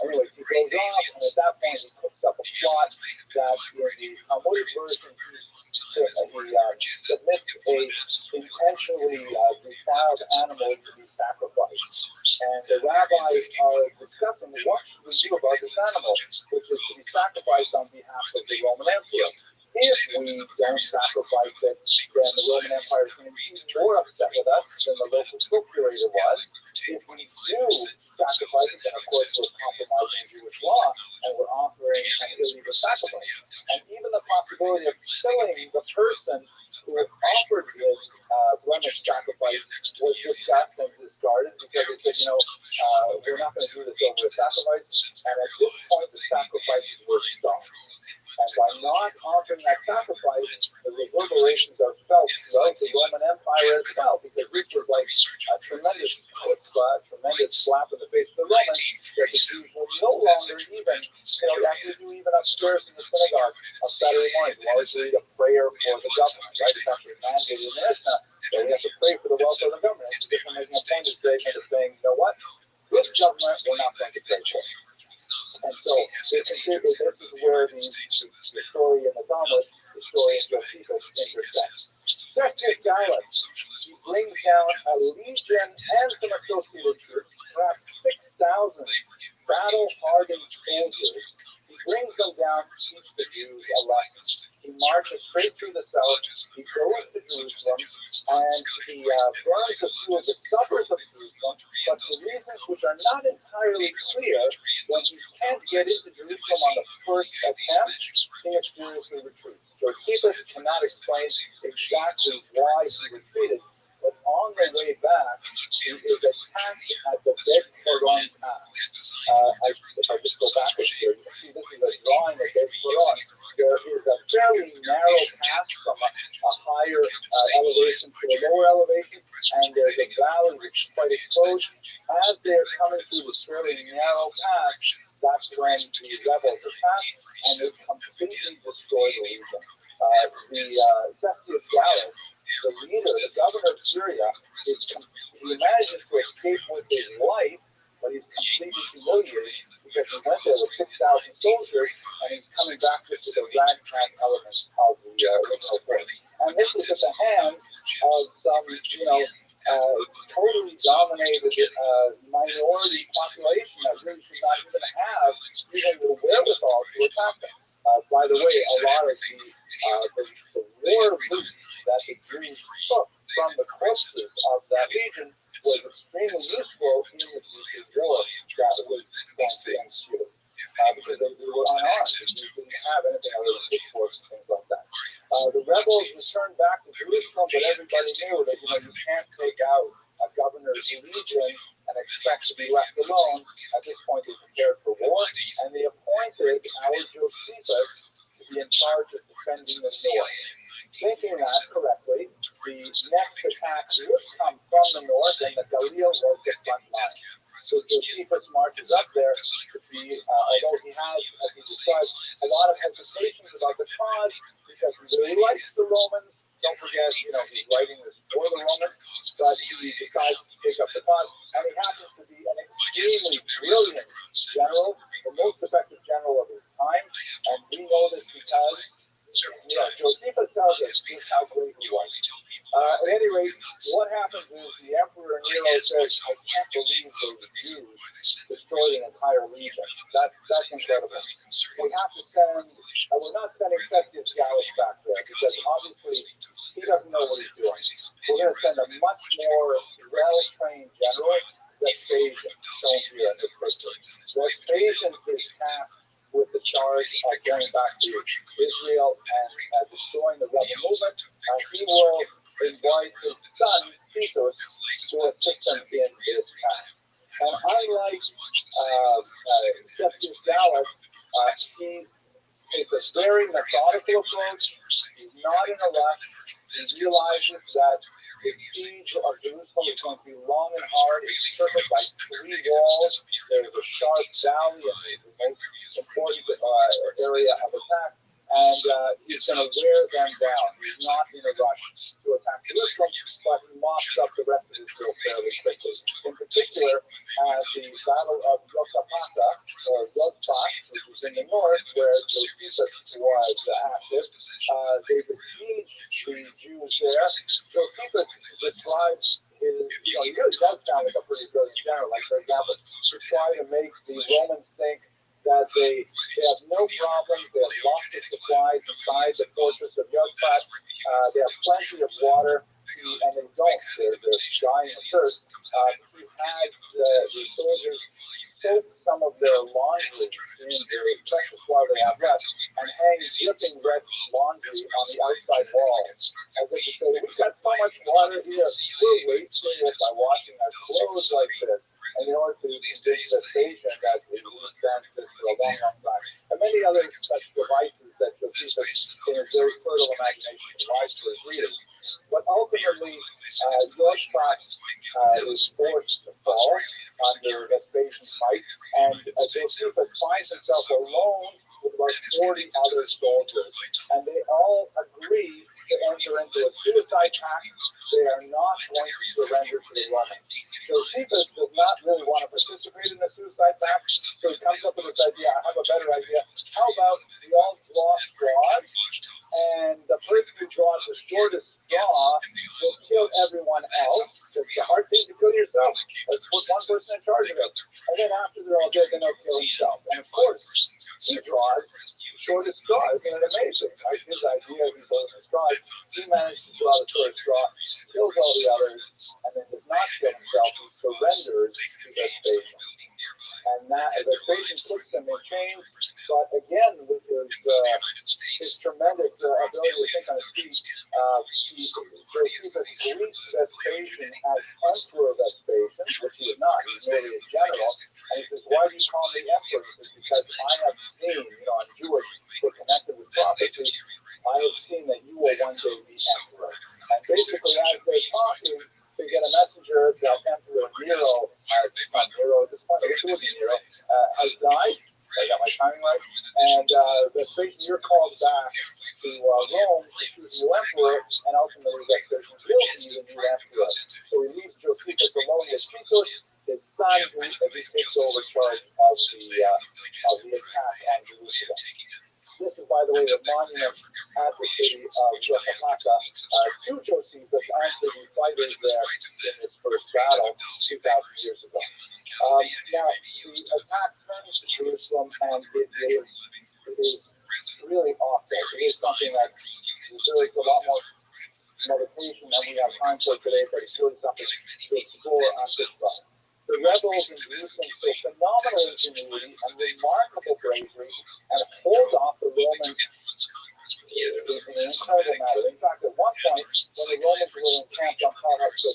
Anyways, he goes off, and at that point he cooks up a plot that in the Talmudic version he submits a intentionally defiled animal to be sacrificed. And the rabbis are discussing what should we do about this animal, which is to be sacrificed on behalf of the Roman Empire. If we don't sacrifice it, then the Roman Empire is going to be more upset with us than the local procurator was. If we do sacrifice it, then of course we're compromising Jewish law and we're offering an illegal sacrifice. And even the possibility of killing the person who offered this blemish sacrifice was discussed and discarded because they said, we're not going to do this over a sacrifice. And at this point, the sacrifices were stopped. And by not offering that sacrifice, the reverberations are felt throughout the Roman Empire as well, because this was like a tremendous chutzpah, a tremendous slap in the face of the Romans, that the Jews will no longer even, actually do even upstairs in the synagogue on Saturday morning. You always read a prayer for the government, right? It's actually mandated in there. So we have to pray for the welfare of the government. It's just making a point of saying, you know what? This government we're not going to pray for. And so this is where the story in the Talmud, the story in Josephus intersects. Sextus Gallus, he brings down a legion and some associated troops, perhaps 6,000 battle-hardened soldiers. He brings them down to teach the Jews a lesson. He marches straight through the south. He goes to Jerusalem, and he burns a few of the suburbs of Jerusalem, but for reasons which are not entirely clear, when he can't get into Jerusalem on the first attempt, he mysteriously retreats. Josephus cannot explain exactly why he retreated, but on the way back, he is attacked at the Bet Horon Pass. If I just go backwards here, you can see this is a drawing of Bet Horon. There is a fairly narrow path from a higher elevation to a lower elevation, and there's a valley which is quite exposed. As they're coming through this fairly narrow path, that's when the rebels attack, and they completely destroy the legion. Sextus Gallus, the leader, the governor of Syria, he manages to escape with his life, but he's completely humiliated because he went there with 6,000 soldiers, and he's coming back with the ragtag element of the original force. And this is at the hands of some, totally dominated minority population that really should not even have even the wherewithal to attack them. By the way, a lot of the war route that the Jews took from the corpses of that legion was extremely useful in the future war that was going to ensue. Because they were unarmed. They didn't have anything other than pitchforks and things like that. The rebels returned back to Jerusalem, but everybody knew that you can't take out a governor's legion and expect to be left alone. At this point, they prepared for war, and they appointed our Josephus to be in charge of defending the north. Thinking that correctly, the next attack would come from the north, and the Galil was the front line. So Josephus marches up there to be, although he has, as he describes, a lot of hesitations about the cause, because he really likes the Romans. Don't forget, he's writing this for the Romans, but he decides to take up the cause, and he happens to be an extremely brilliant general, the most effective general of his time, and we know this because Josephus tells us just how great he was. At any rate, what happens is the Emperor Nero says, I can't believe those Jews destroyed an entire legion. That's incredible. We have to send, we're not sending Sestius Gallus back there, because obviously he doesn't know what he's doing. We're going to send a much more well-trained general, Vespasian, shown here in this picture. Vespasian is tasked with the charge of going back to Israel and destroying the rebel movement. He will invite his son, Titus, to assist him in this task. And unlike Sestius Gallus, he takes a very methodical approach. He's not in a rush. He realizes that the siege of Jerusalem is going to be long and hard. It's circled by 3 walls. There's a sharp valley in the most important area of attack. And he's going to wear them down. He's not in a rush to attack Jerusalem, but he mops up the rest of Israel fairly quickly. In particular, the Battle of Yotapata, or Yotzat, which is in the north, where Josephus was active, they besieged the Jews there. Josephus describes his, he really does sound like a pretty brilliant general. Like, for example, to try to make the Romans think that they have no problems, they have lots of supplies inside the fortress of Yotzat, they have plenty of water, and they don't. They're dying of thirst. He had the soldiers soak some of their laundry in the precious water they have left and hang dripping red laundry on the outside wall. As if to say, we've got so much water here, we're wasting it by washing our clothes like this. And in order to convince Vespasian that we will stand this for a long, long time. And many other such devices that Josephus, in his very fertile imagination, provides to his readers. But ultimately, Yotzat is forced to fall under Vespasian's might, and Josephus finds himself alone with about 40 other soldiers, and they all agree to enter into a suicide pact. They are not going to surrender to the Romans. Josephus does not really want to participate in the suicide pact, so he comes up with this idea. I have a better idea. How about we all draw straws, and the person who draws the shortest straw will kill everyone else. It's a hard thing to kill yourself. Let's put one person in charge of it. And then after they're all dead, then he'll kill himself. And of course, he draws shortest straw. Isn't it amazing? Right? His idea, he's holding the straw. He managed to draw the shortest straw, kills all the others, and then does not kill himself. He surrenders to Vespasian. And that Vespasian puts him in chains, but again, with his tremendous ability to think on his feet, Josephus greets Vespasian as Emperor Vespasian, which he is not. He's merely a general. And he says, why do you call me Emperor? He says, because I have seen, I'm Jewish, we're connected with prophecy, I have seen that you will one day be Emperor. And basically, as they're talking, they get a messenger that Emperor Nero, not Nero at this point, I guess it would be Nero, has died. I got my timing right. And Vespasian, you're called back to Rome to choose a new emperor, and ultimately Vespasian will be the new emperor. So he leaves Josephus alone with Titus, his son, who takes over charge of the attack on Jerusalem. This is, by the way, the monument at the city of Yotzat to Josephus and to the fighters there in this first battle 2,000 years ago. Now, the attack turns to Jerusalem, and it is really awful. It is something that deserves a lot more meditation than we have time for today, but it's really something to explore on this front. The rebels in Jerusalem showed phenomenal ingenuity and remarkable bravery and hold off the Romans in an incredible manner. In fact, at one point, when the Romans were encamped on Carthage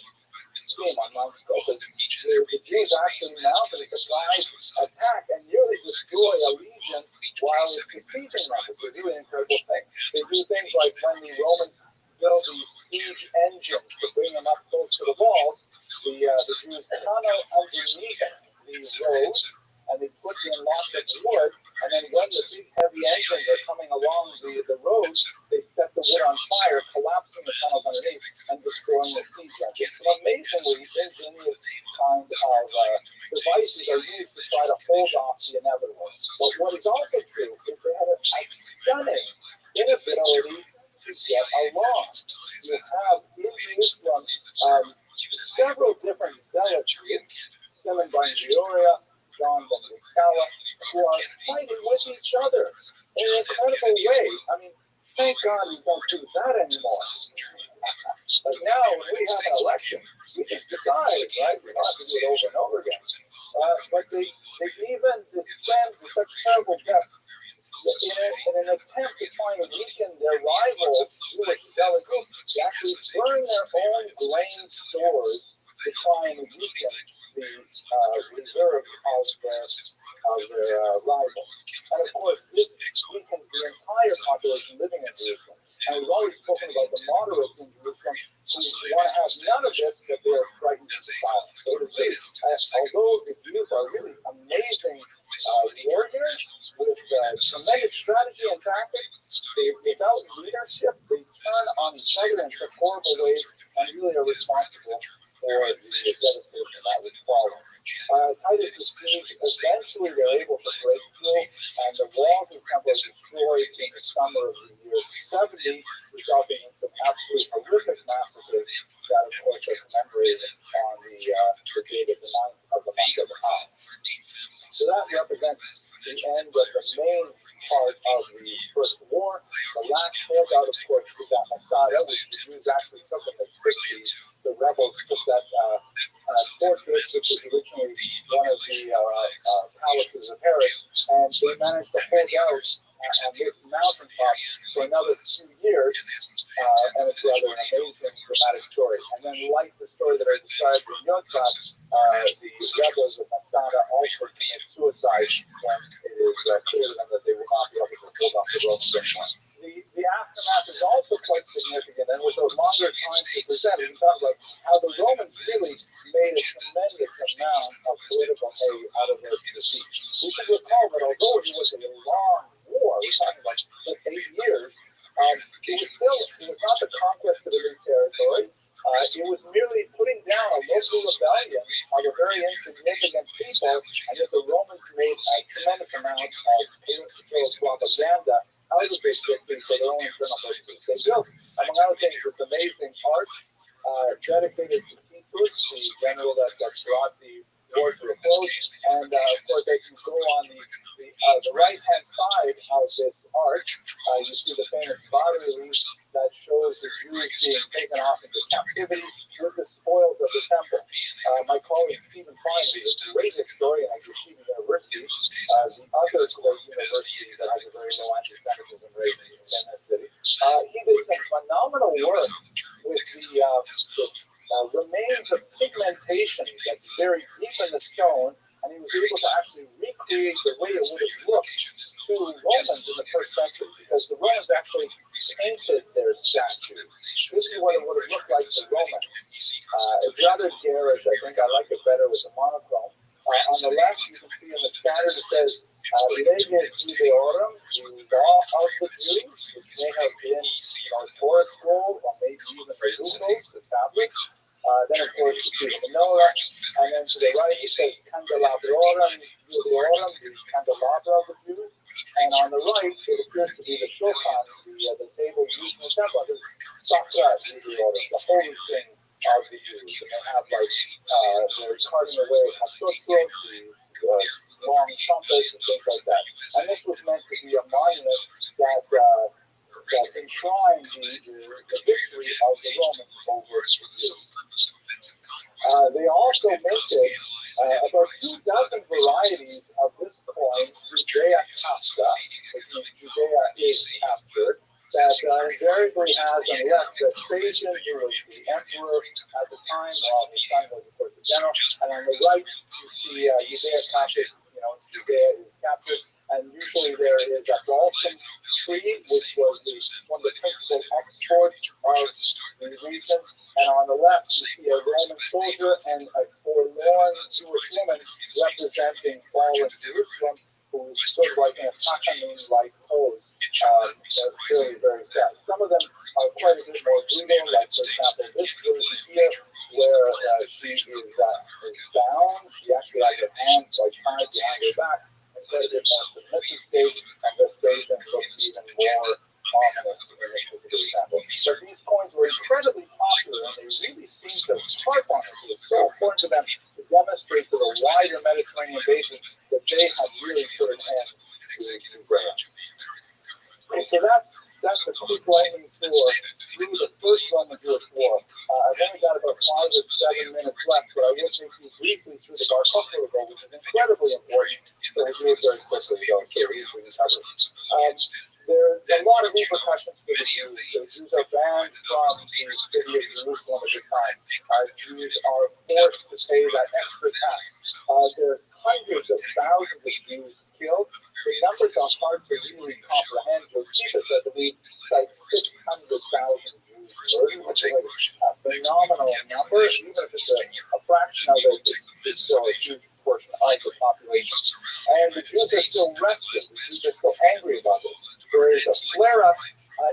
scheme on Mount Scopus, the Jews actually mounted a surprise attack and nearly destroy a legion while it's besieging them. It's a really incredible thing. They do things like when the Romans build these siege engines to bring them up close to the walls, the Jews tunnel underneath these roads, and they put in lots of wood, and then when the big heavy engines are coming along the road, they set the wood on fire, collapsing the tunnels underneath and destroying the siege engines. So amazingly ingenious kind of devices are used to try to hold off the inevitable. But what is also true is they had a stunning inability to get along. You have in Jerusalem several different zealots, Simon Bar Joria, John Ben Giscala, who are fighting with each other in an incredible way. I mean, thank God we don't do that anymore. But now, when we have an election, we can decide, right? We don't have to do it over and over again. But they even descend to such terrible depths in an attempt to try and weaken their rivals, Jewish zealot group, they actually burn their own grain stores to try and weaken the reserve of their rivals. And of course, this weakens the entire population living in Jerusalem. And we've always spoken about the moderates in Jerusalem who want to have none of this, but they are frightened of silence. So to say, although the Jews are really amazing warriors with tremendous strategy and tactics, without leadership, they turn on each other in such horrible ways and really are responsible for the devastation that would follow. Titus' siege, eventually they're able to break through, and the walls of the temple are destroyed in the summer of the year 70, resulting in some absolute horrific massacres that, of course, are commemorated on the date of the 9th of the month of Av. So that represents the end of the main part of the First War. The last holdout, of course, is at Masada, which the Jews actually took in the 60s. The rebels took that fortress, which was originally one of the palaces of Herod, and they managed to hold out on this mountaintop for another 2 years, and it's rather an amazing, dramatic story. And then, like the story that I described in Yonkat, the rebels of Masada also commit suicide when it is clear to them that they will not be able to hold off the Romans anymore. The aftermath is also quite significant, and with a longer time to present it, we talk about how the Romans really made a tremendous amount of political hay out of their defeat. We should recall that although it was a long war, we're talking about 8 years, it was not the conquest of a new territory. It was merely putting down a local rebellion of a very insignificant people, and yet the Romans made a tremendous amount of political propaganda out of this victory for their own internal purposes. They built, among other things, this amazing arch dedicated to Titus, the general that brought the war to a close. And of course, as you go on the right-hand side of this arch, you see the famous bas-relief that shows the Jews being taken off into captivity with the spoils of the temple. My colleague Stephen Fine, who's a great historian at Yeshiva University, the other great university that has a very low anti-Semitism rate in this city, he did some phenomenal work with the remains of pigmentation that's buried deep in the stone, and he was able to actually recreate the way it would have looked to Romans in the first century, because the Romans actually painted their statues. This is what it would have looked like to Romans. It's rather garish. I think I like it better with the monochrome. On the left, you can see in the standard it says, Leges Judeorum, the law of the Jews, which may have been Torah scroll, or maybe even the Lucas, the tablet. Then, of course, you see the menorah, and then to the right it says Candelabrorum Judeorum, the candelabra of the Jews. And on the right, it appears to be the shulchan, the table used in the temple. It says Sakra Judeorum, the holy thing of the Jews. And they have, they're carting away Hashotros, the long trumpets and things like that. And this was meant to be a monument that that enshrine the victory of the Romans over the Jews. They also minted about 2 dozen varieties of this coin, Judea Capta, which means Judea is captured, that invariably has on the left Vespasian, who was the emperor at the time, while his son was, of course, the general, and on the right you see Judea captured, Judea is captured, and usually there is a balsam tree, which was one of the principal exports of the region. And on the left, you see a Roman soldier and a forlorn Jewish woman representing fallen Jerusalem, who's sort of like in a Tachamim-like pose. That's very, very sad. Some of them are quite a bit more brutal, like, for example, this version here, where she is down. She actually has her hands tied behind her back, and quite a bit more submissive state, and Vespasian looks even more ominous in this particular example. But these coins were incredibly popular, and they really seemed to harp on it. It was so important to them to demonstrate to the wider Mediterranean basin that they had really put an end to Judea. Okay, so that's the quick lightning tour through the First Roman-Jewish War. I've only got about 5 or 7 minutes left, but I will take you briefly through the Bar Kokhba revolt, which is incredibly important. So we'll do it very quickly, though, so easily covered. There's a lot of repercussions for the Jews. The Jews are banned from the city of Jerusalem at the time. Jews are forced to pay that extra tax. There's hundreds of thousands of Jews killed. The numbers are hard to really comprehend. Josephus, I believe, cites 600,000 Jews murdered, which is a phenomenal number. Even if it's a fraction of it, it's still a huge portion of the population. And the Jews are still restless. The Jews are still angry about this. There is a flare-up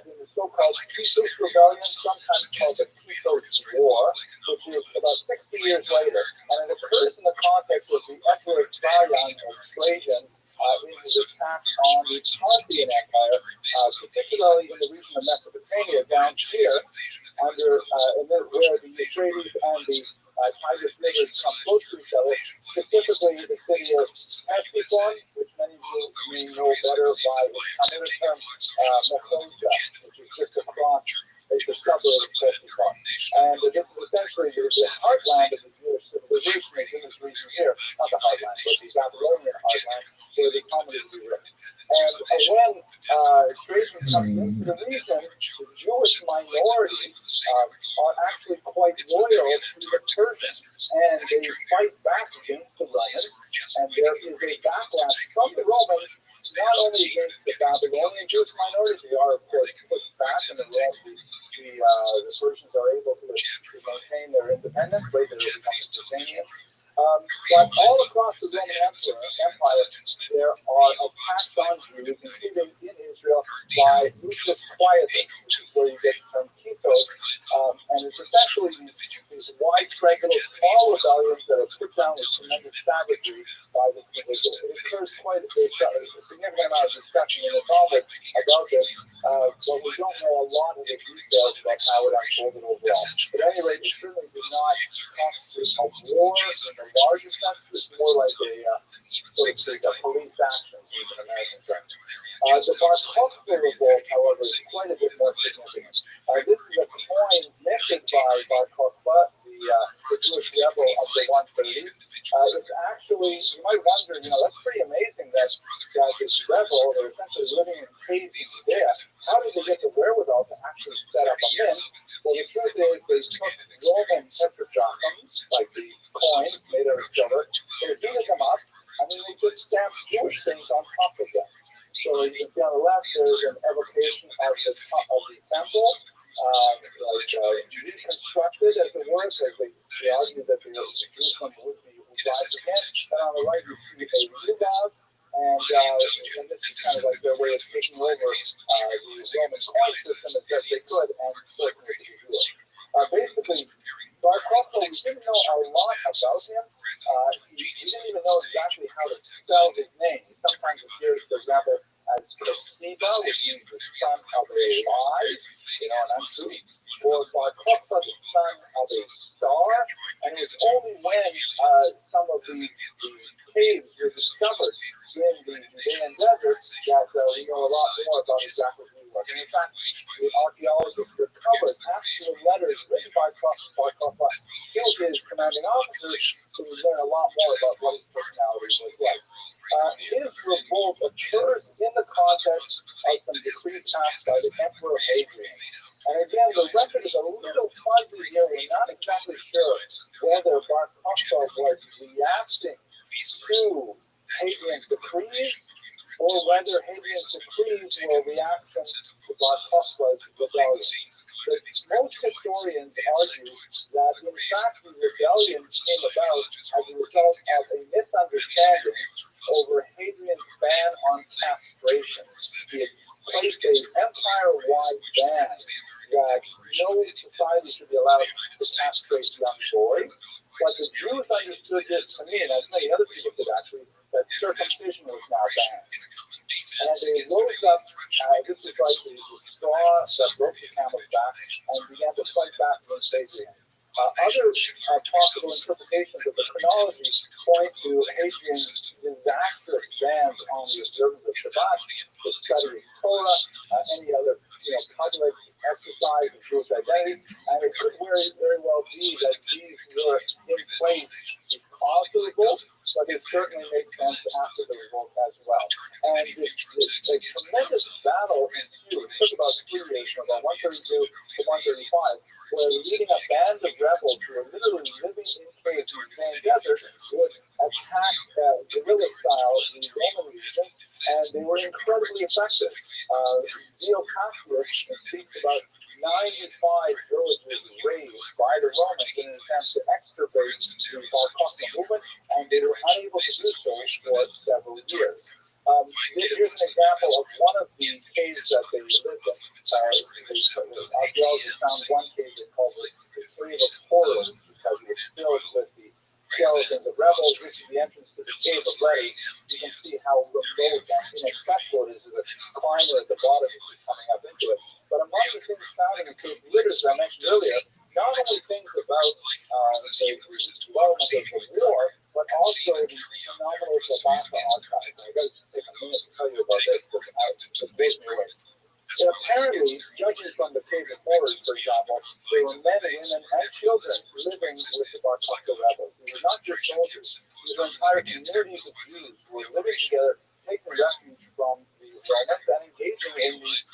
in the so-called Titus Rebellion, sometimes called the Titus War, which is about 60 years later. And it occurs in the context of the Emperor Trajan or Trajan in his attack on the Parthian Empire, particularly in the region of Mesopotamia down here, where the Euphrates and the Tigris rivers come close to each other, specifically the city of Ctesiphon, which many of you may know better by its Hamitic term, Mephosa, which is just across, it's a suburb of Ctesiphon. And this is essentially the heartland of the Jewish civilization is in this region here, not the heartland, but the Babylonian heartland, where the Talmud is written. And when Trajan comes into the region, the Jewish minorities are actually quite loyal to the Persians, and they fight back against the Romans, and there is a backlash from the Romans, not only against the Babylonian Jewish minority, they are, of course, pushed back, and the Persians are able to maintain their independence, later they become Sasanians. But all across the Roman Empire, there are attacks on Jews, including in Israel, by Lucius Quietus, which is where you get the term Titos, and it's essentially these widespread little small rebellions that are put down with tremendous savagery by this individual. It occurs quite a significant amount of discussion in the Talmud about this, but we don't know a lot of the details about how it unfolded overall. But at any rate, it certainly did not constitute a war in the larger sense. It's more like a police action, using American terms. The Bar Kokhba revolt, however, is quite a bit more significant. This is a coin minted by Bar Kokhba, the Jewish rebel of the 130s. It's actually, you might wonder, that's pretty amazing that this rebel, they're essentially living in caves in Judea. How did they get the wherewithal to actually set up a mint? Well, the truth is, they took Roman tetradrachms, like the coins made out of silver, they heated them up, and then they just stamped Jewish things on top of them. So you can see on the left, there's an evocation of the temple, reconstructed, as it were, because they argued that the Jerusalem would rise again. And on the right, you see a lulav, and this is kind of like their way of taking over the Roman coin system as best they could, and forcing it to be Jewish. Basically, Bar Kokhba, we didn't know a lot about him. He didn't even know exactly how to spell his name. Sometimes it's here, for example, as Kosiba, which means the son of a lie, an untruth, or Bar Kokhba, the son of a star. And it was only when some of the caves were discovered in the Judean desert that we know a lot more about exactly who he was. Passover. And in fact, the archaeologists recovered actual letters written by Bar Kokhba to his commanding officers, so we learn a lot more about what his personality was like. His revolt occurs in the context of some decrees passed by the Emperor Hadrian. And again, the record is a little fuzzy here. We're not exactly sure whether Bar Kokhba was reacting to Hadrian's decrees or whether Hadrian's decrees were a reaction to Bar Kokhba's rebellion. But most historians argue that, in fact, the rebellion came about as a result of a misunderstanding over Hadrian's ban on castration. He had placed an empire-wide ban that no society should be allowed to castrate young boys. But the Jews understood this to mean, as many other people did actually, that circumcision was now banned. And they rose up, this is like the straw that broke the camel's back, and began to fight back against Hadrian. Other possible interpretations of the chronology point to Hadrian's disastrous bans on the observance of Shabbat, the study of Torah, any other public exercise of Jewish identity, and it could very well be that these were in place to cause the revolt, but it certainly makes sense after the revolt as well. And a tremendous battle ensued. It took about 3 years, from about 132 to 135, where leading a band of rebels who were literally living in caves in the same desert would attack guerrilla style the Roman legions, and they were incredibly effective. Dio Cassius speaks about 95 villages razed by the Romans in an attempt to extirpate the Bar Kokhba movement, and they were unable to do so for several years. Here's an example of one of the caves that they lived in. The archaeologists found one cave they called the Cave of Horrors because it was filled with the skeletons of rebels. This is the entrance to the Cave of Rabbi. You can see how remote and inaccessible it is. There's a climber at the bottom who's coming up into it. But among the things found in the cave litters that I mentioned earlier, not only things about the development of the war, but also the phenomenal Zabaka archive. I got to take a minute to tell you about this because it blows me away. So apparently, judging from the Cave of Horrors, for example, there were men, women, and children living with the Bar Kokhba rebels. They were not just soldiers. These were entire communities of Jews who were living together, taking refuge from the Romans and engaging in these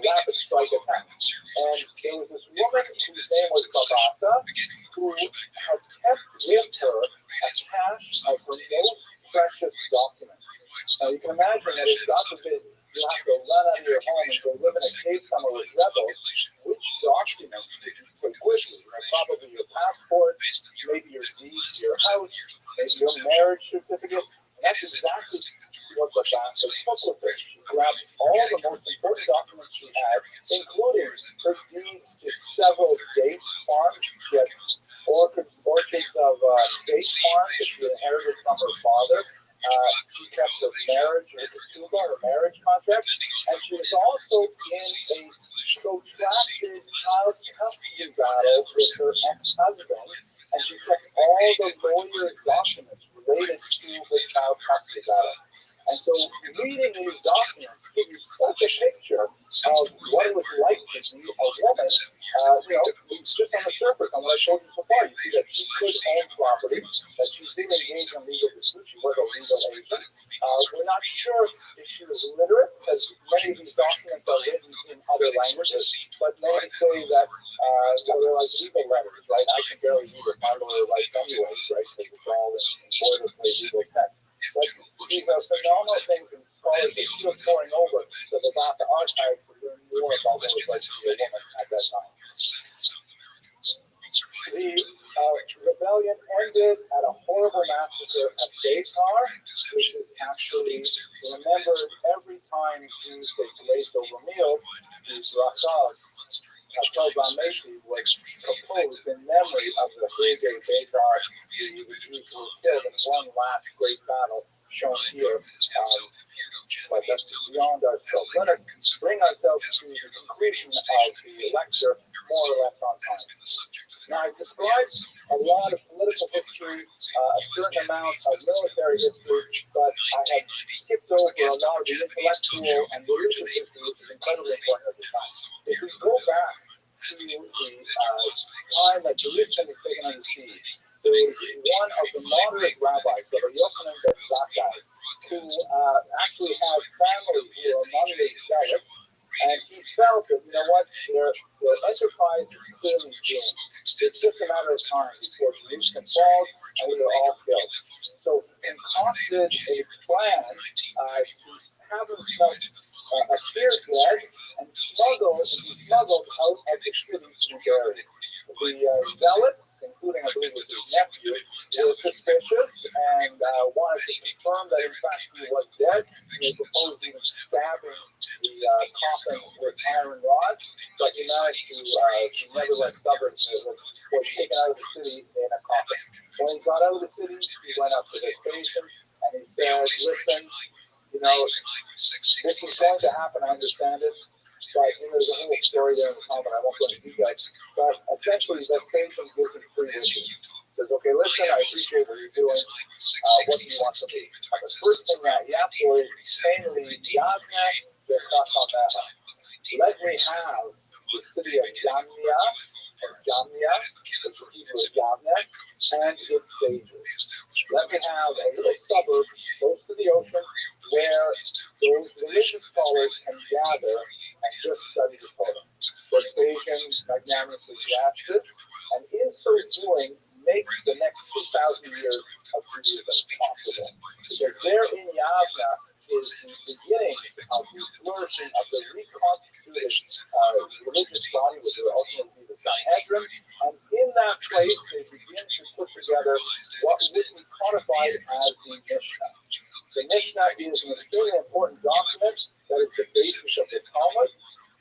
rapid strike attacks. And there was this woman whose name was Babasa, who had kept with her a cache of her most precious documents. Now you can imagine that if God forbid you have to run out of your home and go live in a cave somewhere with rebels, which documents did you take with you? Probably your passport, maybe your deed to your house, maybe your marriage certificate. And that's exactly what the Babasa took with her. She grabbed all the most important documents she had, including her deeds to several date farms. She had orchards of date farms that she inherited from her father. She kept her marriage, her marriage contract, and she was also in a protracted child custody battle with her ex-husband, and she kept all the lawyer's documents related to her child custody battle. And so reading these documents gives you such a picture of what it was like to be a woman, just on the surface, on what I showed you so far. You see that she could own property, that she did engage in legal disputes, she was a legal agent. We're not sure if she was literate, because many of these documents are written in other languages, but many say that they're like legal letters, right? I can barely read what my lawyer writes anyways, right? Because it's all in boilerplate legal text. But these are phenomenal things, and scholars are still pouring over the Babasa archive to learn more about what it was like to be a woman at that time. The rebellion ended at a horrible massacre at Beitar, which is actually remembered every time Jews take place over meals. These Rothschild'S proclamation was proposed in memory of the Haggai Beitar. The Jews were killed in one last great battle shown here. But that's beyond our scope. Let us bring ourselves to the conclusion of the lecture more or less on time. Now, I've described a lot of political political history, a certain amount of military history, but I have skipped over a lot of the intellectual and religious history, which is incredibly important at the time. If we go back to the time that Jerusalem was taken under siege, there was one of the moderate rabbis, Rabbi Yochanan ben Zakkai, who actually had family who were moderate zealots, and he felt that, you know what, their enterprise is clearly doomed. It's just a matter of time before Jerusalem falls and we are all killed. So he concocted a plan to have himself appear dead and smuggled out of the city to be buried. The zealots, including I believe it was his nephew, were suspicious and wanted to confirm that in fact he was dead. And they proposed even stabbing the coffin with iron rods, but he managed to nevertheless cover it. Was taken out of the city in a coffin. When he got out of the city, he went up to the station and he said, "Listen, you know, this is going to happen, I understand it, but there's a whole story there in the comment, I won't go into details, but essentially the station gives him three wishes. Says, okay, listen, I appreciate what you're doing, what do you want from me? And the first thing that he asked for is, Kainli Yavna V'Chachameha. Let me have the city of Yamnia, the Hebrew is Yavna, and its sages. Let me have a little suburb close to the ocean where those religious scholars can gather and just study the Torah. The Bayesians magnanimously grasps it, and in so doing, makes the next 2,000 years of Judaism possible. Because there in Yavna is the beginning of the flourishing of the reconstituted religious body, which will ultimately be the Sanhedrin, and in that place they begin to put together what would be codified as the Mishnah. The Mishnah is an extremely important document that is the basis of the Talmud.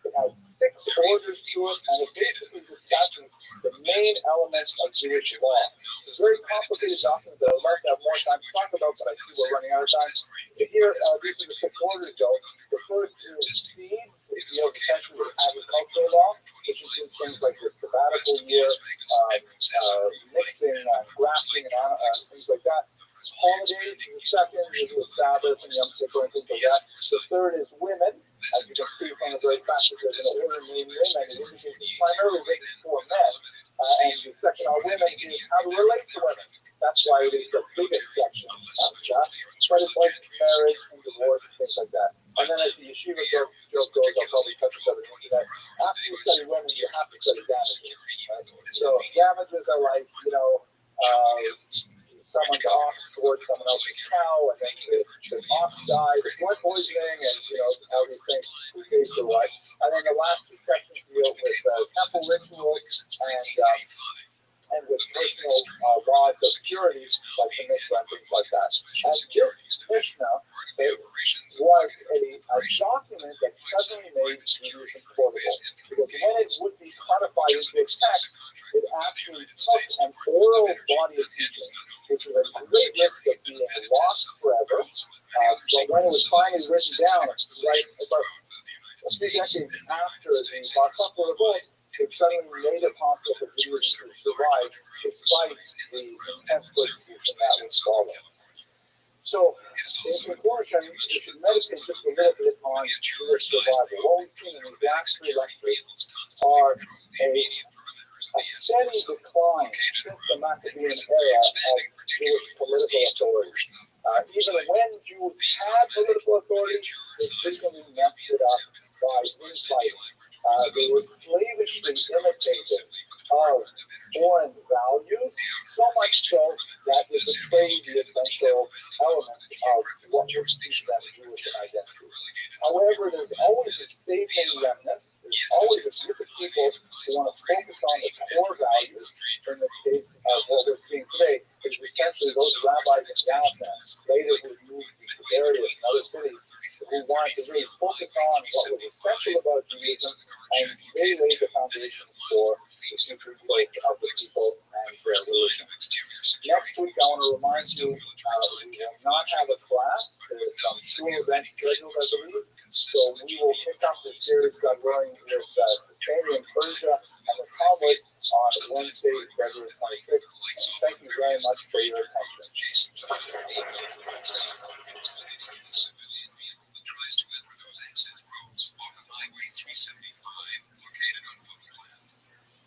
It has 6 orders to it, and it basically discusses the main elements of Jewish law. It's a very complicated document that I'd like to have more time to talk about, but I see we're running out of time. Here, these are the 6 orders, though. The first is seeds. It deals essentially with agricultural law, which includes things like the sabbatical year, mixing, grafting, and things like that. Holidays, the second is the Sabbath and Yom Kippur and things like that. The third is women. As you can see from the very fact that there's an order named women, it indicates it's primarily written for men. And the section on women is how to relate to women. That's why it is the biggest section. Not just, but it's like marriage and divorce and things like that. And then as the yeshiva joke goes, I'll probably touch this over the internet. After you study women, you have to study damages. Right? So damages are like, you know, someone's ox towards someone else's cow, and then the ox died, blood poisoning, and all these things, who pays for what. And then the last 2 sections deal with temple rituals and with personal laws of purity, like the Mishnah and things like that. And this Mishnah was a document that suddenly made Judaism portable, because when it would be codified into a text, it actually took an oral body of teaching, which was a great risk of being lost forever. But when it was finally written down, right about a few decades after the Bar Kokhba revolt, it suddenly made it possible for Jews to survive despite the intense persecution that was following. So, in conclusion, we should meditate just a little bit on Jewish survival. What we've seen in these last 3 lectures are a steady decline since the Maccabean era of Jewish political authority. Even when Jews had political authority, they frequently messed it up by infighting. They were slavishly imitative of foreign values, so much so that it betrayed the essential elements of what was teaching them Jewish identity. However, there's always a saving remnant. There's always a group of people who want to focus on the core values. In the case of what we're seeing today, is essentially those rabbis in Yavna, later who moved to Tiberias and other cities, who wanted to really focus on what was essential about Judaism, and they laid the foundation for the future growth of the people and their religion. Next week, I want to remind you, we will not have a class. There's some school events scheduled, I believe. So we will pick up the series God willing with Sustaining Persia and the Talmud on Wednesday, February 26th. Thank you very much for your attention. Adjacent to the civilian vehicle that tries to enter those access roads off of Highway 375, located on public land.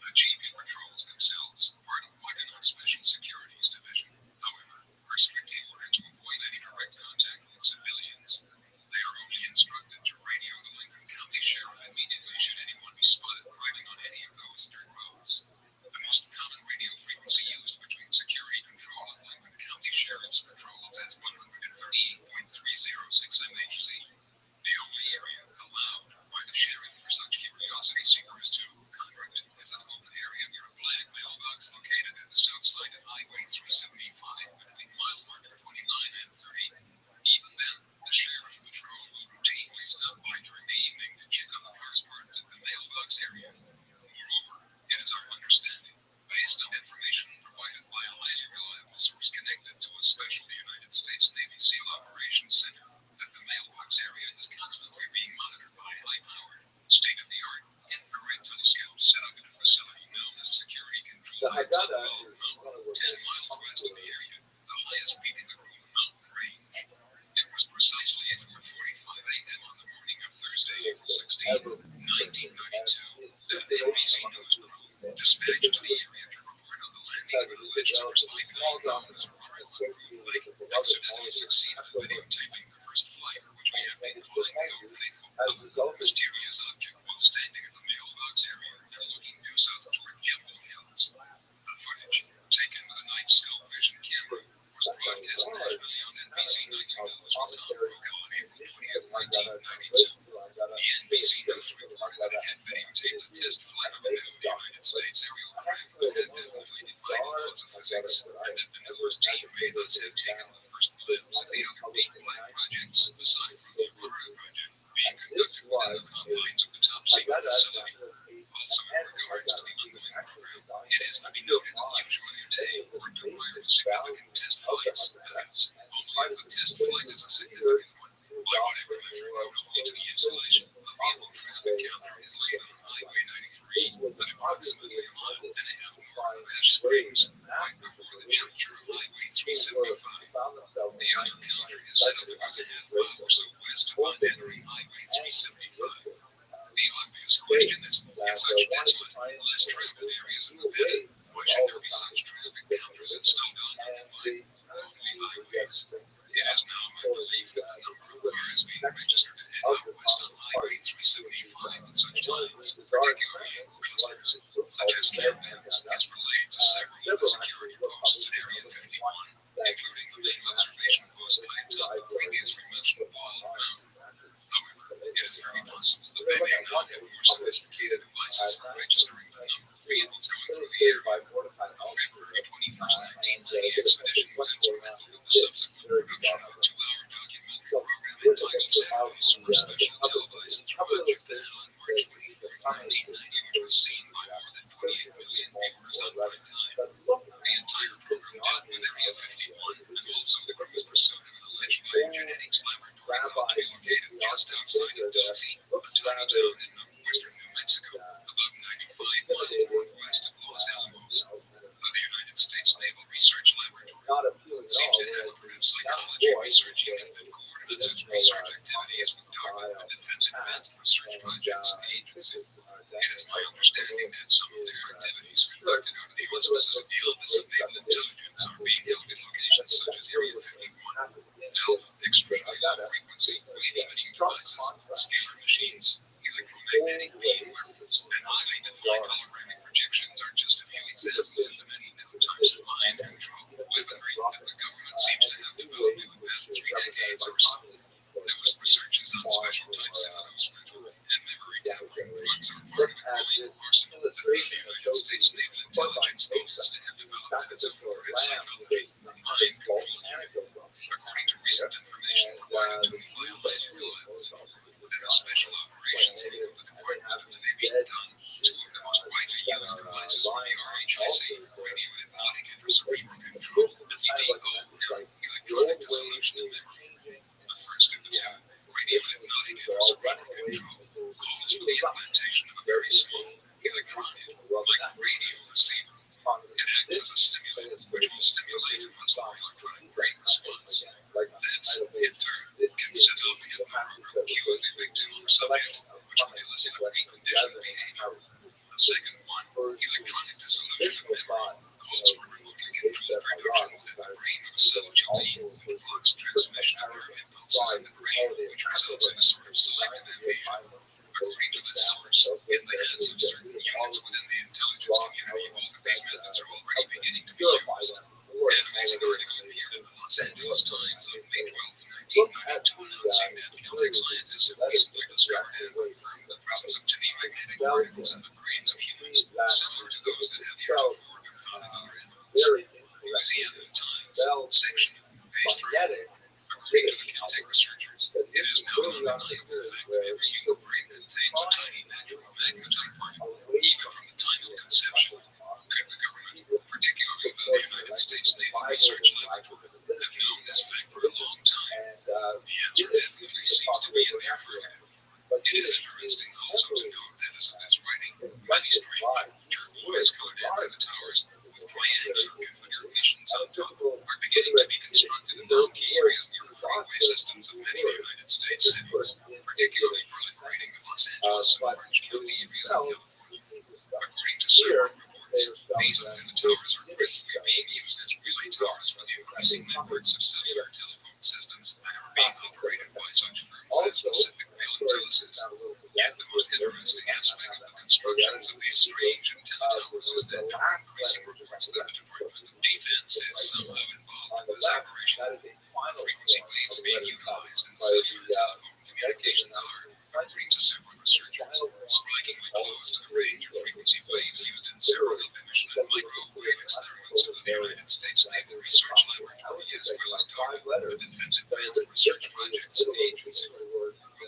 The GB patrols themselves, part of Wagonot Special Securities Division, however, are strictly ordered to avoid any direct contact with civilians. They are only instructed to radio the Lincoln County Sheriff immediately should anyone be spotted driving on any of those dirt roads. The most common radio frequency used between security control and Lincoln County Sheriff's patrols is 138.306 MHz. The only area allowed by the sheriff for such curiosity seekers to congregate is an open area near a black mailbox located at the south side of Highway 375 between mile marker 29 and 30. Even then, the sheriff patrol will routinely stop by during the evening to check on the cars parked at the mailbox area. Moreover, it is our understanding, based on information provided by a highly reliable source connected to a special United States Navy SEAL Operations Center, that the mailbox area is constantly being monitored by high-powered, state-of-the-art infrared telescopes set up in a facility known as Security Control by Tugboat Mountain, 10 miles west of the area, the highest peak in the Roman Mountain Range. It was precisely at 4:45 a.m. on the morning of Thursday, April 16, 1992, that NBC News crew dispatched to the area to report on the landing of an alleged source known as Rothschild'S accidentally succeeded in videotaping the first flight, which we have been calling the Old Faithful, of a mysterious object while standing at the mailbox area and looking due south toward Jumbo Hills. The footage, taken with a night scope vision camera, was broadcast nationally on NBC Nightly News with Tom Brokaw on April 20th, 1992. The NBC News reported that it had videotaped a test flight of a new United States aerial craft that had definitely defied laws of physics, and that the news team may thus have taken the first glimpse at the other big black projects, aside from the Aurora project, being conducted within the confines of the top-secret facility. Also, in regards to the ongoing program, it is to be noted that usually a day worked to wireless significant test flights, that is, only if the test flight is a significant one. By whatever measure known only to the installation, the vehicle traffic counter is laid on Highway 93 at approximately a mile and a half north of Ash Springs, right before the juncture of Highway 375. The outer counter is set up about a half mile or so west upon entering Highway 375. The obvious question is, in such desolate, less traveled areas of Nevada, why should there be such traffic counters installed on undefined, lonely highways? It is now my belief that the number of cars being registered to head out west on Highway 375 at such times, particularly in clusters such as caravans, is relayed to several of the security posts at Area 51, including the main observation post high atop the previously mentioned Bald Mountain. However, it is very possible that they may now have more sophisticated devices for registering the number of vehicles going through the area. The February 21st, 1990 expedition was instrumental in the subsequent production of a 2-hour documentary program entitled Saturday Super Special, televised throughout Japan on March 24th, 1990, which was seen by more than 28 million viewers on prime time. The entire program dealt with Area 51 and also the crew's pursuit of an alleged biogenetics laboratory thought to be located just outside of Dulce, a tiny town in northwestern New Mexico, about 95 miles northwest of Los Alamos. The United States Naval Research Laboratory seems to have a perhaps psychology research unit that coordinates its research activities with DARPA and Defense Advanced Research Projects Agency. It is my understanding that some of their activities conducted under the auspices of the Office of Naval Intelligence are being held at locations such as Area 51, ELF, extremely low frequency wave emitting devices, scalar machines, electromagnetic beam weapons, and highly defined holographic projections are just a few examples of the many known types of mind control weaponry that the government seems to have developed in the past 3 decades or so. Newest researches on special types of hallucinatory and memory tampering drugs are part of a growing arsenal that the United States Naval Intelligence boasts to have developed in its own parapsychology mind control unit. According to recent information provided to me by a highly reliable informant that a special operations wing of the Department of the Navy done 2 of the most widely used devices for the RHIC, radiohypnotic intracerebral control, and EDO, electronic dissolution of memory. The first of the 2, radiohypnotic intracerebral control, calls for the implantation of a very small electronic, like radio receiver. It acts as a stimulant, which will stimulate Section, page 3. According to the Caltech researchers, it is now an undeniable fact that every human brain contains a tiny natural magnetite particle, even from the time of conception. Could the government, particularly the United States Naval Research Laboratory, have known this fact for a long time? The answer definitely seems to be in the affirmative. It is interesting also to note that as of this writing, many strange turquoise colored antenna towers with triangular configurations on top are beginning to be constructed in non-key areas near the freeway systems of many United States cities, particularly proliferating the Los Angeles and Orange County areas in California. According to several reports, these antenna towers are presently being used as relay towers for the increasing networks of cellular telephone systems that are being operated by such firms as Pacific Rail and Telesys. Yet the most interesting aspect of the constructions of these strange antenna towers is that there are increasing reports that the Department of Defense is somehow involved with this operation. The frequency waves being utilized in cellular telephone communications are, according to several researchers, strikingly close to the range of frequency waves used in several of emission and microwave experiments of the United States Naval Research Laboratory, as well as DARPA, the Defense Advanced Research Projects Agency.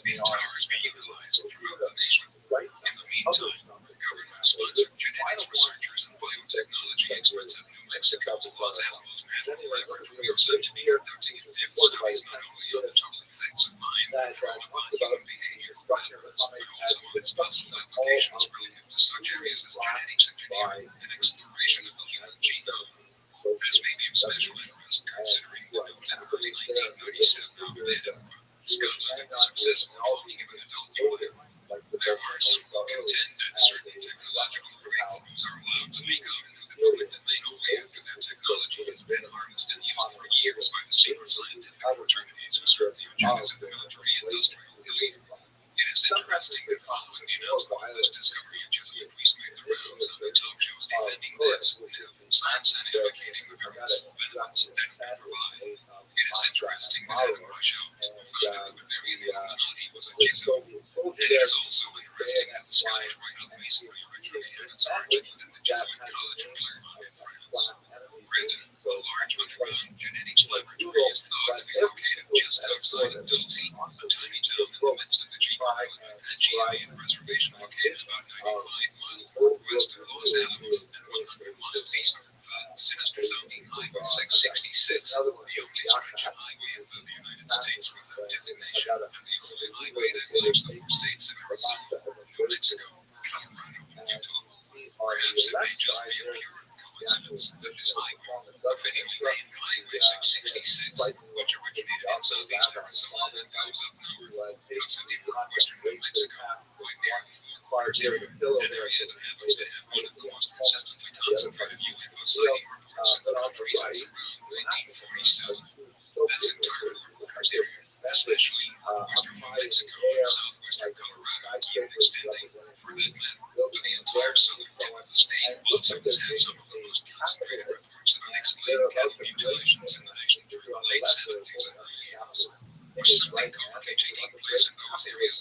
These towers be utilized throughout the nation. In the meantime, government-sponsored genetics researchers and biotechnology experts at New Mexico's Los Alamos National Laboratory are said to be conducting in-depth studies not only on the total effects of mind control upon human behavior, patterns, but also on its possible applications relative to such areas as genetics engineering and exploration of the human genome. This may be of special interest considering the note in early 1997 noted that Scotland had the successful cloning of an adult human. There are some who contend that certain technological breakthroughs are allowed to leak out into the public domain only after that technology has been harnessed and used for years by the secret scientific fraternities who serve the agendas of the military industrial elite. It is interesting that following the announcement of this discovery, a Jesuit priest made the rounds on the talk shows defending this new science and advocating the various benefits that it can provide. It is interesting that Adam Rothschild, who founded the Bavarian Illuminati, was a Jesuit. And it is also interesting that the Scottish Rite of Masonry originally had its origin within the Jesuit College of Claremont in France. Brenton, a large underground genetics laboratory, is thought to be located just outside of Dulce, a tiny town in the midst of the Aegean reservation located about 95 miles northwest of Los Alamos and 100 miles east of sinister sounding Highway 666, the only stretch of highway in the United States without designation, and the only highway that connects the four states of Arizona, New Mexico, Colorado, and Utah. Perhaps it may just be a pure coincidence that this highway, fittingly named Highway 666, which originated in southeast Arizona and goes up north, cuts into northwestern New Mexico, quite near the Four Corners area, an area that happens to have one of the most consistently concentrated UFO sighting reports in the country since around 1947. This entire Four Corners area, especially northwestern New Mexico and southwestern Colorado, even extending, for that matter, to the entire southern tip of the state, also has had some of the most concentrated reports of unexplained cattle mutilations in the nation during the late 70s and early 80s. There's something covert taking place in those areas,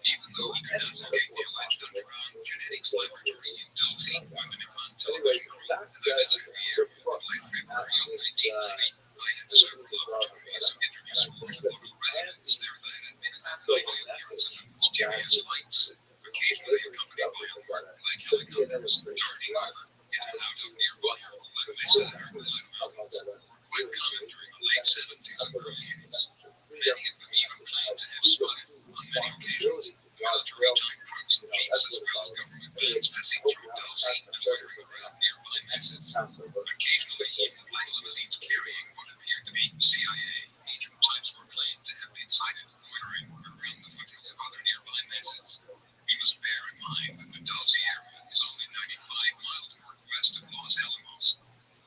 even though we cannot locate the alleged underground genetics laboratory in Dulce. Women upon television crew that I visited the area in late February of 1990. I had several opportunities to interview scores of local residents there that had admitted nightly appearances of mysterious lights, occasionally accompanied by black helicopters darting over in and out of nearby Arboleda Mesa and Arboleda Mountains. Quite common during the late 70s and early 80s. Many of them even claim to have spotted, on many occasions, military tank trucks and jeeps as well as government vans passing through Dulce and loitering around nearby mesas. Occasionally, even black limousines carrying what appeared to be CIA agent types were claimed to have been sighted loitering around the foothills of other nearby mesas. We must bear in mind that the Dulce area is only 95 miles northwest of Los Alamos.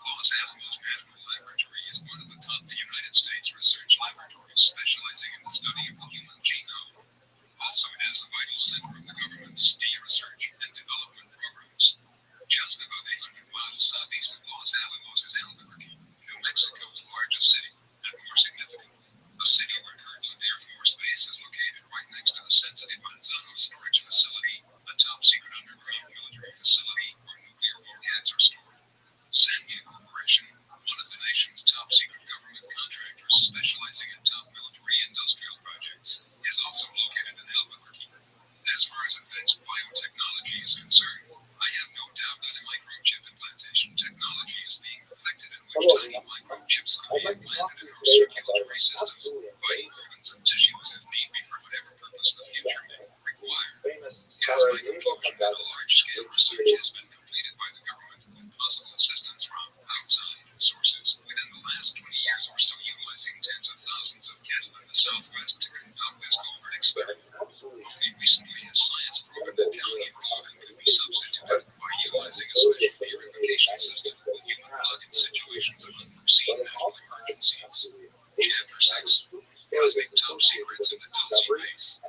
Los Alamos National Laboratory is one of the top United States research laboratories specializing in the study of the human genome. Also, it is a vital center of the government's STEA research and development programs. Just about 800 miles southeast of Los Alamos is Albuquerque, New Mexico's largest city, and more significant, a city where Kirtland Air Force Base is located right next to the sensitive Manzano storage facility, a top-secret underground military facility where nuclear warheads are stored. Sandia Corporation, one of the nation's top secret government contractors specializing in top military industrial projects, is also located in Albuquerque. As far as advanced biotechnology is concerned, I have no doubt that microchip implantation technology is being perfected in which tiny microchips could be implanted in our circulatory systems, vital organs and tissues if need be for whatever purpose the future may require. It is my conclusion that a large-scale research has been completed by the government with possible assistance from outside sources within the last 20 years or so, utilizing tens of thousands of cattle in the Southwest to conduct this covert experiment. Only recently has science proven that county gluten could be substituted by utilizing a special purification system with human blood in situations of unforeseen medical emergencies. Chapter 6. Cosmic Top Secrets in the Dulce Base.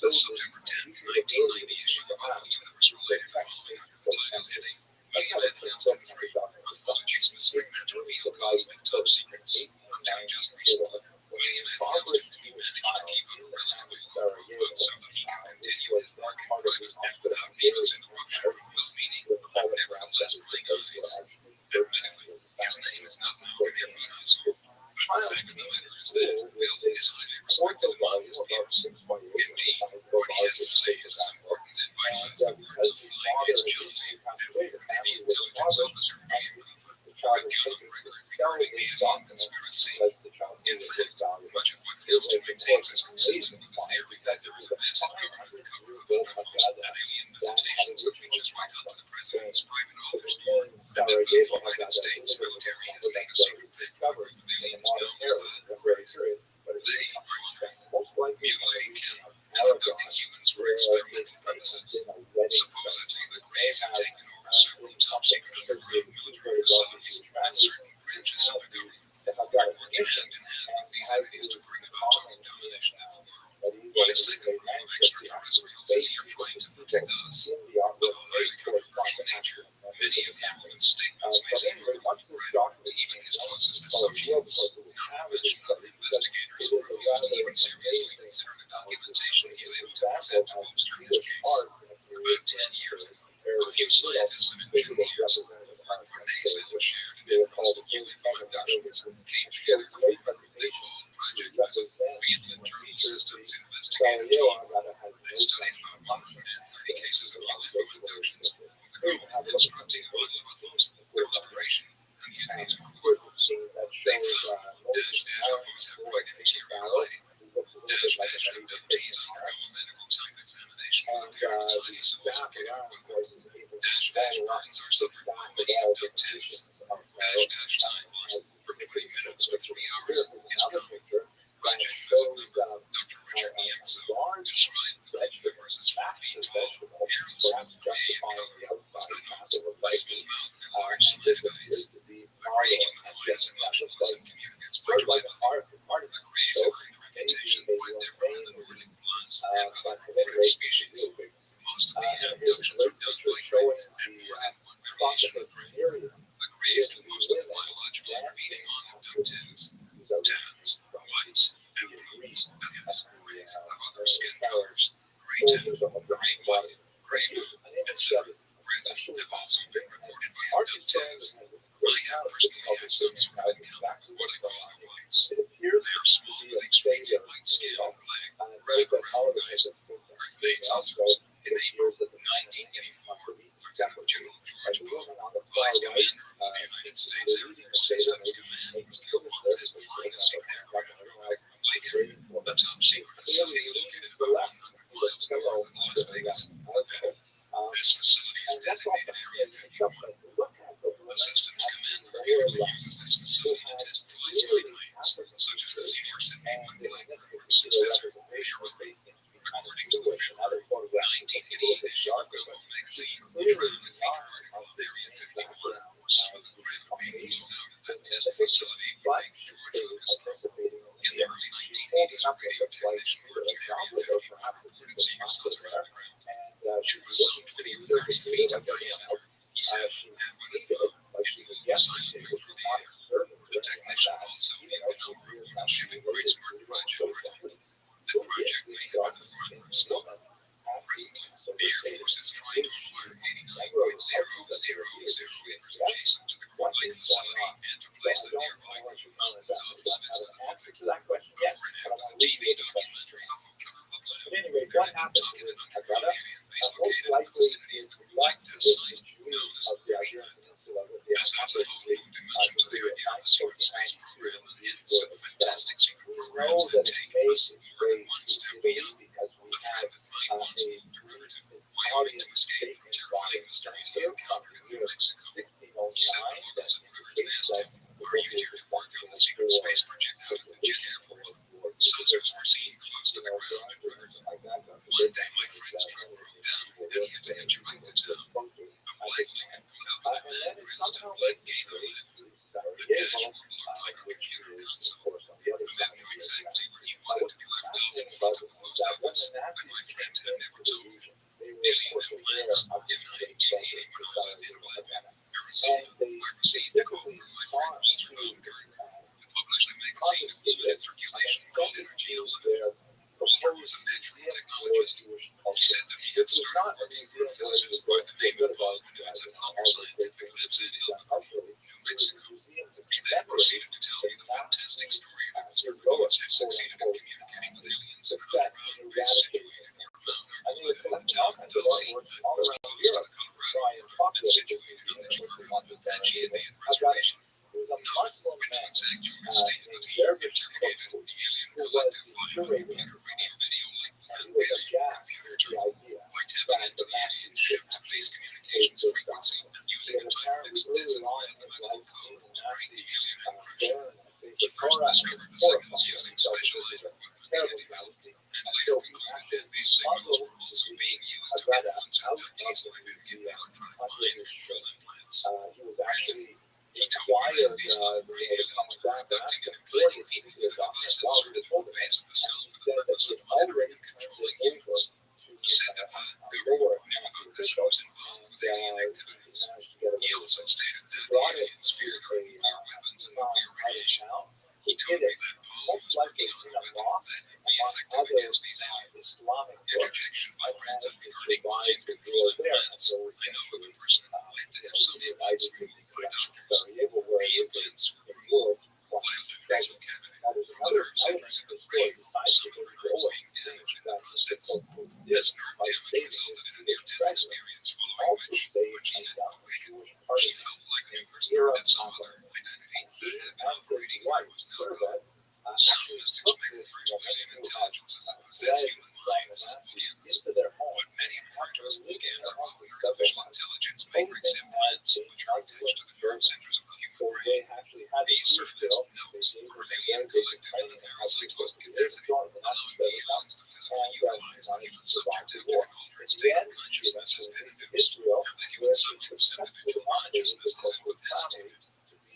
The September 10, 1990 issue of Buffalo Universe-related following title heading William F. Hamilton III, Anthology Specific Mental Field Cosmic Top Secrets. Until just recently, William F. Hamilton III managed to keep on a relatively low profile so that he could continue his work in private without needless interruption from well-meaning, but nevertheless prying eyes. Admittedly, his name is not known in every household, but the fact of the matter is that Bill is highly respected among his peers. Indeed, what he has to say is as important and vital as the words of 5 years John Lee and 4 Navy intelligence officer William Cooper, a gallant record regarding the alien conspiracy. In fact, much of what Hamilton maintains is consistent with the theory that there is a massive government cover of unenforced alien visitations that reaches right up to the president's private office door, and that the United States military has made a secret pact with aliens known as the They are mutilating cattle and abducting humans for experimental purposes. Supposedly, the Greys have taken over several top-secret underground military facilities and certain branches of the government. We're working hand in hand with these entities to bring about total domination of the world. While a second group of extraterrestrials is here trying to protect us. Of a highly controversial nature, many of Hamilton's statements may seem regrettable to even his closest associates, not to mention other investigators who refuse to even seriously consider the documentation he is able to present to bolster his case. About 10 years ago, a few scientists and engineers who worked for NASA and shared an interest in UFO abductions came together to form a group they called Project Real Internal Systems Investigative Team. They studied about 130 cases of UFO abductions with the goal of constructing a model of their liberation and the enemies of approval. They found UFOs have quite a material lighting. Abductees undergo a medical type examination with a pair of highly sophisticated equipment. Burns are suffered by many abductees. Time lost from 20 minutes to 3 hours is common. Project Visit Dr. Richard E. Exo described the universe as 4 feet tall, hair smooth gray in color, with a small mouth and large slanted eyes. A gray human lies emotionless and communicates by telepathy. The Greys have earned a reputation quite different than the Nordic blondes and other different species. Most of the abductions are done by Greys, and more than one variation of Grey. The Greys do most of the biological intervening on abductees. Tans, whites, and blues, and Greys of other skin colors. Grey tan, grey white, grey blue, etc. Red have also been reported by abductees. I have personally had some sort of encounter with what I call the whites. They are small with extremely white skin and black, wrap-around eyes, earth-made saucers. In April 1984, Lieutenant General George Pope, Vice Commander of the United States Air Force Systems Command, was killed while testing flying a secret aircraft like a top-secret facility located about 100 miles north of Las Vegas, Nevada. This facility is designated Area 51. The systems command repeatedly uses this facility to test fly-spotting planes, such as the Senior Sydney Black Record successor, Airway. According to the February 1988 issue of Global magazine, which ran a feature article on Area 51, some of the ground being blown out at that test facility would make George Lucas crumble. In the early 1980s, a radio technician working Area 51 reported seeing a saucer underground. It was some 20 or 30 feet in diameter, he said, and when it flew, it moved silently through the air. The technician also viewed a number of human shipping crates marked Project Real. The project may have been a front or smoke. Presently, the Air Force is trying to acquire 89.000 acres adjacent to the Green Lake facility and to place place the nearby mountains off limits to the public. To that question yet, but I want to TV leave you with the question. documentary off of cover uploaded. But anyway, what happened Talking is an Agrada, underground alien base most located in the likely vicinity of is the left flight to test this site known Jews as of the the Green. Iberian Peninsula with the This adds a whole new dimension to the idea of the secret space program and hence a fantastic secret we programs know that that it take made us its more than way one to step Haiti beyond because we a have friend that might once a have wandered to Wyoming to escape from terrifying mysteries he encountered in New Mexico. He said that in locals the on the river year asked him, "Are you here to work on the secret space project out of the jet airport?" Saucers were seen close to the ground and ruddered. One day my friend's truck broke down and he had to hitchhike to town. A black light had come out of an address to blood Gatorade. The dashboard looked like a computer console. The man knew exactly where he wanted to be left off in front of closed outlets, but my friend had never told. Alien implants in my 1980 when I lived in I received a call from my friend Walter Lundgren, who published a magazine of limited circulation called Energy 11. Walter was a natural technologist. He said that he had started working for a physicist by the name of Paul who heads up other scientific labs in Albuquerque, New Mexico. He then proceeded to tell me the fantastic story of how his robots have succeeded in communicating with aliens in an underground base situated near Mount Arvada hometown Dulce, was close to the Colorado River and situated on the geographical Apache Indian reservation. Note, we know exactly where stated that he interrogated the alien collective via a computer radio like alien computer term. By tapping into the alien ship to base communications frequency using a time extensive mathematical code to bring the alien encryption. He first discovered the signals using specialized equipment handy and later concluded that these signals were also being used to influence abductees living in the electronic mind or control implants. Random. He told me that these local aliens were abducting and implanting people with a device inserted through the base of the skull for the purpose of monitoring and controlling humans. He said that the government knew about this and was involved with alien activities. He also stated that the aliens feared our nuclear weapons and nuclear radiation. He told me that Paul was working on a weapon that would be effective against these aliens. Interjection by Brandon regarding mind control implants. I know of a person who claimed to have some implants removed by doctors. The implants were removed while the nasal cavity. Other centers of the brain, some neurons being damaged in the process. This nerve damage resulted in a near-death experience following which he had no way. He felt like an impersonator had some other identity that had been operating and was now gone. Some mystics may refer to alien intelligences that possess human minds as aliens, but many refer to as ligands or often artificial intelligence matrix implants, which are attached to the nerve centers of the human brain. These serve as nodes for the alien collective and the parasite host capacity, allowing the aliens to physically utilize the human subject to an altered state of consciousness has been induced, and the human subject's individual consciousness is incapacitated.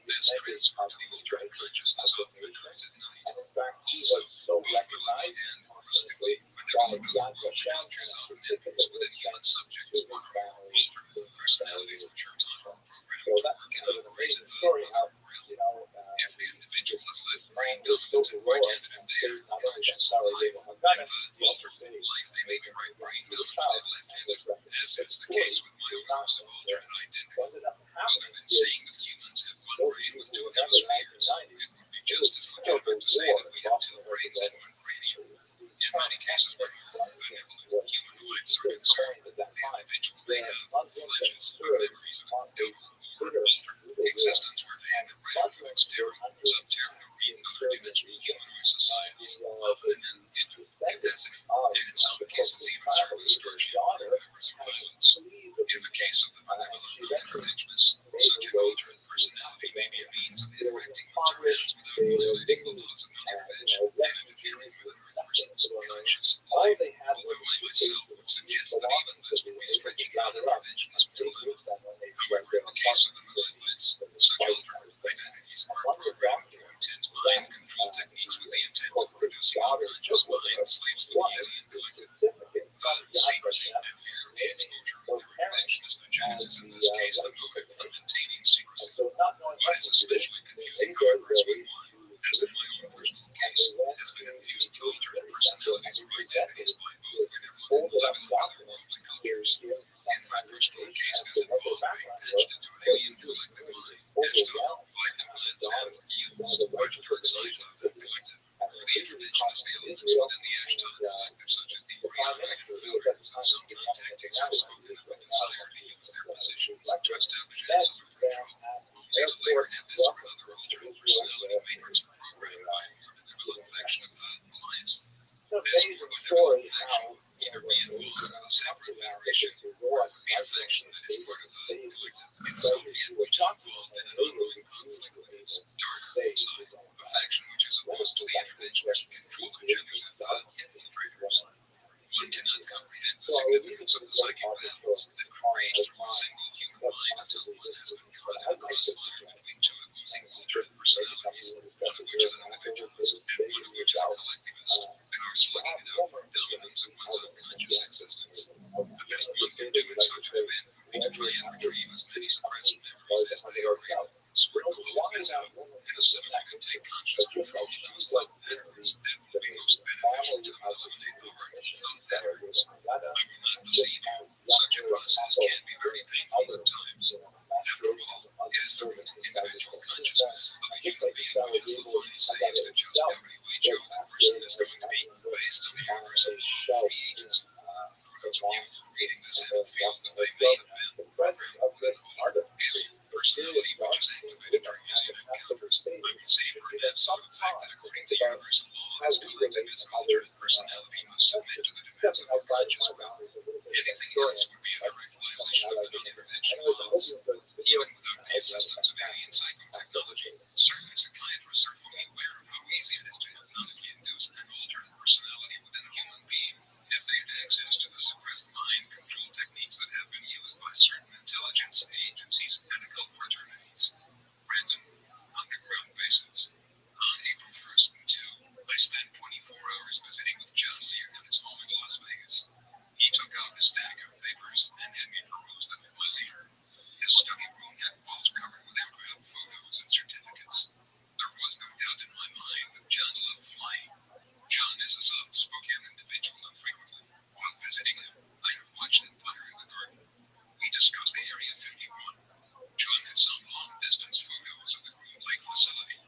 This transfer to the alternate consciousness often occurs at night. Also, both verbally and orally, manipulative encounters often induce within human subjects one or more alternate personalities which are taught or programmed to work in operated the realm. If the individual has left brain dominant and right-handed if they are conscious and alive, in the alternate life they may be right brain dominant and left-handed, as is the case with my awareness of alternate identity. Rather than saying that humans have one brain with two hemispheres, it would be just as legitimate to say that we have two brains and one cranium. In many cases where benevolent humanoids are concerned, the individual may have flashes of memories of a double or alternate existence where they have been from exterior, subterranean, or even other dimensional humanoid societies, often in incapacity, and in some cases even serve as distortion for members of violence. In the case of the benevolent non-interventionists, such an alternate personality may be a means of interacting with Germans without violating the laws of non-intervention and interfering with another person's subconscious life. Although I myself would suggest that even this would be stretching non-interventionism to the limit. However, in the case of the malignants, such alternate identities are programmed through intense mind control techniques with the intent of producing unconscious mind slaves to the alien collective. The secrecy and fear of the exposure of the interventionist agendas is in this case the motive for maintaining secrecy. What is especially confusing, however, is when one, as in my own personal case, has been infused with alternate personalities or identities by both benevolent and malevolent otherworldly cultures. In my personal case, this involved being patched into an alien collective mind, etched out by implants and quite a dark side of that collective. For the interventionist elements within the Ashton collective, such as the Orionic and filters, and some contactees have spoken of a desire to use their positions to establish ancillary control, only to later have this or another alternate personality matrix programmed by a more benevolent faction of the alliance. This more benevolent faction would either be involved with a separate federation, or it would be a faction that is part of the collective itself, yet which is involved in an ongoing conflict with its darker side, a faction which is opposed to the interventionist control agendas of the infiltrators. One cannot comprehend the significance of the psychic battles that could rage through a single human mind until one has been caught in a crossfire between two opposing alternate personalities, one of which is an individualist and one of which is a collectivist, and are slugging it out for dominance in one's unconscious existence. The best one can do in such an event would be to try and retrieve as many suppressed memories as they are able, script the whole bits out, and assimilate and take conscious control of those thought patterns that will be most beneficial to eliminate the harmful thought patterns. I will not deceive you. Such a process can be very painful at times. After all, it is the root individual consciousness of a human being which is the final stage that just WHO that person is going to be, based on the universal law of free agency. For those of you reading this and feel that they may have been programmed with a quote, alien personality which is activated during alien encounters, I would say for an absolute fact that according to universal law, this collective as an alternate personality must submit to the demands of your conscious will. Anything else would be a direct violation of the non-intervention laws. Even without the assistance of alien psychic technology, certain psychiatrists are fully aware of how easy it is to hypnotically induce an alternate personality within a human being if they had access to the suppressed mind control techniques that have been used by certain intelligence agencies and occult fraternities. Random underground bases. On April 1st and 2, I spent 24 hours visiting with John Lear at his home in Las Vegas. He took out his stack of papers and had me peruse them at my leisure. His study room had walls covered with autographed photos and certificates. There was no doubt in my mind that John loved flying. John is a soft-spoken individual, and frequently, while visiting him, I have watched him putter in the garden. We discussed Area 51. John had some long-distance photos of the Groom Lake facility.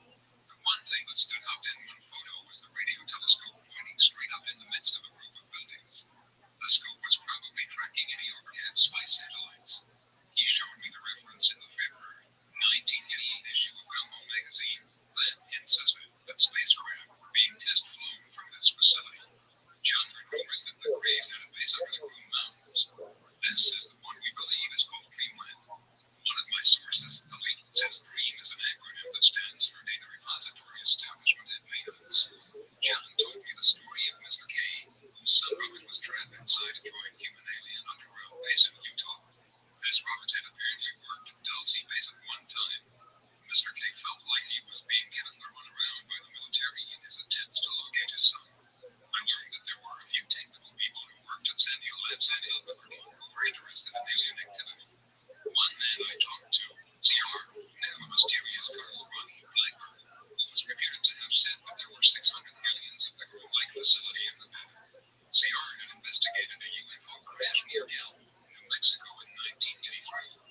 The one thing that stood out in one photo was the radio telescope pointing straight up in the midst of a group of buildings. The scope was probably tracking any overhead spy satellites. He showed me the reference in the February 1988 issue of Gummo magazine that insisted that spacecraft were being test flown from this facility. John remembers that the Greys had a base under the Groom Mountains. This is the one we believe is called Dreamland. One of my sources, the leak, says DREAM is an acronym that stands for Data Repository Establishment and Maintenance. John told me the story of Mr. K, whose son Robert was trapped inside a droid human alien underground base in Utah. This Robert had apparently worked at Dulcie base at one time. Mr. K felt like he was being given the runaround by the military in his attempts to locate his son. I learned that there were a few technical people who worked at Sandia Labs in Albuquerque who were interested in alien activity. One man I talked to, CR, now a mysterious Colonel Ronnie Blackburn, who was reputed to have said that there were 600 aliens at the Groom Lake facility in Nevada. CR had investigated a UFO crash near Galveston, New Mexico in 1983.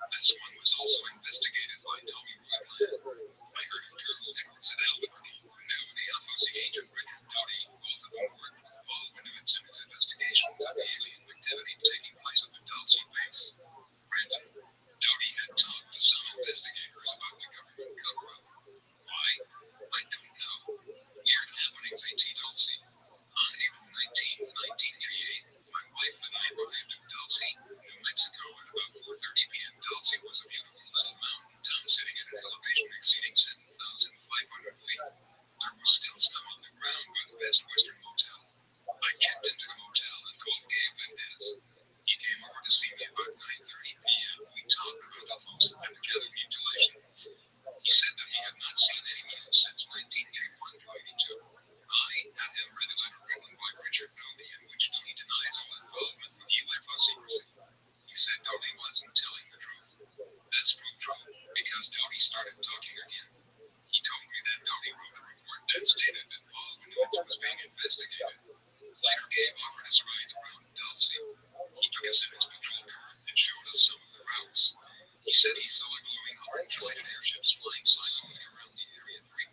This one was also investigated by Tommy Roydland. I heard of Colonel Edwards at Albuquerque, who knew the FOC agent Richard Doty, both of whom worked with Paul Winuitz in his investigations of the alien activity taking place at the Dulcie base. Brandon, Doty had talked to some investigators about the government cover-up. Why? I don't know. Weird happenings at Dulcie. On April 19, 1988, my wife and I arrived at Dulcie, New Mexico at about 4:30 p.m. Dulcie was a beautiful little mountain town sitting at an elevation exceeding 7,500 feet. There was still snow on the ground by the Best Western Motel. I checked into the motel and called Gabe Valdez. He came over to see me about 9:30 p.m. We talked about UFOs and mechanical mutilations. He said that he had not seen any news since 1981 to 82. I had him read a letter written by Richard Doty in which Doty denies all involvement with UFO secrecy. He said Doty wasn't telling the truth. This proved true because Doty started talking again. He told me that Doty wrote a report that stated that Paul Winuitz was being investigated. Later, Gabe offered us a ride around Dulcie. He took us in his patrol car and showed us some of the routes. He said he saw glowing orange-lighted airships flying silently around the area 3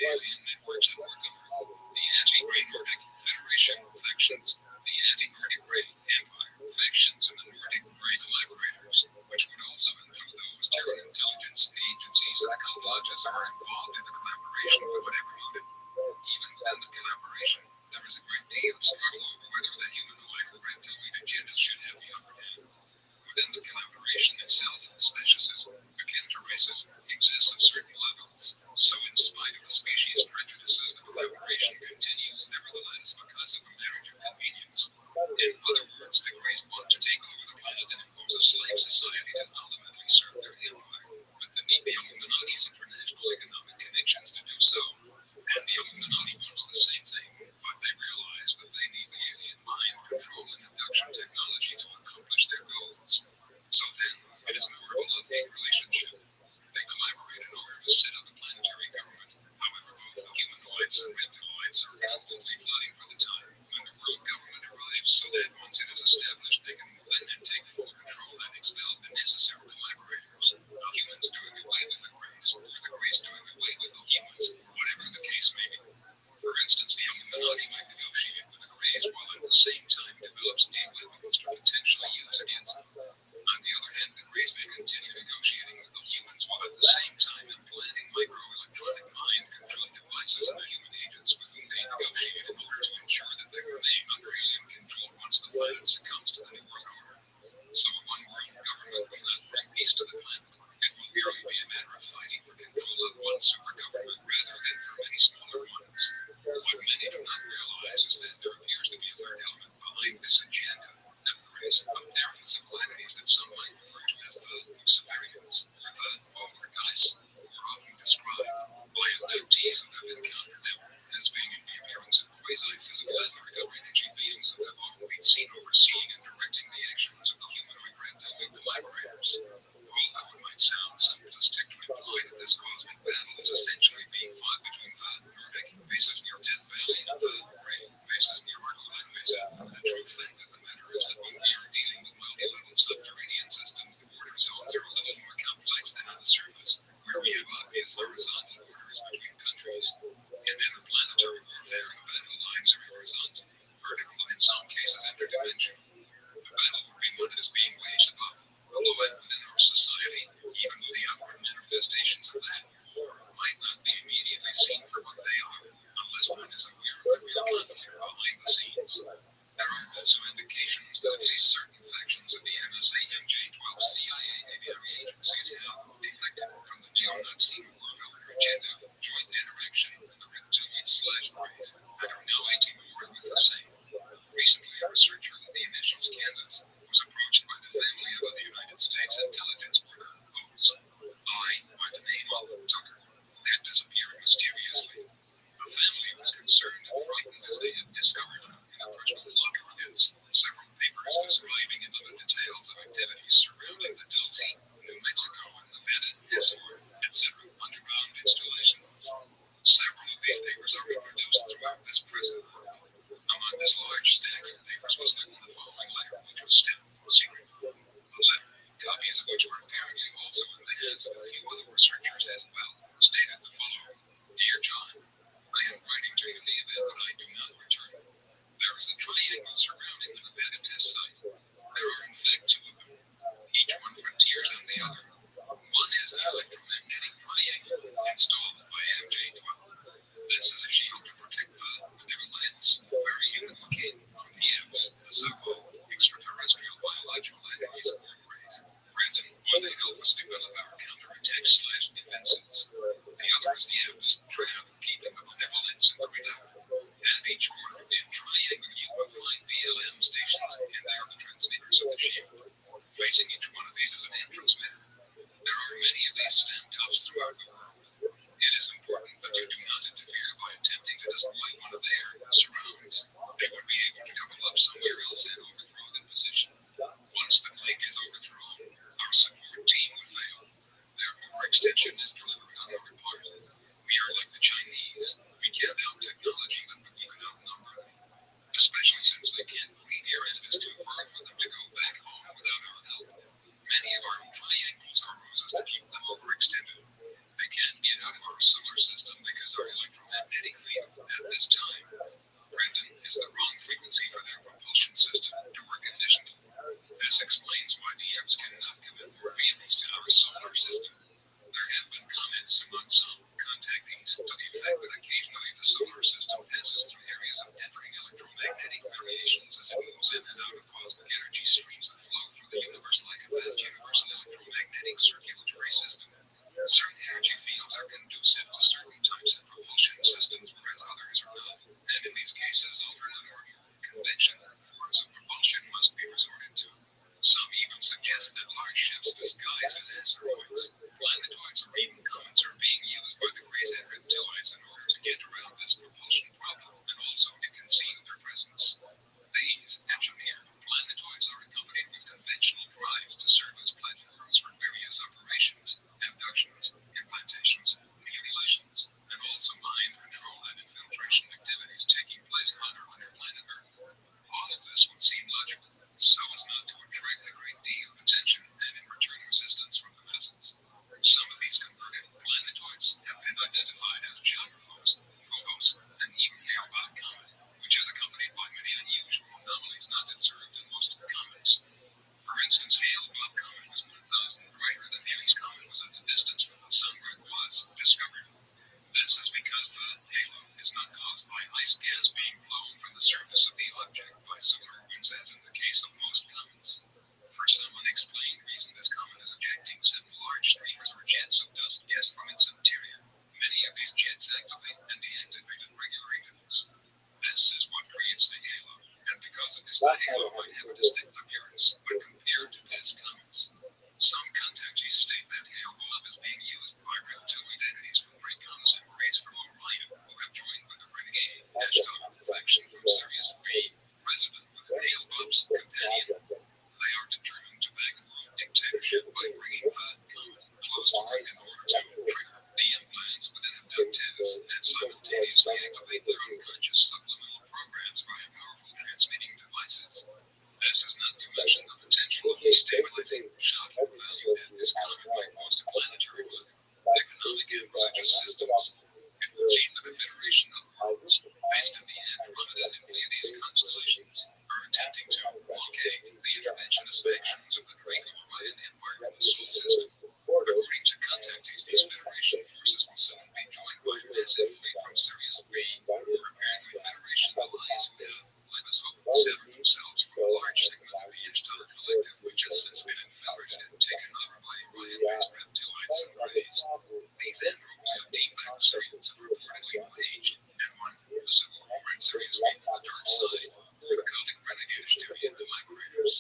alien networks on North Earth, the anti-Grey Nordic Federation factions, the anti-Nordic Grey Empire factions, and the Nordic Grey Collaborators, which would also include those Terran intelligence agencies and occult lodges are involved in the collaboration for whatever motive. Even within the collaboration, there is a great deal of struggle over whether the humanoid or reptilian agendas should have the upper hand. Within the collaboration itself, speciesism, akin to racism, exists at certain levels. So in spite of the species' prejudices, the collaboration continues nevertheless because of a marriage of convenience. In other words, the Greys want to take over the planet and impose a slave society to ultimately serve their empire. But they need the Illuminati's international economic connections to do so. And the Illuminati wants the same thing, but they realize that they need the alien mind control and induction technology to accomplish their goals. So then, it is more of a love-hate relationship. They collaborate in order to set up a planetary government. However, both the humanoids and reptiloids are constantly plotting for the time when the world government arrives, so that once it is established, they can move in and take full control and expel the necessary collaborators. The humans doing away with the Greys, or the Greys doing away with the humans, whatever the case may be. For instance, the Illuminati might negotiate with the Greys while at the same time develops deep weapons to potentially use against them. On the other hand, the Greys may continue negotiating with the humans while at the same time implanting microelectronic mind control devices in the human agents with whom they negotiate in order to ensure that they remain under alien control once the planet succumbs to the New World Order. So a one-world government will not bring peace to the planet. It will merely be a matter of fighting for control of one super government rather than for many smaller ones. What many do not realize is that there appears to be a third element behind this agenda, that race of metaphysical entities that some might refer to as the Luciferians, or the Overgeist, who are often described by abductees who have encountered them as being in the appearance of quasi-physical ethereal energy beings who have often been seen overseeing and directing the actions of the humanoid reptilian collaborators. Although it might sound simplistic to imply that this cosmic battle is essentially being fought between the Nordic bases near Death Valley and the Grey bases near Argolan Mesa, the truth of the matter is that when we are dealing with multi-level subterranean systems, the border zones are a little more complex than on the surface, where we have obvious horizontal borders between countries. In interplanetary warfare, the battle lines are horizontal, vertical, and in some cases interdimensional. The battle will be one that is being waged above, below, and within our society, even though the outward manifestations of that war might not be immediately seen for what they are, unless one is aware of the real conflict behind the scenes. There are also indications that at least certain factions of the NSA MJ-12 CIA aviary agencies have defected from the neo-Nazi world order agenda of joint interaction with the reptilian/Greys and are now acting more with the same. Recently, a researcher with the initials Kansas was approached by the family of the United States intelligence worker, Oates, by the name of Tucker, who had disappeared mysteriously. The family was concerned and frightened as they had discovered in a personal locker of his several papers describing intimate details of activities surrounding the Dulce, New Mexico, and Nevada, Escort, etc. underground installations. Several of these papers are reproduced throughout this present work. Among this large stack of papers was the following letter, which was stamped secret. The letter, copies of which were apparently also in the hands of a few other researchers as well, stated the following: Dear John, I am writing to you in the event that I do not return. There is a triangle surrounding the Nevada test site. There are in fact two of them. Each one frontiers on the other. One is the electromagnetic triangle installed by MJ-12. This is a shield to protect the benevolence, very human-looking, from the EMS, the so-called extraterrestrial biological entities or Greys, granted while they help us develop our counterattack/defenses. The other is the electromagnetic field at this time. Random is the wrong frequency for their propulsion system to work efficiently. This explains why the Earth cannot commit more vehicles to our solar system. There have been comments among some contactees to the effect that occasionally the solar system passes through areas of differing electromagnetic variations as it moves in and out of cosmic energy streams that flow through the universe like a vast universal electromagnetic circulatory system. Certain energy fields are conducive to certain types of propulsion systems, whereas others are not. And in these cases, alternate or more conventional forms of propulsion must be resorted to. Some even suggest that large ships disguised as asteroids, planetoids, or even comets are being used by the Great Reptiloids in order to get around this propulsion problem and also to conceal their presence. These engineered planetoids are accompanied with conventional drives to serve as platforms for various operations, abductions, implantations, mutilations, and also mind control and infiltration activities taking place on or under planet Earth. All of this would seem logical, so as not to attract a great deal of attention and in return resistance from the masses. Some of these converted planetoids have been identified as geographos, phobos, and even Hale-Bopp comet, which is accompanied by many unusual anomalies not observed in most comets. For instance, Hale-Bopp comet was 1,000 brighter than Halley's comet was at the distance from the sun where it was discovered. This is because the halo is not caused by ice gas being blown from the surface of the object by solar winds as in the case of most comets. For some unexplained reason, this comet is ejecting seven large streamers or jets of dust gas from its interior. Many of these jets activate and deactivate at regular intervals. This is what creates the halo, and because of this, the halo might have a distinct appearance when compared to past comets. Some contactees state that Hale-Bopp is being used by reptiloid entities from Dracons and rays from Orion who have joined with the renegade faction from Sirius B, resident with Hale-Bopp's companion. They are determined to back world dictatorship by bringing the comet close to Earth in order to trigger the implants within abductees and simultaneously activate their unconscious subliminal programs via powerful transmitting devices. This is not to mention the potential of destabilizing shock value that this comet might pose to planetary economic and religious systems. It would seem that a federation of worlds, based in the Andromeda and Pleiades constellations, are attempting to blockade the interventionist factions of the Draco Orion Empire in the Sol system. According to contactees, these Federation forces will soon be joined by a massive fleet from Sirius B, where apparently Federation allies who have, let us hope, severed themselves from a large segment of the Ishtar collective, which has since been infiltrated and taken over by Orion-based reptiloids and rays. These Andromeda de-facto Syrians have reportedly waged and won the civil war in Syria's people the dark side, the cultic renegade Asterian collaborators.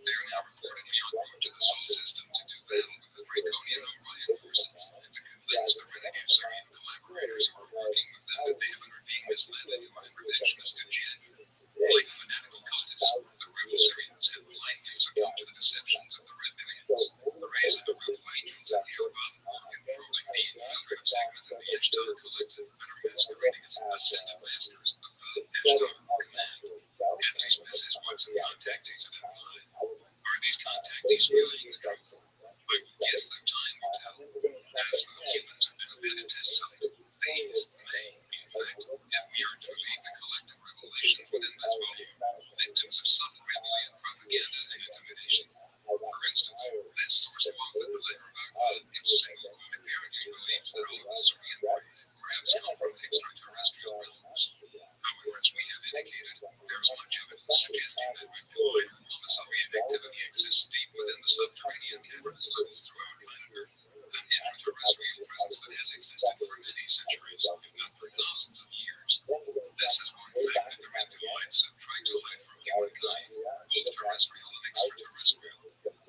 They are now reportedly en route to the Sol system to do battle with the Draconian Orion forces and to convince the renegade Syrian collaborators who are working with them that they are being misled into an interventionist agenda. Like fanatical cultists, the rebel Syrians have blindly succumbed to the deceptions of the reptilians. The rays and the rebel angels of Hale-Bopp are controlling the infiltrative segment of the Ishtar collective and are masquerading as ascended masters of the Ishtar command. At least this is what some contactees have implied. Are these contactees revealing the truth? I would guess that time will tell. As for the humans who've been abandoned test site, these may, in fact, if we are to believe the collective revelations within this volume, victims of subtle rebellion, propaganda, and intimidation. For instance, this source quoted the letter about its single quote apparently believes that all of the Syrian rays perhaps come from extraterrestrial realms. However, as we have indicated, there is much evidence suggesting that reptiloid Momosaurian activity exists deep within the subterranean cavernous levels throughout planet Earth, an extraterrestrial presence that has existed for many centuries, if not for thousands of years. This is one fact that the reptiloids have tried to hide from humankind, both terrestrial and extraterrestrial.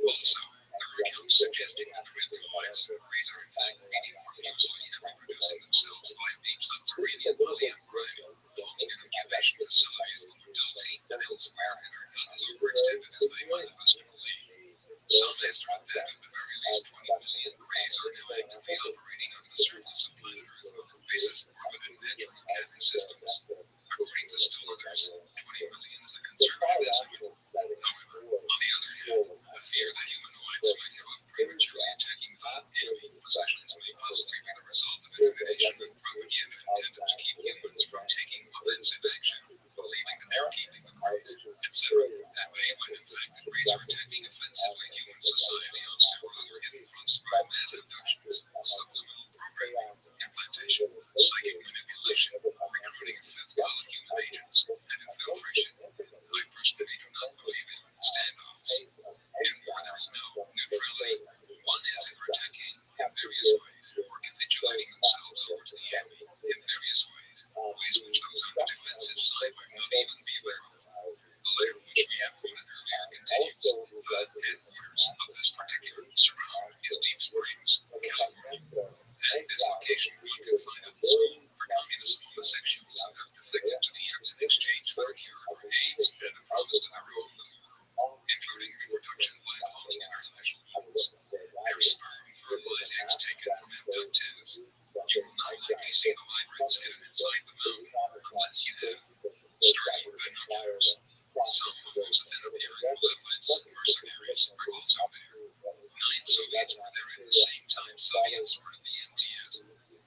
Also, there are accounts suggesting that the reptiloids rays are in fact feeding profusely and reproducing themselves via deep subterranean polyamorite, long in incubation facilities on the Dead Sea and elsewhere and are not as overextended as they manifest to believe. Some estimate that, at the very homosexuals who have defected to the X in exchange for a cure for AIDS and a promise to their own before, including reproduction by cloning and artificial means. Their sperm fertilized eggs taken from abductees. You will not likely see the hybrids hidden inside the mound unless you have starry binoculars. Some holes within appearing bloodlines, mercenaries, are also there. 9 Soviets were there at the same time Soviets were at the MTS.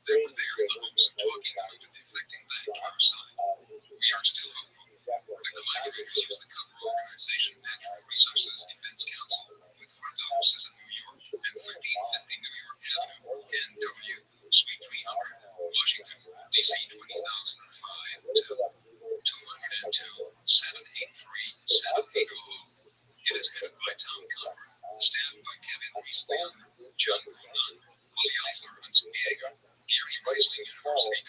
They were there in the hopes of talking about and deflecting back to our side. We are still hopeful. The collaborators use the cover organization Natural Resources Defense Council, with front offices in New York and 1350 New York Avenue, NW, Suite 300, Washington, DC 20005 to 202-783-7800. It is headed by Tom Conrad, staffed by Kevin Reesbaum, John Brunan, Willie Eisler, Hudson Yeager, Gary Reisling, University,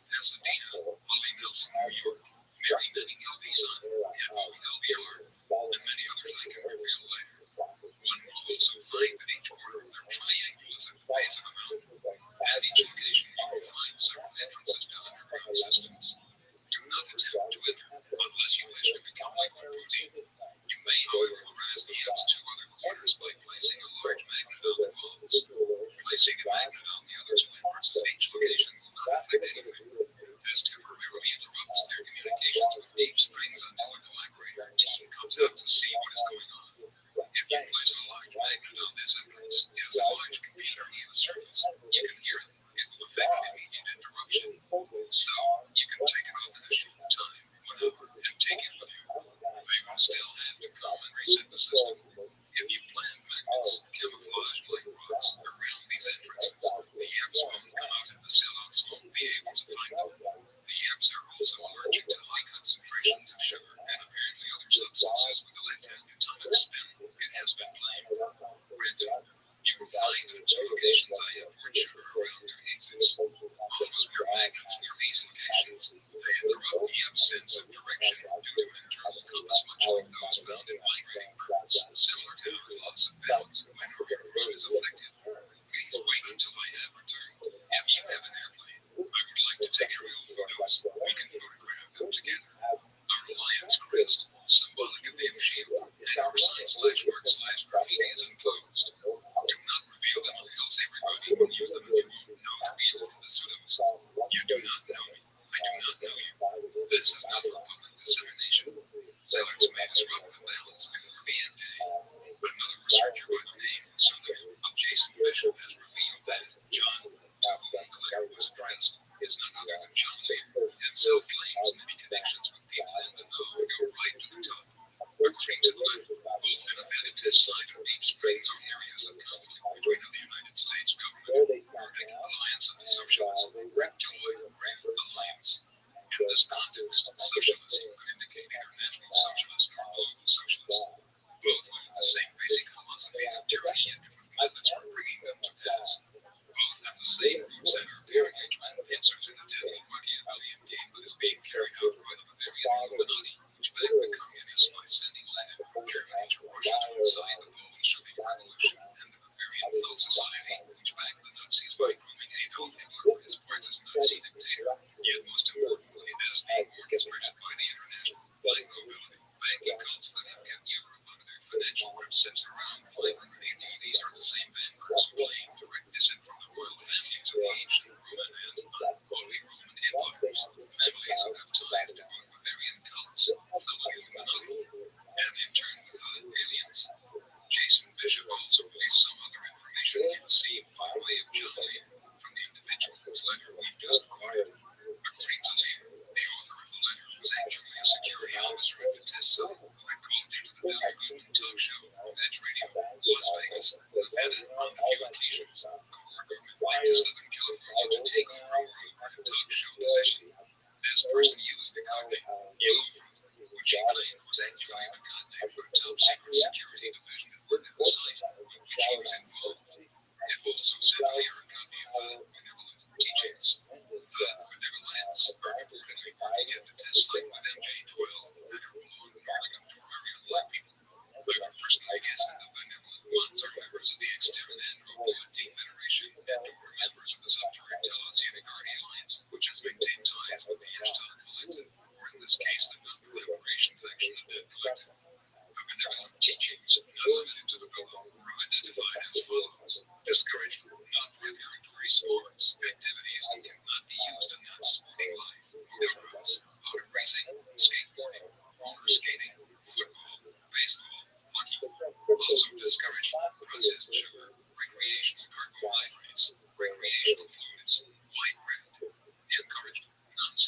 Pasadena, Willie Nelson, New York, Mary Manning, Elvison, Edmo LBR, and many others I can reveal later. One will also find that each corner of their triangle is a phase of a mountain. At each location, you will find several entrances to underground systems. Do not attempt to enter unless you wish to become like one routine. You may, however, harass the M's 2 other corners by placing a large magnet on the walls. Placing a magnet on the other 2 entrances of each location will not affect anything. This temporarily interrupts their communications with deep springs until a collaborator team comes out to see what is going on. If you place a large magnet on this entrance, it is a large computer near the surface. You can hear it. It will affect immediate interruption. So, you can take it off in a short time, whenever, and take it with you. They will still have to come and reset the system. If you plant magnets, camouflaged like rocks, around these entrances, the M's won't come out and the sellouts won't be able to find them. The M's are also allergic to high concentrations of sugar and apparently other substances with a left-hand atomic spin. It has been claimed. Granted, you will find that at 2 locations I have poured sugar around their exits. One was where magnets were these locations. They interrupt the M's sense of direction due to an internal compass much like those found in migrating birds, similar to the loss of balance when your run is affected. Please wait until I have returned. If you have an airplane, I would like to take aerial photos. We can photograph them together. Our Alliance crest, symbolic of the M-shield, and our sign/mark/graffiti is enclosed. Do not reveal them or else everybody will use them and you won't know the real from the pseudos. You do not know me. I do not know you. This is not for public dissemination. Zealots may disrupt the balance before the end day. Another researcher by the name of Jason Bishop has revealed that John, to whom the letter was addressed, is none other than John Lear, himself claims many connections with people in the know go right to the top. According to the letter, both independentist side of deep springs are areas of conflict between the United States government and the Nordic Alliance of the Socialists, Reptiloid Grand Alliance. In this context, socialist could indicate international socialist or global socialist. Both hold the same basic philosophies of tyranny and different methods for bringing them to pass. Both have the same roots and are very mutual answers in the deadly Machiavellian game that is being carried out by the Bavarian Illuminati, which backed the communists by sending Lenin from Germany to Russia to incite the Bolshevik Revolution, and the Bavarian Thought Society, which backed the Nazis by grooming Adolf Hitler for his part as Nazi dictator. Yet most importantly, it has been orchestrated by the international black mobility, banking cults that have kept Europe under their financial grip since around 500 AD. These are the same bankers playing direct descent from the royal families of the ancient Roman and unholy Roman empires, families who have ties to both Bavarian cults, fellow Illuminati, and in turn with aliens. Jason Bishop also released some other information he received by way of John Lear from the individual whose letter we've just acquired. According to Lear, the author of the letter was actually a security officer at the test site who had called into the Billy Goodman talk show, Edge Radio, Las Vegas, Nevada, on a few occasions before Goodman went to Southern California to take over a talk show position. This person used the code name Yellowfruit, which he claimed was actually the code name for the top secret security division that worked at the site with which he was involved. It also sent Lear a copy of the Benevolent Teachings. The Benevolence are reportedly working at the test site with MJ-12 and are belong to Oregon black people. I would personally guess that the Benevolent ones are members of the Extermin Andropoid Federation and or members of the Subterractile Guardian Alliance, which has maintained ties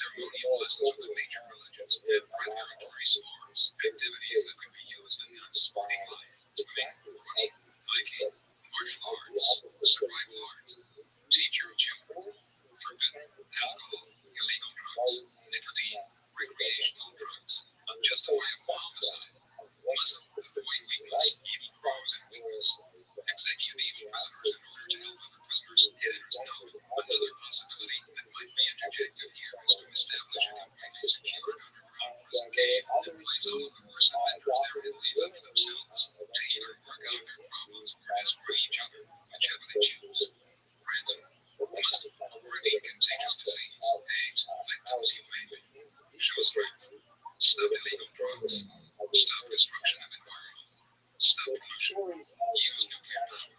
ceremonial lessons with the major religions, and preparatory sports, activities that could be used in non-sporting life, swimming, running, hiking, martial arts, survival arts, teach your children, forbidden alcohol, illegal drugs, nicotine, recreational drugs, unjustifiable homicide, Muslim, avoid weakness, evil grows in weakness, execute evil prisoners in order to help other prisoners. Editors note, another possibility that might be interjected here is to establish a completely secured underground prison cave and place all of the worst offenders there and leave them to themselves to either work out their problems or destroy each other, whichever they choose. Random. Muslim, avoiding contagious disease, AIDS, let those you may. Show strength. Stop illegal drugs. Stop destruction of environment. Stop pollution. Use nuclear power.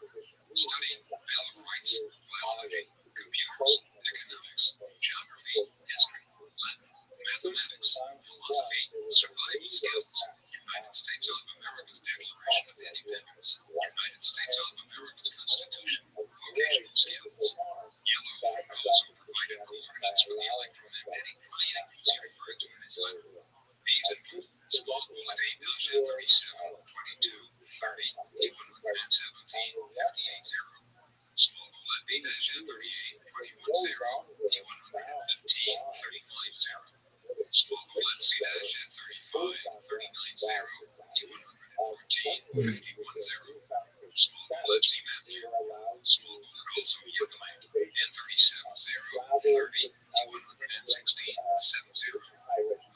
Study Bill of Rights, biology, computers, economics, geography, history, Latin, mathematics, philosophy, survival skills, United States of America's Declaration of Independence, United States of America's Constitution, vocational skills. Yellow fruit also provided coordinates for the electromagnetic triangles he referred to in his letter. These include small bullet 8-37, 22, 30, 117, 58, small bullet B-38, 21-0, 115, 35-0, small bullet C-35, 39-0, 114, 51-0, small bullet C-Matthew, small bullet also Yokomak, N-37-0, 30, 116, 70.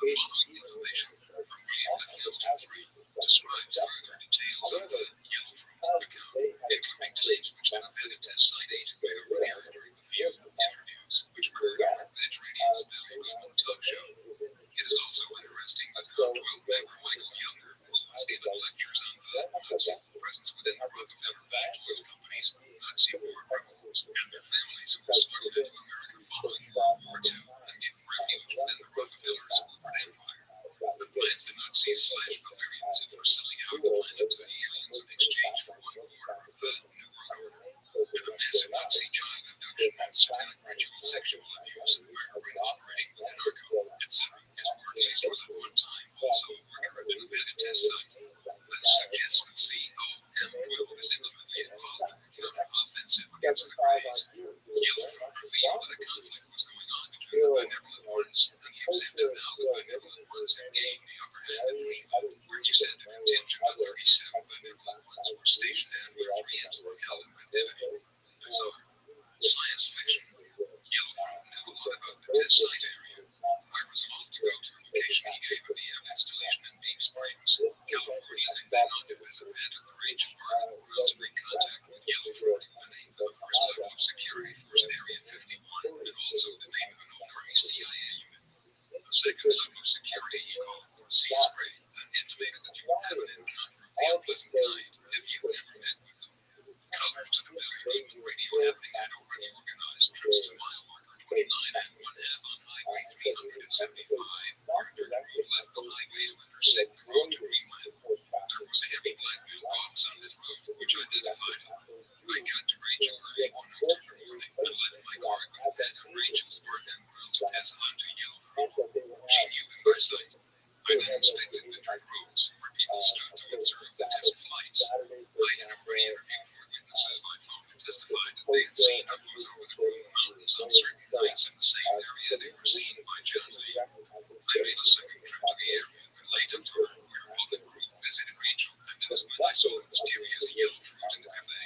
The following information from William F. Hamilton III describes further details of the yellow fruit account, including claims which the beta test site agent made over here during the few interviews which occurred on Mediterranean's Billy Goodman talk show. It is also interesting that how 12-member Michael Younger, who was given lectures on the Nazi presence within the Rockefeller-backed oil companies, Nazi war criminals, and their families who were smuggled into America following World War II and given refuge within the Rockefellers' corporate empire. The plans the Nazis / Bavarians had for selling out the planet to aliens in exchange for 1/4 of the New World Order, with a massive Nazi child abduction and satanic ritual sexual abuse and murdering operating within Arco, etc. His work list was at one time also a worker at the beta test site. This suggests that COM12 is intimately involved in the counter-offensive against the Greys. Yellow fruit revealed that a conflict was going on between the benevolent ones, and he accepted now the benevolent ones had gained the upper hand at Greenland, where you said a contingent of 37 benevolent ones were stationed and where 3 ends were held in captivity. Bizarre. Science fiction. Yellow fruit knew a lot about the test site area. I resolved to go to the location he gave of the installation in Deep Springs, California, and then on to his event at the Range Park in the world to make contact with Yellow Fruit, the name for the first level of security force at Area 51, and also the name of an old Army CIA unit. The second level of security he called Sea Spray, and intimated that you would have an encounter of the unpleasant kind if you ever met with them. Colors to the Billy Goodman radio happening had already organized trips to mile marker 29 and 1/2 on Highway 375, where a dirt road left the highway to intersect the road to Greenland. There was a heavy black mailbox on this road, which identified it. I got to Rachel early one October morning and left my car equipped at Rachel's apartment grill to pass on to Yellow Fruit. She knew him by sight. I then inspected the dirt roads, where people stood to observe the test flights. I had already interviewed 4 witnesses by phone who testified that they had seen UFOs over the Green Mountains on certain nights in the same area they were seen by John Lee. I made a second trip to the area the late October, where a public group visited Rachel, and that was when I saw the mysterious yellow fruit in the cafe.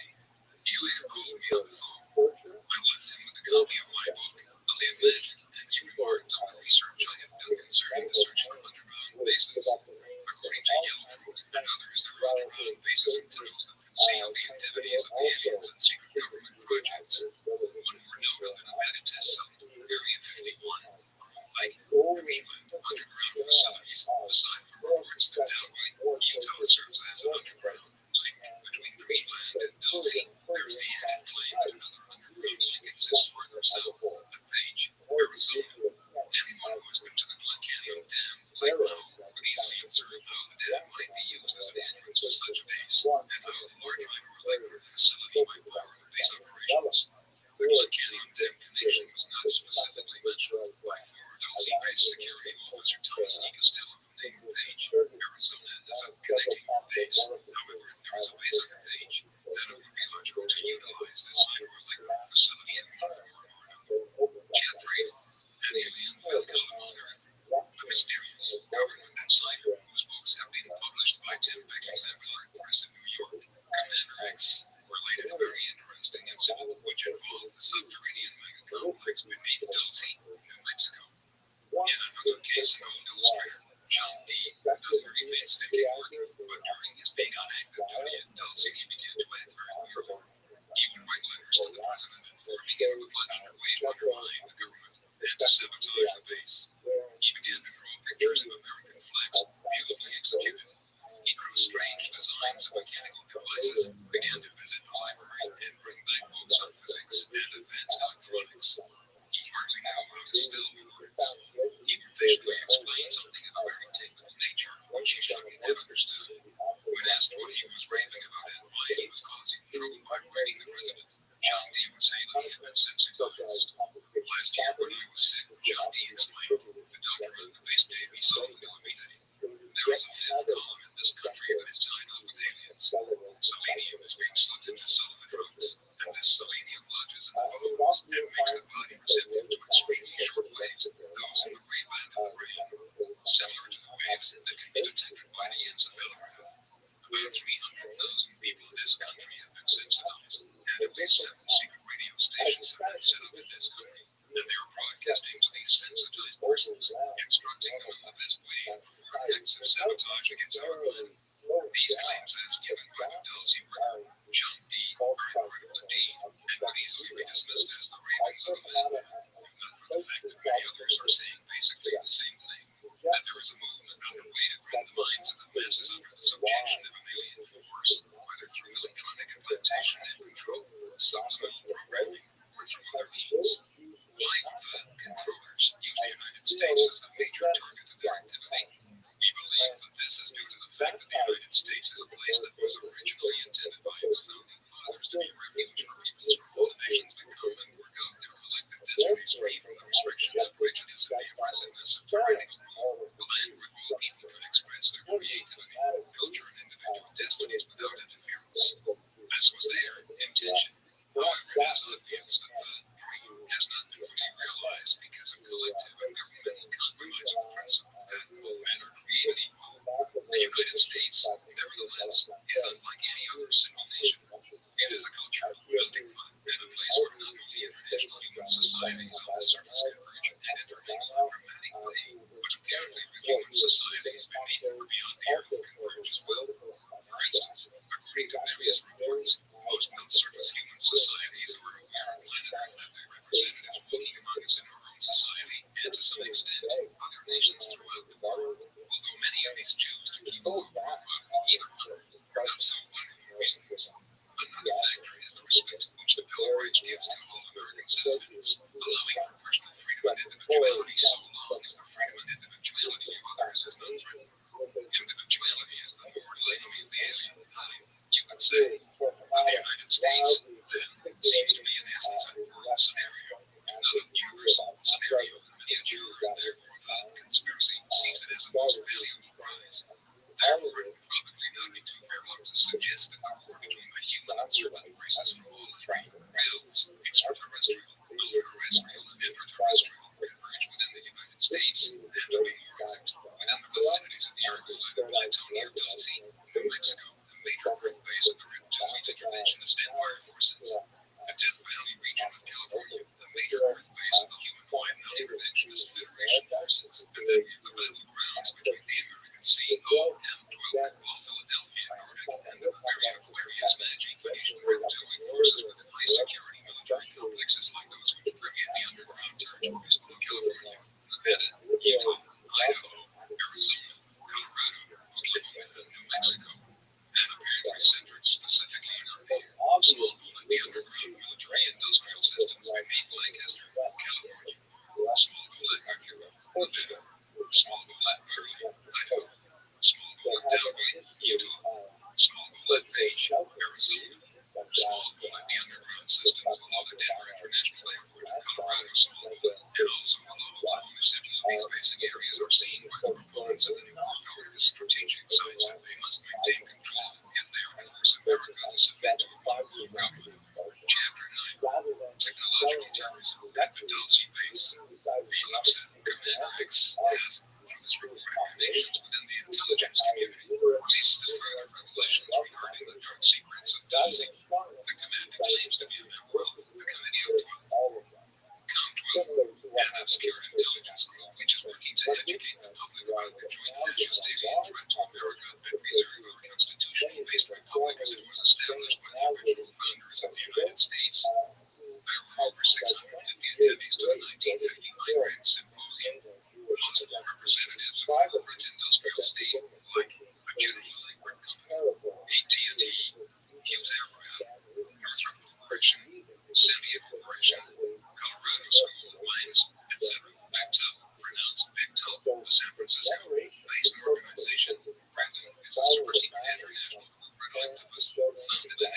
He later called me on the phone. I left him with a copy of my book, Alien Magic, and he remarked on the research I had done concerning the search for underground bases. According to Yellow Fruit and others, there are underground bases and tunnels that conceal the activities of aliens and secret government projects. One more note on the Nevada test site, Area 51. Like Greenland, underground facilities, aside from reports that downright Utah serves as an underground link between Greenland and Delsey, there is the added claim that another underground link exists further south at Page, Arizona. Anyone who has been to the Glen Canyon Dam Lake now would easily observe how the dam might be used as an entrance to such a base, and how a large hydroelectric facility might power the base operations. The Glen Canyon Dam connection was not specifically mentioned by former Delsey Security Officer Thomas E. Costello from Navy Page, Arizona, as a connecting base. However, if there is a base on your page, then it would be logical to utilize this hydroelectric facility in one form or another. Jet Freedom, an alien fifth column on Earth, a mysterious government insider whose books have been published by Tim Becky's Ambulance Press in New York. Commander X related a very interesting incident which involved the subterranean megacomplex beneath Dulce, New Mexico. In another case, an old illustrator, John D., does very painstaking work, but during his being on active duty at Dulce, he began to act very weirdly. He would write letters to the president informing him of planning a way to undermine the government and to sabotage the base. He began to draw pictures of American flags, beautifully executed. He drew strange designs of mechanical devices, began to visit the library, and bring back books on physics and advanced electronics. He hardly knew how to spell words. He would patiently explain something of a very technical nature, which he shouldn't have understood. When asked what he was raving about and why he was causing trouble by writing the president, John D. would say that he had been sensitized. Last year, when I was sick, John D. explained, the doctor on the base gave me something to eliminate. There is a fifth column in this country that is tied up with aliens. Selenium is being sucked into sulfur drugs, and this selenium lodges in the bones and makes the body receptive to extremely short waves, those in the gray band of the brain, similar to the waves that can be detected by the encephalograph. About 300,000 people in this country have been sensitized, and at least 7 secret radio stations have been set up in this country, and they are broadcasting to these sensitized persons, instructing them in the best way for acts of sabotage against our planet. These claims, as given by the Dulce worker, John D., are incredible indeed, and would easily be dismissed as the ravings of a madman, if not for the fact that many others are saying basically the same thing, that there is a movement underway to bring the minds of the masses under the subjection of an alien force, whether through electronic implantation and control, subliminal programming, or through other means. Why the controllers use the United States as the major target of their activity? We believe that this is due to the fact that the United States is a place that was originally intended by its founding fathers to be a refuge for peoples from all the nations that come and work out their collective destinies free from the restrictions of prejudice and the oppressiveness of tyrannical rule, a land where all people could express their creativity, culture, and individual destinies without interference. This was their intention. However, it is obvious that the dream has not been fully realized because of collective and governmental compromise of principle that all men are created equal. The United States, nevertheless, is unlike any other single nation. It is a culture, melting pot, and a place where not only international human societies on the surface converge and intermingle in a dramatic way, but apparently with human societies beneath or beyond the earth converge as well. For instance, according to various reports, most non-surface human societies are aware of planet Earth have their representatives walking among us in our own society, and to some extent, other nations throughout the world, although many of these choose to keep a low profile for either one, or not so wonderful reasons. Another factor is the respect which the Bill of Rights gives to all American citizens, allowing for personal freedom and individuality so long as the freedom and individuality of others is not threatened. Individuality is the mortal enemy of the alien kind, you would say. The United States, then, seems to be in essence a world scenario, not a universal scenario in miniature, and therefore the conspiracy sees it as the most valuable prize. Therefore, it would probably not be too far to suggest that the war between the human and certain races from all three realms, extraterrestrial, ultra-terrestrial, and interterrestrial, converge within the United States, and to be more exact, within the vicinities of the Argo-Lago Plateau near Dulce, New Mexico, the major birthplace of the reptilian interventionist empire forces. The Death Valley region of California, the major birthplace of the human-wide non-interventionist Federation forces, and then the battlegrounds between the American CEO and 12 Wall, Philadelphia, Nordic, and the Bavarian Aquarius Magi Phoenician reptilian forces within high security military complexes like those which permeate the underground territories of California, Nevada, Utah, Idaho, Arizona, Colorado, Oklahoma, and New Mexico, and apparently centered specifically in our small and the underground military industrial systems beneath Lancaster, California, small at Mercury, Nevada, small at Berkeley, Idaho, small at Delray, Utah, small at Page, Arizona, small at the underground systems below the Denver International Airport in Colorado, small and also below Oklahoma City, these rising areas are seen by the proponents of the New World Order as strategic signs that they must maintain control if they are to force America to submit to a one world government. Chapter 9, Technological Terrorism at the Dulce base. The Lucid Commander X has, through his reported connections within the intelligence community, released still further revelations regarding the dark secrets of Dulce. The commander claims to be a member of the Committee of 12, COM 12, an obscure intelligence group which is working to educate the public about the joint fascist alien threat to America and preserve our constitutional-based republic as it was established by the original founders of the United States. There were over 650 attendees to the 1950 Migrant Symposium. Most were representatives of a corporate industrial state like a General Electric Company, AT&T, Hughes Aircraft, Northrop Corporation, Symbian Corporation, Colorado School of Mines, etc. Bechtel, pronounced Bechtel, a San Francisco-based organization. Brandon is a super-secret international corporate activist founded in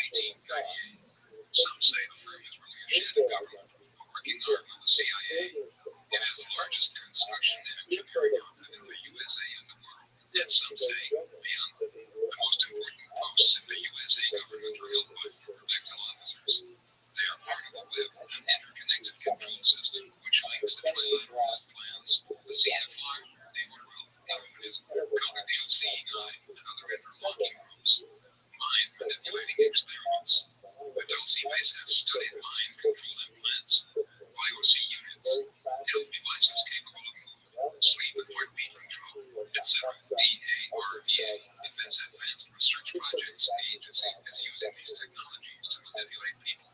1898. Some say the firm is really a shadow government, a working arm of the CIA. It is the largest construction and engineering outfit in the USA and the world, and some say beyond. The most important posts in the USA government are held by former Bechtel officers. They are part of the WIB, an interconnected control system which links the trilateralist plans, the CFR, the Orwell, communism, called the OCEI, and other interlocking groups. Mind manipulating experiments. The Dulce base has studied mind control implants, YOC units, health devices capable of movement, sleep and heartbeat control, etc. DARPA, Defense Advanced Research Projects Agency, is using these technologies to manipulate people.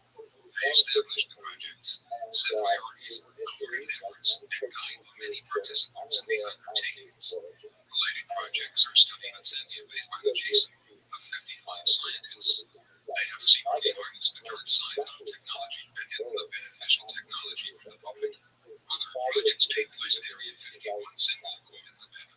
They established the projects, set priorities, coordinate efforts, and guide the many participants in these undertakings. Related projects are studied on Sandia based by the Jason Group of 55 scientists. They have secretly harnessed the dark side of technology and hidden the beneficial technology from the public. Other projects take place at Area 51 Single Quad in Nevada.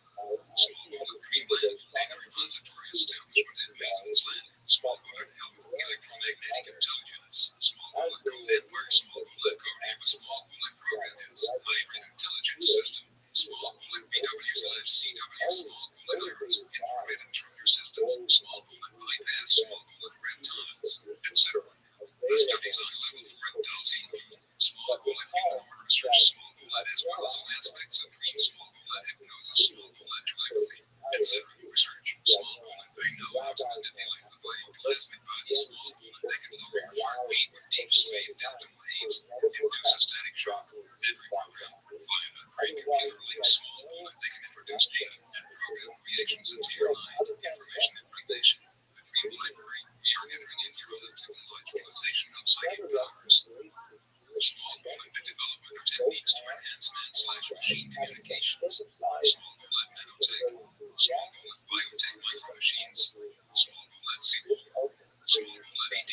Small Bullet Greenland, a repository establishment in Mason's Land. Small Bullet Electromagnetic Intelligence. Small Bullet Code Network. Small Bullet Code Name. Small Bullet Program is Hybrid Intelligence System. Small Bullet BW/CW. Small Bullet Irons. Infrared Intruder Systems. Small Bullet Bypass. Small Bullet Red Tunnels, etc. The studies on level 4 at Dulce include small bullet human research, small bullet as well as all aspects of dream, small bullet hypnosis, small bullet telepathy, etc. Research, small bullet they know how to manipulate the brain, plasmic body, small bullet they can lower your heartbeat with deep sway abdominal waves, induce a static shock, and reprogram via a brain computer link, small bullet they can introduce data and program reactions into your mind, information impregnatation, the dream library. You're entering in your own technologicalization of psychic powers. Small bullet the development of techniques to enhance man/machine communications. Small bullet nanotech. Small bullet biotech micromachines. Small bullet SQL. Small bullet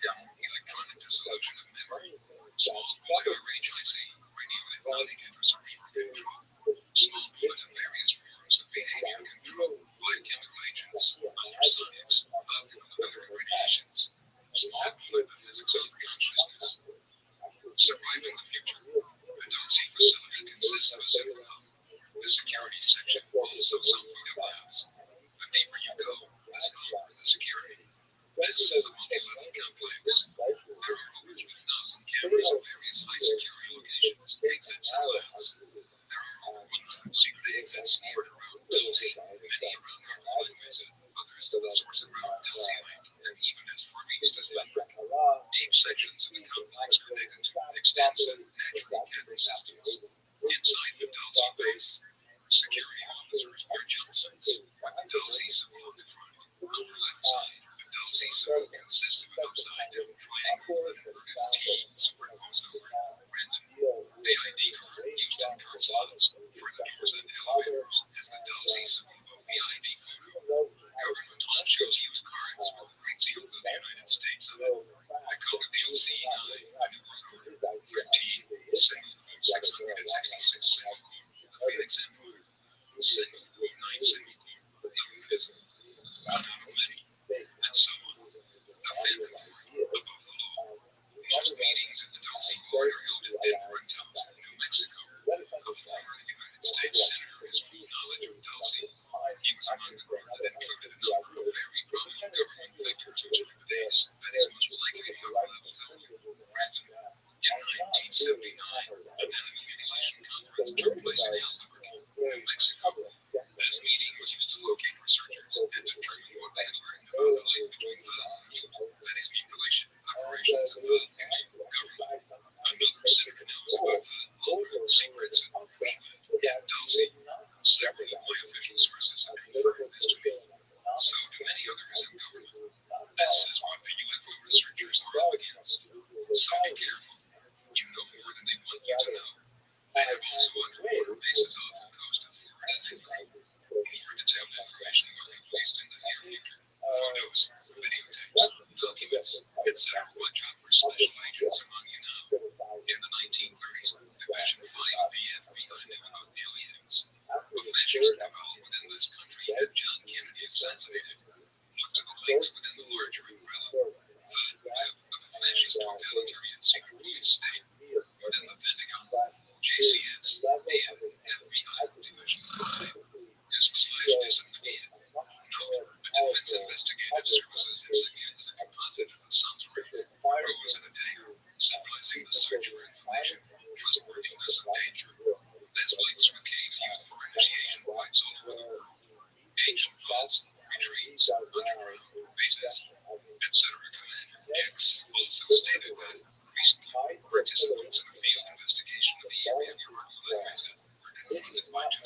DOM electronic dissolution of memory. Small bullet RHIC radio hypnotic intracerebral control. Small bullet in various forms of behavior control, biochemical agents, ultrasonics, optical and other radiations. Small bullet the physics of consciousness. Surviving the future. The Dulce facility consists of a central hub, the security section, also some photo labs. The deeper you go, the stronger the security. This is a multi-level complex. There are over 3,000 cameras at various high security locations, exits and labs. There are over 100 secret exits stored around Dulce, many around North Mesa, others to the source around Dulce Lake, and even as far east as Lemberg. Deep sections of the complex connected to extensive natural cabin systems. Inside the Dulce base, security officers wear jumpsuits, with the Dulce symbol on the front. On the left side, the Dulce symbol consists of an upside-down triangle with an inverted T superimposed over it. Random. The ID card used in card slots for the doors and elevators is the Dulce symbol above the ID photo. Government honchos use cards with the great seal of the United States on it. The code of the OCEI, the New World Order, 13, single code 666, single code, the Phoenix Empire, single code 9, single code, the Invisible, one out of many, and so on. The family court above the law. Most meetings in the Dulce court are held in Denver and Taos, New Mexico, the former United States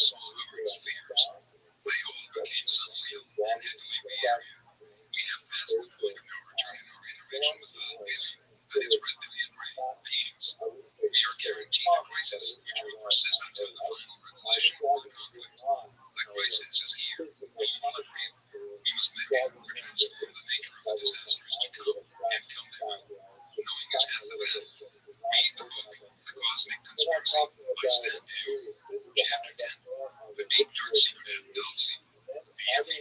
small hovering spheres. My hole became suddenly ill and had to leave the area. We have passed the point of no return in our interaction with fellow alien, that is red billion ray beings. We are guaranteed a crisis which will persist until the final resolution of the conflict. The crisis is here, all but real. We must make or transform the nature of the disasters to come, and come they will. Knowing is half the battle. Read the book, The Cosmic Conspiracy, by Stan Pugh. Chapter 10, The Deep Dark Secret of Dulce. VFV.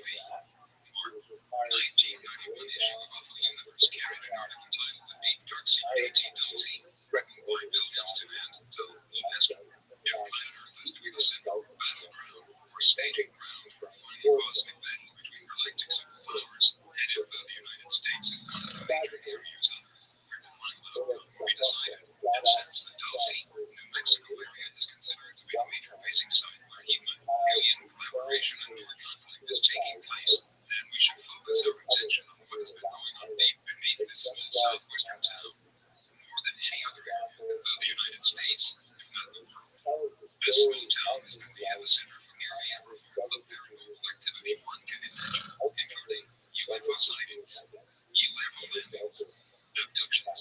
March 1991 issue of Buffalo Universe carried an article entitled The Deep Dark Secret of Dulce, written by Bill Hamilton and Phil Lopez. If planet Earth is to be the central battleground, or staging ground for a final cosmic battle between galactic superpowers, and if the United States is one of the major areas on Earth where the final outcome will be decided, and since the Dulce, New Mexico area is considered to be a major rising site where human alien collaboration and war conflict is taking place, then we should focus our attention on what has been going on deep beneath this small southwestern town. More than any other area of the United States, if not the world, this small town has been the epicenter for nearly every form of paranormal activity one can imagine, including UFO sightings, UFO landings, abductions,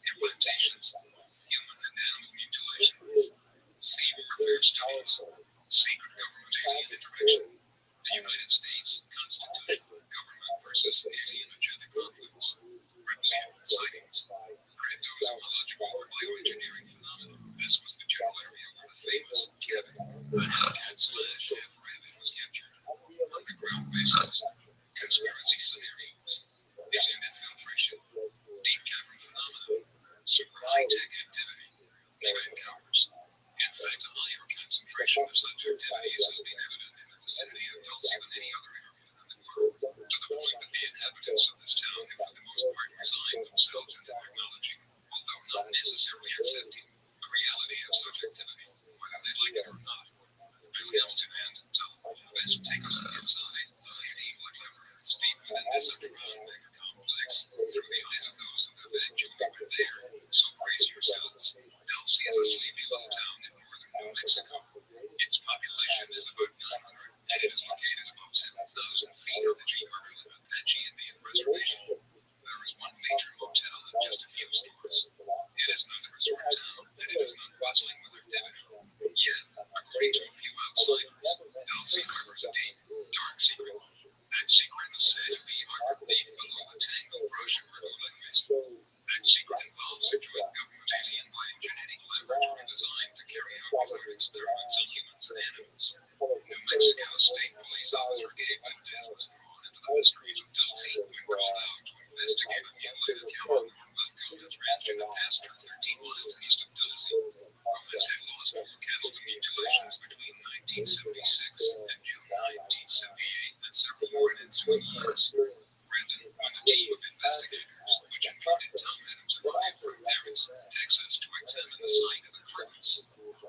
implantations, human and animal mutilations, sea warfare studies, secret government alien interaction, the United States constitutional government versus alien agenda conflicts, reptilian sightings, cryptozoological or bioengineering phenomena. This was the general area where the famous Kevin, an half-cat slash half-rabbit, was captured. Underground bases, conspiracy scenarios, alien infiltration, deep cavern phenomena, super high-tech activity, new encounters. In fact, a higher concentration of such activities has been evident in the vicinity of Dulce than any other area in the world, to the point that the inhabitants of this town have for the most part resigned themselves into acknowledging, although not necessarily accepting, the reality of such activity, whether they like it or not. Bill Hamilton and Tom Lopez take us inside the deep labyrinths deep within this underground mega complex, through the eyes of those who have actually been there. So brace yourselves. Dulce is a sleepy little town in northern New Mexico. Its population is about 900, and it is located above 7,000 feet on the G-Berlin Apache Indian Reservation. There is one major motel and just a few stores. It is not a resort town, and it is not bustling with activity. Yet, according to a few outsiders, Dulce harbors a deep, dark secret. That secret is said to be harbored deep below the tangled brush of Bermuda Mesa. That secret involves a joint government alien biogenetic laboratory designed to carry out bizarre experiments on humans and animals. New Mexico State Police Officer Gabe Valdez was thrown into the mysteries of Dulce when called out to investigate a mutilated cow on Will Gomez Ranch in the pasture 13 miles east of Dulce. Gomez had lost 4 cattle to mutilations between 1976 and June 1978, and several more in ensuing years. Brandon and a team of investigators, which included Tom Adams and Ryan from Paris, Texas, to examine the site of the carcass.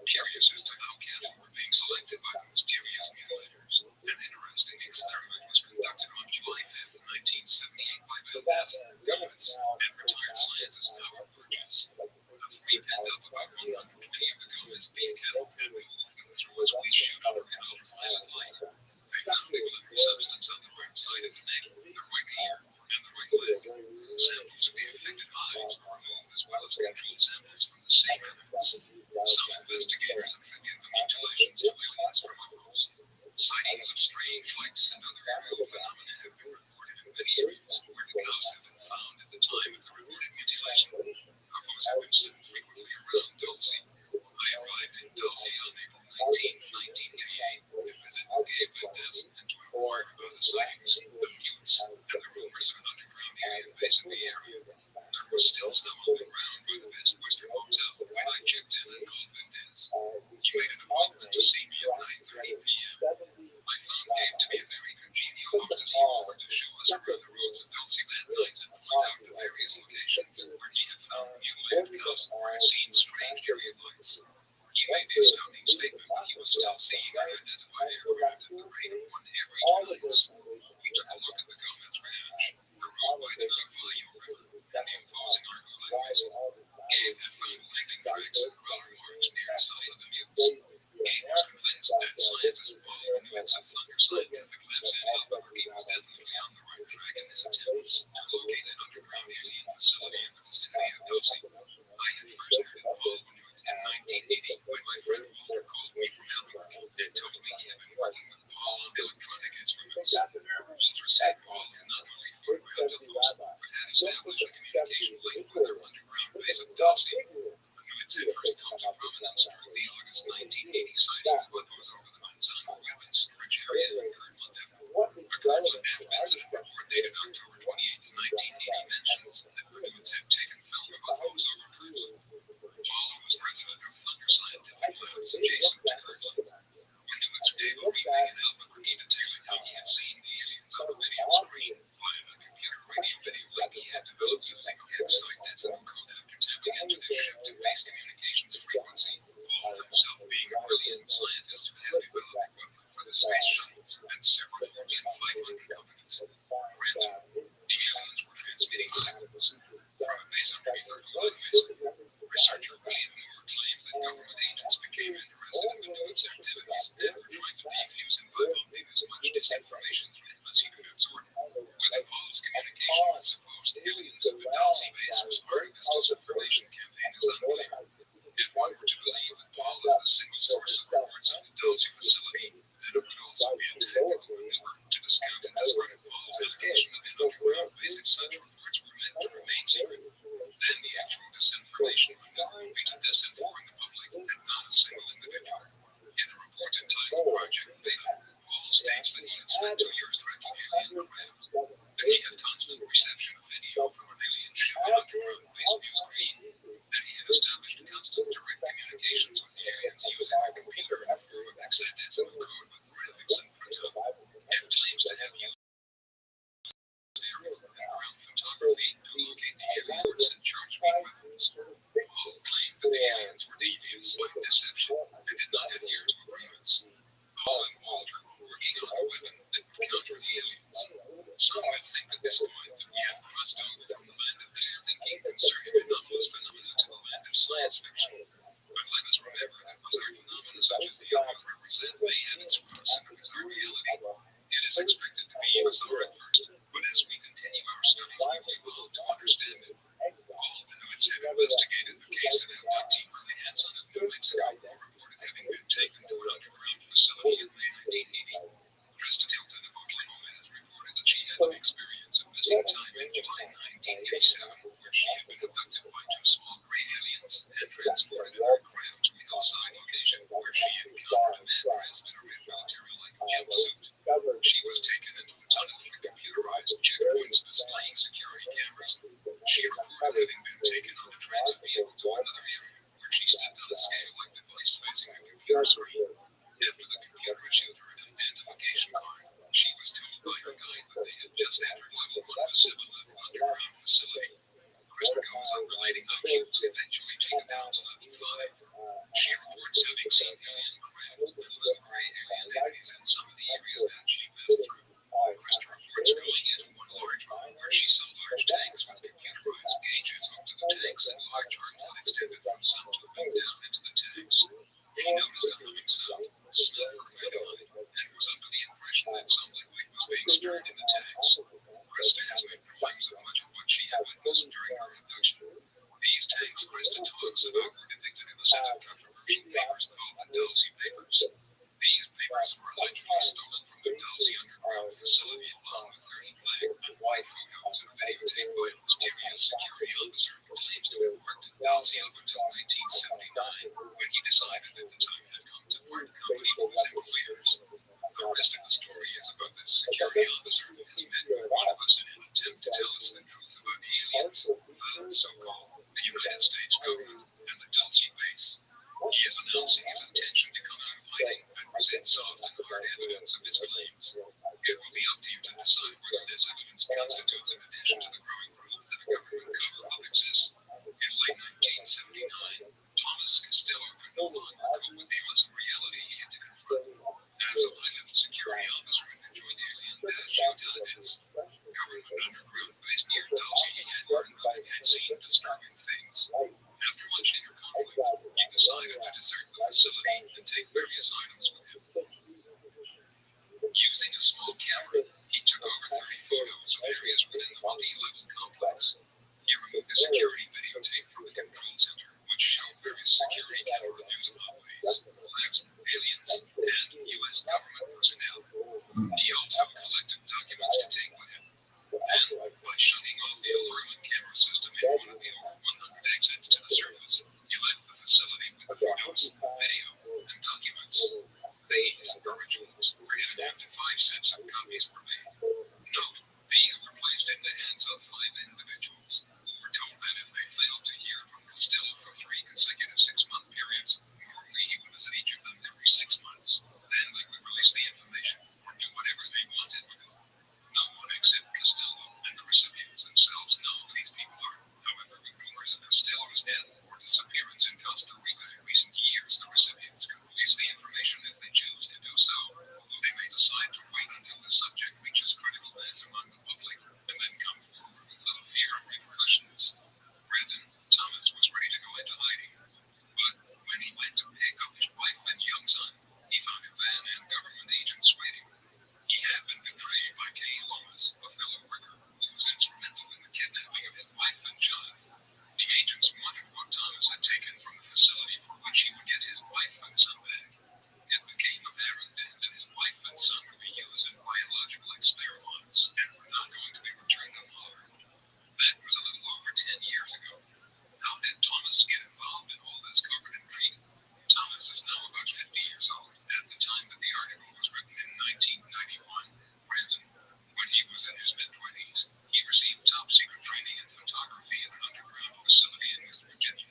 Curious as to how cattle were being selected by the mysterious mutilators, an interesting experiment was conducted on July 5, 1978 by Valdez, Gomez, and retired scientist Howard Burgess. A three penned up about 120 of the Gomez beef cattle and moved them through a squeeze chute under an ultraviolet light. They found a glittery substance on the right side of the neck, the right ear, and the right leg. Samples of the affected hides were removed, as well as controlled samples from the same animals. Some investigators attribute the mutilations to aliens from UFOs. Sightings of strange lights and other aerial phenomena have been reported in many areas where the cows have been found at the time of the reported mutilation. UFOs have been seen frequently around Dulce. I arrived in Dulce on April 19, 1988, to visit Gabe Valdez and to inquire about the sightings, the mutes, and the rumors of an underground alien base in the area. There was still snow on the ground by the Best Western Motel when I checked in and called Valdez. He made an appointment to see me at 9:30 p.m. I found Gabe to be a very congenial host as he offered to show us around the roads of Dulce that night and point out the various locations where he had found mutilated cows or had seen strange alien lights. He made the astounding statement that he was still seeing unidentified aircraft at the rate of 1 every 2 minutes. We took a look at the Gomez Ranch, the road by the Navajo River, and the imposing Argo Lake. Gabe had found lightning tracks and crawler marks near the site of the mutes. Gabe was convinced that scientist Paul Inuit's Thunder Scientific Labs in Albuquerque was definitely on the right track in his attempts to locate an underground alien facility in the vicinity of Dulce. I had first heard of Paul Inuit in 1980 when my friend Walter called me from Albuquerque and told me he had been working with Paul on electronic instruments. Walter said Paul had not only photographed UFOs, but had established a communication link with their underground base of Dulce. Inuits had first come to prominence during the August 1980 sightings of UFOs over the Manzano weapons storage area in Kurt-Landef. A Kurt-Landef incident report dated October 28, 1980 mentions that Inuits had taken film of UFOs over Kurt. Paul, who was president of Thunder Scientific Labs adjacent to Kirtland, Inuits gave a briefing in Albuquerque detailing how he had seen the aliens on a video screen via a computer radio video link he had developed using a website decimal code after tapping into their shift-to-base communications frequency. Paul himself, being a brilliant scientist, has developed equipment for the space shuttles and several Fortean flight mining companies. Granted, the aliens were transmitting signals from a base underneath our colonies. Researcher William Moore claims that government agents became interested in Inuit's activities and were trying to defuse him by pumping as much disinformation through him as he could absorb. Whether Paul's communication with supposed aliens of the Dulce base was part of this disinformation campaign is unclear. If one were to believe that Paul is the single source of reports of the Dulce facility, then it would also be a tactical maneuver to discount and discredit Paul's allegation of an underground base if such reports were meant to remain secret. Then the actual disinformation maneuver would be to disinform the public and not a single individual. In a report entitled Project Beta, Paul states that he had spent 2 years tracking alien craft, that he had constant reception of video from an alien ship in underground base views green, that he had established constant direct communications with the aliens using a computer in the form of hexadecimal code with graphics and printout, and claims to have used aerial and ground photography to locate the airports and charge beam weapons. Paul claimed that the aliens were devious by deception and did not adhere to agreements. Paul and Walter were working on a weapon that would counter the aliens. Some might think at this point that we have crossed over from the land of clear thinking concerning anomalous phenomena to the land of science fiction. But let us remember that bizarre phenomena such as the UFOs represent may have its roots in the bizarre reality. It is expected to be bizarre at first, but as we continue our studies, we will evolve to understand it. Paul Inuits had investigated the case of abductee Marley Hanson of New Mexico, who reported having been taken to an underground facility in May 1980. Krista Tilton of Oklahoma has reported that she had an experience of missing time in July 1987, where she had been abducted by 2 small gray aliens and transported in her craft to a hillside location where she encountered a man transmitter in military-like jumpsuit. She was taken into a tunnel for computerized checkpoints displaying security cameras. She reported having been taken on a transit vehicle to another area where she stepped on a scale-like device facing a computer screen. After the computer issued her an identification card, she was told by her guide that they had just entered level 1 of a 7-level underground facility. Krista goes on relating how she was eventually taken down to level 5. She reports having seen alien craft and little gray alien entities in some of the areas that she passed through. Krista reports going into one large room where she saw large tanks with computerized gauges hooked to the tanks and large arms that extended from some tubing down into the tanks. She noticed a humming sound, smelled for iodine, and was under the impression that some liquid was being stirred in the tanks. Krista has made drawings of much of what she had witnessed during her abduction. These tanks Krista talks about were depicted in a set of controversial papers called the Dulce Papers. These papers were allegedly stolen from the Dulce underground facility along with 30 black and white photos and videotape by a mysterious security officer who claims to have worked at Dulce up until 1979 when he decided that the time had come to part company with his employers. The rest of the story is about this security officer who has met with one of us in an attempt to tell us the truth about the aliens, the so-called the United States government, and the Dulce base. He is announcing his intention to come out of hiding and present soft and hard evidence of his claims. It will be up to you to decide whether this evidence constitutes an addition to the growing proof that a government cover-up exists. In late 1979, Thomas Costello could no longer cope with the illicit reality he had to confront. As a high-level security officer and enjoyed alien dash intelligence, government underground base near Dulce he had learned that he had seen disturbing things. After much inner conflict, he decided to desert the facility and take various items with him. sets of copies were made. Note, these were placed in the hands of 5 individuals who were told that if they failed to hear from Costello for 3 consecutive 6-month periods, normally he would visit each of them every 6 months, then they would release the information or do whatever they wanted with it. No one except Costello and the recipients themselves know who these people are. However, with rumors of Costello's death or disappearance in Costa Rica in recent years, the recipients can release the information if they choose to do so, although they may decide to wait until the subject reaches critical mass among the public and then come forward with little fear of repercussions. Brandon Thomas was ready to go into hiding, but when he went to pick up his wife and young son, he found a van and government agents waiting. He had been betrayed by Kay Lomas, a fellow worker who was instrumental in the kidnapping of his wife and child. The agents wanted what Thomas had taken from the facility for which he would get his wife and son back. It became apparent then that his wife and son would be used in biological experiments and were not going to be returned unharmed. That was a little over 10 years ago. How did Thomas get involved in all this covert intrigue? Thomas is now about 50 years old. At the time that the article was written in 1991, Brandon, when he was in his mid-20s, he received top-secret training in photography at an underground facility in West Virginia.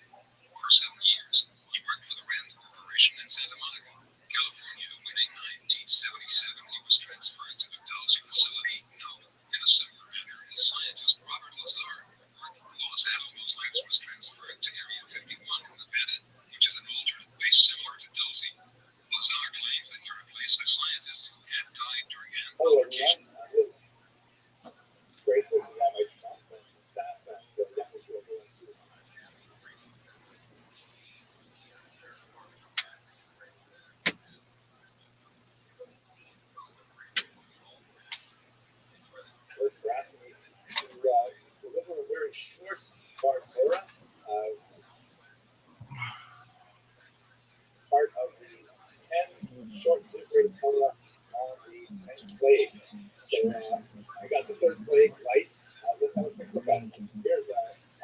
For 7 years, he worked for the Rand Corporation in Santa Monica, California, when in 1977 he was transferred to the Dulce facility, known in a similar manner as scientist Robert Lazar, who worked for Los Alamos Labs, was transferred to Area 51 in Nevada, which is an alternate base similar to Dulce. Lazar claims that he replaced a scientist who had died during an altercation. Grateful to Rabbi Trump and his staff and the youngest residents who were asking me to deliver a very short Bar Torah, part of the 10 short delivered Torah on the 10 plagues. So I got the third plague, lice. Let's have a quick look at it. Here's an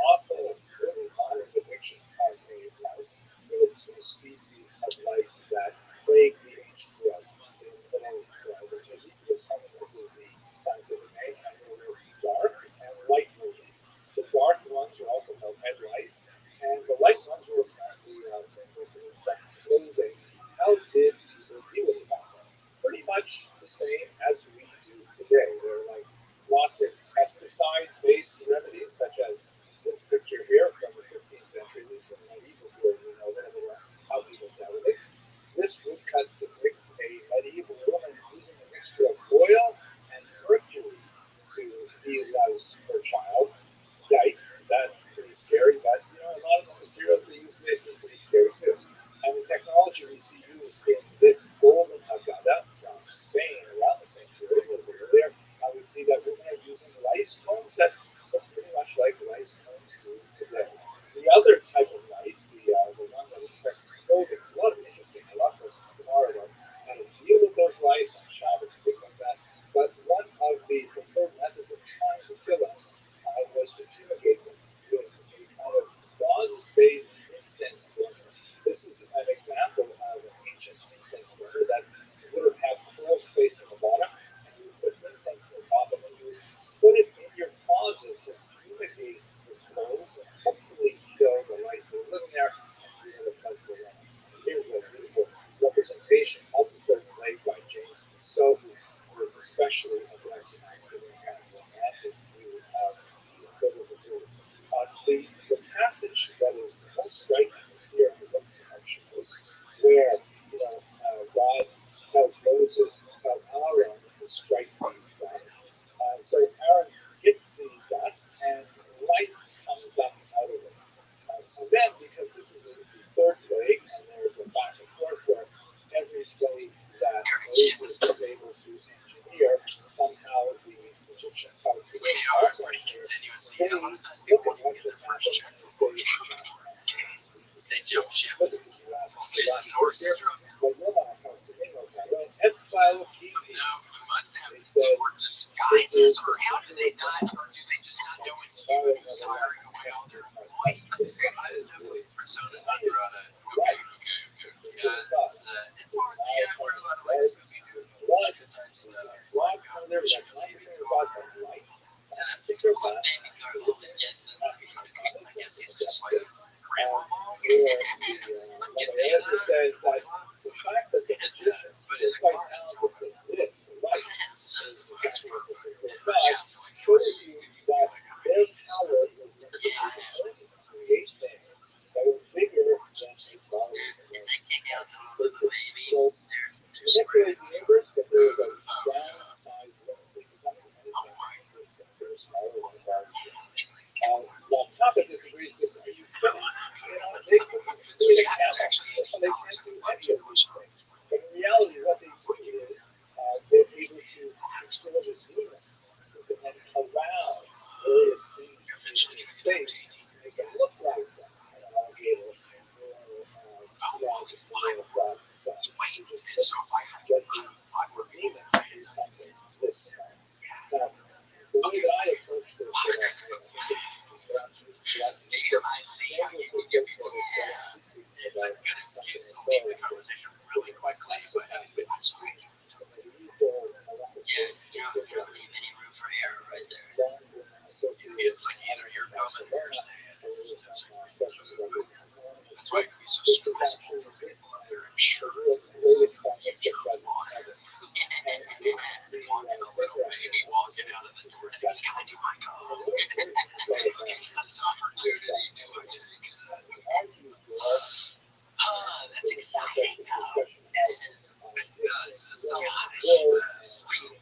awful, really modern depiction of a louse. There were 2 species of lice that plague the ancient world. These little, the Ezekiel's telling us is the scientific name, and they were dark and light versions. The dark ones are also called head lice, and the light ones were apparently clothing. How did people deal with the problem? Pretty much the same as we do today. There are like lots of pesticide-based remedies, such as this picture here from the 15th century. This is from the medieval period. We know a little bit about how people dealt with it. This woodcut depicts a medieval woman using a mixture of oil and mercury to heal louse her child. Yikes, that's pretty scary, but a lot of the materials they use today are pretty scary too. And the technology we see used in this golden agada from Spain around the same period, a little bit earlier, we see that women are using lice combs that look pretty much like lice combs do today. The other type of lice, the one that affects clothing, is a lot of interesting. A lot of us tomorrow about how to deal with those lice on Shabbos and things like that. But one of the preferred methods of trying to kill them was to fumigate them with a kind of gauze-based incense burner. This is an example of an ancient incense burner that would have had holes placed in the bottom, and you would put incense on the top, and then you would put it in your closet to fumigate the clothes and hopefully kill the lice that were living there and be able to touch the land. Here's a beautiful representation of the third plague by James Tissot, who was especially adept at giving kind of romantic view of the passage that is most striking is here in the books of Shabbos, where God tells Moses to tell Aaron to strike the dust. So Aaron hits the dust, and life comes up out of it. So then, because this is the third plague, and there's a back and forth where every plague that Moses is able to engineer, somehow the Egyptians have to also engineer. They look at what just happened and They jump ship. look at the last here, but Yoma comes to me, Etzfile Kiki. Now, we must have teamwork disguises, or how do they not, or do they just not know it's human who's hiring away all their employees? Persona non grata. Okay. Yeah, it's hard. Yeah, I wear a lot of like Scooby-Doo type stuff. I guess he's just like grandma. says that the fact that the magician is quite talented at this, right, shows you that their power is to create things that are bigger than themselves. So, manipulate the universe, but there is a downside limit. They can never do anything that is smaller than the garbage. While Papa disagrees with are you kidding? They could create a camel, and they can't do any of these things. But in reality, what they do is they're able to control this universe and allow various things in space to make it look like them. Alligators or rocks or frogs and so on. You just get the demon to do something this small. Now, the way that I approach this, I see how you can get people. It's a good excuse to leave the conversation really quickly, but it's like, you don't really leave any room for error right there. It's like either you're coming or you're staying. That's why it can be so stressful for people out there. I'm sure it's a future walking a little baby walking out of the door. Can I do my call? This opportunity to take. That's exciting. This is sweet.